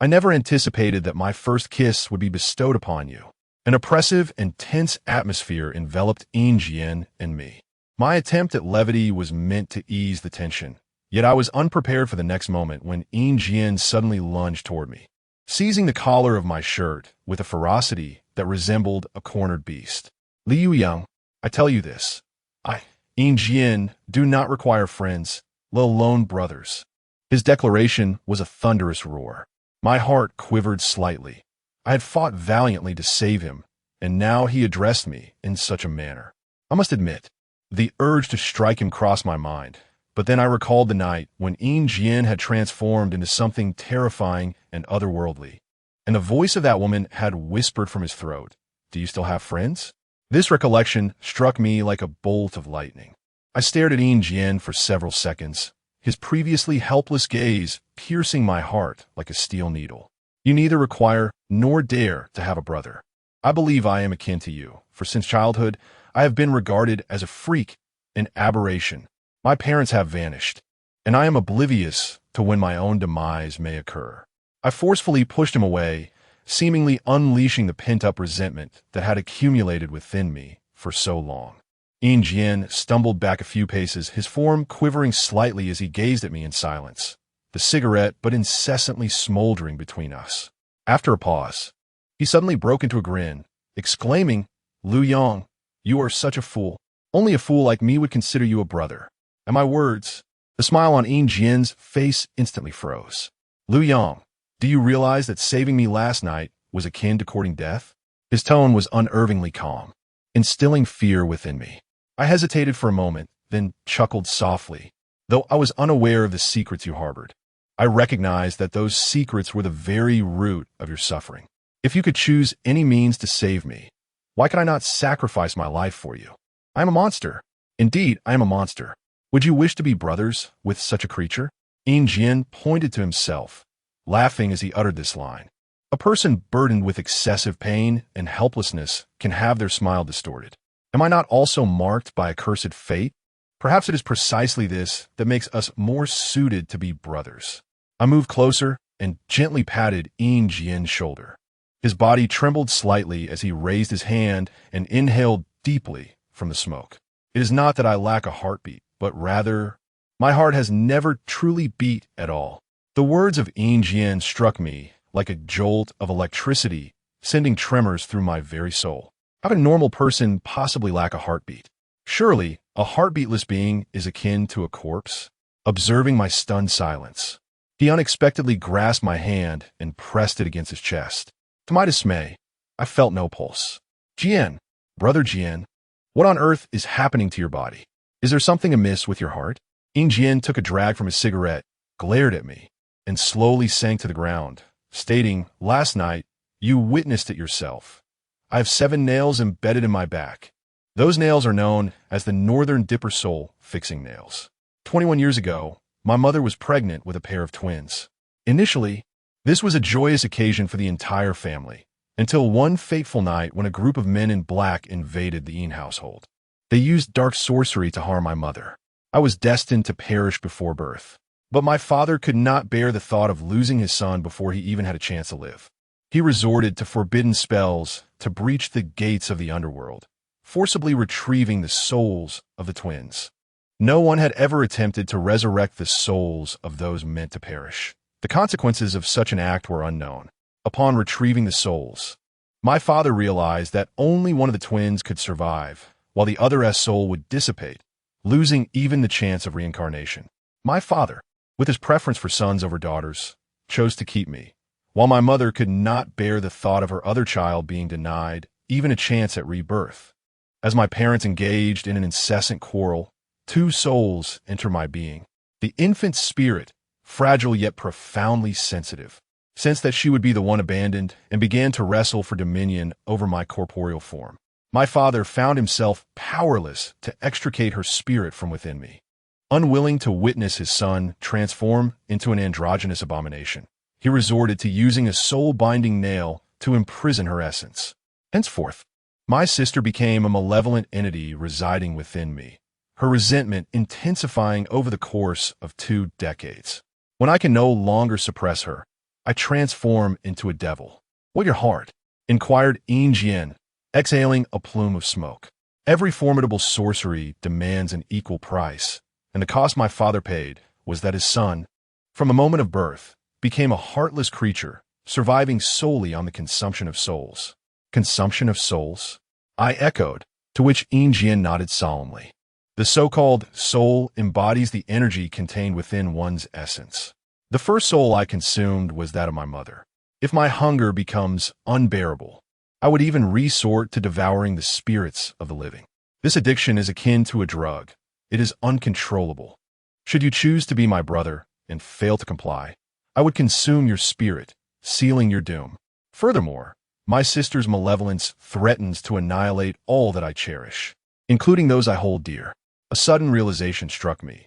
I never anticipated that my first kiss would be bestowed upon you. An oppressive and tense atmosphere enveloped Yin Jian and me. My attempt at levity was meant to ease the tension, yet I was unprepared for the next moment when Yin Jian suddenly lunged toward me, seizing the collar of my shirt with a ferocity that resembled a cornered beast. Liu Yang, I tell you this. Yin Jian, do not require friends, let alone brothers. His declaration was a thunderous roar. My heart quivered slightly. I had fought valiantly to save him, and now he addressed me in such a manner. I must admit, the urge to strike him crossed my mind, but then I recalled the night when Yin Jian had transformed into something terrifying and otherworldly, and the voice of that woman had whispered from his throat, "Do you still have friends?" This recollection struck me like a bolt of lightning. I stared at Yin Jian for several seconds, his previously helpless gaze piercing my heart like a steel needle. You neither require nor dare to have a brother. I believe I am akin to you, for since childhood, I have been regarded as a freak, an aberration. My parents have vanished, and I am oblivious to when my own demise may occur. I forcefully pushed him away, seemingly unleashing the pent-up resentment that had accumulated within me for so long. Yin Jian stumbled back a few paces, his form quivering slightly as he gazed at me in silence, the cigarette but incessantly smoldering between us. After a pause, he suddenly broke into a grin, exclaiming, "Liu Yang, you are such a fool. Only a fool like me would consider you a brother." At my words, the smile on Yin Jian's face instantly froze. "Liu Yang, do you realize that saving me last night was akin to courting death?" His tone was unnervingly calm, instilling fear within me. I hesitated for a moment, then chuckled softly. Though I was unaware of the secrets you harbored, I recognized that those secrets were the very root of your suffering. If you could choose any means to save me, why could I not sacrifice my life for you? I am a monster. Indeed, I am a monster. Would you wish to be brothers with such a creature? Yin Jian pointed to himself, laughing as he uttered this line. A person burdened with excessive pain and helplessness can have their smile distorted. Am I not also marked by accursed fate? Perhaps it is precisely this that makes us more suited to be brothers. I moved closer and gently patted Yin Jian's shoulder. His body trembled slightly as he raised his hand and inhaled deeply from the smoke. It is not that I lack a heartbeat, but rather, my heart has never truly beat at all. The words of Yin Jian struck me like a jolt of electricity, sending tremors through my very soul. How can a normal person possibly lack a heartbeat? Surely, a heartbeatless being is akin to a corpse. Observing my stunned silence, he unexpectedly grasped my hand and pressed it against his chest. To my dismay, I felt no pulse. "Jian, brother Jian, what on earth is happening to your body? Is there something amiss with your heart?" Yin Jian took a drag from his cigarette, glared at me, and slowly sank to the ground, stating, "Last night, you witnessed it yourself. I have 7 nails embedded in my back. Those nails are known as the Northern Dipper Soul fixing nails. 21 years ago, my mother was pregnant with a pair of twins. Initially, this was a joyous occasion for the entire family, until one fateful night when a group of men in black invaded the Yin household. They used dark sorcery to harm my mother. I was destined to perish before birth. But my father could not bear the thought of losing his son before he even had a chance to live. He resorted to forbidden spells to breach the gates of the underworld, forcibly retrieving the souls of the twins. No one had ever attempted to resurrect the souls of those meant to perish. The consequences of such an act were unknown. Upon retrieving the souls, my father realized that only one of the twins could survive, while the other's soul would dissipate, losing even the chance of reincarnation. My father, with his preference for sons over daughters, chose to keep me, while my mother could not bear the thought of her other child being denied even a chance at rebirth. As my parents engaged in an incessant quarrel, 2 souls enter my being. The infant spirit, fragile yet profoundly sensitive, sensed that she would be the one abandoned and began to wrestle for dominion over my corporeal form. My father found himself powerless to extricate her spirit from within me. Unwilling to witness his son transform into an androgynous abomination, he resorted to using a soul-binding nail to imprison her essence. Henceforth, my sister became a malevolent entity residing within me, her resentment intensifying over the course of 2 decades. When I can no longer suppress her, I transform into a devil. What your heart? inquired Jian, exhaling a plume of smoke. Every formidable sorcery demands an equal price, and the cost my father paid was that his son, from the moment of birth, became a heartless creature, surviving solely on the consumption of souls. Consumption of souls? I echoed, to which Jian nodded solemnly. The so-called soul embodies the energy contained within one's essence. The first soul I consumed was that of my mother. If my hunger becomes unbearable, I would even resort to devouring the spirits of the living. This addiction is akin to a drug. It is uncontrollable. Should you choose to be my brother and fail to comply, I would consume your spirit, sealing your doom. Furthermore, my sister's malevolence threatens to annihilate all that I cherish, including those I hold dear. A sudden realization struck me.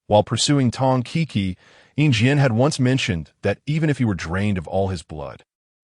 While pursuing Tong Kiki, Jian had once mentioned that even if he were drained of all his blood,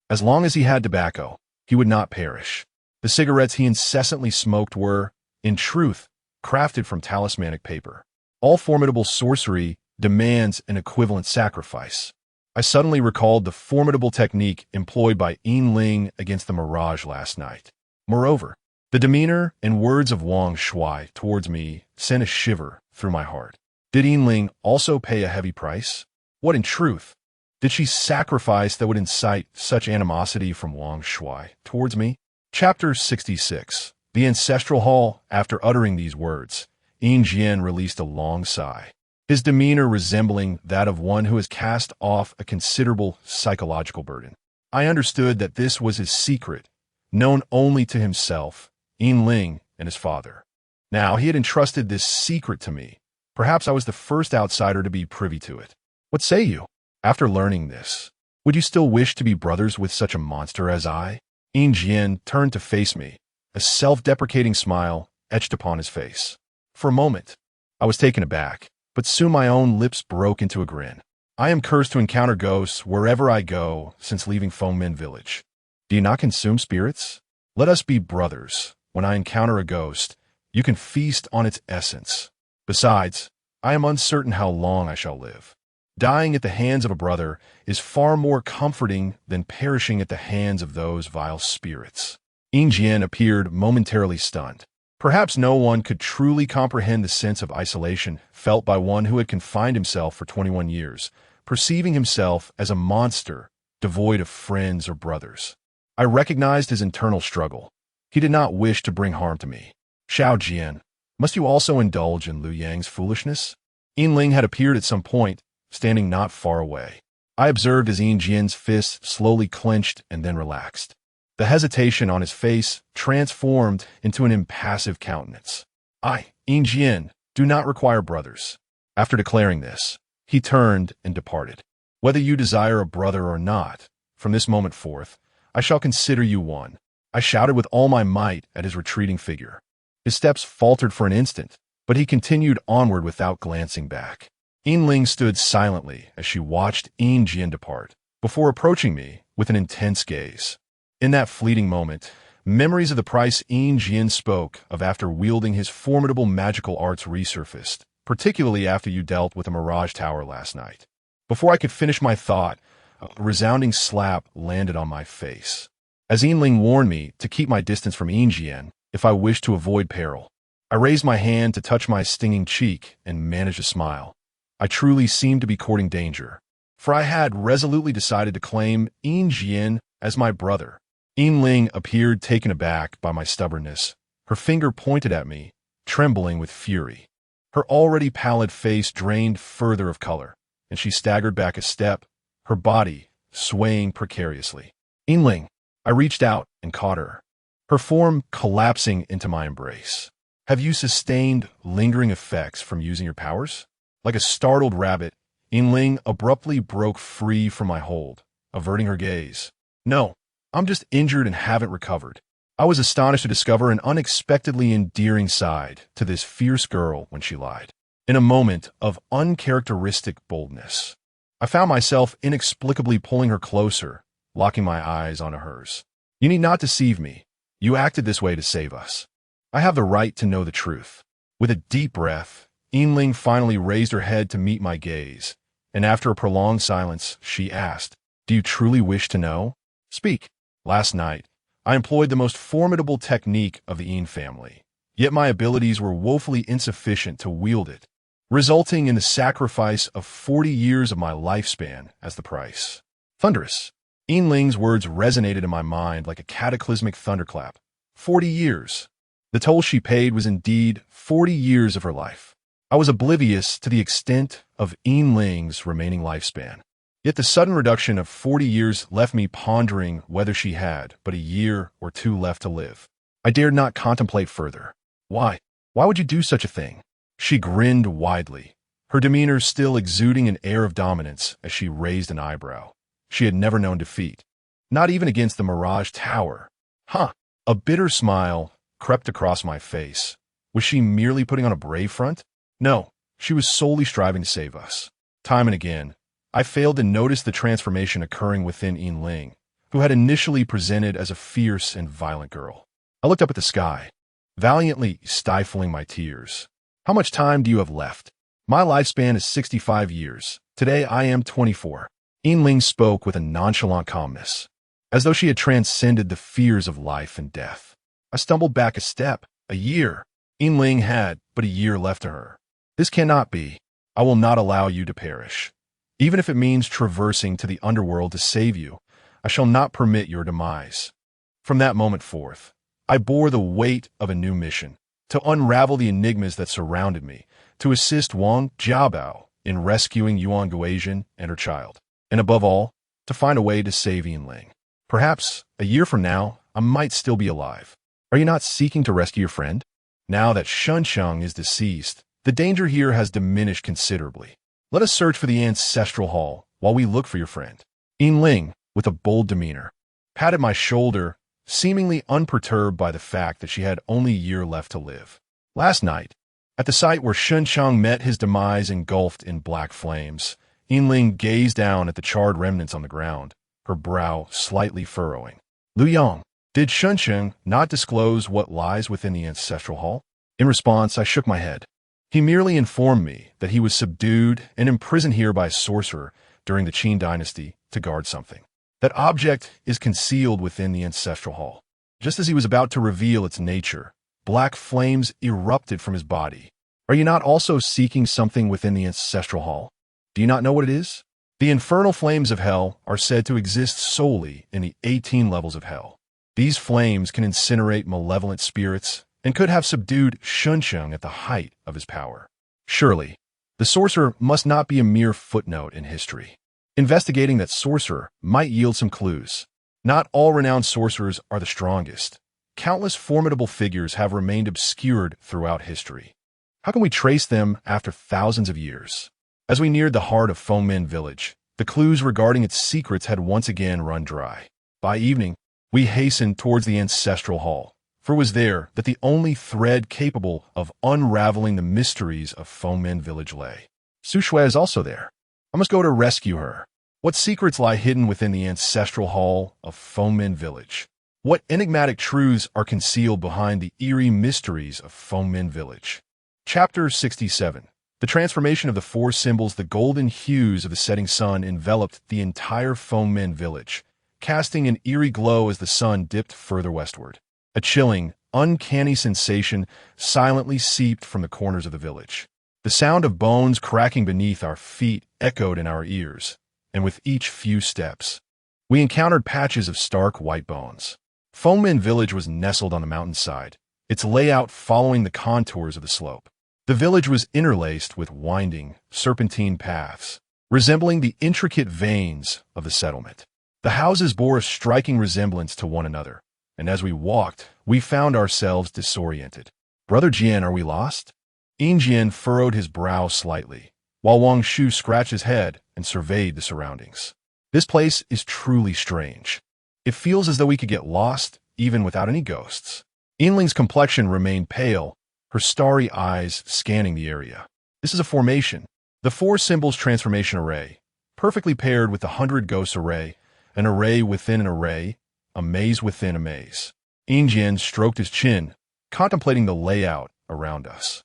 as long as he had tobacco, he would not perish. The cigarettes he incessantly smoked were, in truth, crafted from talismanic paper. All formidable sorcery demands an equivalent sacrifice. I suddenly recalled the formidable technique employed by Ling against the Mirage last night. Moreover, the demeanor and words of Wang Shui towards me sent a shiver through my heart. Did Ling also pay a heavy price? What in truth did she sacrifice that would incite such animosity from Wang Shui towards me? Chapter 66. The Ancestral Hall. After uttering these words, Jian released a long sigh, his demeanor resembling that of one who has cast off a considerable psychological burden. I understood that this was his secret, known only to himself, Ling, and his father. Now he had entrusted this secret to me. Perhaps I was the first outsider to be privy to it. What say you? After learning this, would you still wish to be brothers with such a monster as I? Jian turned to face me, a self-deprecating smile etched upon his face. For a moment, I was taken aback, but soon my own lips broke into a grin. I am cursed to encounter ghosts wherever I go since leaving Fengmen village. Do you not consume spirits? Let us be brothers. When I encounter a ghost, you can feast on its essence. Besides, I am uncertain how long I shall live. Dying at the hands of a brother is far more comforting than perishing at the hands of those vile spirits. Jian appeared momentarily stunned. Perhaps no one could truly comprehend the sense of isolation felt by one who had confined himself for 21 years, perceiving himself as a monster devoid of friends or brothers. I recognized his internal struggle. He did not wish to bring harm to me. Xiao Jian, must you also indulge in Liu Yang's foolishness? Ling had appeared at some point, standing not far away. I observed as Jian's fist slowly clenched and then relaxed. The hesitation on his face transformed into an impassive countenance. I, Jian, do not require brothers. After declaring this, he turned and departed. Whether you desire a brother or not, from this moment forth, I shall consider you one. I shouted with all my might at his retreating figure. His steps faltered for an instant, but he continued onward without glancing back. Ling stood silently as she watched Jian depart, before approaching me with an intense gaze. In that fleeting moment, memories of the price Jian spoke of after wielding his formidable magical arts resurfaced, particularly after you dealt with the Mirage Tower last night. Before I could finish my thought, a resounding slap landed on my face. As Ling warned me to keep my distance from Jian if I wished to avoid peril, I raised my hand to touch my stinging cheek and managed a smile. I truly seemed to be courting danger, for I had resolutely decided to claim Jian as my brother. Ling appeared taken aback by my stubbornness. Her finger pointed at me, trembling with fury. Her already pallid face drained further of color, and she staggered back a step, her body swaying precariously. Ling, I reached out and caught her, her form collapsing into my embrace. Have you sustained lingering effects from using your powers? Like a startled rabbit, Ling abruptly broke free from my hold, averting her gaze. No, I'm just injured and haven't recovered. I was astonished to discover an unexpectedly endearing side to this fierce girl when she lied. In a moment of uncharacteristic boldness, I found myself inexplicably pulling her closer, locking my eyes onto hers. You need not deceive me. You acted this way to save us. I have the right to know the truth. With a deep breath, Ling finally raised her head to meet my gaze, and after a prolonged silence, she asked, "Do you truly wish to know? Speak." Last night, I employed the most formidable technique of the Yin family, yet my abilities were woefully insufficient to wield it, resulting in the sacrifice of 40 years of my lifespan as the price. Thunderous. Yin Ling's words resonated in my mind like a cataclysmic thunderclap. 40 years. The toll she paid was indeed 40 years of her life. I was oblivious to the extent of Yin Ling's remaining lifespan. Yet the sudden reduction of 40 years left me pondering whether she had but a year or two left to live. I dared not contemplate further. Why? Why would you do such a thing? She grinned widely, her demeanor still exuding an air of dominance as she raised an eyebrow. She had never known defeat, not even against the Mirage Tower. Huh! A bitter smile crept across my face. Was she merely putting on a brave front? No, she was solely striving to save us. Time and again, I failed to notice the transformation occurring within Yin Ling, who had initially presented as a fierce and violent girl. I looked up at the sky, valiantly stifling my tears. How much time do you have left? My lifespan is 65 years. Today I am 24. Yin Ling spoke with a nonchalant calmness, as though she had transcended the fears of life and death. I stumbled back a step. A year. Yin Ling had but a year left to her. This cannot be. I will not allow you to perish. Even if it means traversing to the underworld to save you, I shall not permit your demise. From that moment forth, I bore the weight of a new mission, to unravel the enigmas that surrounded me, to assist Wang Jiabao in rescuing Yuan Guozian and her child, and above all, to find a way to save Yin Ling. Perhaps, a year from now, I might still be alive. Are you not seeking to rescue your friend? Now that Shunsheng is deceased, the danger here has diminished considerably. Let us search for the ancestral hall while we look for your friend. Yin Ling, with a bold demeanor, patted my shoulder, seemingly unperturbed by the fact that she had only a year left to live. Last night, at the site where Shunsheng met his demise engulfed in black flames, Yin Ling gazed down at the charred remnants on the ground, her brow slightly furrowing. Lu Yang, did Shunsheng not disclose what lies within the ancestral hall? In response, I shook my head. He merely informed me that he was subdued and imprisoned here by a sorcerer during the Qin dynasty to guard something. That object is concealed within the ancestral hall. Just as he was about to reveal its nature, black flames erupted from his body. Are you not also seeking something within the ancestral hall? Do you not know what it is? The infernal flames of hell are said to exist solely in the 18 levels of hell. These flames can incinerate malevolent spirits and could have subdued Shunsheng at the height of his power. Surely, the sorcerer must not be a mere footnote in history. Investigating that sorcerer might yield some clues. Not all renowned sorcerers are the strongest. Countless formidable figures have remained obscured throughout history. How can we trace them after thousands of years? As we neared the heart of Fengmen village, the clues regarding its secrets had once again run dry. By evening, we hastened towards the ancestral hall, for it was there that the only thread capable of unraveling the mysteries of Fengmen village lay. Su Shui is also there. I must go to rescue her. What secrets lie hidden within the ancestral hall of Fengmen village? What enigmatic truths are concealed behind the eerie mysteries of Fengmen village? Chapter 67. The transformation of the four symbols. The golden hues of the setting sun enveloped the entire Fengmen village, casting an eerie glow as the sun dipped further westward. A chilling, uncanny sensation silently seeped from the corners of the village. The sound of bones cracking beneath our feet echoed in our ears, and with each few steps, we encountered patches of stark white bones. Fengmen village was nestled on the mountainside, its layout following the contours of the slope. The village was interlaced with winding, serpentine paths, resembling the intricate veins of the settlement. The houses bore a striking resemblance to one another, and as we walked, we found ourselves disoriented. Brother Jian, are we lost? Yin Jian furrowed his brow slightly, while Wang Shu scratched his head and surveyed the surroundings. This place is truly strange. It feels as though we could get lost, even without any ghosts. Yin Ling's complexion remained pale, her starry eyes scanning the area. This is a formation. The four symbols transformation array, perfectly paired with the 100 ghosts array, an array within an array, a maze within a maze. Yin Jian stroked his chin, contemplating the layout around us.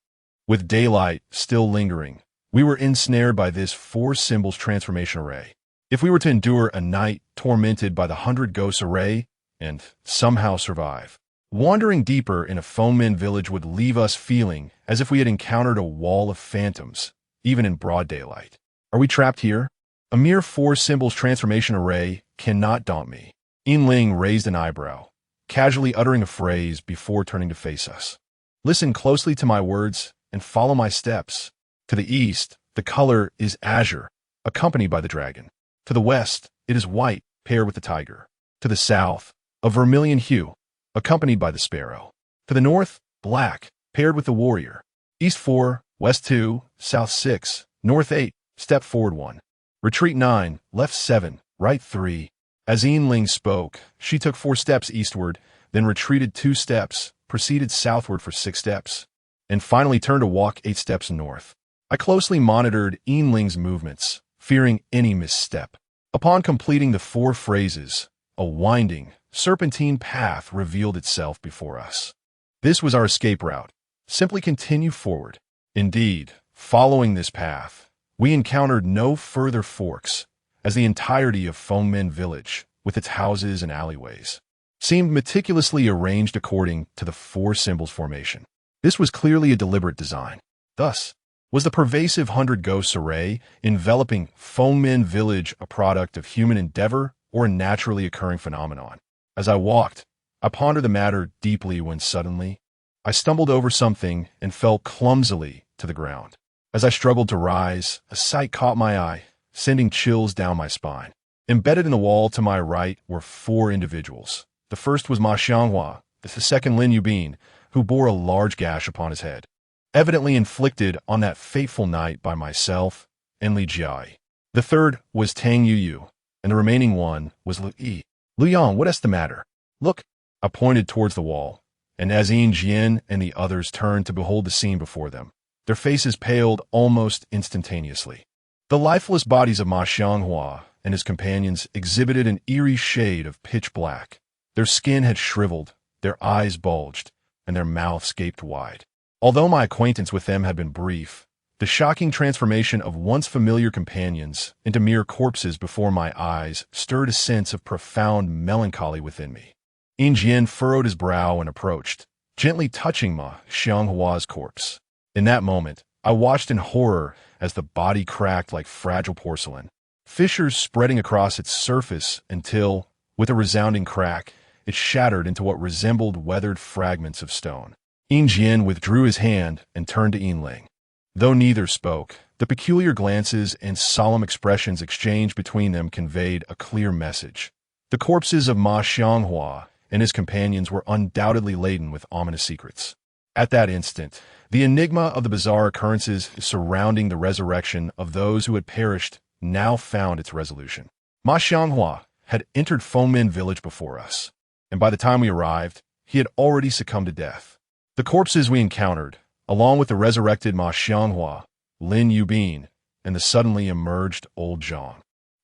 With daylight still lingering, we were ensnared by this four symbols transformation array. If we were to endure a night tormented by the 100 ghosts array and somehow survive. Wandering deeper in a Foeman village would leave us feeling as if we had encountered a wall of phantoms, even in broad daylight. Are we trapped here? A mere 4 symbols transformation array cannot daunt me. Ling raised an eyebrow, casually uttering a phrase before turning to face us. Listen closely to my words and follow my steps. To the east, the color is azure, accompanied by the dragon. To the west, it is white, paired with the tiger. To the south, a vermilion hue, accompanied by the sparrow. To the north, black, paired with the warrior. East 4, west 2, south 6, north 8, step forward 1. Retreat 9, left 7, right 3. As Ling spoke, she took 4 steps eastward, then retreated 2 steps, proceeded southward for 6 steps, and finally turned to walk 8 steps north. I closely monitored Ling's movements, fearing any misstep. Upon completing the 4 phrases, a winding, serpentine path revealed itself before us. This was our escape route. Simply continue forward. Indeed, following this path, we encountered no further forks, as the entirety of Foeman Village, with its houses and alleyways, seemed meticulously arranged according to the 4 symbols formation. This was clearly a deliberate design. Thus, was the pervasive 100 Ghosts array enveloping Foeman Village a product of human endeavor or a naturally occurring phenomenon? As I walked, I pondered the matter deeply when suddenly, I stumbled over something and fell clumsily to the ground. As I struggled to rise, a sight caught my eye, sending chills down my spine. Embedded in the wall to my right were 4 individuals. The first was Ma Xianghua, the second Lin Yubin, who bore a large gash upon his head, evidently inflicted on that fateful night by myself and Li Jiai. The third was Tang Yuyu, and the remaining one was Lu Yi. Lu Yang, what is the matter? Look, I pointed towards the wall, and as Jian and the others turned to behold the scene before them, their faces paled almost instantaneously. The lifeless bodies of Ma Xianghua and his companions exhibited an eerie shade of pitch black. Their skin had shriveled, their eyes bulged, and their mouths gaped wide. Although my acquaintance with them had been brief, the shocking transformation of once familiar companions into mere corpses before my eyes stirred a sense of profound melancholy within me. Jian furrowed his brow and approached, gently touching Ma Xianghua's corpse. In that moment, I watched in horror as the body cracked like fragile porcelain, fissures spreading across its surface until, with a resounding crack, it shattered into what resembled weathered fragments of stone. Jian withdrew his hand and turned to Ling. Though neither spoke, the peculiar glances and solemn expressions exchanged between them conveyed a clear message. The corpses of Ma Xianghua and his companions were undoubtedly laden with ominous secrets. At that instant, the enigma of the bizarre occurrences surrounding the resurrection of those who had perished now found its resolution. Ma Xianghua had entered Foeman Village before us, and by the time we arrived, he had already succumbed to death. The corpses we encountered, along with the resurrected Ma Xianghua, Lin Yubin, and the suddenly emerged old Zhang,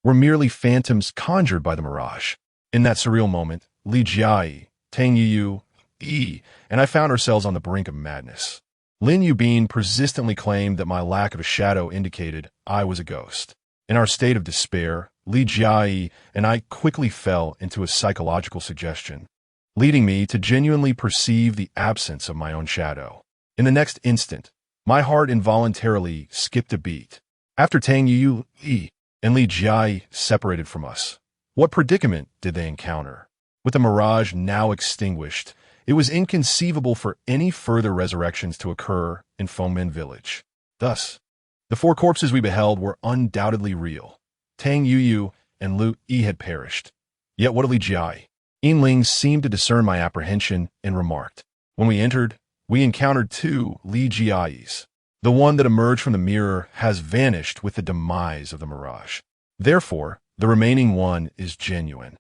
were merely phantoms conjured by the mirage. In that surreal moment, Li Jiai, Tang Yuyu, Yi, and I found ourselves on the brink of madness. Lin Yubin persistently claimed that my lack of a shadow indicated I was a ghost. In our state of despair, Li Jiai and I quickly fell into a psychological suggestion, leading me to genuinely perceive the absence of my own shadow. In the next instant, my heart involuntarily skipped a beat. After Tang Yuyu, Yi, and Li Jiai separated from us, what predicament did they encounter? With the mirage now extinguished, it was inconceivable for any further resurrections to occur in Foeman Village. Thus, the 4 corpses we beheld were undoubtedly real. Tang Yuyu and Lu Yi had perished. Yet what of Li Jiai? Ling seemed to discern my apprehension and remarked, "When we entered, we encountered 2 Li Jiais. The one that emerged from the mirror has vanished with the demise of the mirage. Therefore, the remaining one is genuine.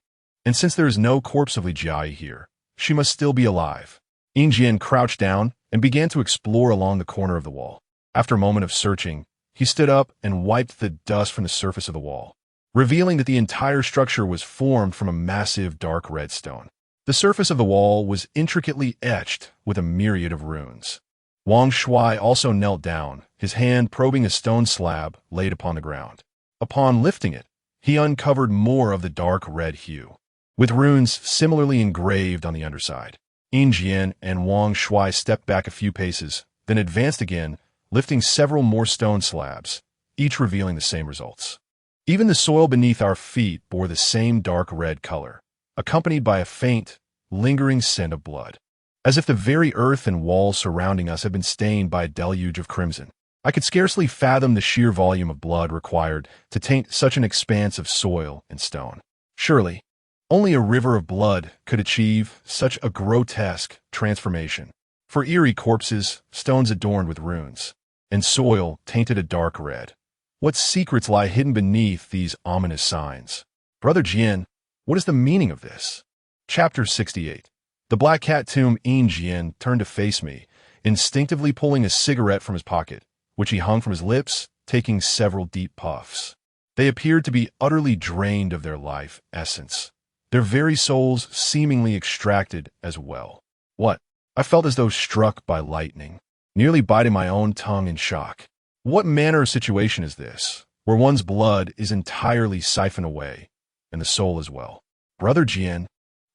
And since there is no corpse of Li Jiai here, she must still be alive." Jian crouched down and began to explore along the corner of the wall. After a moment of searching, he stood up and wiped the dust from the surface of the wall, revealing that the entire structure was formed from a massive dark red stone. The surface of the wall was intricately etched with a myriad of runes. Wang Shuai also knelt down, his hand probing a stone slab laid upon the ground. Upon lifting it, he uncovered more of the dark red hue. with runes similarly engraved on the underside. Yin Jian and Wang Shui stepped back a few paces, then advanced again, lifting several more stone slabs, each revealing the same results. Even the soil beneath our feet bore the same dark red color, accompanied by a faint, lingering scent of blood, as if the very earth and walls surrounding us had been stained by a deluge of crimson. I could scarcely fathom the sheer volume of blood required to taint such an expanse of soil and stone. Surely, only a river of blood could achieve such a grotesque transformation. For eerie corpses, stones adorned with runes, and soil tainted a dark red. What secrets lie hidden beneath these ominous signs? Brother Jian, what is the meaning of this? Chapter 68. The black cat tomb. Yin Jian turned to face me, instinctively pulling a cigarette from his pocket, which he hung from his lips, taking several deep puffs. They appeared to be utterly drained of their life essence, their very souls seemingly extracted as well. What? I felt as though struck by lightning, nearly biting my own tongue in shock. What manner of situation is this, where one's blood is entirely siphoned away, and the soul as well? Brother Jian,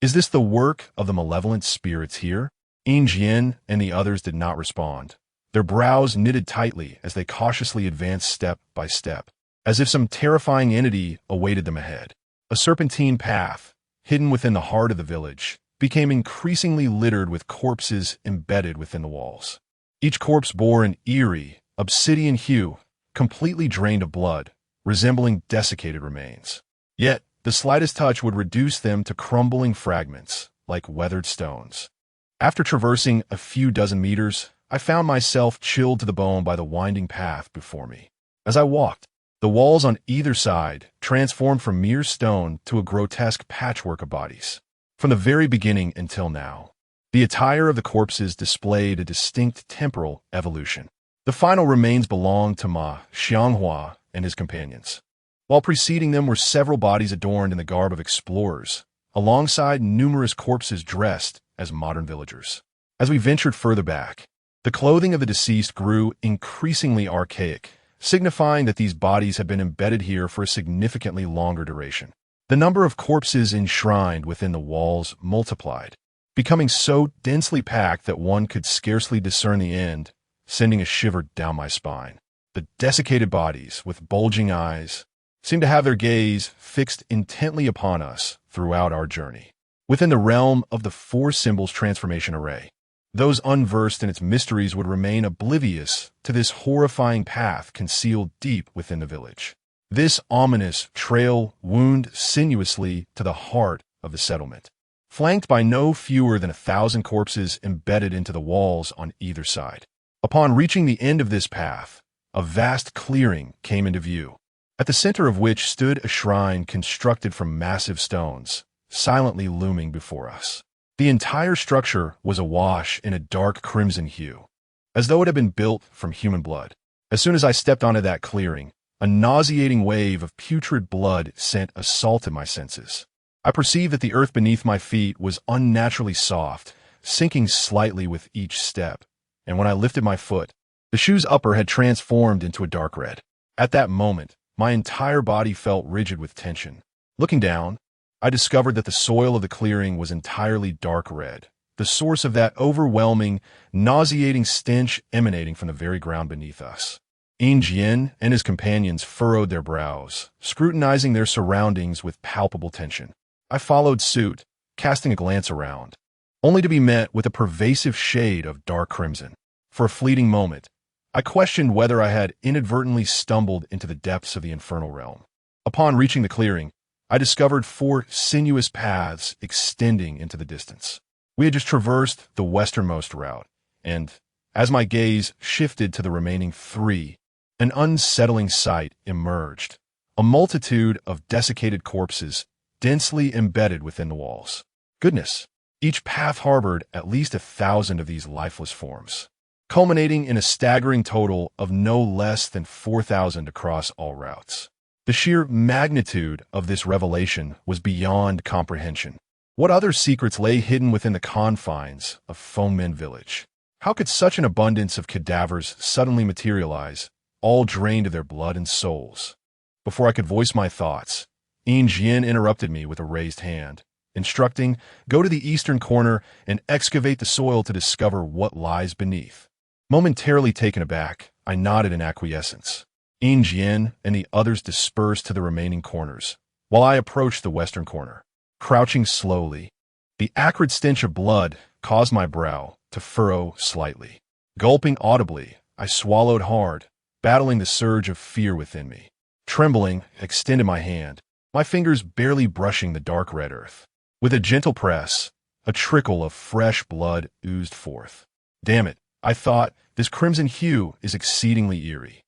is this the work of the malevolent spirits here? Yin Jian and the others did not respond, their brows knitted tightly as they cautiously advanced step by step, as if some terrifying entity awaited them ahead. A serpentine path, hidden within the heart of the village, became increasingly littered with corpses embedded within the walls. Each corpse bore an eerie, obsidian hue, completely drained of blood, resembling desiccated remains. Yet, the slightest touch would reduce them to crumbling fragments, like weathered stones. After traversing a few dozen meters, I found myself chilled to the bone by the winding path before me. As I walked, the walls on either side transformed from mere stone to a grotesque patchwork of bodies. From the very beginning until now, the attire of the corpses displayed a distinct temporal evolution. The final remains belonged to Ma Xianghua and his companions, while preceding them were several bodies adorned in the garb of explorers, alongside numerous corpses dressed as modern villagers. As we ventured further back, the clothing of the deceased grew increasingly archaic, signifying that these bodies had been embedded here for a significantly longer duration. The number of corpses enshrined within the walls multiplied, becoming so densely packed that one could scarcely discern the end, sending a shiver down my spine. The desiccated bodies, with bulging eyes, seemed to have their gaze fixed intently upon us throughout our journey. Within the realm of the four symbols transformation array, those unversed in its mysteries would remain oblivious to this horrifying path concealed deep within the village. This ominous trail wound sinuously to the heart of the settlement, flanked by no fewer than 1,000 corpses embedded into the walls on either side. Upon reaching the end of this path, a vast clearing came into view, at the center of which stood a shrine constructed from massive stones, silently looming before us. The entire structure was awash in a dark crimson hue, as though it had been built from human blood. As soon as I stepped onto that clearing, a nauseating wave of putrid blood sent assault at my senses. I perceived that the earth beneath my feet was unnaturally soft, sinking slightly with each step, and when I lifted my foot, the shoe's upper had transformed into a dark red. At that moment, my entire body felt rigid with tension. Looking down, I discovered that the soil of the clearing was entirely dark red, the source of that overwhelming, nauseating stench emanating from the very ground beneath us. Yin Jian and his companions furrowed their brows, scrutinizing their surroundings with palpable tension. I followed suit, casting a glance around, only to be met with a pervasive shade of dark crimson. For a fleeting moment, I questioned whether I had inadvertently stumbled into the depths of the infernal realm. Upon reaching the clearing, I discovered 4 sinuous paths extending into the distance. We had just traversed the westernmost route, and, as my gaze shifted to the remaining 3, an unsettling sight emerged. A multitude of desiccated corpses densely embedded within the walls. Goodness, each path harbored at least 1,000 of these lifeless forms, culminating in a staggering total of no less than 4,000 across all routes. The sheer magnitude of this revelation was beyond comprehension. What other secrets lay hidden within the confines of Fengmen Village? How could such an abundance of cadavers suddenly materialize, all drained of their blood and souls? Before I could voice my thoughts, Yin Jian interrupted me with a raised hand, instructing, "Go to the eastern corner and excavate the soil to discover what lies beneath." Momentarily taken aback, I nodded in acquiescence. Jian and the others dispersed to the remaining corners, while I approached the western corner. Crouching slowly, the acrid stench of blood caused my brow to furrow slightly. Gulping audibly, I swallowed hard, battling the surge of fear within me. Trembling, extended my hand, my fingers barely brushing the dark red earth. With a gentle press, a trickle of fresh blood oozed forth. Damn it, I thought, this crimson hue is exceedingly eerie.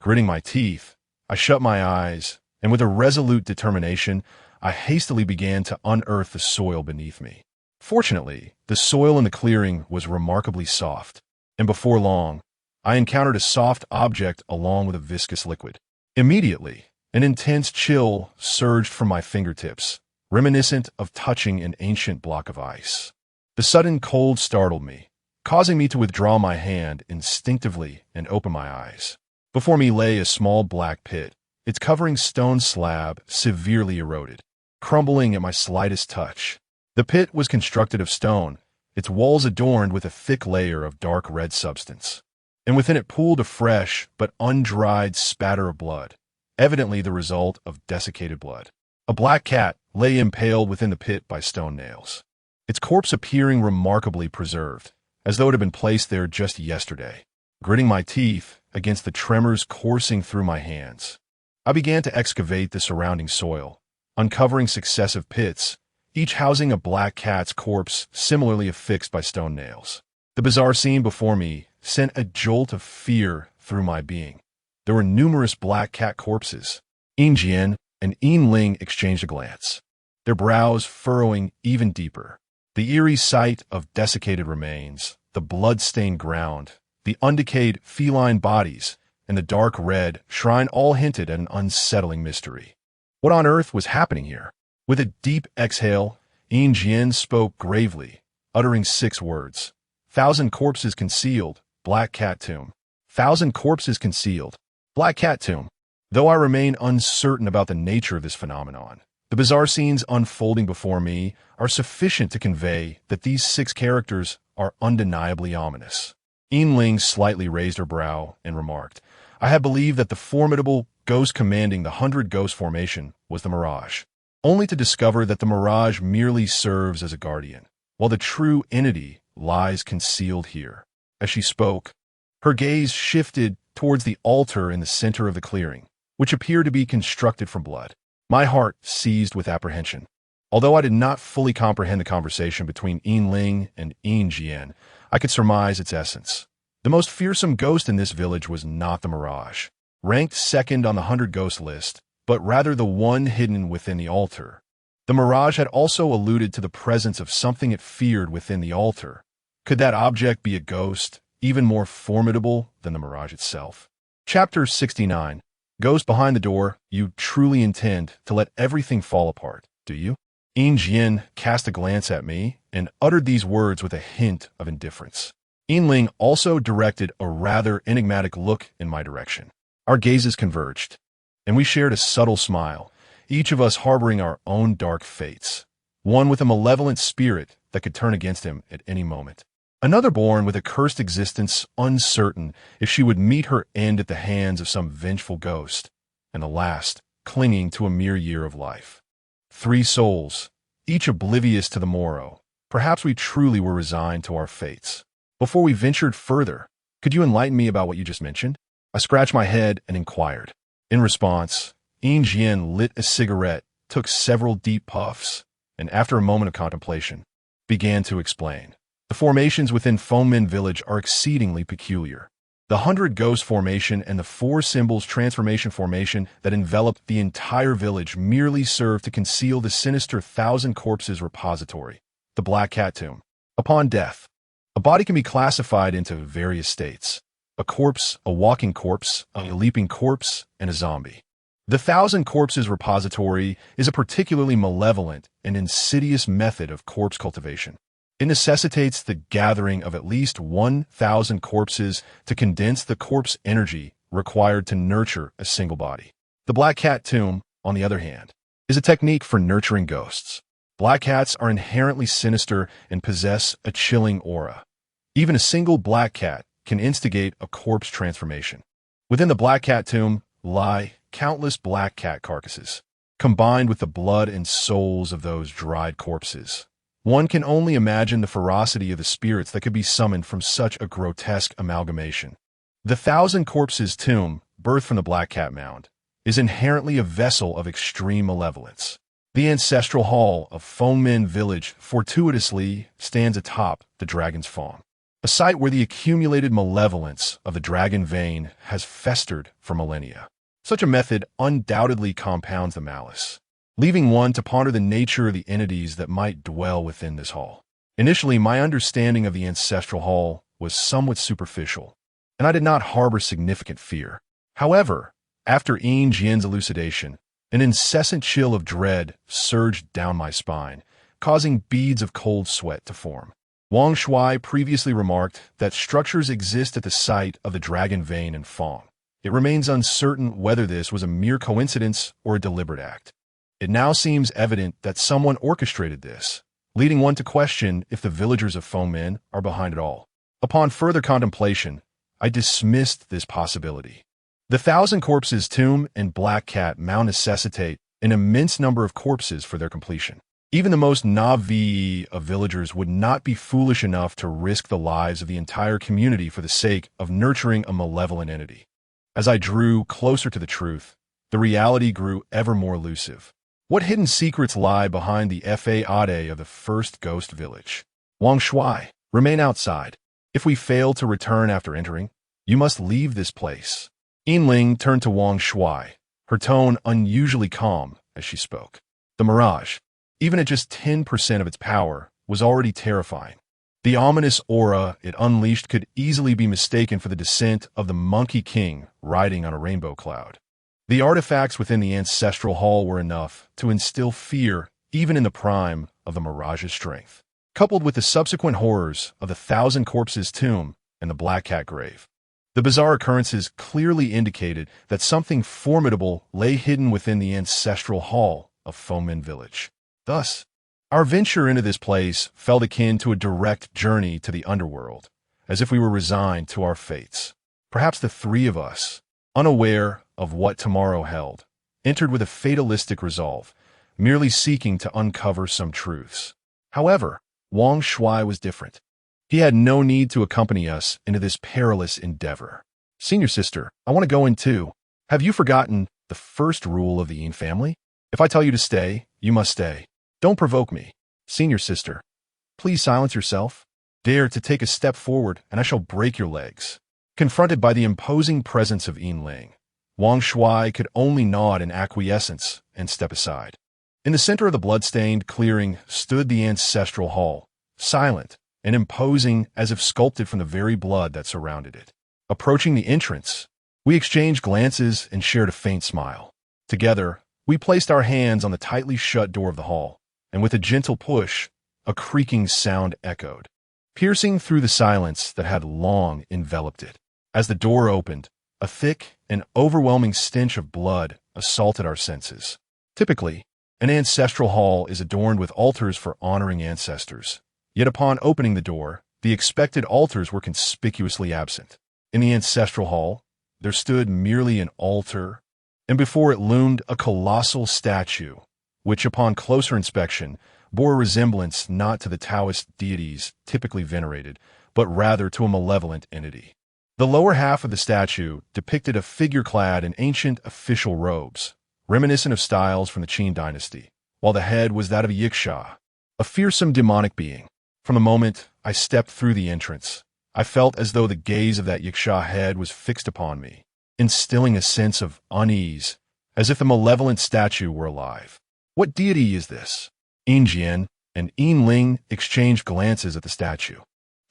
Gritting my teeth, I shut my eyes, and with a resolute determination, I hastily began to unearth the soil beneath me. Fortunately, the soil in the clearing was remarkably soft, and before long, I encountered a soft object along with a viscous liquid. Immediately, an intense chill surged from my fingertips, reminiscent of touching an ancient block of ice. The sudden cold startled me, causing me to withdraw my hand instinctively and open my eyes. Before me lay a small black pit, its covering stone slab severely eroded, crumbling at my slightest touch. The pit was constructed of stone, its walls adorned with a thick layer of dark red substance, and within it pooled a fresh but undried spatter of blood, evidently the result of desiccated blood. A black cat lay impaled within the pit by stone nails, its corpse appearing remarkably preserved, as though it had been placed there just yesterday. Gritting my teeth against the tremors coursing through my hands, I began to excavate the surrounding soil, uncovering successive pits, each housing a black cat's corpse similarly affixed by stone nails. The bizarre scene before me sent a jolt of fear through my being. There were numerous black cat corpses. Jian and Ling exchanged a glance, their brows furrowing even deeper. The eerie sight of desiccated remains, the blood-stained ground, the undecayed feline bodies, and the dark red shrine all hinted at an unsettling mystery. What on earth was happening here? With a deep exhale, Jian spoke gravely, uttering 6 words. 1,000 corpses concealed, black cat tomb. 1,000 corpses concealed, black cat tomb. Though I remain uncertain about the nature of this phenomenon, the bizarre scenes unfolding before me are sufficient to convey that these 6 characters are undeniably ominous. Ling slightly raised her brow and remarked, "I had believed that the formidable ghost commanding the 100 Ghost formation was the Mirage, only to discover that the Mirage merely serves as a guardian, while the true entity lies concealed here." As she spoke, her gaze shifted towards the altar in the center of the clearing, which appeared to be constructed from blood. My heart seized with apprehension. Although I did not fully comprehend the conversation between Ling and Jian, I could surmise its essence. The most fearsome ghost in this village was not the Mirage, ranked second on the 100 Ghost list, but rather the one hidden within the altar. The Mirage had also alluded to the presence of something it feared within the altar. Could that object be a ghost, even more formidable than the Mirage itself? Chapter 69. Ghost behind the door. You truly intend to let everything fall apart, do you? Jian cast a glance at me and uttered these words with a hint of indifference. Ling also directed a rather enigmatic look in my direction. Our gazes converged, and we shared a subtle smile, each of us harboring our own dark fates, one with a malevolent spirit that could turn against him at any moment, another born with a cursed existence uncertain if she would meet her end at the hands of some vengeful ghost, and the last clinging to a mere year of life. 3 souls, each oblivious to the morrow. Perhaps we truly were resigned to our fates. Before we ventured further, could you enlighten me about what you just mentioned? I scratched my head and inquired. In response, Jian lit a cigarette, took several deep puffs, and after a moment of contemplation, began to explain. The formations within Foemin Village are exceedingly peculiar. The 100 Ghost formation and the 4 symbols transformation formation that enveloped the entire village merely serve to conceal the sinister 1,000 corpses repository, the Black Cat Tomb. Upon death, a body can be classified into various states: a corpse, a walking corpse, a leaping corpse, and a zombie. The 1,000 corpses repository is a particularly malevolent and insidious method of corpse cultivation. It necessitates the gathering of at least 1,000 corpses to condense the corpse energy required to nurture a single body. The Black Cat Tomb, on the other hand, is a technique for nurturing ghosts. Black cats are inherently sinister and possess a chilling aura. Even a single black cat can instigate a corpse transformation. Within the black cat tomb lie countless black cat carcasses, combined with the blood and souls of those dried corpses. One can only imagine the ferocity of the spirits that could be summoned from such a grotesque amalgamation. The Thousand Corpses tomb, birthed from the black cat mound, is inherently a vessel of extreme malevolence. The ancestral hall of Foemen Village fortuitously stands atop the dragon's fawn, a site where the accumulated malevolence of the dragon vein has festered for millennia. Such a method undoubtedly compounds the malice, leaving one to ponder the nature of the entities that might dwell within this hall. Initially, my understanding of the ancestral hall was somewhat superficial, and I did not harbor significant fear. However, after Yin Jian's elucidation, an incessant chill of dread surged down my spine, causing beads of cold sweat to form. Wang Shui previously remarked that structures exist at the site of the dragon vein and fawn. It remains uncertain whether this was a mere coincidence or a deliberate act. It now seems evident that someone orchestrated this, leading one to question if the villagers of Foemen are behind it all. Upon further contemplation, I dismissed this possibility. The Thousand Corpses tomb and black cat mound necessitate an immense number of corpses for their completion. Even the most naive of villagers would not be foolish enough to risk the lives of the entire community for the sake of nurturing a malevolent entity. As I drew closer to the truth, the reality grew ever more elusive. What hidden secrets lie behind the faade of the first ghost village? Wang Shui, remain outside. If we fail to return after entering, you must leave this place. Yinling turned to Wang Shui, her tone unusually calm as she spoke. The mirage, even at just 10% of its power, was already terrifying. The ominous aura it unleashed could easily be mistaken for the descent of the Monkey King riding on a rainbow cloud. The artifacts within the ancestral hall were enough to instill fear even in the prime of the mirage's strength, coupled with the subsequent horrors of the Thousand Corpses tomb and the black cat grave. The bizarre occurrences clearly indicated that something formidable lay hidden within the ancestral hall of Foemen Village. Thus, our venture into this place felt akin to a direct journey to the underworld, as if we were resigned to our fates. Perhaps the three of us, unaware of what tomorrow held, entered with a fatalistic resolve, merely seeking to uncover some truths. However, Wang Shui was different. He had no need to accompany us into this perilous endeavor. Senior sister, I want to go in too. Have you forgotten the first rule of the Yin family? If I tell you to stay, you must stay. Don't provoke me. Senior sister, please silence yourself. Dare to take a step forward, and I shall break your legs. Confronted by the imposing presence of Yinling, Wang Shui could only nod in acquiescence and step aside. In the center of the blood-stained clearing stood the ancestral hall, silent and imposing as if sculpted from the very blood that surrounded it. Approaching the entrance, we exchanged glances and shared a faint smile. Together, we placed our hands on the tightly shut door of the hall, and with a gentle push, a creaking sound echoed, piercing through the silence that had long enveloped it. As the door opened, a thick and overwhelming stench of blood assaulted our senses. Typically, an ancestral hall is adorned with altars for honoring ancestors. Yet upon opening the door, the expected altars were conspicuously absent. In the ancestral hall, there stood merely an altar, and before it loomed a colossal statue, which upon closer inspection bore a resemblance not to the Taoist deities typically venerated, but rather to a malevolent entity. The lower half of the statue depicted a figure clad in ancient official robes, reminiscent of styles from the Qin dynasty, while the head was that of a yiksha, a fearsome demonic being. From the moment I stepped through the entrance, I felt as though the gaze of that yiksha head was fixed upon me, instilling a sense of unease, as if the malevolent statue were alive. What deity is this? Yin Jian and Yinling exchanged glances at the statue,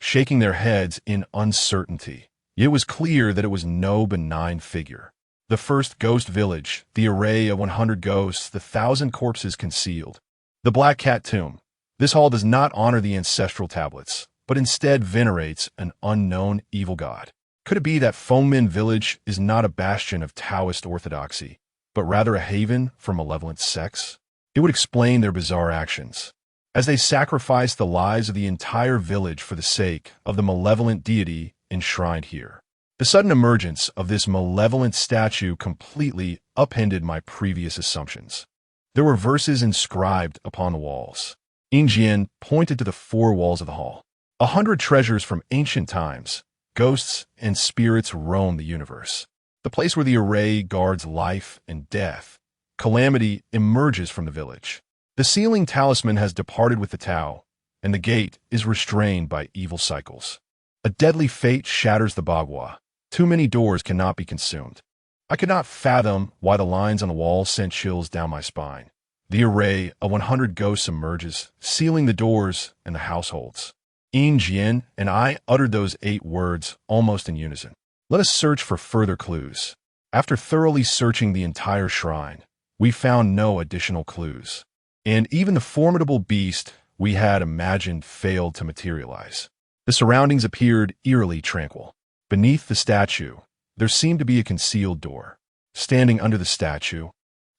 shaking their heads in uncertainty. It was clear that it was no benign figure. The first ghost village, the array of 100 ghosts, the 1,000 corpses concealed. The Black Cat tomb. This hall does not honor the ancestral tablets, but instead venerates an unknown evil god. Could it be that Foemen Village is not a bastion of Taoist orthodoxy, but rather a haven for malevolent sects? It would explain their bizarre actions, as they sacrificed the lives of the entire village for the sake of the malevolent deity enshrined here. The sudden emergence of this malevolent statue completely upended my previous assumptions. There were verses inscribed upon the walls. Jian pointed to the four walls of the hall. 100 treasures from ancient times, ghosts and spirits roam the universe. The place where the array guards life and death. Calamity emerges from the village. The sealing talisman has departed with the Tao, and the gate is restrained by evil cycles. A deadly fate shatters the Bagua. Too many doors cannot be consumed. I could not fathom why the lines on the wall sent chills down my spine. The array of 100 ghosts emerges, sealing the doors and the households. Jian and I uttered those 8 words almost in unison. Let us search for further clues. After thoroughly searching the entire shrine, we found no additional clues. And even the formidable beast we had imagined failed to materialize. The surroundings appeared eerily tranquil. Beneath the statue, there seemed to be a concealed door. Standing under the statue,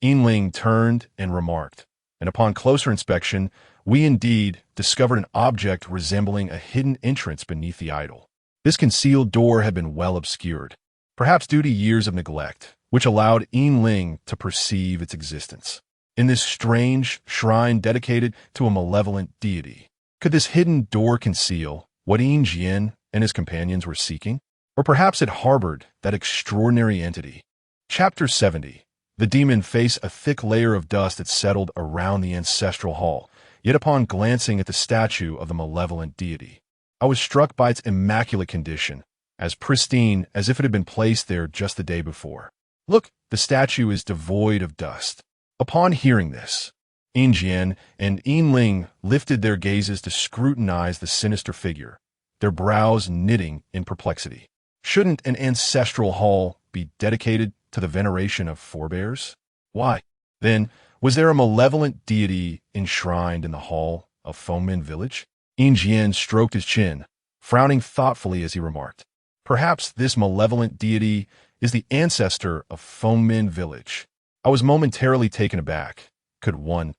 Yinling turned and remarked, and upon closer inspection, we indeed discovered an object resembling a hidden entrance beneath the idol. This concealed door had been well obscured, perhaps due to years of neglect, which allowed Yinling to perceive its existence. In this strange shrine dedicated to a malevolent deity, could this hidden door conceal what Jian and his companions were seeking? Or perhaps it harbored that extraordinary entity. Chapter 70. The demon faced a thick layer of dust that settled around the ancestral hall, yet upon glancing at the statue of the malevolent deity, I was struck by its immaculate condition, as pristine as if it had been placed there just the day before. Look, the statue is devoid of dust. Upon hearing this, Jian and Yinling lifted their gazes to scrutinize the sinister figure, their brows knitting in perplexity. Shouldn't an ancestral hall be dedicated to the veneration of forebears? Why, then, was there a malevolent deity enshrined in the hall of Fengmin village? Jian stroked his chin, frowning thoughtfully as he remarked, perhaps this malevolent deity is the ancestor of Fengmin village. I was momentarily taken aback. Could one's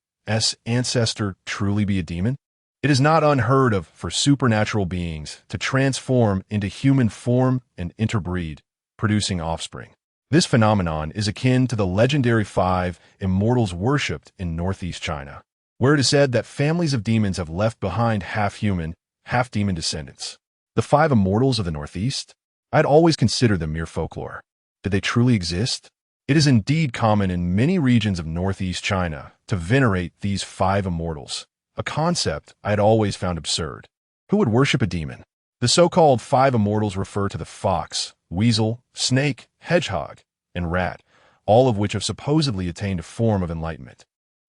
ancestor truly be a demon? It is not unheard of for supernatural beings to transform into human form and interbreed, producing offspring. This phenomenon is akin to the legendary 5 immortals worshipped in northeast China, where it is said that families of demons have left behind half-human, half-demon descendants. The 5 immortals of the northeast? I had always considered them mere folklore. Did they truly exist? It is indeed common in many regions of northeast China to venerate these 5 immortals, a concept I had always found absurd. Who would worship a demon? The so-called 5 immortals refer to the fox, weasel, snake, hedgehog, and rat, all of which have supposedly attained a form of enlightenment.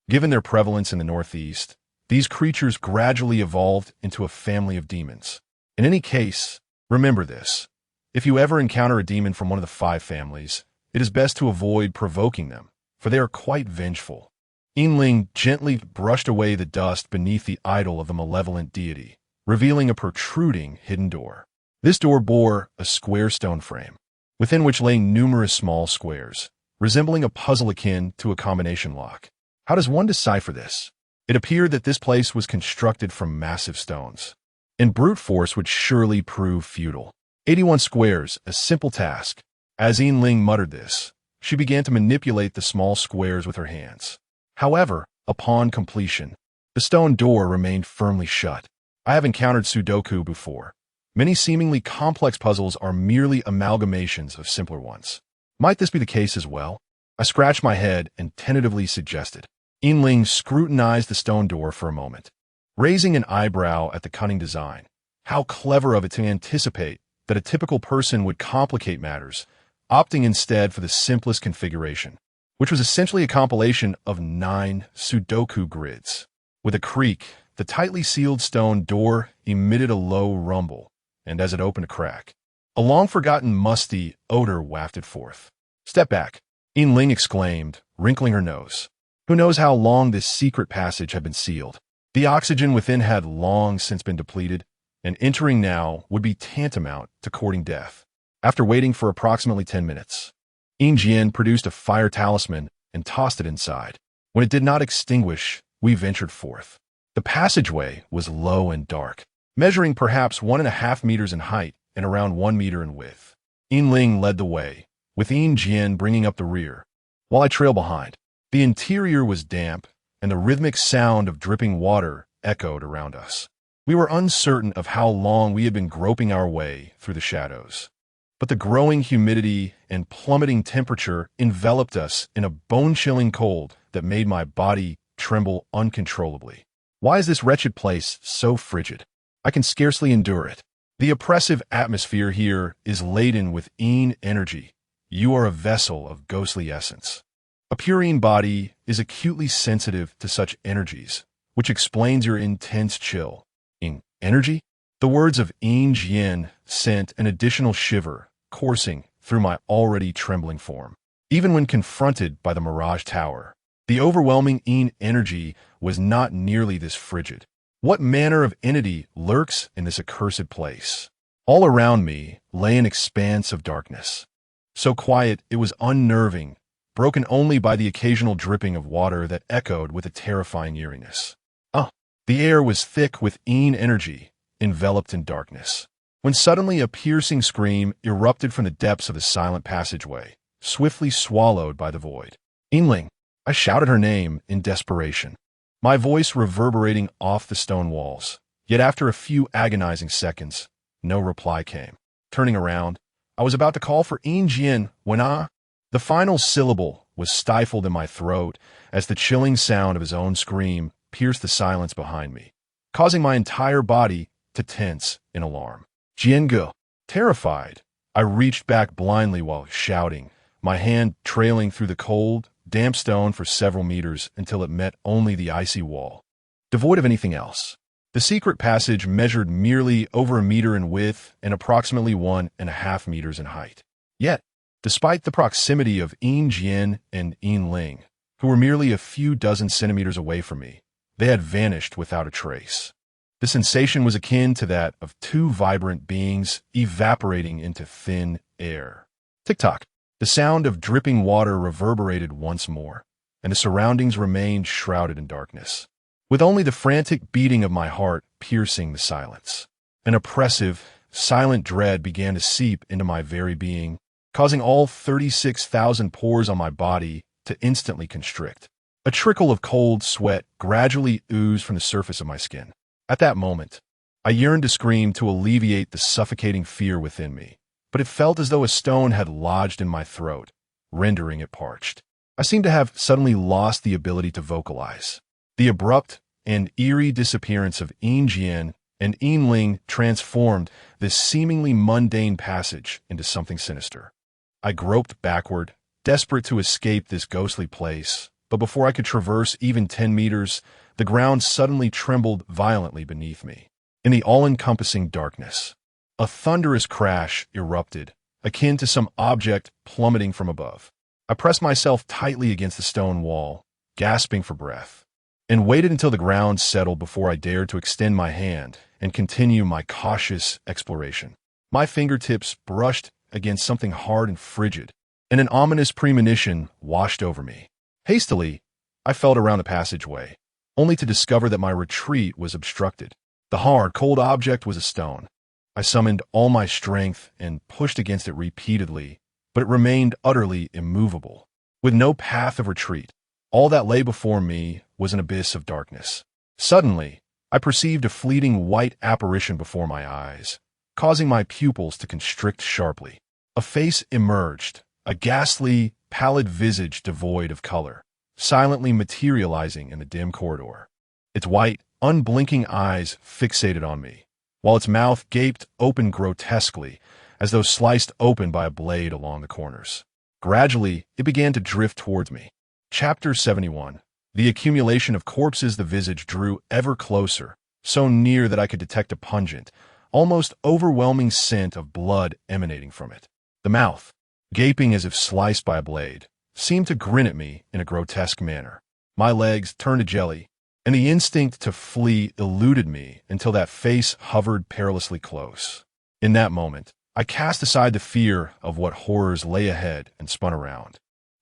Given their prevalence in the northeast, these creatures gradually evolved into a family of demons. In any case, remember this. If you ever encounter a demon from one of the 5 families, it is best to avoid provoking them, for they are quite vengeful. Yinling gently brushed away the dust beneath the idol of the malevolent deity, revealing a protruding hidden door. This door bore a square stone frame, within which lay numerous small squares, resembling a puzzle akin to a combination lock. How does one decipher this? It appeared that this place was constructed from massive stones, and brute force would surely prove futile. 81 squares, a simple task. As Yinling muttered this, she began to manipulate the small squares with her hands. However, upon completion, the stone door remained firmly shut. I have encountered Sudoku before. Many seemingly complex puzzles are merely amalgamations of simpler ones. Might this be the case as well? I scratched my head and tentatively suggested. Yinling scrutinized the stone door for a moment, raising an eyebrow at the cunning design. How clever of it to anticipate that a typical person would complicate matters, opting instead for the simplest configuration, which was essentially a compilation of 9 Sudoku grids. With a creak, the tightly sealed stone door emitted a low rumble, and as it opened a crack, a long-forgotten musty odor wafted forth. "Step back," Yinling exclaimed, wrinkling her nose. Who knows how long this secret passage had been sealed? The oxygen within had long since been depleted, and entering now would be tantamount to courting death. After waiting for approximately 10 minutes, Jian produced a fire talisman and tossed it inside. When it did not extinguish, we ventured forth. The passageway was low and dark, measuring perhaps 1.5 meters in height and around 1 meter in width. Ling led the way, with Jian bringing up the rear, while I trailed behind. The interior was damp, and the rhythmic sound of dripping water echoed around us. We were uncertain of how long we had been groping our way through the shadows. But the growing humidity and plummeting temperature enveloped us in a bone-chilling cold that made my body tremble uncontrollably. Why is this wretched place so frigid? I can scarcely endure it. The oppressive atmosphere here is laden with energy. You are a vessel of ghostly essence. A purine body is acutely sensitive to such energies, which explains your intense chill. Energy? The words of Jian sent an additional shiver coursing through my already trembling form. Even when confronted by the Mirage Tower, the overwhelming energy was not nearly this frigid. What manner of entity lurks in this accursed place? All around me lay an expanse of darkness. So quiet it was unnerving, broken only by the occasional dripping of water that echoed with a terrifying eeriness. The air was thick with energy, enveloped in darkness. When suddenly a piercing scream erupted from the depths of the silent passageway, swiftly swallowed by the void. Ling! I shouted her name in desperation, my voice reverberating off the stone walls. Yet after a few agonizing seconds, no reply came. Turning around, I was about to call for Jian when the final syllable was stifled in my throat as the chilling sound of his own scream pierced the silence behind me, causing my entire body to tense in alarm. Jiange. Terrified, I reached back blindly while shouting, my hand trailing through the cold, damp stone for several meters until it met only the icy wall. Devoid of anything else. The secret passage measured merely over 1 meter in width and approximately 1.5 meters in height. Yet, despite the proximity of Jian and Ling, who were merely a few dozen centimeters away from me, they had vanished without a trace. The sensation was akin to that of two vibrant beings evaporating into thin air. Tick-tock. The sound of dripping water reverberated once more, and the surroundings remained shrouded in darkness, with only the frantic beating of my heart piercing the silence. An oppressive, silent dread began to seep into my very being, causing all 36,000 pores on my body to instantly constrict. A trickle of cold sweat gradually oozed from the surface of my skin. At that moment, I yearned to scream to alleviate the suffocating fear within me, but it felt as though a stone had lodged in my throat, rendering it parched. I seemed to have suddenly lost the ability to vocalize. The abrupt and eerie disappearance of Jian and Ling transformed this seemingly mundane passage into something sinister. I groped backward, desperate to escape this ghostly place, but before I could traverse even 10 meters, the ground suddenly trembled violently beneath me. In the all-encompassing darkness, a thunderous crash erupted, akin to some object plummeting from above. I pressed myself tightly against the stone wall, gasping for breath, and waited until the ground settled before I dared to extend my hand and continue my cautious exploration. My fingertips brushed against something hard and frigid, and an ominous premonition washed over me. Hastily, I felt around the passageway, only to discover that my retreat was obstructed. The hard, cold object was a stone. I summoned all my strength and pushed against it repeatedly, but it remained utterly immovable. With no path of retreat, all that lay before me was an abyss of darkness. Suddenly, I perceived a fleeting white apparition before my eyes, causing my pupils to constrict sharply. A face emerged, a ghastly, pallid visage devoid of color, silently materializing in the dim corridor. Its white, unblinking eyes fixated on me, while its mouth gaped open grotesquely, as though sliced open by a blade along the corners. Gradually, it began to drift towards me. Chapter 71. The accumulation of corpses. The visage drew ever closer, so near that I could detect a pungent, almost overwhelming scent of blood emanating from it. The mouth, gaping as if sliced by a blade, seemed to grin at me in a grotesque manner. My legs turned to jelly, and the instinct to flee eluded me until that face hovered perilously close. In that moment, I cast aside the fear of what horrors lay ahead and spun around,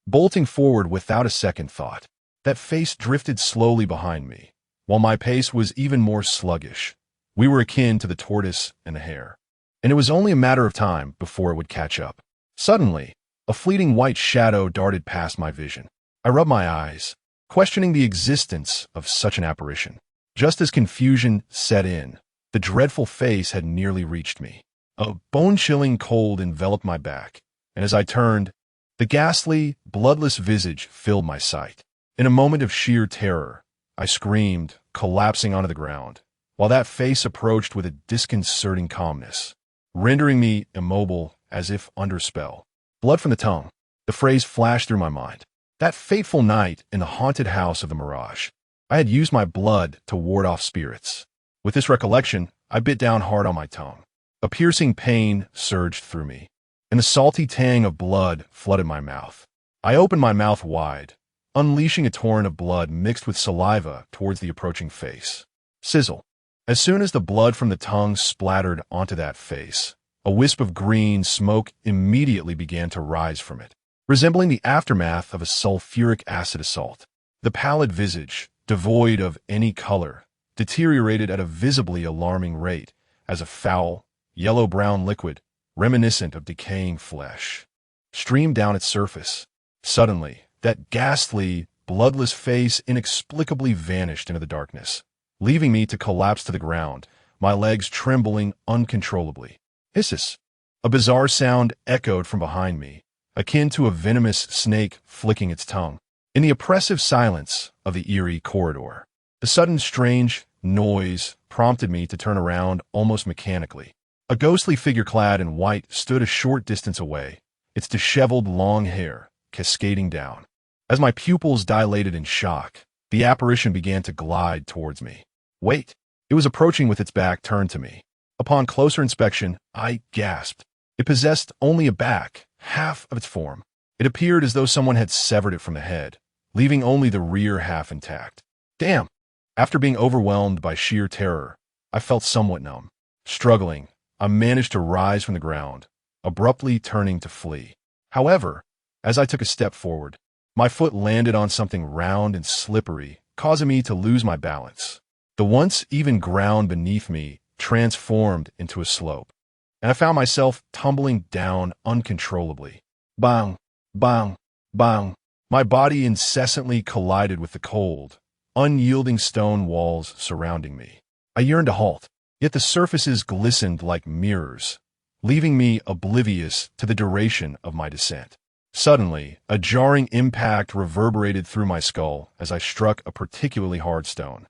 bolting forward without a second thought. That face drifted slowly behind me, while my pace was even more sluggish. We were akin to the tortoise and the hare, and it was only a matter of time before it would catch up. Suddenly, a fleeting white shadow darted past my vision. I rubbed my eyes, questioning the existence of such an apparition. Just as confusion set in, the dreadful face had nearly reached me. A bone-chilling cold enveloped my back, and as I turned, the ghastly, bloodless visage filled my sight. In a moment of sheer terror, I screamed, collapsing onto the ground, while that face approached with a disconcerting calmness, rendering me immobile as if under spell. Blood from the tongue. The phrase flashed through my mind. That fateful night in the haunted house of the Mirage, I had used my blood to ward off spirits. With this recollection, I bit down hard on my tongue. A piercing pain surged through me, and the salty tang of blood flooded my mouth. I opened my mouth wide, unleashing a torrent of blood mixed with saliva towards the approaching face. Sizzle. As soon as the blood from the tongue splattered onto that face, a wisp of green smoke immediately began to rise from it, resembling the aftermath of a sulfuric acid assault. The pallid visage, devoid of any color, deteriorated at a visibly alarming rate as a foul, yellow-brown liquid, reminiscent of decaying flesh, streamed down its surface. Suddenly, that ghastly, bloodless face inexplicably vanished into the darkness, leaving me to collapse to the ground, my legs trembling uncontrollably. Hissus! A bizarre sound echoed from behind me, akin to a venomous snake flicking its tongue. In the oppressive silence of the eerie corridor, the sudden strange noise prompted me to turn around almost mechanically. A ghostly figure clad in white stood a short distance away, its disheveled long hair cascading down. As my pupils dilated in shock, the apparition began to glide towards me. Wait! It was approaching with its back turned to me. Upon closer inspection, I gasped. It possessed only a back, half of its form. It appeared as though someone had severed it from the head, leaving only the rear half intact. Damn! After being overwhelmed by sheer terror, I felt somewhat numb. Struggling, I managed to rise from the ground, abruptly turning to flee. However, as I took a step forward, my foot landed on something round and slippery, causing me to lose my balance. The once even ground beneath me transformed into a slope, and I found myself tumbling down uncontrollably. Bang! Bang! Bang! My body incessantly collided with the cold, unyielding stone walls surrounding me. I yearned to halt, yet the surfaces glistened like mirrors, leaving me oblivious to the duration of my descent. Suddenly, a jarring impact reverberated through my skull as I struck a particularly hard stone.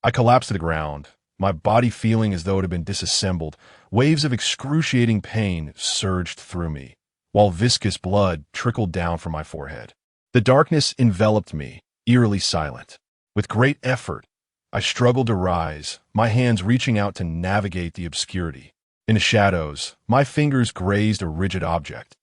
I collapsed to the ground, my body feeling as though it had been disassembled. Waves of excruciating pain surged through me, while viscous blood trickled down from my forehead. The darkness enveloped me, eerily silent. With great effort, I struggled to rise, my hands reaching out to navigate the obscurity. In the shadows, my fingers grazed a rigid object.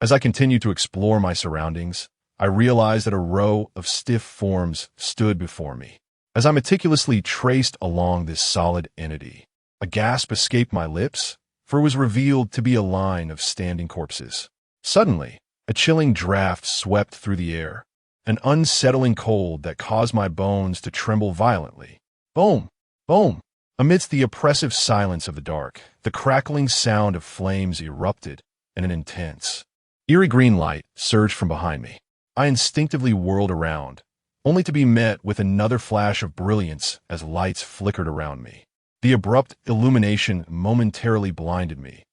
As I continued to explore my surroundings, I realized that a row of stiff forms stood before me. As I meticulously traced along this solid entity, a gasp escaped my lips, for it was revealed to be a line of standing corpses. Suddenly, a chilling draft swept through the air, an unsettling cold that caused my bones to tremble violently. Boom! Boom! Amidst the oppressive silence of the dark, the crackling sound of flames erupted in an intense, eerie green light surged from behind me. I instinctively whirled around, only to be met with another flash of brilliance as lights flickered around me. The abrupt illumination momentarily blinded me,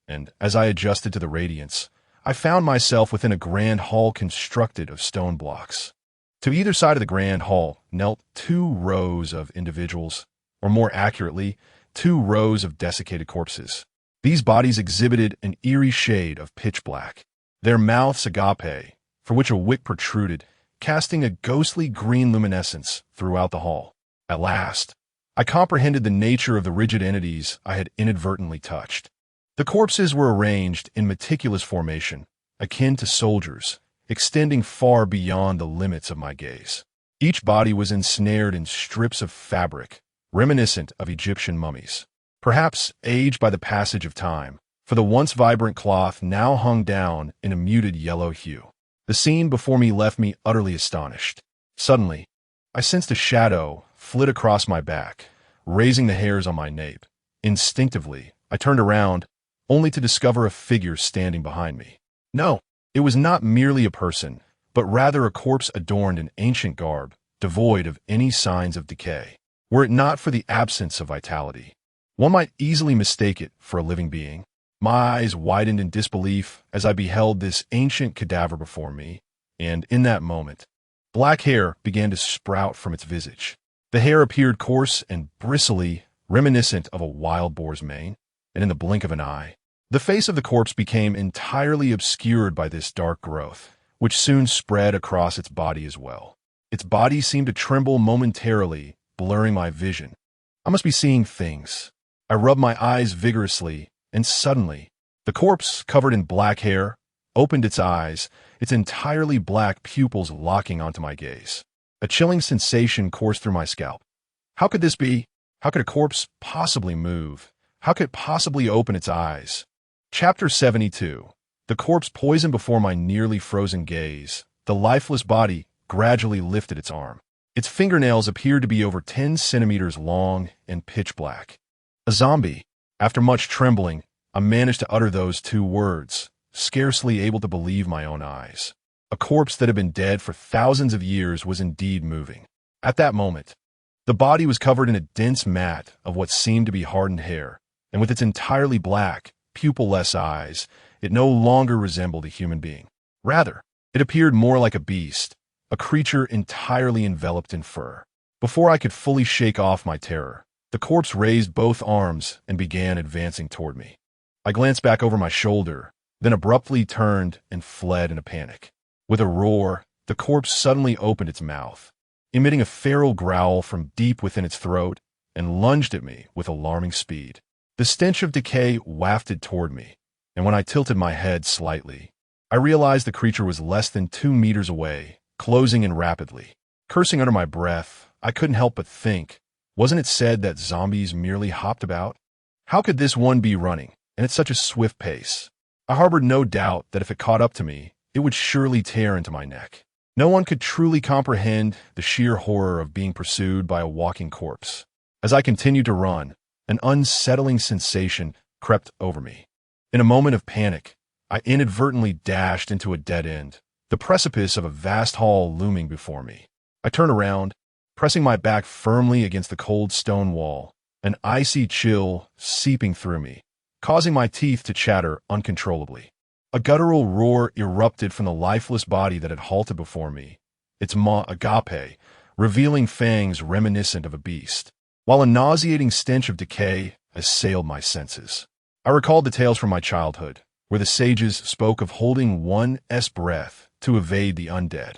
and as I adjusted to the radiance, I found myself within a grand hall constructed of stone blocks. To either side of the grand hall knelt 2 rows of individuals, or more accurately, 2 rows of desiccated corpses. These bodies exhibited an eerie shade of pitch black, their mouths agape, for which a wick protruded, casting a ghostly green luminescence throughout the hall. At last, I comprehended the nature of the rigid entities I had inadvertently touched. The corpses were arranged in meticulous formation, akin to soldiers, extending far beyond the limits of my gaze. Each body was ensnared in strips of fabric, reminiscent of Egyptian mummies, perhaps aged by the passage of time, for the once vibrant cloth now hung down in a muted yellow hue. The scene before me left me utterly astonished. Suddenly, I sensed a shadow flit across my back, raising the hairs on my nape. Instinctively, I turned around, only to discover a figure standing behind me. No, it was not merely a person, but rather a corpse adorned in ancient garb, devoid of any signs of decay. Were it not for the absence of vitality, one might easily mistake it for a living being. My eyes widened in disbelief as I beheld this ancient cadaver before me, and in that moment, black hair began to sprout from its visage. The hair appeared coarse and bristly, reminiscent of a wild boar's mane, and in the blink of an eye, the face of the corpse became entirely obscured by this dark growth, which soon spread across its body as well. Its body seemed to tremble momentarily, blurring my vision. I must be seeing things. I rubbed my eyes vigorously, and suddenly, the corpse, covered in black hair, opened its eyes, its entirely black pupils locking onto my gaze. A chilling sensation coursed through my scalp. How could this be? How could a corpse possibly move? How could it possibly open its eyes? Chapter 72. The corpse poisoned before my nearly frozen gaze. The lifeless body gradually lifted its arm. Its fingernails appeared to be over 10 centimeters long and pitch black. A zombie. After much trembling, I managed to utter those two words, scarcely able to believe my own eyes. A corpse that had been dead for thousands of years was indeed moving. At that moment, the body was covered in a dense mat of what seemed to be hardened hair, and with its entirely black, pupil-less eyes, it no longer resembled a human being. Rather, it appeared more like a beast, a creature entirely enveloped in fur. Before I could fully shake off my terror, the corpse raised both arms and began advancing toward me. I glanced back over my shoulder, then abruptly turned and fled in a panic. With a roar, the corpse suddenly opened its mouth, emitting a feral growl from deep within its throat, and lunged at me with alarming speed. The stench of decay wafted toward me, and when I tilted my head slightly, I realized the creature was less than 2 meters away, closing in rapidly. Cursing under my breath, I couldn't help but think, wasn't it said that zombies merely hopped about? How could this one be running, and at such a swift pace? I harbored no doubt that if it caught up to me, it would surely tear into my neck. No one could truly comprehend the sheer horror of being pursued by a walking corpse. As I continued to run, an unsettling sensation crept over me. In a moment of panic, I inadvertently dashed into a dead end, the precipice of a vast hall looming before me. I turned around, pressing my back firmly against the cold stone wall, an icy chill seeping through me, causing my teeth to chatter uncontrollably. A guttural roar erupted from the lifeless body that had halted before me, its maw agape, revealing fangs reminiscent of a beast, while a nauseating stench of decay assailed my senses. I recalled the tales from my childhood, where the sages spoke of holding one's breath to evade the undead.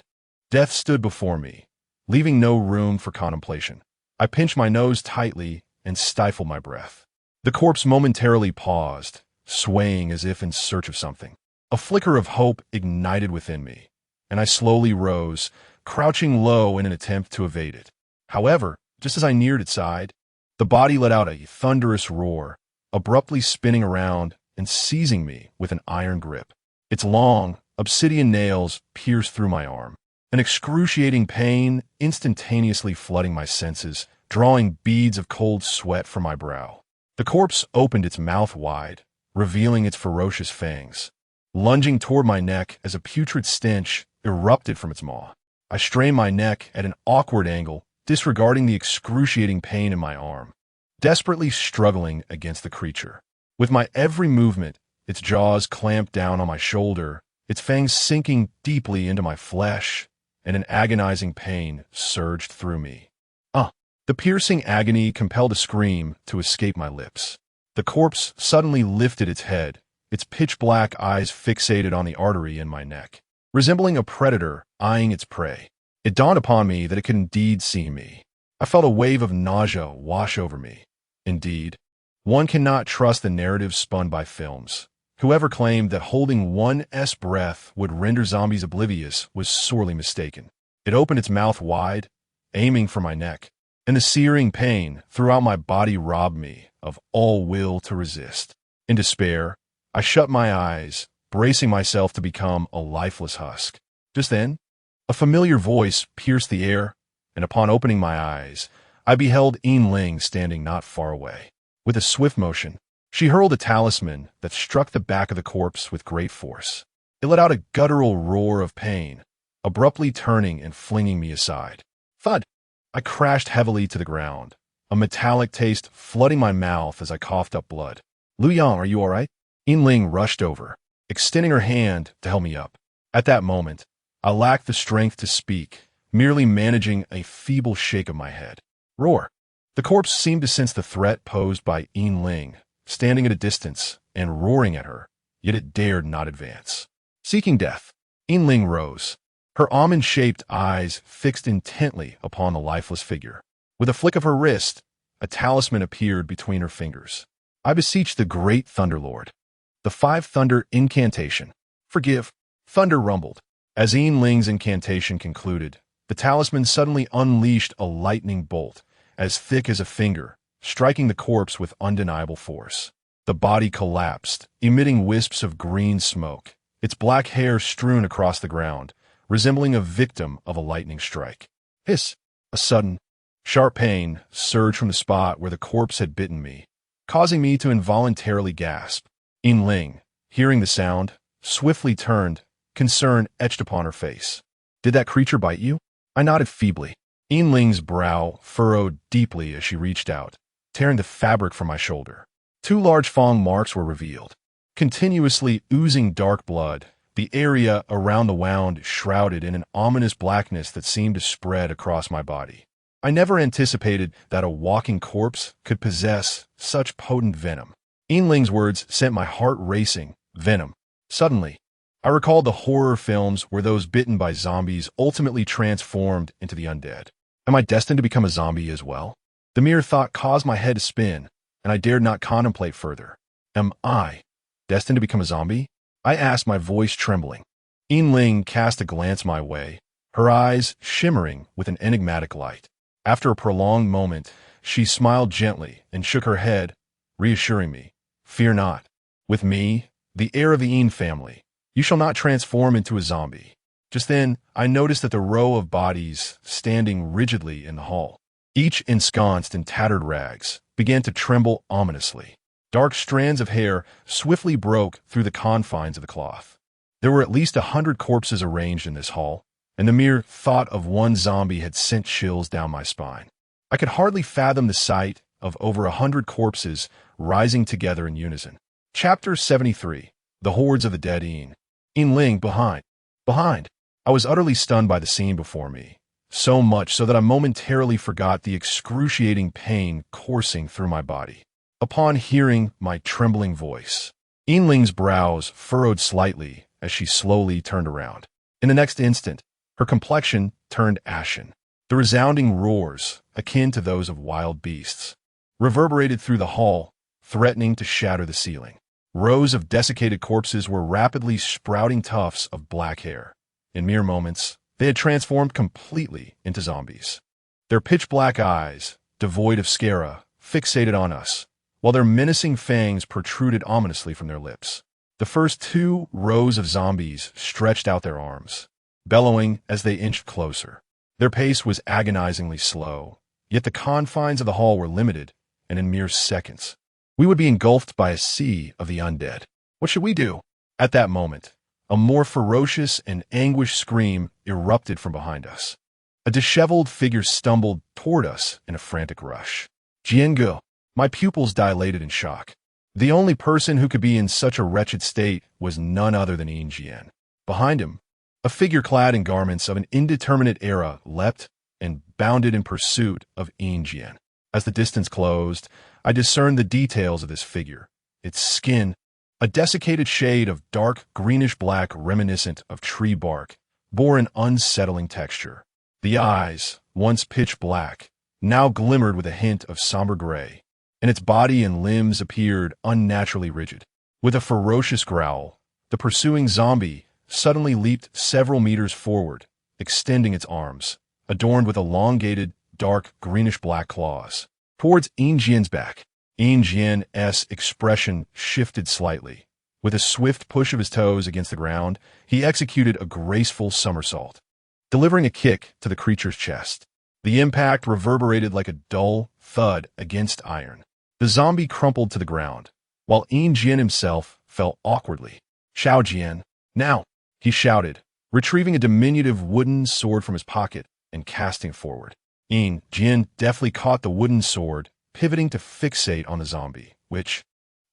Death stood before me, leaving no room for contemplation. I pinched my nose tightly and stifled my breath. The corpse momentarily paused, swaying as if in search of something. A flicker of hope ignited within me, and I slowly rose, crouching low in an attempt to evade it. However, just as I neared its side, the body let out a thunderous roar, abruptly spinning around and seizing me with an iron grip. Its long, obsidian nails pierced through my arm, an excruciating pain instantaneously flooding my senses, drawing beads of cold sweat from my brow. The corpse opened its mouth wide, revealing its ferocious fangs, lunging toward my neck as a putrid stench erupted from its maw. I strained my neck at an awkward angle, disregarding the excruciating pain in my arm, desperately struggling against the creature. With my every movement, its jaws clamped down on my shoulder, its fangs sinking deeply into my flesh, and an agonizing pain surged through me. The piercing agony compelled a scream to escape my lips. The corpse suddenly lifted its head, its pitch-black eyes fixated on the artery in my neck, resembling a predator eyeing its prey. It dawned upon me that it could indeed see me. I felt a wave of nausea wash over me. Indeed, one cannot trust the narratives spun by films. Whoever claimed that holding one's breath would render zombies oblivious was sorely mistaken. It opened its mouth wide, aiming for my neck, and the searing pain throughout my body robbed me of all will to resist. In despair, I shut my eyes, bracing myself to become a lifeless husk. Just then, A familiar voice pierced the air, and upon opening my eyes, I beheld Ling standing not far away. With a swift motion, she hurled a talisman that struck the back of the corpse with great force. It let out a guttural roar of pain, abruptly turning and flinging me aside. Thud! I crashed heavily to the ground, a metallic taste flooding my mouth as I coughed up blood. Lu Yang, are you all right? Ling rushed over, extending her hand to help me up. At that moment, I lacked the strength to speak, merely managing a feeble shake of my head. Roar! The corpse seemed to sense the threat posed by Ling, standing at a distance and roaring at her, yet it dared not advance. Seeking death, Ling rose, her almond-shaped eyes fixed intently upon the lifeless figure. With a flick of her wrist, a talisman appeared between her fingers. I beseech the great Thunderlord. The 5-thunder incantation. Forgive. Thunder rumbled. As Ling's incantation concluded, the talisman suddenly unleashed a lightning bolt, as thick as a finger, striking the corpse with undeniable force. The body collapsed, emitting wisps of green smoke, its black hair strewn across the ground, resembling a victim of a lightning strike. Hiss! A sudden, sharp pain surged from the spot where the corpse had bitten me, causing me to involuntarily gasp. Ling, hearing the sound, swiftly turned, concern etched upon her face. Did that creature bite you? I nodded feebly. Ling's brow furrowed deeply as she reached out, tearing the fabric from my shoulder. 2 large fang marks were revealed. Continuously oozing dark blood, the area around the wound shrouded in an ominous blackness that seemed to spread across my body. I never anticipated that a walking corpse could possess such potent venom. Ling's words sent my heart racing. Venom. Suddenly, I recalled the horror films where those bitten by zombies ultimately transformed into the undead. Am I destined to become a zombie as well? The mere thought caused my head to spin, and I dared not contemplate further. Am I destined to become a zombie? I asked, my voice trembling. Ling cast a glance my way, her eyes shimmering with an enigmatic light. After a prolonged moment, she smiled gently and shook her head, reassuring me. Fear not. With me, the heir of the family, you shall not transform into a zombie. Just then, I noticed that the row of bodies standing rigidly in the hall, each ensconced in tattered rags, began to tremble ominously. Dark strands of hair swiftly broke through the confines of the cloth. There were at least 100 corpses arranged in this hall, and the mere thought of one zombie had sent chills down my spine. I could hardly fathom the sight of over 100 corpses rising together in unison. Chapter 73. The Hordes of the Dead. Ling behind. I was utterly stunned by the scene before me, so much so that I momentarily forgot the excruciating pain coursing through my body. Upon hearing my trembling voice, Ling's brows furrowed slightly as she slowly turned around. In the next instant, her complexion turned ashen. The resounding roars, akin to those of wild beasts, reverberated through the hall, threatening to shatter the ceiling. Rows of desiccated corpses were rapidly sprouting tufts of black hair. In mere moments, they had transformed completely into zombies. Their pitch-black eyes, devoid of scara, fixated on us, while their menacing fangs protruded ominously from their lips. The first 2 rows of zombies stretched out their arms, bellowing as they inched closer. Their pace was agonizingly slow, yet the confines of the hall were limited, and in mere seconds, we would be engulfed by a sea of the undead. What should we do? At that moment, a more ferocious and anguished scream erupted from behind us. A disheveled figure stumbled toward us in a frantic rush. Jiangu. My pupils dilated in shock. The only person who could be in such a wretched state was none other than Jian. Behind him, a figure clad in garments of an indeterminate era leapt and bounded in pursuit of Jian. As the distance closed, I discerned the details of this figure. Its skin, a desiccated shade of dark greenish-black reminiscent of tree bark, bore an unsettling texture. The eyes, once pitch black, now glimmered with a hint of somber gray, and its body and limbs appeared unnaturally rigid. With a ferocious growl, the pursuing zombie suddenly leaped several meters forward, extending its arms, adorned with elongated, dark greenish-black claws, towards Jian's back. Jian's expression shifted slightly. With a swift push of his toes against the ground, he executed a graceful somersault. delivering a kick to the creature's chest. The impact reverberated like a dull thud against iron. The zombie crumpled to the ground, while Yin Jian himself fell awkwardly. "Xiao Jian, now!" he shouted, retrieving a diminutive wooden sword from his pocket and casting it forward. Yin Jian deftly caught the wooden sword, pivoting to fixate on the zombie, which,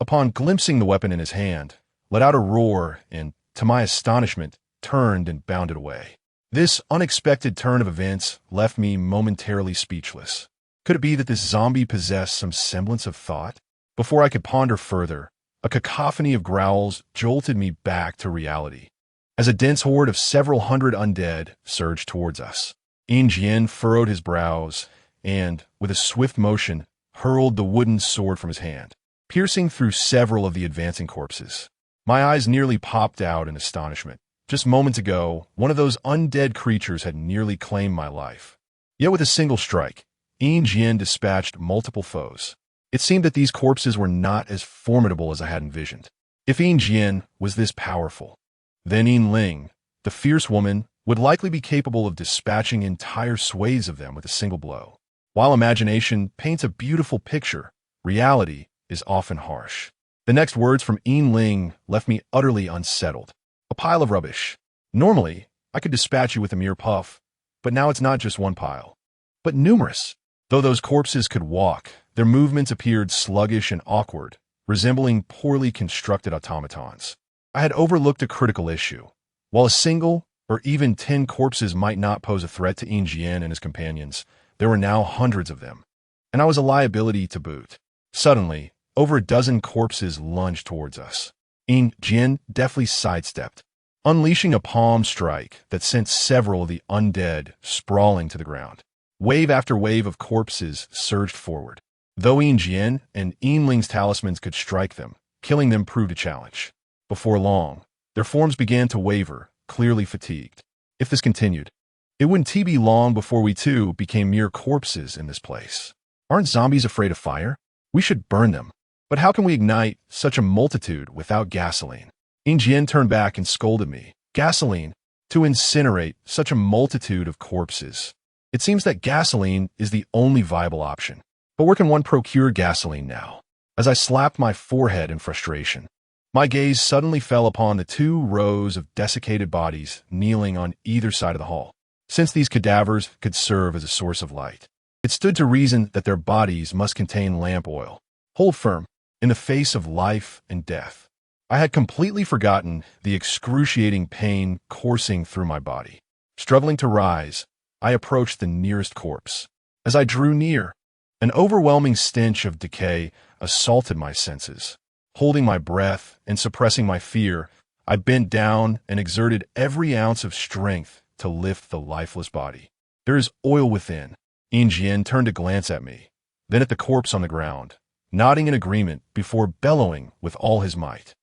upon glimpsing the weapon in his hand, let out a roar and, to my astonishment, turned and bounded away. This unexpected turn of events left me momentarily speechless. Could it be that this zombie possessed some semblance of thought? Before I could ponder further, a cacophony of growls jolted me back to reality, as a dense horde of several hundred undead surged towards us. Yin Jian furrowed his brows and, with a swift motion, hurled the wooden sword from his hand, piercing through several of the advancing corpses. My eyes nearly popped out in astonishment. Just moments ago, one of those undead creatures had nearly claimed my life. Yet with a single strike, Yin Jian dispatched multiple foes. It seemed that these corpses were not as formidable as I had envisioned. If Yin Jian was this powerful, then Yin Ling, the fierce woman, would likely be capable of dispatching entire swathes of them with a single blow. While imagination paints a beautiful picture, reality is often harsh. The next words from Yin Ling left me utterly unsettled. "A pile of rubbish. Normally, I could dispatch you with a mere puff, but now it's not just one pile, but numerous." Though those corpses could walk, their movements appeared sluggish and awkward, resembling poorly constructed automatons. I had overlooked a critical issue. While a single or even 10 corpses might not pose a threat to Yin Jian and his companions, there were now hundreds of them, and I was a liability to boot. Suddenly, over a dozen corpses lunged towards us. Yin Jian deftly sidestepped, unleashing a palm strike that sent several of the undead sprawling to the ground. Wave after wave of corpses surged forward. Though Yin Jian and Yin Ling's talismans could strike them, killing them proved a challenge. Before long, their forms began to waver, clearly fatigued. If this continued, it wouldn't be long before we too became mere corpses in this place. Aren't zombies afraid of fire? We should burn them. But how can we ignite such a multitude without gasoline? Yin Jian turned back and scolded me. Gasoline? To incinerate such a multitude of corpses. It seems that gasoline is the only viable option. But where can one procure gasoline now? As I slapped my forehead in frustration, my gaze suddenly fell upon the 2 rows of desiccated bodies kneeling on either side of the hall. Since these cadavers could serve as a source of light, it stood to reason that their bodies must contain lamp oil. Hold firm, in the face of life and death. I had completely forgotten the excruciating pain coursing through my body. Struggling to rise, I approached the nearest corpse. As I drew near, an overwhelming stench of decay assaulted my senses. Holding my breath and suppressing my fear, I bent down and exerted every ounce of strength to lift the lifeless body. "There is oil within." Yin Jian turned to glance at me, then at the corpse on the ground, nodding in agreement before bellowing with all his might.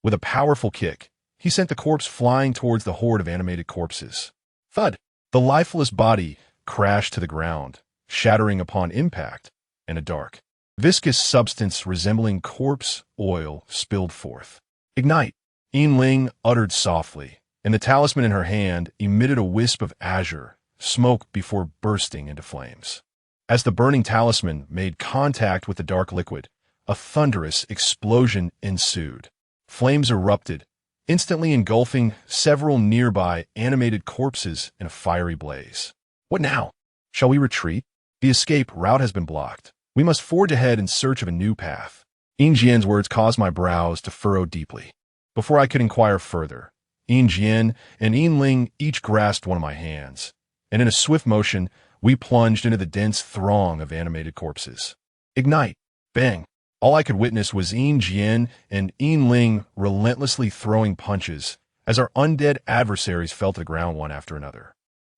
With a powerful kick, he sent the corpse flying towards the horde of animated corpses. Thud! The lifeless body crashed to the ground, shattering upon impact, and a dark, viscous substance resembling corpse oil spilled forth. "Ignite!" Yin Ling uttered softly, and the talisman in her hand emitted a wisp of azure smoke before bursting into flames. As the burning talisman made contact with the dark liquid, a thunderous explosion ensued. Flames erupted, instantly engulfing several nearby animated corpses in a fiery blaze. "What now? Shall we retreat? The escape route has been blocked. We must forge ahead in search of a new path." Yin Jian's words caused my brows to furrow deeply. Before I could inquire further, Yin Jian and Yin Ling each grasped one of my hands, and in a swift motion, we plunged into the dense throng of animated corpses. Ignite! Bang! All I could witness was Yin Jian and Yin Ling relentlessly throwing punches as our undead adversaries fell to the ground one after another.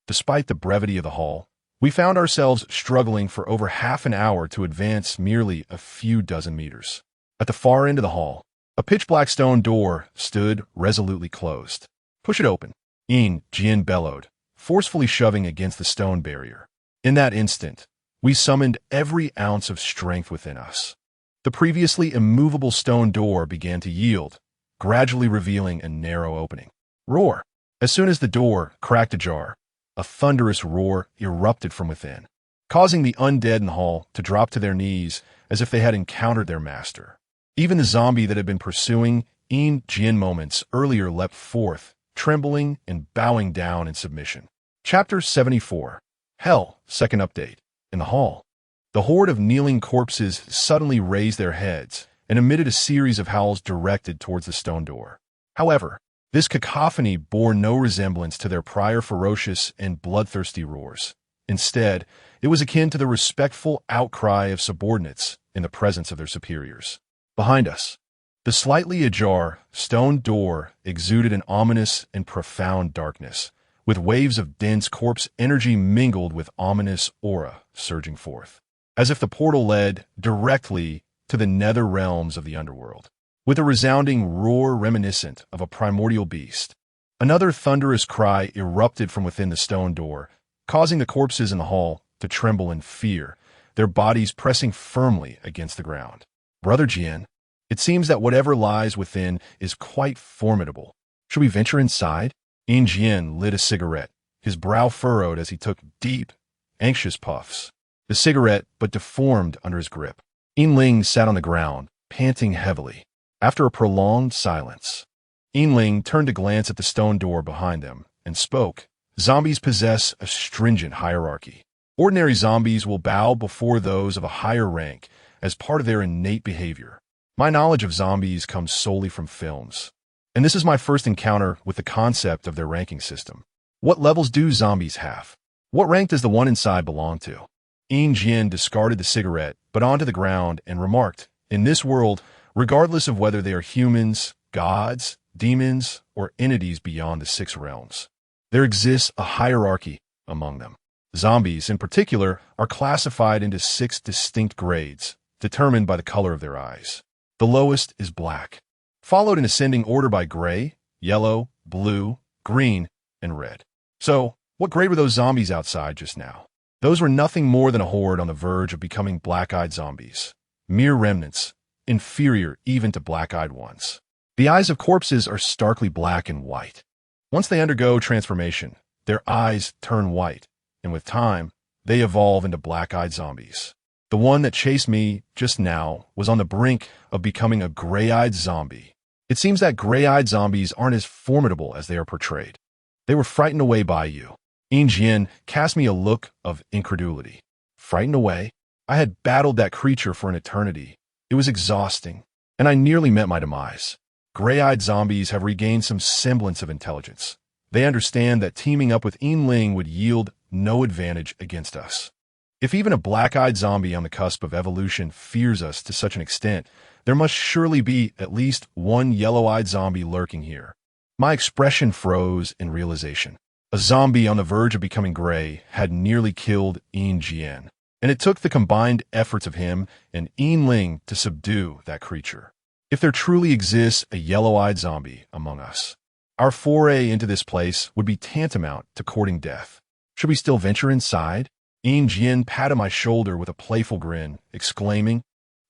Despite the brevity of the haul, we found ourselves struggling for over half an hour to advance merely a few dozen meters. At the far end of the hall, a pitch-black stone door stood resolutely closed. "Push it open," Yin Jian bellowed, forcefully shoving against the stone barrier. In that instant, we summoned every ounce of strength within us. The previously immovable stone door began to yield, gradually revealing a narrow opening. Roar! As soon as the door cracked ajar, a thunderous roar erupted from within, causing the undead in the hall to drop to their knees as if they had encountered their master. Even the zombie that had been pursuing Yin Jin moments earlier leapt forth, trembling and bowing down in submission. Chapter 74. Hell, second update. In the hall, the horde of kneeling corpses suddenly raised their heads and emitted a series of howls directed towards the stone door. However, this cacophony bore no resemblance to their prior ferocious and bloodthirsty roars. Instead, it was akin to the respectful outcry of subordinates in the presence of their superiors. Behind us, the slightly ajar stone door exuded an ominous and profound darkness, with waves of dense corpse energy mingled with ominous aura surging forth, as if the portal led directly to the nether realms of the underworld. With a resounding roar reminiscent of a primordial beast, another thunderous cry erupted from within the stone door, causing the corpses in the hall to tremble in fear, their bodies pressing firmly against the ground. Brother Jian, it seems that whatever lies within is quite formidable. Should we venture inside? Yin Jian lit a cigarette, his brow furrowed as he took deep, anxious puffs. The cigarette but deformed under his grip. Yin Ling sat on the ground, panting heavily. After a prolonged silence, Yin Ling turned to glance at the stone door behind them and spoke. Zombies possess a stringent hierarchy. Ordinary zombies will bow before those of a higher rank as part of their innate behavior. My knowledge of zombies comes solely from films, and this is my first encounter with the concept of their ranking system. What levels do zombies have? What rank does the one inside belong to? Yin Jin discarded the cigarette, but onto the ground, and remarked, in this world, regardless of whether they are humans, gods, demons, or entities beyond the 6 realms, there exists a hierarchy among them. Zombies, in particular, are classified into 6 distinct grades, determined by the color of their eyes. The lowest is black, followed in ascending order by gray, yellow, blue, green, and red. So, what grade were those zombies outside just now? Those were nothing more than a horde on the verge of becoming black-eyed zombies. Mere remnants, inferior even to black-eyed ones. The eyes of corpses are starkly black and white. Once they undergo transformation, their eyes turn white, and with time, they evolve into black-eyed zombies. The one that chased me just now was on the brink of becoming a gray-eyed zombie. It seems that gray-eyed zombies aren't as formidable as they are portrayed. They were frightened away by you. Yin Jian cast me a look of incredulity. Frightened away? I had battled that creature for an eternity. It was exhausting, and I nearly met my demise. Gray-eyed zombies have regained some semblance of intelligence. They understand that teaming up with Yin Ling would yield no advantage against us. If even a black-eyed zombie on the cusp of evolution fears us to such an extent, there must surely be at least one yellow-eyed zombie lurking here. My expression froze in realization. A zombie on the verge of becoming gray had nearly killed Yin Jian, and it took the combined efforts of him and Yin Ling to subdue that creature. If there truly exists a yellow-eyed zombie among us, our foray into this place would be tantamount to courting death. Should we still venture inside? Yin Jian patted my shoulder with a playful grin, exclaiming,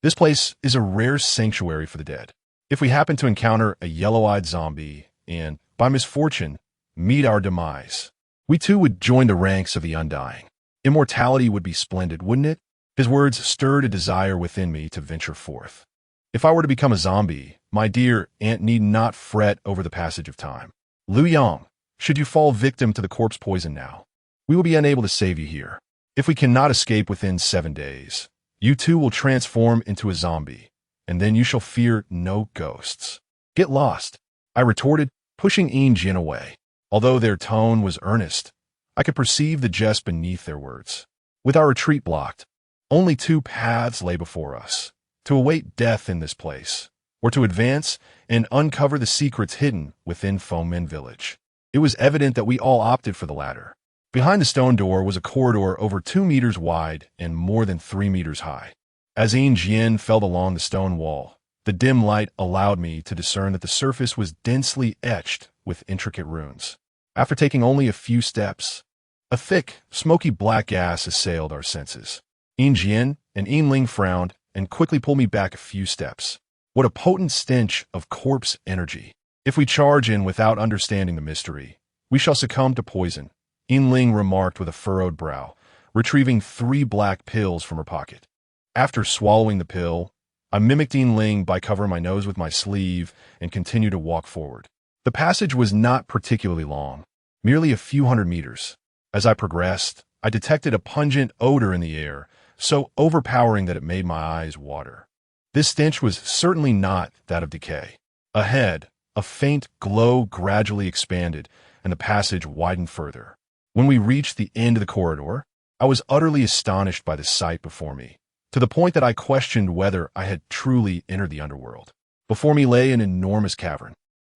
"This place is a rare sanctuary for the dead. If we happen to encounter a yellow-eyed zombie and, by misfortune, meet our demise, we too would join the ranks of the undying. Immortality would be splendid, wouldn't it?" His words stirred a desire within me to venture forth. If I were to become a zombie, my dear aunt need not fret over the passage of time. Liu Yang, should you fall victim to the corpse poison now, we will be unable to save you here. If we cannot escape within 7 days, you too will transform into a zombie, and then you shall fear no ghosts. Get lost, I retorted, pushing Yin Jin away. Although their tone was earnest, I could perceive the jest beneath their words. With our retreat blocked, only 2 paths lay before us: to await death in this place, or to advance and uncover the secrets hidden within Fomen Village. It was evident that we all opted for the latter. Behind the stone door was a corridor over 2 meters wide and more than 3 meters high. As Yin Jian fell along the stone wall, the dim light allowed me to discern that the surface was densely etched with intricate runes. After taking only a few steps, a thick, smoky black gas assailed our senses. Yin Jian and Yin Ling frowned and quickly pulled me back a few steps. What a potent stench of corpse energy. If we charge in without understanding the mystery, we shall succumb to poison, Yinling remarked with a furrowed brow, retrieving 3 black pills from her pocket. After swallowing the pill, I mimicked Yinling by covering my nose with my sleeve and continued to walk forward. The passage was not particularly long, merely a few hundred meters. As I progressed, I detected a pungent odor in the air, so overpowering that it made my eyes water. This stench was certainly not that of decay. Ahead, a faint glow gradually expanded, and the passage widened further. When we reached the end of the corridor, I was utterly astonished by the sight before me, to the point that I questioned whether I had truly entered the underworld. Before me lay an enormous cavern,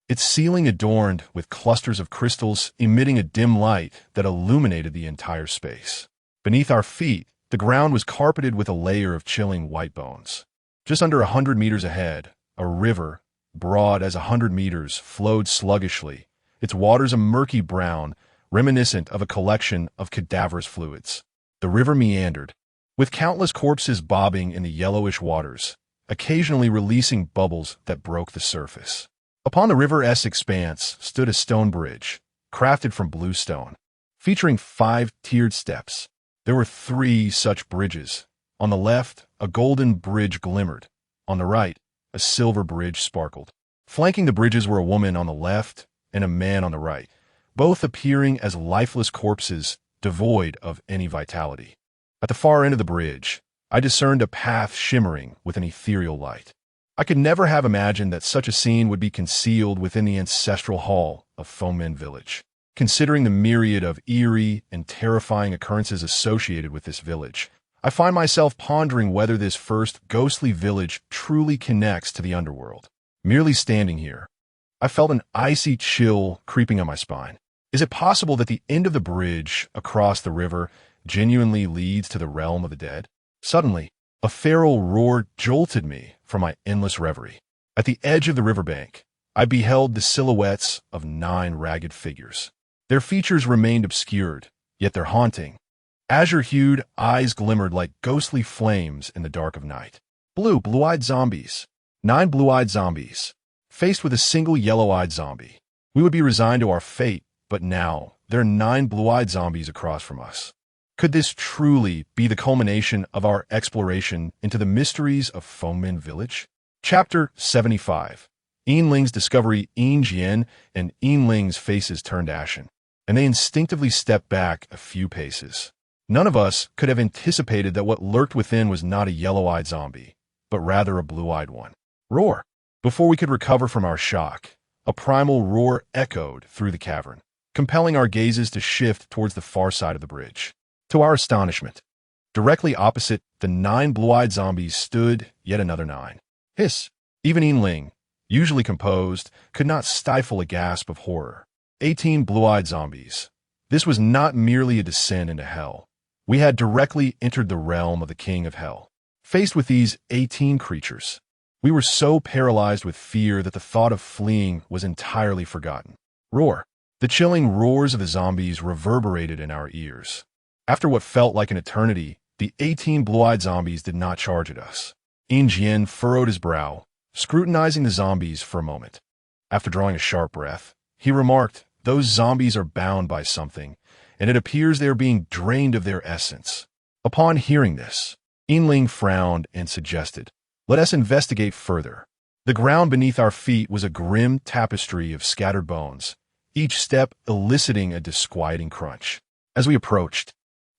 its ceiling adorned with clusters of crystals emitting a dim light that illuminated the entire space. Beneath our feet, the ground was carpeted with a layer of chilling white bones. Just under 100 meters ahead, a river, broad as 100 meters, flowed sluggishly, its waters a murky brown, reminiscent of a collection of cadaverous fluids. The river meandered, with countless corpses bobbing in the yellowish waters, occasionally releasing bubbles that broke the surface. Upon the river's expanse stood a stone bridge, crafted from blue stone, featuring 5 tiered steps. There were 3 such bridges. On the left, a golden bridge glimmered. On the right, a silver bridge sparkled. Flanking the bridges were a woman on the left and a man on the right, both appearing as lifeless corpses devoid of any vitality. At the far end of the bridge, I discerned a path shimmering with an ethereal light. I could never have imagined that such a scene would be concealed within the ancestral hall of Fomen Village. Considering the myriad of eerie and terrifying occurrences associated with this village, I find myself pondering whether this first ghostly village truly connects to the underworld. Merely standing here, I felt an icy chill creeping on my spine. Is it possible that the end of the bridge across the river genuinely leads to the realm of the dead? Suddenly, a feral roar jolted me from my endless reverie. At the edge of the riverbank, I beheld the silhouettes of 9 ragged figures. Their features remained obscured, yet their haunting, azure-hued eyes glimmered like ghostly flames in the dark of night. Blue-eyed zombies. 9 blue-eyed zombies. Faced with a single yellow-eyed zombie, we would be resigned to our fate, but now there are 9 blue-eyed zombies across from us. Could this truly be the culmination of our exploration into the mysteries of Fomen Village? Chapter 75. Yinling's discovery. Yin Jian and Yinling's faces turned ashen, and they instinctively stepped back a few paces. None of us could have anticipated that what lurked within was not a yellow-eyed zombie, but rather a blue-eyed one. Roar! Before we could recover from our shock, a primal roar echoed through the cavern, compelling our gazes to shift towards the far side of the bridge. To our astonishment, directly opposite the 9 blue-eyed zombies stood yet another 9. Hiss! Even Yinling, usually composed, could not stifle a gasp of horror. 18 blue-eyed zombies. This was not merely a descent into hell. We had directly entered the realm of the King of Hell. Faced with these 18 creatures, we were so paralyzed with fear that the thought of fleeing was entirely forgotten. Roar! The chilling roars of the zombies reverberated in our ears. After what felt like an eternity, the 18 blue-eyed zombies did not charge at us. Yin Jian furrowed his brow, scrutinizing the zombies for a moment. After drawing a sharp breath, he remarked, "Those zombies are bound by something, and it appears they are being drained of their essence." Upon hearing this, Yinling frowned and suggested, "Let us investigate further." The ground beneath our feet was a grim tapestry of scattered bones, each step eliciting a disquieting crunch. As we approached,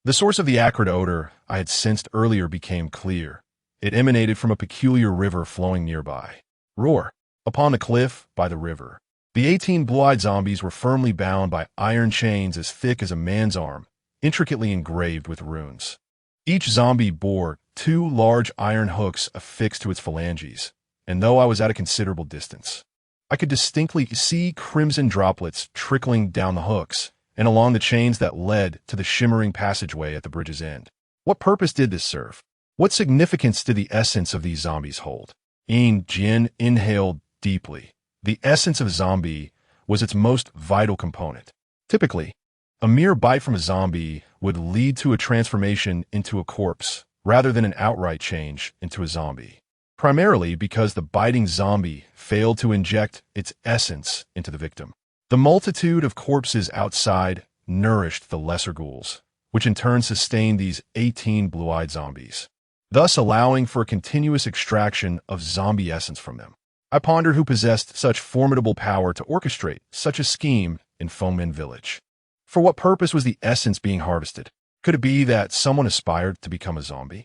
the source of the acrid odor I had sensed earlier became clear. It emanated from a peculiar river flowing nearby. Roar! Upon the cliff by the river, the 18 blue-eyed zombies were firmly bound by iron chains as thick as a man's arm, intricately engraved with runes. Each zombie bore 2 large iron hooks affixed to its phalanges, and though I was at a considerable distance, I could distinctly see crimson droplets trickling down the hooks and along the chains that led to the shimmering passageway at the bridge's end. What purpose did this serve? What significance did the essence of these zombies hold? Yin Jian inhaled deeply. The essence of zombie was its most vital component. Typically, a mere bite from a zombie would lead to a transformation into a corpse, rather than an outright change into a zombie. Primarily because the biting zombie failed to inject its essence into the victim. The multitude of corpses outside nourished the lesser ghouls, which in turn sustained these 18 blue-eyed zombies, thus allowing for a continuous extraction of zombie essence from them. I pondered who possessed such formidable power to orchestrate such a scheme in Fomin Village. For what purpose was the essence being harvested? Could it be that someone aspired to become a zombie?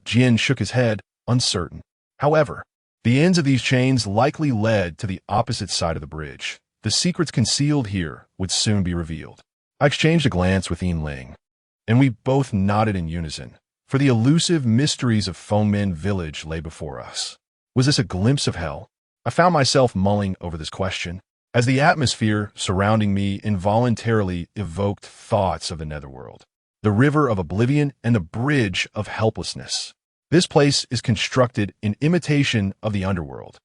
Jin shook his head, uncertain. However, the ends of these chains likely led to the opposite side of the bridge. The secrets concealed here would soon be revealed. I exchanged a glance with Ling, and we both nodded in unison, for the elusive mysteries of Fomin Village lay before us. Was this a glimpse of hell? I found myself mulling over this question, as the atmosphere surrounding me involuntarily evoked thoughts of the netherworld, the river of oblivion and the bridge of helplessness. This place is constructed in imitation of the underworld.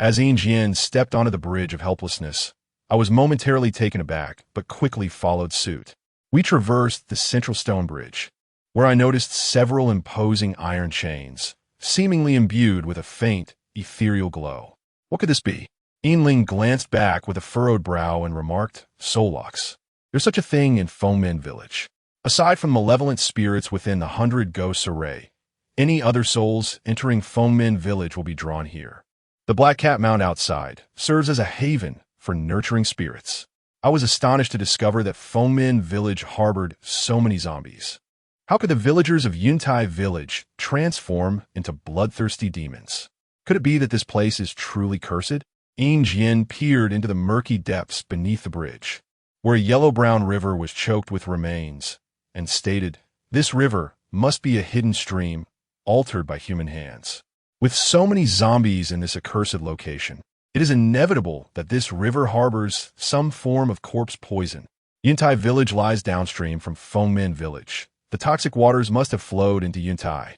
As Jin stepped onto the bridge of helplessness, I was momentarily taken aback, but quickly followed suit. We traversed the central stone bridge, where I noticed several imposing iron chains, seemingly imbued with a faint, ethereal glow. What could this be? Ling glanced back with a furrowed brow and remarked, "Solux. There's such a thing in Fomin Village. Aside from malevolent spirits within the 100 Ghosts array, any other souls entering Fomin Village will be drawn here. The Black Cat Mound outside serves as a haven for nurturing spirits." I was astonished to discover that Fomin Village harbored so many zombies. How could the villagers of Yuntai Village transform into bloodthirsty demons? Could it be that this place is truly cursed? Jin peered into the murky depths beneath the bridge, where a yellow-brown river was choked with remains, and stated, "This river must be a hidden stream, altered by human hands. With so many zombies in this accursed location, it is inevitable that this river harbors some form of corpse poison. Yuntai Village lies downstream from Fomin Village. The toxic waters must have flowed into Yuntai,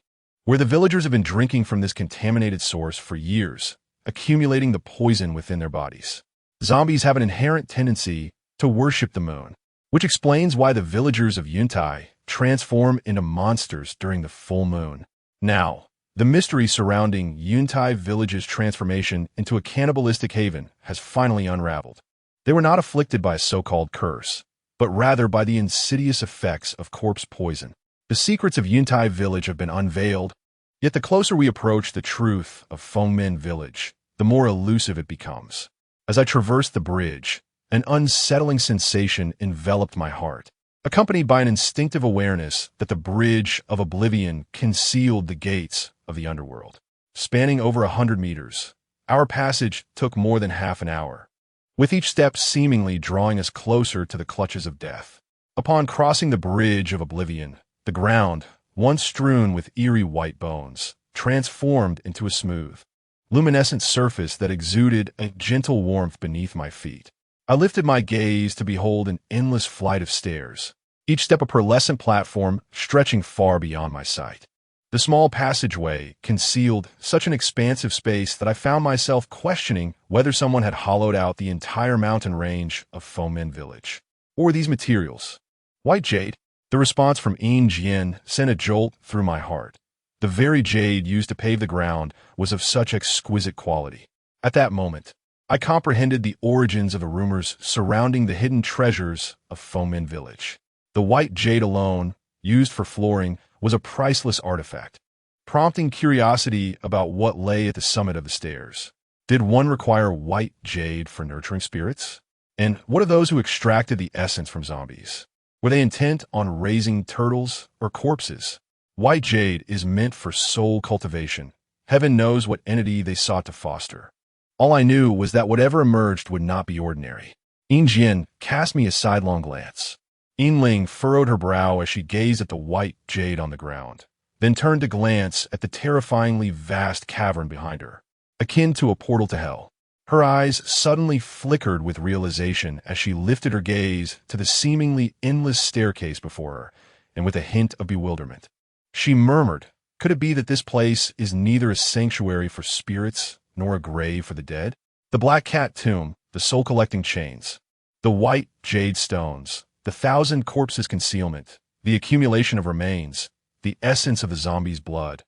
where the villagers have been drinking from this contaminated source for years, accumulating the poison within their bodies. Zombies have an inherent tendency to worship the moon, which explains why the villagers of Yuntai transform into monsters during the full moon. Now, the mystery surrounding Yuntai Village's transformation into a cannibalistic haven has finally unraveled. They were not afflicted by a so-called curse, but rather by the insidious effects of corpse poison. The secrets of Yuntai Village have been unveiled, yet the closer we approach the truth of Fomin Village, the more elusive it becomes. As I traversed the bridge, an unsettling sensation enveloped my heart, accompanied by an instinctive awareness that the bridge of oblivion concealed the gates of the underworld. Spanning over 100 meters, our passage took more than half an hour, with each step seemingly drawing us closer to the clutches of death. Upon crossing the bridge of oblivion, the ground, once strewn with eerie white bones, transformed into a smooth, luminescent surface that exuded a gentle warmth beneath my feet. I lifted my gaze to behold an endless flight of stairs, each step a pearlescent platform stretching far beyond my sight. The small passageway concealed such an expansive space that I found myself questioning whether someone had hollowed out the entire mountain range of Fomin Village. Or these materials. White jade? The response from Jin sent a jolt through my heart. The very jade used to pave the ground was of such exquisite quality. At that moment, I comprehended the origins of the rumors surrounding the hidden treasures of Fomin Village. The white jade alone, used for flooring, was a priceless artifact, prompting curiosity about what lay at the summit of the stairs. Did one require white jade for nurturing spirits? And what of those who extracted the essence from zombies? Were they intent on raising turtles or corpses? White jade is meant for soul cultivation. Heaven knows what entity they sought to foster. All I knew was that whatever emerged would not be ordinary. Jin cast me a sidelong glance. Ling furrowed her brow as she gazed at the white jade on the ground, then turned to glance at the terrifyingly vast cavern behind her, akin to a portal to hell. Her eyes suddenly flickered with realization as she lifted her gaze to the seemingly endless staircase before her, and with a hint of bewilderment, she murmured, "Could it be that this place is neither a sanctuary for spirits nor a grave for the dead? The Black Cat Tomb, the soul-collecting chains, the white jade stones, the 1,000 corpses concealment, the accumulation of remains, the essence of the zombie's blood.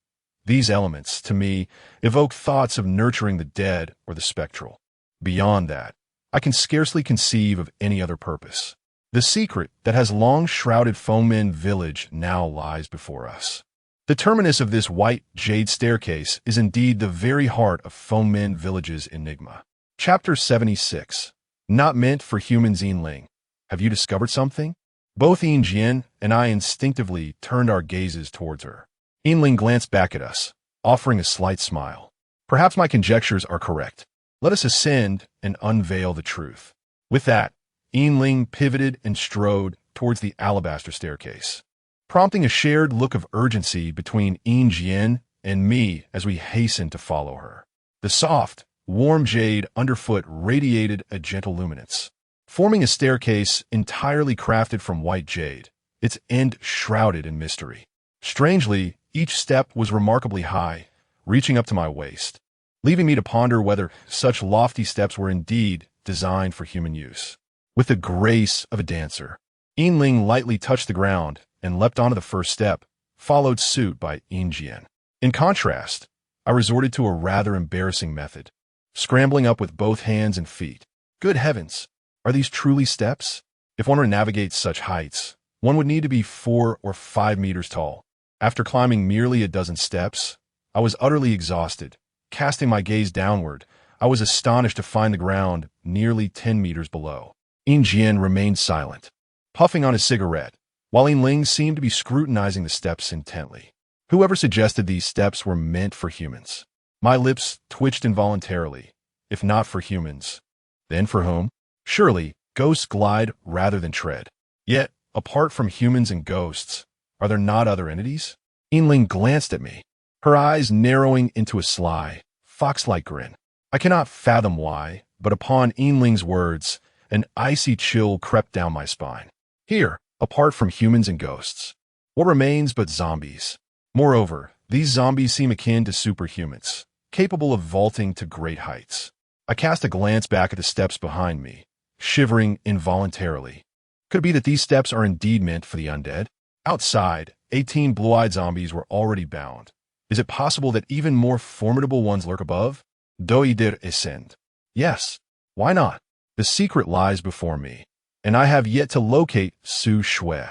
These elements, to me, evoke thoughts of nurturing the dead or the spectral. Beyond that, I can scarcely conceive of any other purpose." The secret that has long shrouded Fengmen village now lies before us. The terminus of this white jade staircase is indeed the very heart of Fengmen village's enigma. Chapter 76. Not meant for humans. Yinling, have you discovered something? Both Jian and I instinctively turned our gazes towards her. Yinling glanced back at us, offering a slight smile. Perhaps my conjectures are correct. Let us ascend and unveil the truth. With that, Yinling pivoted and strode towards the alabaster staircase, prompting a shared look of urgency between Jian and me as we hastened to follow her. The soft, warm jade underfoot radiated a gentle luminance, forming a staircase entirely crafted from white jade, its end shrouded in mystery. Strangely, each step was remarkably high, reaching up to my waist, leaving me to ponder whether such lofty steps were indeed designed for human use. With the grace of a dancer, Yinling lightly touched the ground and leapt onto the first step, followed suit by Jian. In contrast, I resorted to a rather embarrassing method, scrambling up with both hands and feet. Good heavens, are these truly steps? If one were to navigate such heights, one would need to be 4 or 5 meters tall. After climbing merely a dozen steps, I was utterly exhausted. Casting my gaze downward, I was astonished to find the ground nearly 10 meters below. Jian remained silent, puffing on his cigarette, while Yinling seemed to be scrutinizing the steps intently. Whoever suggested these steps were meant for humans? My lips twitched involuntarily. If not for humans, then for whom? Surely, ghosts glide rather than tread. Yet, apart from humans and ghosts, are there not other entities? Yinling glanced at me, her eyes narrowing into a sly, fox-like grin. I cannot fathom why, but upon Yinling's words, an icy chill crept down my spine. Here, apart from humans and ghosts, what remains but zombies? Moreover, these zombies seem akin to superhumans, capable of vaulting to great heights. I cast a glance back at the steps behind me, shivering involuntarily. Could it be that these steps are indeed meant for the undead? Outside, 18 blue-eyed zombies were already bound. Is it possible that even more formidable ones lurk above? Doit dir ascend. Yes, why not? The secret lies before me, and I have yet to locate Su Shui.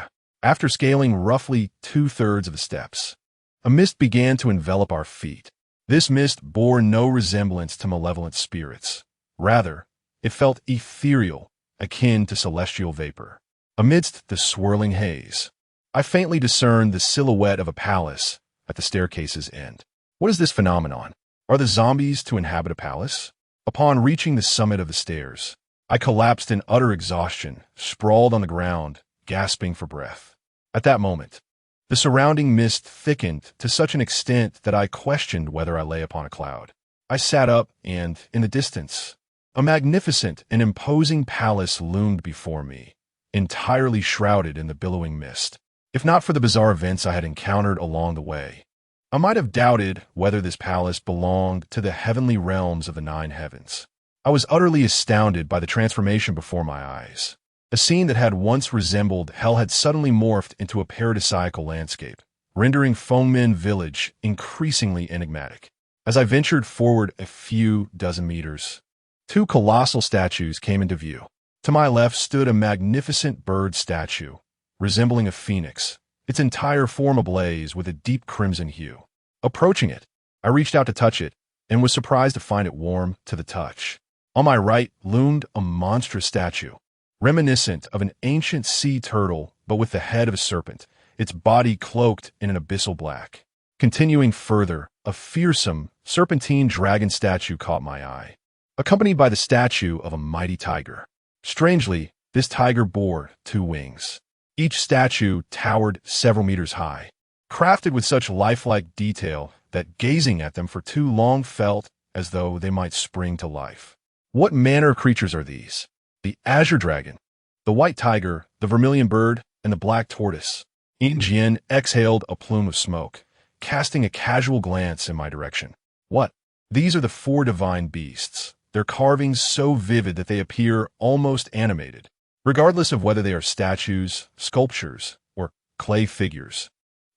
After scaling roughly 2/3 of the steps, a mist began to envelop our feet. This mist bore no resemblance to malevolent spirits. Rather, it felt ethereal, akin to celestial vapor. Amidst the swirling haze, I faintly discerned the silhouette of a palace at the staircase's end. What is this phenomenon? Are the zombies to inhabit a palace? Upon reaching the summit of the stairs, I collapsed in utter exhaustion, sprawled on the ground, gasping for breath. At that moment, the surrounding mist thickened to such an extent that I questioned whether I lay upon a cloud. I sat up and, in the distance, a magnificent and imposing palace loomed before me, entirely shrouded in the billowing mist. If not for the bizarre events I had encountered along the way, I might have doubted whether this palace belonged to the heavenly realms of the 9 heavens. I was utterly astounded by the transformation before my eyes. A scene that had once resembled hell had suddenly morphed into a paradisiacal landscape, rendering Fengmen village increasingly enigmatic. As I ventured forward a few dozen meters, 2 colossal statues came into view. To my left stood a magnificent bird statue, resembling a phoenix, its entire form ablaze with a deep crimson hue. Approaching it, I reached out to touch it and was surprised to find it warm to the touch. On my right loomed a monstrous statue, reminiscent of an ancient sea turtle but with the head of a serpent, its body cloaked in an abyssal black. Continuing further, a fearsome, serpentine dragon statue caught my eye, accompanied by the statue of a mighty tiger. Strangely, this tiger bore 2 wings. Each statue towered several meters high, crafted with such lifelike detail that gazing at them for too long felt as though they might spring to life. What manner of creatures are these? The azure dragon, the white tiger, the vermilion bird, and the black tortoise. Jian exhaled a plume of smoke, casting a casual glance in my direction. What? These are the 4 divine beasts, their carvings so vivid that they appear almost animated, regardless of whether they are statues, sculptures, or clay figures.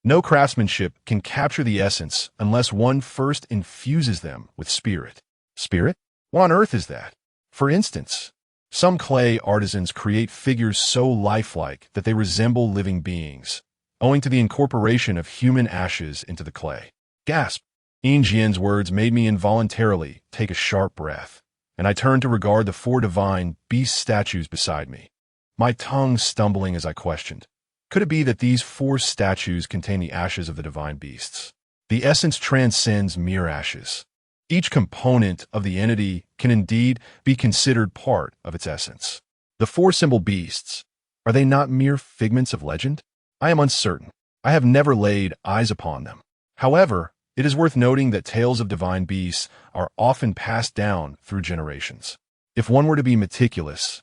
No craftsmanship can capture the essence unless one first infuses them with spirit. Spirit? What on earth is that? For instance, Some clay artisans create figures so lifelike that they resemble living beings, owing to the incorporation of human ashes into the clay. Gasp! Yin Jian's words made me involuntarily take a sharp breath, and I turned to regard the 4 divine beast statues beside me, my tongue stumbling as I questioned. Could it be that these 4 statues contain the ashes of the divine beasts? The essence transcends mere ashes. Each component of the entity can indeed be considered part of its essence. The 4 symbol beasts, are they not mere figments of legend? I am uncertain. I have never laid eyes upon them. However, it is worth noting that tales of divine beasts are often passed down through generations. If one were to be meticulous,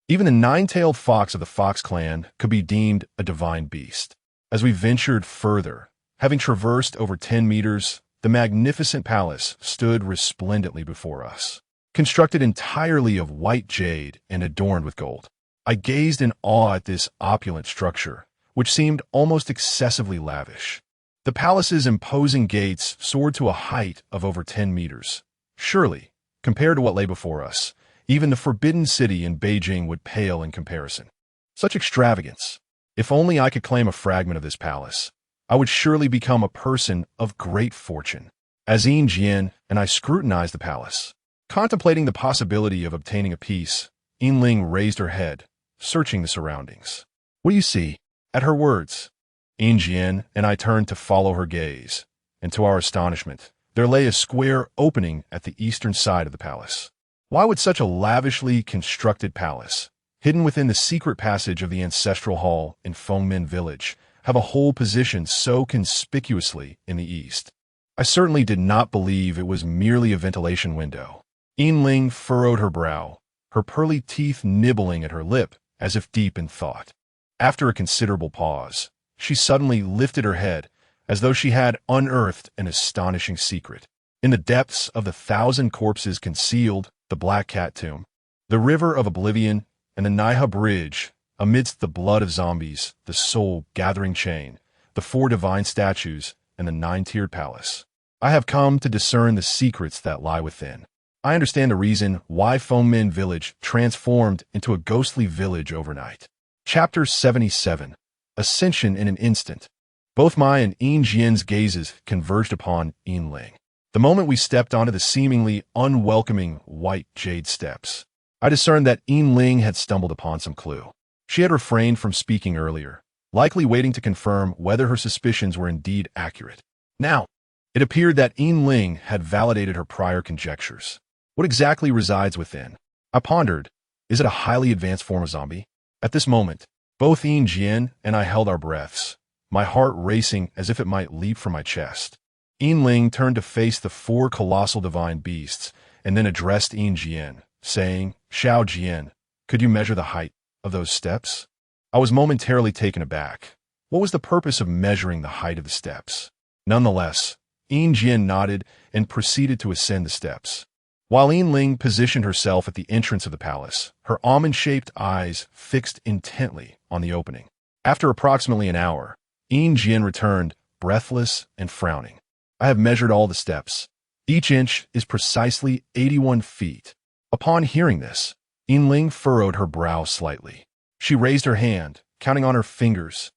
even the 9-tailed fox of the Fox clan could be deemed a divine beast. As we ventured further, having traversed over 10 meters, the magnificent palace stood resplendently before us, constructed entirely of white jade and adorned with gold. I gazed in awe at this opulent structure, which seemed almost excessively lavish. The palace's imposing gates soared to a height of over 10 meters. Surely, compared to what lay before us, even the Forbidden City in Beijing would pale in comparison. Such extravagance! If only I could claim a fragment of this palace, I would surely become a person of great fortune. As Yin Jian and I scrutinized the palace, contemplating the possibility of obtaining a piece, Yin Ling raised her head, searching the surroundings. What do you see? At her words, Yin Jian and I turned to follow her gaze, and to our astonishment, there lay a square opening at the eastern side of the palace. Why would such a lavishly constructed palace, hidden within the secret passage of the ancestral hall in Fengmen village, have a hole positioned so conspicuously in the east? I certainly did not believe it was merely a ventilation window. Yin Ling furrowed her brow, her pearly teeth nibbling at her lip as if deep in thought. After a considerable pause, she suddenly lifted her head as though she had unearthed an astonishing secret. In the depths of the 1,000 corpses concealed the Black Cat Tomb, the River of Oblivion, and the Naiha Bridge, amidst the blood of zombies, the soul-gathering chain, the 4 divine statues, and the 9-tiered palace. I have come to discern the secrets that lie within. I understand the reason why Fengmen village transformed into a ghostly village overnight. Chapter 77. Ascension in an Instant. Both my and Yin Jian's gazes converged upon Yin Ling. The moment we stepped onto the seemingly unwelcoming white jade steps, I discerned that Yin Ling had stumbled upon some clue. She had refrained from speaking earlier, likely waiting to confirm whether her suspicions were indeed accurate. Now, it appeared that Yin Ling had validated her prior conjectures. What exactly resides within? I pondered. Is it a highly advanced form of zombie? At this moment, both Yin Jian and I held our breaths, my heart racing as if it might leap from my chest. Yin Ling turned to face the 4 colossal divine beasts and then addressed Yin Jian, saying, "Xiao Jian, could you measure the height of those steps?" I was momentarily taken aback. What was the purpose of measuring the height of the steps? Nonetheless, Yin Jian nodded and proceeded to ascend the steps. While Yin Ling positioned herself at the entrance of the palace, her almond-shaped eyes fixed intently on the opening. After approximately an hour, Yin Jian returned, breathless and frowning. I have measured all the steps. Each inch is precisely 81 feet. Upon hearing this, Yin Ling furrowed her brow slightly. She raised her hand, counting on her fingers,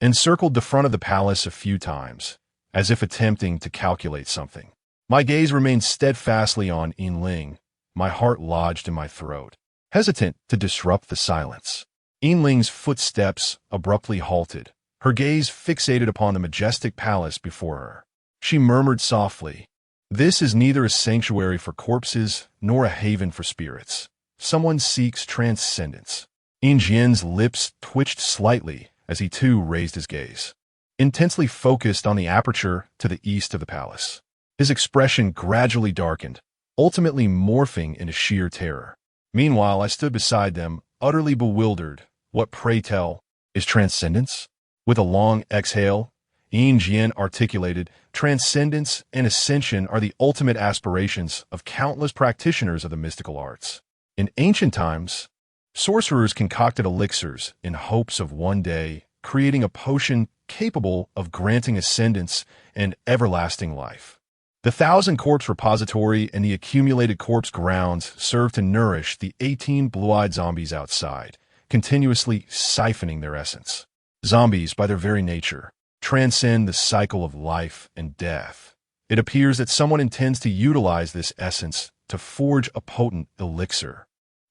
and circled the front of the palace a few times, as if attempting to calculate something. My gaze remained steadfastly on Yin Ling, my heart lodged in my throat, hesitant to disrupt the silence. Yin Ling's footsteps abruptly halted, her gaze fixated upon the majestic palace before her. She murmured softly, "This is neither a sanctuary for corpses nor a haven for spirits. Someone seeks transcendence." Yin Jian's lips twitched slightly as he too raised his gaze, intensely focused on the aperture to the east of the palace. His expression gradually darkened, ultimately morphing into sheer terror. Meanwhile, I stood beside them, utterly bewildered. What, pray tell, is transcendence? With a long exhale, Yin Jian articulated, "Transcendence and ascension are the ultimate aspirations of countless practitioners of the mystical arts. In ancient times, sorcerers concocted elixirs in hopes of one day creating a potion capable of granting ascendance and everlasting life. The Thousand Corpse Repository and the accumulated corpse grounds serve to nourish the 18 blue-eyed zombies outside, continuously siphoning their essence. Zombies, by their very nature, transcend the cycle of life and death. It appears that someone intends to utilize this essence to forge a potent elixir.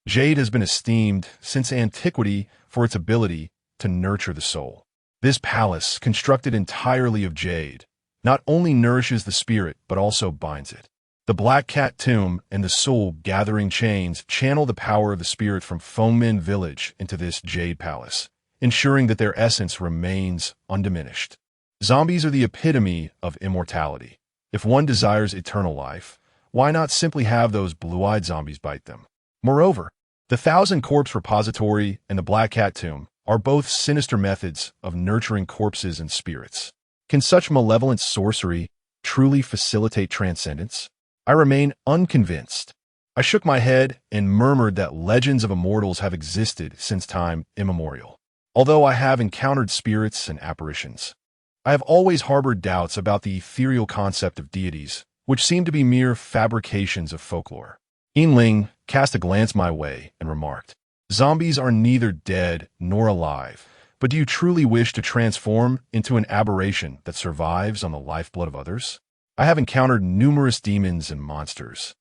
Jade has been esteemed since antiquity for its ability to nurture the soul. This palace, constructed entirely of jade, not only nourishes the spirit but also binds it. The Black Cat Tomb and the soul-gathering chains channel the power of the spirit from Fengmen Village into this jade palace, ensuring that their essence remains undiminished. Zombies are the epitome of immortality. If one desires eternal life, why not simply have those blue-eyed zombies bite them? Moreover, the Thousand Corpse Repository and the Black Cat Tomb are both sinister methods of nurturing corpses and spirits. Can such malevolent sorcery truly facilitate transcendence? I remain unconvinced. I shook my head and murmured that legends of immortals have existed since time immemorial. Although I have encountered spirits and apparitions, I have always harbored doubts about the ethereal concept of deities, which seem to be mere fabrications of folklore. Yinling cast a glance my way and remarked, "Zombies are neither dead nor alive, but do you truly wish to transform into an aberration that survives on the lifeblood of others? I have encountered numerous demons and monsters,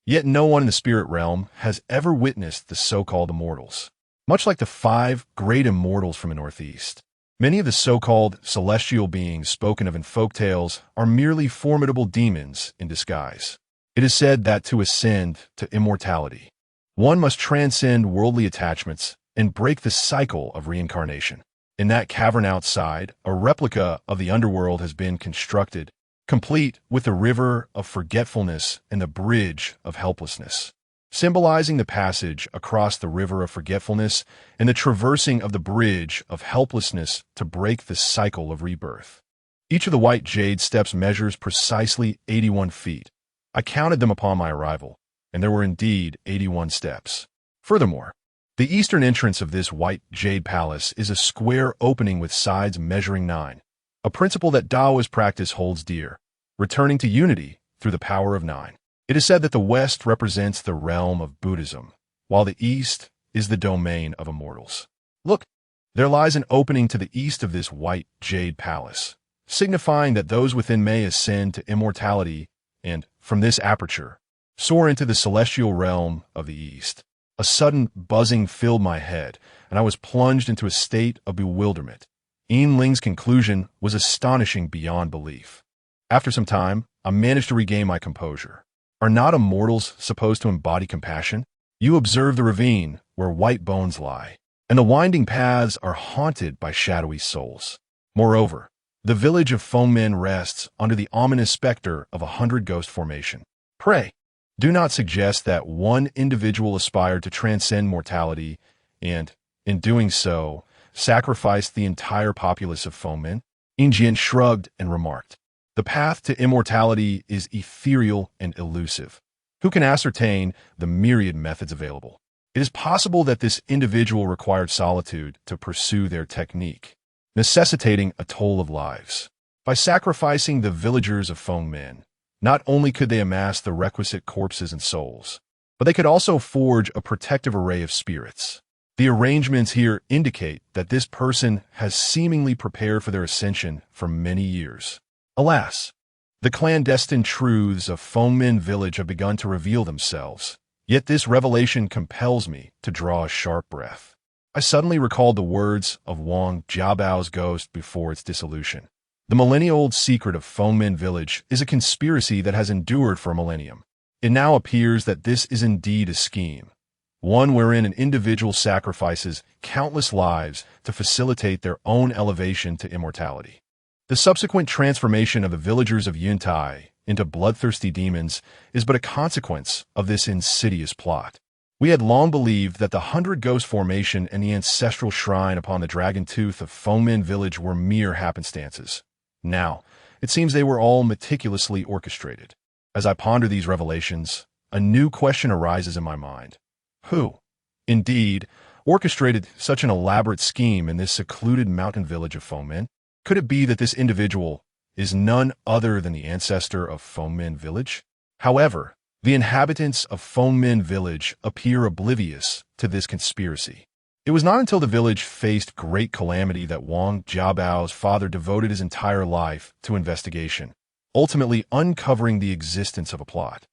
yet no one in the spirit realm has ever witnessed the so-called immortals. Much like the 5 great immortals from the Northeast, many of the so-called celestial beings spoken of in folktales are merely formidable demons in disguise. It is said that to ascend to immortality, one must transcend worldly attachments and break the cycle of reincarnation. In that cavern outside, a replica of the underworld has been constructed, complete with the river of forgetfulness and the bridge of helplessness, symbolizing the passage across the river of forgetfulness and the traversing of the bridge of helplessness to break the cycle of rebirth. Each of the white jade steps measures precisely 81 feet. I counted them upon my arrival, and there were indeed 81 steps. Furthermore, the eastern entrance of this white jade palace is a square opening with sides measuring 9, a principle that Taoist practice holds dear, returning to unity through the power of 9. It is said that the West represents the realm of Buddhism, while the East is the domain of immortals. Look, there lies an opening to the east of this white jade palace, signifying that those within may ascend to immortality and, from this aperture, soar into the celestial realm of the East. A sudden buzzing filled my head, and I was plunged into a state of bewilderment. Yinling's conclusion was astonishing beyond belief. After some time, I managed to regain my composure. Are not immortals supposed to embody compassion? You observe the ravine where white bones lie, and the winding paths are haunted by shadowy souls. Moreover, the village of Fengmen rests under the ominous specter of 100 ghost formation. Pray, do not suggest that one individual aspired to transcend mortality and, in doing so, sacrificed the entire populace of Fengmen. Yinjian shrugged and remarked, "The path to immortality is ethereal and elusive. Who can ascertain the myriad methods available? It is possible that this individual required solitude to pursue their technique, necessitating a toll of lives. By sacrificing the villagers of Fengmen, not only could they amass the requisite corpses and souls, but they could also forge a protective array of spirits. The arrangements here indicate that this person has seemingly prepared for their ascension for many years. Alas, the clandestine truths of Fengmen Village have begun to reveal themselves, yet this revelation compels me to draw a sharp breath. I suddenly recalled the words of Wang Jiabao's ghost before its dissolution. The millennia-old secret of Fengmen Village is a conspiracy that has endured for a millennium. It now appears that this is indeed a scheme, one wherein an individual sacrifices countless lives to facilitate their own elevation to immortality. The subsequent transformation of the villagers of Yuntai into bloodthirsty demons is but a consequence of this insidious plot. We had long believed that the 100 Ghost Formation and the ancestral shrine upon the dragon tooth of Fengmen Village were mere happenstances. Now, it seems they were all meticulously orchestrated. As I ponder these revelations, a new question arises in my mind. Who, indeed, orchestrated such an elaborate scheme in this secluded mountain village of Fengmen? Could it be that this individual is none other than the ancestor of Fengmin Village. However, the inhabitants of Fengmin Village appear oblivious to this conspiracy. It was not until the village faced great calamity that Wang Jiabao's father devoted his entire life to investigation, ultimately uncovering the existence of a plot.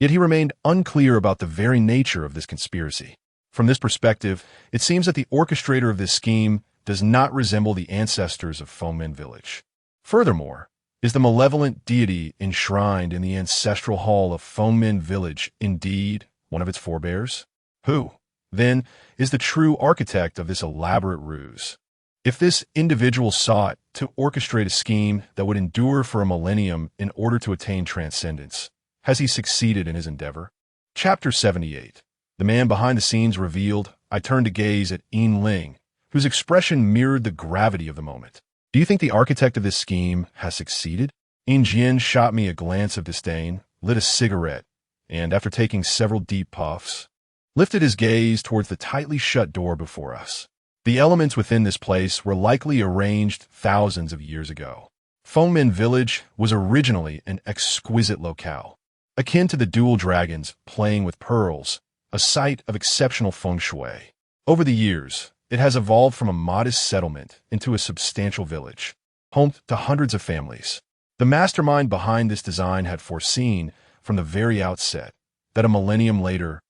Yet he remained unclear about the very nature of this conspiracy. From this perspective, it seems that the orchestrator of this scheme does not resemble the ancestors of Fengmin Village. Furthermore, is the malevolent deity enshrined in the ancestral hall of Fengmin Village indeed one of its forebears? Who, then, is the true architect of this elaborate ruse? If this individual sought to orchestrate a scheme that would endure for a millennium in order to attain transcendence, has he succeeded in his endeavor? Chapter 78. The man behind the scenes revealed. I turned to gaze at Yin Ling, whose expression mirrored the gravity of the moment. Do you think the architect of this scheme has succeeded? Yin Jian shot me a glance of disdain, lit a cigarette, and after taking several deep puffs, lifted his gaze towards the tightly shut door before us. The elements within this place were likely arranged thousands of years ago. Fengmin Village was originally an exquisite locale, akin to the dual dragons playing with pearls, a site of exceptional feng shui. Over the years, it has evolved from a modest settlement into a substantial village, home to hundreds of families. The mastermind behind this design had foreseen, from the very outset, that a millennium later,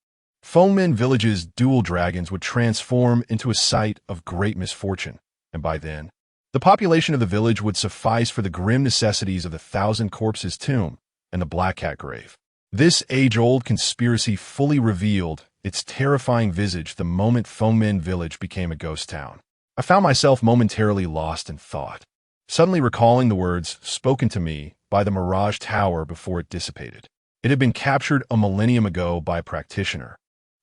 Fengmin Village's dual dragons would transform into a site of great misfortune, and by then, the population of the village would suffice for the grim necessities of the Thousand Corpses tomb and the Black Cat grave. This age-old conspiracy fully revealed its terrifying visage the moment Fengmin Village became a ghost town. I found myself momentarily lost in thought, suddenly recalling the words spoken to me by the Mirage Tower before it dissipated. It had been captured a millennium ago by a practitioner,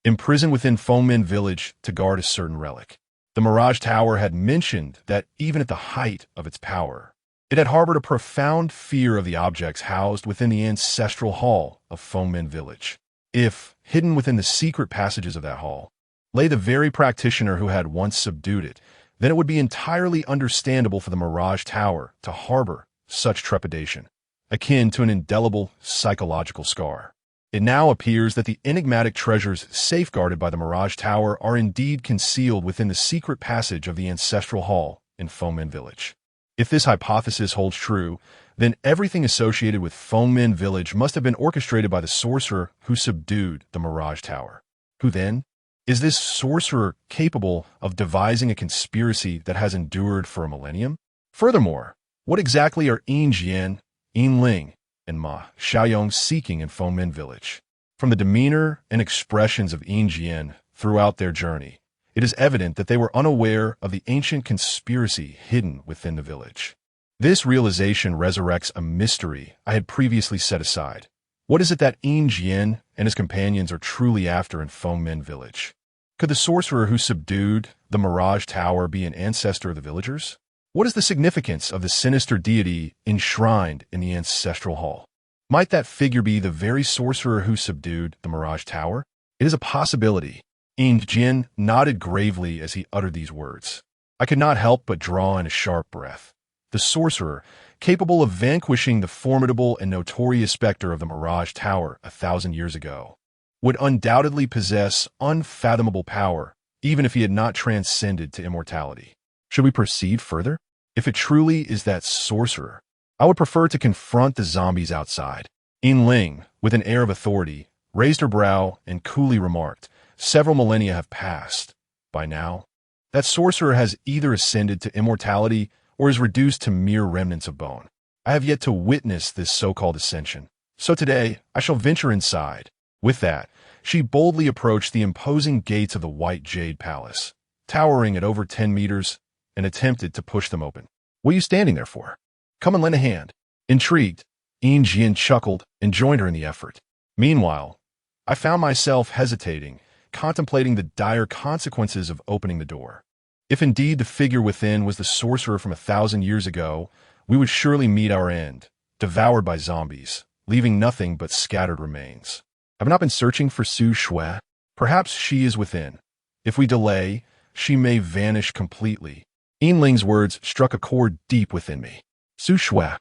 imprisoned within Fengmin Village to guard a certain relic. The Mirage Tower had mentioned that even at the height of its power, it had harbored a profound fear of the objects housed within the ancestral hall of Fengmin Village. If, hidden within the secret passages of that hall, lay the very practitioner who had once subdued it, then it would be entirely understandable for the Mirage Tower to harbor such trepidation, akin to an indelible psychological scar. It now appears that the enigmatic treasures safeguarded by the Mirage Tower are indeed concealed within the secret passage of the ancestral hall in Fengmin Village. If this hypothesis holds true, then everything associated with Fengmin Village must have been orchestrated by the sorcerer who subdued the Mirage Tower. Who then? Is this sorcerer capable of devising a conspiracy that has endured for a millennium? Furthermore, what exactly are Yin Jian, Yin Ling, and Ma Xiaoyong seeking in Fengmin Village? From the demeanor and expressions of Yin Jian throughout their journey, it is evident that they were unaware of the ancient conspiracy hidden within the village. This realization resurrects a mystery I had previously set aside. What is it that Yin Jian and his companions are truly after in Fengmin Village? Could the sorcerer who subdued the Mirage Tower be an ancestor of the villagers? What is the significance of the sinister deity enshrined in the ancestral hall? Might that figure be the very sorcerer who subdued the Mirage Tower? It is a possibility. Yin Jian nodded gravely as he uttered these words. I could not help but draw in a sharp breath. The sorcerer, capable of vanquishing the formidable and notorious specter of the Mirage Tower 1,000 years ago, would undoubtedly possess unfathomable power, even if he had not transcended to immortality. Should we proceed further? If it truly is that sorcerer, I would prefer to confront the zombies outside. Yin Ling, with an air of authority, raised her brow and coolly remarked, several millennia have passed. By now, that sorcerer has either ascended to immortality or is reduced to mere remnants of bone. I have yet to witness this so-called ascension, so today I shall venture inside. With that, she boldly approached the imposing gates of the white jade palace, towering at over 10 meters, and attempted to push them open. What are you standing there for? Come and lend a hand. Intrigued, Yin Jian chuckled and joined her in the effort. Meanwhile, I found myself hesitating, contemplating the dire consequences of opening the door. If indeed the figure within was the sorcerer from 1,000 years ago, we would surely meet our end, devoured by zombies, leaving nothing but scattered remains. Have I not been searching for Su Shui? Perhaps she is within. If we delay, she may vanish completely. Yin Ling's words struck a chord deep within me. Su Shui.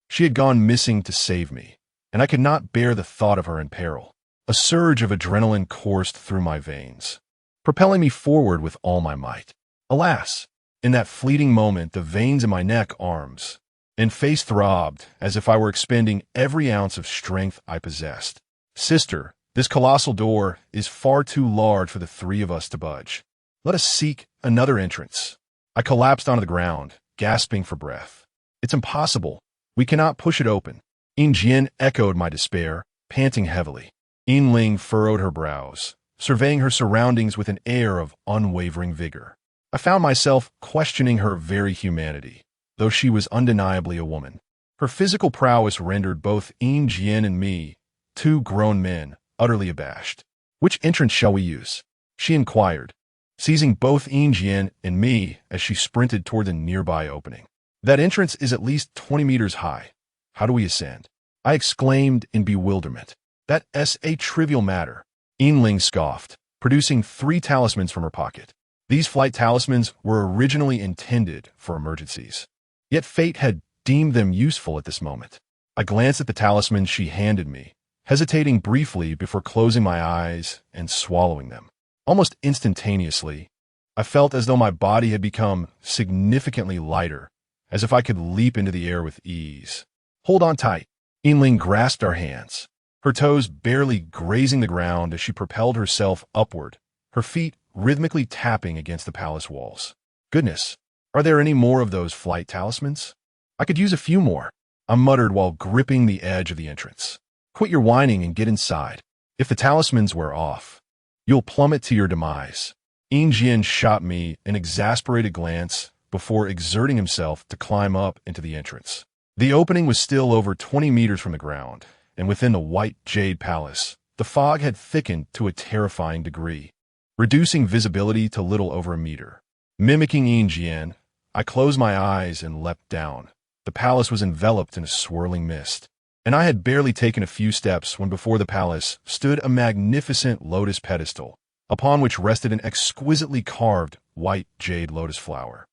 She had gone missing to save me, and I could not bear the thought of her in peril. A surge of adrenaline coursed through my veins, propelling me forward with all my might. Alas, in that fleeting moment, the veins in my neck, arms, and face throbbed as if I were expending every ounce of strength I possessed. Sister, this colossal door is far too large for the three of us to budge. Let us seek another entrance. I collapsed onto the ground, gasping for breath. It's impossible. We cannot push it open. Yin Jian echoed my despair, panting heavily. Yin Ling furrowed her brows, surveying her surroundings with an air of unwavering vigor. I found myself questioning her very humanity, though she was undeniably a woman. Her physical prowess rendered both Yin Jian and me, two grown men, utterly abashed. Which entrance shall we use? She inquired, seizing both Yin Jian and me as she sprinted toward the nearby opening. That entrance is at least 20 meters high. How do we ascend? I exclaimed in bewilderment. That's a trivial matter. Yin Ling scoffed, producing 3 talismans from her pocket. These flight talismans were originally intended for emergencies, yet fate had deemed them useful at this moment. I glanced at the talismans she handed me, hesitating briefly before closing my eyes and swallowing them. Almost instantaneously, I felt as though my body had become significantly lighter, as if I could leap into the air with ease. Hold on tight. Yin Ling grasped our hands, her toes barely grazing the ground as she propelled herself upward, her feet rhythmically tapping against the palace walls. Goodness, are there any more of those flight talismans? I could use a few more, I muttered while gripping the edge of the entrance. Quit your whining and get inside. If the talismans wear off, you'll plummet to your demise. Yin Jian shot me an exasperated glance before exerting himself to climb up into the entrance. The opening was still over 20 meters from the ground, and within the white jade palace, the fog had thickened to a terrifying degree, reducing visibility to little over a meter. Mimicking Yin Jian, I closed my eyes and leapt down. The palace was enveloped in a swirling mist, and I had barely taken a few steps when before the palace stood a magnificent lotus pedestal, upon which rested an exquisitely carved white jade lotus flower.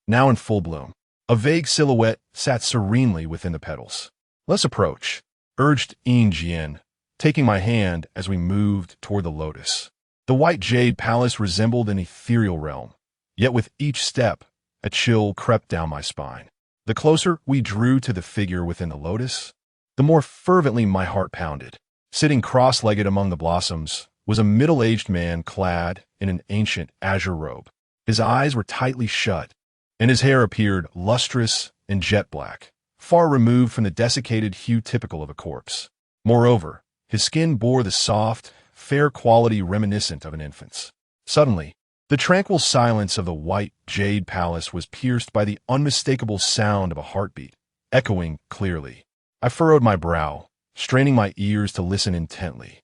Now in full bloom, a vague silhouette sat serenely within the petals. Let's approach, urged Yin Jian, taking my hand as we moved toward the lotus. The white jade palace resembled an ethereal realm, yet with each step, a chill crept down my spine. The closer we drew to the figure within the lotus, the more fervently my heart pounded. Sitting cross-legged among the blossoms was a middle-aged man clad in an ancient azure robe. His eyes were tightly shut, and his hair appeared lustrous and jet black, far removed from the desiccated hue typical of a corpse. Moreover, his skin bore the soft, fair quality reminiscent of an infant's. Suddenly, the tranquil silence of the white jade palace was pierced by the unmistakable sound of a heartbeat, echoing clearly. I furrowed my brow, straining my ears to listen intently.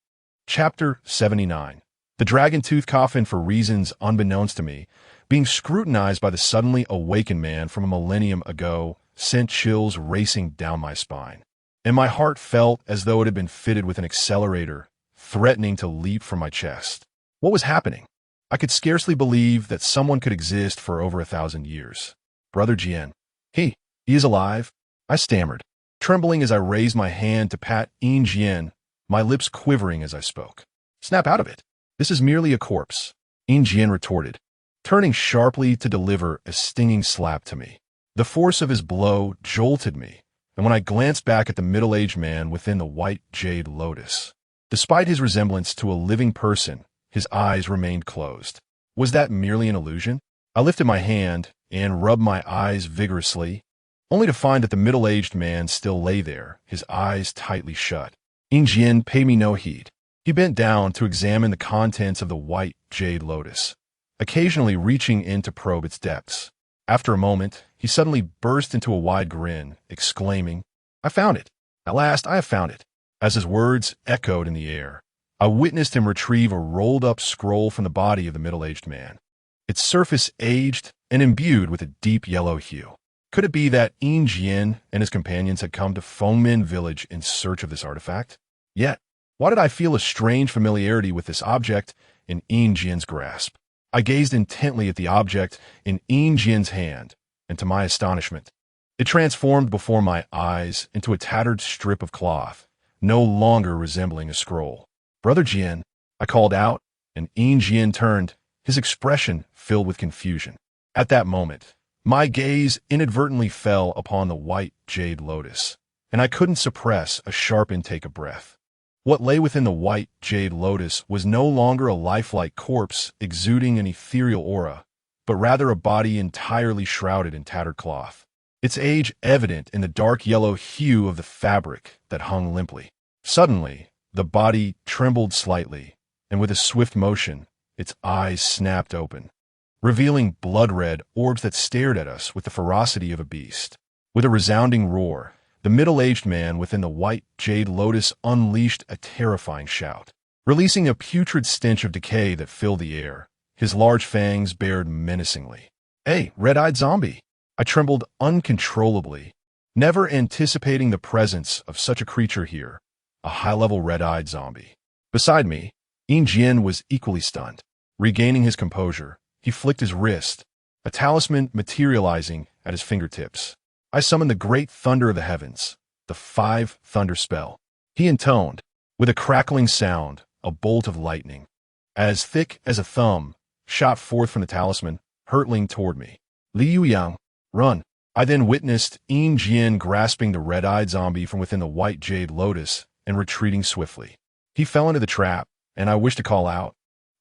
Chapter 79. The dragon-tooth coffin, for reasons unbeknownst to me, being scrutinized by the suddenly awakened man from a millennium ago, sent chills racing down my spine, and my heart felt as though it had been fitted with an accelerator, threatening to leap from my chest. What was happening? I could scarcely believe that someone could exist for over 1,000 years. Brother Jian. He is alive? I stammered, trembling as I raised my hand to pat Yin Jian, my lips quivering as I spoke. Snap out of it. This is merely a corpse, Yin Jian retorted, turning sharply to deliver a stinging slap to me. The force of his blow jolted me, and when I glanced back at the middle-aged man within the white jade lotus, despite his resemblance to a living person, his eyes remained closed. Was that merely an illusion? I lifted my hand and rubbed my eyes vigorously, only to find that the middle-aged man still lay there, his eyes tightly shut. Yin Jian paid me no heed. He bent down to examine the contents of the white jade lotus, occasionally reaching in to probe its depths. After a moment, he suddenly burst into a wide grin, exclaiming, I found it. At last I have found it. As his words echoed in the air, I witnessed him retrieve a rolled-up scroll from the body of the middle-aged man, its surface aged and imbued with a deep yellow hue. Could it be that Yin Jian and his companions had come to Fengmin village in search of this artifact? Yet, why did I feel a strange familiarity with this object in Yin Jian's grasp? I gazed intently at the object in Yin Jian's hand, and to my astonishment, It transformed before my eyes into a tattered strip of cloth, no longer resembling a scroll. "Brother Jian," I called out, and Jian turned, his expression filled with confusion. At that moment, my gaze inadvertently fell upon the white jade lotus, and I couldn't suppress a sharp intake of breath. What lay within the white jade lotus was no longer a lifelike corpse exuding an ethereal aura, but rather a body entirely shrouded in tattered cloth, its age evident in the dark yellow hue of the fabric that hung limply. Suddenly, the body trembled slightly, and with a swift motion, its eyes snapped open, revealing blood-red orbs that stared at us with the ferocity of a beast. With a resounding roar, the middle-aged man within the white jade lotus unleashed a terrifying shout, releasing a putrid stench of decay that filled the air. His large fangs bared menacingly. "Hey, red-eyed zombie!" I trembled uncontrollably, never anticipating the presence of such a creature here, a high-level red-eyed zombie. Beside me, Jian was equally stunned. Regaining his composure, he flicked his wrist, a talisman materializing at his fingertips. I summoned the great thunder of the heavens, the 5 thunder spell. He intoned, with a crackling sound, a bolt of lightning, as thick as a thumb, shot forth from the talisman, hurtling toward me. "Liu Yang, run!" I then witnessed Jian grasping the red-eyed zombie from within the white jade lotus and retreating swiftly. He fell into the trap, and I wished to call out,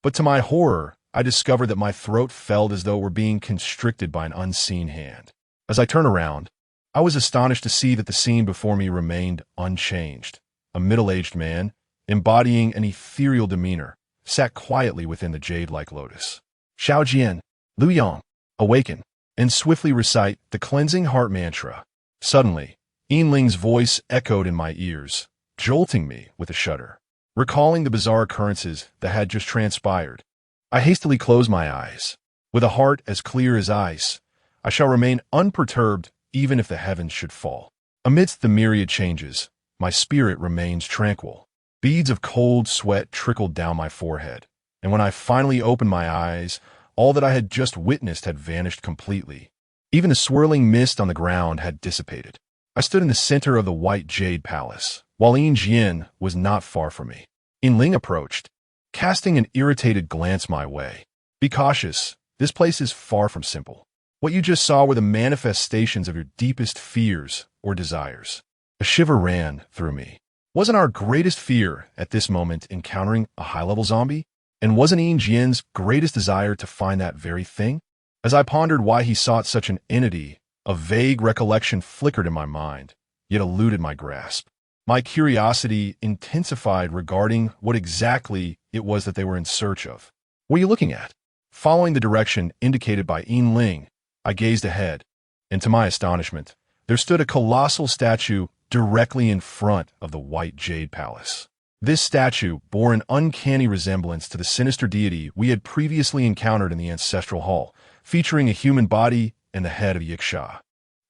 but to my horror, I discovered that my throat felt as though it were being constricted by an unseen hand. As I turned around, I was astonished to see that the scene before me remained unchanged. A middle-aged man, embodying an ethereal demeanor, sat quietly within the jade-like lotus. "Xiao Jian, Liu Yang, awaken, and swiftly recite the cleansing heart mantra." Suddenly, Ling's voice echoed in my ears, jolting me with a shudder. Recalling the bizarre occurrences that had just transpired, I hastily closed my eyes. With a heart as clear as ice, I shall remain unperturbed even if the heavens should fall. Amidst the myriad changes, my spirit remains tranquil. Beads of cold sweat trickled down my forehead, and when I finally opened my eyes, all that I had just witnessed had vanished completely. Even the swirling mist on the ground had dissipated. I stood in the center of the white jade palace, while Jian was not far from me. Ling approached, casting an irritated glance my way. "Be cautious. This place is far from simple. What you just saw were the manifestations of your deepest fears or desires." A shiver ran through me. Wasn't our greatest fear at this moment encountering a high-level zombie? And wasn't Jian's greatest desire to find that very thing? As I pondered why he sought such an entity, a vague recollection flickered in my mind, yet eluded my grasp. My curiosity intensified regarding what exactly it was that they were in search of. "What are you looking at?" Following the direction indicated by Ling, I gazed ahead, and to my astonishment, there stood a colossal statue directly in front of the white jade palace. This statue bore an uncanny resemblance to the sinister deity we had previously encountered in the ancestral hall, featuring a human body and the head of Yiksha.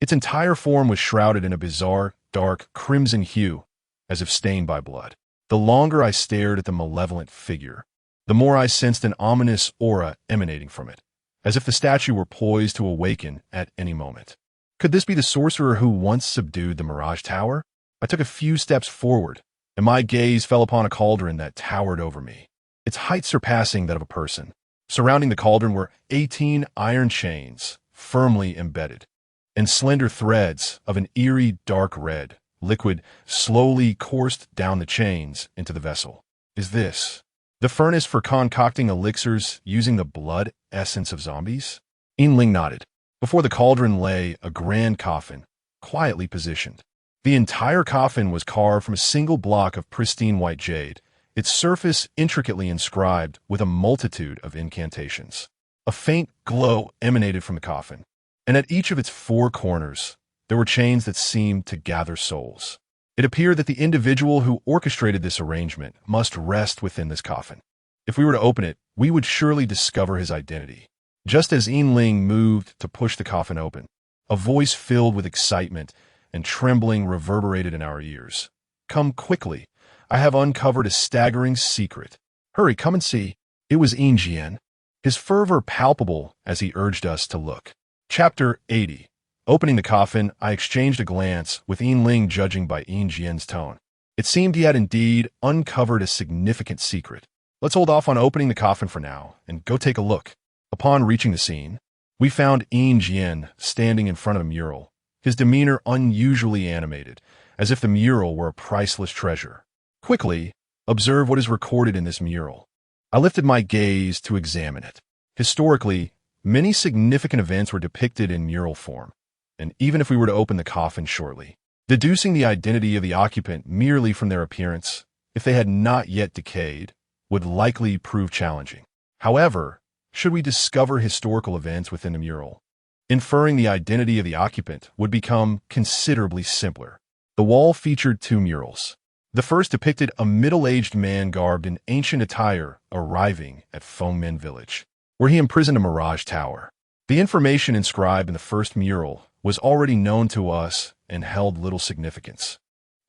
Its entire form was shrouded in a bizarre, dark, crimson hue, as if stained by blood. The longer I stared at the malevolent figure, the more I sensed an ominous aura emanating from it, as if the statue were poised to awaken at any moment. Could this be the sorcerer who once subdued the Mirage Tower? I took a few steps forward, and my gaze fell upon a cauldron that towered over me, its height surpassing that of a person. Surrounding the cauldron were 18 iron chains, firmly embedded, and slender threads of an eerie dark red liquid slowly coursed down the chains into the vessel. "Is this the furnace for concocting elixirs using the blood essence of zombies?" Ling nodded. Before the cauldron lay a grand coffin, quietly positioned. The entire coffin was carved from a single block of pristine white jade, its surface intricately inscribed with a multitude of incantations. A faint glow emanated from the coffin, and at each of its 4 corners, there were chains that seemed to gather souls. It appeared that the individual who orchestrated this arrangement must rest within this coffin. If we were to open it, we would surely discover his identity. Just as Ling moved to push the coffin open, a voice filled with excitement and trembling reverberated in our ears. "Come quickly. I have uncovered a staggering secret. Hurry, come and see." It was Jian, his fervor palpable as he urged us to look. Chapter 80. Opening the coffin, I exchanged a glance with Yin Ling, judging by Yin Jian's tone. It seemed he had indeed uncovered a significant secret. Let's hold off on opening the coffin for now and go take a look. Upon reaching the scene, we found Yin Jian standing in front of a mural, his demeanor unusually animated, as if the mural were a priceless treasure. Quickly, observe what is recorded in this mural. I lifted my gaze to examine it. Historically, many significant events were depicted in mural form, and even if we were to open the coffin shortly, deducing the identity of the occupant merely from their appearance, if they had not yet decayed, would likely prove challenging. However, should we discover historical events within the mural, inferring the identity of the occupant would become considerably simpler. The wall featured two murals. The first depicted a middle-aged man garbed in ancient attire arriving at Fengmen village, where he imprisoned a mirage tower. The information inscribed in the first mural was already known to us and held little significance,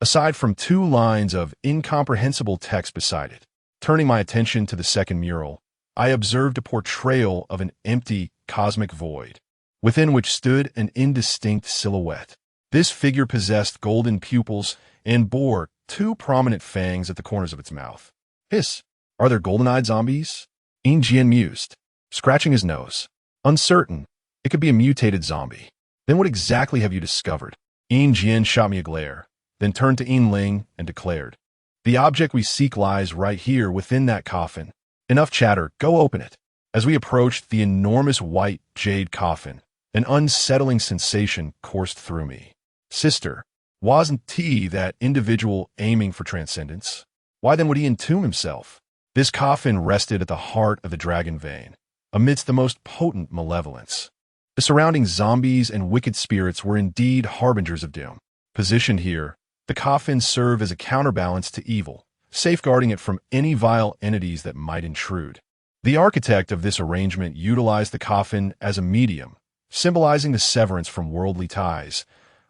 aside from two lines of incomprehensible text beside it. Turning my attention to the second mural, I observed a portrayal of an empty cosmic void, within which stood an indistinct silhouette. This figure possessed golden pupils and bore two prominent fangs at the corners of its mouth. Hiss, are there golden-eyed zombies? Yin Jian mused, scratching his nose. Uncertain, it could be a mutated zombie. Then what exactly have you discovered? Yin Jian shot me a glare, then turned to Yin Ling and declared, the object we seek lies right here within that coffin. Enough chatter, go open it. As we approached the enormous white jade coffin, an unsettling sensation coursed through me. Sister, wasn't he that individual aiming for transcendence? Why then would he entomb himself? This coffin rested at the heart of the dragon vein, amidst the most potent malevolence. The surrounding zombies and wicked spirits were indeed harbingers of doom. Positioned here, the coffins serve as a counterbalance to evil, safeguarding it from any vile entities that might intrude. The architect of this arrangement utilized the coffin as a medium, symbolizing the severance from worldly ties,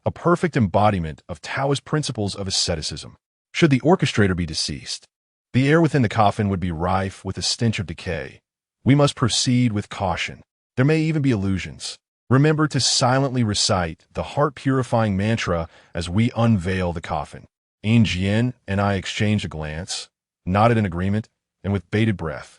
a perfect embodiment of Taoist principles of asceticism. Should the orchestrator be deceased, the air within the coffin would be rife with a stench of decay. We must proceed with caution. There may even be illusions. Remember to silently recite the heart-purifying mantra as we unveil the coffin. Yin Jian and I exchanged a glance, nodded in agreement, and with bated breath,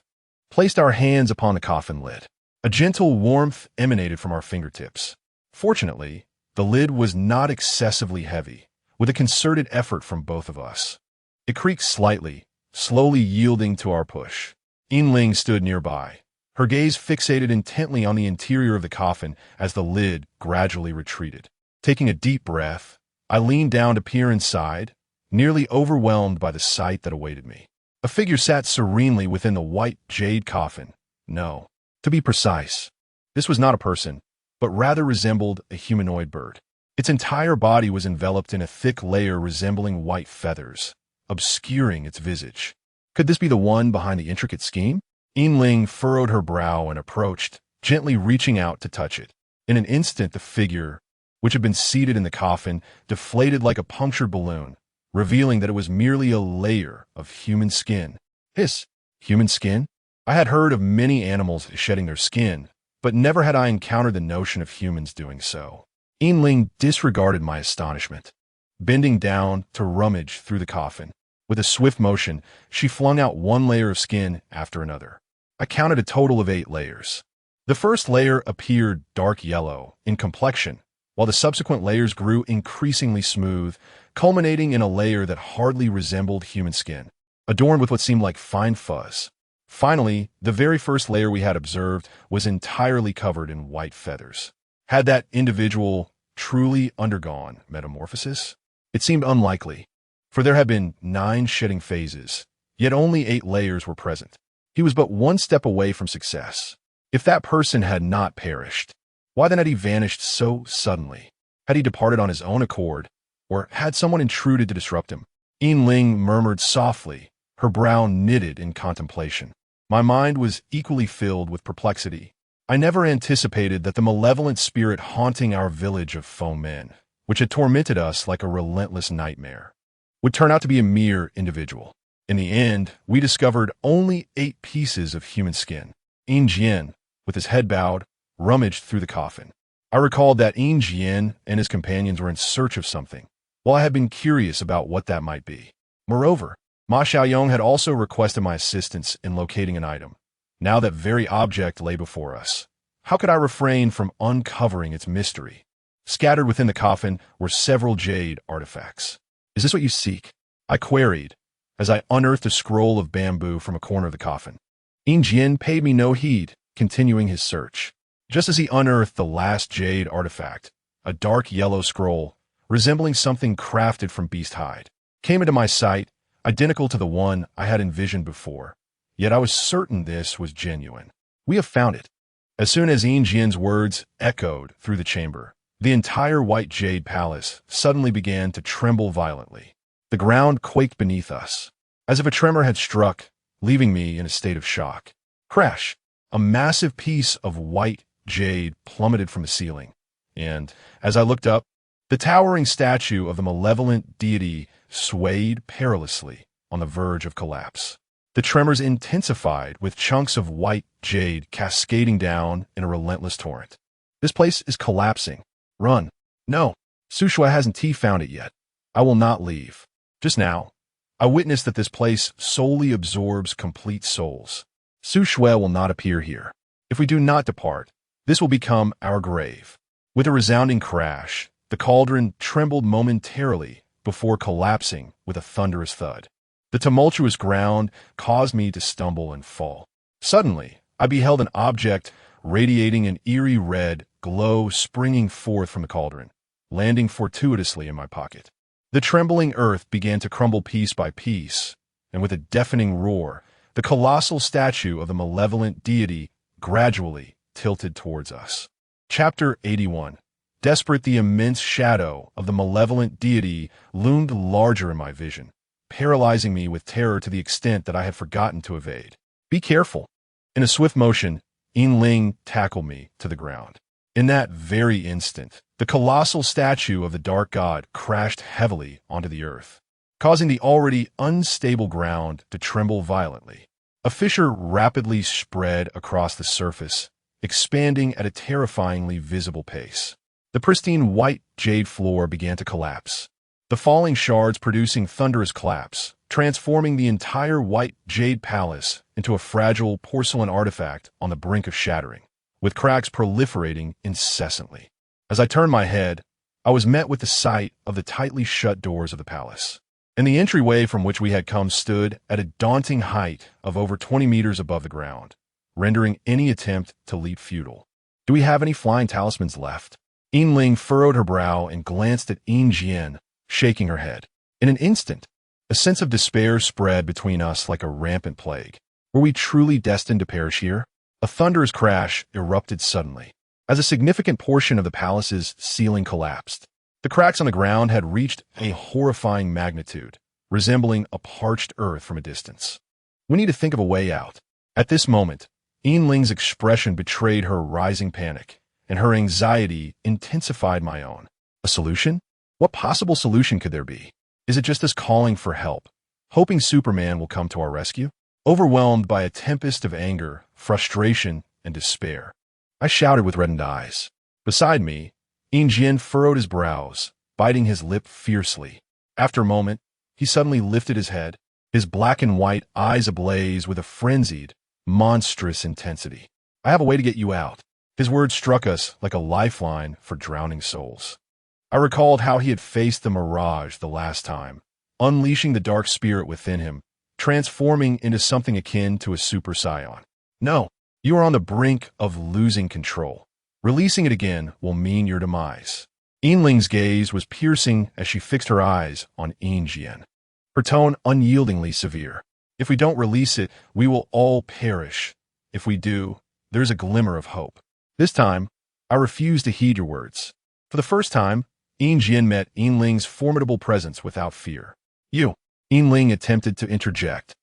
placed our hands upon the coffin lid. A gentle warmth emanated from our fingertips. Fortunately, the lid was not excessively heavy, with a concerted effort from both of us. It creaked slightly, slowly yielding to our push. Yin Ling stood nearby, her gaze fixated intently on the interior of the coffin as the lid gradually retreated. Taking a deep breath, I leaned down to peer inside, nearly overwhelmed by the sight that awaited me. A figure sat serenely within the white jade coffin. No, to be precise, this was not a person, but rather resembled a humanoid bird. Its entire body was enveloped in a thick layer resembling white feathers, obscuring its visage. Could this be the one behind the intricate scheme? Yin Ling furrowed her brow and approached, gently reaching out to touch it. In an instant, the figure, which had been seated in the coffin, deflated like a punctured balloon, revealing that it was merely a layer of human skin. Hiss, human skin? I had heard of many animals shedding their skin, but never had I encountered the notion of humans doing so. Yin Ling disregarded my astonishment, bending down to rummage through the coffin. With a swift motion, she flung out one layer of skin after another. I counted a total of 8 layers. The first layer appeared dark yellow in complexion, while the subsequent layers grew increasingly smooth, culminating in a layer that hardly resembled human skin, adorned with what seemed like fine fuzz. Finally, the very first layer we had observed was entirely covered in white feathers. Had that individual truly undergone metamorphosis? It seemed unlikely, for there had been 9 shedding phases, yet only 8 layers were present. He was but one step away from success. If that person had not perished, why then had he vanished so suddenly? Had he departed on his own accord, or had someone intruded to disrupt him? Yin Ling murmured softly, her brow knitted in contemplation. My mind was equally filled with perplexity. I never anticipated that the malevolent spirit haunting our village of Fengmen, which had tormented us like a relentless nightmare, would turn out to be a mere individual. In the end, we discovered only 8 pieces of human skin. Yin Jian, with his head bowed, rummaged through the coffin. I recalled that Yin Jian and his companions were in search of something, while I had been curious about what that might be. Moreover, Ma Xiaoyong had also requested my assistance in locating an item. Now that very object lay before us. How could I refrain from uncovering its mystery? Scattered within the coffin were several jade artifacts. Is this what you seek? I queried, as I unearthed a scroll of bamboo from a corner of the coffin. Yin Jian paid me no heed, continuing his search. Just as he unearthed the last jade artifact, a dark yellow scroll, resembling something crafted from beast hide, came into my sight, identical to the one I had envisioned before. Yet I was certain this was genuine. We have found it. As soon as Yin Jian's words echoed through the chamber, the entire white jade palace suddenly began to tremble violently. The ground quaked beneath us, as if a tremor had struck, leaving me in a state of shock. Crash! A massive piece of white jade plummeted from the ceiling, and, as I looked up, the towering statue of the malevolent deity swayed perilously on the verge of collapse. The tremors intensified with chunks of white jade cascading down in a relentless torrent. This place is collapsing. Run. No, Su Shui hasn't found it yet. I will not leave. Just now, I witnessed that this place solely absorbs complete souls. Su Shui will not appear here. If we do not depart, this will become our grave. With a resounding crash, the cauldron trembled momentarily before collapsing with a thunderous thud. The tumultuous ground caused me to stumble and fall. Suddenly, I beheld an object radiating an eerie red glow springing forth from the cauldron, landing fortuitously in my pocket. The trembling earth began to crumble piece by piece, and with a deafening roar, the colossal statue of the malevolent deity gradually tilted towards us. Chapter 81. Desperate, the immense shadow of the malevolent deity loomed larger in my vision, paralyzing me with terror to the extent that I had forgotten to evade. Be careful. In a swift motion, Yin Ling tackled me to the ground. In that very instant, the colossal statue of the dark god crashed heavily onto the earth, causing the already unstable ground to tremble violently. A fissure rapidly spread across the surface, expanding at a terrifyingly visible pace. The pristine white jade floor began to collapse, the falling shards producing thunderous claps, transforming the entire white jade palace into a fragile porcelain artifact on the brink of shattering, with cracks proliferating incessantly. As I turned my head, I was met with the sight of the tightly shut doors of the palace, and the entryway from which we had come stood at a daunting height of over 20 meters above the ground, rendering any attempt to leap futile. Do we have any flying talismans left? Yin Ling furrowed her brow and glanced at Yin Jian, shaking her head. In an instant, a sense of despair spread between us like a rampant plague. Were we truly destined to perish here? A thunderous crash erupted suddenly, as a significant portion of the palace's ceiling collapsed. The cracks on the ground had reached a horrifying magnitude, resembling a parched earth from a distance. We need to think of a way out. At this moment, Yin Ling's expression betrayed her rising panic, and her anxiety intensified my own. A solution? What possible solution could there be? Is it just us calling for help, hoping Superman will come to our rescue? Overwhelmed by a tempest of anger, frustration, and despair, I shouted with reddened eyes. Beside me, Yin Jian furrowed his brows, biting his lip fiercely. After a moment, he suddenly lifted his head, his black and white eyes ablaze with a frenzied, monstrous intensity. I have a way to get you out. His words struck us like a lifeline for drowning souls. I recalled how he had faced the mirage the last time, unleashing the dark spirit within him, transforming into something akin to a super scion. No, you are on the brink of losing control. Releasing it again will mean your demise. Yin Ling's gaze was piercing as she fixed her eyes on Yin Jian, her tone unyieldingly severe. If we don't release it, we will all perish. If we do, there's a glimmer of hope. This time, I refuse to heed your words. For the first time, Yin Jian met Yin Ling's formidable presence without fear. You. Yin Ling attempted to interject,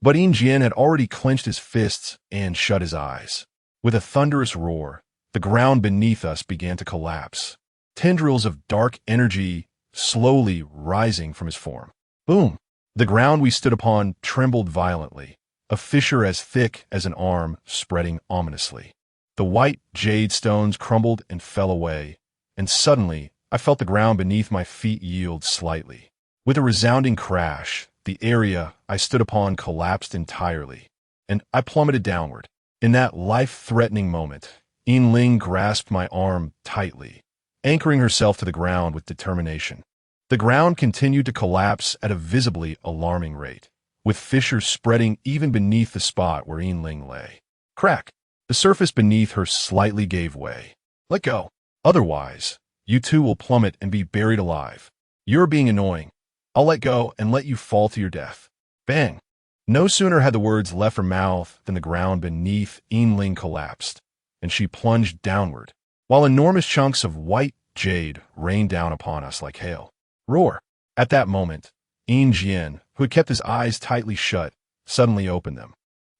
but Yin Jian had already clenched his fists and shut his eyes. With a thunderous roar, the ground beneath us began to collapse, tendrils of dark energy slowly rising from his form. Boom! The ground we stood upon trembled violently, a fissure as thick as an arm spreading ominously. The white jade stones crumbled and fell away, and suddenly I felt the ground beneath my feet yield slightly. With a resounding crash, the area I stood upon collapsed entirely, and I plummeted downward. In that life-threatening moment, Ling grasped my arm tightly, anchoring herself to the ground with determination. The ground continued to collapse at a visibly alarming rate, with fissures spreading even beneath the spot where Ling lay. Crack! The surface beneath her slightly gave way. Let go. Otherwise, you too will plummet and be buried alive. You're being annoying. I'll let go and let you fall to your death. Bang! No sooner had the words left her mouth than the ground beneath Ling collapsed, and she plunged downward, while enormous chunks of white jade rained down upon us like hail. Roar! At that moment, Jian, who had kept his eyes tightly shut, suddenly opened them.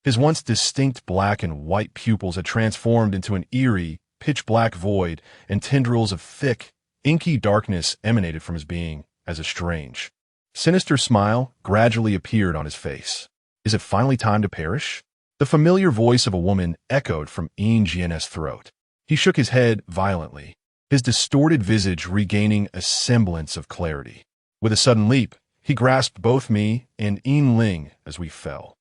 His once distinct black and white pupils had transformed into an eerie, pitch-black void, and tendrils of thick, inky darkness emanated from his being as a strange, sinister smile gradually appeared on his face. Is it finally time to perish? The familiar voice of a woman echoed from Jian's throat. He shook his head violently, his distorted visage regaining a semblance of clarity. With a sudden leap, he grasped both me and Ling as we fell.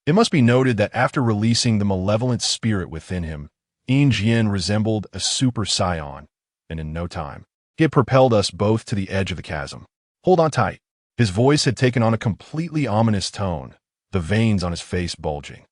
It must be noted that after releasing the malevolent spirit within him, Jian resembled a super scion, and in no time, he had propelled us both to the edge of the chasm. Hold on tight. His voice had taken on a completely ominous tone, the veins on his face bulging.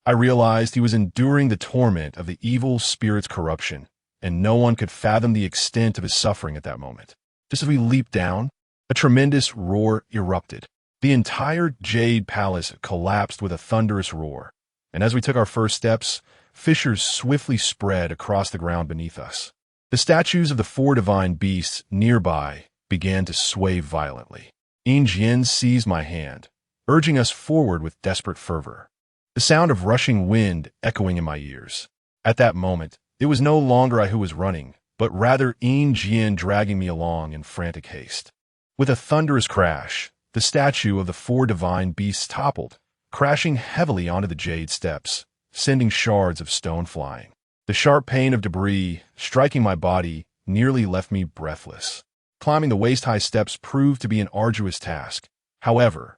I realized he was enduring the torment of the evil spirit's corruption, and no one could fathom the extent of his suffering at that moment. Just as we leaped down, a tremendous roar erupted. The entire Jade Palace collapsed with a thunderous roar, and as we took our first steps, fissures swiftly spread across the ground beneath us. The statues of the four divine beasts nearby began to sway violently. Jian seized my hand, urging us forward with desperate fervor, the sound of rushing wind echoing in my ears. At that moment, it was no longer I who was running, but rather Jian dragging me along in frantic haste. With a thunderous crash, the statue of the four divine beasts toppled, crashing heavily onto the jade steps, sending shards of stone flying. The sharp pain of debris striking my body nearly left me breathless. Climbing the waist-high steps proved to be an arduous task. However,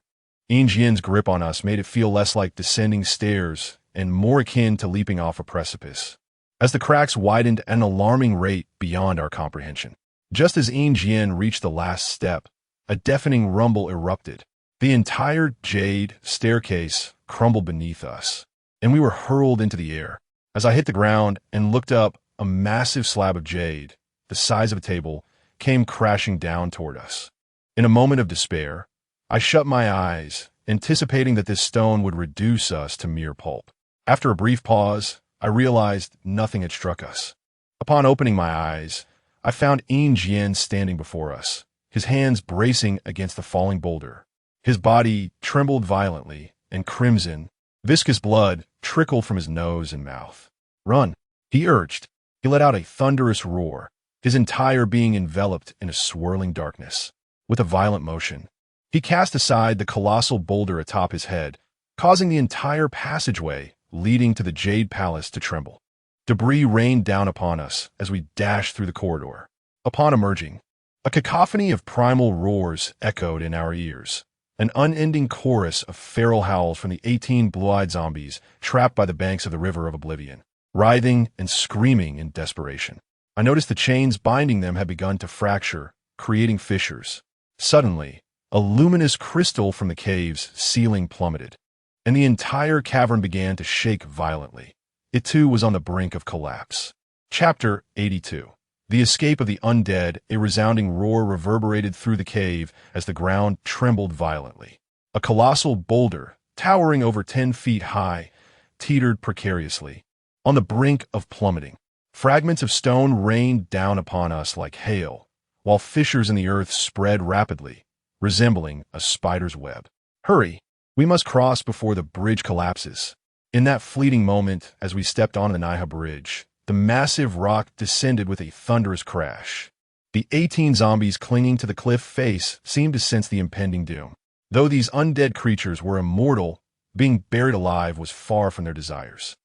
Jian's grip on us made it feel less like descending stairs and more akin to leaping off a precipice, as the cracks widened at an alarming rate beyond our comprehension. Just as Jian reached the last step, a deafening rumble erupted. The entire jade staircase crumbled beneath us, and we were hurled into the air. As I hit the ground and looked up, a massive slab of jade, the size of a table, came crashing down toward us. In a moment of despair, I shut my eyes, anticipating that this stone would reduce us to mere pulp. After a brief pause, I realized nothing had struck us. Upon opening my eyes, I found Jian standing before us, his hands bracing against the falling boulder. His body trembled violently, and crimson, viscous blood trickled from his nose and mouth. "Run," he urged. He let out a thunderous roar, his entire being enveloped in a swirling darkness. With a violent motion, he cast aside the colossal boulder atop his head, causing the entire passageway leading to the Jade Palace to tremble. Debris rained down upon us as we dashed through the corridor. Upon emerging, a cacophony of primal roars echoed in our ears, an unending chorus of feral howls from the 18 blue-eyed zombies trapped by the banks of the River of Oblivion, writhing and screaming in desperation. I noticed the chains binding them had begun to fracture, creating fissures. Suddenly, a luminous crystal from the cave's ceiling plummeted, and the entire cavern began to shake violently. It too was on the brink of collapse. Chapter 82. The escape of the undead. A resounding roar reverberated through the cave as the ground trembled violently. A colossal boulder, towering over 10 feet high, teetered precariously, on the brink of plummeting. Fragments of stone rained down upon us like hail, while fissures in the earth spread rapidly, resembling a spider's web. Hurry! We must cross before the bridge collapses. In that fleeting moment, as we stepped on the Naiha Bridge, the massive rock descended with a thunderous crash. The 18 zombies clinging to the cliff face seemed to sense the impending doom. Though these undead creatures were immortal, being buried alive was far from their desires.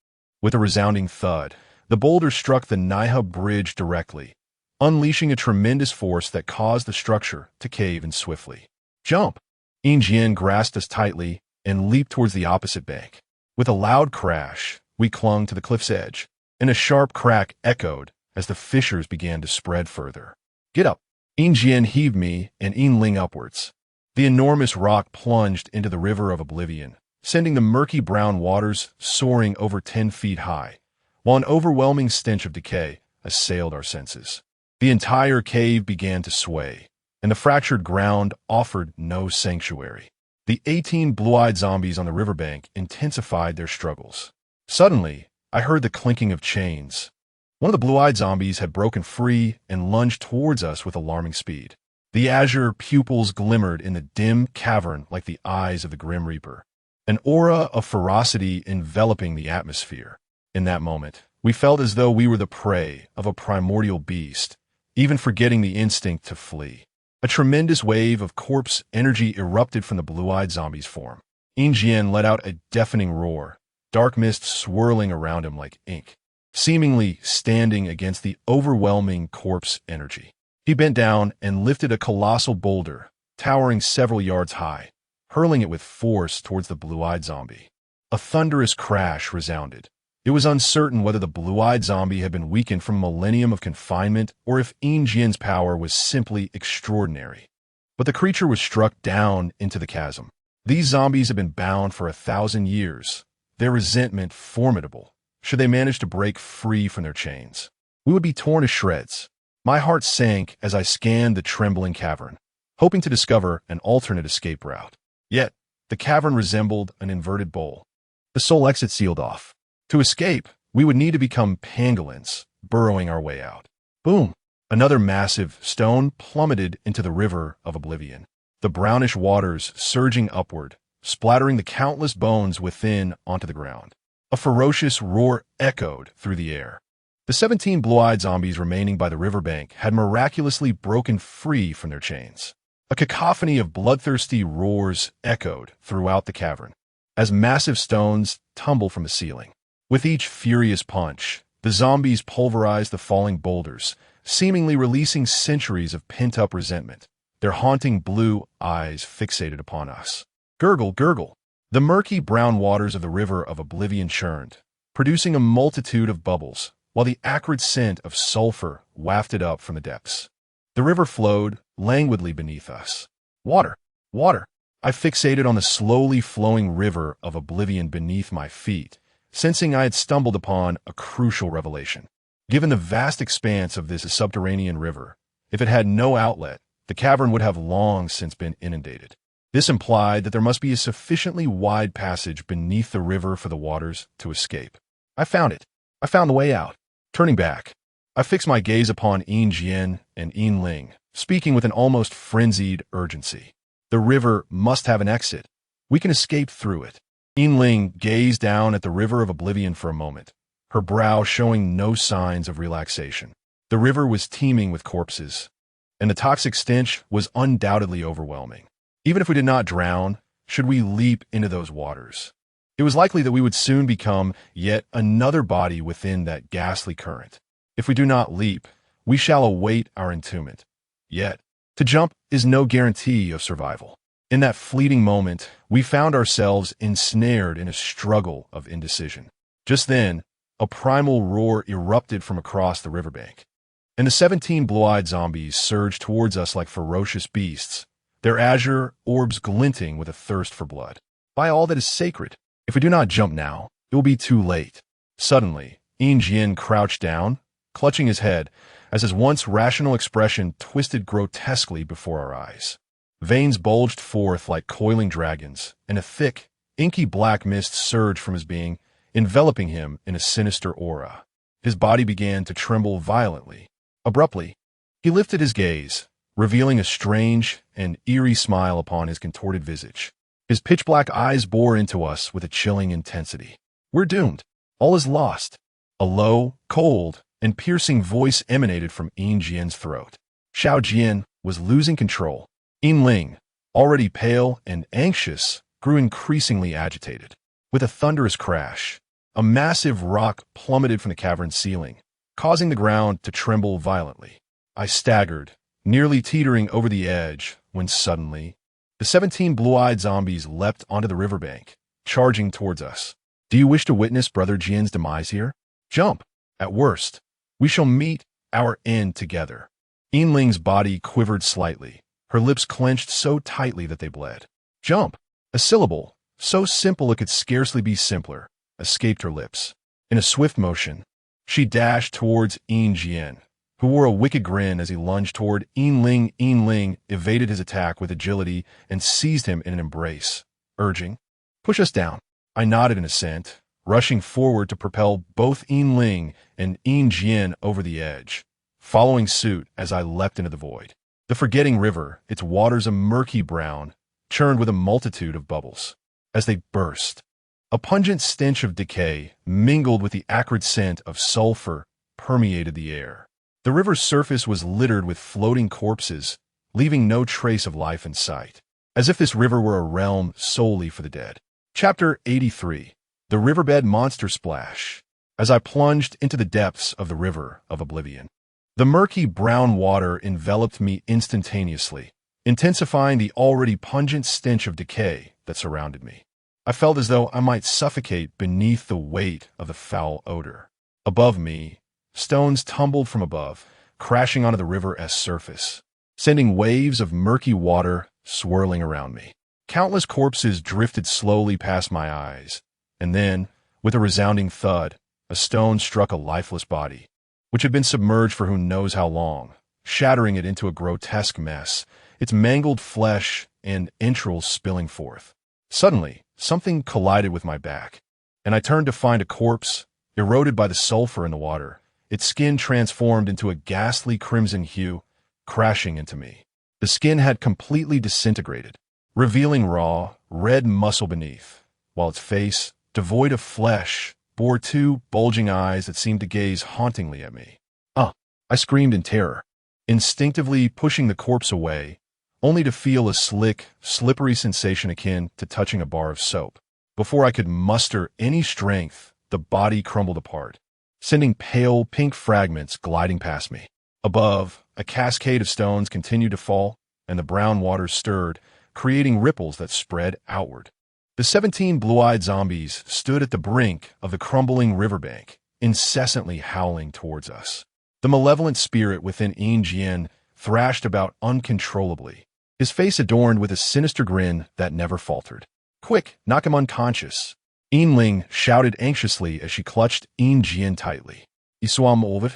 With a resounding thud, The boulder struck the Niha bridge directly, unleashing a tremendous force that caused the structure to cave in swiftly. Jump! Injian grasped us tightly and leaped towards the opposite bank. With a loud crash, we clung to the cliff's edge, and a sharp crack echoed as the fissures began to spread further. Get up! Injian heaved me and Yinling upwards. The enormous rock plunged into the river of oblivion, sending the murky brown waters soaring over 10 feet high, while an overwhelming stench of decay assailed our senses. The entire cave began to sway, and the fractured ground offered no sanctuary. The 18 blue-eyed zombies on the riverbank intensified their struggles. Suddenly, I heard the clinking of chains. One of the blue-eyed zombies had broken free and lunged towards us with alarming speed. The azure pupils glimmered in the dim cavern like the eyes of the Grim Reaper, an aura of ferocity enveloping the atmosphere. In that moment, we felt as though we were the prey of a primordial beast, even forgetting the instinct to flee. A tremendous wave of corpse energy erupted from the blue-eyed zombie's form. Injian let out a deafening roar, dark mist swirling around him like ink, seemingly standing against the overwhelming corpse energy. He bent down and lifted a colossal boulder, towering several yards high, hurling it with force towards the blue-eyed zombie. A thunderous crash resounded. It was uncertain whether the blue-eyed zombie had been weakened from a millennium of confinement or if Injian's power was simply extraordinary. But the creature was struck down into the chasm. These zombies had been bound for 1,000 years, their resentment formidable. Should they manage to break free from their chains, we would be torn to shreds. My heart sank as I scanned the trembling cavern, hoping to discover an alternate escape route. Yet, the cavern resembled an inverted bowl. The sole exit sealed off. To escape, we would need to become pangolins, burrowing our way out. Boom! Another massive stone plummeted into the river of oblivion, the brownish waters surging upward, splattering the countless bones within onto the ground. A ferocious roar echoed through the air. The 17 blue-eyed zombies remaining by the riverbank had miraculously broken free from their chains. A cacophony of bloodthirsty roars echoed throughout the cavern, as massive stones tumbled from the ceiling. With each furious punch, the zombies pulverized the falling boulders, seemingly releasing centuries of pent-up resentment, their haunting blue eyes fixated upon us. Gurgle, gurgle. The murky brown waters of the river of oblivion churned, producing a multitude of bubbles, while the acrid scent of sulfur wafted up from the depths. The river flowed languidly beneath us. Water, water. I fixated on the slowly flowing river of oblivion beneath my feet, sensing I had stumbled upon a crucial revelation. Given the vast expanse of this subterranean river, if it had no outlet, the cavern would have long since been inundated. This implied that there must be a sufficiently wide passage beneath the river for the waters to escape. I found it. I found the way out. Turning back, I fixed my gaze upon Jian and Yinling, speaking with an almost frenzied urgency. The river must have an exit. We can escape through it. Yinling gazed down at the river of oblivion for a moment, her brow showing no signs of relaxation. The river was teeming with corpses, and the toxic stench was undoubtedly overwhelming. Even if we did not drown, should we leap into those waters, it was likely that we would soon become yet another body within that ghastly current. If we do not leap, we shall await our entombment. Yet, to jump is no guarantee of survival. In that fleeting moment, we found ourselves ensnared in a struggle of indecision. Just then, a primal roar erupted from across the riverbank, and the 17 blue-eyed zombies surged towards us like ferocious beasts, their azure orbs glinting with a thirst for blood. By all that is sacred, if we do not jump now, it will be too late. Suddenly, Jian crouched down, clutching his head, as his once rational expression twisted grotesquely before our eyes. Veins bulged forth like coiling dragons, and a thick, inky black mist surged from his being, enveloping him in a sinister aura. His body began to tremble violently. Abruptly, he lifted his gaze, revealing a strange and eerie smile upon his contorted visage. His pitch-black eyes bore into us with a chilling intensity. We're doomed. All is lost. A low, cold, and piercing voice emanated from Jian's throat. Xiao Jian was losing control. Yinling, already pale and anxious, grew increasingly agitated. With a thunderous crash, A massive rock plummeted from the cavern's ceiling, causing the ground to tremble violently. I staggered, nearly teetering over the edge, when suddenly, the 17 blue-eyed zombies leapt onto the riverbank, charging towards us. Do you wish to witness Brother Jian's demise here? Jump! At worst, we shall meet our end together. Yinling's body quivered slightly, her lips clenched so tightly that they bled. Jump! A syllable, so simple it could scarcely be simpler, escaped her lips. In a swift motion, she dashed towards Yin Jian, who wore a wicked grin as he lunged toward Yinling. Yinling evaded his attack with agility and seized him in an embrace, urging, "Push us down." I nodded in assent, rushing forward to propel both Yinling and Yin Jian over the edge, following suit as I leapt into the void. The forgetting river, its waters a murky brown, churned with a multitude of bubbles. As they burst, a pungent stench of decay, mingled with the acrid scent of sulfur, permeated the air. The river's surface was littered with floating corpses, leaving no trace of life in sight, as if this river were a realm solely for the dead. Chapter 83. The Riverbed Monster Splash. As I plunged into the depths of the river of oblivion, the murky brown water enveloped me instantaneously, intensifying the already pungent stench of decay that surrounded me. I felt as though I might suffocate beneath the weight of the foul odor. Above me, stones tumbled from above, crashing onto the river's surface, sending waves of murky water swirling around me. Countless corpses drifted slowly past my eyes, and then, with a resounding thud, a stone struck a lifeless body, which had been submerged for who knows how long, shattering it into a grotesque mess, its mangled flesh and entrails spilling forth. Suddenly, something collided with my back, and I turned to find a corpse, eroded by the sulfur in the water, its skin transformed into a ghastly crimson hue, crashing into me. The skin had completely disintegrated, revealing raw, red muscle beneath, while its face, devoid of flesh, bore two bulging eyes that seemed to gaze hauntingly at me. I screamed in terror, instinctively pushing the corpse away, only to feel a slick, slippery sensation akin to touching a bar of soap. Before I could muster any strength, the body crumbled apart, sending pale pink fragments gliding past me. Above, a cascade of stones continued to fall, and the brown waters stirred, creating ripples that spread outward. The 17 blue-eyed zombies stood at the brink of the crumbling riverbank, incessantly howling towards us. The malevolent spirit within Yin Jian thrashed about uncontrollably, his face adorned with a sinister grin that never faltered. "Quick, knock him unconscious," Yinling shouted anxiously as she clutched Yin Jian tightly. He swam over,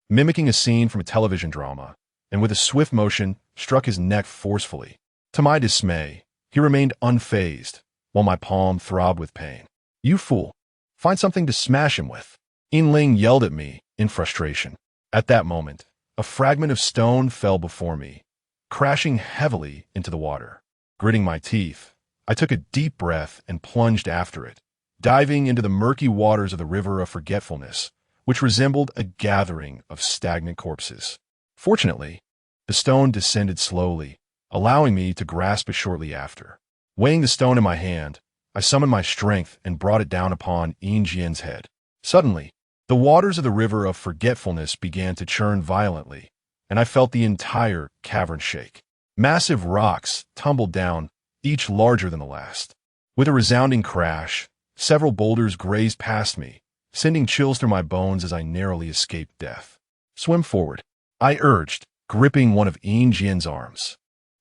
mimicking a scene from a television drama, and with a swift motion, struck his neck forcefully. To my dismay, he remained unfazed, while my palm throbbed with pain. "You fool! Find something to smash him with," Yinling yelled at me in frustration. At that moment, a fragment of stone fell before me, crashing heavily into the water. Gritting my teeth, I took a deep breath and plunged after it, diving into the murky waters of the River of Forgetfulness, which resembled a gathering of stagnant corpses. Fortunately, the stone descended slowly, allowing me to grasp it shortly after. Weighing the stone in my hand, I summoned my strength and brought it down upon Yin Jian's head. Suddenly, the waters of the River of Forgetfulness began to churn violently, and I felt the entire cavern shake. Massive rocks tumbled down, each larger than the last. With a resounding crash, several boulders grazed past me, sending chills through my bones as I narrowly escaped death. "Swim forward," I urged, gripping one of Yin Jian's arms,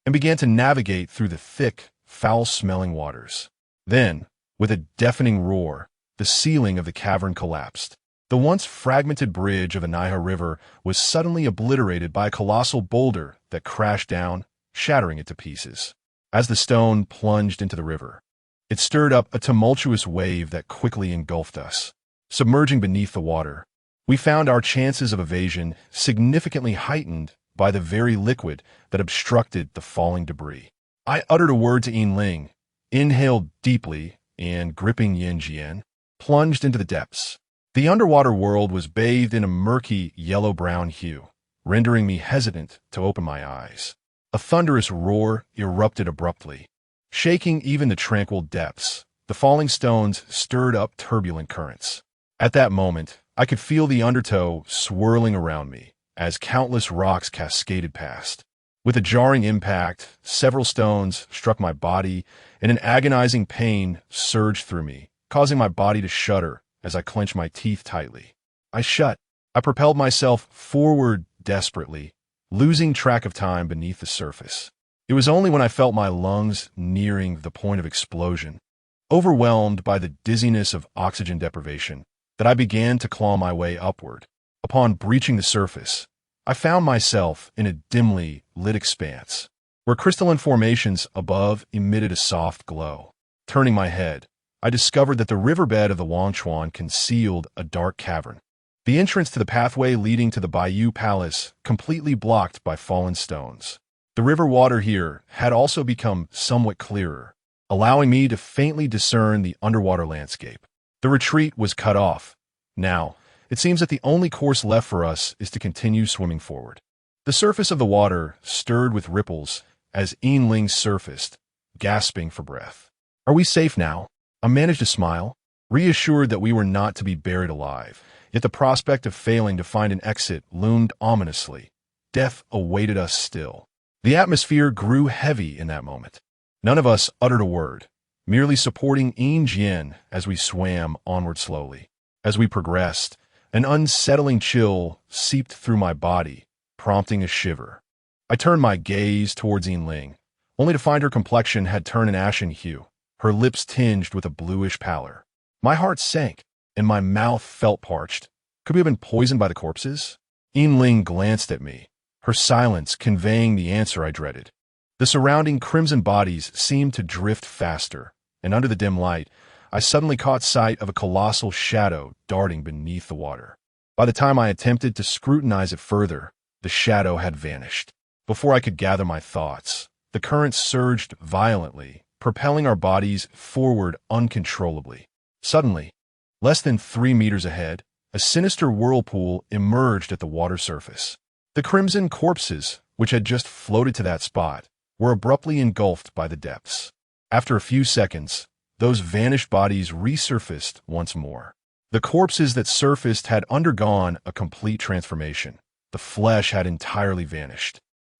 and began to navigate through the thick, foul-smelling waters. Then, with a deafening roar, the ceiling of the cavern collapsed. The once fragmented bridge of the Niha River was suddenly obliterated by a colossal boulder that crashed down, shattering it to pieces. As the stone plunged into the river, it stirred up a tumultuous wave that quickly engulfed us. Submerging beneath the water, we found our chances of evasion significantly heightened by the very liquid that obstructed the falling debris. I uttered a word to Yinling, inhaled deeply, and, gripping Yin Jian, plunged into the depths. The underwater world was bathed in a murky yellow-brown hue, rendering me hesitant to open my eyes. A thunderous roar erupted abruptly, shaking even the tranquil depths. The falling stones stirred up turbulent currents. At that moment, I could feel the undertow swirling around me as countless rocks cascaded past. With a jarring impact, several stones struck my body, and an agonizing pain surged through me, causing my body to shudder as I clenched my teeth tightly. I propelled myself forward desperately, losing track of time beneath the surface. It was only when I felt my lungs nearing the point of explosion, overwhelmed by the dizziness of oxygen deprivation, that I began to claw my way upward. Upon breaching the surface, I found myself in a dimly lit expanse, where crystalline formations above emitted a soft glow. Turning my head, I discovered that the riverbed of the Longchuan concealed a dark cavern, the entrance to the pathway leading to the Bayou Palace completely blocked by fallen stones. The river water here had also become somewhat clearer, allowing me to faintly discern the underwater landscape. The retreat was cut off. Now, it seems that the only course left for us is to continue swimming forward. The surface of the water stirred with ripples as Ling surfaced, gasping for breath. "Are we safe now?" I managed to smile, reassured that we were not to be buried alive, yet the prospect of failing to find an exit loomed ominously. Death awaited us still. The atmosphere grew heavy in that moment. None of us uttered a word, merely supporting Jian as we swam onward slowly. As we progressed, an unsettling chill seeped through my body, prompting a shiver. I turned my gaze towards Ling, only to find her complexion had turned an ashen hue, her lips tinged with a bluish pallor. My heart sank, and my mouth felt parched. Could we have been poisoned by the corpses? Ling glanced at me, her silence conveying the answer I dreaded. The surrounding crimson bodies seemed to drift faster, and under the dim light, I suddenly caught sight of a colossal shadow darting beneath the water. By the time I attempted to scrutinize it further, the shadow had vanished. Before I could gather my thoughts, the current surged violently, propelling our bodies forward uncontrollably. Suddenly, less than 3 meters ahead, a sinister whirlpool emerged at the water surface. The crimson corpses, which had just floated to that spot, were abruptly engulfed by the depths. After a few seconds, those vanished bodies resurfaced once more. The corpses that surfaced had undergone a complete transformation. The flesh had entirely vanished,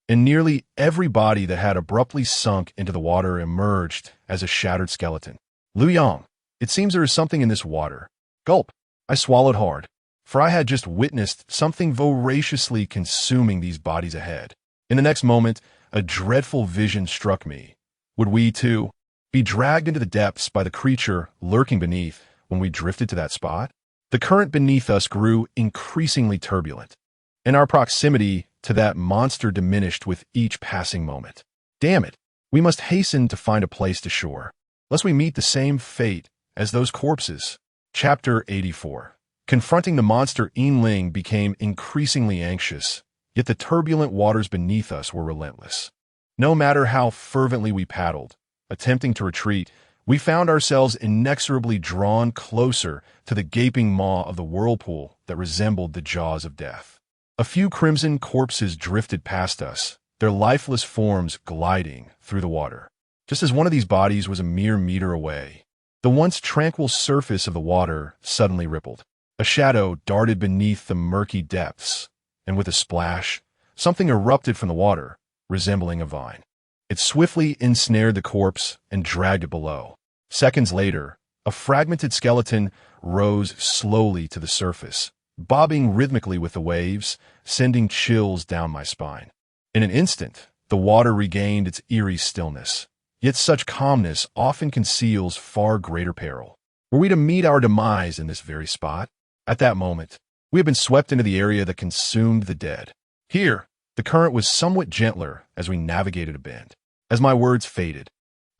and nearly every body that had abruptly sunk into the water emerged as a shattered skeleton. "Liu Yang, it seems there is something in this water." Gulp. I swallowed hard, for I had just witnessed something voraciously consuming these bodies ahead. In the next moment, a dreadful vision struck me. Would we, too, be dragged into the depths by the creature lurking beneath when we drifted to that spot? The current beneath us grew increasingly turbulent, and our proximity to that monster diminished with each passing moment. Damn it, we must hasten to find a place to shore, lest we meet the same fate as those corpses. Chapter 84. Confronting the monster, Ling became increasingly anxious, yet the turbulent waters beneath us were relentless. No matter how fervently we paddled, attempting to retreat, we found ourselves inexorably drawn closer to the gaping maw of the whirlpool that resembled the jaws of death. A few crimson corpses drifted past us, their lifeless forms gliding through the water, just as one of these bodies was a mere meter away. The once tranquil surface of the water suddenly rippled. A shadow darted beneath the murky depths, and with a splash, something erupted from the water, resembling a vine. It swiftly ensnared the corpse and dragged it below. Seconds later, a fragmented skeleton rose slowly to the surface, bobbing rhythmically with the waves, sending chills down my spine. In an instant, the water regained its eerie stillness. Yet such calmness often conceals far greater peril. Were we to meet our demise in this very spot? At that moment, we had been swept into the area that consumed the dead. Here, the current was somewhat gentler as we navigated a bend. As my words faded,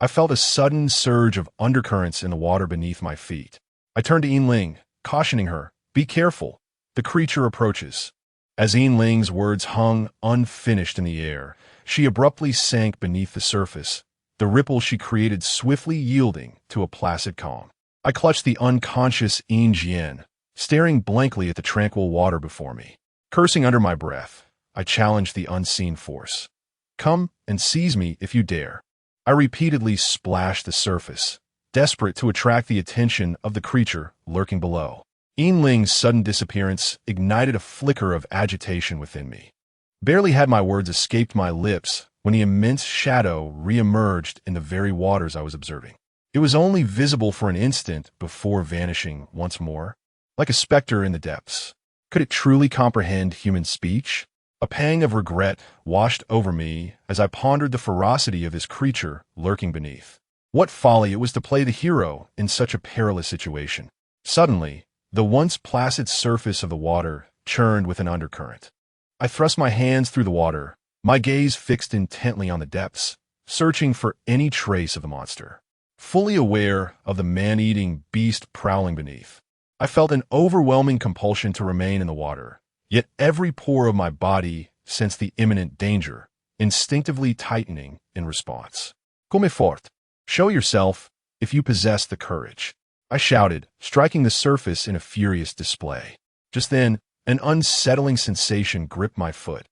I felt a sudden surge of undercurrents in the water beneath my feet. I turned to Ling, cautioning her, "Be careful. The creature approaches." As Ling's words hung unfinished in the air, she abruptly sank beneath the surface, the ripple she created swiftly yielding to a placid calm. I clutched the unconscious Jian, staring blankly at the tranquil water before me. Cursing under my breath, I challenged the unseen force. "Come and seize me if you dare." I repeatedly splashed the surface, desperate to attract the attention of the creature lurking below. Ling's sudden disappearance ignited a flicker of agitation within me. Barely had my words escaped my lips when the immense shadow re-emerged in the very waters I was observing. It was only visible for an instant before vanishing once more, like a specter in the depths. Could it truly comprehend human speech? A pang of regret washed over me as I pondered the ferocity of this creature lurking beneath. What folly it was to play the hero in such a perilous situation. Suddenly, the once placid surface of the water churned with an undercurrent. I thrust my hands through the water, my gaze fixed intently on the depths, searching for any trace of the monster. Fully aware of the man-eating beast prowling beneath, I felt an overwhelming compulsion to remain in the water, yet every pore of my body sensed the imminent danger, instinctively tightening in response. Come fort. Show yourself, if you possess the courage, I shouted, striking the surface in a furious display. Just then, an unsettling sensation gripped my foot,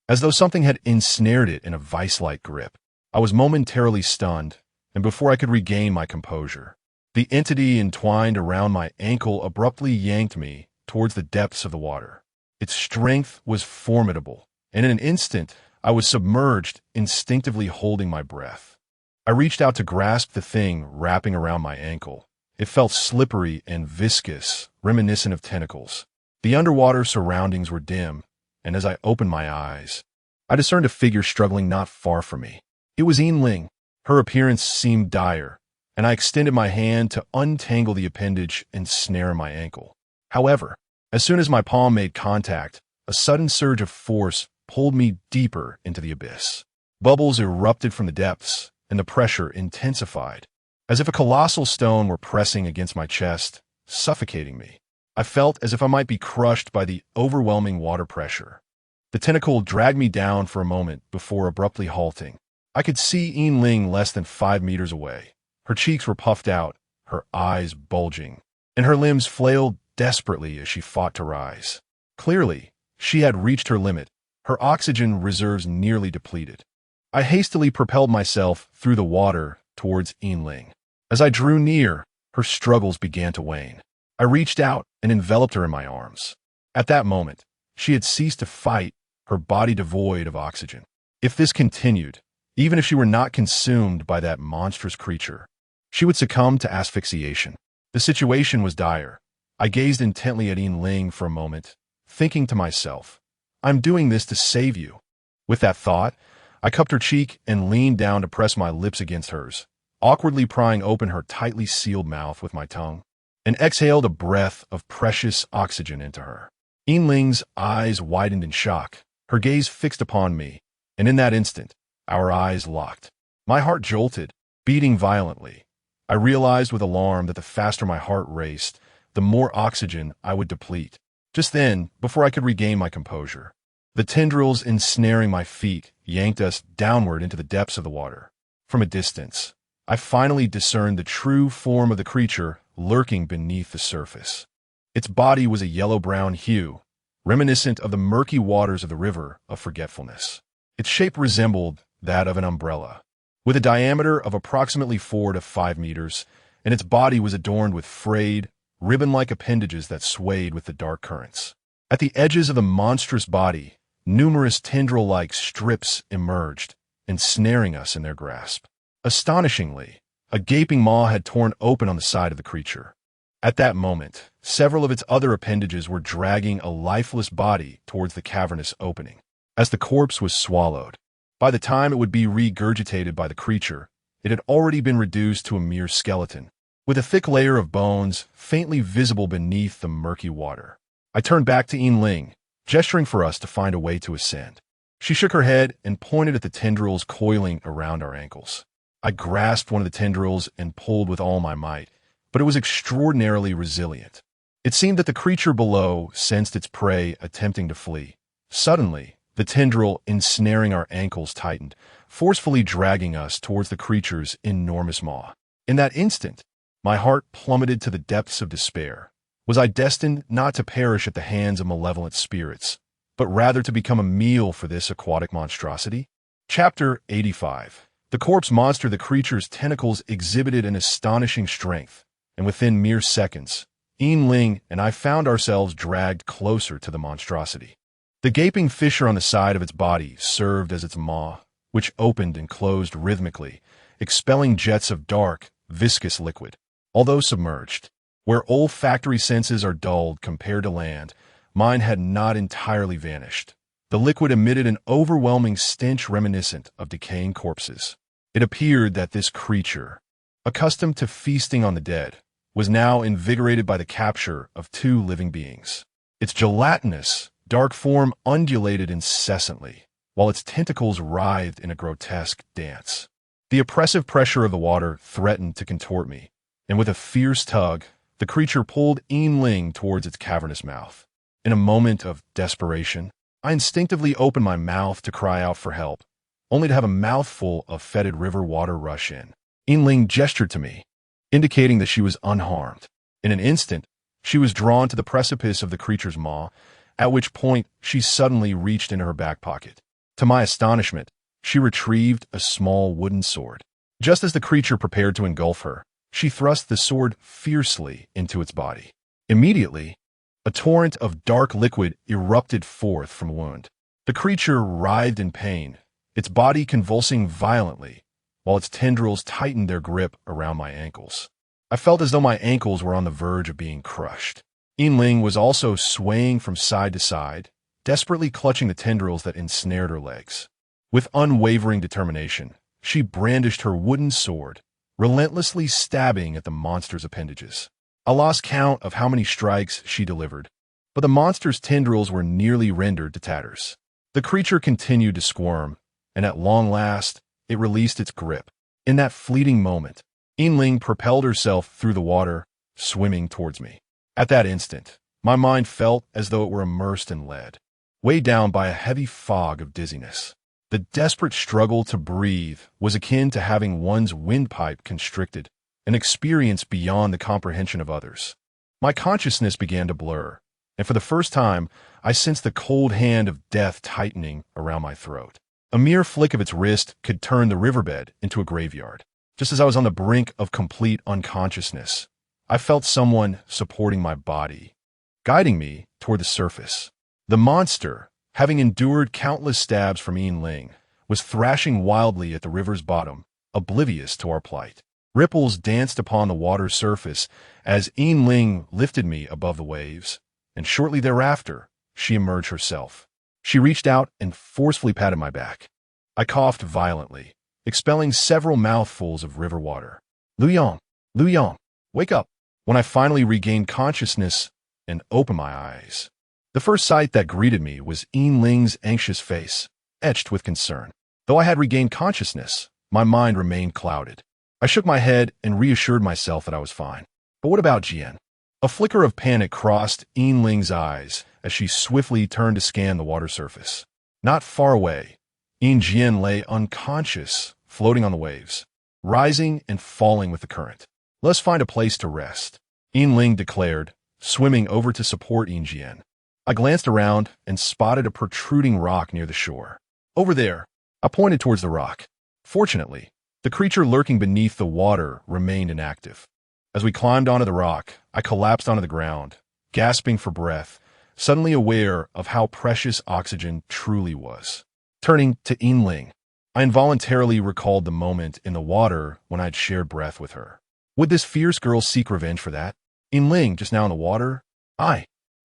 as though something had ensnared it in a vice-like grip. I was momentarily stunned, and before I could regain my composure, the entity entwined around my ankle abruptly yanked me towards the depths of the water. Its strength was formidable, and in an instant, I was submerged, instinctively holding my breath. I reached out to grasp the thing wrapping around my ankle. It felt slippery and viscous, reminiscent of tentacles. The underwater surroundings were dim, and as I opened my eyes, I discerned a figure struggling not far from me. It was Ling. Her appearance seemed dire, and I extended my hand to untangle the appendage and snare my ankle. However, as soon as my palm made contact, a sudden surge of force pulled me deeper into the abyss. Bubbles erupted from the depths, and the pressure intensified, as if a colossal stone were pressing against my chest, suffocating me. I felt as if I might be crushed by the overwhelming water pressure. The tentacle dragged me down for a moment before abruptly halting. I could see Ling less than 5 meters away. Her cheeks were puffed out, her eyes bulging, and her limbs flailed desperately as she fought to rise. Clearly, she had reached her limit, her oxygen reserves nearly depleted. I hastily propelled myself through the water towards Ling. As I drew near, her struggles began to wane. I reached out and enveloped her in my arms. At that moment, she had ceased to fight, her body devoid of oxygen. If this continued, even if she were not consumed by that monstrous creature, she would succumb to asphyxiation. The situation was dire. I gazed intently at Ling for a moment, thinking to myself, I'm doing this to save you. With that thought, I cupped her cheek and leaned down to press my lips against hers, awkwardly prying open her tightly sealed mouth with my tongue, and exhaled a breath of precious oxygen into her. Ling's eyes widened in shock, her gaze fixed upon me, and in that instant, our eyes locked. My heart jolted, beating violently. I realized with alarm that the faster my heart raced, the more oxygen I would deplete. Just then, before I could regain my composure, the tendrils ensnaring my feet yanked us downward into the depths of the water. From a distance, I finally discerned the true form of the creature lurking beneath the surface. Its body was a yellow-brown hue, reminiscent of the murky waters of the river of forgetfulness. Its shape resembled that of an umbrella, with a diameter of approximately 4 to 5 meters, and its body was adorned with frayed, ribbon-like appendages that swayed with the dark currents. At the edges of the monstrous body, numerous tendril-like strips emerged, ensnaring us in their grasp. Astonishingly, a gaping maw had torn open on the side of the creature. At that moment, several of its other appendages were dragging a lifeless body towards the cavernous opening. As the corpse was swallowed, by the time it would be regurgitated by the creature, it had already been reduced to a mere skeleton, with a thick layer of bones faintly visible beneath the murky water. I turned back to Ling, gesturing for us to find a way to ascend. She shook her head and pointed at the tendrils coiling around our ankles. I grasped one of the tendrils and pulled with all my might, but it was extraordinarily resilient. It seemed that the creature below sensed its prey attempting to flee. Suddenly, the tendril ensnaring our ankles tightened, forcefully dragging us towards the creature's enormous maw. In that instant, my heart plummeted to the depths of despair. Was I destined not to perish at the hands of malevolent spirits, but rather to become a meal for this aquatic monstrosity? Chapter 85. The corpse monster, the creature's tentacles exhibited an astonishing strength, and within mere seconds, Ling and I found ourselves dragged closer to the monstrosity. The gaping fissure on the side of its body served as its maw, which opened and closed rhythmically, expelling jets of dark, viscous liquid. Although submerged, where olfactory senses are dulled compared to land, mine had not entirely vanished. The liquid emitted an overwhelming stench reminiscent of decaying corpses. It appeared that this creature, accustomed to feasting on the dead, was now invigorated by the capture of two living beings. Its gelatinous, dark form undulated incessantly, while its tentacles writhed in a grotesque dance. The oppressive pressure of the water threatened to contort me, and with a fierce tug, the creature pulled Ling towards its cavernous mouth. In a moment of desperation, I instinctively opened my mouth to cry out for help, only to have a mouthful of fetid river water rush in. Ling gestured to me, indicating that she was unharmed. In an instant, she was drawn to the precipice of the creature's maw, at which point she suddenly reached into her back pocket. To my astonishment, she retrieved a small wooden sword. Just as the creature prepared to engulf her, she thrust the sword fiercely into its body. Immediately, a torrent of dark liquid erupted forth from the wound. The creature writhed in pain, its body convulsing violently, while its tendrils tightened their grip around my ankles. I felt as though my ankles were on the verge of being crushed. Ling was also swaying from side to side, desperately clutching the tendrils that ensnared her legs. With unwavering determination, she brandished her wooden sword, relentlessly stabbing at the monster's appendages. I lost count of how many strikes she delivered, but the monster's tendrils were nearly rendered to tatters. The creature continued to squirm, and at long last, it released its grip. In that fleeting moment, Ling propelled herself through the water, swimming towards me. At that instant, my mind felt as though it were immersed in lead, weighed down by a heavy fog of dizziness. The desperate struggle to breathe was akin to having one's windpipe constricted, an experience beyond the comprehension of others. My consciousness began to blur, and for the first time, I sensed the cold hand of death tightening around my throat. A mere flick of its wrist could turn the riverbed into a graveyard. Just as I was on the brink of complete unconsciousness, I felt someone supporting my body, guiding me toward the surface. The monster, having endured countless stabs from Ling, was thrashing wildly at the river's bottom, oblivious to our plight. Ripples danced upon the water's surface as Ling lifted me above the waves, and shortly thereafter, she emerged herself. She reached out and forcefully patted my back. I coughed violently, expelling several mouthfuls of river water. Lu Yong, wake up! When I finally regained consciousness and opened my eyes, the first sight that greeted me was Ling's anxious face, etched with concern. Though I had regained consciousness, my mind remained clouded. I shook my head and reassured myself that I was fine. But what about Jian? A flicker of panic crossed Ling's eyes as she swiftly turned to scan the water surface. Not far away, Jian lay unconscious, floating on the waves, rising and falling with the current. Let's find a place to rest, Ling declared, swimming over to support Jian. I glanced around and spotted a protruding rock near the shore. Over there, I pointed towards the rock. Fortunately, the creature lurking beneath the water remained inactive. As we climbed onto the rock, I collapsed onto the ground, gasping for breath, suddenly aware of how precious oxygen truly was. Turning to Ling, I involuntarily recalled the moment in the water when I'd shared breath with her. Would this fierce girl seek revenge for that? Ling, just now in the water?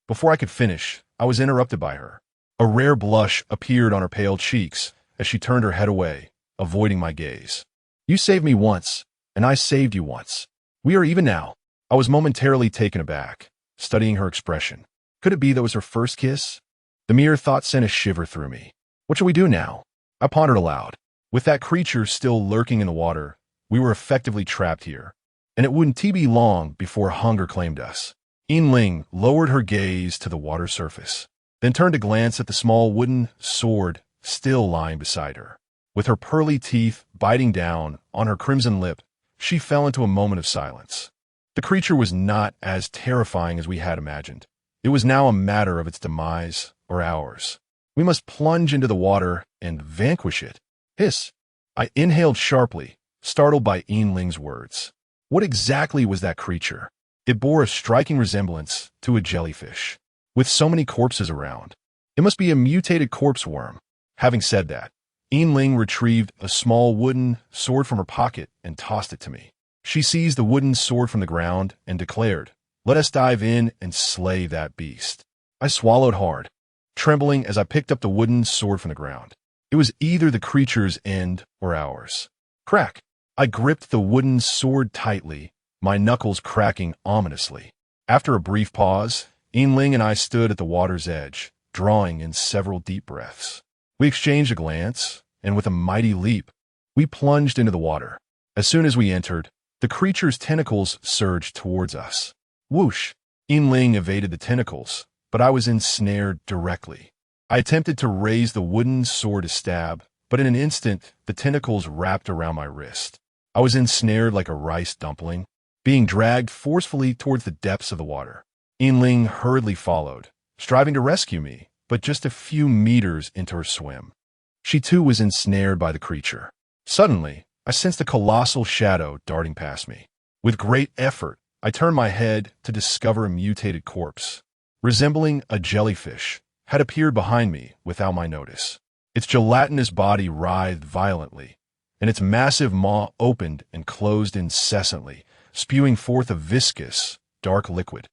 Before I could finish, I was interrupted by her. A rare blush appeared on her pale cheeks as she turned her head away, avoiding my gaze. You saved me once, and I saved you once. We are even now. I was momentarily taken aback, studying her expression. Could it be that was her first kiss? The mere thought sent a shiver through me. What shall we do now? I pondered aloud. With that creature still lurking in the water, we were effectively trapped here, and it wouldn't be long before hunger claimed us. Ling lowered her gaze to the water surface, then turned to glance at the small wooden sword still lying beside her. With her pearly teeth biting down on her crimson lip, she fell into a moment of silence. The creature was not as terrifying as we had imagined. It was now a matter of its demise or ours. We must plunge into the water and vanquish it. Hiss! I inhaled sharply, startled by Ling's words. What exactly was that creature? It bore a striking resemblance to a jellyfish. With so many corpses around, it must be a mutated corpse worm. Having said that, Ling retrieved a small wooden sword from her pocket and tossed it to me. She seized the wooden sword from the ground and declared, "Let us dive in and slay that beast." I swallowed hard, trembling as I picked up the wooden sword from the ground. It was either the creature's end or ours. Crack! I gripped the wooden sword tightly, my knuckles cracking ominously. After a brief pause, Ling and I stood at the water's edge, drawing in several deep breaths. We exchanged a glance, and with a mighty leap, we plunged into the water. As soon as we entered, the creature's tentacles surged towards us. Whoosh! Ling evaded the tentacles, but I was ensnared directly. I attempted to raise the wooden sword to stab, but in an instant, the tentacles wrapped around my wrist. I was ensnared like a rice dumpling, being dragged forcefully towards the depths of the water. Ling hurriedly followed, striving to rescue me, but just a few meters into her swim. She too was ensnared by the creature. Suddenly, I sensed a colossal shadow darting past me. With great effort, I turned my head to discover a mutated corpse, resembling a jellyfish, had appeared behind me without my notice. Its gelatinous body writhed violently, and its massive maw opened and closed incessantly, spewing forth a viscous, dark liquid,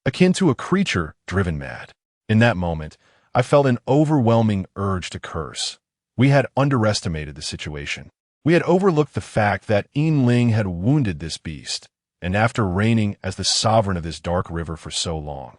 akin to a creature driven mad. In that moment, I felt an overwhelming urge to curse. We had underestimated the situation. We had overlooked the fact that Ling had wounded this beast, and after reigning as the sovereign of this dark river for so long,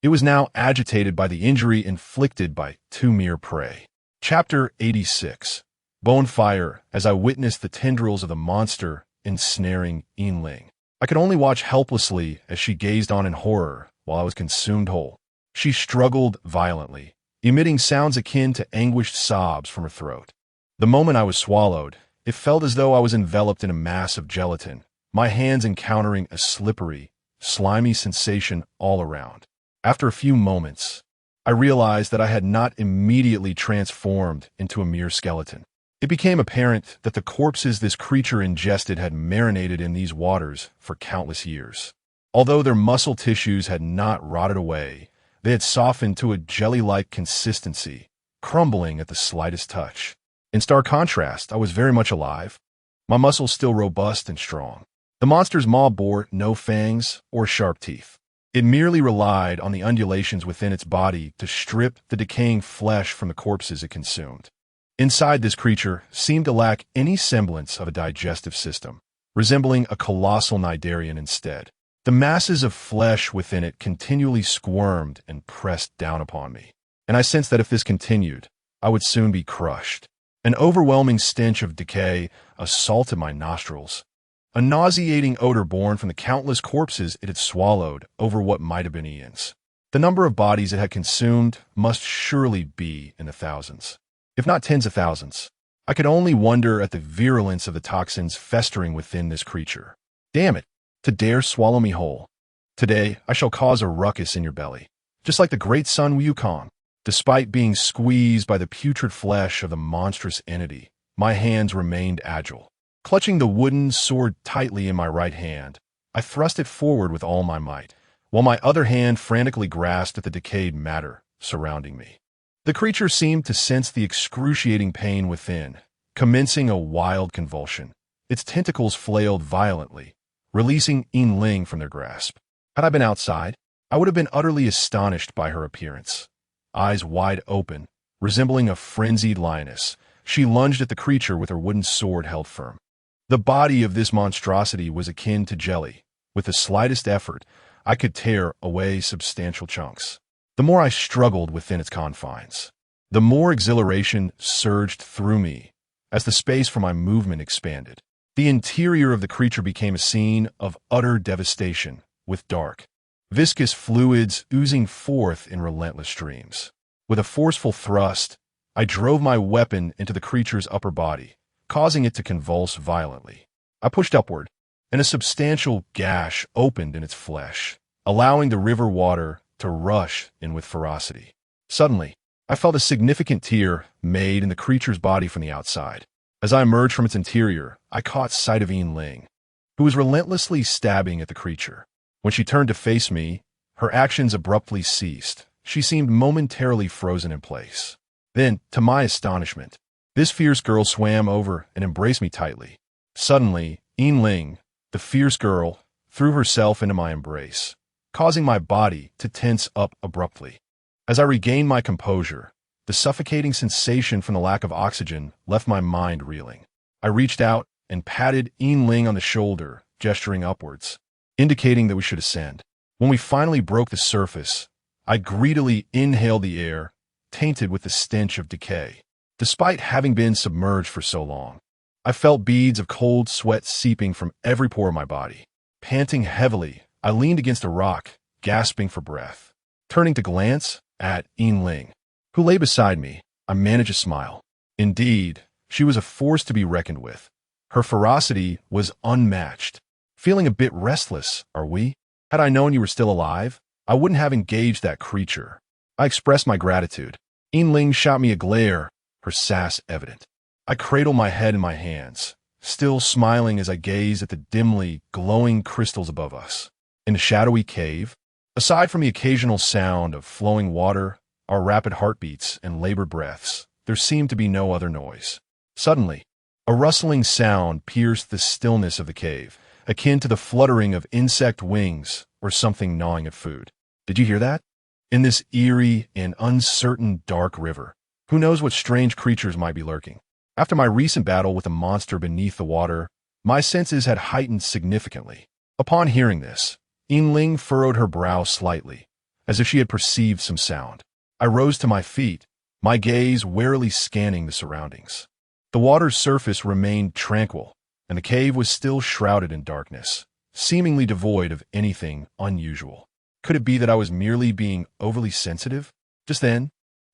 it was now agitated by the injury inflicted by two mere prey. Chapter 86. Bonfire. As I witnessed the tendrils of the monster ensnaring Ling, I could only watch helplessly as she gazed on in horror while I was consumed whole. She struggled violently, emitting sounds akin to anguished sobs from her throat. The moment I was swallowed, it felt as though I was enveloped in a mass of gelatin, my hands encountering a slippery, slimy sensation all around. After a few moments, I realized that I had not immediately transformed into a mere skeleton. It became apparent that the corpses this creature ingested had marinated in these waters for countless years. Although their muscle tissues had not rotted away, they had softened to a jelly-like consistency, crumbling at the slightest touch. In stark contrast, I was very much alive, my muscles still robust and strong. The monster's maw bore no fangs or sharp teeth. It merely relied on the undulations within its body to strip the decaying flesh from the corpses it consumed. Inside, this creature seemed to lack any semblance of a digestive system, resembling a colossal cnidarian instead. The masses of flesh within it continually squirmed and pressed down upon me, and I sensed that if this continued, I would soon be crushed. An overwhelming stench of decay assaulted my nostrils, a nauseating odor born from the countless corpses it had swallowed over what might have been eons. The number of bodies it had consumed must surely be in the thousands, if not tens of thousands. I could only wonder at the virulence of the toxins festering within this creature. Damn it, to dare swallow me whole. Today, I shall cause a ruckus in your belly, just like the great sun Wukong. Despite being squeezed by the putrid flesh of the monstrous entity, my hands remained agile. Clutching the wooden sword tightly in my right hand, I thrust it forward with all my might, while my other hand frantically grasped at the decayed matter surrounding me. The creature seemed to sense the excruciating pain within, commencing a wild convulsion. Its tentacles flailed violently, releasing Ling from their grasp. Had I been outside, I would have been utterly astonished by her appearance. Eyes wide open, resembling a frenzied lioness, she lunged at the creature with her wooden sword held firm. The body of this monstrosity was akin to jelly. With the slightest effort, I could tear away substantial chunks. The more I struggled within its confines, the more exhilaration surged through me as the space for my movement expanded. The interior of the creature became a scene of utter devastation, with dark, viscous fluids oozing forth in relentless streams. With a forceful thrust, I drove my weapon into the creature's upper body, causing it to convulse violently. I pushed upward, and a substantial gash opened in its flesh, allowing the river water to rush in with ferocity. Suddenly, I felt a significant tear made in the creature's body from the outside. As I emerged from its interior, I caught sight of Ling, who was relentlessly stabbing at the creature. When she turned to face me, her actions abruptly ceased. She seemed momentarily frozen in place. Then, to my astonishment, this fierce girl swam over and embraced me tightly. Suddenly, Ling, the fierce girl, threw herself into my embrace, causing my body to tense up abruptly. As I regained my composure, the suffocating sensation from the lack of oxygen left my mind reeling. I reached out and patted Ling on the shoulder, gesturing upwards, indicating that we should ascend. When we finally broke the surface, I greedily inhaled the air, tainted with the stench of decay. Despite having been submerged for so long, I felt beads of cold sweat seeping from every pore of my body. Panting heavily, I leaned against a rock, gasping for breath. Turning to glance at Ling, who lay beside me, I managed a smile. Indeed, she was a force to be reckoned with. Her ferocity was unmatched. Feeling a bit restless, are we? Had I known you were still alive, I wouldn't have engaged that creature. I expressed my gratitude. Ling shot me a glare, her sass evident. I cradled my head in my hands, still smiling as I gazed at the dimly glowing crystals above us. In the shadowy cave, aside from the occasional sound of flowing water, our rapid heartbeats and labored breaths, there seemed to be no other noise. Suddenly, a rustling sound pierced the stillness of the cave, akin to the fluttering of insect wings or something gnawing at food. Did you hear that? In this eerie and uncertain dark river, who knows what strange creatures might be lurking? After my recent battle with a monster beneath the water, my senses had heightened significantly. Upon hearing this, Ling furrowed her brow slightly, as if she had perceived some sound. I rose to my feet, my gaze warily scanning the surroundings. The water's surface remained tranquil, and the cave was still shrouded in darkness, seemingly devoid of anything unusual. Could it be that I was merely being overly sensitive? Just then,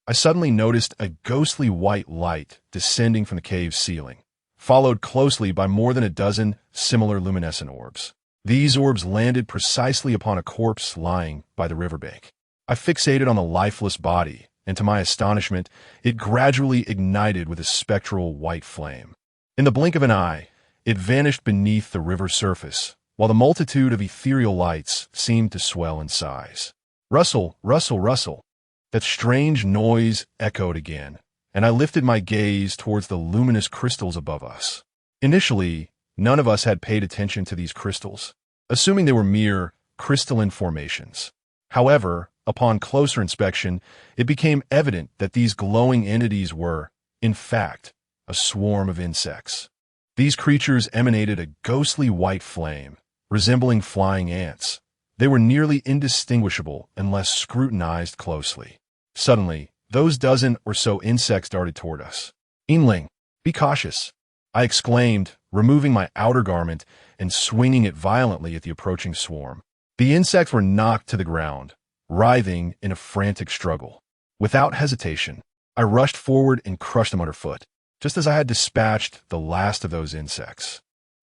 I suddenly noticed a ghostly white light descending from the cave's ceiling, followed closely by more than a dozen similar luminescent orbs. These orbs landed precisely upon a corpse lying by the riverbank. I fixated on the lifeless body, and to my astonishment, it gradually ignited with a spectral white flame. In the blink of an eye, it vanished beneath the river surface, while the multitude of ethereal lights seemed to swell in size. Rustle, rustle, rustle. That strange noise echoed again, and I lifted my gaze towards the luminous crystals above us. Initially, none of us had paid attention to these crystals, assuming they were mere crystalline formations. However, upon closer inspection, it became evident that these glowing entities were, in fact, a swarm of insects. These creatures emanated a ghostly white flame, resembling flying ants. They were nearly indistinguishable unless scrutinized closely. Suddenly, those dozen or so insects darted toward us. Ling, be cautious, I exclaimed, removing my outer garment and swinging it violently at the approaching swarm. The insects were knocked to the ground, writhing in a frantic struggle. Without hesitation, I rushed forward and crushed them underfoot, just as I had dispatched the last of those insects.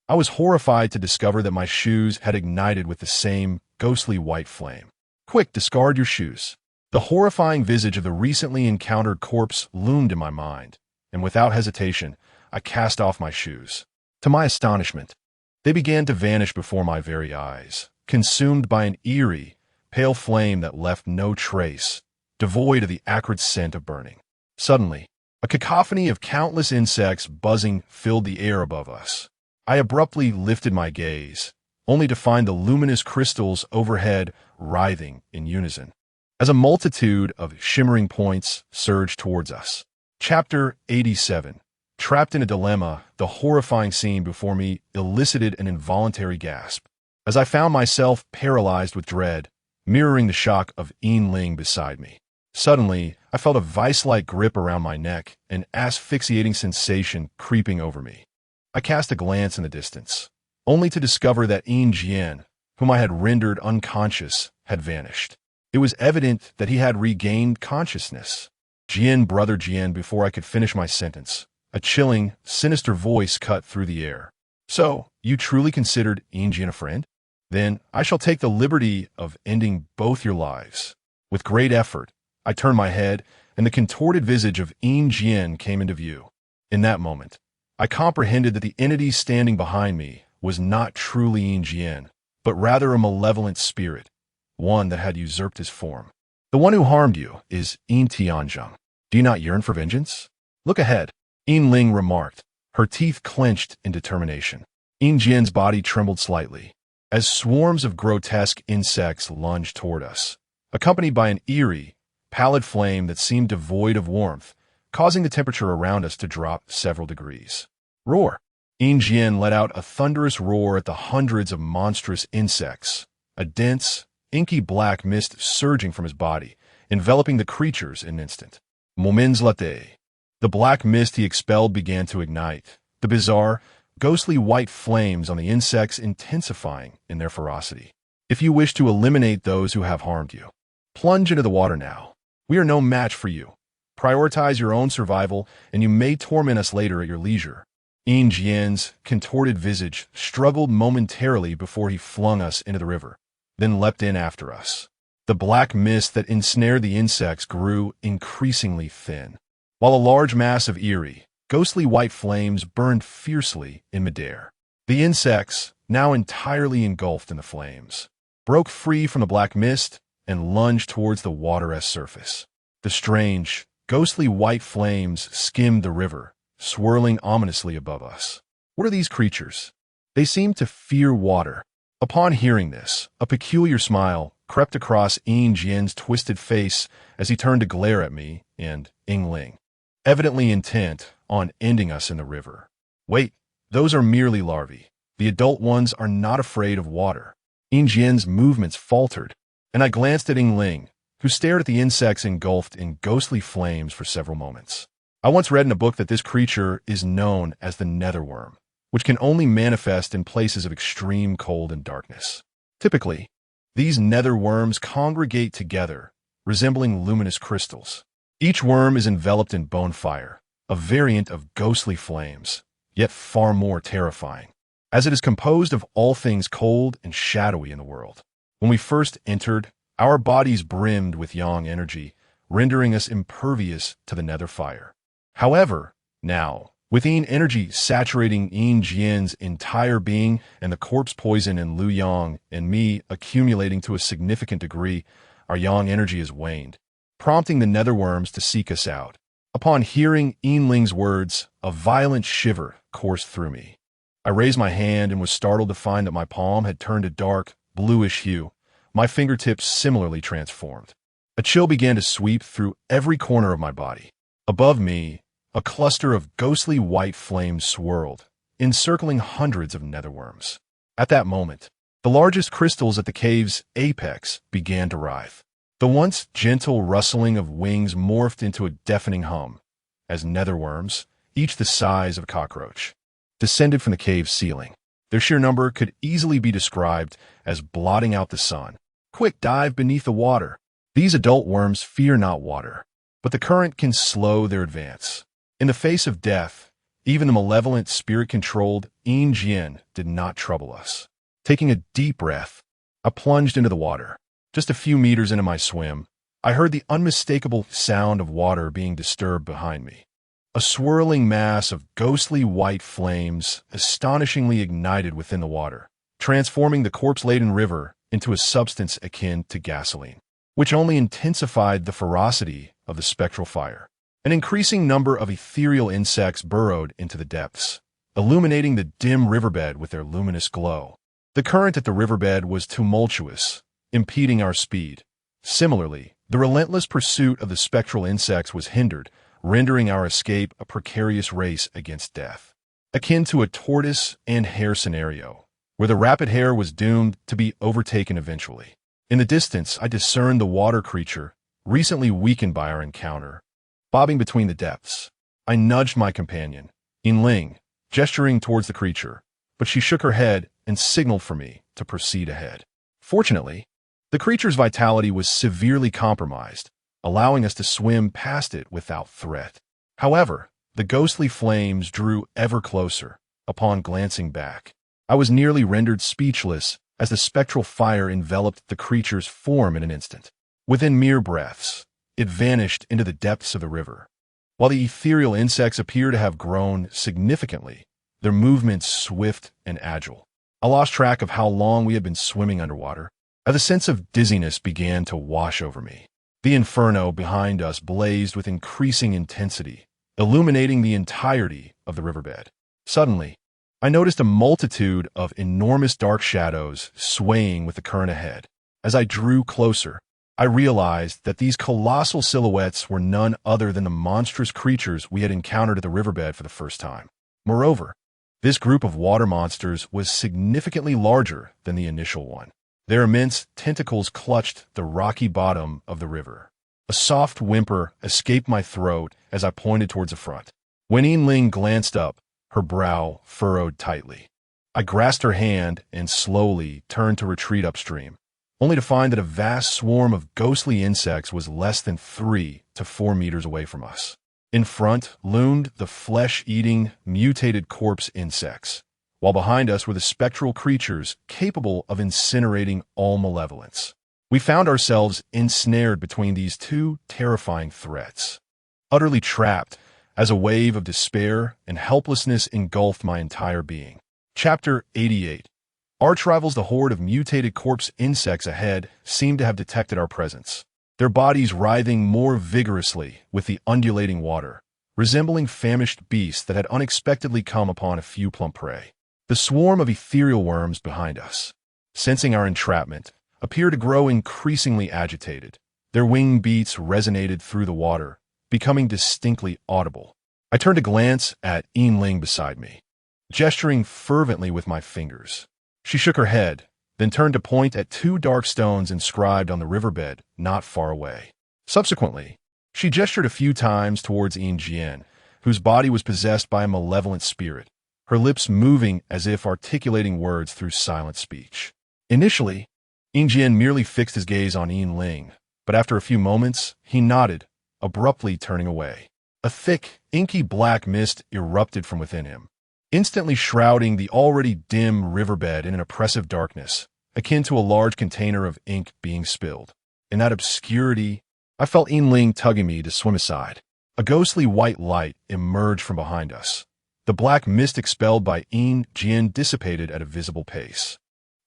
I was horrified to discover that my shoes had ignited with the same ghostly white flame. Quick, discard your shoes. The horrifying visage of the recently encountered corpse loomed in my mind, and without hesitation, I cast off my shoes. To my astonishment, they began to vanish before my very eyes, consumed by an eerie, pale flame that left no trace, devoid of the acrid scent of burning. Suddenly, a cacophony of countless insects buzzing filled the air above us. I abruptly lifted my gaze, only to find the luminous crystals overhead writhing in unison, as a multitude of shimmering points surged towards us. Chapter 87. Trapped in a dilemma, the horrifying scene before me elicited an involuntary gasp, as I found myself paralyzed with dread, mirroring the shock of Ling beside me. Suddenly, I felt a vice-like grip around my neck, an asphyxiating sensation creeping over me. I cast a glance in the distance, only to discover that Jian, whom I had rendered unconscious, had vanished. It was evident that he had regained consciousness. Jian, brother Jian, before I could finish my sentence, a chilling, sinister voice cut through the air. So, you truly considered Jian a friend? Then I shall take the liberty of ending both your lives. With great effort, I turned my head, and the contorted visage of Jian came into view. In that moment, I comprehended that the entity standing behind me was not truly Jian, but rather a malevolent spirit, one that had usurped his form. The one who harmed you is Yin Tianzheng. Do you not yearn for vengeance? Look ahead, Yin Ling remarked, her teeth clenched in determination. Yin Jian's body trembled slightly, as swarms of grotesque insects lunged toward us, accompanied by an eerie, pallid flame that seemed devoid of warmth, causing the temperature around us to drop several degrees. Roar! Yin Jian let out a thunderous roar at the hundreds of monstrous insects, a dense, inky black mist surging from his body, enveloping the creatures in an instant. Moments later, the black mist he expelled began to ignite, the bizarre, ghostly white flames on the insects intensifying in their ferocity. If you wish to eliminate those who have harmed you, plunge into the water now. We are no match for you. Prioritize your own survival, and you may torment us later at your leisure. Yin Jian's contorted visage struggled momentarily before he flung us into the river, then leapt in after us. The black mist that ensnared the insects grew increasingly thin, while a large mass of eerie, ghostly white flames burned fiercely in midair. The insects, now entirely engulfed in the flames, broke free from the black mist and lunged towards the water's surface. The strange, ghostly white flames skimmed the river, swirling ominously above us. What are these creatures? They seemed to fear water. Upon hearing this, a peculiar smile crept across Yin Jian's twisted face as he turned to glare at me and Ying Ling, evidently intent on ending us in the river. Wait, those are merely larvae. The adult ones are not afraid of water. Yin Jian's movements faltered, and I glanced at Ying Ling, who stared at the insects engulfed in ghostly flames for several moments. I once read in a book that this creature is known as the netherworm, which can only manifest in places of extreme cold and darkness. Typically, these nether worms congregate together, resembling luminous crystals. Each worm is enveloped in bone fire, a variant of ghostly flames, yet far more terrifying, as it is composed of all things cold and shadowy in the world. When we first entered, our bodies brimmed with yang energy, rendering us impervious to the nether fire. However, now, with yin energy saturating Yin Jian's entire being and the corpse poison in Lu Yang and me accumulating to a significant degree, our yang energy has waned, prompting the netherworms to seek us out. Upon hearing Yin Ling's words, a violent shiver coursed through me. I raised my hand and was startled to find that my palm had turned a dark, bluish hue, my fingertips similarly transformed. A chill began to sweep through every corner of my body. Above me, a cluster of ghostly white flames swirled, encircling hundreds of netherworms. At that moment, the largest crystals at the cave's apex began to writhe. The once gentle rustling of wings morphed into a deafening hum, as netherworms, each the size of a cockroach, descended from the cave's ceiling. Their sheer number could easily be described as blotting out the sun. Quick, dive beneath the water. These adult worms fear not water, but the current can slow their advance. In the face of death, even the malevolent spirit-controlled Yin Jian did not trouble us. Taking a deep breath, I plunged into the water. Just a few meters into my swim, I heard the unmistakable sound of water being disturbed behind me. A swirling mass of ghostly white flames astonishingly ignited within the water, transforming the corpse-laden river into a substance akin to gasoline, which only intensified the ferocity of the spectral fire. An increasing number of ethereal insects burrowed into the depths, illuminating the dim riverbed with their luminous glow. The current at the riverbed was tumultuous, impeding our speed. Similarly, the relentless pursuit of the spectral insects was hindered, rendering our escape a precarious race against death, akin to a tortoise and hare scenario, where the rapid hare was doomed to be overtaken eventually. In the distance, I discerned the water creature, recently weakened by our encounter, bobbing between the depths. I nudged my companion, Ying Ling, gesturing towards the creature, but she shook her head and signaled for me to proceed ahead. Fortunately, the creature's vitality was severely compromised, allowing us to swim past it without threat. However, the ghostly flames drew ever closer. Upon glancing back, I was nearly rendered speechless as the spectral fire enveloped the creature's form in an instant. Within mere breaths, it vanished into the depths of the river. While the ethereal insects appear to have grown significantly, their movements swift and agile. I lost track of how long we had been swimming underwater, as a sense of dizziness began to wash over me. The inferno behind us blazed with increasing intensity, illuminating the entirety of the riverbed. Suddenly, I noticed a multitude of enormous dark shadows swaying with the current ahead. As I drew closer, I realized that these colossal silhouettes were none other than the monstrous creatures we had encountered at the riverbed for the first time. Moreover, this group of water monsters was significantly larger than the initial one. Their immense tentacles clutched the rocky bottom of the river. A soft whimper escaped my throat as I pointed towards the front. When Yinling glanced up, her brow furrowed tightly. I grasped her hand and slowly turned to retreat upstream, only to find that a vast swarm of ghostly insects was less than 3 to 4 meters away from us. In front loomed the flesh-eating, mutated corpse insects, while behind us were the spectral creatures capable of incinerating all malevolence. We found ourselves ensnared between these two terrifying threats, utterly trapped as a wave of despair and helplessness engulfed my entire being. Chapter 88. Arch rivals. The horde of mutated corpse insects ahead seemed to have detected our presence, their bodies writhing more vigorously with the undulating water, resembling famished beasts that had unexpectedly come upon a few plump prey. The swarm of ethereal worms behind us, sensing our entrapment, appeared to grow increasingly agitated. Their wing beats resonated through the water, becoming distinctly audible. I turned to glance at Yinling beside me, gesturing fervently with my fingers. She shook her head, then turned to point at 2 dark stones inscribed on the riverbed not far away. Subsequently, she gestured a few times towards Jian, whose body was possessed by a malevolent spirit, her lips moving as if articulating words through silent speech. Initially, Jian merely fixed his gaze on Yinling, but after a few moments, he nodded, abruptly turning away. A thick, inky black mist erupted from within him, instantly shrouding the already dim riverbed in an oppressive darkness, akin to a large container of ink being spilled. In that obscurity, I felt Yinling tugging me to swim aside. A ghostly white light emerged from behind us. The black mist expelled by Jian dissipated at a visible pace,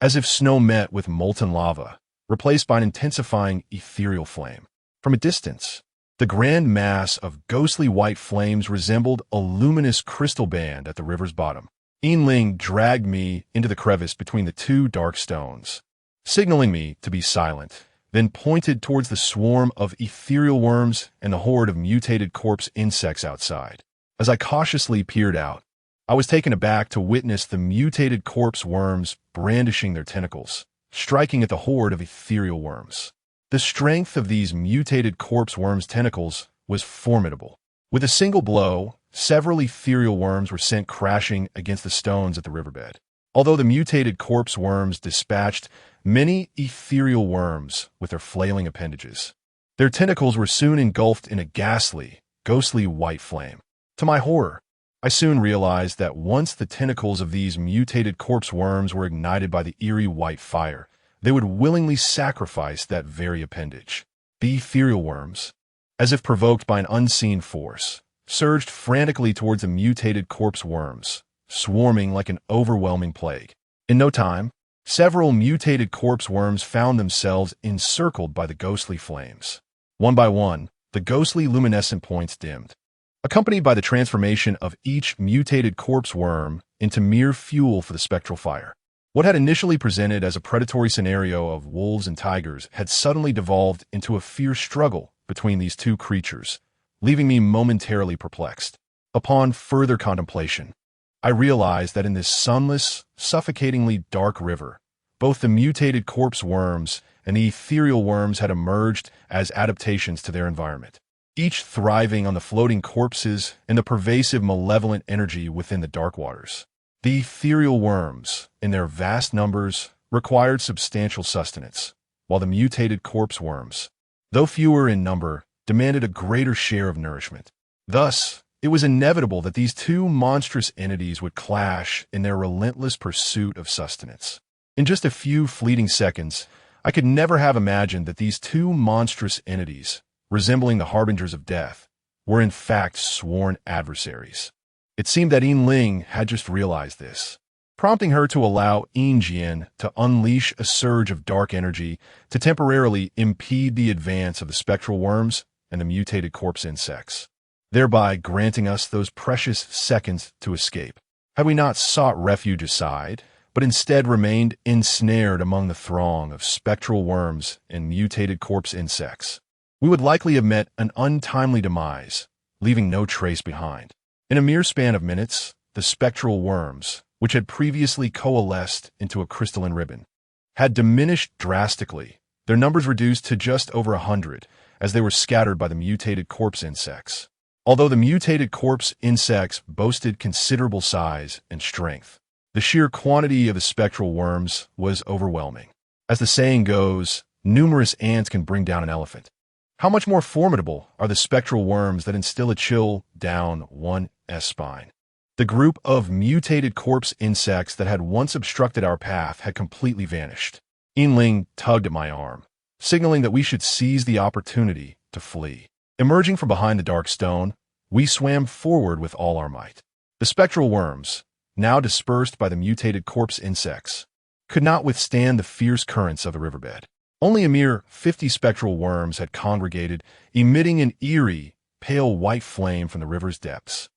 as if snow met with molten lava, replaced by an intensifying ethereal flame. From a distance, the grand mass of ghostly white flames resembled a luminous crystal band at the river's bottom. Yinling dragged me into the crevice between the 2 dark stones, signaling me to be silent, then pointed towards the swarm of ethereal worms and the horde of mutated corpse insects outside. As I cautiously peered out, I was taken aback to witness the mutated corpse worms brandishing their tentacles, striking at the horde of ethereal worms. The strength of these mutated corpse worms' tentacles was formidable. With a single blow, several ethereal worms were sent crashing against the stones at the riverbed. Although the mutated corpse worms dispatched many ethereal worms with their flailing appendages, their tentacles were soon engulfed in a ghastly, ghostly white flame. To my horror, I soon realized that once the tentacles of these mutated corpse worms were ignited by the eerie white fire, they would willingly sacrifice that very appendage. The ethereal worms, as if provoked by an unseen force, surged frantically towards the mutated corpse worms, swarming like an overwhelming plague. In no time, several mutated corpse worms found themselves encircled by the ghostly flames. One by one, the ghostly luminescent points dimmed, accompanied by the transformation of each mutated corpse worm into mere fuel for the spectral fire. What had initially presented as a predatory scenario of wolves and tigers had suddenly devolved into a fierce struggle between these 2 creatures, leaving me momentarily perplexed. Upon further contemplation, I realized that in this sunless, suffocatingly dark river, both the mutated corpse worms and the ethereal worms had emerged as adaptations to their environment, each thriving on the floating corpses and the pervasive malevolent energy within the dark waters. The ethereal worms, in their vast numbers, required substantial sustenance, while the mutated corpse worms, though fewer in number, demanded a greater share of nourishment. Thus, it was inevitable that these 2 monstrous entities would clash in their relentless pursuit of sustenance. In just a few fleeting seconds, I could never have imagined that these 2 monstrous entities, resembling the harbingers of death, were in fact sworn adversaries. It seemed that Yinling had just realized this. prompting her to allow Jian to unleash a surge of dark energy to temporarily impede the advance of the spectral worms and the mutated corpse insects, thereby granting us those precious seconds to escape. Had we not sought refuge aside, but instead remained ensnared among the throng of spectral worms and mutated corpse insects, we would likely have met an untimely demise, leaving no trace behind. In a mere span of minutes, the spectral worms, which had previously coalesced into a crystalline ribbon, had diminished drastically, their numbers reduced to just over 100, as they were scattered by the mutated corpse insects. Although the mutated corpse insects boasted considerable size and strength, the sheer quantity of the spectral worms was overwhelming. As the saying goes, numerous ants can bring down an elephant. How much more formidable are the spectral worms that instill a chill down one's spine? The group of mutated corpse insects that had once obstructed our path had completely vanished. Yinling tugged at my arm, signaling that we should seize the opportunity to flee. Emerging from behind the dark stone, we swam forward with all our might. The spectral worms, now dispersed by the mutated corpse insects, could not withstand the fierce currents of the riverbed. Only a mere 50 spectral worms had congregated, emitting an eerie, pale white flame from the river's depths,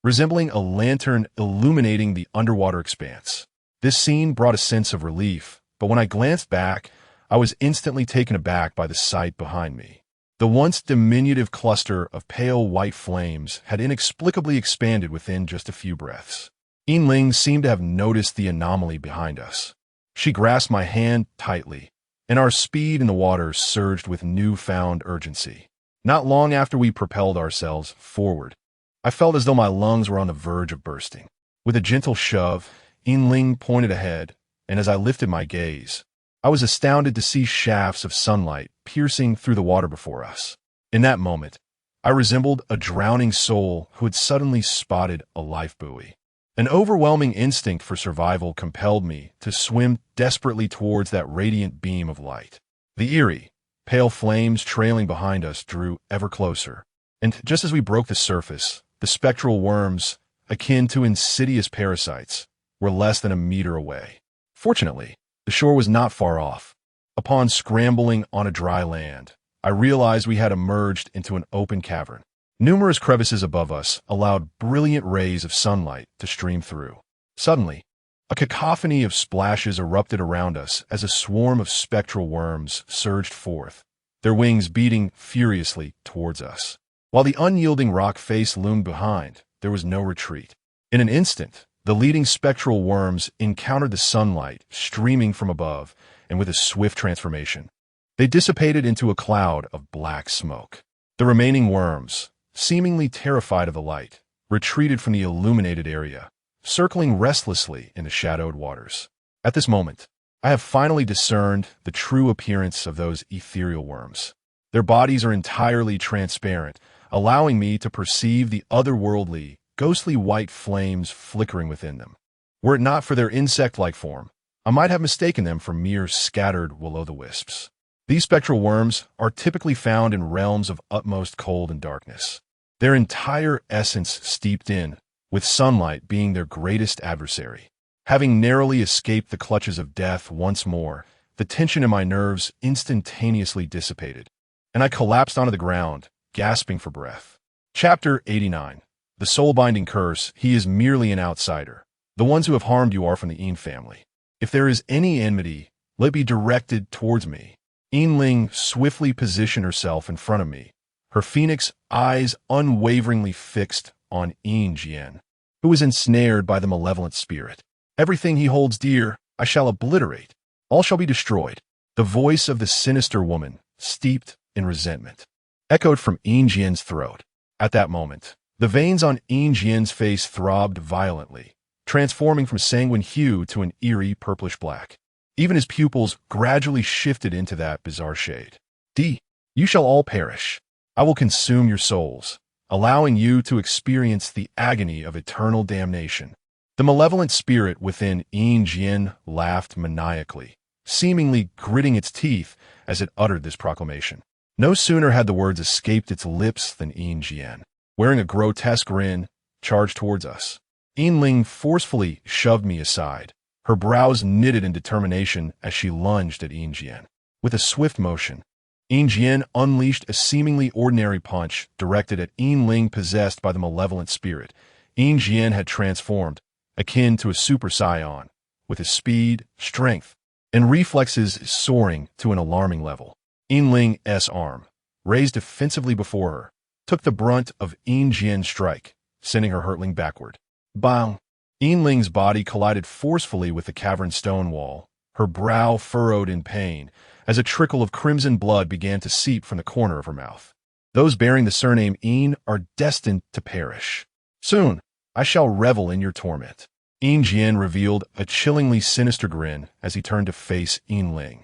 resembling a lantern illuminating the underwater expanse. This scene brought a sense of relief, but when I glanced back, I was instantly taken aback by the sight behind me. The once diminutive cluster of pale white flames had inexplicably expanded within just a few breaths. Yinling seemed to have noticed the anomaly behind us. She grasped my hand tightly, and our speed in the water surged with newfound urgency. Not long after we propelled ourselves forward, I felt as though my lungs were on the verge of bursting. With a gentle shove, Yinling pointed ahead, and as I lifted my gaze, I was astounded to see shafts of sunlight piercing through the water before us. In that moment, I resembled a drowning soul who had suddenly spotted a life buoy. An overwhelming instinct for survival compelled me to swim desperately towards that radiant beam of light. The eerie, pale flames trailing behind us drew ever closer, and just as we broke the surface, the spectral worms, akin to insidious parasites, were less than a meter away. Fortunately, the shore was not far off. Upon scrambling on a dry land, I realized we had emerged into an open cavern. Numerous crevices above us allowed brilliant rays of sunlight to stream through. Suddenly, a cacophony of splashes erupted around us as a swarm of spectral worms surged forth, their wings beating furiously towards us. While the unyielding rock face loomed behind, there was no retreat. In an instant, the leading spectral worms encountered the sunlight streaming from above, and with a swift transformation, they dissipated into a cloud of black smoke. The remaining worms, seemingly terrified of the light, retreated from the illuminated area, circling restlessly in the shadowed waters. At this moment, I have finally discerned the true appearance of those ethereal worms. Their bodies are entirely transparent, allowing me to perceive the otherworldly, ghostly white flames flickering within them. Were it not for their insect-like form, I might have mistaken them for mere scattered will-o'-the-wisps. These spectral worms are typically found in realms of utmost cold and darkness, their entire essence steeped in, with sunlight being their greatest adversary. Having narrowly escaped the clutches of death once more, the tension in my nerves instantaneously dissipated, and I collapsed onto the ground, gasping for breath. Chapter 89. The Soul-Binding Curse. He is merely an outsider. The ones who have harmed you are from the Yin family. If there is any enmity, let it be directed towards me. Yinling swiftly positioned herself in front of me, her phoenix eyes unwaveringly fixed on Jian, who was ensnared by the malevolent spirit. Everything he holds dear, I shall obliterate. All shall be destroyed. The voice of the sinister woman, steeped in resentment, echoed from Jian's throat. At that moment, the veins on Jian's face throbbed violently, transforming from sanguine hue to an eerie purplish black. Even his pupils gradually shifted into that bizarre shade. You shall all perish. I will consume your souls, allowing you to experience the agony of eternal damnation. The malevolent spirit within Jian laughed maniacally, seemingly gritting its teeth as it uttered this proclamation. No sooner had the words escaped its lips than Jian, wearing a grotesque grin, charged towards us. Yinling forcefully shoved me aside, her brows knitted in determination as she lunged at Yinjian. With a swift motion, Yinjian unleashed a seemingly ordinary punch directed at Yinling possessed by the malevolent spirit. Yinjian had transformed, akin to a Super Saiyan, with his speed, strength, and reflexes soaring to an alarming level. Yinling's arm, raised defensively before her, took the brunt of Yinjian's strike, sending her hurtling backward. Bang! Yinling's body collided forcefully with the cavern stone wall, her brow furrowed in pain, as a trickle of crimson blood began to seep from the corner of her mouth. Those bearing the surname Yin are destined to perish. Soon, I shall revel in your torment. Yinjian revealed a chillingly sinister grin as he turned to face Yinling.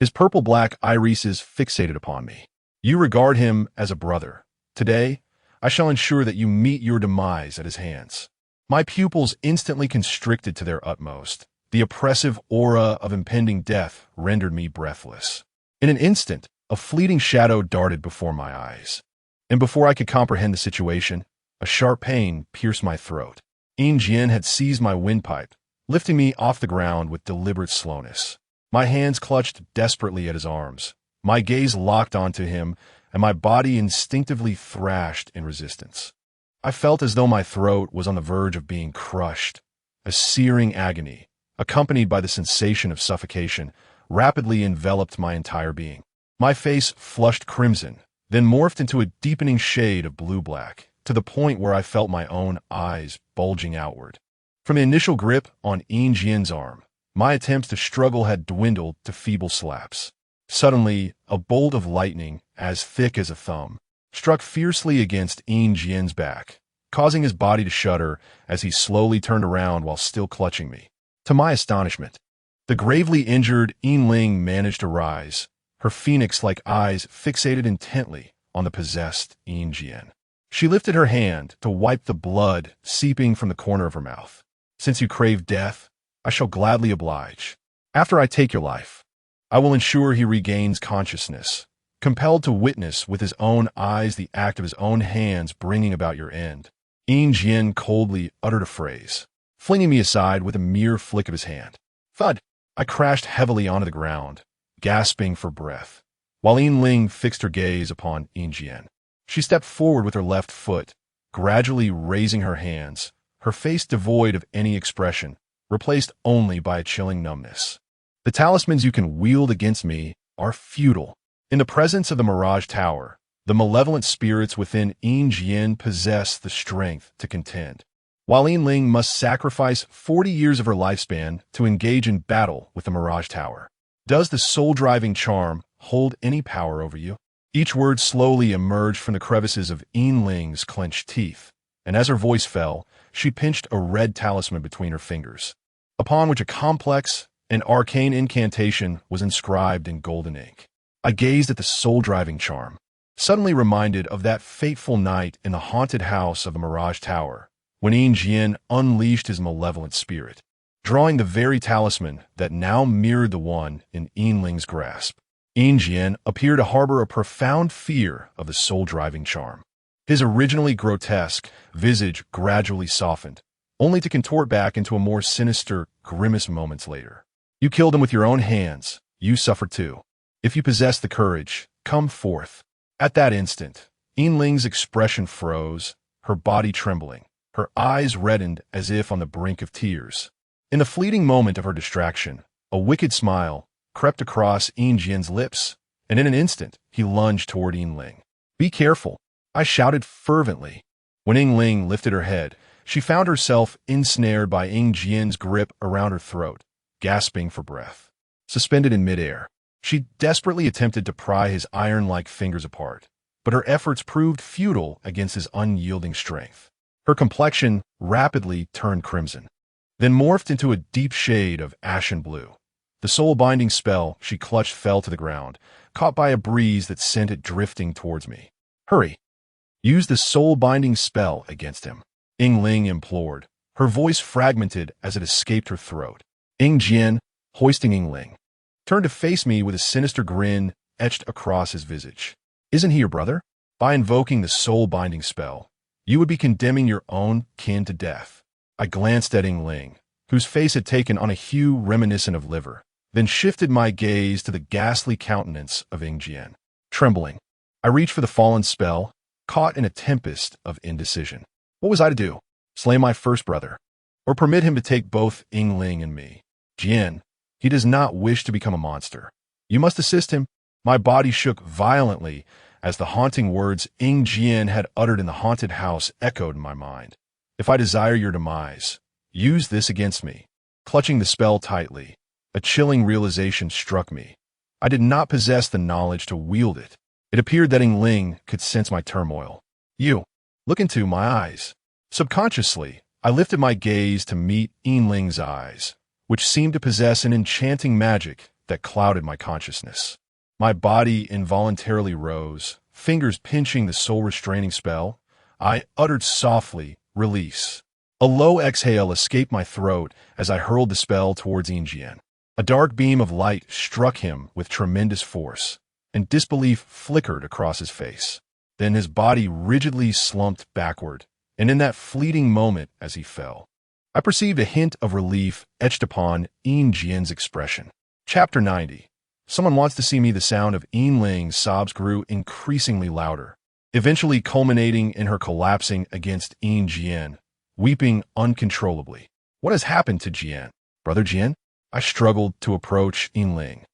His purple-black irises fixated upon me. You regard him as a brother. Today, I shall ensure that you meet your demise at his hands. My pupils instantly constricted to their utmost. The oppressive aura of impending death rendered me breathless. In an instant, a fleeting shadow darted before my eyes. And before I could comprehend the situation, a sharp pain pierced my throat. Yinjian had seized my windpipe, lifting me off the ground with deliberate slowness. My hands clutched desperately at his arms. My gaze locked onto him, and my body instinctively thrashed in resistance. I felt as though my throat was on the verge of being crushed. A searing agony, accompanied by the sensation of suffocation, rapidly enveloped my entire being. My face flushed crimson, then morphed into a deepening shade of blue-black, to the point where I felt my own eyes bulging outward. From the initial grip on Yinjian's arm, my attempts to struggle had dwindled to feeble slaps. Suddenly, a bolt of lightning, as thick as a thumb, struck fiercely against Yinjian's back, causing his body to shudder as he slowly turned around while still clutching me. To my astonishment, the gravely injured Yinling managed to rise, her phoenix-like eyes fixated intently on the possessed Yinjian. She lifted her hand to wipe the blood seeping from the corner of her mouth. Since you crave death, I shall gladly oblige. After I take your life, I will ensure he regains consciousness, compelled to witness with his own eyes the act of his own hands bringing about your end. Yinjian coldly uttered a phrase, flinging me aside with a mere flick of his hand. Thud! I crashed heavily onto the ground, gasping for breath, while Yinling fixed her gaze upon Yinjian. She stepped forward with her left foot, gradually raising her hands, her face devoid of any expression, replaced only by a chilling numbness. The talismans you can wield against me are futile. In the presence of the Mirage Tower, the malevolent spirits within Yinjian possess the strength to contend, while Yinling must sacrifice 40 years of her lifespan to engage in battle with the Mirage Tower. Does the soul-driving charm hold any power over you? Each word slowly emerged from the crevices of Yinling's clenched teeth, and as her voice fell, she pinched a red talisman between her fingers, upon which a complex and arcane incantation was inscribed in golden ink. I gazed at the soul-driving charm, suddenly reminded of that fateful night in the haunted house of the Mirage Tower, when Yinjian unleashed his malevolent spirit, drawing the very talisman that now mirrored the one in Yinling's grasp. Yinjian appeared to harbor a profound fear of the soul-driving charm. His originally grotesque visage gradually softened, only to contort back into a more sinister grimace moments later. You killed him with your own hands. You suffer too. If you possess the courage, come forth. At that instant, Yinling's expression froze, her body trembling, her eyes reddened as if on the brink of tears. In the fleeting moment of her distraction, a wicked smile crept across Yinjian's lips, and in an instant, he lunged toward Yinling. Be careful, I shouted fervently. When Yinling lifted her head, she found herself ensnared by Yinjian's grip around her throat, gasping for breath. Suspended in midair, she desperately attempted to pry his iron-like fingers apart, but her efforts proved futile against his unyielding strength. Her complexion rapidly turned crimson, then morphed into a deep shade of ashen blue. The soul-binding spell she clutched fell to the ground, caught by a breeze that sent it drifting towards me. Hurry! Use the soul-binding spell against him, Yinling implored, her voice fragmented as it escaped her throat. Yinjian, hoisting Yinling, turned to face me with a sinister grin etched across his visage. Isn't he your brother? By invoking the soul-binding spell, you would be condemning your own kin to death. I glanced at Ying Ling, whose face had taken on a hue reminiscent of liver, then shifted my gaze to the ghastly countenance of Ying Jian. Trembling, I reached for the fallen spell, caught in a tempest of indecision. What was I to do? Slay my first brother, or permit him to take both Ying Ling and me? Jian, he does not wish to become a monster. You must assist him. My body shook violently as the haunting words Ying Jian had uttered in the haunted house echoed in my mind. If I desire your demise, use this against me. Clutching the spell tightly, a chilling realization struck me. I did not possess the knowledge to wield it. It appeared that Ying Ling could sense my turmoil. You, look into my eyes. Subconsciously, I lifted my gaze to meet Ying Ling's eyes, which seemed to possess an enchanting magic that clouded my consciousness. My body involuntarily rose, fingers pinching the soul-restraining spell. I uttered softly, release. A low exhale escaped my throat as I hurled the spell towards Ying Jian. A dark beam of light struck him with tremendous force, and disbelief flickered across his face. Then his body rigidly slumped backward, and in that fleeting moment as he fell, I perceived a hint of relief etched upon Ying Jian's expression. Chapter 90. Someone wants to see me. The sound of Ying Ling's sobs grew increasingly louder, eventually culminating in her collapsing against Ying Jian, weeping uncontrollably. What has happened to Jian? Brother Jian? I struggled to approach Ying Ling,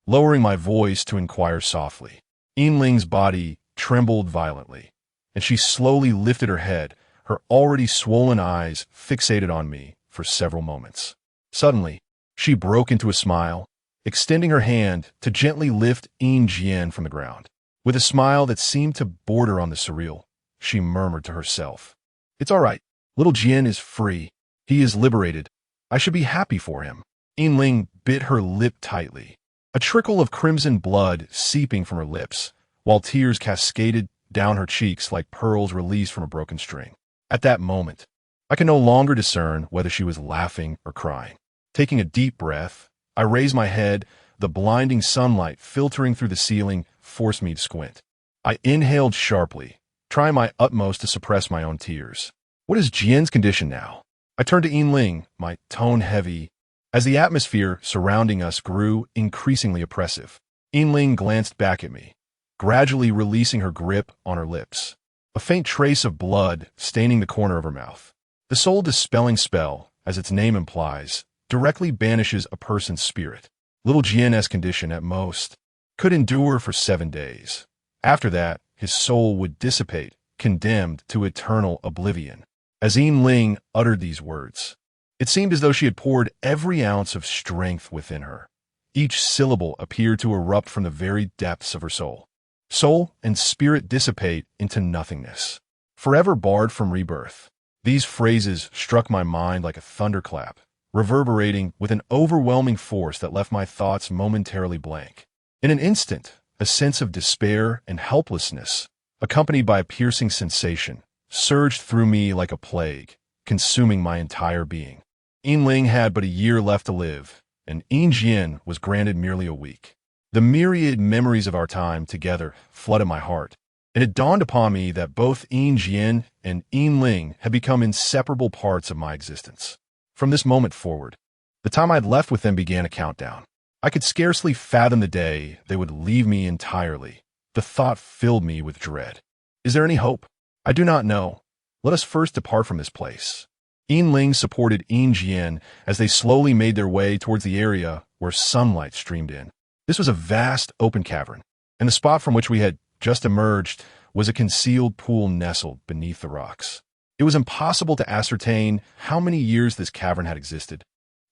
lowering my voice to inquire softly. Ying Ling's body trembled violently, and she slowly lifted her head, her already swollen eyes fixated on me for several moments. Suddenly, she broke into a smile, extending her hand to gently lift Ying Jian from the ground. With a smile that seemed to border on the surreal, she murmured to herself, "It's all right. Little Jian is free. He is liberated. I should be happy for him." Ying Ling bit her lip tightly, a trickle of crimson blood seeping from her lips, while tears cascaded down her cheeks like pearls released from a broken string. At that moment, I could no longer discern whether she was laughing or crying. Taking a deep breath, I raised my head. The blinding sunlight filtering through the ceiling forced me to squint. I inhaled sharply, trying my utmost to suppress my own tears. What is Jian's condition now? I turned to Ying Ling, my tone heavy, as the atmosphere surrounding us grew increasingly oppressive. Ying Ling glanced back at me, gradually releasing her grip on her lips, a faint trace of blood staining the corner of her mouth. The soul-dispelling spell, as its name implies, directly banishes a person's spirit. Little Jian's condition, at most, could endure for 7 days. After that, his soul would dissipate, condemned to eternal oblivion. As Ying Ling uttered these words, it seemed as though she had poured every ounce of strength within her. Each syllable appeared to erupt from the very depths of her soul. Soul and spirit dissipate into nothingness, forever barred from rebirth. These phrases struck my mind like a thunderclap, reverberating with an overwhelming force that left my thoughts momentarily blank. In an instant, a sense of despair and helplessness, accompanied by a piercing sensation, surged through me like a plague, consuming my entire being. Ying Ling had but a year left to live, and Ying Jian was granted merely a week. The myriad memories of our time together flooded my heart, and it dawned upon me that both Ying Jian and Ying Ling had become inseparable parts of my existence. From this moment forward, the time I had left with them began a countdown. I could scarcely fathom the day they would leave me entirely. The thought filled me with dread. Is there any hope? I do not know. Let us first depart from this place. Ying Ling supported Ying Jian as they slowly made their way towards the area where sunlight streamed in. This was a vast open cavern, and the spot from which we had just emerged was a concealed pool nestled beneath the rocks. It was impossible to ascertain how many years this cavern had existed,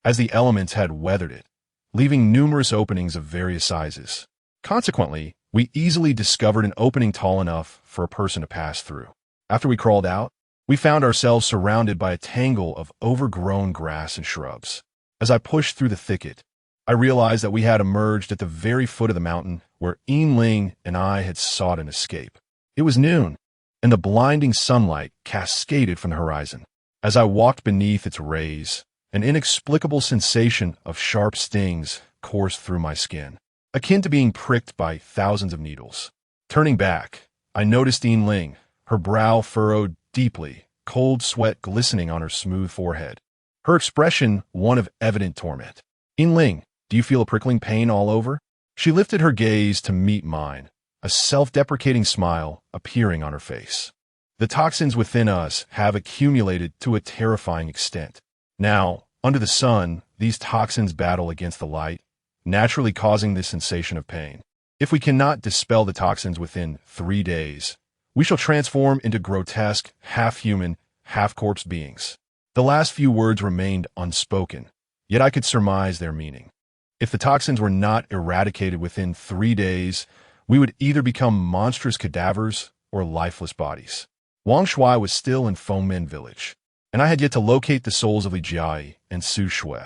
as the elements had weathered it, leaving numerous openings of various sizes. Consequently, we easily discovered an opening tall enough for a person to pass through. After we crawled out, we found ourselves surrounded by a tangle of overgrown grass and shrubs. As I pushed through the thicket, I realized that we had emerged at the very foot of the mountain where Ying Ling and I had sought an escape. It was noon, and the blinding sunlight cascaded from the horizon. As I walked beneath its rays, an inexplicable sensation of sharp stings coursed through my skin, akin to being pricked by thousands of needles. Turning back, I noticed Ying Ling, her brow furrowed deeply, cold sweat glistening on her smooth forehead. Her expression one of evident torment. Yinling, do you feel a prickling pain all over? She lifted her gaze to meet mine, a self-deprecating smile appearing on her face. The toxins within us have accumulated to a terrifying extent. Now, under the sun, these toxins battle against the light, naturally causing this sensation of pain. If we cannot dispel the toxins within 3 days, we shall transform into grotesque, half-human, half-corpse beings. The last few words remained unspoken, yet I could surmise their meaning. If the toxins were not eradicated within 3 days, we would either become monstrous cadavers or lifeless bodies. Wang Shui was still in Fengmen village, and I had yet to locate the souls of Li Jiai and Su Shui,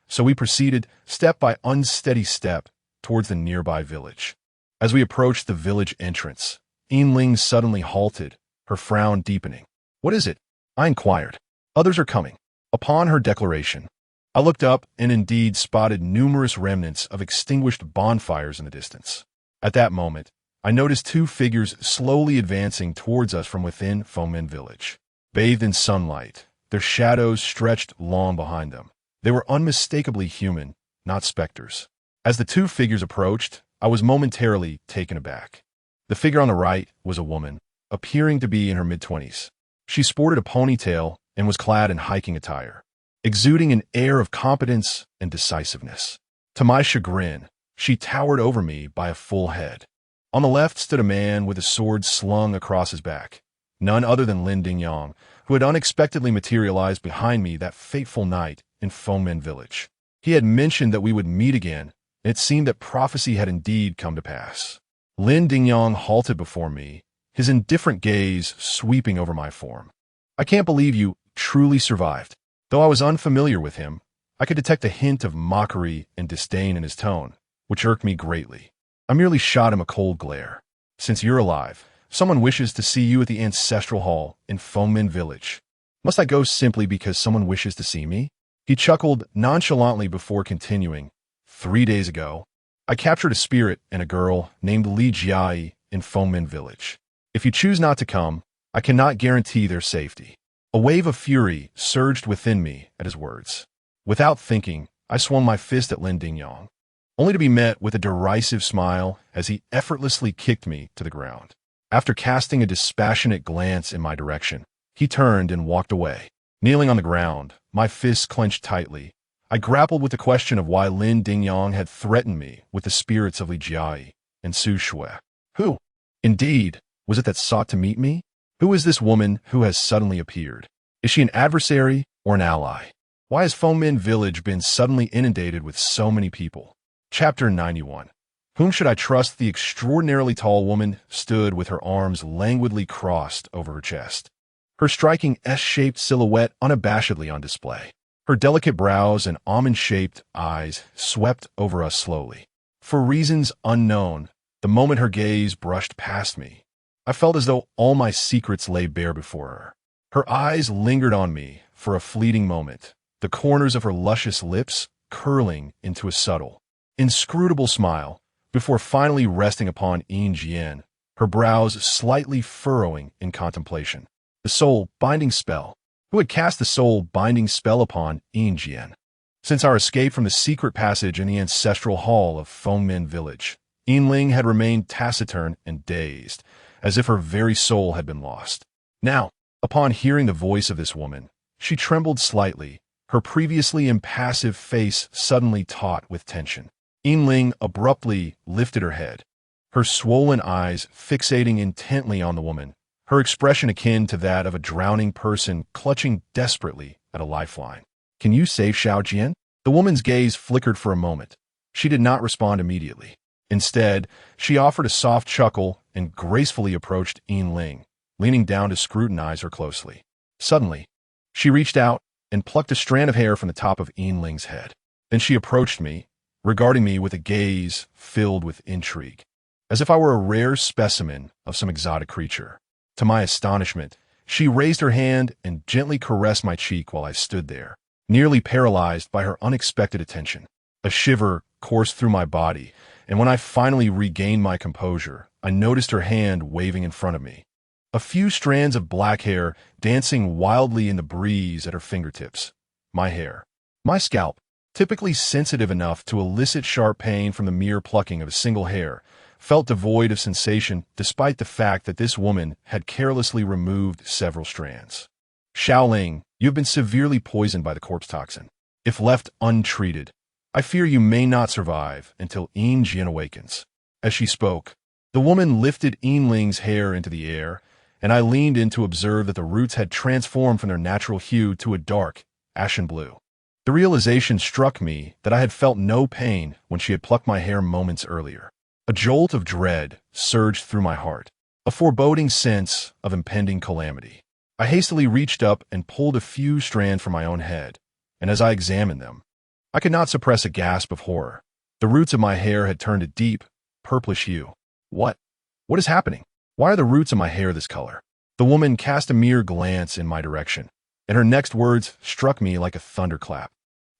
so we proceeded, step by unsteady step, towards the nearby village. As we approached the village entrance, Yinling suddenly halted, her frown deepening. "What is it?" I inquired. "Others are coming." Upon her declaration, I looked up and indeed spotted numerous remnants of extinguished bonfires in the distance. At that moment, I noticed 2 figures slowly advancing towards us from within Fengmen village. Bathed in sunlight, their shadows stretched long behind them. They were unmistakably human, not specters. As the 2 figures approached, I was momentarily taken aback. The figure on the right was a woman, appearing to be in her mid-20s. She sported a ponytail and was clad in hiking attire, exuding an air of competence and decisiveness. To my chagrin, she towered over me by a full head. On the left stood a man with a sword slung across his back, none other than Lin Dingyang, who had unexpectedly materialized behind me that fateful night in Fengmen village. He had mentioned that we would meet again, and it seemed that prophecy had indeed come to pass. Lin Dingyang halted before me, his indifferent gaze sweeping over my form. "I can't believe you truly survived." Though I was unfamiliar with him, I could detect a hint of mockery and disdain in his tone, which irked me greatly. I merely shot him a cold glare. "Since you're alive, someone wishes to see you at the ancestral hall in Fengmen village. Must I go simply because someone wishes to see me?" He chuckled nonchalantly before continuing. 3 days ago, I captured a spirit and a girl named Li Jiai in Fengmen village. If you choose not to come, I cannot guarantee their safety." A wave of fury surged within me at his words. Without thinking, I swung my fist at Lin Dingyang, only to be met with a derisive smile as he effortlessly kicked me to the ground. After casting a dispassionate glance in my direction, he turned and walked away. Kneeling on the ground, my fists clenched tightly, I grappled with the question of why Lin Dingyang had threatened me with the spirits of Li Jiai and Su Shui. Who, indeed, was it that sought to meet me? Who is this woman who has suddenly appeared? Is she an adversary or an ally? Why has Fengmen village been suddenly inundated with so many people? Chapter 91. Whom should I trust? The extraordinarily tall woman stood with her arms languidly crossed over her chest, her striking S-shaped silhouette unabashedly on display. Her delicate brows and almond-shaped eyes swept over us slowly. For reasons unknown, the moment her gaze brushed past me, I felt as though all my secrets lay bare before her. Her eyes lingered on me for a fleeting moment, the corners of her luscious lips curling into a subtle, inscrutable smile, before finally resting upon Yin Jian, her brows slightly furrowing in contemplation. The soul-binding spell. Who had cast the soul-binding spell upon Yin Jian? Since our escape from the secret passage in the ancestral hall of Fengmen village, Yinling had remained taciturn and dazed, as if her very soul had been lost. Now, upon hearing the voice of this woman, she trembled slightly, her previously impassive face suddenly taut with tension. Yinling abruptly lifted her head, her swollen eyes fixating intently on the woman, her expression akin to that of a drowning person clutching desperately at a lifeline. "Can you save Xiaojian?" The woman's gaze flickered for a moment. She did not respond immediately. Instead, she offered a soft chuckle and gracefully approached Yinling, leaning down to scrutinize her closely. Suddenly, she reached out and plucked a strand of hair from the top of Yinling's head. Then she approached me, regarding me with a gaze filled with intrigue, as if I were a rare specimen of some exotic creature. To my astonishment, she raised her hand and gently caressed my cheek while I stood there, nearly paralyzed by her unexpected attention. A shiver coursed through my body, and when I finally regained my composure, I noticed her hand waving in front of me. a few strands of black hair dancing wildly in the breeze at her fingertips. My hair. My scalp, typically sensitive enough to elicit sharp pain from the mere plucking of a single hair, felt devoid of sensation despite the fact that this woman had carelessly removed several strands. Xiaoling, you have been severely poisoned by the corpse toxin. If left untreated, I fear you may not survive until Yin Jian awakens. As she spoke, the woman lifted Yin Ling's hair into the air, and I leaned in to observe that the roots had transformed from their natural hue to a dark, ashen blue. The realization struck me that I had felt no pain when she had plucked my hair moments earlier. A jolt of dread surged through my heart, a foreboding sense of impending calamity. I hastily reached up and pulled a few strands from my own head, and as I examined them, I could not suppress a gasp of horror. The roots of my hair had turned a deep, purplish hue. What is happening? Why are the roots of my hair this color? The woman cast a mere glance in my direction, and her next words struck me like a thunderclap,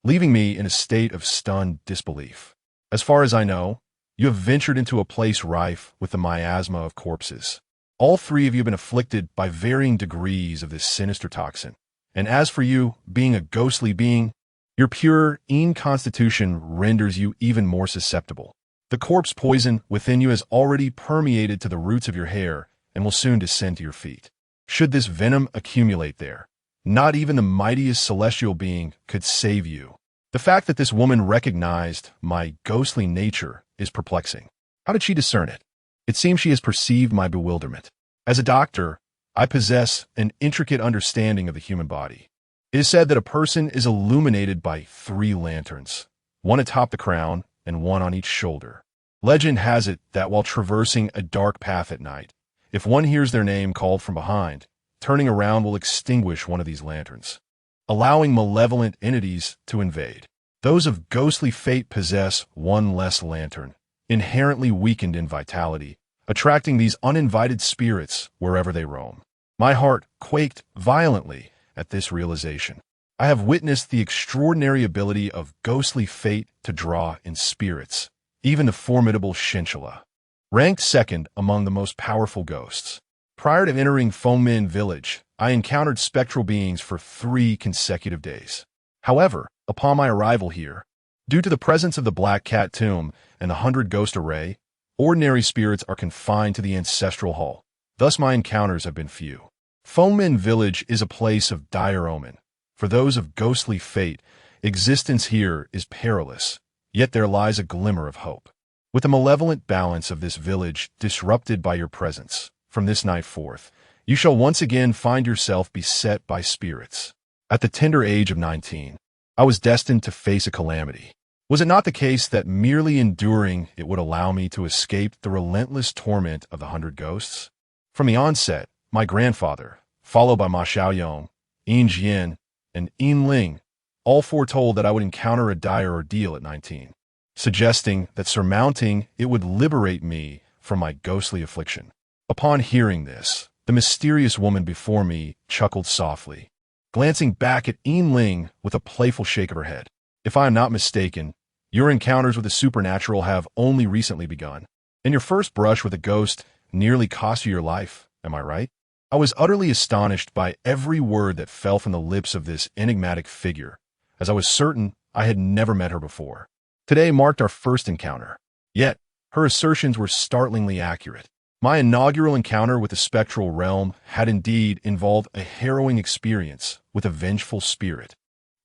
leaving me in a state of stunned disbelief. As far as I know, you have ventured into a place rife with the miasma of corpses. All three of you have been afflicted by varying degrees of this sinister toxin. And as for you, being a ghostly being, your pure Yin constitution renders you even more susceptible. The corpse poison within you has already permeated to the roots of your hair and will soon descend to your feet. Should this venom accumulate there, not even the mightiest celestial being could save you. The fact that this woman recognized my ghostly nature is perplexing. How did she discern it? It seems she has perceived my bewilderment. As a doctor, I possess an intricate understanding of the human body. It is said that a person is illuminated by 3 lanterns, one atop the crown and one on each shoulder. Legend has it that while traversing a dark path at night, if one hears their name called from behind, turning around will extinguish one of these lanterns, allowing malevolent entities to invade. Those of ghostly fate possess one less lantern, inherently weakened in vitality, attracting these uninvited spirits wherever they roam. My heart quaked violently at this realization. I have witnessed the extraordinary ability of ghostly fate to draw in spirits, even the formidable Shinchilla, ranked second among the most powerful ghosts. Prior to entering Fengmin Village, I encountered spectral beings for 3 consecutive days. However, upon my arrival here, due to the presence of the Black Cat Tomb and the 100 Ghost Array, ordinary spirits are confined to the Ancestral Hall. Thus my encounters have been few. Fengmin Village is a place of dire omen. For those of ghostly fate, existence here is perilous, yet there lies a glimmer of hope. With the malevolent balance of this village disrupted by your presence, from this night forth, you shall once again find yourself beset by spirits. At the tender age of 19, I was destined to face a calamity. Was it not the case that merely enduring it would allow me to escape the relentless torment of the 100 ghosts? From the onset, my grandfather, followed by Ma Xiaoyong, Yin Jian, and Yin Ling, all foretold that I would encounter a dire ordeal at 19, suggesting that surmounting it would liberate me from my ghostly affliction. Upon hearing this, the mysterious woman before me chuckled softly, glancing back at Yin Ling with a playful shake of her head. If I am not mistaken, your encounters with the supernatural have only recently begun, and your first brush with a ghost nearly cost you your life, am I right? I was utterly astonished by every word that fell from the lips of this enigmatic figure, as I was certain I had never met her before. Today marked our first encounter, yet her assertions were startlingly accurate. My inaugural encounter with the spectral realm had indeed involved a harrowing experience with a vengeful spirit,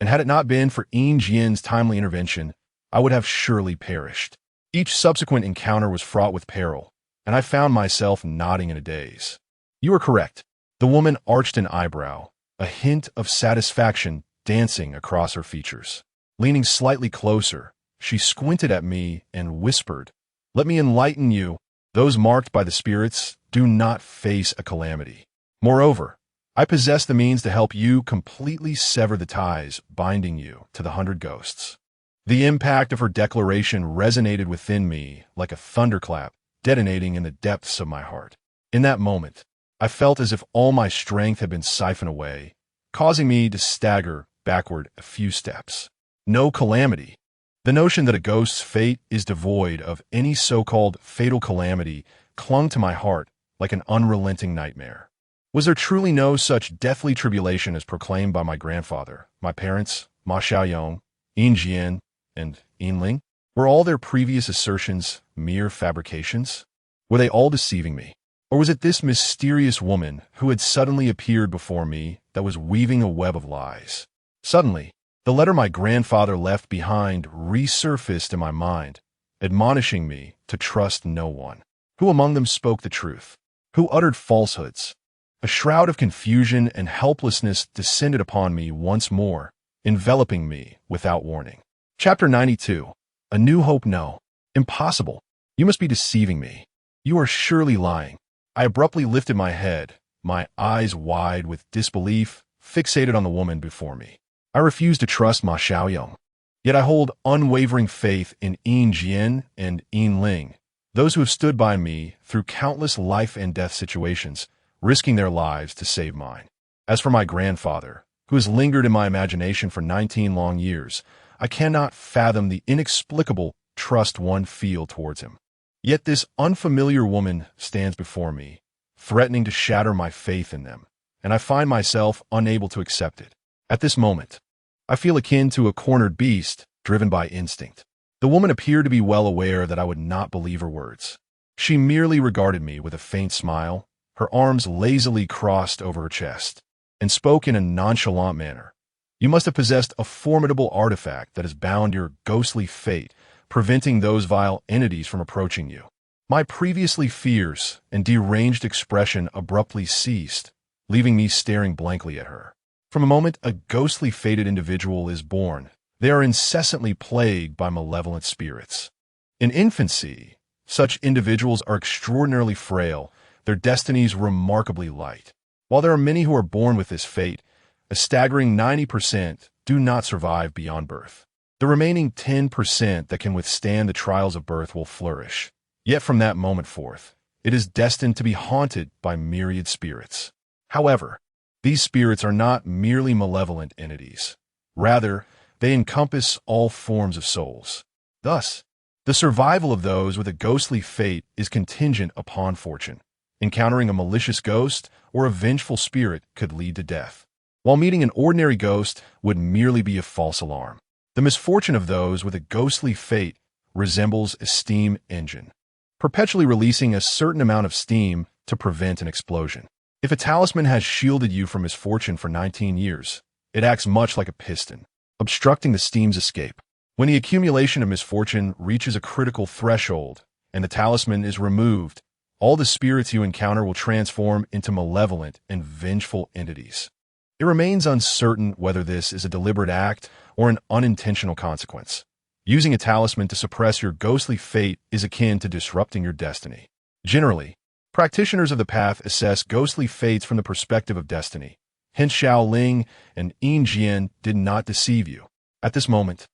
and had it not been for Yin Jian's timely intervention, I would have surely perished. Each subsequent encounter was fraught with peril, and I found myself nodding in a daze. You are correct. The woman arched an eyebrow, a hint of satisfaction dancing across her features. Leaning slightly closer, she squinted at me and whispered, "Let me enlighten you. Those marked by the spirits do not face a calamity. Moreover, I possess the means to help you completely sever the ties binding you to the 100 ghosts." The impact of her declaration resonated within me like a thunderclap detonating in the depths of my heart. In that moment, I felt as if all my strength had been siphoned away, causing me to stagger backward a few steps. No calamity. The notion that a ghost's fate is devoid of any so-called fatal calamity clung to my heart like an unrelenting nightmare. Was there truly no such deathly tribulation as proclaimed by my grandfather, my parents, Ma Xiaoyong, Yin Jian, and Yin Ling? Were all their previous assertions mere fabrications? Were they all deceiving me? Or was it this mysterious woman who had suddenly appeared before me that was weaving a web of lies? Suddenly, the letter my grandfather left behind resurfaced in my mind, admonishing me to trust no one. Who among them spoke the truth? Who uttered falsehoods? A shroud of confusion and helplessness descended upon me once more, enveloping me without warning. Chapter 92. A New Hope. No. Impossible. You must be deceiving me. You are surely lying. I abruptly lifted my head, my eyes wide with disbelief, fixated on the woman before me. I refuse to trust Ma Xiaoyong. Yet I hold unwavering faith in Yin Jian and Yin Ling, those who have stood by me through countless life and death situations, risking their lives to save mine. As for my grandfather, who has lingered in my imagination for 19 long years, I cannot fathom the inexplicable trust one feels towards him. Yet this unfamiliar woman stands before me, threatening to shatter my faith in them, and I find myself unable to accept it. At this moment, I feel akin to a cornered beast driven by instinct. The woman appeared to be well aware that I would not believe her words. She merely regarded me with a faint smile, her arms lazily crossed over her chest, and spoke in a nonchalant manner. You must have possessed a formidable artifact that has bound your ghostly fate, preventing those vile entities from approaching you. My previously fierce and deranged expression abruptly ceased, leaving me staring blankly at her. From the moment a ghostly fated individual is born, they are incessantly plagued by malevolent spirits. In infancy, such individuals are extraordinarily frail, their destinies remarkably light. While there are many who are born with this fate, a staggering 90% do not survive beyond birth. The remaining 10% that can withstand the trials of birth will flourish. Yet from that moment forth, it is destined to be haunted by myriad spirits. However, these spirits are not merely malevolent entities. Rather, they encompass all forms of souls. Thus, the survival of those with a ghostly fate is contingent upon fortune. Encountering a malicious ghost or a vengeful spirit could lead to death, while meeting an ordinary ghost would merely be a false alarm. The misfortune of those with a ghostly fate resembles a steam engine, perpetually releasing a certain amount of steam to prevent an explosion. If a talisman has shielded you from misfortune for 19 years, it acts much like a piston, obstructing the steam's escape. When the accumulation of misfortune reaches a critical threshold and the talisman is removed, all the spirits you encounter will transform into malevolent and vengeful entities. It remains uncertain whether this is a deliberate act or an unintentional consequence. Using a talisman to suppress your ghostly fate is akin to disrupting your destiny. Generally, practitioners of the path assess ghostly fates from the perspective of destiny. Hence Xiao Ling and Yin Jian did not deceive you. At this moment,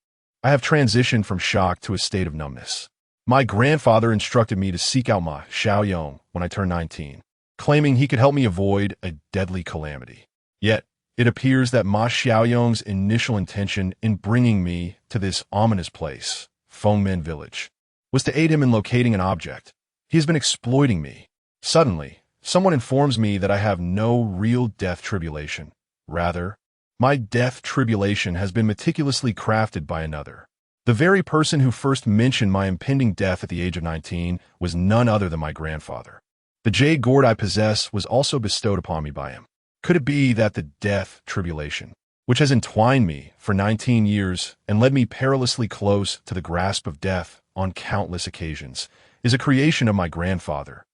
I have transitioned from shock to a state of numbness. My grandfather instructed me to seek out Ma Xiaoyong when I turned 19, claiming he could help me avoid a deadly calamity. Yet, it appears that Ma Xiaoyong's initial intention in bringing me to this ominous place, Fengmen Village, was to aid him in locating an object. He has been exploiting me. Suddenly, someone informs me that I have no real death tribulation. Rather, my death tribulation has been meticulously crafted by another. The very person who first mentioned my impending death at the age of 19 was none other than my grandfather. The jade gourd I possess was also bestowed upon me by him. Could it be that the death tribulation, which has entwined me for 19 years and led me perilously close to the grasp of death on countless occasions, is a creation of my grandfather?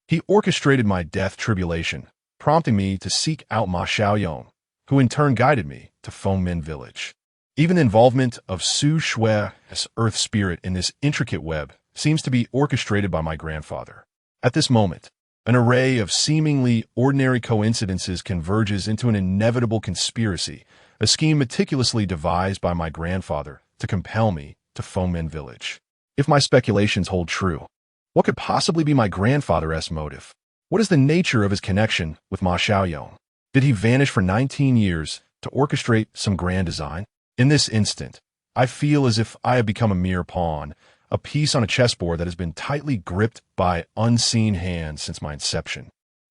He orchestrated my death tribulation, prompting me to seek out Ma Xiaoyong, who in turn guided me to Fengmen Village. Even the involvement of Su Shui as Earth Spirit in this intricate web seems to be orchestrated by my grandfather. At this moment, an array of seemingly ordinary coincidences converges into an inevitable conspiracy, a scheme meticulously devised by my grandfather to compel me to Fengmen Village. If my speculations hold true, what could possibly be my grandfather's motive? What is the nature of his connection with Ma Xiaoyong? Did he vanish for 19 years to orchestrate some grand design? In this instant, I feel as if I have become a mere pawn, a piece on a chessboard that has been tightly gripped by unseen hands since my inception.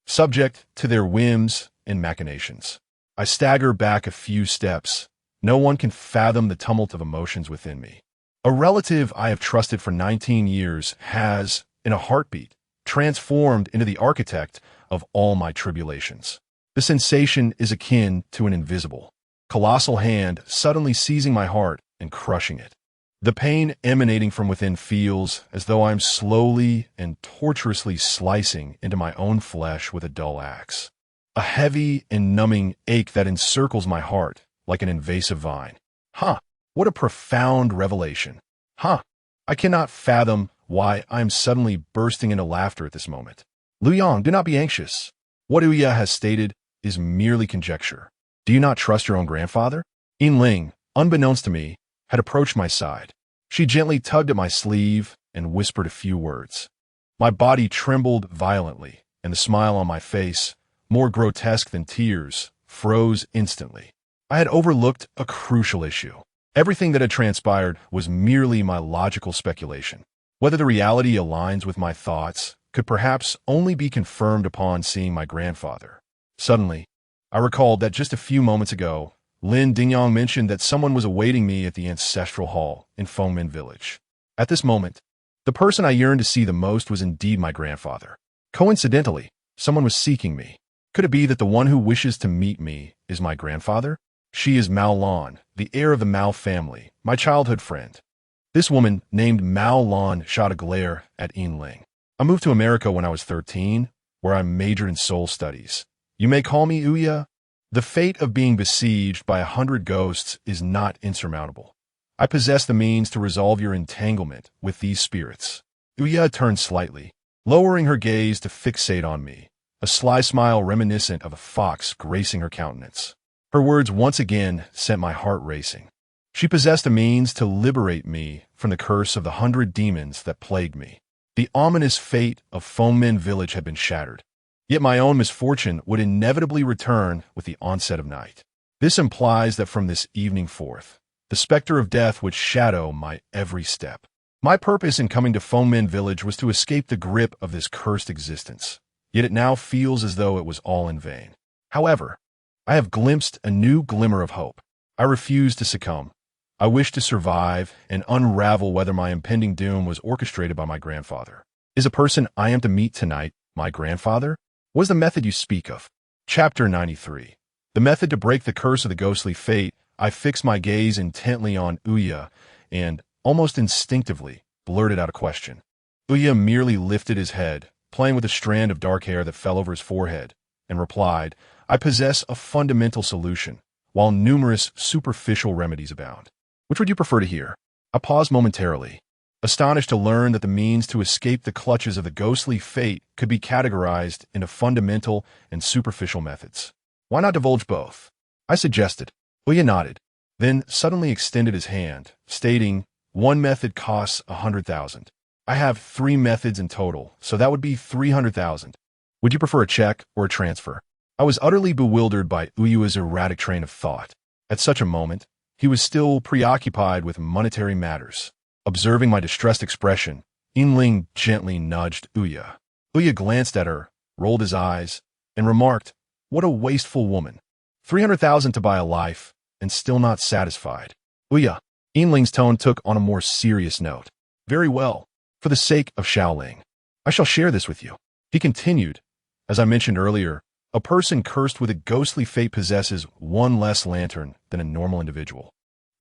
subject to their whims and machinations. I stagger back a few steps. No one can fathom the tumult of emotions within me. A relative I have trusted for 19 years has, in a heartbeat, transformed into the architect of all my tribulations. The sensation is akin to an invisible, colossal hand suddenly seizing my heart and crushing it. The pain emanating from within feels as though I'm slowly and tortuously slicing into my own flesh with a dull axe. A heavy and numbing ache that encircles my heart like an invasive vine. What a profound revelation. I cannot fathom why I am suddenly bursting into laughter at this moment. Liu Yang, do not be anxious. What Ouya has stated is merely conjecture. Do you not trust your own grandfather? Yinling, unbeknownst to me, had approached my side. She gently tugged at my sleeve and whispered a few words. My body trembled violently, and the smile on my face, more grotesque than tears, froze instantly. I had overlooked a crucial issue. Everything that had transpired was merely my logical speculation. Whether the reality aligns with my thoughts could perhaps only be confirmed upon seeing my grandfather. Suddenly, I recalled that just a few moments ago, Lin Dingyang mentioned that someone was awaiting me at the ancestral hall in Fengmen village. At this moment, the person I yearned to see the most was indeed my grandfather. Coincidentally, someone was seeking me. Could it be that the one who wishes to meet me is my grandfather? She is Mao Lan, the heir of the Mao family, my childhood friend. This woman, named Mao Lan, shot a glare at Yinling. I moved to America when I was 13, where I majored in soul studies. You may call me Ouya. The fate of being besieged by 100 ghosts is not insurmountable. I possess the means to resolve your entanglement with these spirits. Ouya turned slightly, lowering her gaze to fixate on me, a sly smile reminiscent of a fox gracing her countenance. Her words once again sent my heart racing. She possessed a means to liberate me from the curse of the 100 demons that plagued me. The ominous fate of Fengmen village had been shattered. Yet my own misfortune would inevitably return with the onset of night. This implies that from this evening forth, the specter of death would shadow my every step. My purpose in coming to Fengmen village was to escape the grip of this cursed existence, yet it now feels as though it was all in vain. However, I have glimpsed a new glimmer of hope. I refuse to succumb. I wish to survive and unravel whether my impending doom was orchestrated by my grandfather. Is a person I am to meet tonight my grandfather? What is the method you speak of? Chapter 93. The method to break the curse of the ghostly fate. I fixed my gaze intently on Ouya and, almost instinctively, blurted out a question. Ouya merely lifted his head, playing with a strand of dark hair that fell over his forehead, and replied, I possess a fundamental solution, while numerous superficial remedies abound. Which would you prefer to hear? I paused momentarily, astonished to learn that the means to escape the clutches of the ghostly fate could be categorized into fundamental and superficial methods. Why not divulge both? I suggested. Ouya nodded, then suddenly extended his hand, stating, one method costs 100,000. I have 3 methods in total, so that would be 300,000. Would you prefer a check or a transfer? I was utterly bewildered by Ouya's erratic train of thought. At such a moment, he was still preoccupied with monetary matters. Observing my distressed expression, Yinling gently nudged Ouya. Ouya glanced at her, rolled his eyes, and remarked, what a wasteful woman. 300,000 to buy a life, and still not satisfied. Ouya, Yinling's tone took on a more serious note. Very well, for the sake of Shaoling, I shall share this with you. He continued, as I mentioned earlier, a person cursed with a ghostly fate possesses 1 less lantern than a normal individual.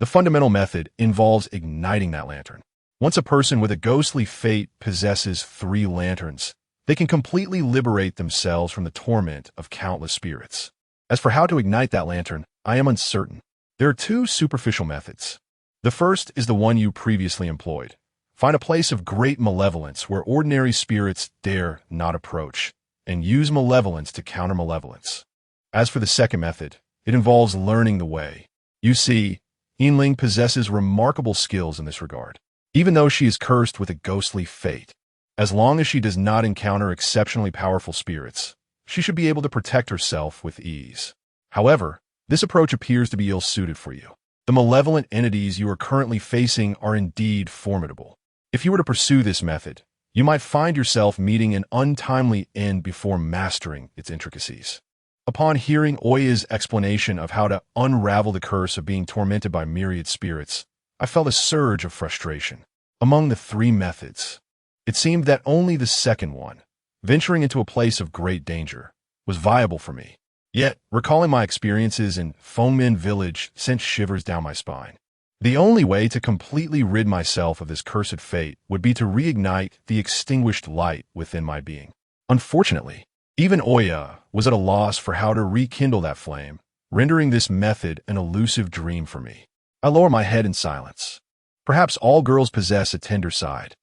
The fundamental method involves igniting that lantern. Once a person with a ghostly fate possesses 3 lanterns, they can completely liberate themselves from the torment of countless spirits. As for how to ignite that lantern, I am uncertain. There are 2 superficial methods. The first is the one you previously employed. Find a place of great malevolence where ordinary spirits dare not approach, and use malevolence to counter malevolence. As for the second method, it involves learning the way. You see, Yinling possesses remarkable skills in this regard, even though she is cursed with a ghostly fate. As long as she does not encounter exceptionally powerful spirits, she should be able to protect herself with ease. However, this approach appears to be ill-suited for you. The malevolent entities you are currently facing are indeed formidable. If you were to pursue this method, you might find yourself meeting an untimely end before mastering its intricacies. Upon hearing Oya's explanation of how to unravel the curse of being tormented by myriad spirits, I felt a surge of frustration. Among the three methods, it seemed that only the second one, venturing into a place of great danger, was viable for me. Yet, recalling my experiences in Fengmin Village sent shivers down my spine. The only way to completely rid myself of this cursed fate would be to reignite the extinguished light within my being. Unfortunately, even Oya was at a loss for how to rekindle that flame, rendering this method an elusive dream for me. I lower my head in silence. Perhaps all girls possess a tender side.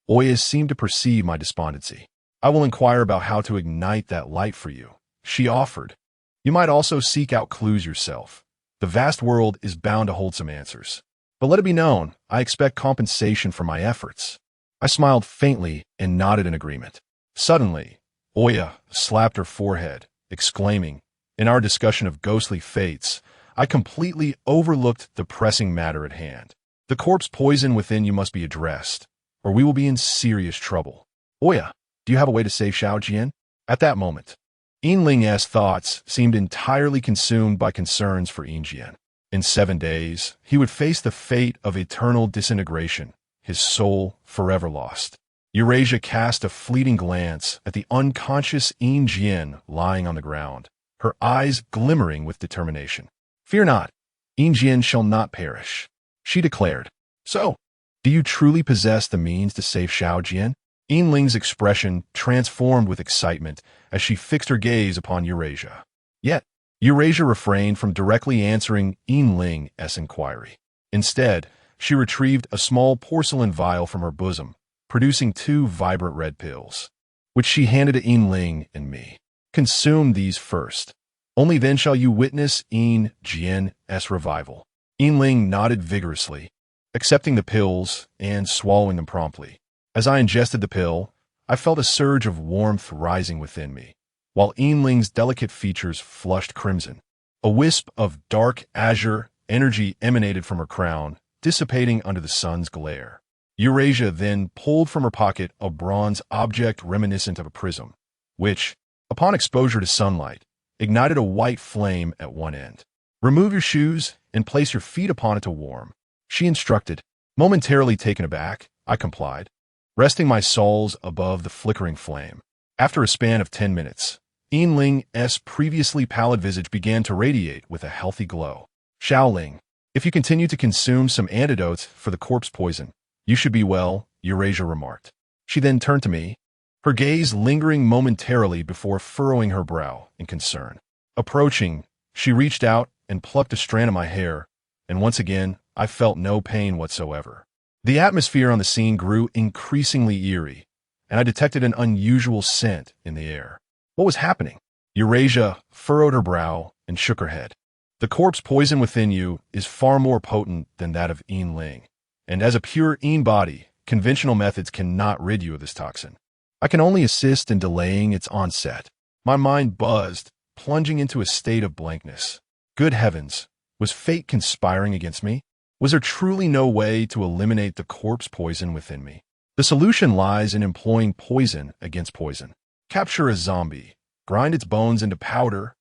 Oya seemed to perceive my despondency. I will inquire about how to ignite that light for you, she offered. You might also seek out clues yourself. The vast world is bound to hold some answers. But let it be known, I expect compensation for my efforts. I smiled faintly and nodded in agreement. Suddenly, Oya slapped her forehead, exclaiming, "In our discussion of ghostly fates, I completely overlooked the pressing matter at hand. The corpse poison within you must be addressed, or we will be in serious trouble. Oya, do you have a way to save Xiao Jian?" At that moment, Yinling's thoughts seemed entirely consumed by concerns for Yinjian. In 7 days, he would face the fate of eternal disintegration, his soul forever lost. Eurasia cast a fleeting glance at the unconscious Yinjian lying on the ground, her eyes glimmering with determination. "Fear not, Yinjian shall not perish," she declared. "So, do you truly possess the means to save Xiao Jian?" Yinling's expression transformed with excitement as she fixed her gaze upon Eurasia. Yet, Eurasia refrained from directly answering Yinling's inquiry. Instead, she retrieved a small porcelain vial from her bosom, producing 2 vibrant red pills, which she handed to Yinling and me. "Consume these first. Only then shall you witness Yin Jian's revival." Yinling nodded vigorously, accepting the pills and swallowing them promptly. As I ingested the pill, I felt a surge of warmth rising within me, while Yinling's delicate features flushed crimson. A wisp of dark azure energy emanated from her crown, dissipating under the sun's glare. Eurasia then pulled from her pocket a bronze object reminiscent of a prism, which, upon exposure to sunlight, ignited a white flame at one end. "Remove your shoes and place your feet upon it to warm," she instructed. Momentarily taken aback, I complied, resting my soles above the flickering flame. After a span of 10 minutes, Yinling's previously pallid visage began to radiate with a healthy glow. "Xiaoling, if you continue to consume some antidotes for the corpse poison, you should be well," Eurasia remarked. She then turned to me, her gaze lingering momentarily before furrowing her brow in concern. Approaching, she reached out and plucked a strand of my hair, and once again, I felt no pain whatsoever. The atmosphere on the scene grew increasingly eerie, and I detected an unusual scent in the air. What was happening? Eurasia furrowed her brow and shook her head. "The corpse poison within you is far more potent than that of Yinling, and as a pure Yin body, conventional methods cannot rid you of this toxin. I can only assist in delaying its onset." My mind buzzed, plunging into a state of blankness. Good heavens, was fate conspiring against me? Was there truly no way to eliminate the corpse poison within me? The solution lies in employing poison against poison. Capture a zombie, grind its bones into powder,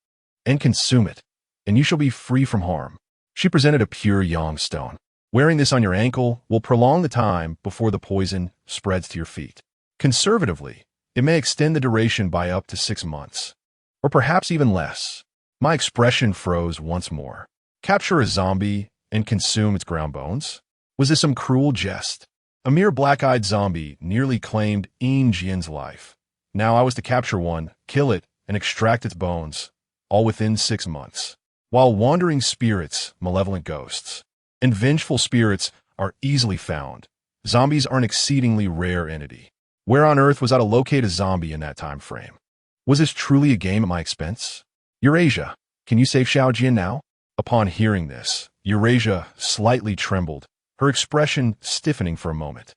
and consume it, and you shall be free from harm. She presented a pure yang stone. Wearing this on your ankle will prolong the time before the poison spreads to your feet. Conservatively, it may extend the duration by up to 6 months, or perhaps even less. My expression froze once more. Capture a zombie and consume its ground bones? Was this some cruel jest? A mere black-eyed zombie nearly claimed Yin Jian's life. Now I was to capture one, kill it, and extract its bones, all within 6 months. While wandering spirits, malevolent ghosts, and vengeful spirits are easily found, zombies are an exceedingly rare entity. Where on earth was I to locate a zombie in that time frame? Was this truly a game at my expense? "Eurasia, can you save Xiao Jian now?" Upon hearing this, Eurasia slightly trembled, her expression stiffening for a moment.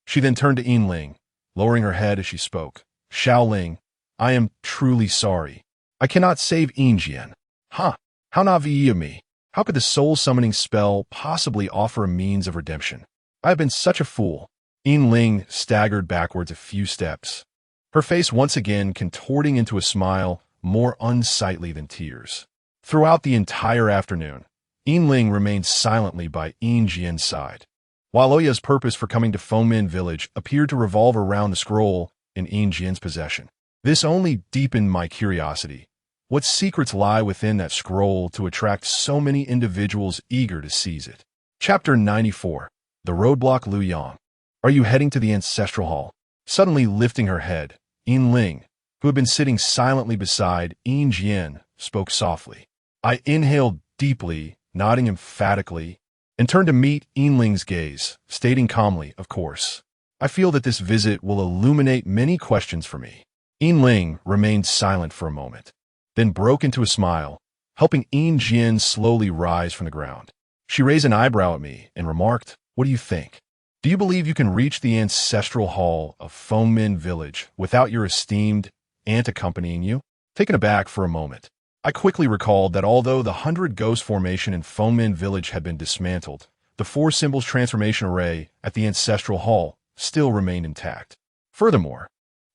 She then turned to Yinling, lowering her head as she spoke. "Xiaoling, I am truly sorry. I cannot save Yinjian." "Huh, how naive of me. How could the soul-summoning spell possibly offer a means of redemption? I have been such a fool." Yin Ling staggered backwards a few steps, her face once again contorting into a smile more unsightly than tears. Throughout the entire afternoon, Yin Ling remained silently by Yin Jian's side. While Oya's purpose for coming to Fengmin village appeared to revolve around the scroll in Yin Jian's possession, this only deepened my curiosity. What secrets lie within that scroll to attract so many individuals eager to seize it? Chapter 94. The Roadblock. Lu Yang. Are you heading to the Ancestral Hall? Suddenly lifting her head, Yin Ling, who had been sitting silently beside Yin Jian, spoke softly. I inhaled deeply, nodding emphatically, and turned to meet Yin Ling's gaze, stating calmly, of course. I feel that this visit will illuminate many questions for me. Yin Ling remained silent for a moment, then broke into a smile, helping Yin Jian slowly rise from the ground. She raised an eyebrow at me and remarked, what do you think? Do you believe you can reach the Ancestral Hall of Fengmin village without your esteemed aunt accompanying you? Taken aback for a moment, I quickly recalled that although the 100 Ghost Formation in Fengmin village had been dismantled, the 4 Symbols Transformation Array at the Ancestral Hall still remained intact. Furthermore,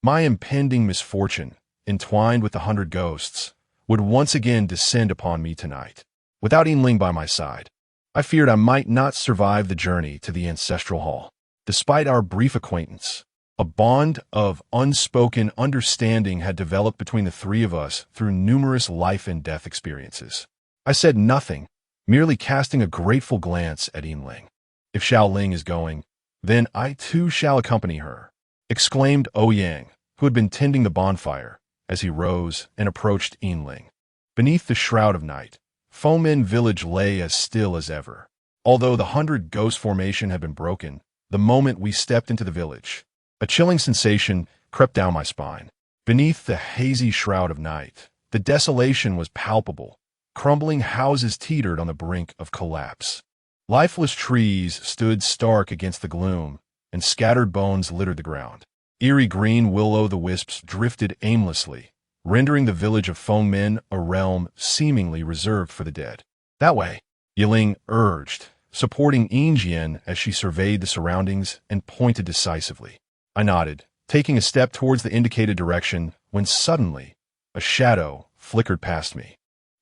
my impending misfortune, entwined with the 100 ghosts, would once again descend upon me tonight. Without Yin Ling by my side, I feared I might not survive the journey to the Ancestral Hall. Despite our brief acquaintance, a bond of unspoken understanding had developed between the three of us through numerous life and death experiences. I said nothing, merely casting a grateful glance at Yin Ling. If Xiao Ling is going, then I too shall accompany her, exclaimed Ouyang, who had been tending the bonfire, as he rose and approached Yin Ling. Beneath the shroud of night, Fengmin village lay as still as ever. Although the 100 Ghost Formation had been broken, the moment we stepped into the village, a chilling sensation crept down my spine. Beneath the hazy shroud of night, the desolation was palpable. Crumbling houses teetered on the brink of collapse. Lifeless trees stood stark against the gloom, and scattered bones littered the ground. Eerie green will-o'-the-wisps drifted aimlessly, rendering the village of Fengmin a realm seemingly reserved for the dead. That way, Yiling urged, supporting Yin Jian as she surveyed the surroundings and pointed decisively. I nodded, taking a step towards the indicated direction, when suddenly, a shadow flickered past me.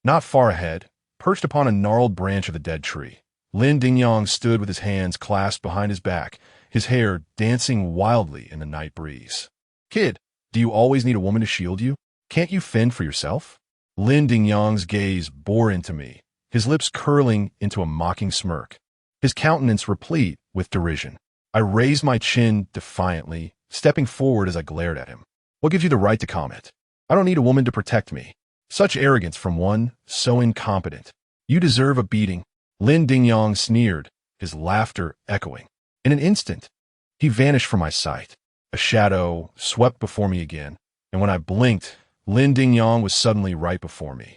Not far ahead, perched upon a gnarled branch of a dead tree, Lin Dingyang stood with his hands clasped behind his back, his hair dancing wildly in the night breeze. Kid, do you always need a woman to shield you? Can't you fend for yourself? Lin Dingyang's gaze bore into me, his lips curling into a mocking smirk, his countenance replete with derision. I raised my chin defiantly, stepping forward as I glared at him. What gives you the right to comment? I don't need a woman to protect me. Such arrogance from one so incompetent. You deserve a beating. Lin Dingyang sneered, his laughter echoing. In an instant, he vanished from my sight. A shadow swept before me again, and when I blinked, Lin Dingyang was suddenly right before me.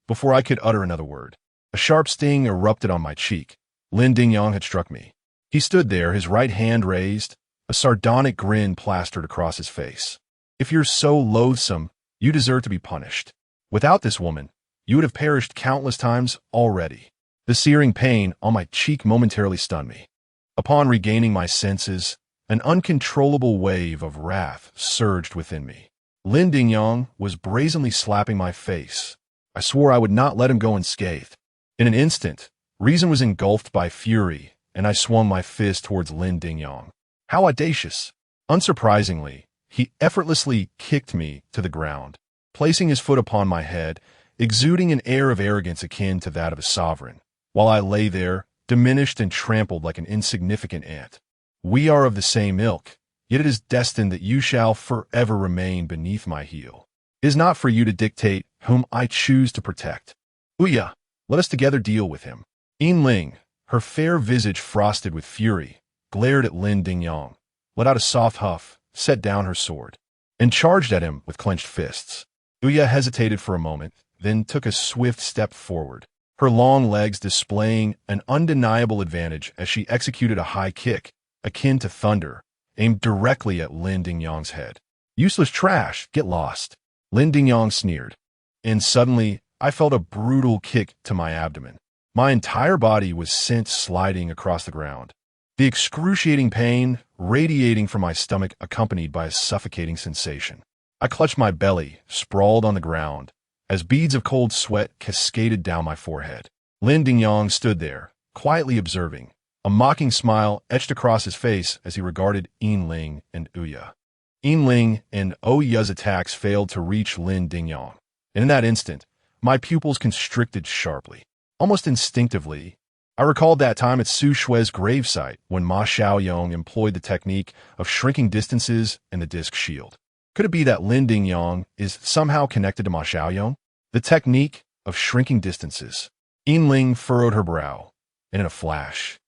Before I could utter another word, a sharp sting erupted on my cheek. Lin Dingyang had struck me. He stood there, his right hand raised, a sardonic grin plastered across his face. If you're so loathsome, you deserve to be punished. Without this woman, you would have perished countless times already. The searing pain on my cheek momentarily stunned me. Upon regaining my senses, an uncontrollable wave of wrath surged within me. Lin Dingyang was brazenly slapping my face. I swore I would not let him go unscathed. In an instant, reason was engulfed by fury, and I swung my fist towards Lin Dingyang. How audacious! Unsurprisingly, he effortlessly kicked me to the ground, placing his foot upon my head, exuding an air of arrogance akin to that of a sovereign, while I lay there, diminished and trampled like an insignificant ant. We are of the same ilk, yet it is destined that you shall forever remain beneath my heel. It is not for you to dictate whom I choose to protect. Ouya, let us together deal with him. Yin Ling, her fair visage frosted with fury, glared at Lin Dingyang, let out a soft huff, set down her sword, and charged at him with clenched fists. Ouya hesitated for a moment, then took a swift step forward, her long legs displaying an undeniable advantage as she executed a high kick, akin to thunder, aimed directly at Lin Dingyang's head. Useless trash, get lost. Lin Dingyang sneered, and suddenly I felt a brutal kick to my abdomen. My entire body was sent sliding across the ground. The excruciating pain radiating from my stomach accompanied by a suffocating sensation. I clutched my belly, sprawled on the ground, as beads of cold sweat cascaded down my forehead. Lin Dingyang stood there, quietly observing, a mocking smile etched across his face as he regarded Yin Ling and Ouya. Yin Ling and Ouya's attacks failed to reach Lin Dingyang, and in that instant, my pupils constricted sharply. Almost instinctively, I recalled that time at Su Shui's gravesite when Ma Xiaoyong employed the technique of shrinking distances and the disc shield. Could it be that Lin Dingyang is somehow connected to Ma Xiaoyong? The technique of shrinking distances. Yin Ling furrowed her brow, and in a flash,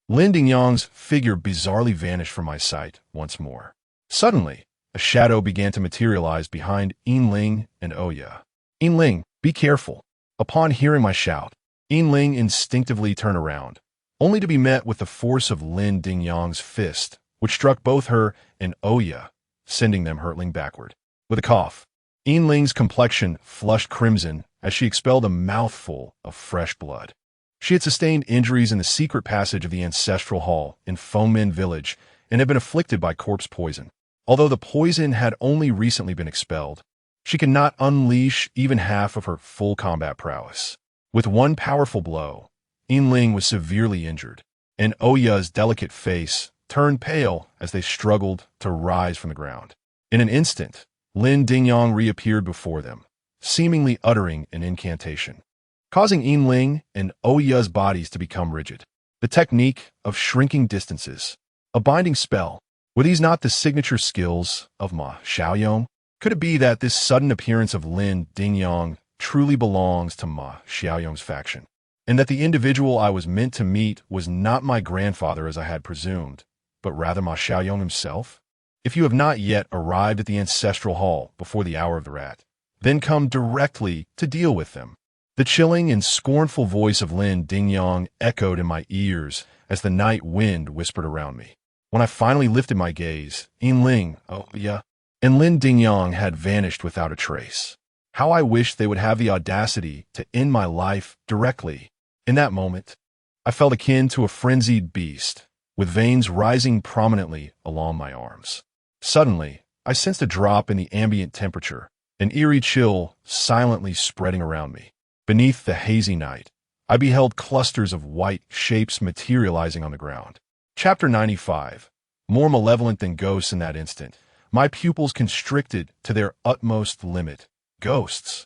Lin Dingyang's figure bizarrely vanished from my sight once more. Suddenly, a shadow began to materialize behind Yin Ling and Ouya. Yin Ling, be careful. Upon hearing my shout, Yin Ling instinctively turned around, only to be met with the force of Lin Dingyang's fist, which struck both her and Ouya, sending them hurtling backward. With a cough, Yin Ling's complexion flushed crimson as she expelled a mouthful of fresh blood. She had sustained injuries in the secret passage of the ancestral hall in Fengmen village and had been afflicted by corpse poison. Although the poison had only recently been expelled, she could not unleash even half of her full combat prowess. With one powerful blow, Yin Ling was severely injured, and Ouya's delicate face turned pale as they struggled to rise from the ground. In an instant, Lin Dingyang reappeared before them, seemingly uttering an incantation, causing Yin Ling and Ouya's bodies to become rigid. The technique of shrinking distances. A binding spell. Were these not the signature skills of Ma Xiaoyong? Could it be that this sudden appearance of Lin Dingyang truly belongs to Ma Xiaoyong's faction, and that the individual I was meant to meet was not my grandfather as I had presumed, but rather Ma Xiaoyong himself? If you have not yet arrived at the ancestral hall before the hour of the rat, then come directly to deal with them. The chilling and scornful voice of Lin Dingyang echoed in my ears as the night wind whispered around me. When I finally lifted my gaze, Yin Ling, Ouya, and Lin Dingyang had vanished without a trace. How I wished they would have the audacity to end my life directly. In that moment, I felt akin to a frenzied beast, with veins rising prominently along my arms. Suddenly, I sensed a drop in the ambient temperature, an eerie chill silently spreading around me. Beneath the hazy night, I beheld clusters of white shapes materializing on the ground. Chapter 95. More malevolent than ghosts in that instant, my pupils constricted to their utmost limit. Ghosts.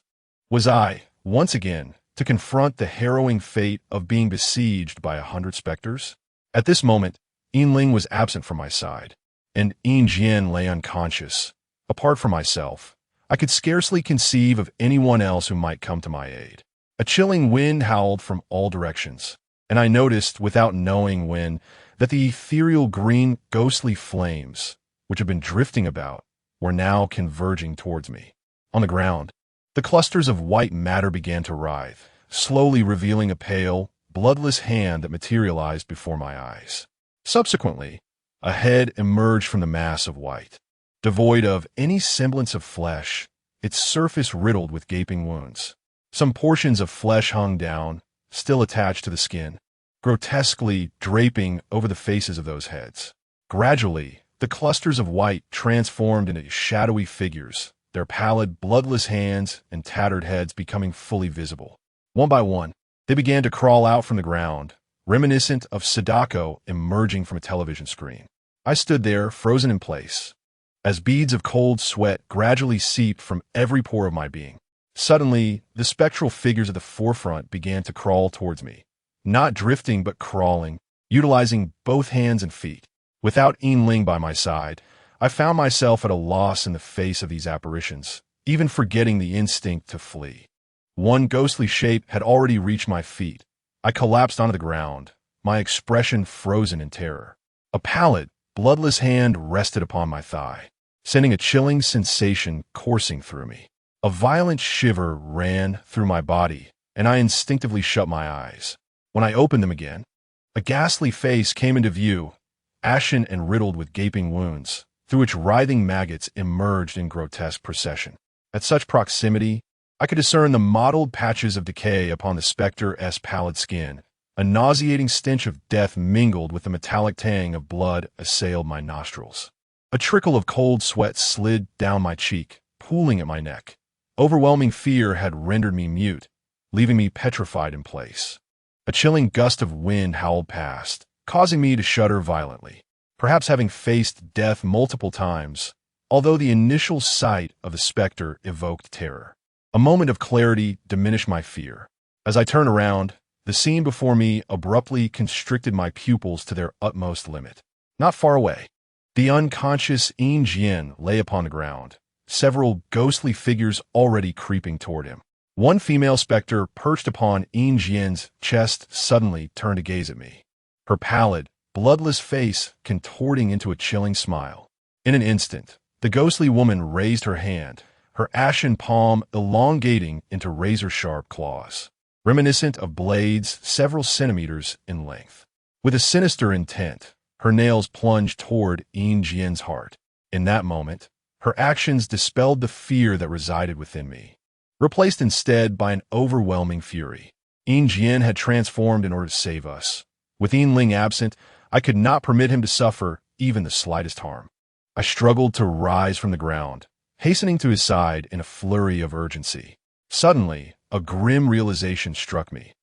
Was I, once again, to confront the harrowing fate of being besieged by 100 specters? At this moment, Yin Ling was absent from my side, and Yin Jian lay unconscious. Apart from myself, I could scarcely conceive of anyone else who might come to my aid. A chilling wind howled from all directions, and I noticed, without knowing when, that the ethereal green ghostly flames, which had been drifting about, were now converging towards me. On the ground, the clusters of white matter began to writhe, slowly revealing a pale, bloodless hand that materialized before my eyes. Subsequently, a head emerged from the mass of white. Devoid of any semblance of flesh, its surface riddled with gaping wounds. Some portions of flesh hung down, still attached to the skin, grotesquely draping over the faces of those heads. Gradually, the clusters of white transformed into shadowy figures, their pallid, bloodless hands and tattered heads becoming fully visible. One by one, they began to crawl out from the ground, reminiscent of Sadako emerging from a television screen. I stood there, frozen in place, as beads of cold sweat gradually seeped from every pore of my being. Suddenly, the spectral figures at the forefront began to crawl towards me, not drifting but crawling, utilizing both hands and feet. Without Yin Ling by my side, I found myself at a loss in the face of these apparitions, even forgetting the instinct to flee. One ghostly shape had already reached my feet. I collapsed onto the ground, my expression frozen in terror. A pallid, bloodless hand rested upon my thigh, sending a chilling sensation coursing through me. A violent shiver ran through my body, and I instinctively shut my eyes. When I opened them again, a ghastly face came into view, ashen and riddled with gaping wounds, through which writhing maggots emerged in grotesque procession. At such proximity, I could discern the mottled patches of decay upon the spectre's pallid skin, A nauseating stench of death mingled with the metallic tang of blood assailed my nostrils. A trickle of cold sweat slid down my cheek, pooling at my neck. Overwhelming fear had rendered me mute, leaving me petrified in place. A chilling gust of wind howled past, causing me to shudder violently. Perhaps having faced death multiple times, although the initial sight of the specter evoked terror. A moment of clarity diminished my fear. As I turned around, the scene before me abruptly constricted my pupils to their utmost limit. Not far away, the unconscious Yin Jian lay upon the ground, several ghostly figures already creeping toward him. One female specter perched upon Yin Jian's chest suddenly turned to gaze at me, her pallid, bloodless face contorting into a chilling smile. In an instant, the ghostly woman raised her hand, her ashen palm elongating into razor-sharp claws, reminiscent of blades several centimeters in length. With a sinister intent, her nails plunged toward Yin Jian's heart. In that moment, her actions dispelled the fear that resided within me, replaced instead by an overwhelming fury. Yin Jian had transformed in order to save us. With Yin Ling absent, I could not permit him to suffer even the slightest harm. I struggled to rise from the ground, hastening to his side in a flurry of urgency. Suddenly, a grim realization struck me.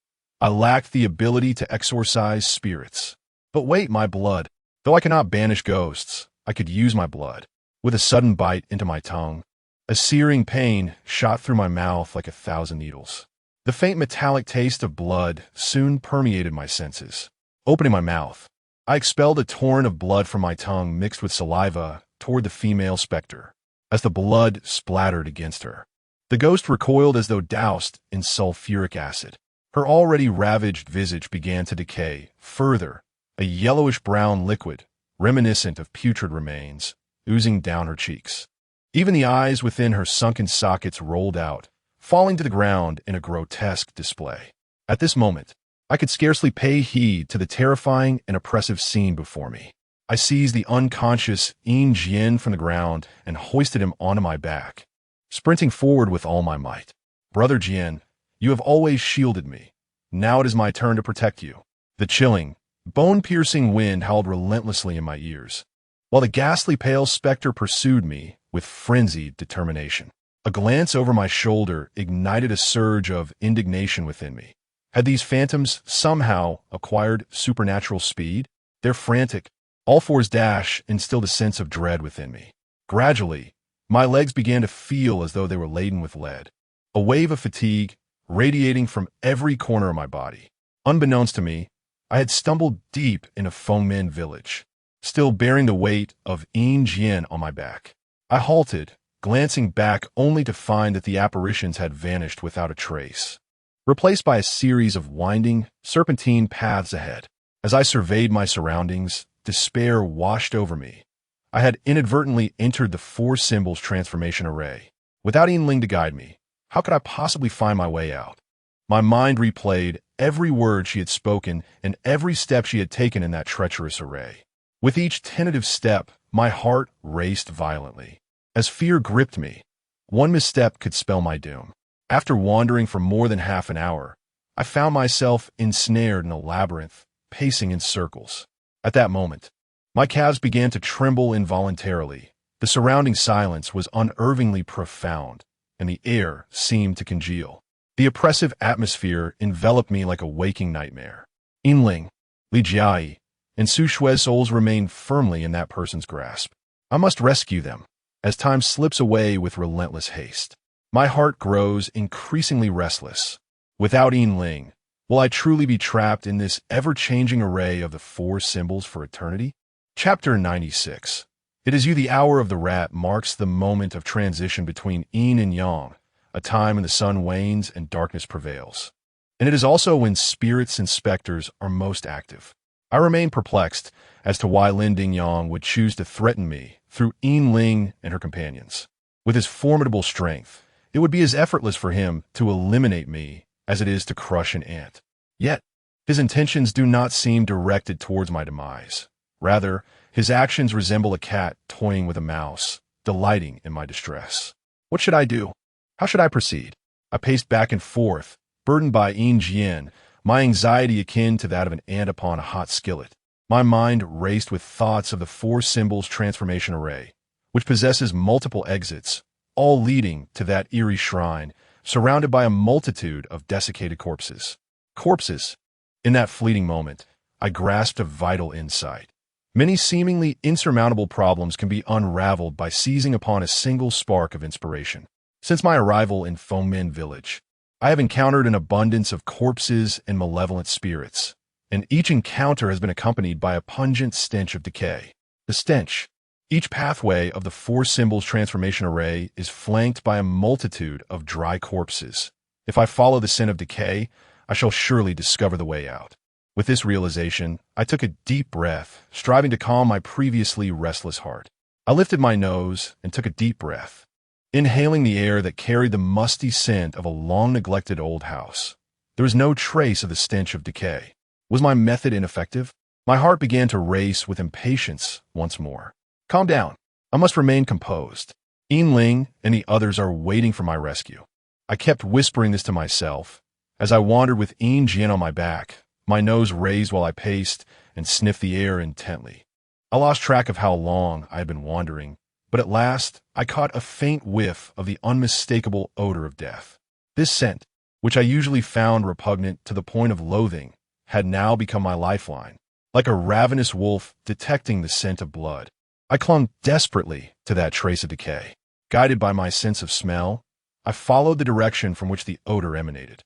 I lacked the ability to exorcise spirits. But wait, my blood. Though I cannot banish ghosts, I could use my blood. With a sudden bite into my tongue, a searing pain shot through my mouth like 1,000 needles. The faint metallic taste of blood soon permeated my senses. Opening my mouth, I expelled a torrent of blood from my tongue mixed with saliva toward the female specter. As the blood splattered against her, the ghost recoiled as though doused in sulfuric acid. Her already ravaged visage began to decay further, a yellowish-brown liquid, reminiscent of putrid remains, oozing down her cheeks. Even the eyes within her sunken sockets rolled out, falling to the ground in a grotesque display. At this moment, I could scarcely pay heed to the terrifying and oppressive scene before me. I seized the unconscious Yin Jian from the ground and hoisted him onto my back, sprinting forward with all my might. Brother Jian, you have always shielded me. Now it is my turn to protect you. The chilling, bone-piercing wind howled relentlessly in my ears, while the ghastly pale specter pursued me with frenzied determination. A glance over my shoulder ignited a surge of indignation within me. Had these phantoms somehow acquired supernatural speed? Their frantic, all-fours dash instilled a sense of dread within me. Gradually, my legs began to feel as though they were laden with lead. A wave of fatigue radiating from every corner of my body. Unbeknownst to me, I had stumbled deep in a Fengmen village, still bearing the weight of Yin Jian on my back. I halted, glancing back only to find that the apparitions had vanished without a trace, replaced by a series of winding, serpentine paths ahead. As I surveyed my surroundings, despair washed over me. I had inadvertently entered the four symbols transformation array. Without Yinling to guide me, how could I possibly find my way out? My mind replayed every word she had spoken and every step she had taken in that treacherous array. With each tentative step, my heart raced violently. As fear gripped me, one misstep could spell my doom. After wandering for more than half an hour, I found myself ensnared in a labyrinth, pacing in circles. At that moment, my calves began to tremble involuntarily. The surrounding silence was unnervingly profound, and the air seemed to congeal. The oppressive atmosphere enveloped me like a waking nightmare. Yinling, Li Jiai, and Su Shui's souls remained firmly in that person's grasp. I must rescue them, as time slips away with relentless haste. My heart grows increasingly restless. Without Yinling, will I truly be trapped in this ever-changing array of the four symbols for eternity? Chapter 96. It is you the hour of the rat marks the moment of transition between yin and yang, a time when the sun wanes and darkness prevails. And it is also when spirits and specters are most active. I remain perplexed as to why Lin Dingyang would choose to threaten me through Yin Ling and her companions. With his formidable strength, it would be as effortless for him to eliminate me as it is to crush an ant. Yet, his intentions do not seem directed towards my demise. Rather, his actions resemble a cat toying with a mouse, delighting in my distress. What should I do? How should I proceed? I paced back and forth, burdened by Yin Jian, my anxiety akin to that of an ant upon a hot skillet. My mind raced with thoughts of the four symbols transformation array, which possesses multiple exits, all leading to that eerie shrine, surrounded by a multitude of desiccated corpses. Corpses. In that fleeting moment, I grasped a vital insight. Many seemingly insurmountable problems can be unraveled by seizing upon a single spark of inspiration. Since my arrival in Fengmen Village, I have encountered an abundance of corpses and malevolent spirits, and each encounter has been accompanied by a pungent stench of decay. The stench. Each pathway of the four symbols transformation array is flanked by a multitude of dry corpses. If I follow the scent of decay, I shall surely discover the way out. With this realization, I took a deep breath, striving to calm my previously restless heart. I lifted my nose and took a deep breath, inhaling the air that carried the musty scent of a long-neglected old house. There was no trace of the stench of decay. Was my method ineffective? My heart began to race with impatience once more. Calm down. I must remain composed. Ling and the others are waiting for my rescue. I kept whispering this to myself as I wandered with Jian on my back, my nose raised while I paced and sniffed the air intently. I lost track of how long I had been wandering, but at last I caught a faint whiff of the unmistakable odor of death. This scent, which I usually found repugnant to the point of loathing, had now become my lifeline, like a ravenous wolf detecting the scent of blood. I clung desperately to that trace of decay. Guided by my sense of smell, I followed the direction from which the odor emanated.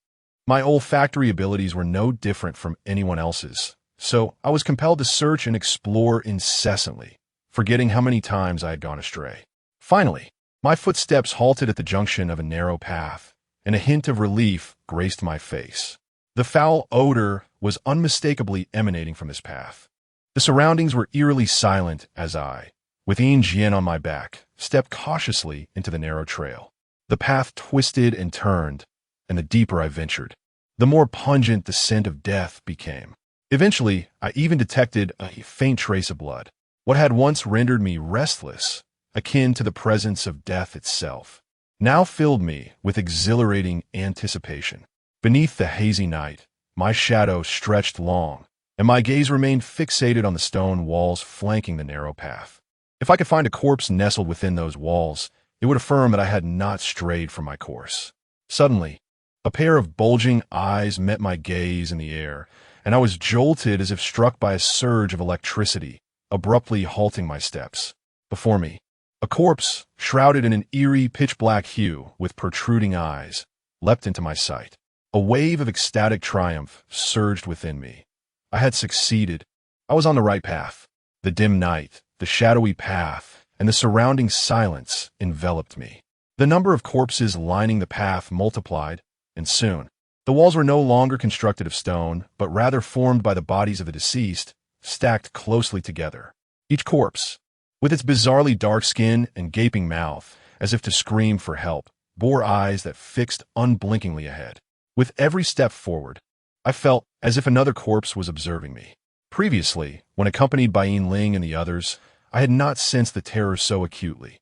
My olfactory abilities were no different from anyone else's, so I was compelled to search and explore incessantly, forgetting how many times I had gone astray. Finally, my footsteps halted at the junction of a narrow path, and a hint of relief graced my face. The foul odor was unmistakably emanating from this path. The surroundings were eerily silent as I, with Jian on my back, stepped cautiously into the narrow trail. The path twisted and turned, and the deeper I ventured, the more pungent the scent of death became. Eventually, I even detected a faint trace of blood. What had once rendered me restless, akin to the presence of death itself, now filled me with exhilarating anticipation. Beneath the hazy night, my shadow stretched long, and my gaze remained fixated on the stone walls flanking the narrow path. If I could find a corpse nestled within those walls, it would affirm that I had not strayed from my course. Suddenly, a pair of bulging eyes met my gaze in the air, and I was jolted as if struck by a surge of electricity, abruptly halting my steps. Before me, a corpse, shrouded in an eerie pitch-black hue with protruding eyes, leapt into my sight. A wave of ecstatic triumph surged within me. I had succeeded. I was on the right path. The dim night, the shadowy path, and the surrounding silence enveloped me. The number of corpses lining the path multiplied, and soon, the walls were no longer constructed of stone, but rather formed by the bodies of the deceased, stacked closely together. Each corpse, with its bizarrely dark skin and gaping mouth, as if to scream for help, bore eyes that fixed unblinkingly ahead. With every step forward, I felt as if another corpse was observing me. Previously, when accompanied by Ling and the others, I had not sensed the terror so acutely.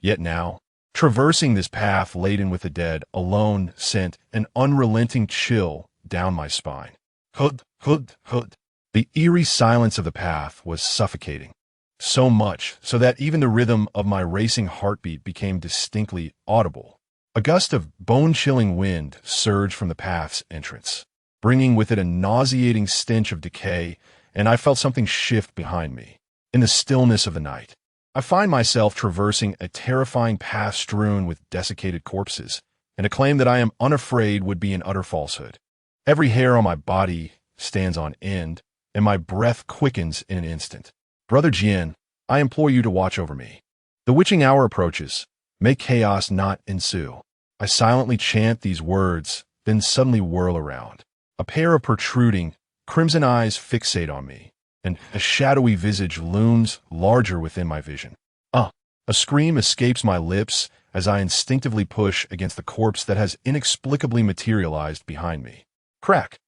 Yet now, traversing this path laden with the dead alone sent an unrelenting chill down my spine. Hud, hud, hud. The eerie silence of the path was suffocating, so much so that even the rhythm of my racing heartbeat became distinctly audible. A gust of bone-chilling wind surged from the path's entrance, bringing with it a nauseating stench of decay, and I felt something shift behind me. In the stillness of the night, I find myself traversing a terrifying path strewn with desiccated corpses, and a claim that I am unafraid would be an utter falsehood. Every hair on my body stands on end, and my breath quickens in an instant. Brother Jian, I implore you to watch over me. The witching hour approaches. May chaos not ensue. I silently chant these words, then suddenly whirl around. A pair of protruding, crimson eyes fixate on me, and a shadowy visage looms larger within my vision. A scream escapes my lips as I instinctively push against the corpse that has inexplicably materialized behind me. Crack!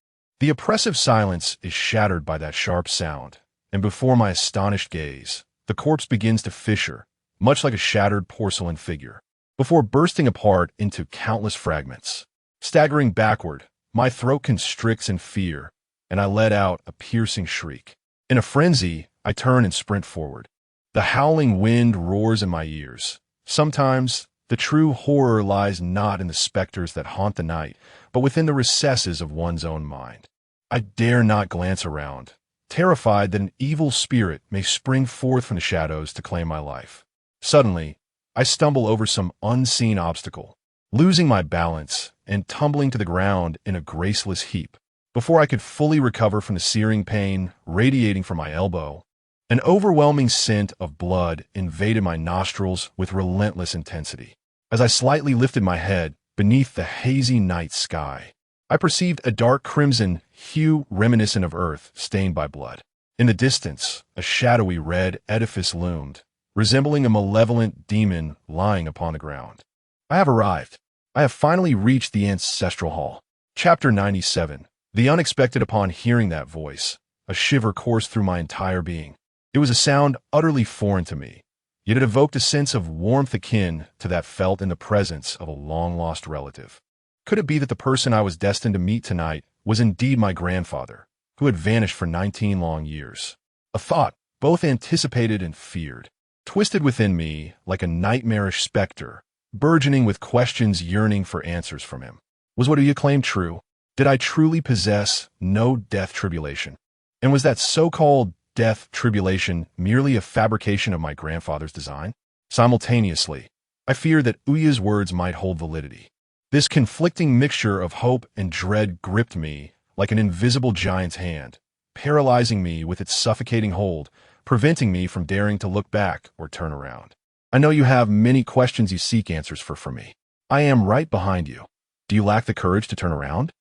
The oppressive silence is shattered by that sharp sound, and before my astonished gaze, the corpse begins to fissure, much like a shattered porcelain figure, before bursting apart into countless fragments. Staggering backward, My throat constricts in fear, and I let out a piercing shriek. In a frenzy, I turn and sprint forward. The howling wind roars in my ears. Sometimes, the true horror lies not in the specters that haunt the night, but within the recesses of one's own mind. I dare not glance around, terrified that an evil spirit may spring forth from the shadows to claim my life. Suddenly, I stumble over some unseen obstacle, losing my balance and tumbling to the ground in a graceless heap. Before I could fully recover from the searing pain radiating from my elbow, an overwhelming scent of blood invaded my nostrils with relentless intensity. As I slightly lifted my head beneath the hazy night sky, I perceived a dark crimson hue reminiscent of earth stained by blood. In the distance, a shadowy red edifice loomed, resembling a malevolent demon lying upon the ground. I have arrived. I have finally reached the ancestral hall. Chapter 97. The unexpected. Upon hearing that voice, a shiver coursed through my entire being. It was a sound utterly foreign to me, yet it evoked a sense of warmth akin to that felt in the presence of a long-lost relative. Could it be that the person I was destined to meet tonight was indeed my grandfather, who had vanished for 19 long years? A thought, both anticipated and feared, twisted within me like a nightmarish specter, burgeoning with questions yearning for answers from him. Was what he acclaimed true? Did I truly possess no death tribulation? And was that so-called death tribulation merely a fabrication of my grandfather's design? Simultaneously, I feared that Uya's words might hold validity. This conflicting mixture of hope and dread gripped me like an invisible giant's hand, paralyzing me with its suffocating hold, preventing me from daring to look back or turn around. I know you have many questions you seek answers for from me. I am right behind you. Do you lack the courage to turn around?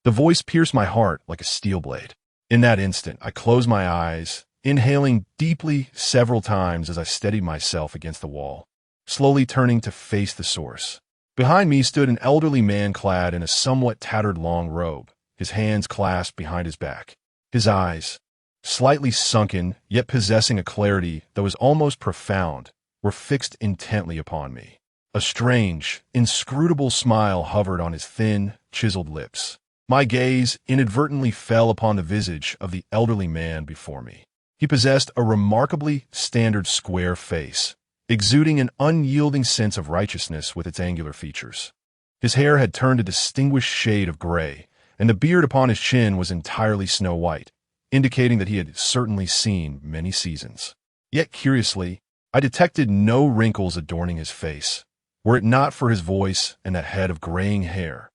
The voice pierced my heart like a steel blade. In that instant, I closed my eyes, inhaling deeply several times as I steadied myself against the wall, slowly turning to face the source. Behind me stood an elderly man clad in a somewhat tattered long robe, his hands clasped behind his back. His eyes, slightly sunken yet possessing a clarity that was almost profound, were fixed intently upon me. A strange, inscrutable smile hovered on his thin, chiseled lips. My gaze inadvertently fell upon the visage of the elderly man before me. He possessed a remarkably standard square face, exuding an unyielding sense of righteousness with its angular features. His hair had turned a distinguished shade of gray, and the beard upon his chin was entirely snow white, indicating that he had certainly seen many seasons. Yet curiously, I detected no wrinkles adorning his face. Were it not for his voice and that head of graying hair,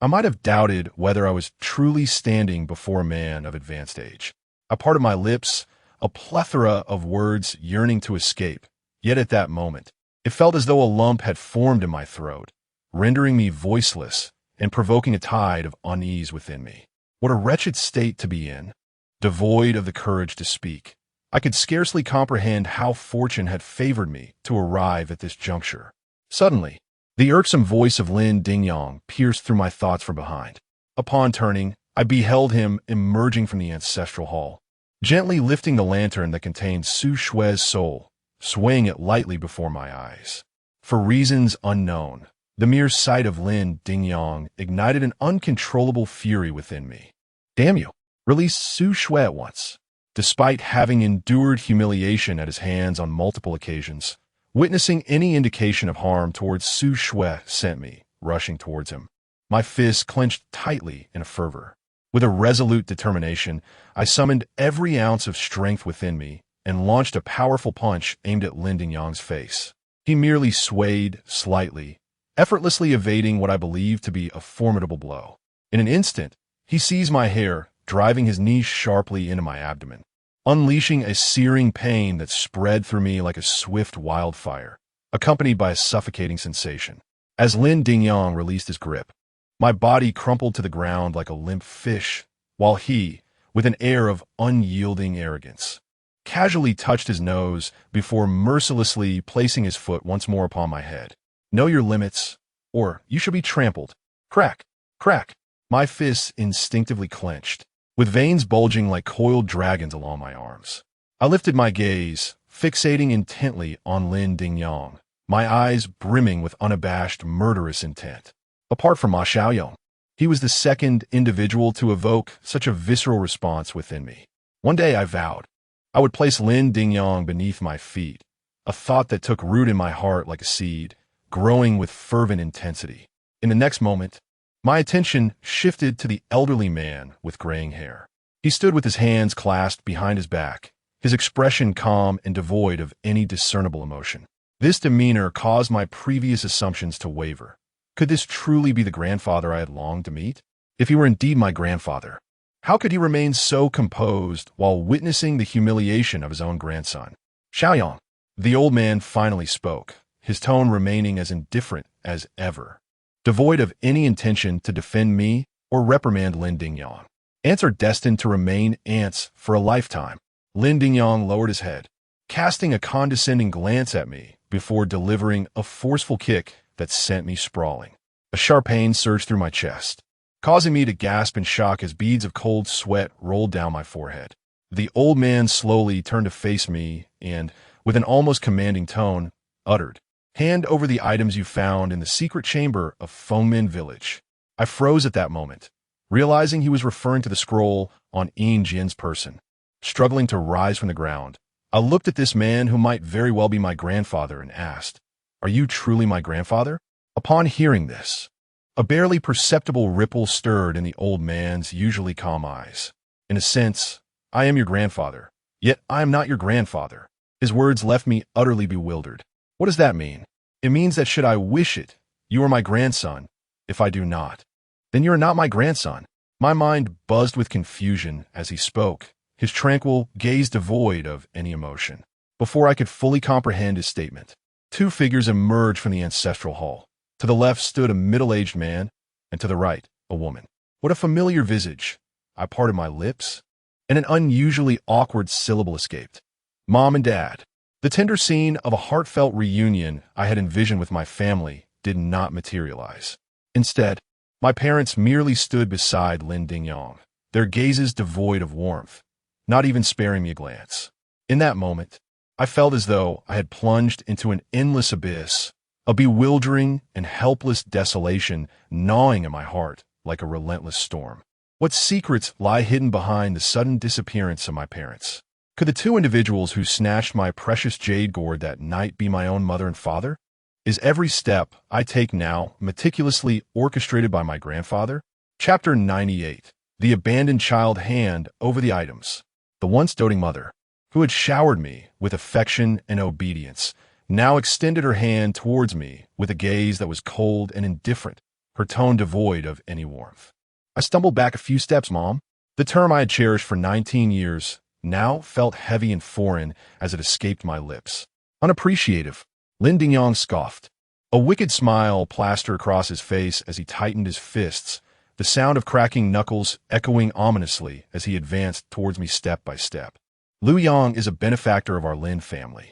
I might have doubted whether I was truly standing before a man of advanced age. I parted my lips, a plethora of words yearning to escape, yet at that moment, it felt as though a lump had formed in my throat, rendering me voiceless and provoking a tide of unease within me. What a wretched state to be in, devoid of the courage to speak. I could scarcely comprehend how fortune had favored me to arrive at this juncture. Suddenly, the irksome voice of Lin Dingyong pierced through my thoughts from behind. Upon turning, I beheld him emerging from the ancestral hall, gently lifting the lantern that contained Su Shue's soul, swaying it lightly before my eyes. For reasons unknown, the mere sight of Lin Dingyong ignited an uncontrollable fury within me. Damn you! Release Su Shue at once. Despite having endured humiliation at his hands on multiple occasions, witnessing any indication of harm towards Su Shue sent me, rushing towards him. My fists clenched tightly in a fervor. With a resolute determination, I summoned every ounce of strength within me and launched a powerful punch aimed at Lin Dingyong's face. He merely swayed slightly, effortlessly evading what I believed to be a formidable blow. In an instant, he seized my hair, driving his knees sharply into my abdomen, unleashing a searing pain that spread through me like a swift wildfire, accompanied by a suffocating sensation. As Lin Dingyong released his grip, my body crumpled to the ground like a limp fish, while he, with an air of unyielding arrogance, casually touched his nose before mercilessly placing his foot once more upon my head. Know your limits, or you shall be trampled. Crack, crack. My fists instinctively clenched, with veins bulging like coiled dragons along my arms. I lifted my gaze, fixating intently on Lin Dingyong, my eyes brimming with unabashed, murderous intent. Apart from Ma Xiaoyong, He was the second individual to evoke such a visceral response within me. One day I vowed I would place Lin Dingyong beneath my feet, a thought that took root in my heart like a seed, growing with fervent intensity. In the next moment, my attention shifted to the elderly man with graying hair. He stood with his hands clasped behind his back, his expression calm and devoid of any discernible emotion. This demeanor caused my previous assumptions to waver. Could this truly be the grandfather I had longed to meet? If he were indeed my grandfather, how could he remain so composed while witnessing the humiliation of his own grandson? Xiaoyang, the old man finally spoke, his tone remaining as indifferent as ever, devoid of any intention to defend me or reprimand Lin Dingyong. Ants are destined to remain ants for a lifetime. Lin Dingyong lowered his head, casting a condescending glance at me before delivering a forceful kick that sent me sprawling. A sharp pain surged through my chest, causing me to gasp in shock as beads of cold sweat rolled down my forehead. The old man slowly turned to face me and, with an almost commanding tone, uttered, "Hand over the items you found in the secret chamber of Fengmin Village." I froze at that moment, realizing he was referring to the scroll on Yin Jin's person. Struggling to rise from the ground, I looked at this man who might very well be my grandfather and asked, "Are you truly my grandfather?" Upon hearing this, a barely perceptible ripple stirred in the old man's usually calm eyes. "In a sense, I am your grandfather, yet I am not your grandfather." His words left me utterly bewildered. What does that mean? It means that should I wish it, you are my grandson. If I do not, then you are not my grandson. My mind buzzed with confusion as he spoke, his tranquil gaze devoid of any emotion. Before I could fully comprehend his statement, two figures emerged from the ancestral hall. To the left stood a middle-aged man, and to the right, a woman. What a familiar visage! I parted my lips, and an unusually awkward syllable escaped. Mom and Dad. The tender scene of a heartfelt reunion I had envisioned with my family did not materialize. Instead, my parents merely stood beside Lin Dingyong, their gazes devoid of warmth, not even sparing me a glance. In that moment, I felt as though I had plunged into an endless abyss, a bewildering and helpless desolation gnawing at my heart like a relentless storm. What secrets lie hidden behind the sudden disappearance of my parents? Could the two individuals who snatched my precious jade gourd that night be my own mother and father? Is every step I take now meticulously orchestrated by my grandfather? Chapter 98. The abandoned child hand over the items. The once doting mother, who had showered me with affection and obedience, now extended her hand towards me with a gaze that was cold and indifferent, her tone devoid of any warmth. I stumbled back a few steps, Mom. The term I had cherished for 19 years now felt heavy and foreign as it escaped my lips. Unappreciative, Lin Dingyong scoffed. A wicked smile plastered across his face as he tightened his fists, the sound of cracking knuckles echoing ominously as he advanced towards me step by step. Liu Yang is a benefactor of our Lin family.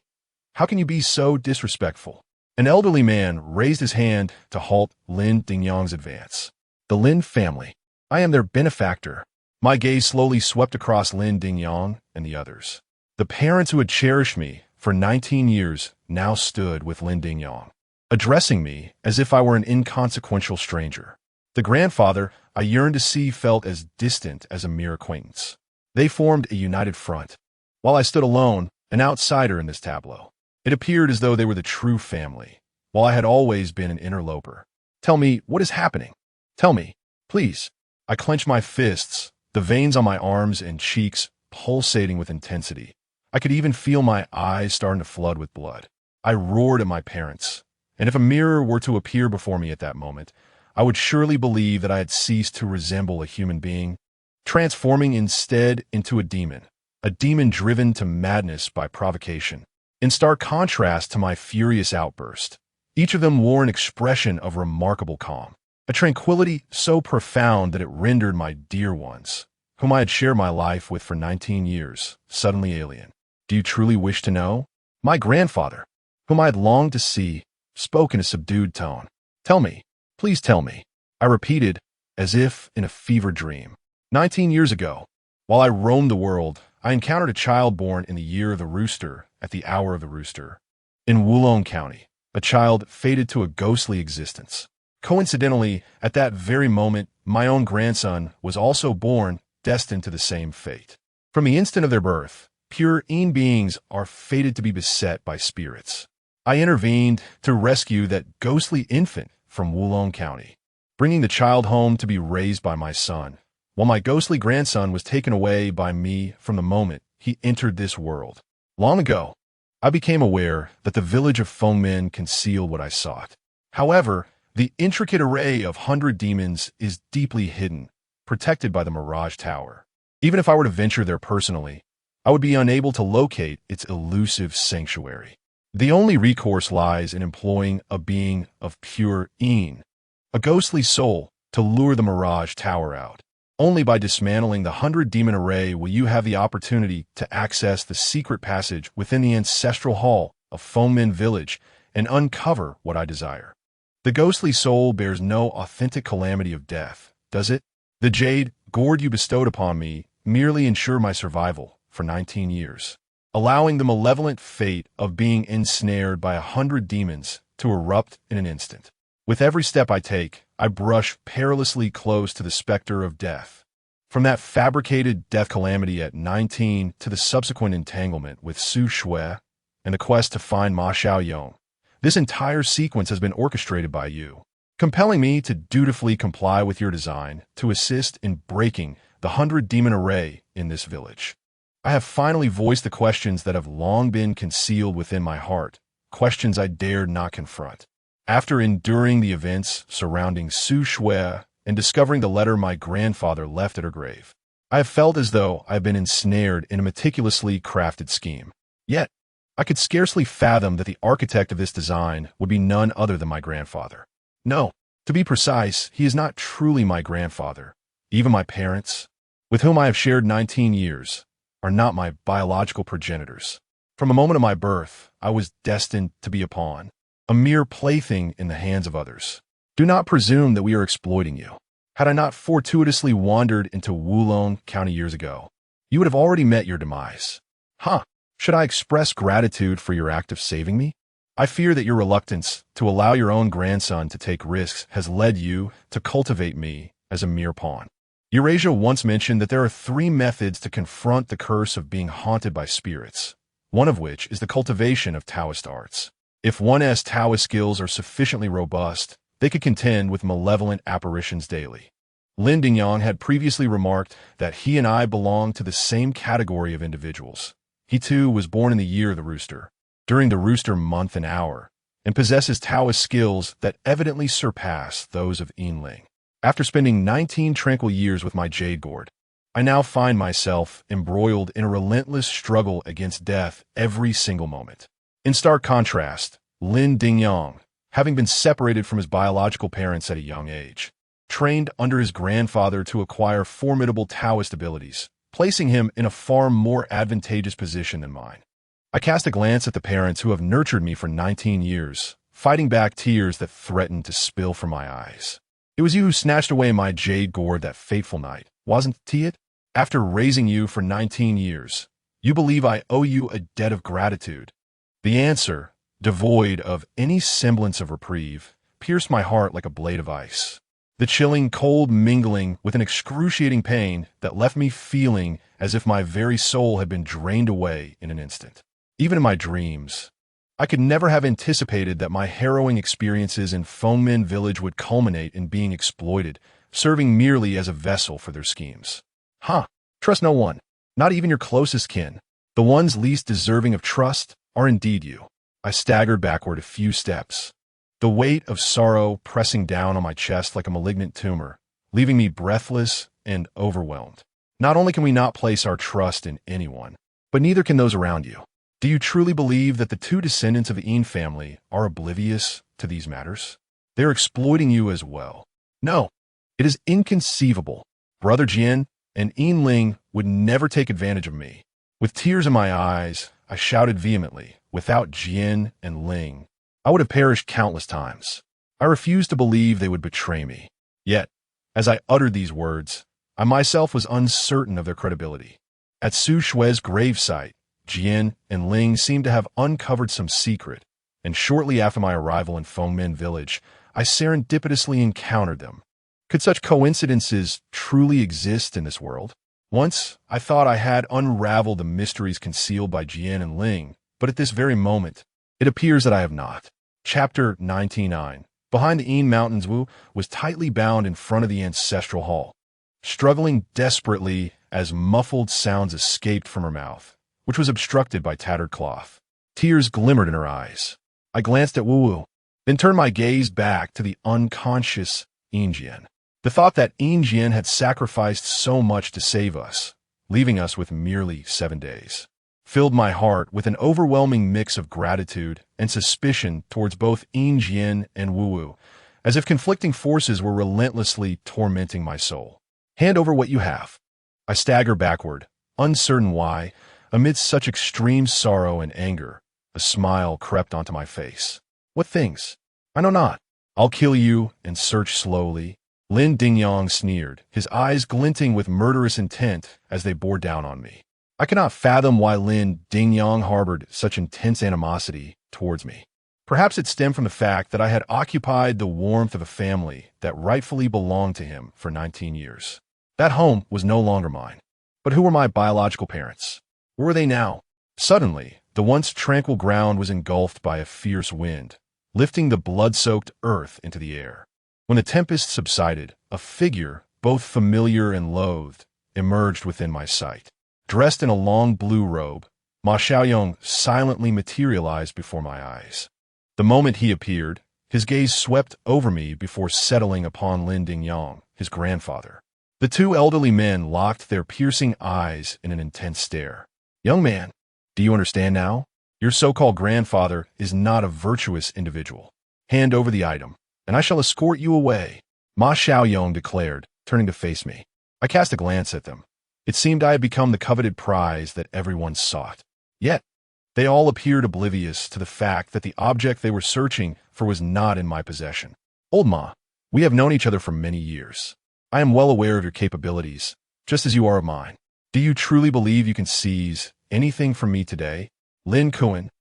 How can you be so disrespectful? An elderly man raised his hand to halt Lin Dingyong's advance. The Lin family. I am their benefactor. My gaze slowly swept across Lin Dingyong and the others. The parents who had cherished me for 19 years now stood with Lin Dingyong, addressing me as if I were an inconsequential stranger. The grandfather I yearned to see felt as distant as a mere acquaintance. They formed a united front, while I stood alone, an outsider in this tableau. It appeared as though they were the true family, while I had always been an interloper. Tell me, what is happening? Tell me, please. I clenched my fists, the veins on my arms and cheeks pulsating with intensity. I could even feel my eyes starting to flood with blood. I roared at my parents, and if a mirror were to appear before me at that moment, I would surely believe that I had ceased to resemble a human being, transforming instead into a demon driven to madness by provocation. In stark contrast to my furious outburst, each of them wore an expression of remarkable calm, a tranquility so profound that it rendered my dear ones, whom I had shared my life with for 19 years, suddenly alien. Do you truly wish to know? My grandfather, whom I had longed to see, spoke in a subdued tone. Tell me, please tell me, I repeated, as if in a fever dream. 19 years ago, while I roamed the world, I encountered a child born in the year of the rooster at the hour of the rooster. In Wulong County, a child fated to a ghostly existence. Coincidentally, at that very moment, my own grandson was also born, destined to the same fate. From the instant of their birth, pure Een beings are fated to be beset by spirits. I intervened to rescue that ghostly infant from Wulong County, bringing the child home to be raised by my son, while my ghostly grandson was taken away by me from the moment he entered this world. Long ago, I became aware that the village of Fengmen concealed what I sought. However, the intricate array of 100 demons is deeply hidden, protected by the Mirage Tower. Even if I were to venture there personally, I would be unable to locate its elusive sanctuary. The only recourse lies in employing a being of pure Een, a ghostly soul, to lure the Mirage Tower out. Only by dismantling the 100-demon array will you have the opportunity to access the secret passage within the ancestral hall of Fengmen Village and uncover what I desire. The ghostly soul bears no authentic calamity of death, does it? The jade, gourd you bestowed upon me merely ensure my survival for 19 years, allowing the malevolent fate of being ensnared by 100 demons to erupt in an instant. With every step I take, I brush perilously close to the specter of death. From that fabricated death calamity at 19 to the subsequent entanglement with Su Shui and the quest to find Ma Xiaoyong, this entire sequence has been orchestrated by you, compelling me to dutifully comply with your design to assist in breaking the 100-demon array in this village. I have finally voiced the questions that have long been concealed within my heart, questions I dared not confront. After enduring the events surrounding Su Shui and discovering the letter my grandfather left at her grave, I have felt as though I have been ensnared in a meticulously crafted scheme. Yet, I could scarcely fathom that the architect of this design would be none other than my grandfather. No, to be precise, he is not truly my grandfather. Even my parents, with whom I have shared 19 years, are not my biological progenitors. From the moment of my birth, I was destined to be a pawn, a mere plaything in the hands of others. Do not presume that we are exploiting you. Had I not fortuitously wandered into Wulong County years ago, you would have already met your demise. Should I express gratitude for your act of saving me? I fear that your reluctance to allow your own grandson to take risks has led you to cultivate me as a mere pawn. Eurasia once mentioned that there are 3 methods to confront the curse of being haunted by spirits, one of which is the cultivation of Taoist arts. If one's Taoist skills are sufficiently robust, they could contend with malevolent apparitions daily. Lin Dingyang had previously remarked that he and I belong to the same category of individuals. He too was born in the year of the rooster, during the rooster month and hour, and possesses Taoist skills that evidently surpass those of Yinling. After spending 19 tranquil years with my jade gourd, I now find myself embroiled in a relentless struggle against death every single moment. In stark contrast, Lin Dingyang, having been separated from his biological parents at a young age, trained under his grandfather to acquire formidable Taoist abilities, placing him in a far more advantageous position than mine. I cast a glance at the parents who have nurtured me for 19 years, fighting back tears that threatened to spill from my eyes. It was you who snatched away my jade gourd that fateful night, wasn't it? After raising you for 19 years, you believe I owe you a debt of gratitude. The answer, devoid of any semblance of reprieve, pierced my heart like a blade of ice. The chilling cold mingling with an excruciating pain that left me feeling as if my very soul had been drained away in an instant. Even in my dreams, I could never have anticipated that my harrowing experiences in Fengmen Village would culminate in being exploited, serving merely as a vessel for their schemes. Trust no one, not even your closest kin. The ones least deserving of trust are indeed you. I staggered backward a few steps, the weight of sorrow pressing down on my chest like a malignant tumor, leaving me breathless and overwhelmed. Not only can we not place our trust in anyone, but neither can those around you. Do you truly believe that the 2 descendants of the Een family are oblivious to these matters? They're exploiting you as well. No, it is inconceivable. Brother Jian and Een Ling would never take advantage of me. With tears in my eyes, I shouted vehemently, without Jian and Ling, I would have perished countless times. I refused to believe they would betray me. Yet, as I uttered these words, I myself was uncertain of their credibility. At Su Shui's gravesite, Jian and Ling seemed to have uncovered some secret, and shortly after my arrival in Fengmen Village, I serendipitously encountered them. Could such coincidences truly exist in this world? Once, I thought I had unraveled the mysteries concealed by Jian and Ling, but at this very moment, it appears that I have not. Chapter 99. Behind the Yin Mountains, Wu was tightly bound in front of the ancestral hall, struggling desperately as muffled sounds escaped from her mouth, which was obstructed by tattered cloth. Tears glimmered in her eyes. I glanced at Wu, then turned my gaze back to the unconscious Yin Jian. The thought that Yin Jian had sacrificed so much to save us, leaving us with merely 7 days, filled my heart with an overwhelming mix of gratitude and suspicion towards both Yin Jian and Wu, as if conflicting forces were relentlessly tormenting my soul. Hand over what you have. I stagger backward, uncertain why. Amidst such extreme sorrow and anger, a smile crept onto my face. What things? I know not. I'll kill you and search slowly. Lin Dingyang sneered, his eyes glinting with murderous intent as they bore down on me. I cannot fathom why Lin Dingyang harbored such intense animosity towards me. Perhaps it stemmed from the fact that I had occupied the warmth of a family that rightfully belonged to him for 19 years. That home was no longer mine. But who were my biological parents? Where were they now? Suddenly, the once tranquil ground was engulfed by a fierce wind, lifting the blood-soaked earth into the air. When the tempest subsided, a figure, both familiar and loathed, emerged within my sight. Dressed in a long blue robe, Ma Xiaoyong silently materialized before my eyes. The moment he appeared, his gaze swept over me before settling upon Lin Dingyang, his grandfather. The two elderly men locked their piercing eyes in an intense stare. Young man, do you understand now? Your so-called grandfather is not a virtuous individual. Hand over the item, and I shall escort you away, Ma Xiaoyong declared, turning to face me. I cast a glance at them. It seemed I had become the coveted prize that everyone sought. Yet, they all appeared oblivious to the fact that the object they were searching for was not in my possession. Old Ma, we have known each other for many years. I am well aware of your capabilities, just as you are of mine. Do you truly believe you can seize anything from me today? Lin Kuan,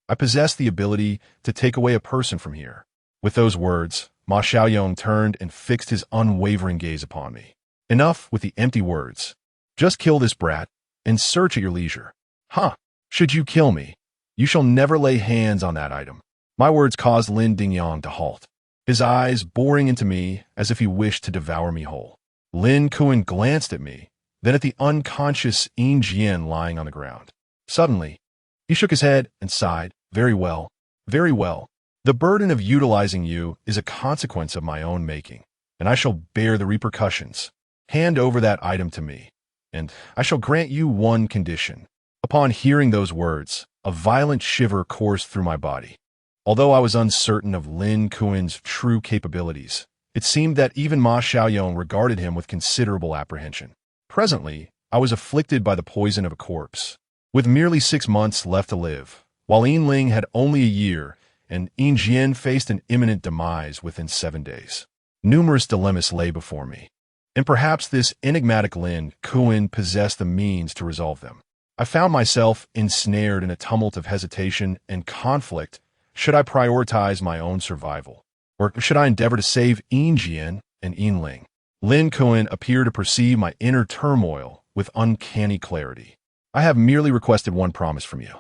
I possess the ability to take away a person from here. With those words, Ma Xiaoyong turned and fixed his unwavering gaze upon me. Enough with the empty words. Just kill this brat and search at your leisure. Huh. Should you kill me, you shall never lay hands on that item. My words caused Lin Dingyang to halt, his eyes boring into me as if he wished to devour me whole. Lin Kuan glanced at me, then at the unconscious Yin Jian lying on the ground. Suddenly, he shook his head and sighed. Very well, very well. The burden of utilizing you is a consequence of my own making, and I shall bear the repercussions. Hand over that item to me, and I shall grant you one condition. Upon hearing those words, a violent shiver coursed through my body. Although I was uncertain of Lin Kuan's true capabilities, it seemed that even Ma Xiaoyong regarded him with considerable apprehension. Presently, I was afflicted by the poison of a corpse. With merely 6 months left to live, while Yin Ling had only a year, and Yin Jian faced an imminent demise within 7 days. Numerous dilemmas lay before me, and perhaps this enigmatic Lin Kuan possessed the means to resolve them. I found myself ensnared in a tumult of hesitation and conflict. Should I prioritize my own survival, or should I endeavor to save Yin Jian and Yin Ling? Lin Kuan appeared to perceive my inner turmoil with uncanny clarity. I have merely requested one promise from you.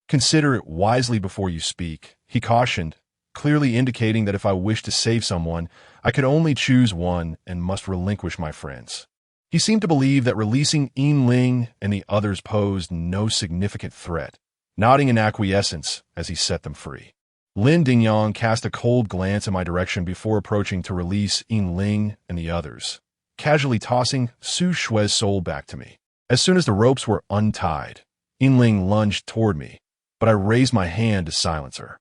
Consider it wisely before you speak, he cautioned, clearly indicating that if I wished to save someone, I could only choose one and must relinquish my friends. He seemed to believe that releasing Yin Ling and the others posed no significant threat, nodding in acquiescence as he set them free. Lin Dingyang cast a cold glance in my direction before approaching to release Yin Ling and the others, casually tossing Su Shui's soul back to me. As soon as the ropes were untied, Yin Ling lunged toward me, but I raised my hand to silence her.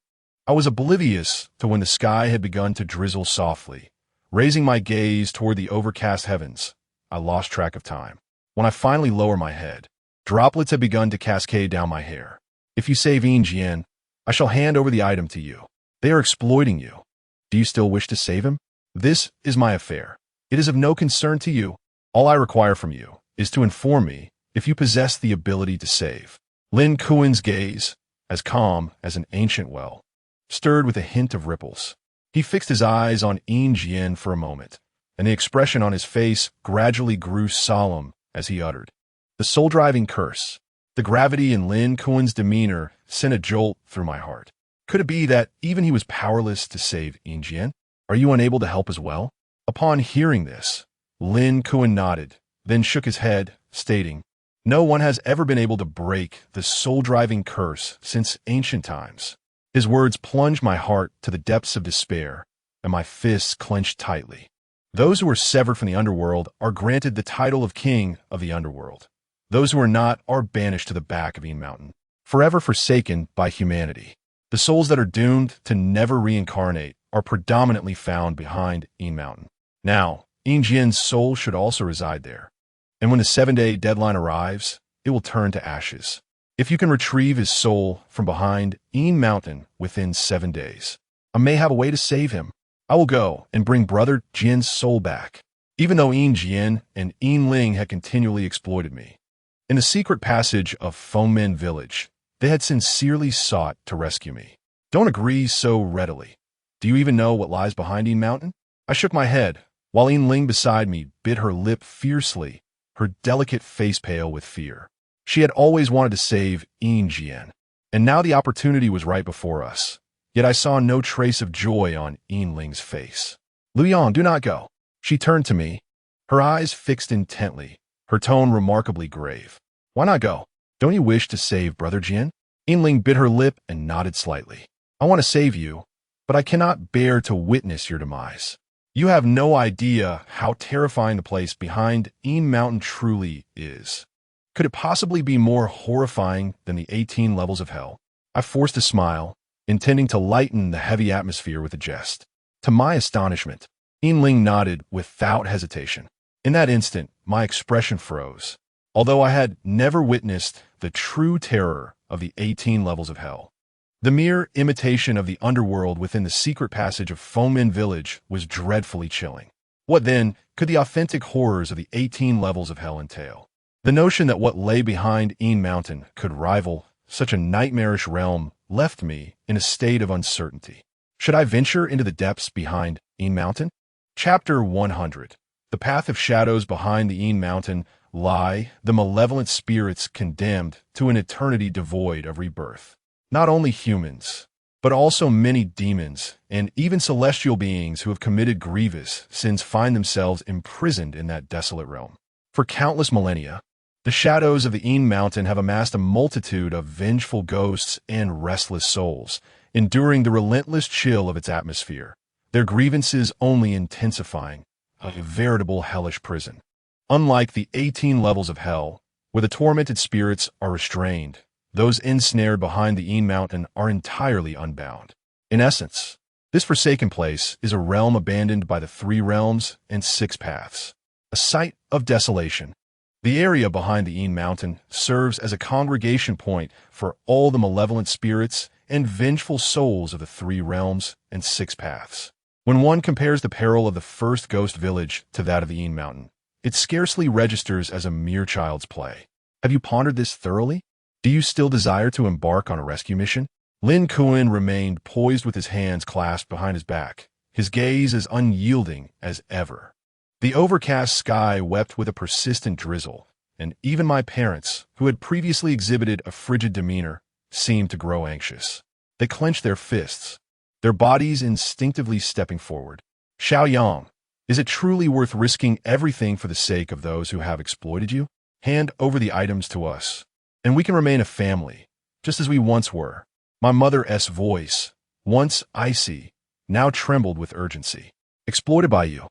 I was oblivious to when the sky had begun to drizzle softly. Raising my gaze toward the overcast heavens, I lost track of time. When I finally lowered my head, droplets had begun to cascade down my hair. If you save Yin Jian, I shall hand over the item to you. They are exploiting you. Do you still wish to save him? This is my affair. It is of no concern to you. All I require from you is to inform me if you possess the ability to save. Lin Kuan's gaze, as calm as an ancient well, stirred with a hint of ripples. He fixed his eyes on Yin Jian for a moment, and the expression on his face gradually grew solemn as he uttered, "The soul-driving curse." The gravity in Lin Kuan's demeanor sent a jolt through my heart. Could it be that even he was powerless to save Yin Jian? "Are you unable to help as well?" Upon hearing this, Lin Kuan nodded, then shook his head, stating, "No one has ever been able to break the soul-driving curse since ancient times." His words plunged my heart to the depths of despair, and my fists clenched tightly. Those who are severed from the underworld are granted the title of king of the underworld. Those who are not are banished to the back of Yin Mountain, forever forsaken by humanity. The souls that are doomed to never reincarnate are predominantly found behind Yin Mountain. Now, Yin Jian's soul should also reside there, and when the 7-day deadline arrives, it will turn to ashes. If you can retrieve his soul from behind Yin Mountain within 7 days, I may have a way to save him. I will go and bring Brother Jian's soul back, even though Yin Jian and Yin Ling had continually exploited me. In the secret passage of Fengmen Village, they had sincerely sought to rescue me. Don't agree so readily. Do you even know what lies behind Yin Mountain? I shook my head, while Yin Ling beside me bit her lip fiercely, her delicate face pale with fear. She had always wanted to save Yin Jian, and now the opportunity was right before us. Yet I saw no trace of joy on Yin Ling's face. "Luoyang, do not go." She turned to me, her eyes fixed intently, her tone remarkably grave. "Why not go? Don't you wish to save Brother Jian?" Yin Ling bit her lip and nodded slightly. "I want to save you, but I cannot bear to witness your demise. You have no idea how terrifying the place behind Yin Mountain truly is. Could it possibly be more horrifying than the 18 levels of hell?" I forced a smile, intending to lighten the heavy atmosphere with a jest. To my astonishment, Yin Ling nodded without hesitation. In that instant, my expression froze. Although I had never witnessed the true terror of the 18 levels of hell, the mere imitation of the underworld within the secret passage of Fengmen Village was dreadfully chilling. What then could the authentic horrors of the 18 levels of hell entail? The notion that what lay behind Yin Mountain could rival such a nightmarish realm left me in a state of uncertainty. Should I venture into the depths behind Yin Mountain? Chapter 100. The path of shadows behind the Yin Mountain lie the malevolent spirits condemned to an eternity devoid of rebirth. Not only humans, but also many demons and even celestial beings who have committed grievous sins find themselves imprisoned in that desolate realm. For countless millennia, the shadows of the Yin Mountain have amassed a multitude of vengeful ghosts and restless souls, enduring the relentless chill of its atmosphere, their grievances only intensifying a veritable hellish prison. Unlike the 18 levels of hell, where the tormented spirits are restrained, those ensnared behind the Yin Mountain are entirely unbound. In essence, this forsaken place is a realm abandoned by the 3 realms and 6 paths, a site of desolation. The area behind the Yin Mountain serves as a congregation point for all the malevolent spirits and vengeful souls of the 3 realms and 6 paths. When one compares the peril of the first ghost village to that of the Yin Mountain, it scarcely registers as a mere child's play. Have you pondered this thoroughly? Do you still desire to embark on a rescue mission? Lin Kuan remained poised with his hands clasped behind his back, his gaze as unyielding as ever. The overcast sky wept with a persistent drizzle, and even my parents, who had previously exhibited a frigid demeanor, seemed to grow anxious. They clenched their fists, their bodies instinctively stepping forward. "Xiaoyang, is it truly worth risking everything for the sake of those who have exploited you? Hand over the items to us, and we can remain a family, just as we once were." My mother's voice, once icy, now trembled with urgency. "Exploited by you?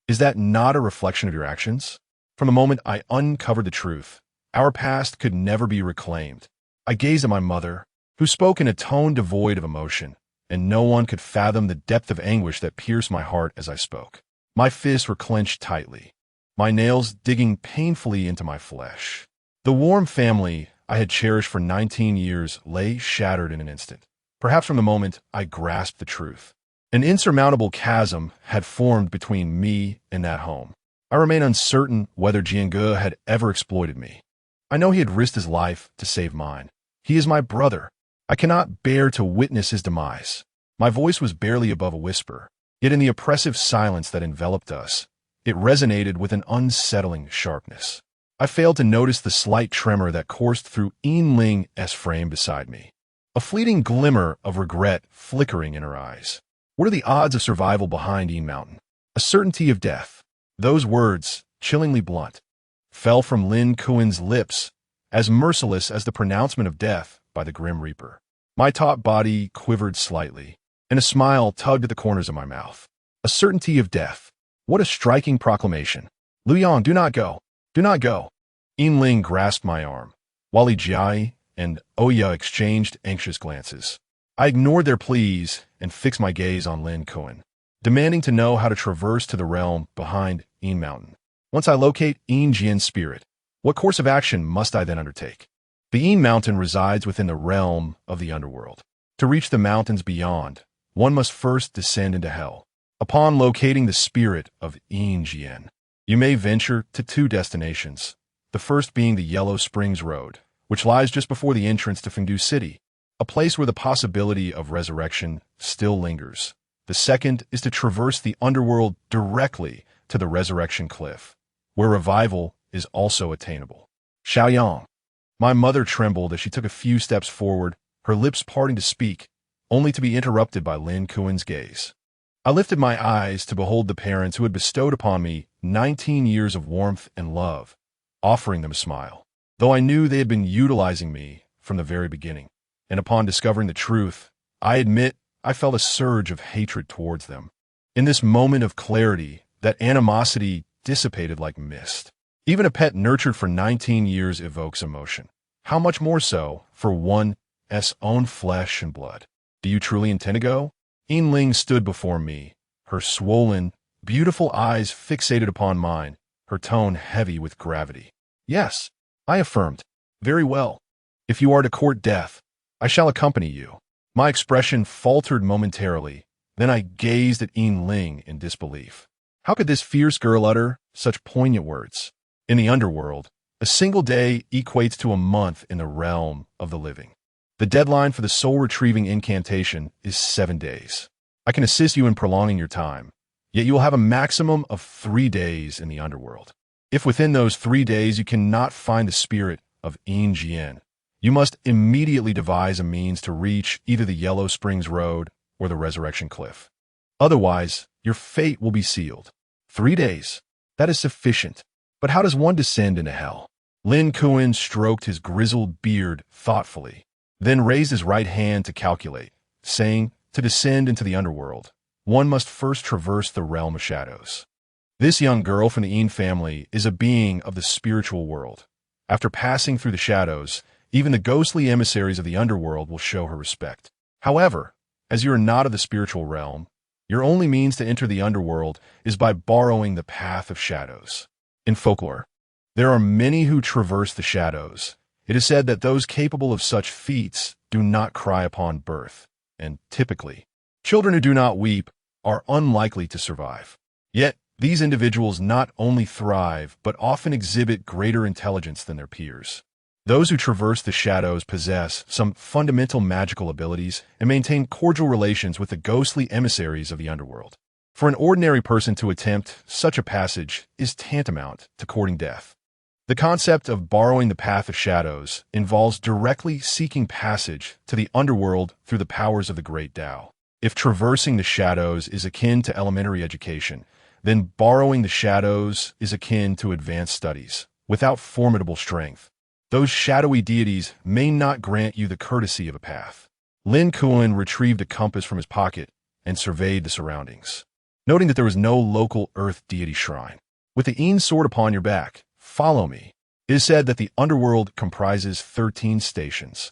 Is that not a reflection of your actions?" From the moment I uncovered the truth, our past could never be reclaimed. I gazed at my mother, who spoke in a tone devoid of emotion, and no one could fathom the depth of anguish that pierced my heart as I spoke. My fists were clenched tightly, my nails digging painfully into my flesh. The warm family I had cherished for 19 years lay shattered in an instant. Perhaps from the moment I grasped the truth, an insurmountable chasm had formed between me and that home. I remain uncertain whether Jiange had ever exploited me. I know he had risked his life to save mine. He is my brother. I cannot bear to witness his demise. My voice was barely above a whisper, yet in the oppressive silence that enveloped us, it resonated with an unsettling sharpness. I failed to notice the slight tremor that coursed through Yin Ling's frame beside me, a fleeting glimmer of regret flickering in her eyes. What are the odds of survival behind Yin Mountain? A certainty of death. Those words, chillingly blunt, fell from Lin Kuan's lips, as merciless as the pronouncement of death by the Grim Reaper. My taut body quivered slightly, and a smile tugged at the corners of my mouth. A certainty of death. What a striking proclamation. Lu Yang, do not go. Do not go. Yin Ling grasped my arm, while Li Jiai and Oya exchanged anxious glances. I ignored their pleas and fixed my gaze on Lin Kuan, demanding to know how to traverse to the realm behind Yin Mountain. Once I locate Yin Jian's spirit, what course of action must I then undertake? The Yin Mountain resides within the realm of the underworld. To reach the mountains beyond, one must first descend into hell. Upon locating the spirit of Yin Jian, you may venture to two destinations, the first being the Yellow Springs Road, which lies just before the entrance to Fengdu City, a place where the possibility of resurrection still lingers. The second is to traverse the underworld directly to the Resurrection Cliff, where revival is also attainable. Xiaoyang. My mother trembled as she took a few steps forward, her lips parting to speak, only to be interrupted by Lin Kuan's gaze. I lifted my eyes to behold the parents who had bestowed upon me 19 years of warmth and love, offering them a smile, though I knew they had been utilizing me from the very beginning. And upon discovering the truth, I admit I felt a surge of hatred towards them. In this moment of clarity, that animosity dissipated like mist. Even a pet nurtured for 19 years evokes emotion. How much more so for one's own flesh and blood? Do you truly intend to go? Yin Ling stood before me, her swollen, beautiful eyes fixated upon mine, her tone heavy with gravity. Yes, I affirmed. Very well. If you are to court death, I shall accompany you. My expression faltered momentarily, then I gazed at Yin Ling in disbelief. How could this fierce girl utter such poignant words? In the underworld, a single day equates to a month in the realm of the living. The deadline for the soul-retrieving incantation is 7 days. I can assist you in prolonging your time, yet you will have a maximum of 3 days in the underworld. If within those 3 days you cannot find the spirit of Yin Jian, you must immediately devise a means to reach either the Yellow Springs Road or the Resurrection Cliff. Otherwise, your fate will be sealed. 3 days. That is sufficient. But how does one descend into hell? Lin Kuan stroked his grizzled beard thoughtfully, then raised his right hand to calculate, saying, to descend into the underworld, one must first traverse the realm of shadows. This young girl from the Yin family is a being of the spiritual world. After passing through the shadows, even the ghostly emissaries of the underworld will show her respect. However, as you are not of the spiritual realm, your only means to enter the underworld is by borrowing the path of shadows. In folklore, there are many who traverse the shadows. It is said that those capable of such feats do not cry upon birth, and typically, children who do not weep are unlikely to survive. Yet, these individuals not only thrive, but often exhibit greater intelligence than their peers. Those who traverse the shadows possess some fundamental magical abilities and maintain cordial relations with the ghostly emissaries of the underworld. For an ordinary person to attempt such a passage is tantamount to courting death. The concept of borrowing the path of shadows involves directly seeking passage to the underworld through the powers of the great Tao. If traversing the shadows is akin to elementary education, then borrowing the shadows is akin to advanced studies. Without formidable strength, those shadowy deities may not grant you the courtesy of a path. Lin Kuan retrieved a compass from his pocket and surveyed the surroundings, noting that there was no local earth deity shrine. With the Yin sword upon your back, follow me. It is said that the underworld comprises 13 stations,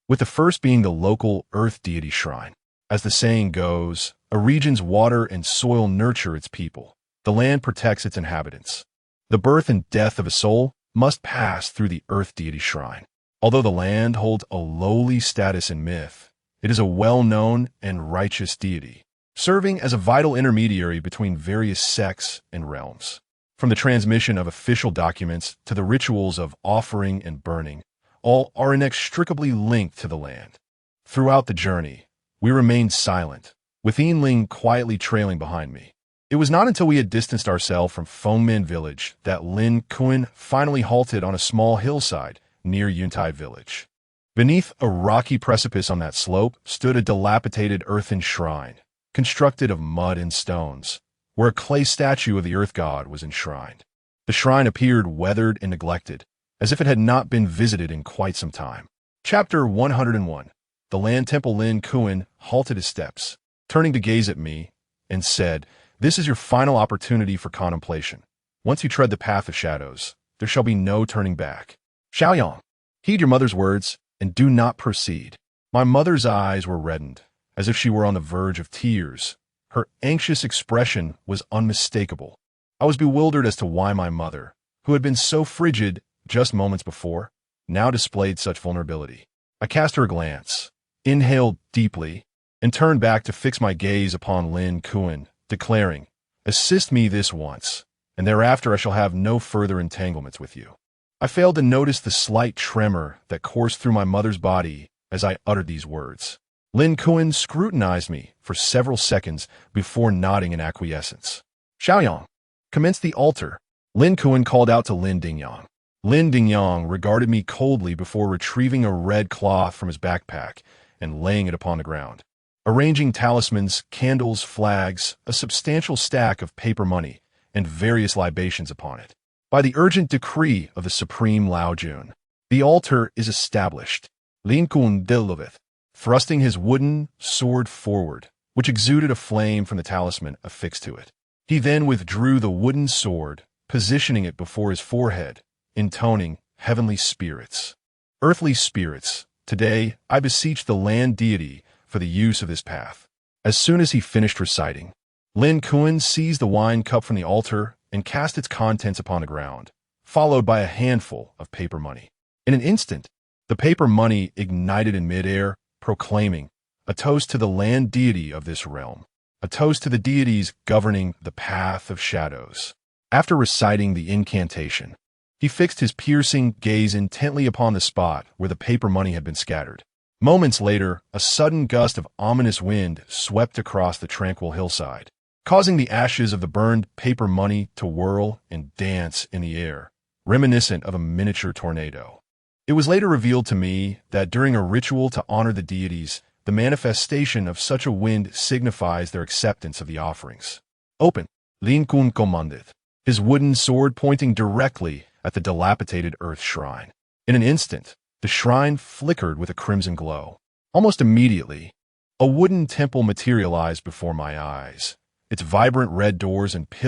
with the first being the local earth deity shrine. As the saying goes, a region's water and soil nurture its people. The land protects its inhabitants. The birth and death of a soul must pass through the earth deity shrine. Although the land holds a lowly status in myth, it is a well-known and righteous deity, serving as a vital intermediary between various sects and realms. From the transmission of official documents to the rituals of offering and burning, all are inextricably linked to the land. Throughout the journey, we remained silent, with Ling quietly trailing behind me. It was not until we had distanced ourselves from Fengmen village that Lin Kuan finally halted on a small hillside near Yuntai village. Beneath a rocky precipice on that slope stood a dilapidated earthen shrine, constructed of mud and stones, where a clay statue of the earth god was enshrined. The shrine appeared weathered and neglected, as if it had not been visited in quite some time. Chapter 101. The land temple. Lin Kuan halted his steps, turning to gaze at me, and said, "This is your final opportunity for contemplation. Once you tread the path of shadows, there shall be no turning back. Xiaoyang, heed your mother's words, and do not proceed." My mother's eyes were reddened, as if she were on the verge of tears. Her anxious expression was unmistakable. I was bewildered as to why my mother, who had been so frigid just moments before, now displayed such vulnerability. I cast her a glance, inhaled deeply, and turned back to fix my gaze upon Lin Kuan, declaring, "Assist me this once, and thereafter I shall have no further entanglements with you." I failed to notice the slight tremor that coursed through my mother's body as I uttered these words. Lin Kuan scrutinized me for several seconds before nodding in acquiescence. "Xiaoyang, commence the altar," Lin Kuan called out to Lin Dingyang. Lin Dingyang regarded me coldly before retrieving a red cloth from his backpack and laying it upon the ground. Arranging talismans, candles, flags, a substantial stack of paper money, and various libations upon it. By the urgent decree of the Supreme Lao Jun, the altar is established. Lin Kuan deloveth, thrusting his wooden sword forward, which exuded a flame from the talisman affixed to it. He then withdrew the wooden sword, positioning it before his forehead, intoning, "Heavenly spirits, earthly spirits, today I beseech the land deity for the use of this path." As soon as he finished reciting, Lin Kuan seized the wine cup from the altar and cast its contents upon the ground, followed by a handful of paper money. In an instant, the paper money ignited in midair, proclaiming, "A toast to the land deity of this realm, a toast to the deities governing the path of shadows." After reciting the incantation, he fixed his piercing gaze intently upon the spot where the paper money had been scattered. Moments later, a sudden gust of ominous wind swept across the tranquil hillside, causing the ashes of the burned paper money to whirl and dance in the air, reminiscent of a miniature tornado. It was later revealed to me that during a ritual to honor the deities, the manifestation of such a wind signifies their acceptance of the offerings. "Open," Lin Kuan commanded, his wooden sword pointing directly at the dilapidated earth shrine. In an instant, the shrine flickered with a crimson glow. Almost immediately, a wooden temple materialized before my eyes, its vibrant red doors and pillars